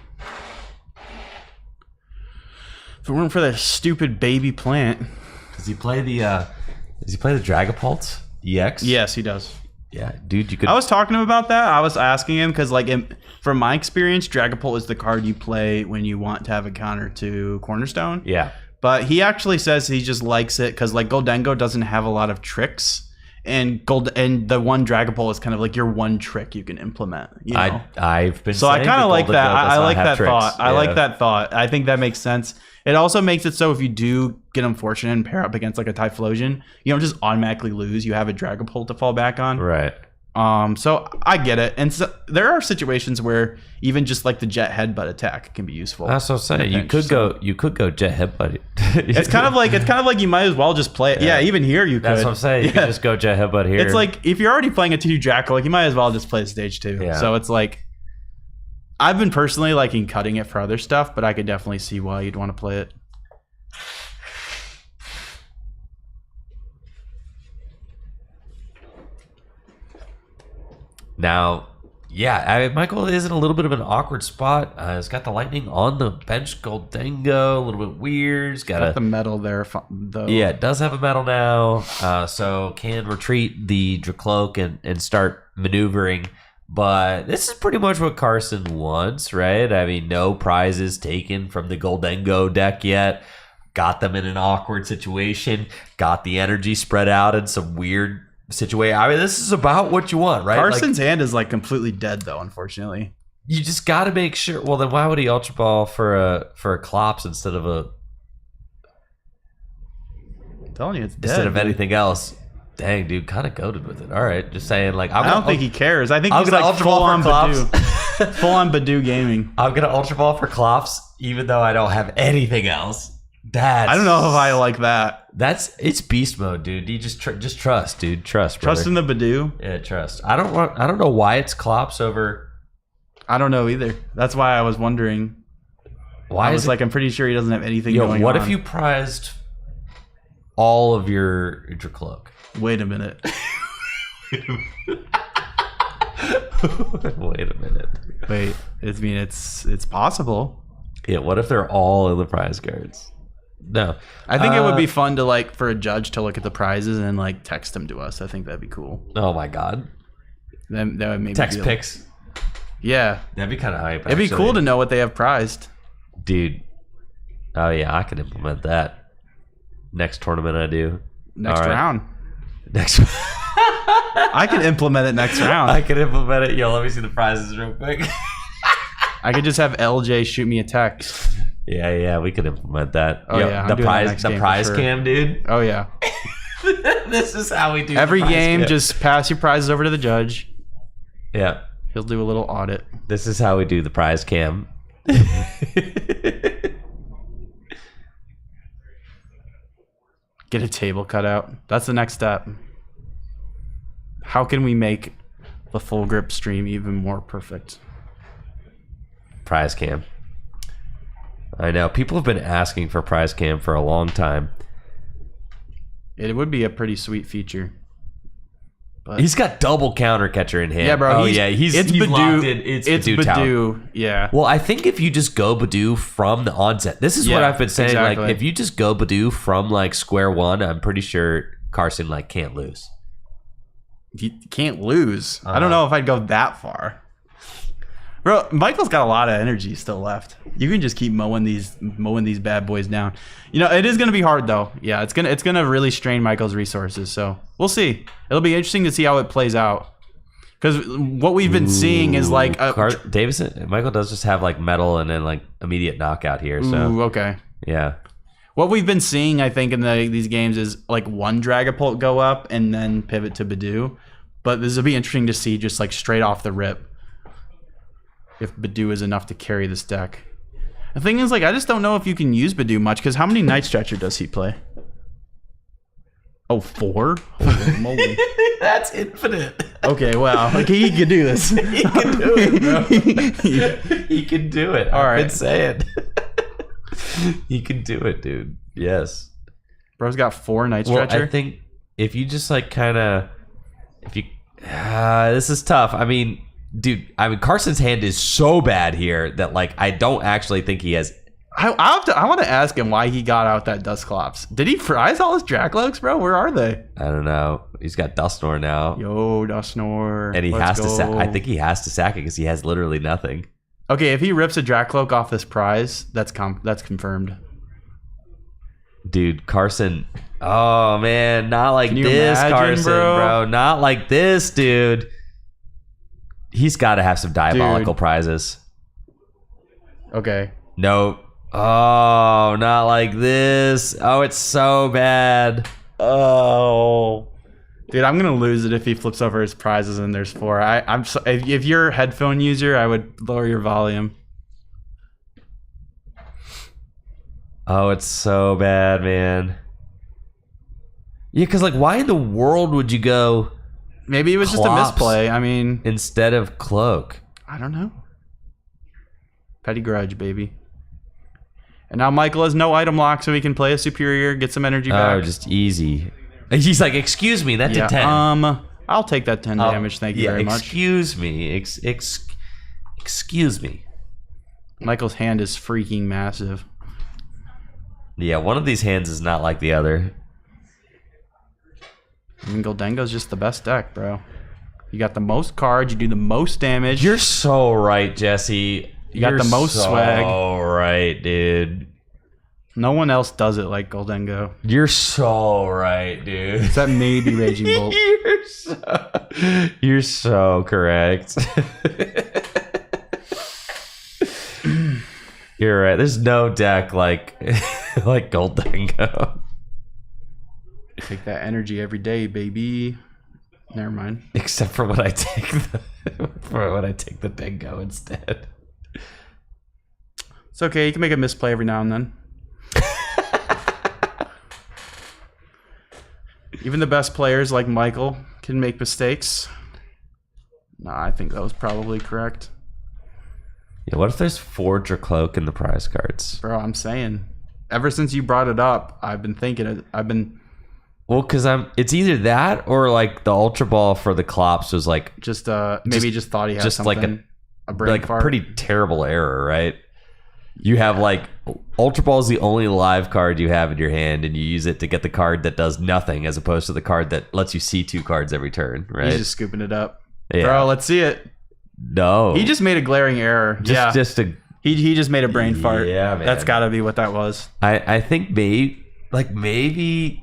If it weren't for that stupid baby plant. Does he play the Dragapult EX? Yes, he does. Yeah, dude, you could. I was talking to him about that. I was asking him because, like, from my experience, Dragapult is the card you play when you want to have a counter to Cornerstone. Yeah. But he actually says he just likes it because, like, Goldengo doesn't have a lot of tricks, and the one Dragapult is kind of like your one trick you can implement. You know? I've been so I kind of like that. I like that thought. Yeah. I like that thought. I think that makes sense. It also makes it so if you do get unfortunate and pair up against like a Typhlosion, you don't just automatically lose. You have a Dragapult to fall back on. Right. So I get it, and so there are situations where even just like the Jet Headbutt attack can be useful. That's what I'm saying. You could go Jet Headbutt. It's kind of like you might as well just play it. Yeah, even here you could. That's what I'm saying. You could just go Jet Headbutt here. It's like if you're already playing a 2-2 Draco, like you might as well just play stage 2. Yeah. So it's like I've been personally liking cutting it for other stuff, but I could definitely see why you'd want to play it. Now, yeah, Michael is in a little bit of an awkward spot. He's got the lightning on the bench Goldengo, a little bit weird. He's Got the medal there, though. yeah, it does have a medal now, so can retreat the Dracloak and start maneuvering. But this is pretty much what Carson wants, right? I mean, no prizes taken from the Goldengo deck yet. Got them in an awkward situation. Got the energy spread out in some weird situation. I mean, this is about what you want, right? Carson's hand is like completely dead, though. Unfortunately, You just got to make sure. Well, then why would he Ultra Ball for a Klops instead of I'm telling you, it's dead. instead of anything else? Dang, dude, kind of goated with it. All right, just saying. Like, I don't think he cares. I think I'm he's gonna like Ultra full Ball on for Badoo. Klops. Full on Badoo gaming. I'm gonna Ultra Ball for Klops, even though I don't have anything else. I don't know if I like that. It's beast mode, dude. You just trust, dude. Trust, brother. Trust in the Badoo. Yeah, trust. I don't know why it's Klops over. I don't know either. That's why I was wondering. Why I is was it, like, I'm pretty sure he doesn't have anything yo? going What on. if you prized all of your Dracloak? Wait a minute. Wait a minute. Wait. It's possible. Yeah, what if they're all in the prize cards? No. I think it would be fun to like for a judge to look at the prizes and like text them to us. I think that'd be cool. Oh my god. That would maybe Text be picks. Yeah. That'd be kind of hype. It'd be actually. cool to know what they have prized. Dude. Oh yeah, I could implement that. Next tournament I do. Next All right. round. Next I could implement it next round. I can implement it. Yo, let me see the prizes real quick. I could just have LJ shoot me a text. Yeah, we could implement that. Oh, Yo, yeah, I'm the doing that prize, next the game for prize sure. cam, dude. Oh yeah. This is how we do Every the prize game, cam. just pass your prizes over to the judge. Yeah. He'll do a little audit. This is how we do the prize cam. Get a table cut out. That's the next step. How can we make the full grip stream even more perfect? Prize cam. I know. People have been asking for prize cam for a long time. It would be a pretty sweet feature. But He's got double counter catcher in hand. yeah, bro. Oh, yeah. He's Badoo. locked in. It's Badoo Town. Badoo. Yeah. Well, I think if you just go Badoo from the onset, this is what Yeah, I've been saying. exactly. Like, if you just go Badoo from like square one, I'm pretty sure Carson like can't lose. You can't lose. I don't know if I'd go that far. Bro, Michael's got a lot of energy still left. You can just keep mowing these bad boys down. You know, it is gonna be hard though. Yeah, it's gonna really strain Michael's resources. So we'll see. It'll be interesting to see how it plays out. Because what we've been seeing is like Davison, Michael does just have like metal and then like immediate knockout here. So ooh, okay. yeah, What we've been seeing, I think, in these games is like one Dragapult go up and then pivot to Badoo. But this will be interesting to see just like straight off the rip if Badoo is enough to carry this deck. The thing is, like, I just don't know if you can use Badoo much because how many Night Stretcher does he play? Oh, 4? Holy moly. that's infinite. Okay, wow. Like, he can do this. He can do it, bro. He can do it. All I've right. been saying. He can do it, dude. Yes. Bro's got 4 Night Well, Stretcher. I think if you just like kind of, if you, this is tough. I mean, dude, Carson's hand is so bad here that like I don't actually think he has. I want to ask him why he got out that Dusclops. Did he prize all his Dracloaks, bro? Where are they? I don't know. He's got Dustnor now, Yo, Dustnor. and he Let's has to. go. I think he has to sack it because he has literally nothing. Okay, if he rips a Dracloak off this prize, that's confirmed. Dude, Carson. Oh man, not like Can you this, imagine, Carson, bro. Not like this, dude. He's got to have some diabolical Dude. prizes. Okay. Nope. Oh, not like this. Oh, it's so bad. Oh. Dude, I'm gonna lose it if he flips over his prizes and there's 4. If you're a headphone user, I would lower your volume. Oh, it's so bad, man. Yeah, because like, why in the world would you go Maybe it was just a Clops. misplay. I mean, instead of Cloak? I don't know. Petty grudge, baby. And now Michael has no item lock, so he can play a superior, get some energy back. Oh, just easy. He's like, excuse me, that did 10. I'll take that 10 damage. Thank you very much. Excuse me. Excuse me. Michael's hand is freaking massive. Yeah, one of these hands is not like the other. I mean, Goldengo's just the best deck, bro. You got the most cards. You do the most damage. You're so right, Jesse. You got the most swag. Oh, right, dude. No one else does it like Goldengo. You're so right, dude. Except maybe Raging Bolt. You're so correct. You're right. There's no deck like Goldengo. Take that energy every day, baby. Never mind. Except for when I take the bingo instead. It's okay. You can make a misplay every now and then. Even the best players like Michael can make mistakes. Nah, I think that was probably correct. Yeah, what if there's Forge or Cloak in the prize cards? Bro, I'm saying. Ever since you brought it up, I've been thinking it. Well, because it's either that or like the Ultra Ball for the Klops was like just just thought he had just something. like a brain like fart. a pretty terrible error, right? You have like Ultra Ball is the only live card you have in your hand, and you use it to get the card that does nothing, as opposed to the card that lets you see 2 cards every turn, right? He's just scooping it up. Yeah. Bro, let's see it. No, He just made a glaring error. just a. He just made a brain fart. Yeah, man. That's got to be what that was. I think maybe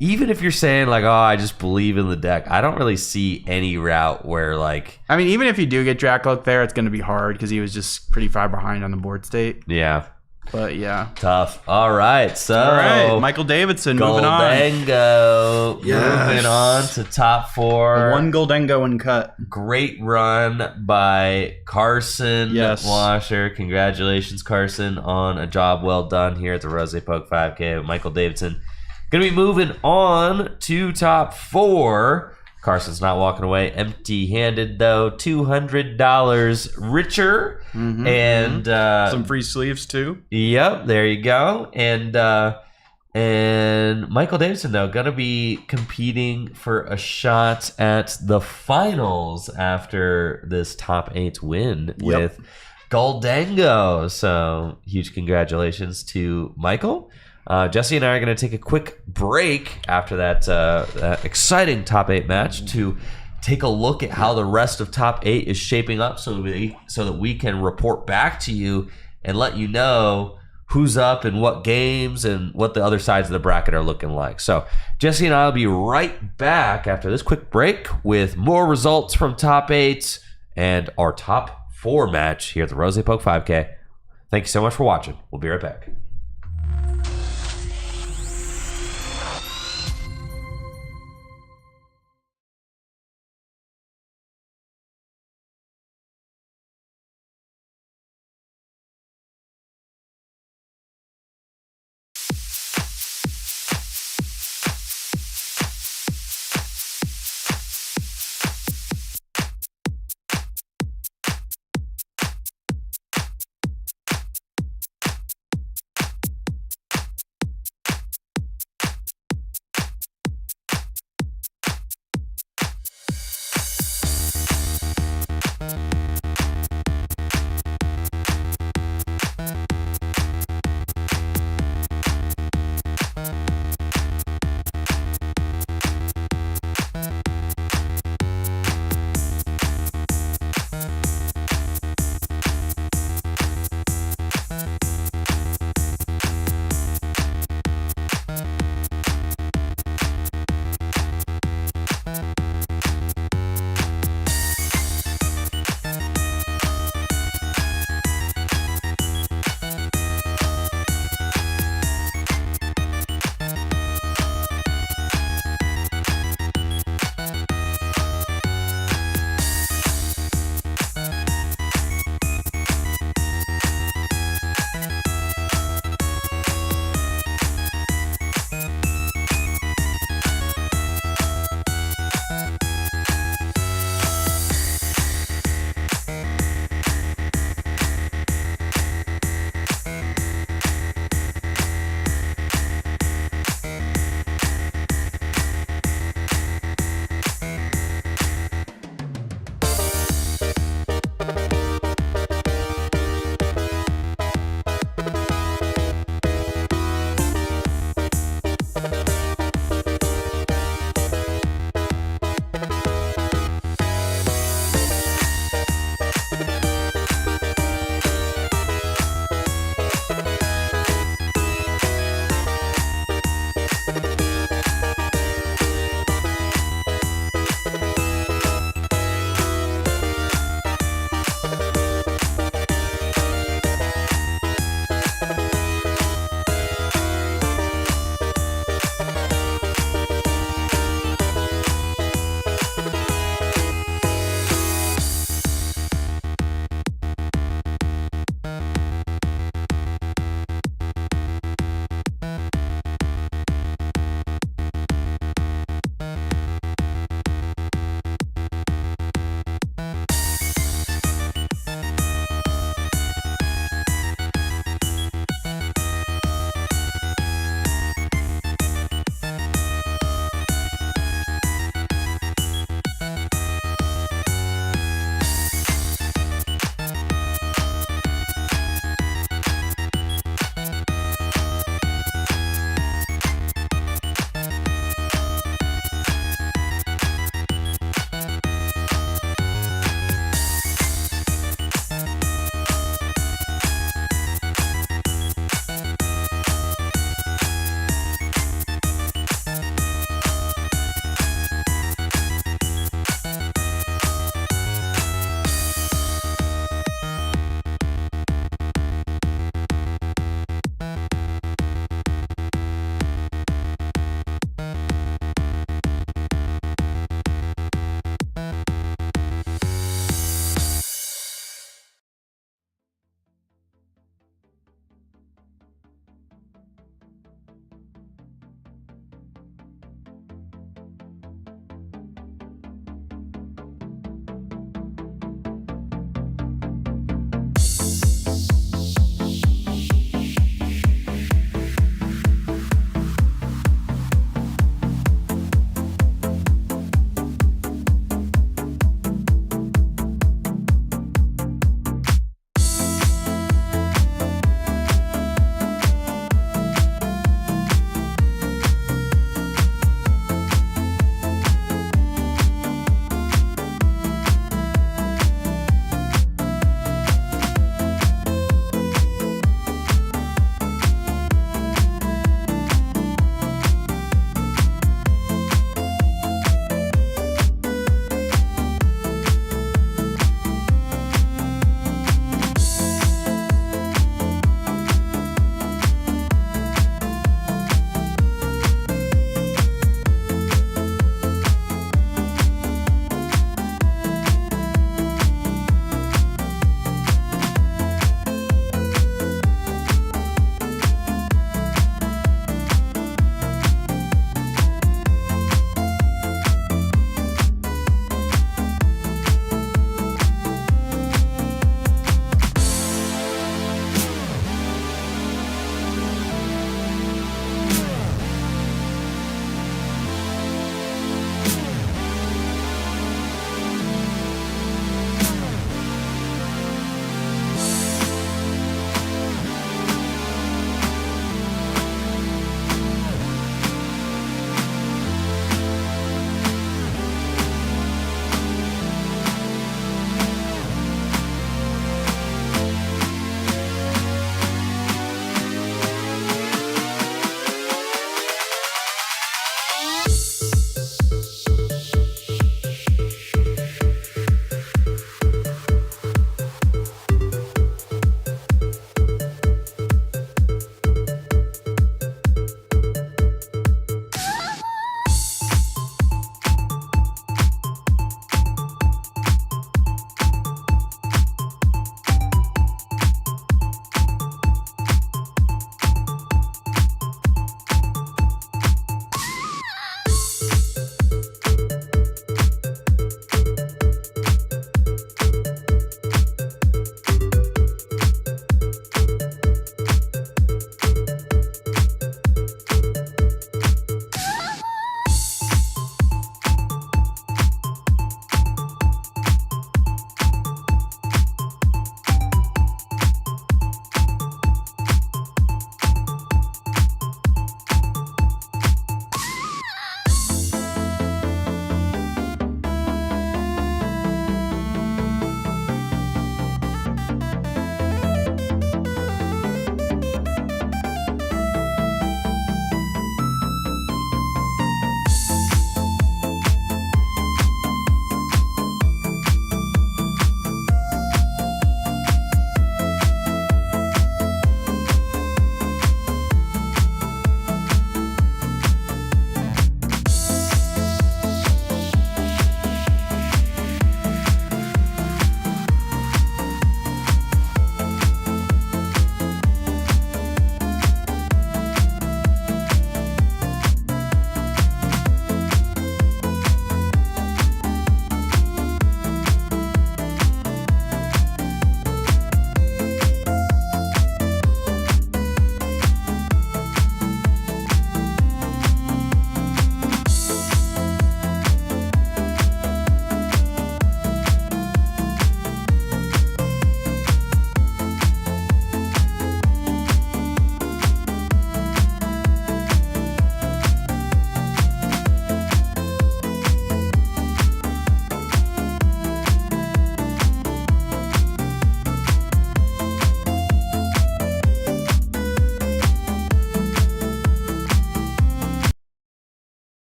even if you're saying like, oh, I just believe in the deck, I don't really see any route where like. I mean, even if you do get Dracloak there, it's going to be hard because he was just pretty far behind on the board state. Yeah. But yeah. Tough. All right. So All right. Michael Davidson moving on. Goldengo. Moving on to top 4. One Goldengo and cut. Great run by Carson Washer. Congratulations, Carson, on a job well done here at the RozayPoke 5K with Michael Davidson. Going to be moving on to top 4. Carson's not walking away empty-handed, though. $200 richer. And some free sleeves, too. Yep, there you go. And Michael Davidson, though, going to be competing for a shot at the finals after this top 8 win with Goldengo. So huge congratulations to Michael. Jesse and I are going to take a quick break after that exciting top 8 match to take a look at how the rest of top 8 is shaping up so that we can report back to you and let you know who's up and what games and what the other sides of the bracket are looking like. So Jesse and I will be right back after this quick break with more results from top 8 and our top 4 match here at the RozayPoke 5K. Thank you so much for watching. We'll be right back.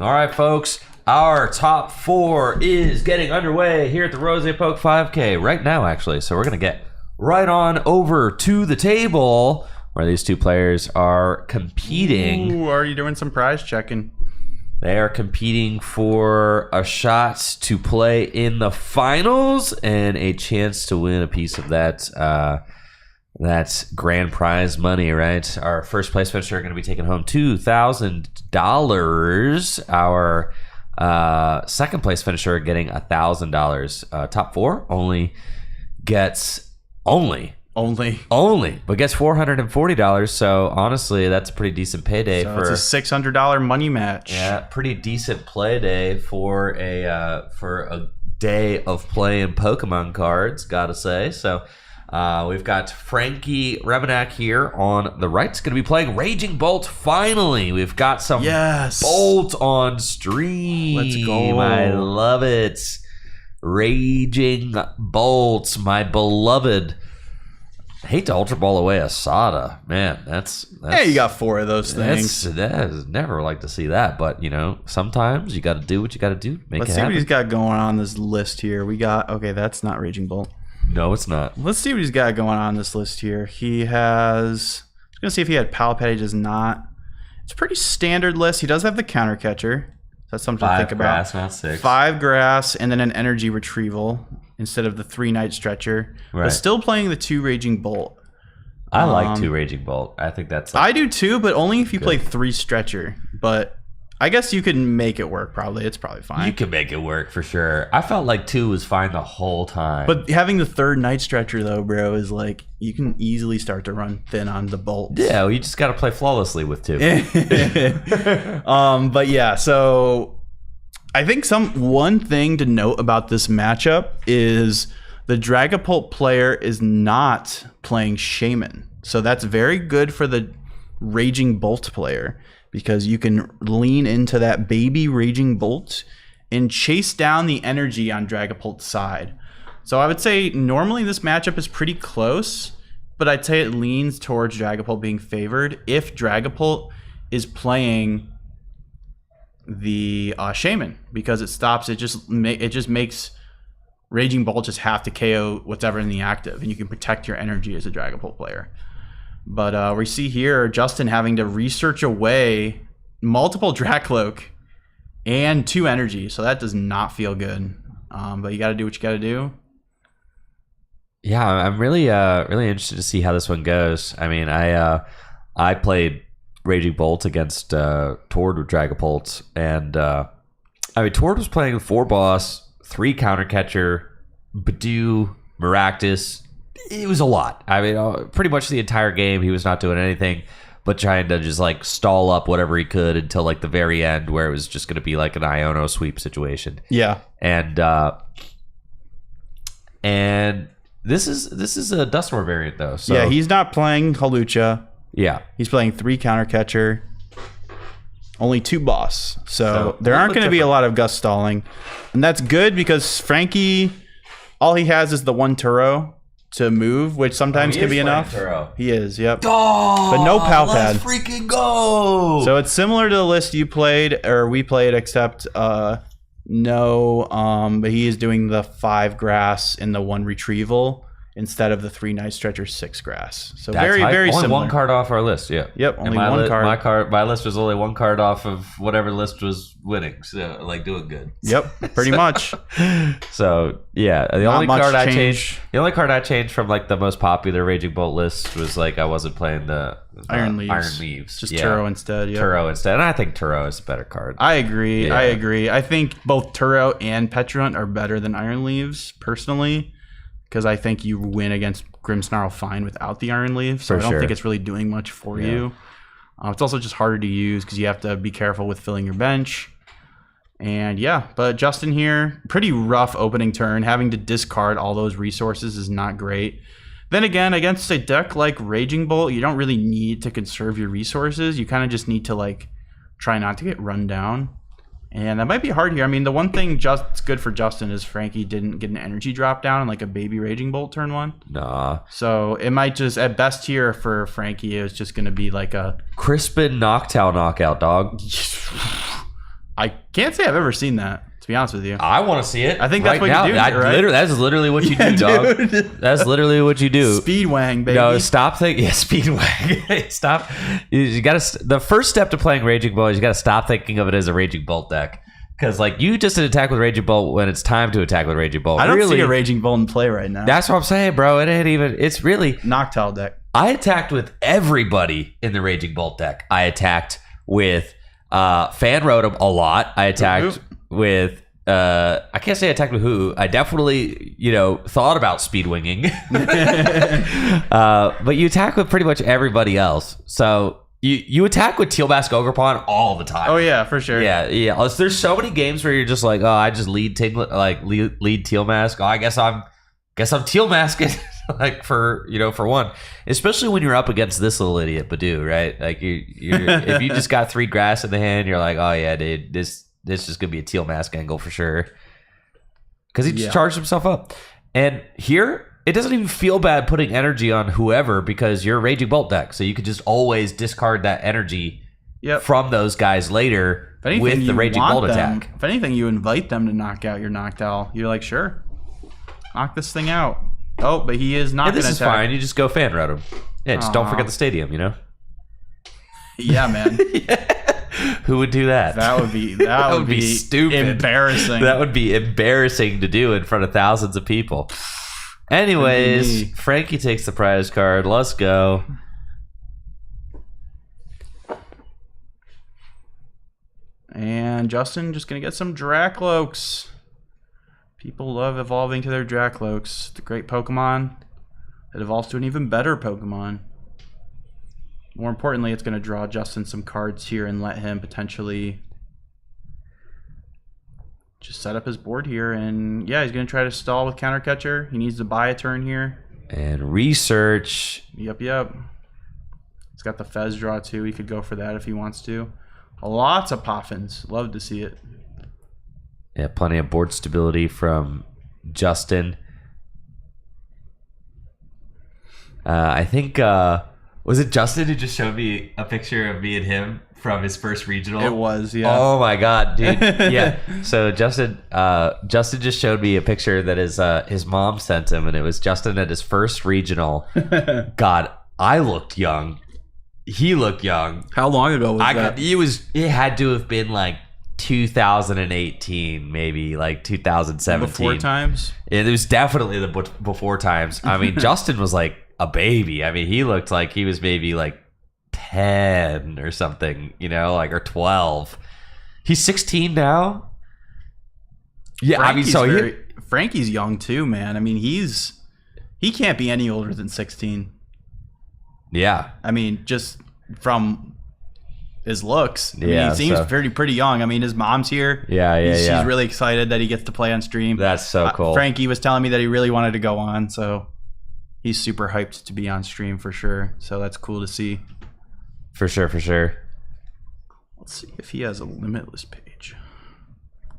All right, folks. Our top 4 is getting underway here at the RozayPoke 5K right now, actually. So we're going to get right on over to the table where these two players are competing. Ooh, are you doing some prize checking? They are competing for a shot to play in the finals and a chance to win a piece of that grand prize money, right? Our first place finisher are going to be taking home $2,000. Our second place finisher getting $1,000. Top 4 only gets but gets $440. So honestly, that's a pretty decent payday So for it's a $600 money match. yeah, pretty decent play day for a day of playing Pokemon cards, gotta say. So we've got Frankie Remenak here on the right. It's going to be playing Raging Bolt. Finally, we've got some Bolt on stream. Let's go. I love it. Raging Bolts, my beloved. I hate to Ultra Ball away a Sada. Man, that's Hey, you got 4 of those things. That's never like to see that, but sometimes you got to do what you got to do. Let's see what he's got going on this list here. We got that's not Raging Bolt. No, it's not. Let's see what he's got going on this list here. He has. I was gonna see if he had Pal Pet. He does not. It's a pretty standard list. He does have the counter catcher. That's something to think Grass, about. not 6. 5 grass and then an energy retrieval instead of the 3 night stretcher. Right. But still playing the 2 Raging Bolt. I like 2 Raging Bolt. I think that's. I do too, but only if you play 3 stretcher. But I guess you could make it work. Probably it's probably fine. You can make it work for sure. I felt like 2 was fine the whole time. But having the 3rd night stretcher though, bro, is like you can easily start to run thin on the bolts. yeah, well, you just got to play flawlessly with 2. But yeah, so I think one thing to note about this matchup is the Dragapult player is not playing Shaman. So that's very good for the Raging Bolt player because you can lean into that baby Raging Bolt and chase down the energy on Dragapult's side. So I would say normally this matchup is pretty close, but I'd say it leans towards Dragapult being favored if Dragapult is playing the Shaman because it stops. It just makes Raging Bolt just have to KO whatever in the active, and you can protect your energy as a Dragapult player. But we see here Justin having to research away multiple Dracloak and 2 energy, so that does not feel good. But you got to do what you got to do. Yeah, I'm really interested to see how this one goes. I mean, I played Raging Bolt against Tord with Dragapult, and Tord was playing 4 boss, 3 counter catcher, Badoo, Maractus. It was a lot. I mean, pretty much the entire game he was not doing anything but trying to just like stall up whatever he could until like the very end where it was just going to be like an Iono sweep situation. Yeah. And this is a Dusknoir variant though. So yeah, he's not playing Hawlucha. yeah. He's playing 3 counter catcher, only 2 boss. So there aren't going to be a lot of gust stalling. And that's good because Frankie, all he has is the 1 Turo to move, which sometimes can be enough. He is, yep. Oh, but no Pal Pad. Let's freaking go! So it's similar to the list you played, or we played, except but he is doing the 5 grass and the 1 retrieval instead of the 3 night stretcher 6 grass. So That's very, hype. very only similar. 1 card off our list, yeah. Yep, And only 1 card. My list was only 1 card off of whatever list was winning, so like doing good. Yep, pretty much. So yeah, the Not only much card I change. changed, from like the most popular Raging Bolt list was like I wasn't playing the Iron Leaves. Iron Leaves, Just yeah. Turo instead. Yep. Turo instead, and I think Turo is a better card. I agree. Yeah. I agree. I think both Turo and Petrunt are better than Iron Leaves, personally, because I think you win against Grimmsnarl fine without the Iron Leaf. So For I don't sure. think it's really doing much for Yeah. you. It's also just harder to use because you have to be careful with filling your bench. And yeah, but Justin here, pretty rough opening turn. Having to discard all those resources is not great. Then again, against a deck like Raging Bolt, you don't really need to conserve your resources. You kind of just need to like try not to get run down. And that might be hard here. I mean, the one thing that's good for Justin is Frankie didn't get an energy drop down in like a baby Raging Bolt turn 1. Nah, So it might just, at best here for Frankie, it's just going to be like a... Crispin Noctowl knockout, dog. I can't say I've ever seen that, to be honest with you. I want to see it. I think that's what you do, right? That's literally what you do, dog. That's literally what you do. Speedwang, baby. No, stop thinking. Yeah, Speedwang. Stop. You got to. The first step to playing Raging Bolt is you got to stop thinking of it as a Raging Bolt deck. Because like you just attack with Raging Bolt when it's time to attack with Raging Bolt. I don't really, see a Raging Bolt in play right now. That's what I'm saying, bro. It ain't even. It's really Noctowl deck. I attacked with everybody in the Raging Bolt deck. I attacked with Fan Rotom a lot. I attacked with I can't say I attacked with who. I definitely, thought about speedwinging. But you attack with pretty much everybody else. So you attack with Teal Mask Ogerpon all the time. Oh yeah, for sure. Yeah. There's so many games where you're just like, oh, I just lead Teal Mask. Oh, I guess I'm Teal Masking like for one. Especially when you're up against this little idiot Badoo, right? Like if you just got 3 grass in the hand, you're like, oh yeah, dude, this is gonna be a Teal Mask angle for sure. Because he just charged himself up. And here, it doesn't even feel bad putting energy on whoever because you're a Raging Bolt deck. So you could just always discard that energy from those guys later with the Raging Bolt attack. If anything, you invite them to knock out your Noctowl. You're like, sure, knock this thing out. Oh, but he is not going to attack. This is fine. You just go Fan Rotom. Yeah, just don't forget the stadium, Yeah, man. Who would do that? That would be stupid. Embarrassing. That would be embarrassing to do in front of thousands of people. Anyways, Frankie takes the prize card. Let's go. And Justin just going to get some Dracloaks. People love evolving to their Dracloaks. The great Pokemon that evolves to an even better Pokemon. More importantly, it's going to draw Justin some cards here and let him potentially just set up his board here. And yeah, he's going to try to stall with Counter Catcher. He needs to buy a turn here. And research. Yep. He's got the Fez draw too. He could go for that if he wants to. Lots of Poffins. Love to see it. Yeah, plenty of board stability from Justin. I think, was it Justin who just showed me a picture of me and him from his first regional? It was, yeah. Oh my God, dude. Yeah. So Justin just showed me a picture that his mom sent him, and it was Justin at his first regional. God, I looked young. He looked young. How long ago was that? It had to have been like 2018, maybe like 2017. Before times? It was definitely the before times. I mean, Justin was like a baby. I mean, he looked like he was maybe like 10 or something, or 12. He's 16 now. Yeah, Frankie's young too, man. I mean, he can't be any older than 16. Yeah. I mean, just from his looks. I mean, he seems pretty young. I mean, his mom's here. She's really excited that he gets to play on stream. That's so cool. Frankie was telling me that he really wanted to go on, so he's super hyped to be on stream for sure. So that's cool to see. For sure. Let's see if he has a Limitless page.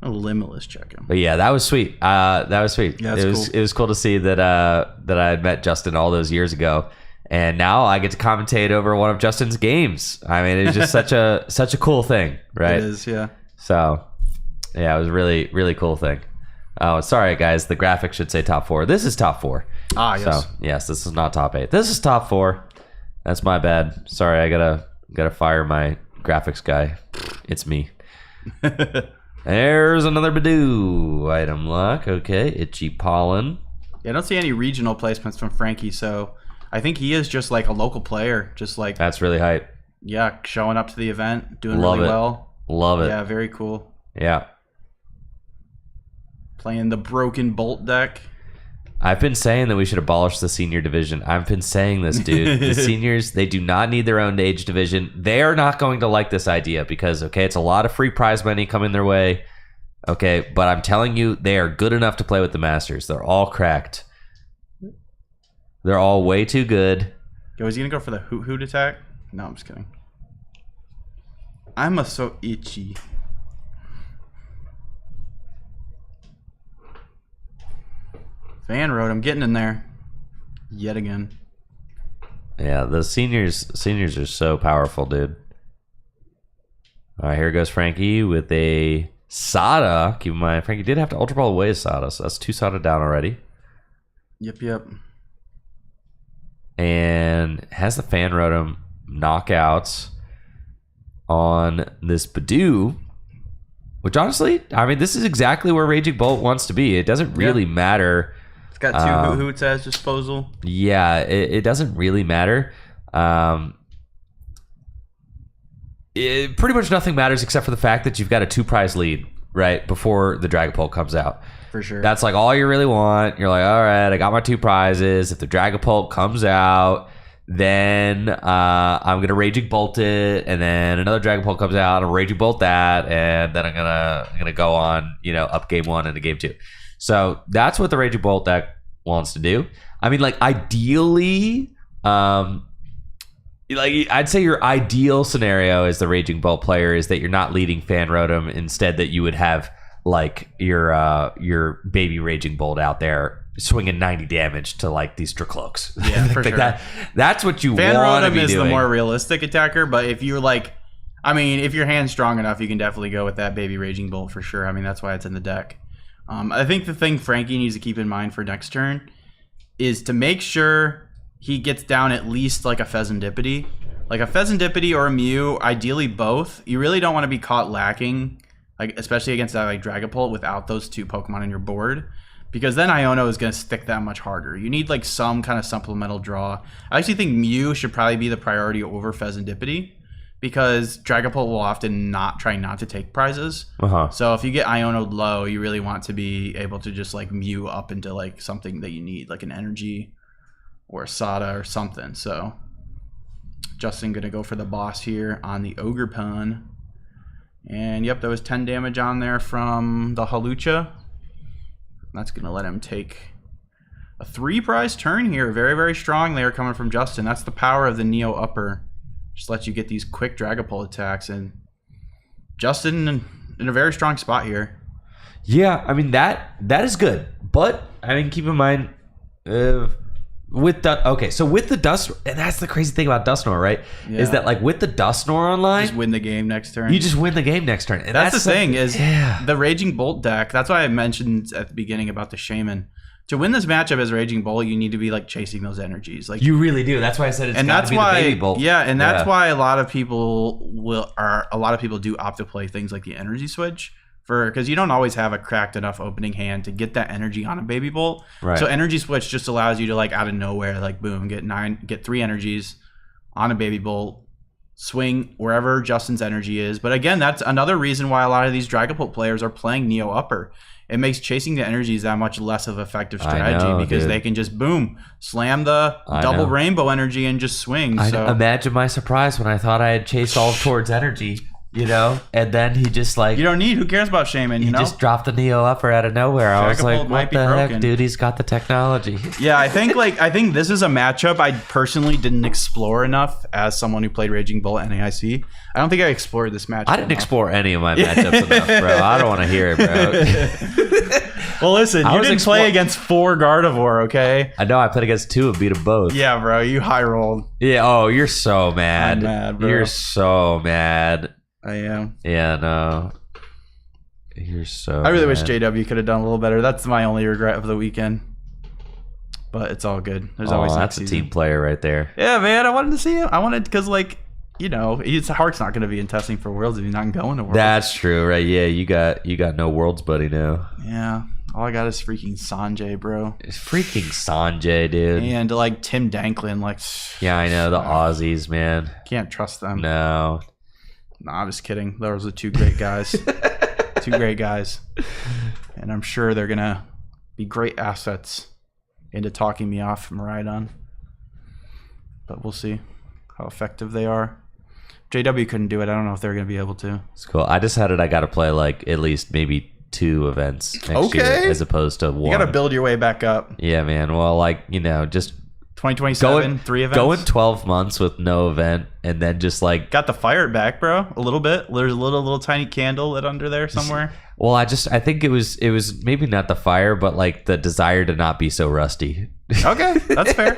A Limitless check him. But yeah, that was sweet. Yeah, cool. It was cool to see that I had met Justin all those years ago. And now I get to commentate over one of Justin's games. I mean, it's just such a cool thing, right? It is, yeah. So, yeah, it was a really, really cool thing. Oh, sorry, guys. The graphic should say top 4. This is top 4. Ah, yes. So, yes, this is not top 8. This is top 4. That's my bad. Sorry, I gotta fire my graphics guy. It's me. There's another Badoo. Item luck. Okay, Itchy Pollen. Yeah, I don't see any regional placements from Frankie, so I think he is just like a local player, just like that's really hype. Yeah, showing up to the event, doing really well. Love it. Yeah, very cool. Yeah. Playing the Broken Bolt deck. I've been saying that we should abolish the senior division. I've been saying this, dude. The seniors, they do not need their own age division. They are not going to like this idea because, okay, it's a lot of free prize money coming their way. Okay, but I'm telling you, they are good enough to play with the Masters. They're all cracked. They're all way too good. Yo, is he going to go for the hoot attack? No, I'm just kidding. I'm so itchy. Fan Road, I'm getting in there. Yet again. Yeah, the seniors are so powerful, dude. All right, here goes Frankie with a Sada. Keep in mind, Frankie did have to Ultra Ball away his Sada, so that's 2 Sada down already. Yep. And has the Fan Rotom knockouts on this Badoo, which honestly, I mean, this is exactly where Raging Bolt wants to be. It doesn't really matter. It's got 2 Hoots at his disposal. Yeah, it doesn't really matter. Pretty much nothing matters except for the fact that you've got a 2-prize lead right before the Dragapult comes out. For sure. That's like all you really want. You're like, all right, I got my 2 prizes. If the Dragapult comes out, then I'm gonna Raging Bolt it, and then another Dragapult comes out, I'm Raging Bolt that, and then I'm gonna go on, up game 1 into game 2. So that's what the Raging Bolt deck wants to do. I mean, like ideally, I'd say your ideal scenario as the Raging Bolt player is that you're not leading Fan Rotom. Instead, that you would have like your baby Raging Bolt out there swinging 90 damage to like these Dracloaks. Yeah, for sure. That's what you Fan want to Rotom be is doing. the more realistic attacker, but if you're if your hand's strong enough, you can definitely go with that baby Raging Bolt for sure. I mean, that's why it's in the deck. I think the thing Frankie needs to keep in mind for next turn is to make sure he gets down at least like a Pheasantipity. Like a Pheasantipity or a Mew, ideally both. You really don't want to be caught lacking, like especially against that like Dragapult without those 2 Pokemon on your board. Because then Iono is going to stick that much harder. You need like some kind of supplemental draw. I actually think Mew should probably be the priority over Pheasantipity, because Dragapult will often try not to take prizes. So if you get Iono low, you really want to be able to just like Mew up into like something that you need, like an energy or a Sada or something. So Justin going to go for the boss here on the Ogre Pun. And yep, there was 10 damage on there from the Halucha. That's going to let him take a 3-prize turn here. Very, very strong there coming from Justin. That's the power of the Neo Upper. Just lets you get these quick Dragapult attacks. And Justin in a very strong spot here. Yeah, I mean, that is good. But, I mean, keep in mind, with the Dust, and that's the crazy thing about Dusknoir, right? Yeah. Is that like with the Dusknoir online, Just win the game next turn. you just win the game next turn. And That's the thing is yeah. the Raging Bolt deck. That's why I mentioned at the beginning about the Shaman. To win this matchup as Raging Bolt, you need to be like chasing those energies. Like You really do. That's why I said it's and got that's to be why the Baby Bolt. yeah, and that's why a lot of people do opt to play things like the energy switch because you don't always have a cracked enough opening hand to get that energy on a Baby Bolt. Right. So energy switch just allows you to like out of nowhere, like boom, get 3 energies on a Baby Bolt, swing wherever Justin's energy is. But again, that's another reason why a lot of these Dragapult players are playing Neo Upper. It makes chasing the energies that much less of an effective strategy because they can just boom, slam the double rainbow energy and just swing. So imagine my surprise when I thought I had chased all towards energy, and then he just like you don't need. Who cares about Shaman? he just dropped the Neo Upper out of nowhere. I was like, Dragapult might what be the heck, broken. dude? He's got the technology. Yeah, I think this is a matchup I personally didn't explore enough as someone who played Raging Bolt NAIC. I don't think I explored this matchup. I didn't enough. explore any of my matchups enough, bro. I don't want to hear it, bro. Well, listen, you didn't play against 4 Gardevoir, okay? I know I played against 2 and beat them both. Yeah, bro, you high rolled. Yeah. Oh, you're so mad. I'm mad, bro. You're so mad. I am. Yeah. No. You're so. I really wish mad. JW could have done a little better. That's my only regret of the weekend. But it's all good. There's always that's next a season. team player right there. Yeah, man, I wanted to see him. I wanted because his heart's not going to be in testing for Worlds if he's not going to Worlds. That's true, right? Yeah, you got no Worlds buddy now. Yeah. All I got is freaking Sanjay, bro. It's freaking Sanjay, dude. And like Tim Danklin, like Yeah, I know the Aussies, man. can't trust them. No. No, I'm just kidding. Those are 2 great guys. 2 great guys. And I'm sure they're gonna be great assets into talking me off from Maridon. But we'll see how effective they are. JW couldn't do it. I don't know if they're gonna be able to. It's cool. I decided I got to play like at least maybe 2 events next year as opposed to 1. You gotta build your way back up. Yeah, man. Well, just 2027, 3 events. going 12 months with no event and then just like Got the fire back, bro. A little bit. There's a little tiny candle lit under there somewhere. well, I think it was maybe not the fire, but like the desire to not be so rusty. Okay, that's fair.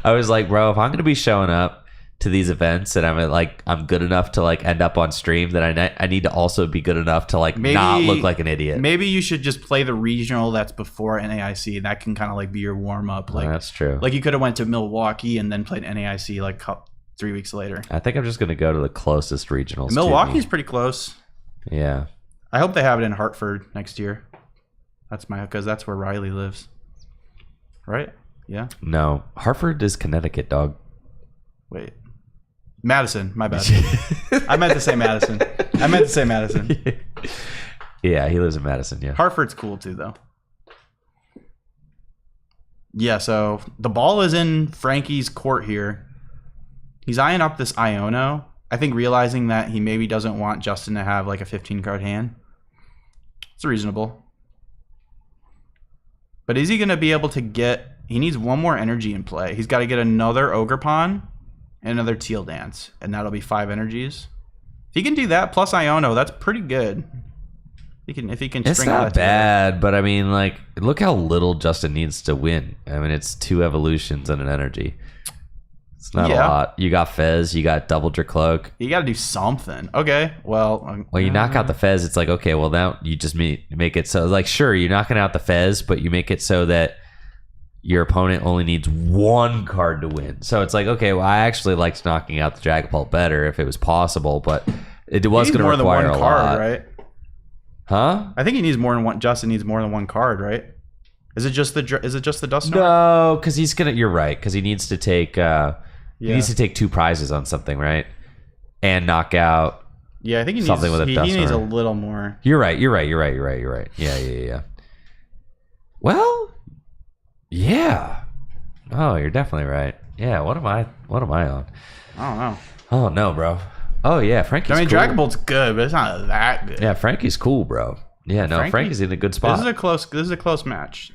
I was like, bro, if I'm gonna be showing up to these events, and I'm good enough to like end up on stream, that I need to also be good enough to like not look like an idiot. Maybe you should just play the regional that's before NAIC. That can kind of like be your warm up. Like that's true. Like you could have went to Milwaukee and then played NAIC like 3 weeks later. I think I'm just gonna go to the closest regionals. Milwaukee's pretty close. Yeah. I hope they have it in Hartford next year. Because that's where Riley lives. Right? Yeah. No, Hartford is Connecticut, dog. Wait. Madison, my bad. I meant to say Madison. Yeah, he lives in Madison, yeah. Hartford's cool too, though. Yeah, so the ball is in Frankie's court here. He's eyeing up this Iono. I think realizing that he maybe doesn't want Justin to have like a 15-card hand. It's reasonable. But is he going to be able to get... He needs one more energy in play. He's got to get another Ogre Pawn and another Teal Dance, and that'll be 5 energies. If he can do that plus Iono, that's pretty good. If he can it's string all not that bad, together. but I mean, like, look how little Justin needs to win. I mean, it's 2 evolutions and an energy. It's not a lot. You got Fez, you got Double Cloak. You got to do something. Okay, well... You knock out the Fez, it's like, okay, well, now you just make it so, like, sure, you're knocking out the Fez, but you make it so that your opponent only needs 1 card to win. So it's like, okay, well, I actually liked knocking out the Dragapult better if it was possible, but it was going to require a lot. Right? Huh? I think he needs more than one. Justin needs more than 1 card, right? Is it just the Dust? No, because he's gonna. You're right, because he needs to take. He needs to take 2 prizes on something, right? And knock out. Yeah, I think he something needs, with a he needs a Duster. little more. You're right. Yeah. Well, yeah. Oh, you're definitely right. Yeah. What am I on? I don't know. Oh no, bro. Oh yeah, Frankie's. I mean, cool. Dragapult's good, but it's not that good. Yeah, Frankie's cool, bro. Yeah, no, Frankie's in a good spot. This is a close match.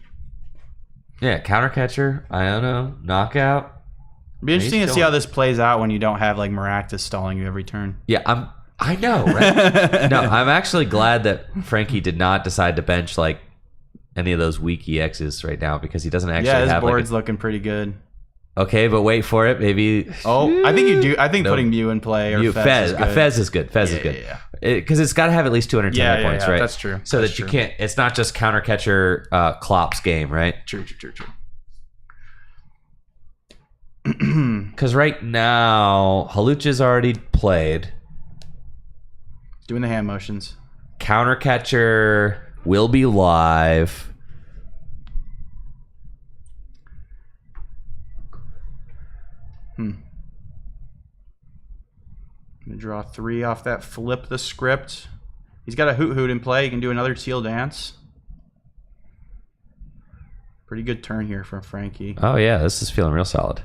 Yeah, counter catcher, Iono, knockout. It'd be interesting to see how this plays out when you don't have like Maractus stalling you every turn. Yeah, I know, right? No, I'm actually glad that Frankie did not decide to bench like any of those weak EXs right now, because he doesn't actually his have board's like looking pretty good. Okay, but wait for it. Maybe. Oh, I think you do. I think putting Mew in play or Fez is good. Fez is good. Fez is good. Yeah. Because it's got to have at least 210 hit points, right? That's true. So that's that true. you can't. It's not just counter catcher Klopp's game, right? True. Because right now Halucha's already played. Doing the hand motions. Counter catcher will be live. Gonna draw 3 off that. Flip the script. He's got a Hoot in play. He can do another Teal Dance. Pretty good turn here from Frankie. Oh yeah, this is feeling real solid.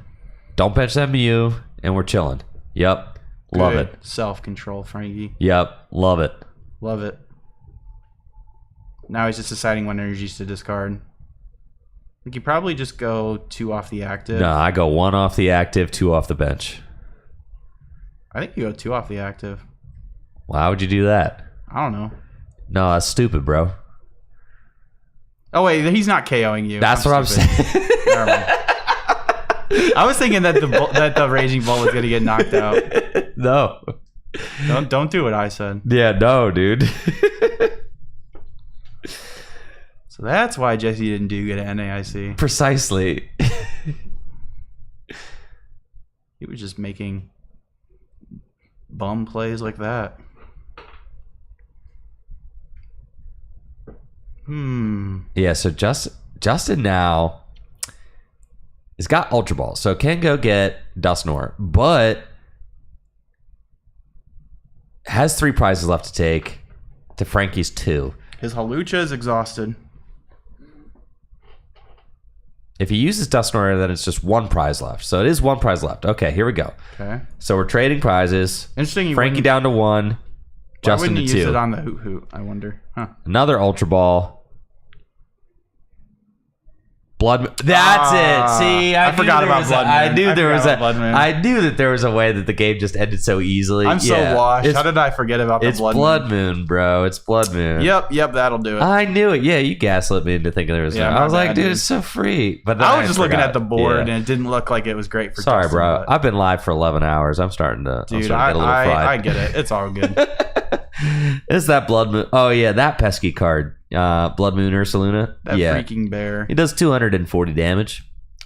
Don't bench that Mew, and we're chilling. Yep, love Good it. Self-control, Frankie. Yep, love it. Love it. Now he's just deciding what energies to discard. I think you probably just go 2 off the active. No, I go 1 off the active, 2 off the bench. I think you go 2 off the active. Why would you do that? I don't know. No, that's stupid, bro. Oh wait, he's not KOing you. That's what I'm saying. Never mind. I was thinking that the Raging Bolt was gonna get knocked out. No. Don't do what I said. Yeah, no, dude. So that's why Jesse didn't do good at NAIC. Precisely. He was just making bum plays like that. Yeah, so Justin now has got Ultra Ball, so can go get Dusknoir, but has 3 prizes left to take to Frankie's 2. His Halucha is exhausted. If he uses Dusknoir, then it's just 1 prize left. So it is 1 prize left. Okay, here we go. Okay. So we're trading prizes. Interesting. Frankie down to 1. Justin to 2. Why wouldn't he use it on the Hoot? I wonder. Huh. Another Ultra Ball. Blood. That's it. See, I forgot about Blood Moon. I knew there was a. Blood Moon. I knew that there was a way that the game just ended so easily. I'm so washed. How did I forget about the Blood Moon? It's Blood Moon, bro. It's Blood Moon. Yep, that'll do it. I knew it. Yeah, you gaslit me into thinking there was. Yeah, I was like, bad, dude, it's so free. But then I was just looking at the board, Yeah. and it didn't look like it was great for. Sorry, Justin, bro. but- I've been live for 11 hours. I'm starting to. Dude, I'm starting to get a little fried. I get it. It's all good. It's that Blood Moon. Oh yeah, that pesky card. Blood Moon Ursaluna. That Yeah, freaking bear. he does 240 damage.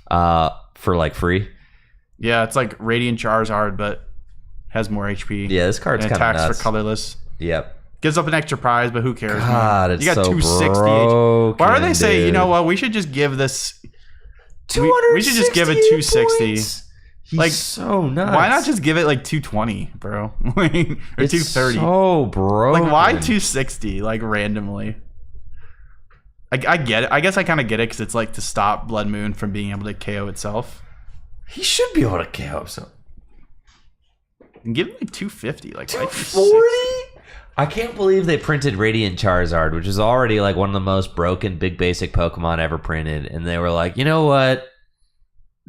For like free. Yeah, it's like Radiant Charizard, but has more HP. Yeah, this card's and kind of attacks nuts. for colorless. Yep. Gives up an extra prize, but who cares? God, man? it's You got so 260 broken, Why do they say, you dude. know what, we should just give this... We should just give it 260. He's Like, so nuts. Why not just give it like 220, bro? or It's 230. so broken. Like, why 260, like, randomly? I get it. I guess I kind of get it because it's like to stop Blood Moon from being able to KO itself. He should be able to KO himself. And give it like 250. Like, why 240? I can't believe they printed Radiant Charizard, which is already like one of the most broken big basic Pokemon ever printed. And they were like, you know what?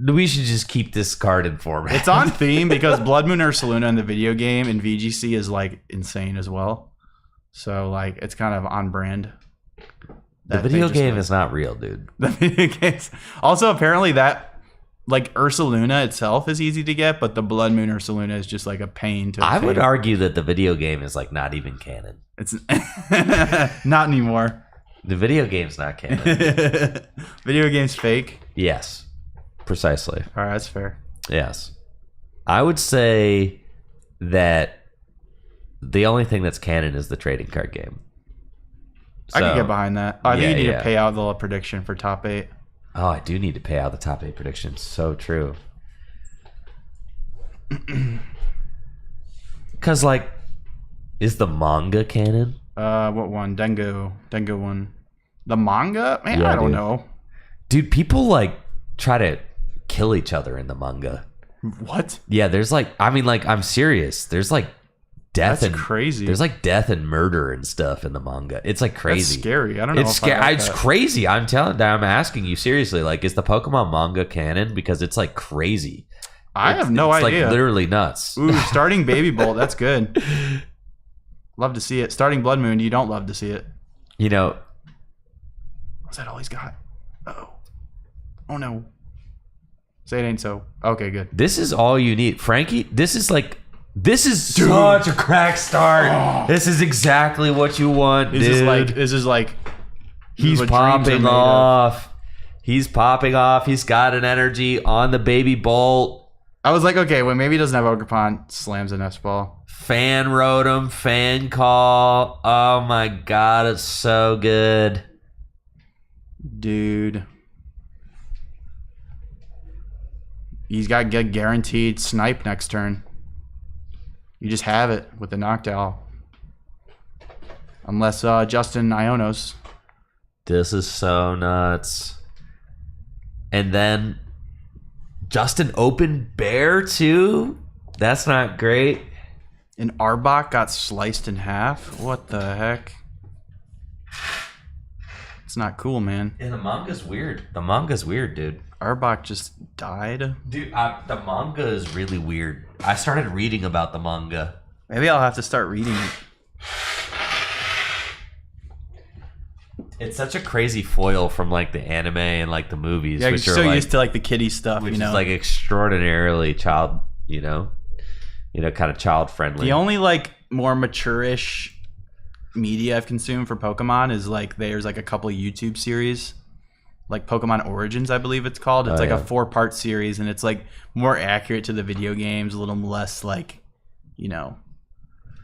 We should just keep this card in format. It's on theme because Blood Moon Ursaluna in the video game and VGC is like insane as well. So like it's kind of on brand. The video game is not real, dude. The video games. Also, apparently that like Ursaluna itself is easy to get, but the Blood Moon Ursaluna is just like a pain to I obtain. would argue that the video game is like not even canon. It's not anymore. The video game's not canon. Video game's fake. Yes, precisely. All right, that's fair. Yes. I would say that the only thing that's canon is the trading card game. I can So, get behind that. I think yeah, you need yeah. to pay out the prediction for top 8. Oh, I do need to pay out the top 8 predictions. So true. Because, like, is the manga canon? What one? Dengo one. The manga? Man, Yeah, I don't dude. know. Dude, people, like, try to kill each other in the manga. What? Yeah, there's, like, I mean, like, I'm serious. There's, like, death That's and crazy. There's, like, death and murder and stuff in the manga. It's, like, crazy. That's scary. I don't know. It's if I like It's that. crazy. I'm asking you seriously. Like, is the Pokemon manga canon? Because it's like crazy. I have no it's idea. Like literally nuts. Ooh, starting Baby Bolt. That's good. Love to see it. Starting Blood Moon. You don't love to see it. You know, Is that all he's got? Oh. Oh no. Say it ain't so. Okay, good. this is all you need, Frankie. This is such a crack start. This is exactly what you want, dude. This is like. He's what dreams are popping made of. off. He's popping off. He's got an energy on the Baby Bolt. I was like, okay, well, maybe he doesn't have Ogerpon. Slams a nest ball. Fan Rotom, fan call. Oh my god, it's so good. Dude. He's got good guaranteed snipe next turn. You just have it with the Noctowl. Unless Justin Ionos. This is so nuts. And then Justin Open Bear too? That's not great. And Arbok got sliced in half? What the heck? It's not cool, man. And the manga's weird. The manga's weird, dude. Arbok just died? Dude, the manga is really weird. I started reading about the manga. Maybe I'll have to start reading it. It's such a crazy foil from like the anime and like the movies, Yeah, you're which are so like, used to like the kiddie stuff, which you know. is like extraordinarily child, kind of child friendly. The only like more mature-ish media I've consumed for Pokemon is like there's like a couple YouTube series, like Pokemon Origins, I believe it's called. It's like a 4-part series, and it's like more accurate to the video games, a little less like,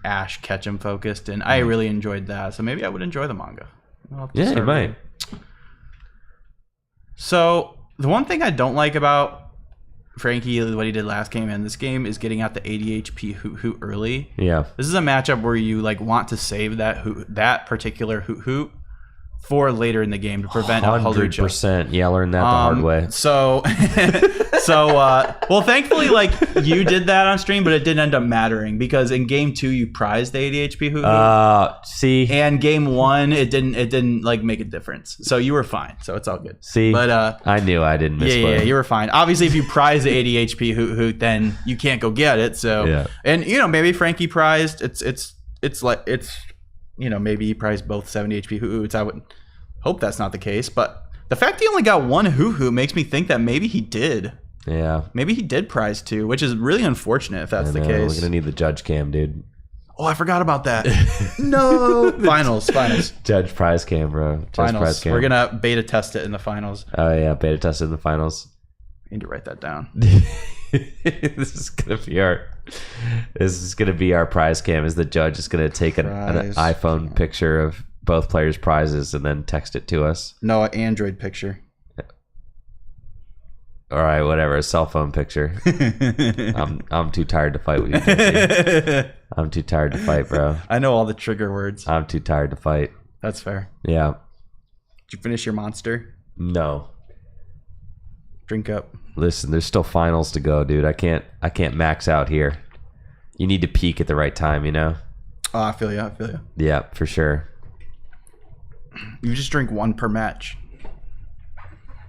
Ash Ketchum focused, and I really enjoyed that. So maybe I would enjoy the manga. I'll have to Yeah, you start might. reading. So the one thing I don't like about Frankie, what he did last game and this game, is getting out the 80 HP Hoot early. Yeah. This is a matchup where you like want to save that particular Hoot for later in the game to prevent a Halucha. 100%. Yeah, I learned that the hard way. So, well, thankfully, like you did that on stream, but it didn't end up mattering because in game 2 you prized the 80 HP Hoo-Hoo. See, and game 1 it didn't like make a difference. So you were fine. So it's all good. See, but I knew I didn't miss. Yeah, you were fine. Obviously, if you prize the 80 HP Hoo-Hoo, then you can't go get it. So yeah. And maybe Frankie prized. It's like maybe he prized both 70 HP Hoo-Hoos. I would hope that's not the case, but the fact he only got one Hoo-Hoo makes me think that maybe he did. Yeah. Maybe he did prize 2, which is really unfortunate if that's the case. We're gonna need the judge cam, dude. Oh, I forgot about that. No. Finals. Judge prize cam, bro. Judge Finals. prize cam. We're gonna beta test it in the finals. Oh yeah, beta test it in the finals. I need to write that down. This is gonna be our prize cam. Is the judge is gonna take an iPhone picture of both players' prizes and then text it to us? No, an Android picture. All right, whatever. A cell phone picture. I'm too tired to fight with you, Jesse. I'm too tired to fight, bro. I know all the trigger words. I'm too tired to fight. That's fair. Yeah. Did you finish your monster? No. Drink up. Listen, there's still finals to go, dude. I can't max out here. You need to peak at the right time, you know? Oh, I feel you. Yeah, for sure. You just drink one per match.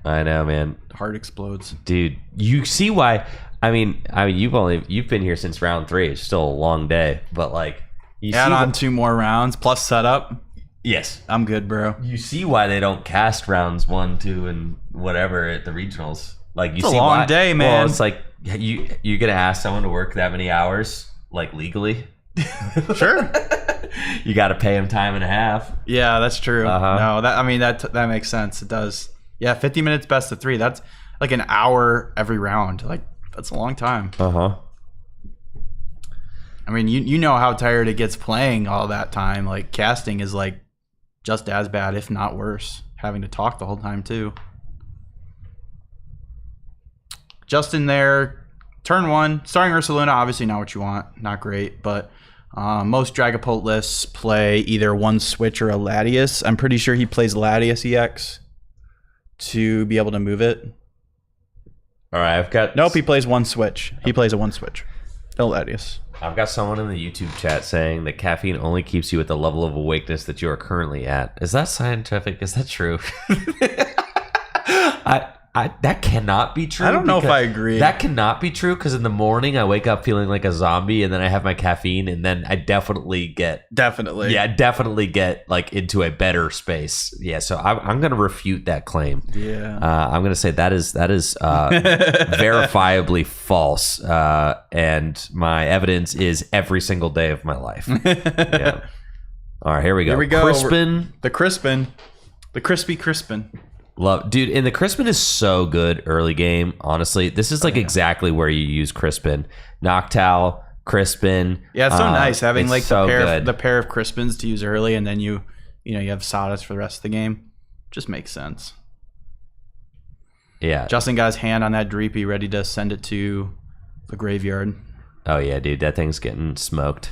I know, man. Heart explodes. Dude, you see why? I mean, you've been here since round 3. It's still a long day, but like you add on 2 more rounds plus setup. Yes, I'm good, bro. You see why they don't cast rounds 1, 2, and whatever at the regionals. Like it's a long day, man. Well, it's like you're gonna ask someone to work that many hours, like legally. Sure. You got to pay them time and a half. Yeah, that's true. Uh-huh. No, that makes sense. It does. Yeah, 50 minutes best of 3. That's like an hour every round. Like that's a long time. Uh-huh. I mean, you know how tired it gets playing all that time. Like casting is like just as bad, if not worse. Having to talk the whole time too. Justin there, turn 1, starting Ursaluna, obviously not what you want. Not great, but most Dragapult lists play either one Switch or a Latias. I'm pretty sure he plays Latias EX to be able to move it. All right, I've got... Nope, he plays one Switch. He plays a one Switch. No Latias. I've got someone in the YouTube chat saying that caffeine only keeps you at the level of awakeness that you are currently at. Is that scientific? Is that true? That cannot be true. I don't know if I agree. That cannot be true because in the morning I wake up feeling like a zombie and then I have my caffeine and then I definitely get like into a better space. Yeah, so I'm going to refute that claim. Yeah. I'm going to say that is verifiably false, and my evidence is every single day of my life. Yeah. All right, here we go. Crispin. The crispy Crispin. Dude, and the Crispin is so good early game. Honestly, this is like exactly where you use Crispin, Noctowl, Crispin. Yeah, it's so nice having like so the pair of Crispins to use early, and then you have Sawdust for the rest of the game. Just makes sense. Yeah, Justin got his hand on that Dreepy, ready to send it to the graveyard. Oh yeah, dude, that thing's getting smoked.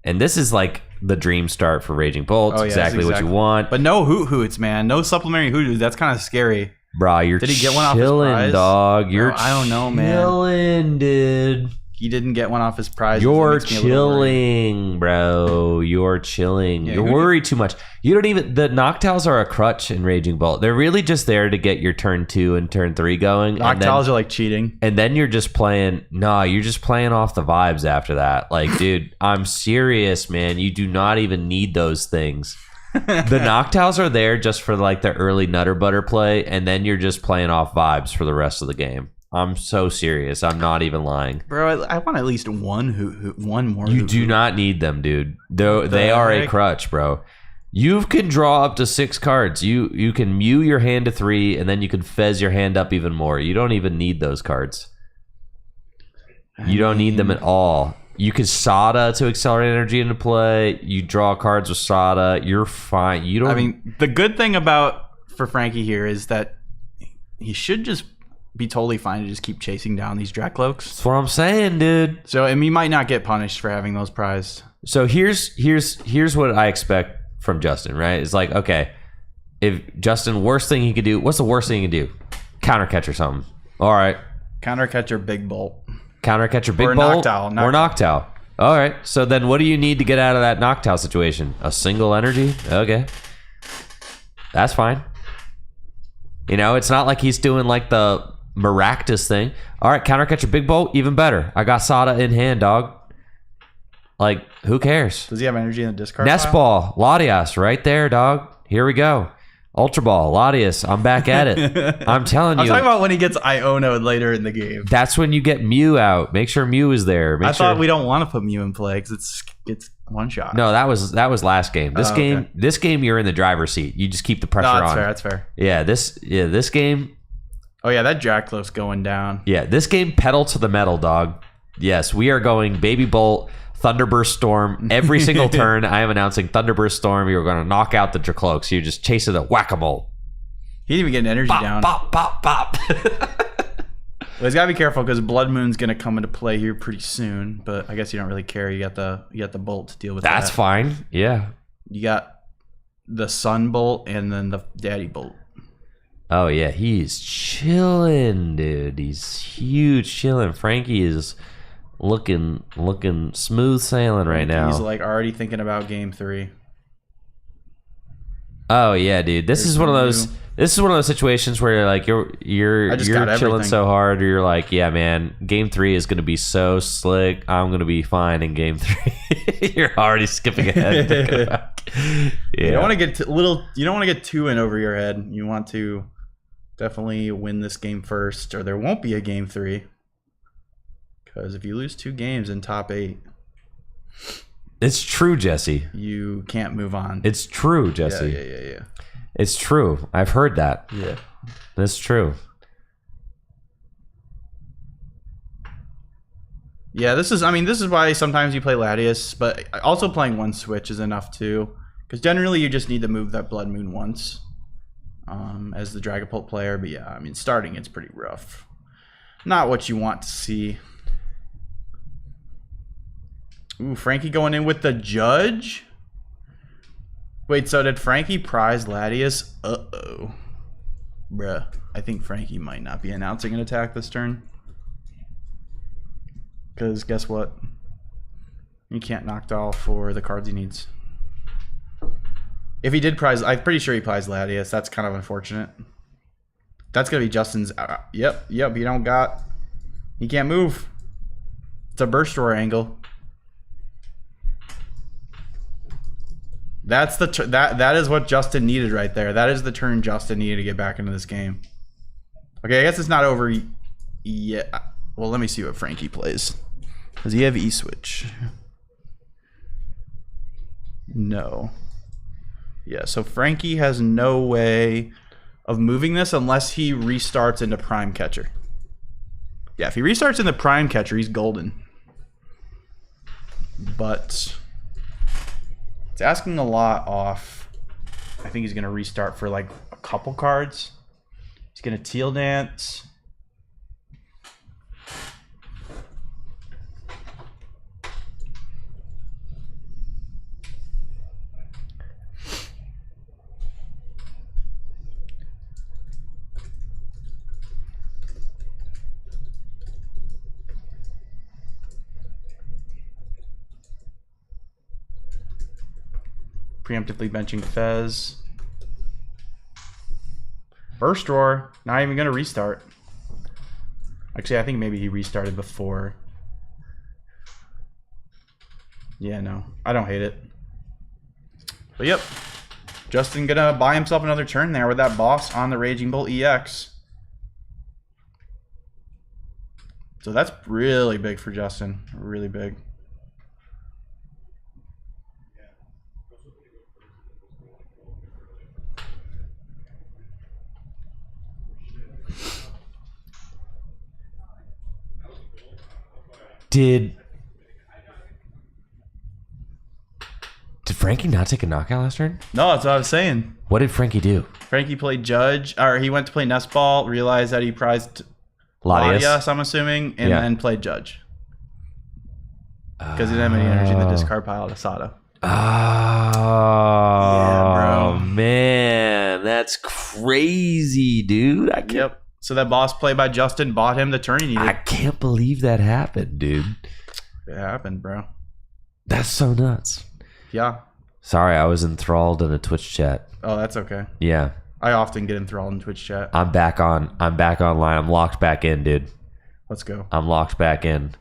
And this is like the dream start for Raging Bolt. Oh, yeah, exactly what you want. But no Hoot-Hoots, man. No supplementary Hoot-Hoots. That's kind of scary. Bro, you're Did he get one off his chilling, prize? dog. You're I don't know, man. chilling, dude. He didn't get one off his prize. You're chilling, bro. You're chilling. Yeah, you're worried too much. You don't even... The Noctowls are a crutch in Raging Bolt. They're really just there to get your turn 2 and turn 3 going. Noctowls are like cheating. And then you're just playing... No, you're just playing off the vibes after that. Like, dude, I'm serious, man. You do not even need those things. The Noctowls are there just for like the early Nutter Butter play, and then you're just playing off vibes for the rest of the game. I'm so serious. I'm not even lying. Bro, I want at least one more. You do not need them, dude. They are a crutch, bro. You can draw up to 6 cards. You can Mew your hand to 3, and then you can Fez your hand up even more. You don't even need those cards. You don't need them at all. You can Sada to accelerate energy into play. You draw cards with Sada. You're fine. You don't... I mean, the good thing for Frankie here is that he should just be totally fine to just keep chasing down these Drakloaks. That's what I'm saying, dude. So, and he might not get punished for having those prized. So here's what I expect from Justin, right? It's like, okay, If Justin, worst thing he could do. What's the worst thing he can do? Counter catch or something. All right. Counter catcher, big bolt. Counter catcher, big Or bolt, Noctowl. or Noctowl. All right. So then, what do you need to get out of that Noctowl situation? A single energy? Okay, that's fine. You know, it's not like he's doing like the Maractus thing. All right, counter catcher, big bolt, even better. I got Sada in hand, dog. Like, who cares? Does he have energy in the discard Nest pile? Ball, Latias, right there, dog. Here we go. Ultra Ball, Latias, I'm back at it. I'm telling you. I'm talking about when he gets Iono'd later in the game. That's when you get Mew out. Make sure Mew is there. Make I sure... thought we don't want to put Mew in play because it's one shot. No, that was last game. Okay. This game, you're in the driver's seat. You just keep the pressure No, that's on. fair. That's fair. Yeah, this game. Oh yeah, that Draclo's going down. Yeah, this game, pedal to the metal, dog. Yes, we are going Baby Bolt, Thunderburst Storm every single turn. I am announcing Thunderburst Storm. You're going to knock out the Dracloak. So you just chase it at whack-a-mole. He didn't even get an energy Bop, down. bop, bop, bop. Well, he's got to be careful because Blood Moon's going to come into play here pretty soon. But I guess you don't really care. You got the bolt to deal with. That's that. fine. Yeah. You got the Sun Bolt and then the Daddy Bolt. Oh, yeah. He's chilling, dude. He's huge chilling. Frankie is looking smooth sailing right now. He's like already thinking about game 3. Oh yeah, dude. This is one of those situations where you're like you're chilling everything. so hard, or you're like, yeah, man, game 3 is gonna be so slick. I'm gonna be fine in game 3. You're already skipping ahead. Yeah. You don't want to get You don't want to get too in over your head. You want to definitely win this game first, or there won't be a game 3. Because if you lose 2 games in top 8, It's true, Jesse. you can't move on. It's true, Jesse. Yeah. It's true. I've heard that. Yeah. That's true. Yeah, this is why sometimes you play Latias, but also playing one switch is enough too. Because generally you just need to move that Blood Moon once as the Dragapult player. But yeah, I mean, starting it's pretty rough. Not what you want to see. Ooh, Frankie going in with the Judge? Wait, so did Frankie prize Latias? Uh-oh. Bruh, I think Frankie might not be announcing an attack this turn. Because guess what? You can't Noctowl for the cards he needs. If he did prize, I'm pretty sure he prized Latias. That's kind of unfortunate. That's going to be Justin's. Yep. He don't got. He can't move. It's a burst roar angle. That's that is what Justin needed right there. That is the turn Justin needed to get back into this game. Okay, I guess it's not over yet. Well, let me see what Frankie plays. Does he have E-Switch? No. Yeah, so Frankie has no way of moving this unless he restarts into Prime Catcher. Yeah, if he restarts into Prime Catcher, he's golden. But it's asking a lot off. I think he's going to restart for like a couple cards. He's going to Teal Dance. Preemptively benching Fez. Burst Roar. Not even going to restart. Actually, I think maybe he restarted before. Yeah, no. I don't hate it. But yep. Justin going to buy himself another turn there with that boss on the Raging Bolt EX. So that's really big for Justin. Really big. Did Frankie not take a knockout last turn? No, that's what I was saying. What did Frankie do? Frankie played Judge, or he went to play Nest Ball, realized that he prized Latias, I'm assuming, and then played Judge. Because he didn't have any energy in the discard pile to Sada. Oh, Yeah, bro. man. Damn, that's crazy, dude. Yep. So that boss play by Justin bought him the turn he needed. I can't believe that happened, dude. It happened, bro. That's so nuts. Yeah. Sorry, I was enthralled in a Twitch chat. Oh, that's okay. Yeah. I often get enthralled in Twitch chat. I'm back online. I'm locked back in, dude. Let's go. I'm locked back in.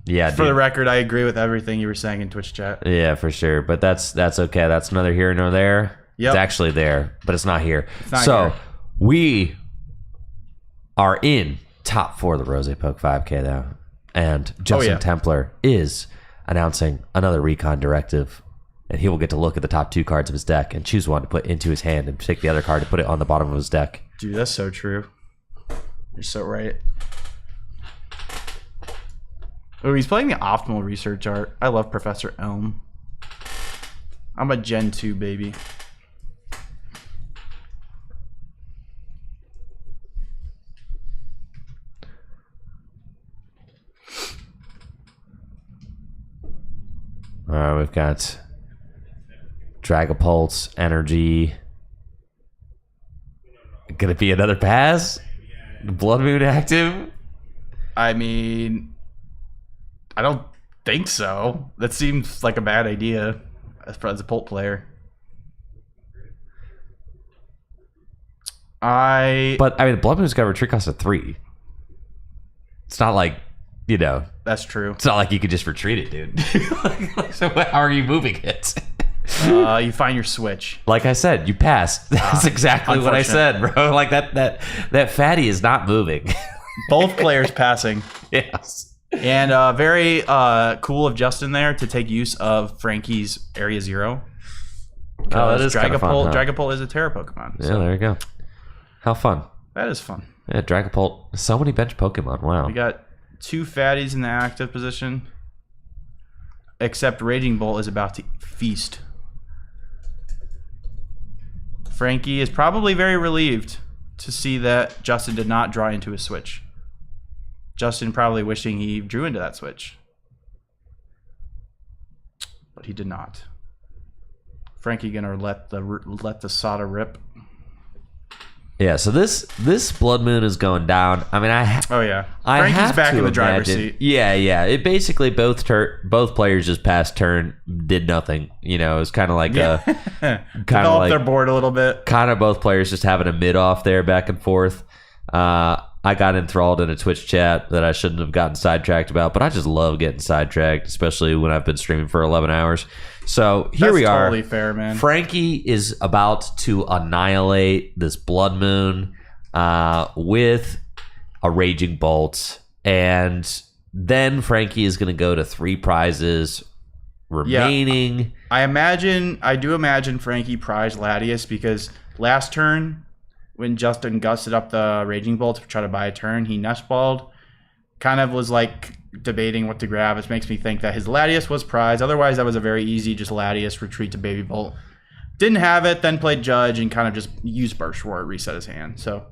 Yeah, For the record, I agree with everything you were saying in Twitch chat. Yeah, for sure. But that's okay. That's neither here nor there. Yep. It's actually there, but it's not here. It's not so here. we are in top 4 of the RozayPoke 5K though. And Justin Templar is announcing another recon directive. And he will get to look at the top 2 cards of his deck and choose one to put into his hand and pick the other card to put it on the bottom of his deck. Dude, that's so true. You're so right. Oh, he's playing the optimal research art. I love Professor Elm. I'm a Gen 2 baby. All right, we've got Dragapult's Energy. Gonna be another pass? Blood Moon active? I mean, I don't think so. That seems like a bad idea as a Pult player. But I mean, Blood Moon's got a retreat cost of 3. It's not like, you know, That's true. it's not like you could just retreat it, dude. So how are you moving it? You find your switch. Like I said, you passed. That's exactly what I said, bro. Like that fatty is not moving. Both players passing. Yes. And very cool of Justin there to take use of Frankie's Area 0. Oh, that is kind of fun, huh? Dragapult is a Terra Pokemon. Yeah, there you go. How fun. That is fun. Yeah, Dragapult. So many bench Pokemon. Wow. We got 2 fatties in the active position. Except Raging Bolt is about to feast. Frankie is probably very relieved to see that Justin did not draw into his switch. Justin probably wishing he drew into that switch. But he did not. Frankie gonna let the Sada rip. Yeah, so this Blood Moon is going down. I mean, Oh yeah, I Frankie's have back to in the driver's imagine- seat. Yeah. It basically both players just passed turn, did nothing. You know, it was kind of like Develop their board a little bit. kind of both players just having a mid off there, back and forth. I got enthralled in a Twitch chat that I shouldn't have gotten sidetracked about, but I just love getting sidetracked, especially when I've been streaming for 11 hours. So here we are. Totally fair, man. Frankie is about to annihilate this Blood Moon with a Raging Bolt, and then Frankie is going to go to 3 prizes remaining. I do imagine Frankie prized Latias because last turn when Justin gusted up the Raging Bolt to try to buy a turn, he nestballed. Kind of was like debating what to grab. It makes me think that his Latias was prized. Otherwise, that was a very easy just Latias retreat to Baby Bolt. Didn't have it, then played Judge and kind of just used Burst Roar, reset his hand. So,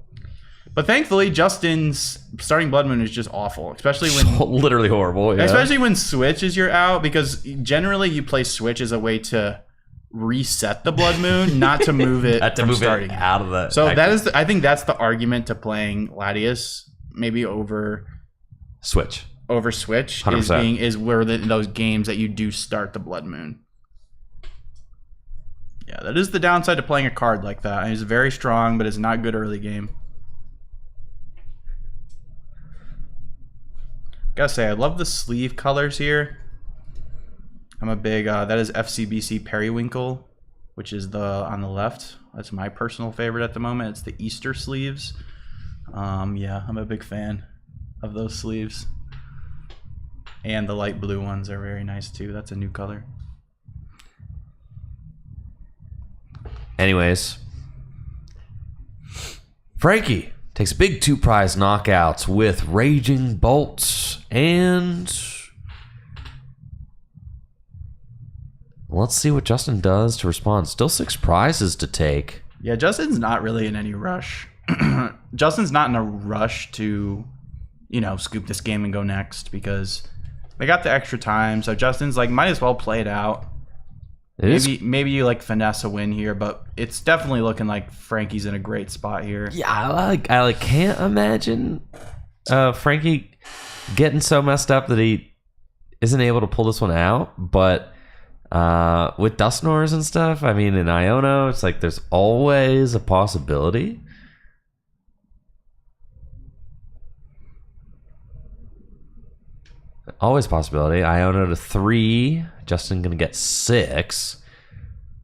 but thankfully, Justin's starting Blood Moon is just awful, especially when Literally horrible. Yeah. especially when Switch is your out, because generally you play Switch as a way to reset the Blood Moon, not to move it Had to from move starting. it out of the. So that is, I think that's the argument to playing Latias maybe over Switch. Switch 100%. is where those games that you do start the Blood Moon. Yeah, that is the downside to playing a card like that. It's very strong, but it's not good early game. Gotta say, I love the sleeve colors here. I'm a big, that is FCBC Periwinkle, which is on the left. That's my personal favorite at the moment. It's the Easter sleeves. Yeah, I'm a big fan of those sleeves. And the light blue ones are very nice too. That's a new color. Anyways, Frankie takes a big 2 prize knockouts with Raging Bolts, and let's see what Justin does to respond. Still 6 prizes to take. Yeah, Justin's not really in any rush. Justin's not in a rush to, scoop this game and go next because they got the extra time. So Justin's like, might as well play it out. Maybe you like finesse a win here, but it's definitely looking like Frankie's in a great spot here. Yeah, I can't imagine Frankie getting so messed up that he isn't able to pull this one out. But with Dusknoirs and stuff, I mean, in Iono, it's like there's always a possibility. Always possibility. Iono to 3. Justin gonna get 6.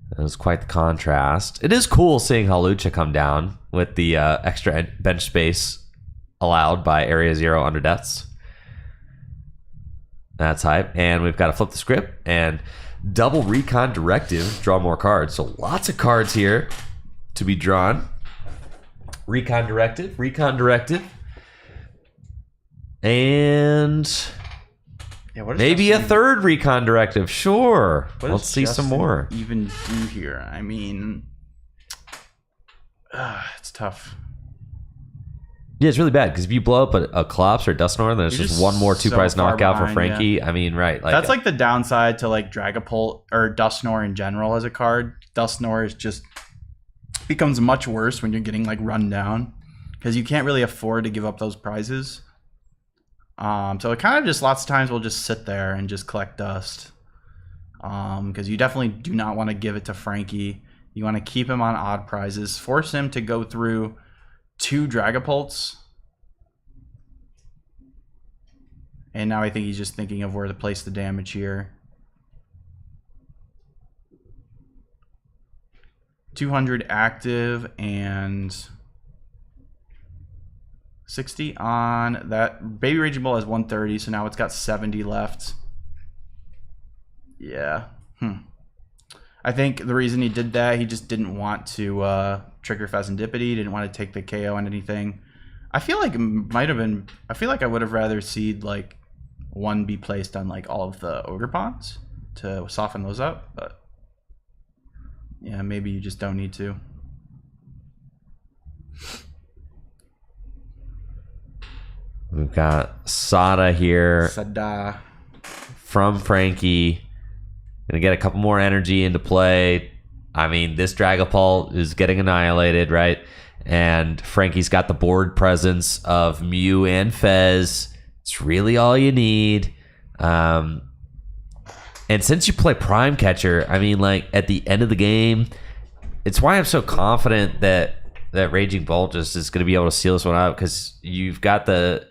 That was quite the contrast. It is cool seeing Halucha come down with the extra bench space allowed by Area 0 under deaths. That's hype. And we've got to flip the script and double Recon Directive, draw more cards. So lots of cards here to be drawn. Recon Directive. And maybe a third Recon Directive. Sure. Let's see some more. Even do here. I mean, it's tough. Yeah, it's really bad because if you blow up a Klops or Dusknoir, then it's just one more 2-prize knockout for Frankie. Yeah. I mean, right. Like, that's like the downside to like Dragapult or Dusknoir in general as a card. Dusknoir is just becomes much worse when you're getting like run down because you can't really afford to give up those prizes. So it kind of just lots of times we'll just sit there and just collect dust. Because you definitely do not want to give it to Frankie. You want to keep him on odd prizes. Force him to go through 2 Dragapults. And now I think he's just thinking of where to place the damage here. 200 active and 60 on that. Baby Raging Bull has 130, so now it's got 70 left. Yeah. I think the reason he did that, he just didn't want to trigger Fezandipity, didn't want to take the KO on anything. I feel like it might have been, I feel like I would have rather seen like 1 be placed on like all of the Ogre Pawns to soften those up, but yeah, maybe you just don't need to. We've got Sada here Sada from Frankie. Gonna get a couple more energy into play. I mean, this Dragapult is getting annihilated, right? And Frankie's got the board presence of Mew and Fez. It's really all you need. And since you play Prime Catcher, I mean, like, at the end of the game, it's why I'm so confident that Raging Bolt just is going to be able to seal this one out, because you've got the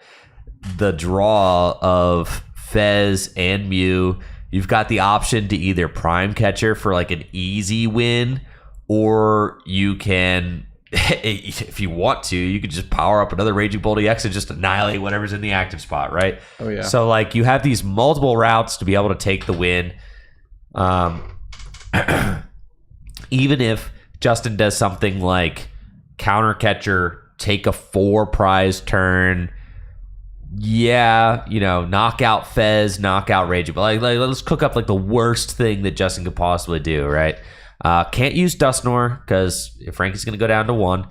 draw of Fez and Mew. You've got the option to either Prime Catcher for like an easy win, or you can, if you want to, you could just power up another Raging Bolt EX and just annihilate whatever's in the active spot, right? Oh yeah. So like you have these multiple routes to be able to take the win. Even if Justin does something like Counter Catcher, take a 4-prize turn, yeah, you know, knock out Fez, knock out Raging Bolt. Like, let's cook up like the worst thing that Justin could possibly do, right? Can't use Dusknoir because Frankie's going to go down to 1.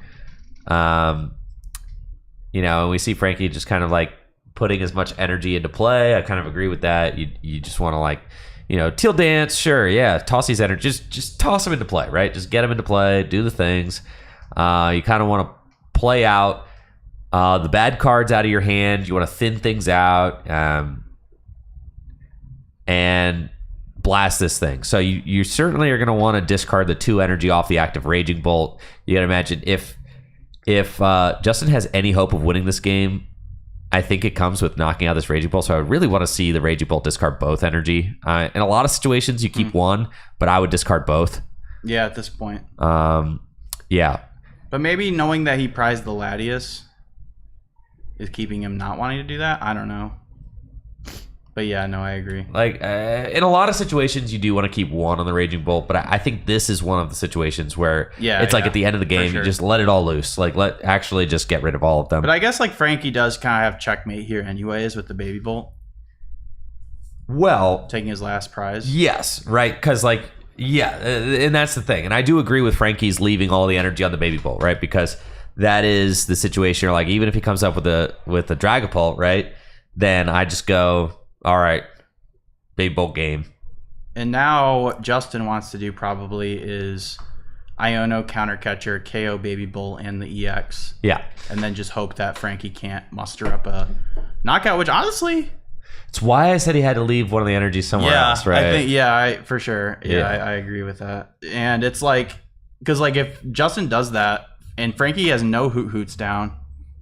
You know, and we see Frankie just kind of like putting as much energy into play. I kind of agree with that. You just want to, like, you know, Teal Dance, sure, yeah, toss these energy, just toss him into play, right? Just get him into play, do the things. You kind of want to play out the bad cards out of your hand. You want to thin things out and blast this thing. So you certainly are going to want to discard the 2 energy off the active Raging Bolt. You got to imagine if Justin has any hope of winning this game, I think it comes with knocking out this Raging Bolt. So I really want to see the Raging Bolt discard both energy. In a lot of situations, you keep 1, but I would discard both. Yeah, at this point. Yeah. But maybe knowing that he prized the Latias is keeping him not wanting to do that. I don't know. But yeah, no, I agree. Like, in a lot of situations, you do want to keep 1 on the Raging Bolt, but I think this is one of the situations where it's like at the end of the game, you just let it all loose. Like, actually just get rid of all of them. But I guess like Frankie does kind of have checkmate here anyways with the Baby Bolt. Well, taking his last prize. Yes, right? Because like, yeah, and that's the thing. And I do agree with Frankie's leaving all the energy on the Baby Bolt, right? Because that is the situation where, like, even if he comes up with a Dragapult, right, then I just go, all right, Baby Bolt game. And now Justin wants to do probably is Iono, Counter Catcher, KO Baby Bull, and the EX. Yeah. And then just hope that Frankie can't muster up a knockout, which honestly... It's why I said he had to leave one of the energies somewhere else, right? I think, for sure. Yeah, I agree with that. And it's like... Because, like, if Justin does that, and Frankie has no Hoots down,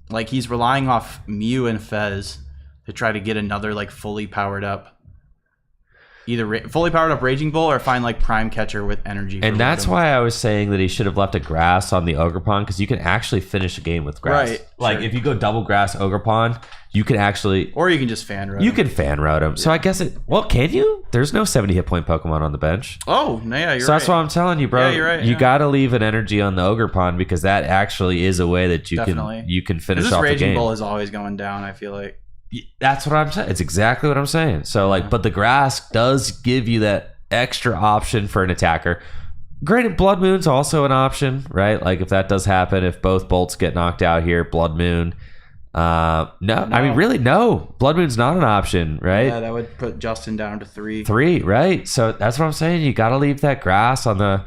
like, he's relying off Mew and Fez to try to get another, like, fully powered up... Either fully powered up Raging Bull or find like Prime Catcher with energy. And that's why I was saying that he should have left a grass on the Ogerpon, because you can actually finish a game with grass. Right. Like if you go double grass Ogerpon, you can actually... Or you can just fan road. You can fan road him. Yeah. So I guess it... Well, can you? There's no 70 hit point Pokemon on the bench. Oh, yeah, you're right. So that's what I'm telling you, bro. Yeah, you're right. You got to leave an energy on the Ogerpon, because that actually is a way that you can finish off the game. Raging Bull is always going down, I feel like. That's what I'm saying. It's exactly what I'm saying. So like, but the grass does give you that extra option for an attacker. Granted, Blood Moon's also an option, right? Like if that does happen, if both bolts get knocked out here, Blood Moon. No, I mean really, no. Blood Moon's not an option, right? Yeah, that would put Justin down to 3. 3, right? So that's what I'm saying. You got to leave that grass on the,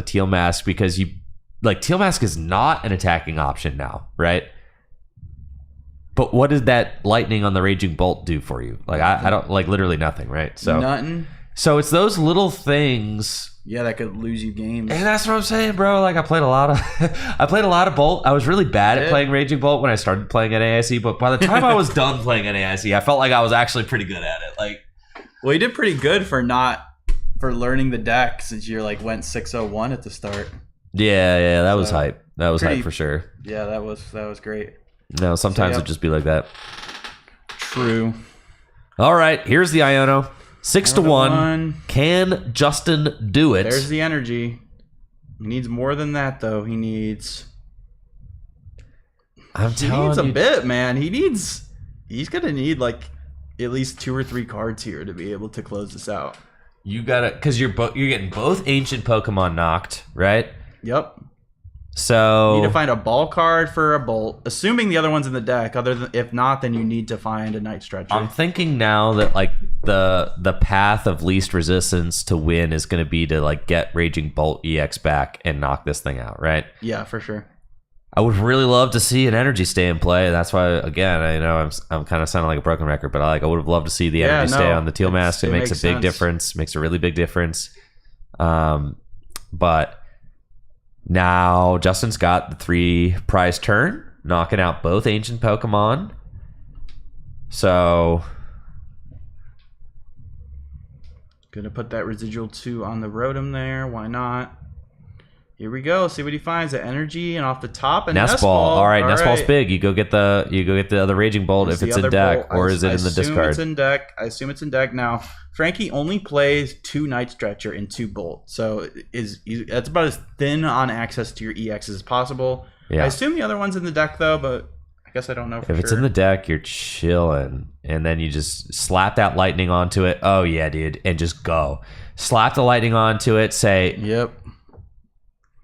Teal Mask, because Teal Mask is not an attacking option now, right? But what did that lightning on the Raging Bolt do for you? Like I don't like literally nothing, right? So nothing. So it's those little things. Yeah, that could lose you games. And that's what I'm saying, bro. Like I played a lot of Bolt. I was really bad at playing Raging Bolt when I started playing NAIC, but by the time I was done playing NAIC, I felt like I was actually pretty good at it. Like, well, you did pretty good for learning the deck, since you went 601 at the start. Yeah, that was hype. That was hype for sure. Yeah, that was great. No, sometimes it'd just be like that. True. All right, here's the Iono. 6-1. Can Justin do it? There's the energy. He needs more than that, though. He needs a bit, man. He's gonna need like at least 2 or 3 cards here to be able to close this out. You gotta, because you're getting both ancient Pokemon knocked, right? Yep. So you need to find a ball card for a Bolt, assuming the other one's in the deck. If not, then you need to find a Night Stretcher. I'm thinking now that like the path of least resistance to win is going to be to like get Raging Bolt EX back and knock this thing out, right? Yeah, for sure. I would really love to see an energy stay in play. That's why, again, I know I'm kind of sounding like a broken record, but I would have loved to see the energy stay on the Teal Mask. It makes a big difference. Makes a really big difference. But now Justin's got the 3 prize turn, knocking out both ancient Pokemon. So gonna put that residual 2 on the Rotom there. Why not? Here we go. See what he finds. The energy, and off the top, a Nest Ball. All right, Nest Ball's big. You go get the other Raging Bolt if it's in deck, or is it in the discard? It's in deck. I assume it's in deck. Now, Frankie only plays 2 Night Stretcher and 2 Bolt, so that's about as thin on access to your EX as possible. Yeah. I assume the other one's in the deck though, but I guess I don't know for sure. If it's in the deck, you're chilling, and then you just slap that lightning onto it. Oh yeah, dude, and just go. Slap the lightning onto it. Say, yep.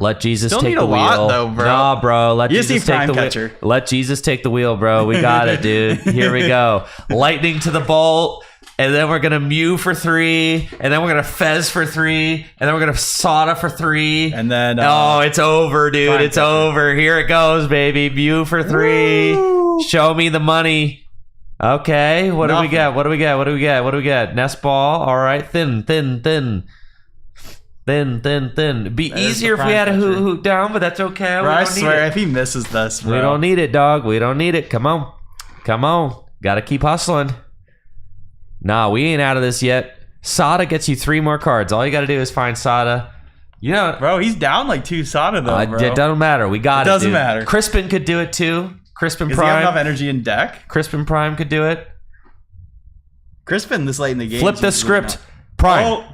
Let Jesus Still take need the a wheel. lot, though, bro. Nah, bro. Let Jesus take the catcher. wheel. Let Jesus take the wheel, bro. We got it, dude. Here we go. Lightning to the Bolt, and then we're gonna Mew for 3, and then we're gonna Fez for 3, and then we're gonna Sada for 3, and then it's over, dude. It's over. Here it goes, baby. Mew for 3. Woo! Show me the money. Okay. What do we get? What do we get? Nest Ball. All right. Thin. It'd be easier if we had a hoot down, but that's okay. Bro, I swear, if he misses this, bro. We don't need it, dog. We don't need it. Come on. Gotta keep hustling. Nah, we ain't out of this yet. Sada gets you 3 more cards. All you gotta do is find Sada. Bro, he's down like 2 Sada though, bro. It doesn't matter. We got it. Doesn't matter. Crispin could do it too. Crispin Prime. Does he have enough energy in deck? Crispin Prime could do it. Crispin this late in the game. Flip the script. Prime.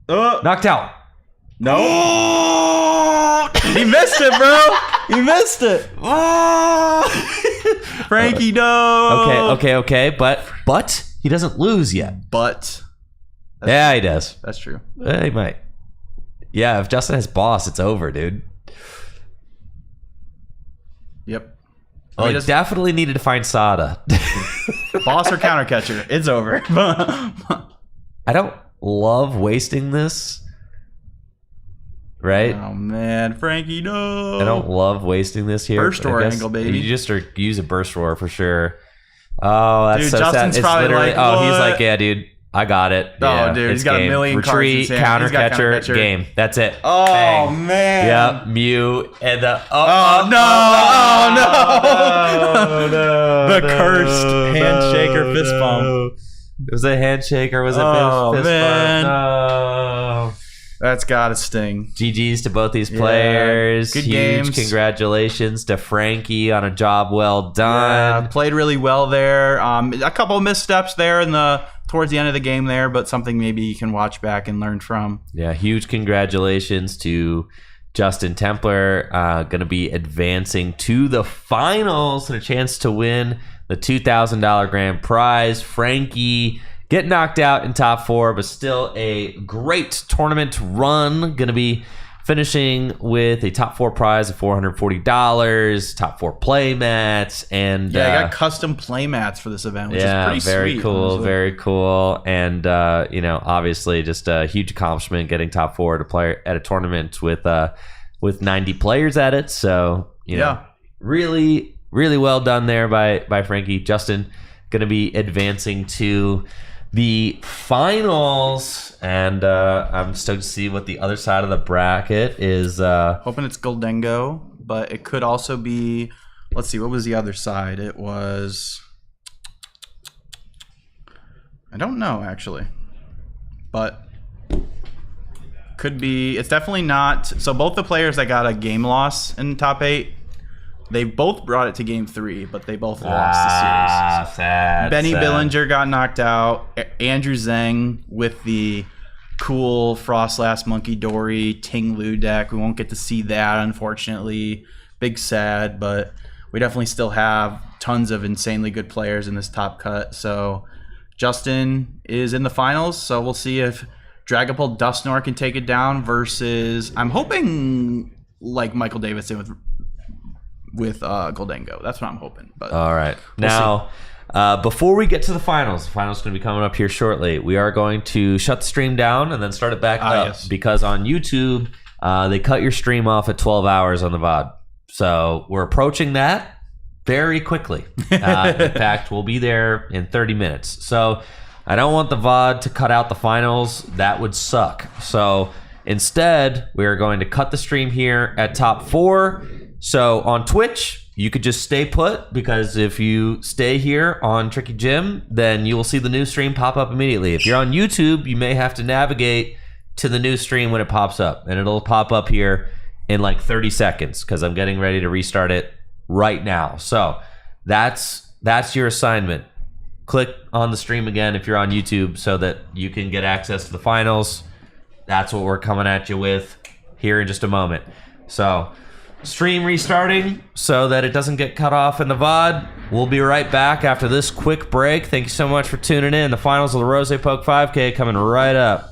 Knocked out. No. He missed it, bro. He missed it. Frankie, no. Okay. But he doesn't lose yet. But. He does. That's true. He might. Yeah, if Justin has boss, it's over, dude. Yep. Oh, he definitely needed to find Sada. Boss or counter catcher. It's over. I don't love wasting this. Right? Oh man, Frankie, no! I don't love wasting this here. Burst roar angle, baby. You just use a burst roar for sure. Oh, that's Dude, so Justin's sad. It's probably literally. like, Oh, he's what? like, yeah, dude, I got it. Oh, Yeah, dude, it's he's got a game. million cards in Retreat, his hand. He's counter got catcher, counter-catcher. game. That's it. Oh Bang. man! Yep, Mew and the. Oh, no! no! The cursed handshake or fist bump. It was a handshake or was it fist man. bump? No. That's gotta sting. GG's to both these players. Good Huge games. congratulations to Frankie on a job well done. Played really well there. A couple of missteps there towards the end of the game there, but something maybe you can watch back and learn from. Yeah, huge congratulations to Justin Templer. Going to be advancing to the finals and a chance to win the $2,000 grand prize. Frankie get knocked out in top 4, but still a great tournament run. Going to be finishing with a top 4 prize of $440, top 4 play mats, and I got custom play mats for this event, which is pretty very sweet. cool, honestly. very cool. And obviously just a huge accomplishment getting top 4 to play at a tournament with 90 players at it. So really, really well done there by Frankie. Justin going to be advancing to the finals, and I'm stoked to see what the other side of the bracket is. Hoping it's Goldengo, but it could also be. Let's see, what was the other side? It was. I don't know actually, but could be. It's definitely not. So both the players that got a game loss in top 8. They both brought it to game 3, but they both lost the series. Sad. Benny Billinger got knocked out. Andrew Zhang with the cool Frostlass Monkey Dory Ting Lu deck. We won't get to see that, unfortunately. Big sad, but we definitely still have tons of insanely good players in this top cut. So Justin is in the finals, so we'll see if Dragapult Dusknoir can take it down versus, I'm hoping, like Michael Davidson with Goldengo. That's what I'm hoping. But all right. Now, before we get to the finals going to be coming up here shortly. We are going to shut the stream down and then start it back up. Yes. Because on YouTube, they cut your stream off at 12 hours on the VOD. So we're approaching that very quickly. In fact, we'll be there in 30 minutes. So I don't want the VOD to cut out the finals. That would suck. So instead, we're going to cut the stream here at top 4. So on Twitch, you could just stay put, because if you stay here on Tricky Jim, then you will see the new stream pop up immediately. If you're on YouTube, you may have to navigate to the new stream when it pops up, and it'll pop up here in like 30 seconds because I'm getting ready to restart it right now. So that's your assignment. Click on the stream again if you're on YouTube so that you can get access to the finals. That's what we're coming at you with here in just a moment. So stream restarting so that it doesn't get cut off in the VOD. We'll be right back after this quick break. Thank you so much for tuning in. The finals of the RozayPoke 5K coming right up.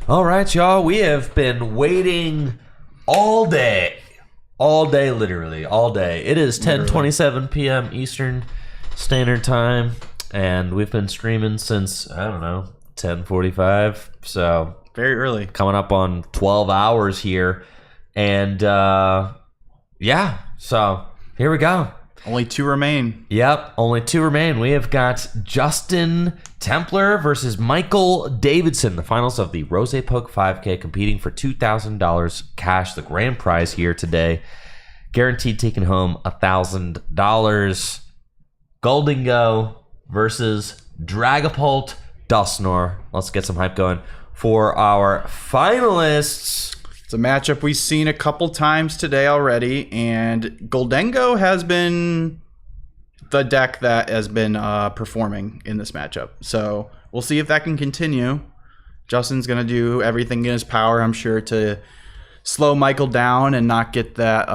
All right, y'all. We have been waiting all day, literally all day. It is 10:27 p.m. Eastern Standard Time, and we've been streaming since 10:45. So Very early. coming up on 12 hours here, and yeah. So here we go. Only 2 remain. Yep, only 2 remain. We have got Justin Templer versus Michael Davidson, the finals of the RozayPoke 5K, competing for $2,000 cash, the grand prize here today. Guaranteed taking home $1,000. Golden Go versus Dragapult Dustnor. Let's get some hype going for our finalists. It's a matchup we've seen a couple times today already, and Goldengo has been the deck that has been performing in this matchup. So we'll see if that can continue. Justin's going to do everything in his power, I'm sure, to slow Michael down and not get that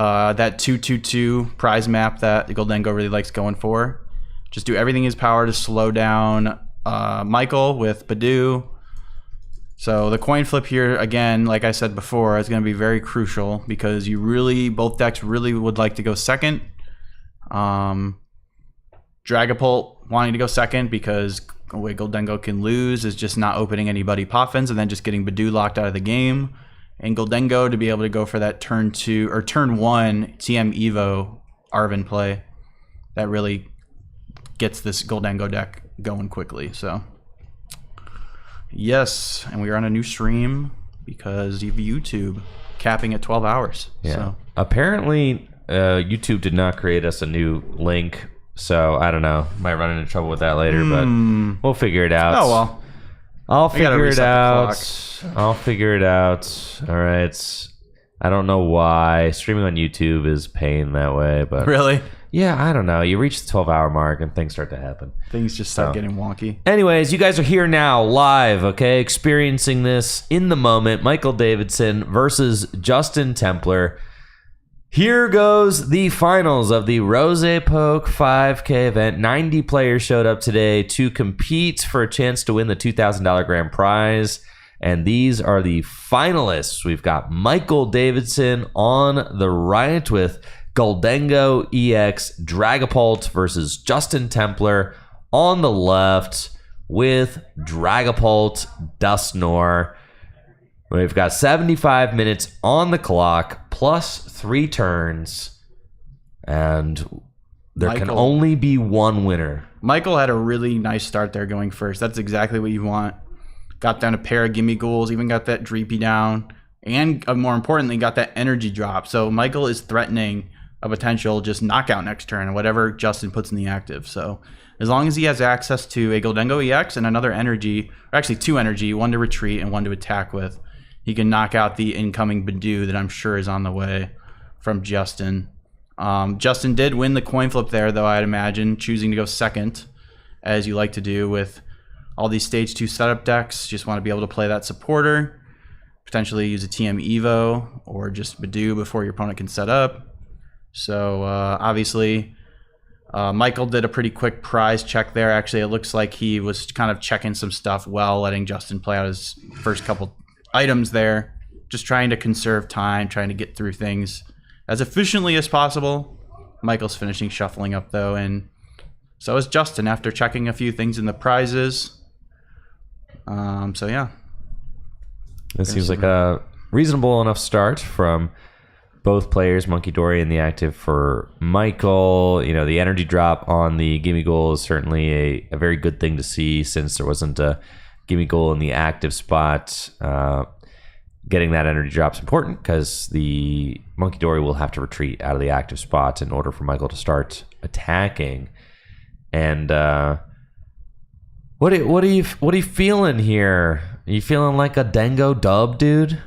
2-2-2 prize map that Goldengo really likes going for. Just do everything in his power to slow down Michael with Badoo. So the coin flip here, again, like I said before, is going to be very crucial because both decks really would like to go second. Dragapult wanting to go second because the way Goldengo can lose is just not opening anybody Poffins and then just getting Badoo locked out of the game. And Goldengo to be able to go for that turn 1 TM Evo Arvin play that really gets this Goldengo deck going quickly. So yes, and we are on a new stream because of YouTube capping at 12 hours. Yeah. So Apparently, YouTube did not create us a new link, so I don't know. Might run into trouble with that later, but we'll figure it out. Oh well. I'll We gotta figure it reset the out. clock. I'll figure it out. All right. I don't know why streaming on YouTube is pain that way, but Really? yeah, I don't know. You reach the 12-hour mark and things start to happen. Things just start So. getting wonky. Anyways, you guys are here now, live, okay? Experiencing this in the moment. Michael Davidson versus Justin Templer. Here goes the finals of the RozayPoke 5K event. 90 players showed up today to compete for a chance to win the $2,000 grand prize. And these are the finalists. We've got Michael Davidson on the right with Goldengo EX Dragapult versus Justin Templer on the left with Dragapult Dustnor. We've got 75 minutes on the clock plus 3 turns, and there can Michael. only be one winner. Michael had a really nice start there going first. That's exactly what you want. Got down a pair of gimme ghouls, even got that Dreepy down, and more importantly, got that energy drop. So Michael is threatening a potential just knockout next turn, whatever Justin puts in the active. So as long as he has access to a Goldengo EX and another energy, or actually 2 energy, 1 to retreat and 1 to attack with, he can knock out the incoming Badoo that I'm sure is on the way from Justin. Justin did win the coin flip there, though, I'd imagine, choosing to go second, as you like to do with all these stage 2 setup decks. Just want to be able to play that supporter, potentially use a TM Evo, or just Badoo before your opponent can set up. So obviously, Michael did a pretty quick prize check there. Actually, it looks like he was kind of checking some stuff while letting Justin play out his first couple items there. Just trying to conserve time, trying to get through things as efficiently as possible. Michael's finishing shuffling up, though, and so is Justin after checking a few things in the prizes. So, yeah. This seems like a reasonable enough start from both players, Monkey Dory in the active for Michael. You know, the energy drop on the gimme goal is certainly a very good thing to see, since there wasn't a gimme goal in the active spot. Getting that energy drop is important because the Monkey Dory will have to retreat out of the active spot in order for Michael to start attacking. And what are you feeling here? Are you feeling like a Dango dub, dude?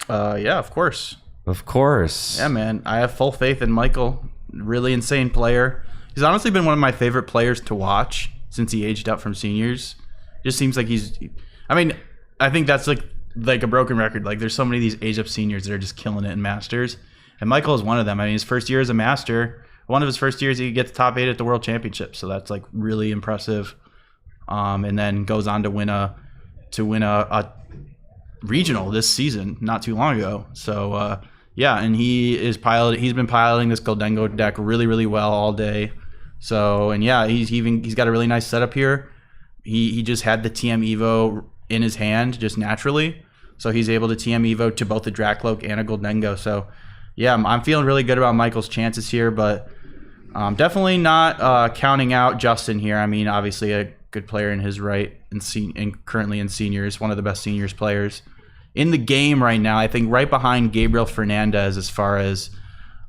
Yeah, of course. Of course. Yeah, man. I have full faith in Michael. Really insane player. He's honestly been one of my favorite players to watch since he aged up from seniors. Just seems like I think that's like a broken record. Like, there's so many of these age up seniors that are just killing it in Masters. And Michael is one of them. I mean, his first year as a Master, one of his first years he gets top 8 at the World Championship. So that's like really impressive. And then goes on to win a regional this season, not too long ago. So yeah, and he's been piloting this Goldengo deck really, really well all day. So, and yeah, he's got a really nice setup here. He just had the TM Evo in his hand just naturally. So he's able to TM Evo to both the Dracloak and a Goldengo. So yeah, I'm feeling really good about Michael's chances here, but definitely not counting out Justin here. I mean, obviously a good player in his right and currently in seniors, one of the best seniors players in the game right now. I think right behind Gabriel Fernandez as far as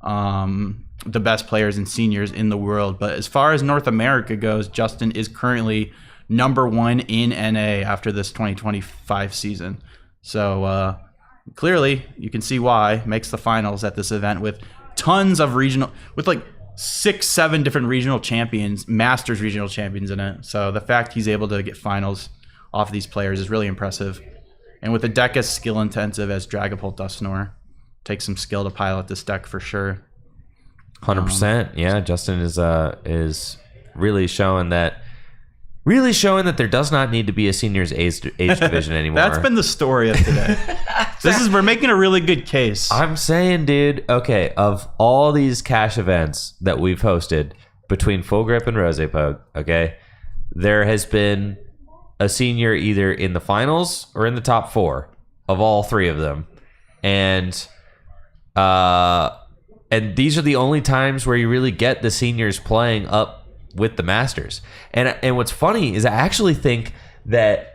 the best players in seniors in the world. But as far as North America goes, Justin is currently #1 in NA after this 2025 season. So clearly you can see why. Makes the finals at this event with tons of regional, with like 6-7 different regional champions, Masters regional champions in it. So the fact he's able to get finals off these players is really impressive. And with a deck as skill intensive as Dragapult Dusknoir, takes some skill to pilot this deck for sure. 100%. Yeah, Justin is really showing that there does not need to be a seniors age division anymore. That's been the story of today. We're making a really good case. I'm saying, dude, okay, of all these cash events that we've hosted between Full Grip and RozayPoke, okay, there has been a senior either in the finals or in the top 4 of all 3 of them. And these are the only times where you really get the seniors playing up with the Masters. And what's funny is I actually think that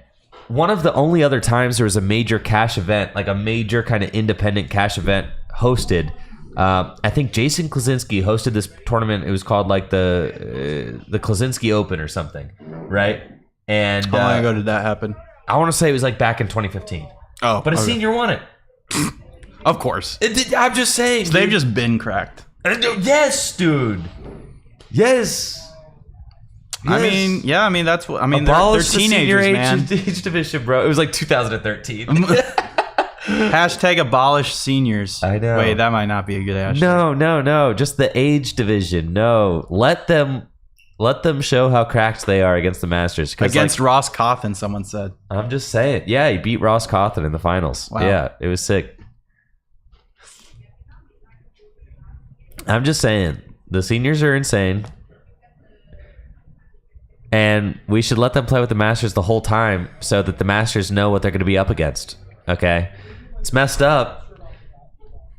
one of the only other times there was a major cash event, like a major kind of independent cash event hosted, I think Jason Klaczynski hosted this tournament. It was called like the Klaczynski Open or something, right? And how long ago did that happen? I want to say it was like back in 2015. Oh, but a senior won it. Of course. I'm just saying. So they've just been cracked. Yes, dude. Yes. I mean, yeah. I mean, that's what. I mean, abolish they're teenagers, man. Age division, bro. It was like 2013. Hashtag abolish seniors. I know. Wait, that might not be a good hashtag. No. Just the age division. No, let them show how cracked they are against the Masters. Against Ross Cawthon, someone said. I'm just saying. Yeah, he beat Ross Cawthon in the finals. Wow. Yeah, it was sick. I'm just saying. The seniors are insane. And we should let them play with the Masters the whole time so that the Masters know what they're going to be up against. Okay? It's messed up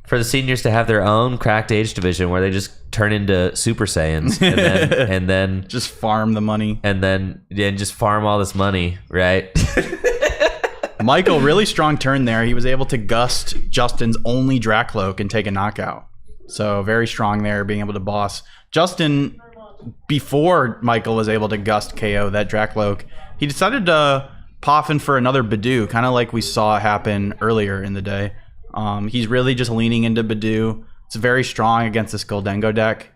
for the seniors to have their own cracked age division where they just turn into Super Saiyans and then just farm the money. And just farm all this money, right? Michael, really strong turn there. He was able to gust Justin's only Dracloak and take a knockout. So very strong there, being able to boss. Justin, before Michael was able to gust KO that Dracloak, he decided to poffin for another Badoo, kind of like we saw happen earlier in the day. He's really just leaning into Badoo. It's very strong against this Goldengo deck.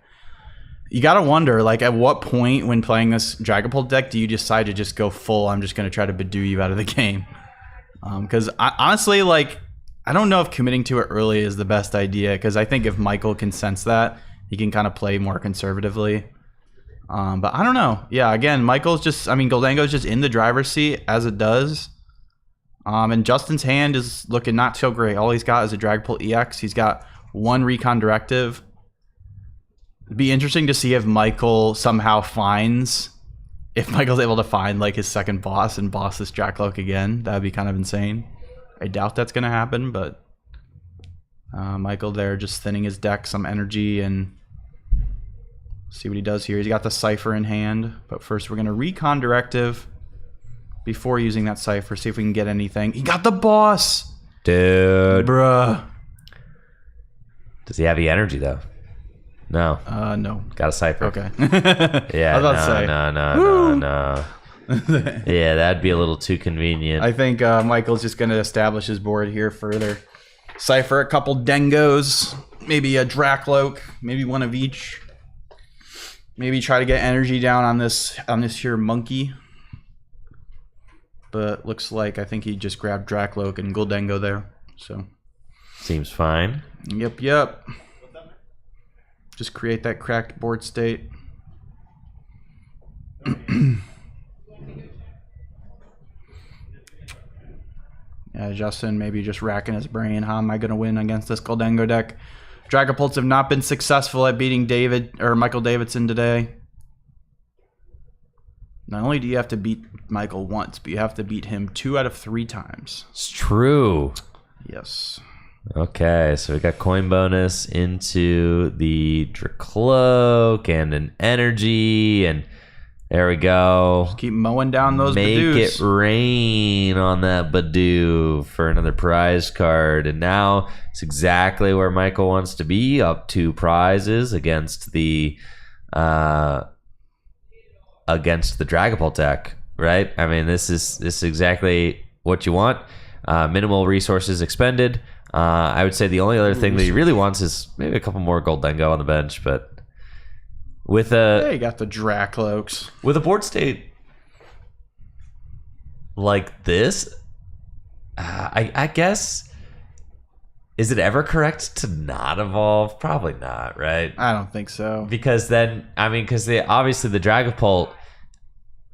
You gotta wonder, like, at what point when playing this Dragapult deck do you decide to just go full, I'm just gonna try to Badoo you out of the game? Because honestly, like, I don't know if committing to it early is the best idea, because I think if Michael can sense that, he can kind of play more conservatively. But I don't know. Yeah, again, Goldengo's just in the driver's seat as it does. And Justin's hand is looking not so great. All he's got is a Dragapult EX. He's got 1 Recon Directive. It'd be interesting to see if Michael's able to find like his second boss and boss this Dracloak again. That'd be kind of insane. I doubt that's going to happen, but Michael there just thinning his deck some energy and see what he does here. He's got the Cypher in hand, but first we're going to Recon Directive before using that Cypher. See if we can get anything. He got the boss! Dude. Bruh. Does he have the energy, though? No. No. Got a Cypher. Okay. Yeah, I was about to say. No. Yeah, that'd be a little too convenient. I think Michael's just going to establish his board here further. Cypher a couple Dengos, maybe a Dracloak, maybe one of each. Maybe try to get energy down on this here monkey. But looks like I think he just grabbed Dracloak and Goldengo there. So seems fine. Yep. Just create that cracked board state. Yeah, Justin maybe just racking his brain. How am I going to win against this Goldengo deck? Dragapults have not been successful at beating Michael Davidson today. Not only do you have to beat Michael once, but you have to beat him 2 out of 3 times. It's true. Yes. Okay, so we got coin bonus into the Dracloak and an energy, and there we go. Just keep mowing down those Make Badoos. it rain on that Badoo for another prize card. And now it's exactly where Michael wants to be, up 2 prizes against the Dragapult deck, right? I mean, this is exactly what you want. Minimal resources expended. I would say the only other thing that he really wants is maybe a couple more Goldengo on the bench, but with Yeah, you got the Dracloaks. with a board state like this, I guess, is it ever correct to not evolve? Probably not, right? I don't think so. Because then, I mean, because obviously the Dragapult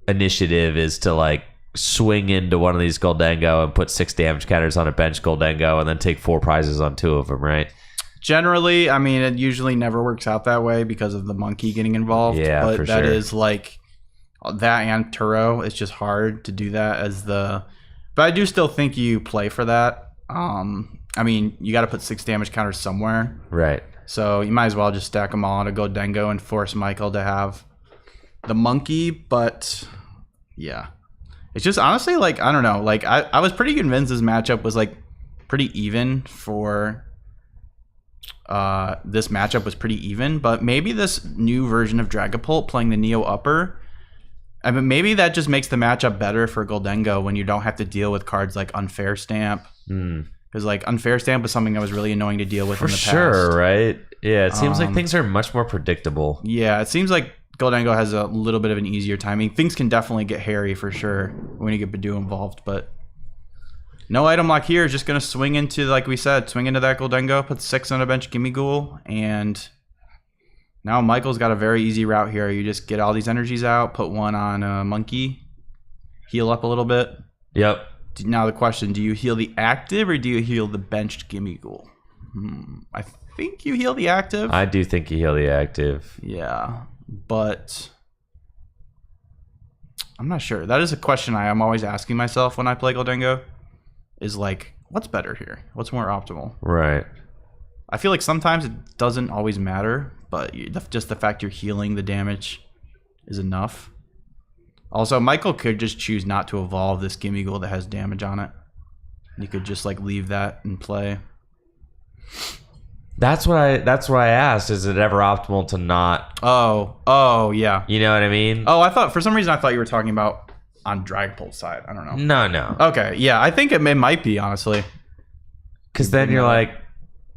initiative is to like swing into one of these Goldengo and put 6 damage counters on a bench Goldengo and then take 4 prizes on 2 of them, right? Generally, I mean, it usually never works out that way because of the monkey getting involved. Yeah, but for that sure. is like that and Turo. It's just hard to do that as the. But I do still think you play for that. I mean, you got to put 6 damage counters somewhere, Right. so you might as well just stack them all on a Goldengo and force Michael to have the monkey. But yeah, it's just honestly like I don't know. Like I was pretty convinced this matchup was like pretty even for. This matchup was pretty even, but maybe this new version of Dragapult playing the Neo Upper, I mean, maybe that just makes the matchup better for Goldengo when you don't have to deal with cards like Unfair Stamp. Because like Unfair Stamp was something that was really annoying to deal with For in the past. sure, right? Yeah, it seems like things are much more predictable. Yeah, it seems like Goldengo has a little bit of an easier timing. Things can definitely get hairy for sure when you get Badoo involved, but no item lock here is just going to swing into, like we said, swing into that Goldengo, put 6 on a bench, gimme ghoul, and now Michael's got a very easy route here. You just get all these energies out, put 1 on a monkey, heal up a little bit. Yep. Now the question, do you heal the active or do you heal the benched gimme ghoul? I think you heal the active. I do think you heal the active. Yeah, but I'm not sure. That is a question I am always asking myself when I play Goldengo. Is like, what's better here? What's more optimal? Right. I feel like sometimes it doesn't always matter, but just the fact you're healing the damage is enough. Also, Michael could just choose not to evolve this gimme ghoul that has damage on it. You could just like leave that in play. That's what I asked. Is it ever optimal to not? Oh, yeah. You know what I mean? Oh, I thought for some reason I thought you were talking about on Dragapult's side. I don't know. No. Okay, yeah, I think it might be honestly. Because then you're like,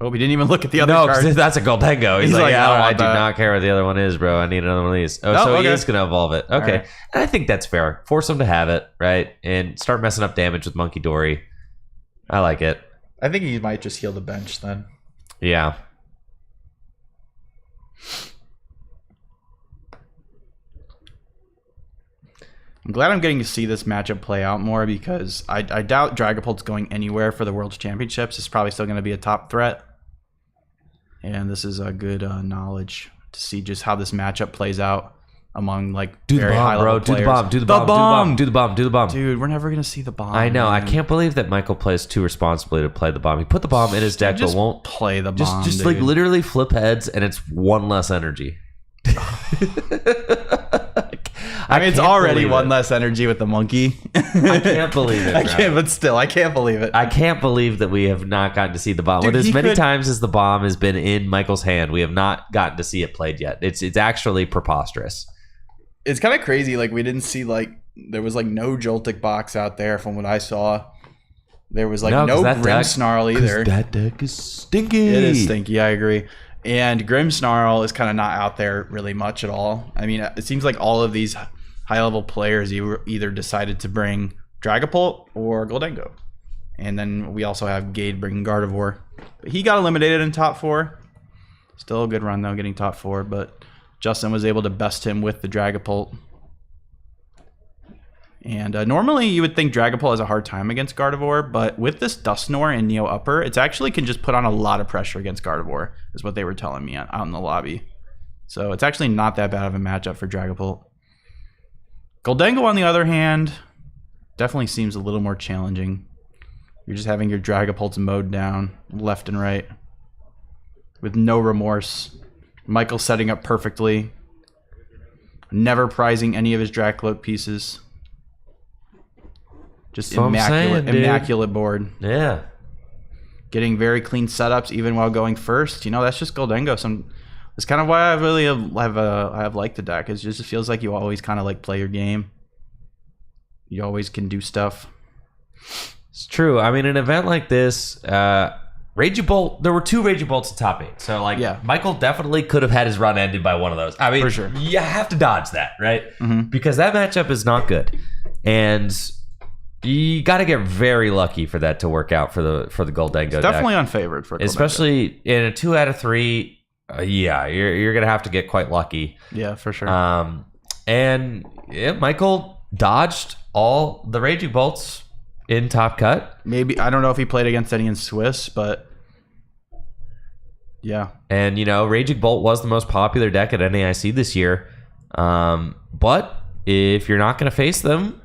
Oh, we didn't even look at the other no, card. because that's a Goldengo. He's, He's like, like, yeah, I don't I want do that. not care what the other one is, bro. I need another one of these. Oh, so he okay. is going to evolve it. Okay. right. And I think that's fair. Force him to have it, right? And start messing up damage with Monkey Dory. I like it. I think he might just heal the bench then. Yeah. I'm glad I'm getting to see this matchup play out more because I doubt Dragapult's going anywhere for the World's Championships. It's probably still going to be a top threat. And this is a good knowledge to see just how this matchup plays out among like Do the very high bomb, bro. level Do the players. bomb. Do the bomb. Do the bomb. Do the bomb. Dude, we're never going to see the bomb. I know. I man. can't believe that Michael plays too responsibly to play the bomb. He put the bomb in his deck, but Just won't play the bomb. just like dude. literally flip heads, and it's 1 less energy. I mean, it's can't already believe one it. less energy with the monkey. I can't believe it. I bro. can't, but still, I can't believe it. I can't believe that we have not gotten to see the bomb. Dude, With as he many could- times as the bomb has been in Michael's hand, we have not gotten to see it played yet. It's actually preposterous. It's kind of crazy. Like we didn't see there was like no Joltik box out there from what I saw. There was like No, 'cause no that Grim deck- Snarl either. That deck is stinky. It is stinky. I agree. And Grim Snarl is kind of not out there really much at all. I mean, it seems like all of these high level players either decided to bring Dragapult or Goldengo, and then we also have Gabe bringing Gardevoir. But he got eliminated in top 4. Still a good run though, getting top 4. But Justin was able to best him with the Dragapult. And normally you would think Dragapult has a hard time against Gardevoir, but with this Dusknoir and Neo Upper, it's actually can just put on a lot of pressure against Gardevoir, is what they were telling me out in the lobby. So it's actually not that bad of a matchup for Dragapult. Goldengo, on the other hand, definitely seems a little more challenging. You're just having your Dragapults mowed down left and right with no remorse. Michael setting up perfectly, never prizing any of his Dracloak pieces. Just immaculate board. Yeah. Getting very clean setups even while going first. You know, that's just Goldengo. That's kind of why I really have liked the deck. It just feels like you always kind of like play your game. You always can do stuff. It's true. I mean, an event like this, Raging Bolt, there were 2 Raging Bolts in top 8. So, like, yeah. Michael definitely could have had his run ended by one of those. I mean, for sure. You have to dodge that, right? Because that matchup is not good. And you got to get very lucky for that to work out for the Goldengo deck. Definitely unfavored for Goldengo. Especially in a 2 out of 3. Yeah, you're going to have to get quite lucky. Yeah, for sure. And Michael dodged all the Raging Bolts in top cut. Maybe, I don't know if he played against any in Swiss, but yeah. And, Raging Bolt was the most popular deck at NAIC this year. But if you're not going to face them,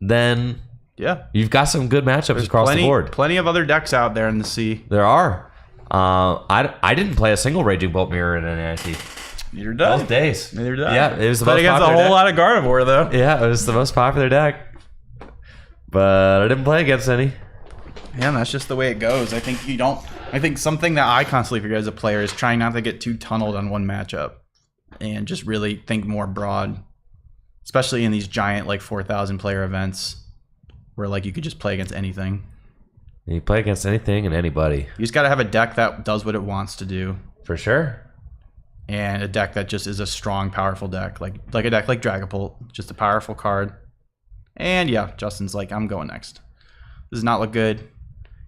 then yeah, you've got some good matchups across the board. Plenty of other decks out there in the sea. There are. I didn't play a single Raging Bolt mirror in NAIC. Neither did I. Those days. Neither did I. Yeah, it was the Played most against a popular whole deck. lot of Gardevoir, though. Yeah, it was the most popular deck. But I didn't play against any. Yeah, that's just the way it goes. I think something that I constantly forget as a player is trying not to get too tunneled on one matchup and just really think more broad, especially in these giant, like, 4,000 player events where, like, you could just play against anything. You play against anything and anybody. You just got to have a deck that does what it wants to do. For sure. And a deck that just is a strong, powerful deck. Like a deck like Dragapult. Just a powerful card. And yeah, Justin's like, I'm going next. This does not look good.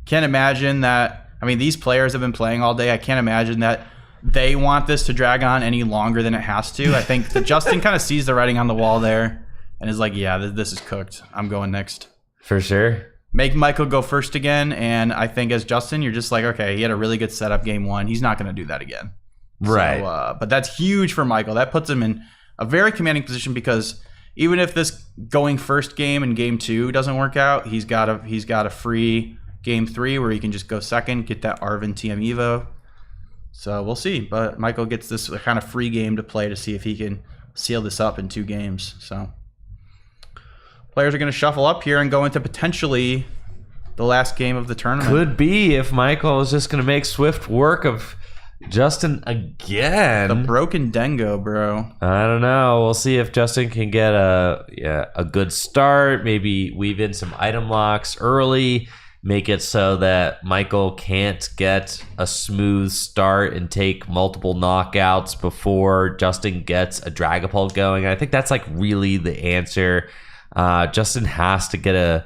Can't imagine that. I mean, these players have been playing all day. I can't imagine that they want this to drag on any longer than it has to. I think that Justin kind of sees the writing on the wall there and is like, yeah, this is cooked. I'm going next. For sure. Make Michael go first again, and I think as Justin, you're just like, okay, he had a really good setup game 1. He's not going to do that again. Right. So, but that's huge for Michael. That puts him in a very commanding position because even if this going first game in game 2 doesn't work out, he's got a free game 3 where he can just go second, get that Arvin TM Evo. So we'll see. But Michael gets this kind of free game to play to see if he can seal this up in 2 games. So players are going to shuffle up here and go into potentially the last game of the tournament. Could be if Michael is just going to make swift work of Justin again. The broken Dengo, bro. I don't know. We'll see if Justin can get a good start. Maybe weave in some item locks early. Make it so that Michael can't get a smooth start and take multiple knockouts before Justin gets a Dragapult going. I think that's like really the answer. Justin has to get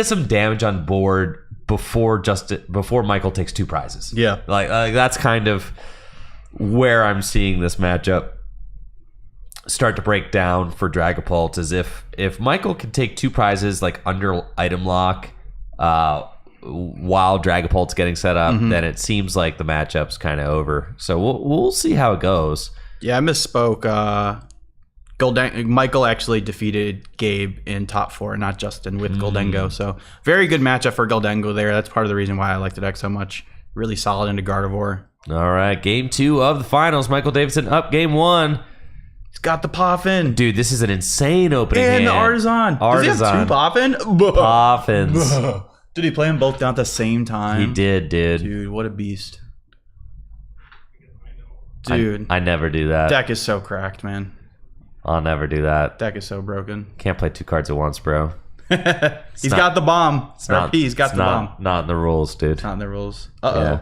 some damage on board before Michael takes 2 prizes. Yeah, like that's kind of where I'm seeing this matchup start to break down for Dragapult. Is if Michael can take 2 prizes like under item lock while Dragapult's getting set up, then it seems like the matchup's kind of over. So we'll see how it goes. Yeah, I misspoke. Michael actually defeated Gabe in top 4, not Justin, with Goldengo. So very good matchup for Goldengo there. That's part of the reason why I like the deck so much. Really solid into Gardevoir. All right, game 2 of the finals. Michael Davidson up game 1. He's got the Poffin. Dude, this is an insane opening hand. And the Artisan. Does he have 2 Poffin? Poffins. Did he play them both down at the same time? He did, dude. Dude, what a beast. Dude. I never do that. Deck is so cracked, man. I'll never do that. Deck is so broken. Can't play 2 cards at once, bro. He's got the bomb. He's got the bomb. Not in the rules, dude. It's not in the rules. Uh-oh. Yeah.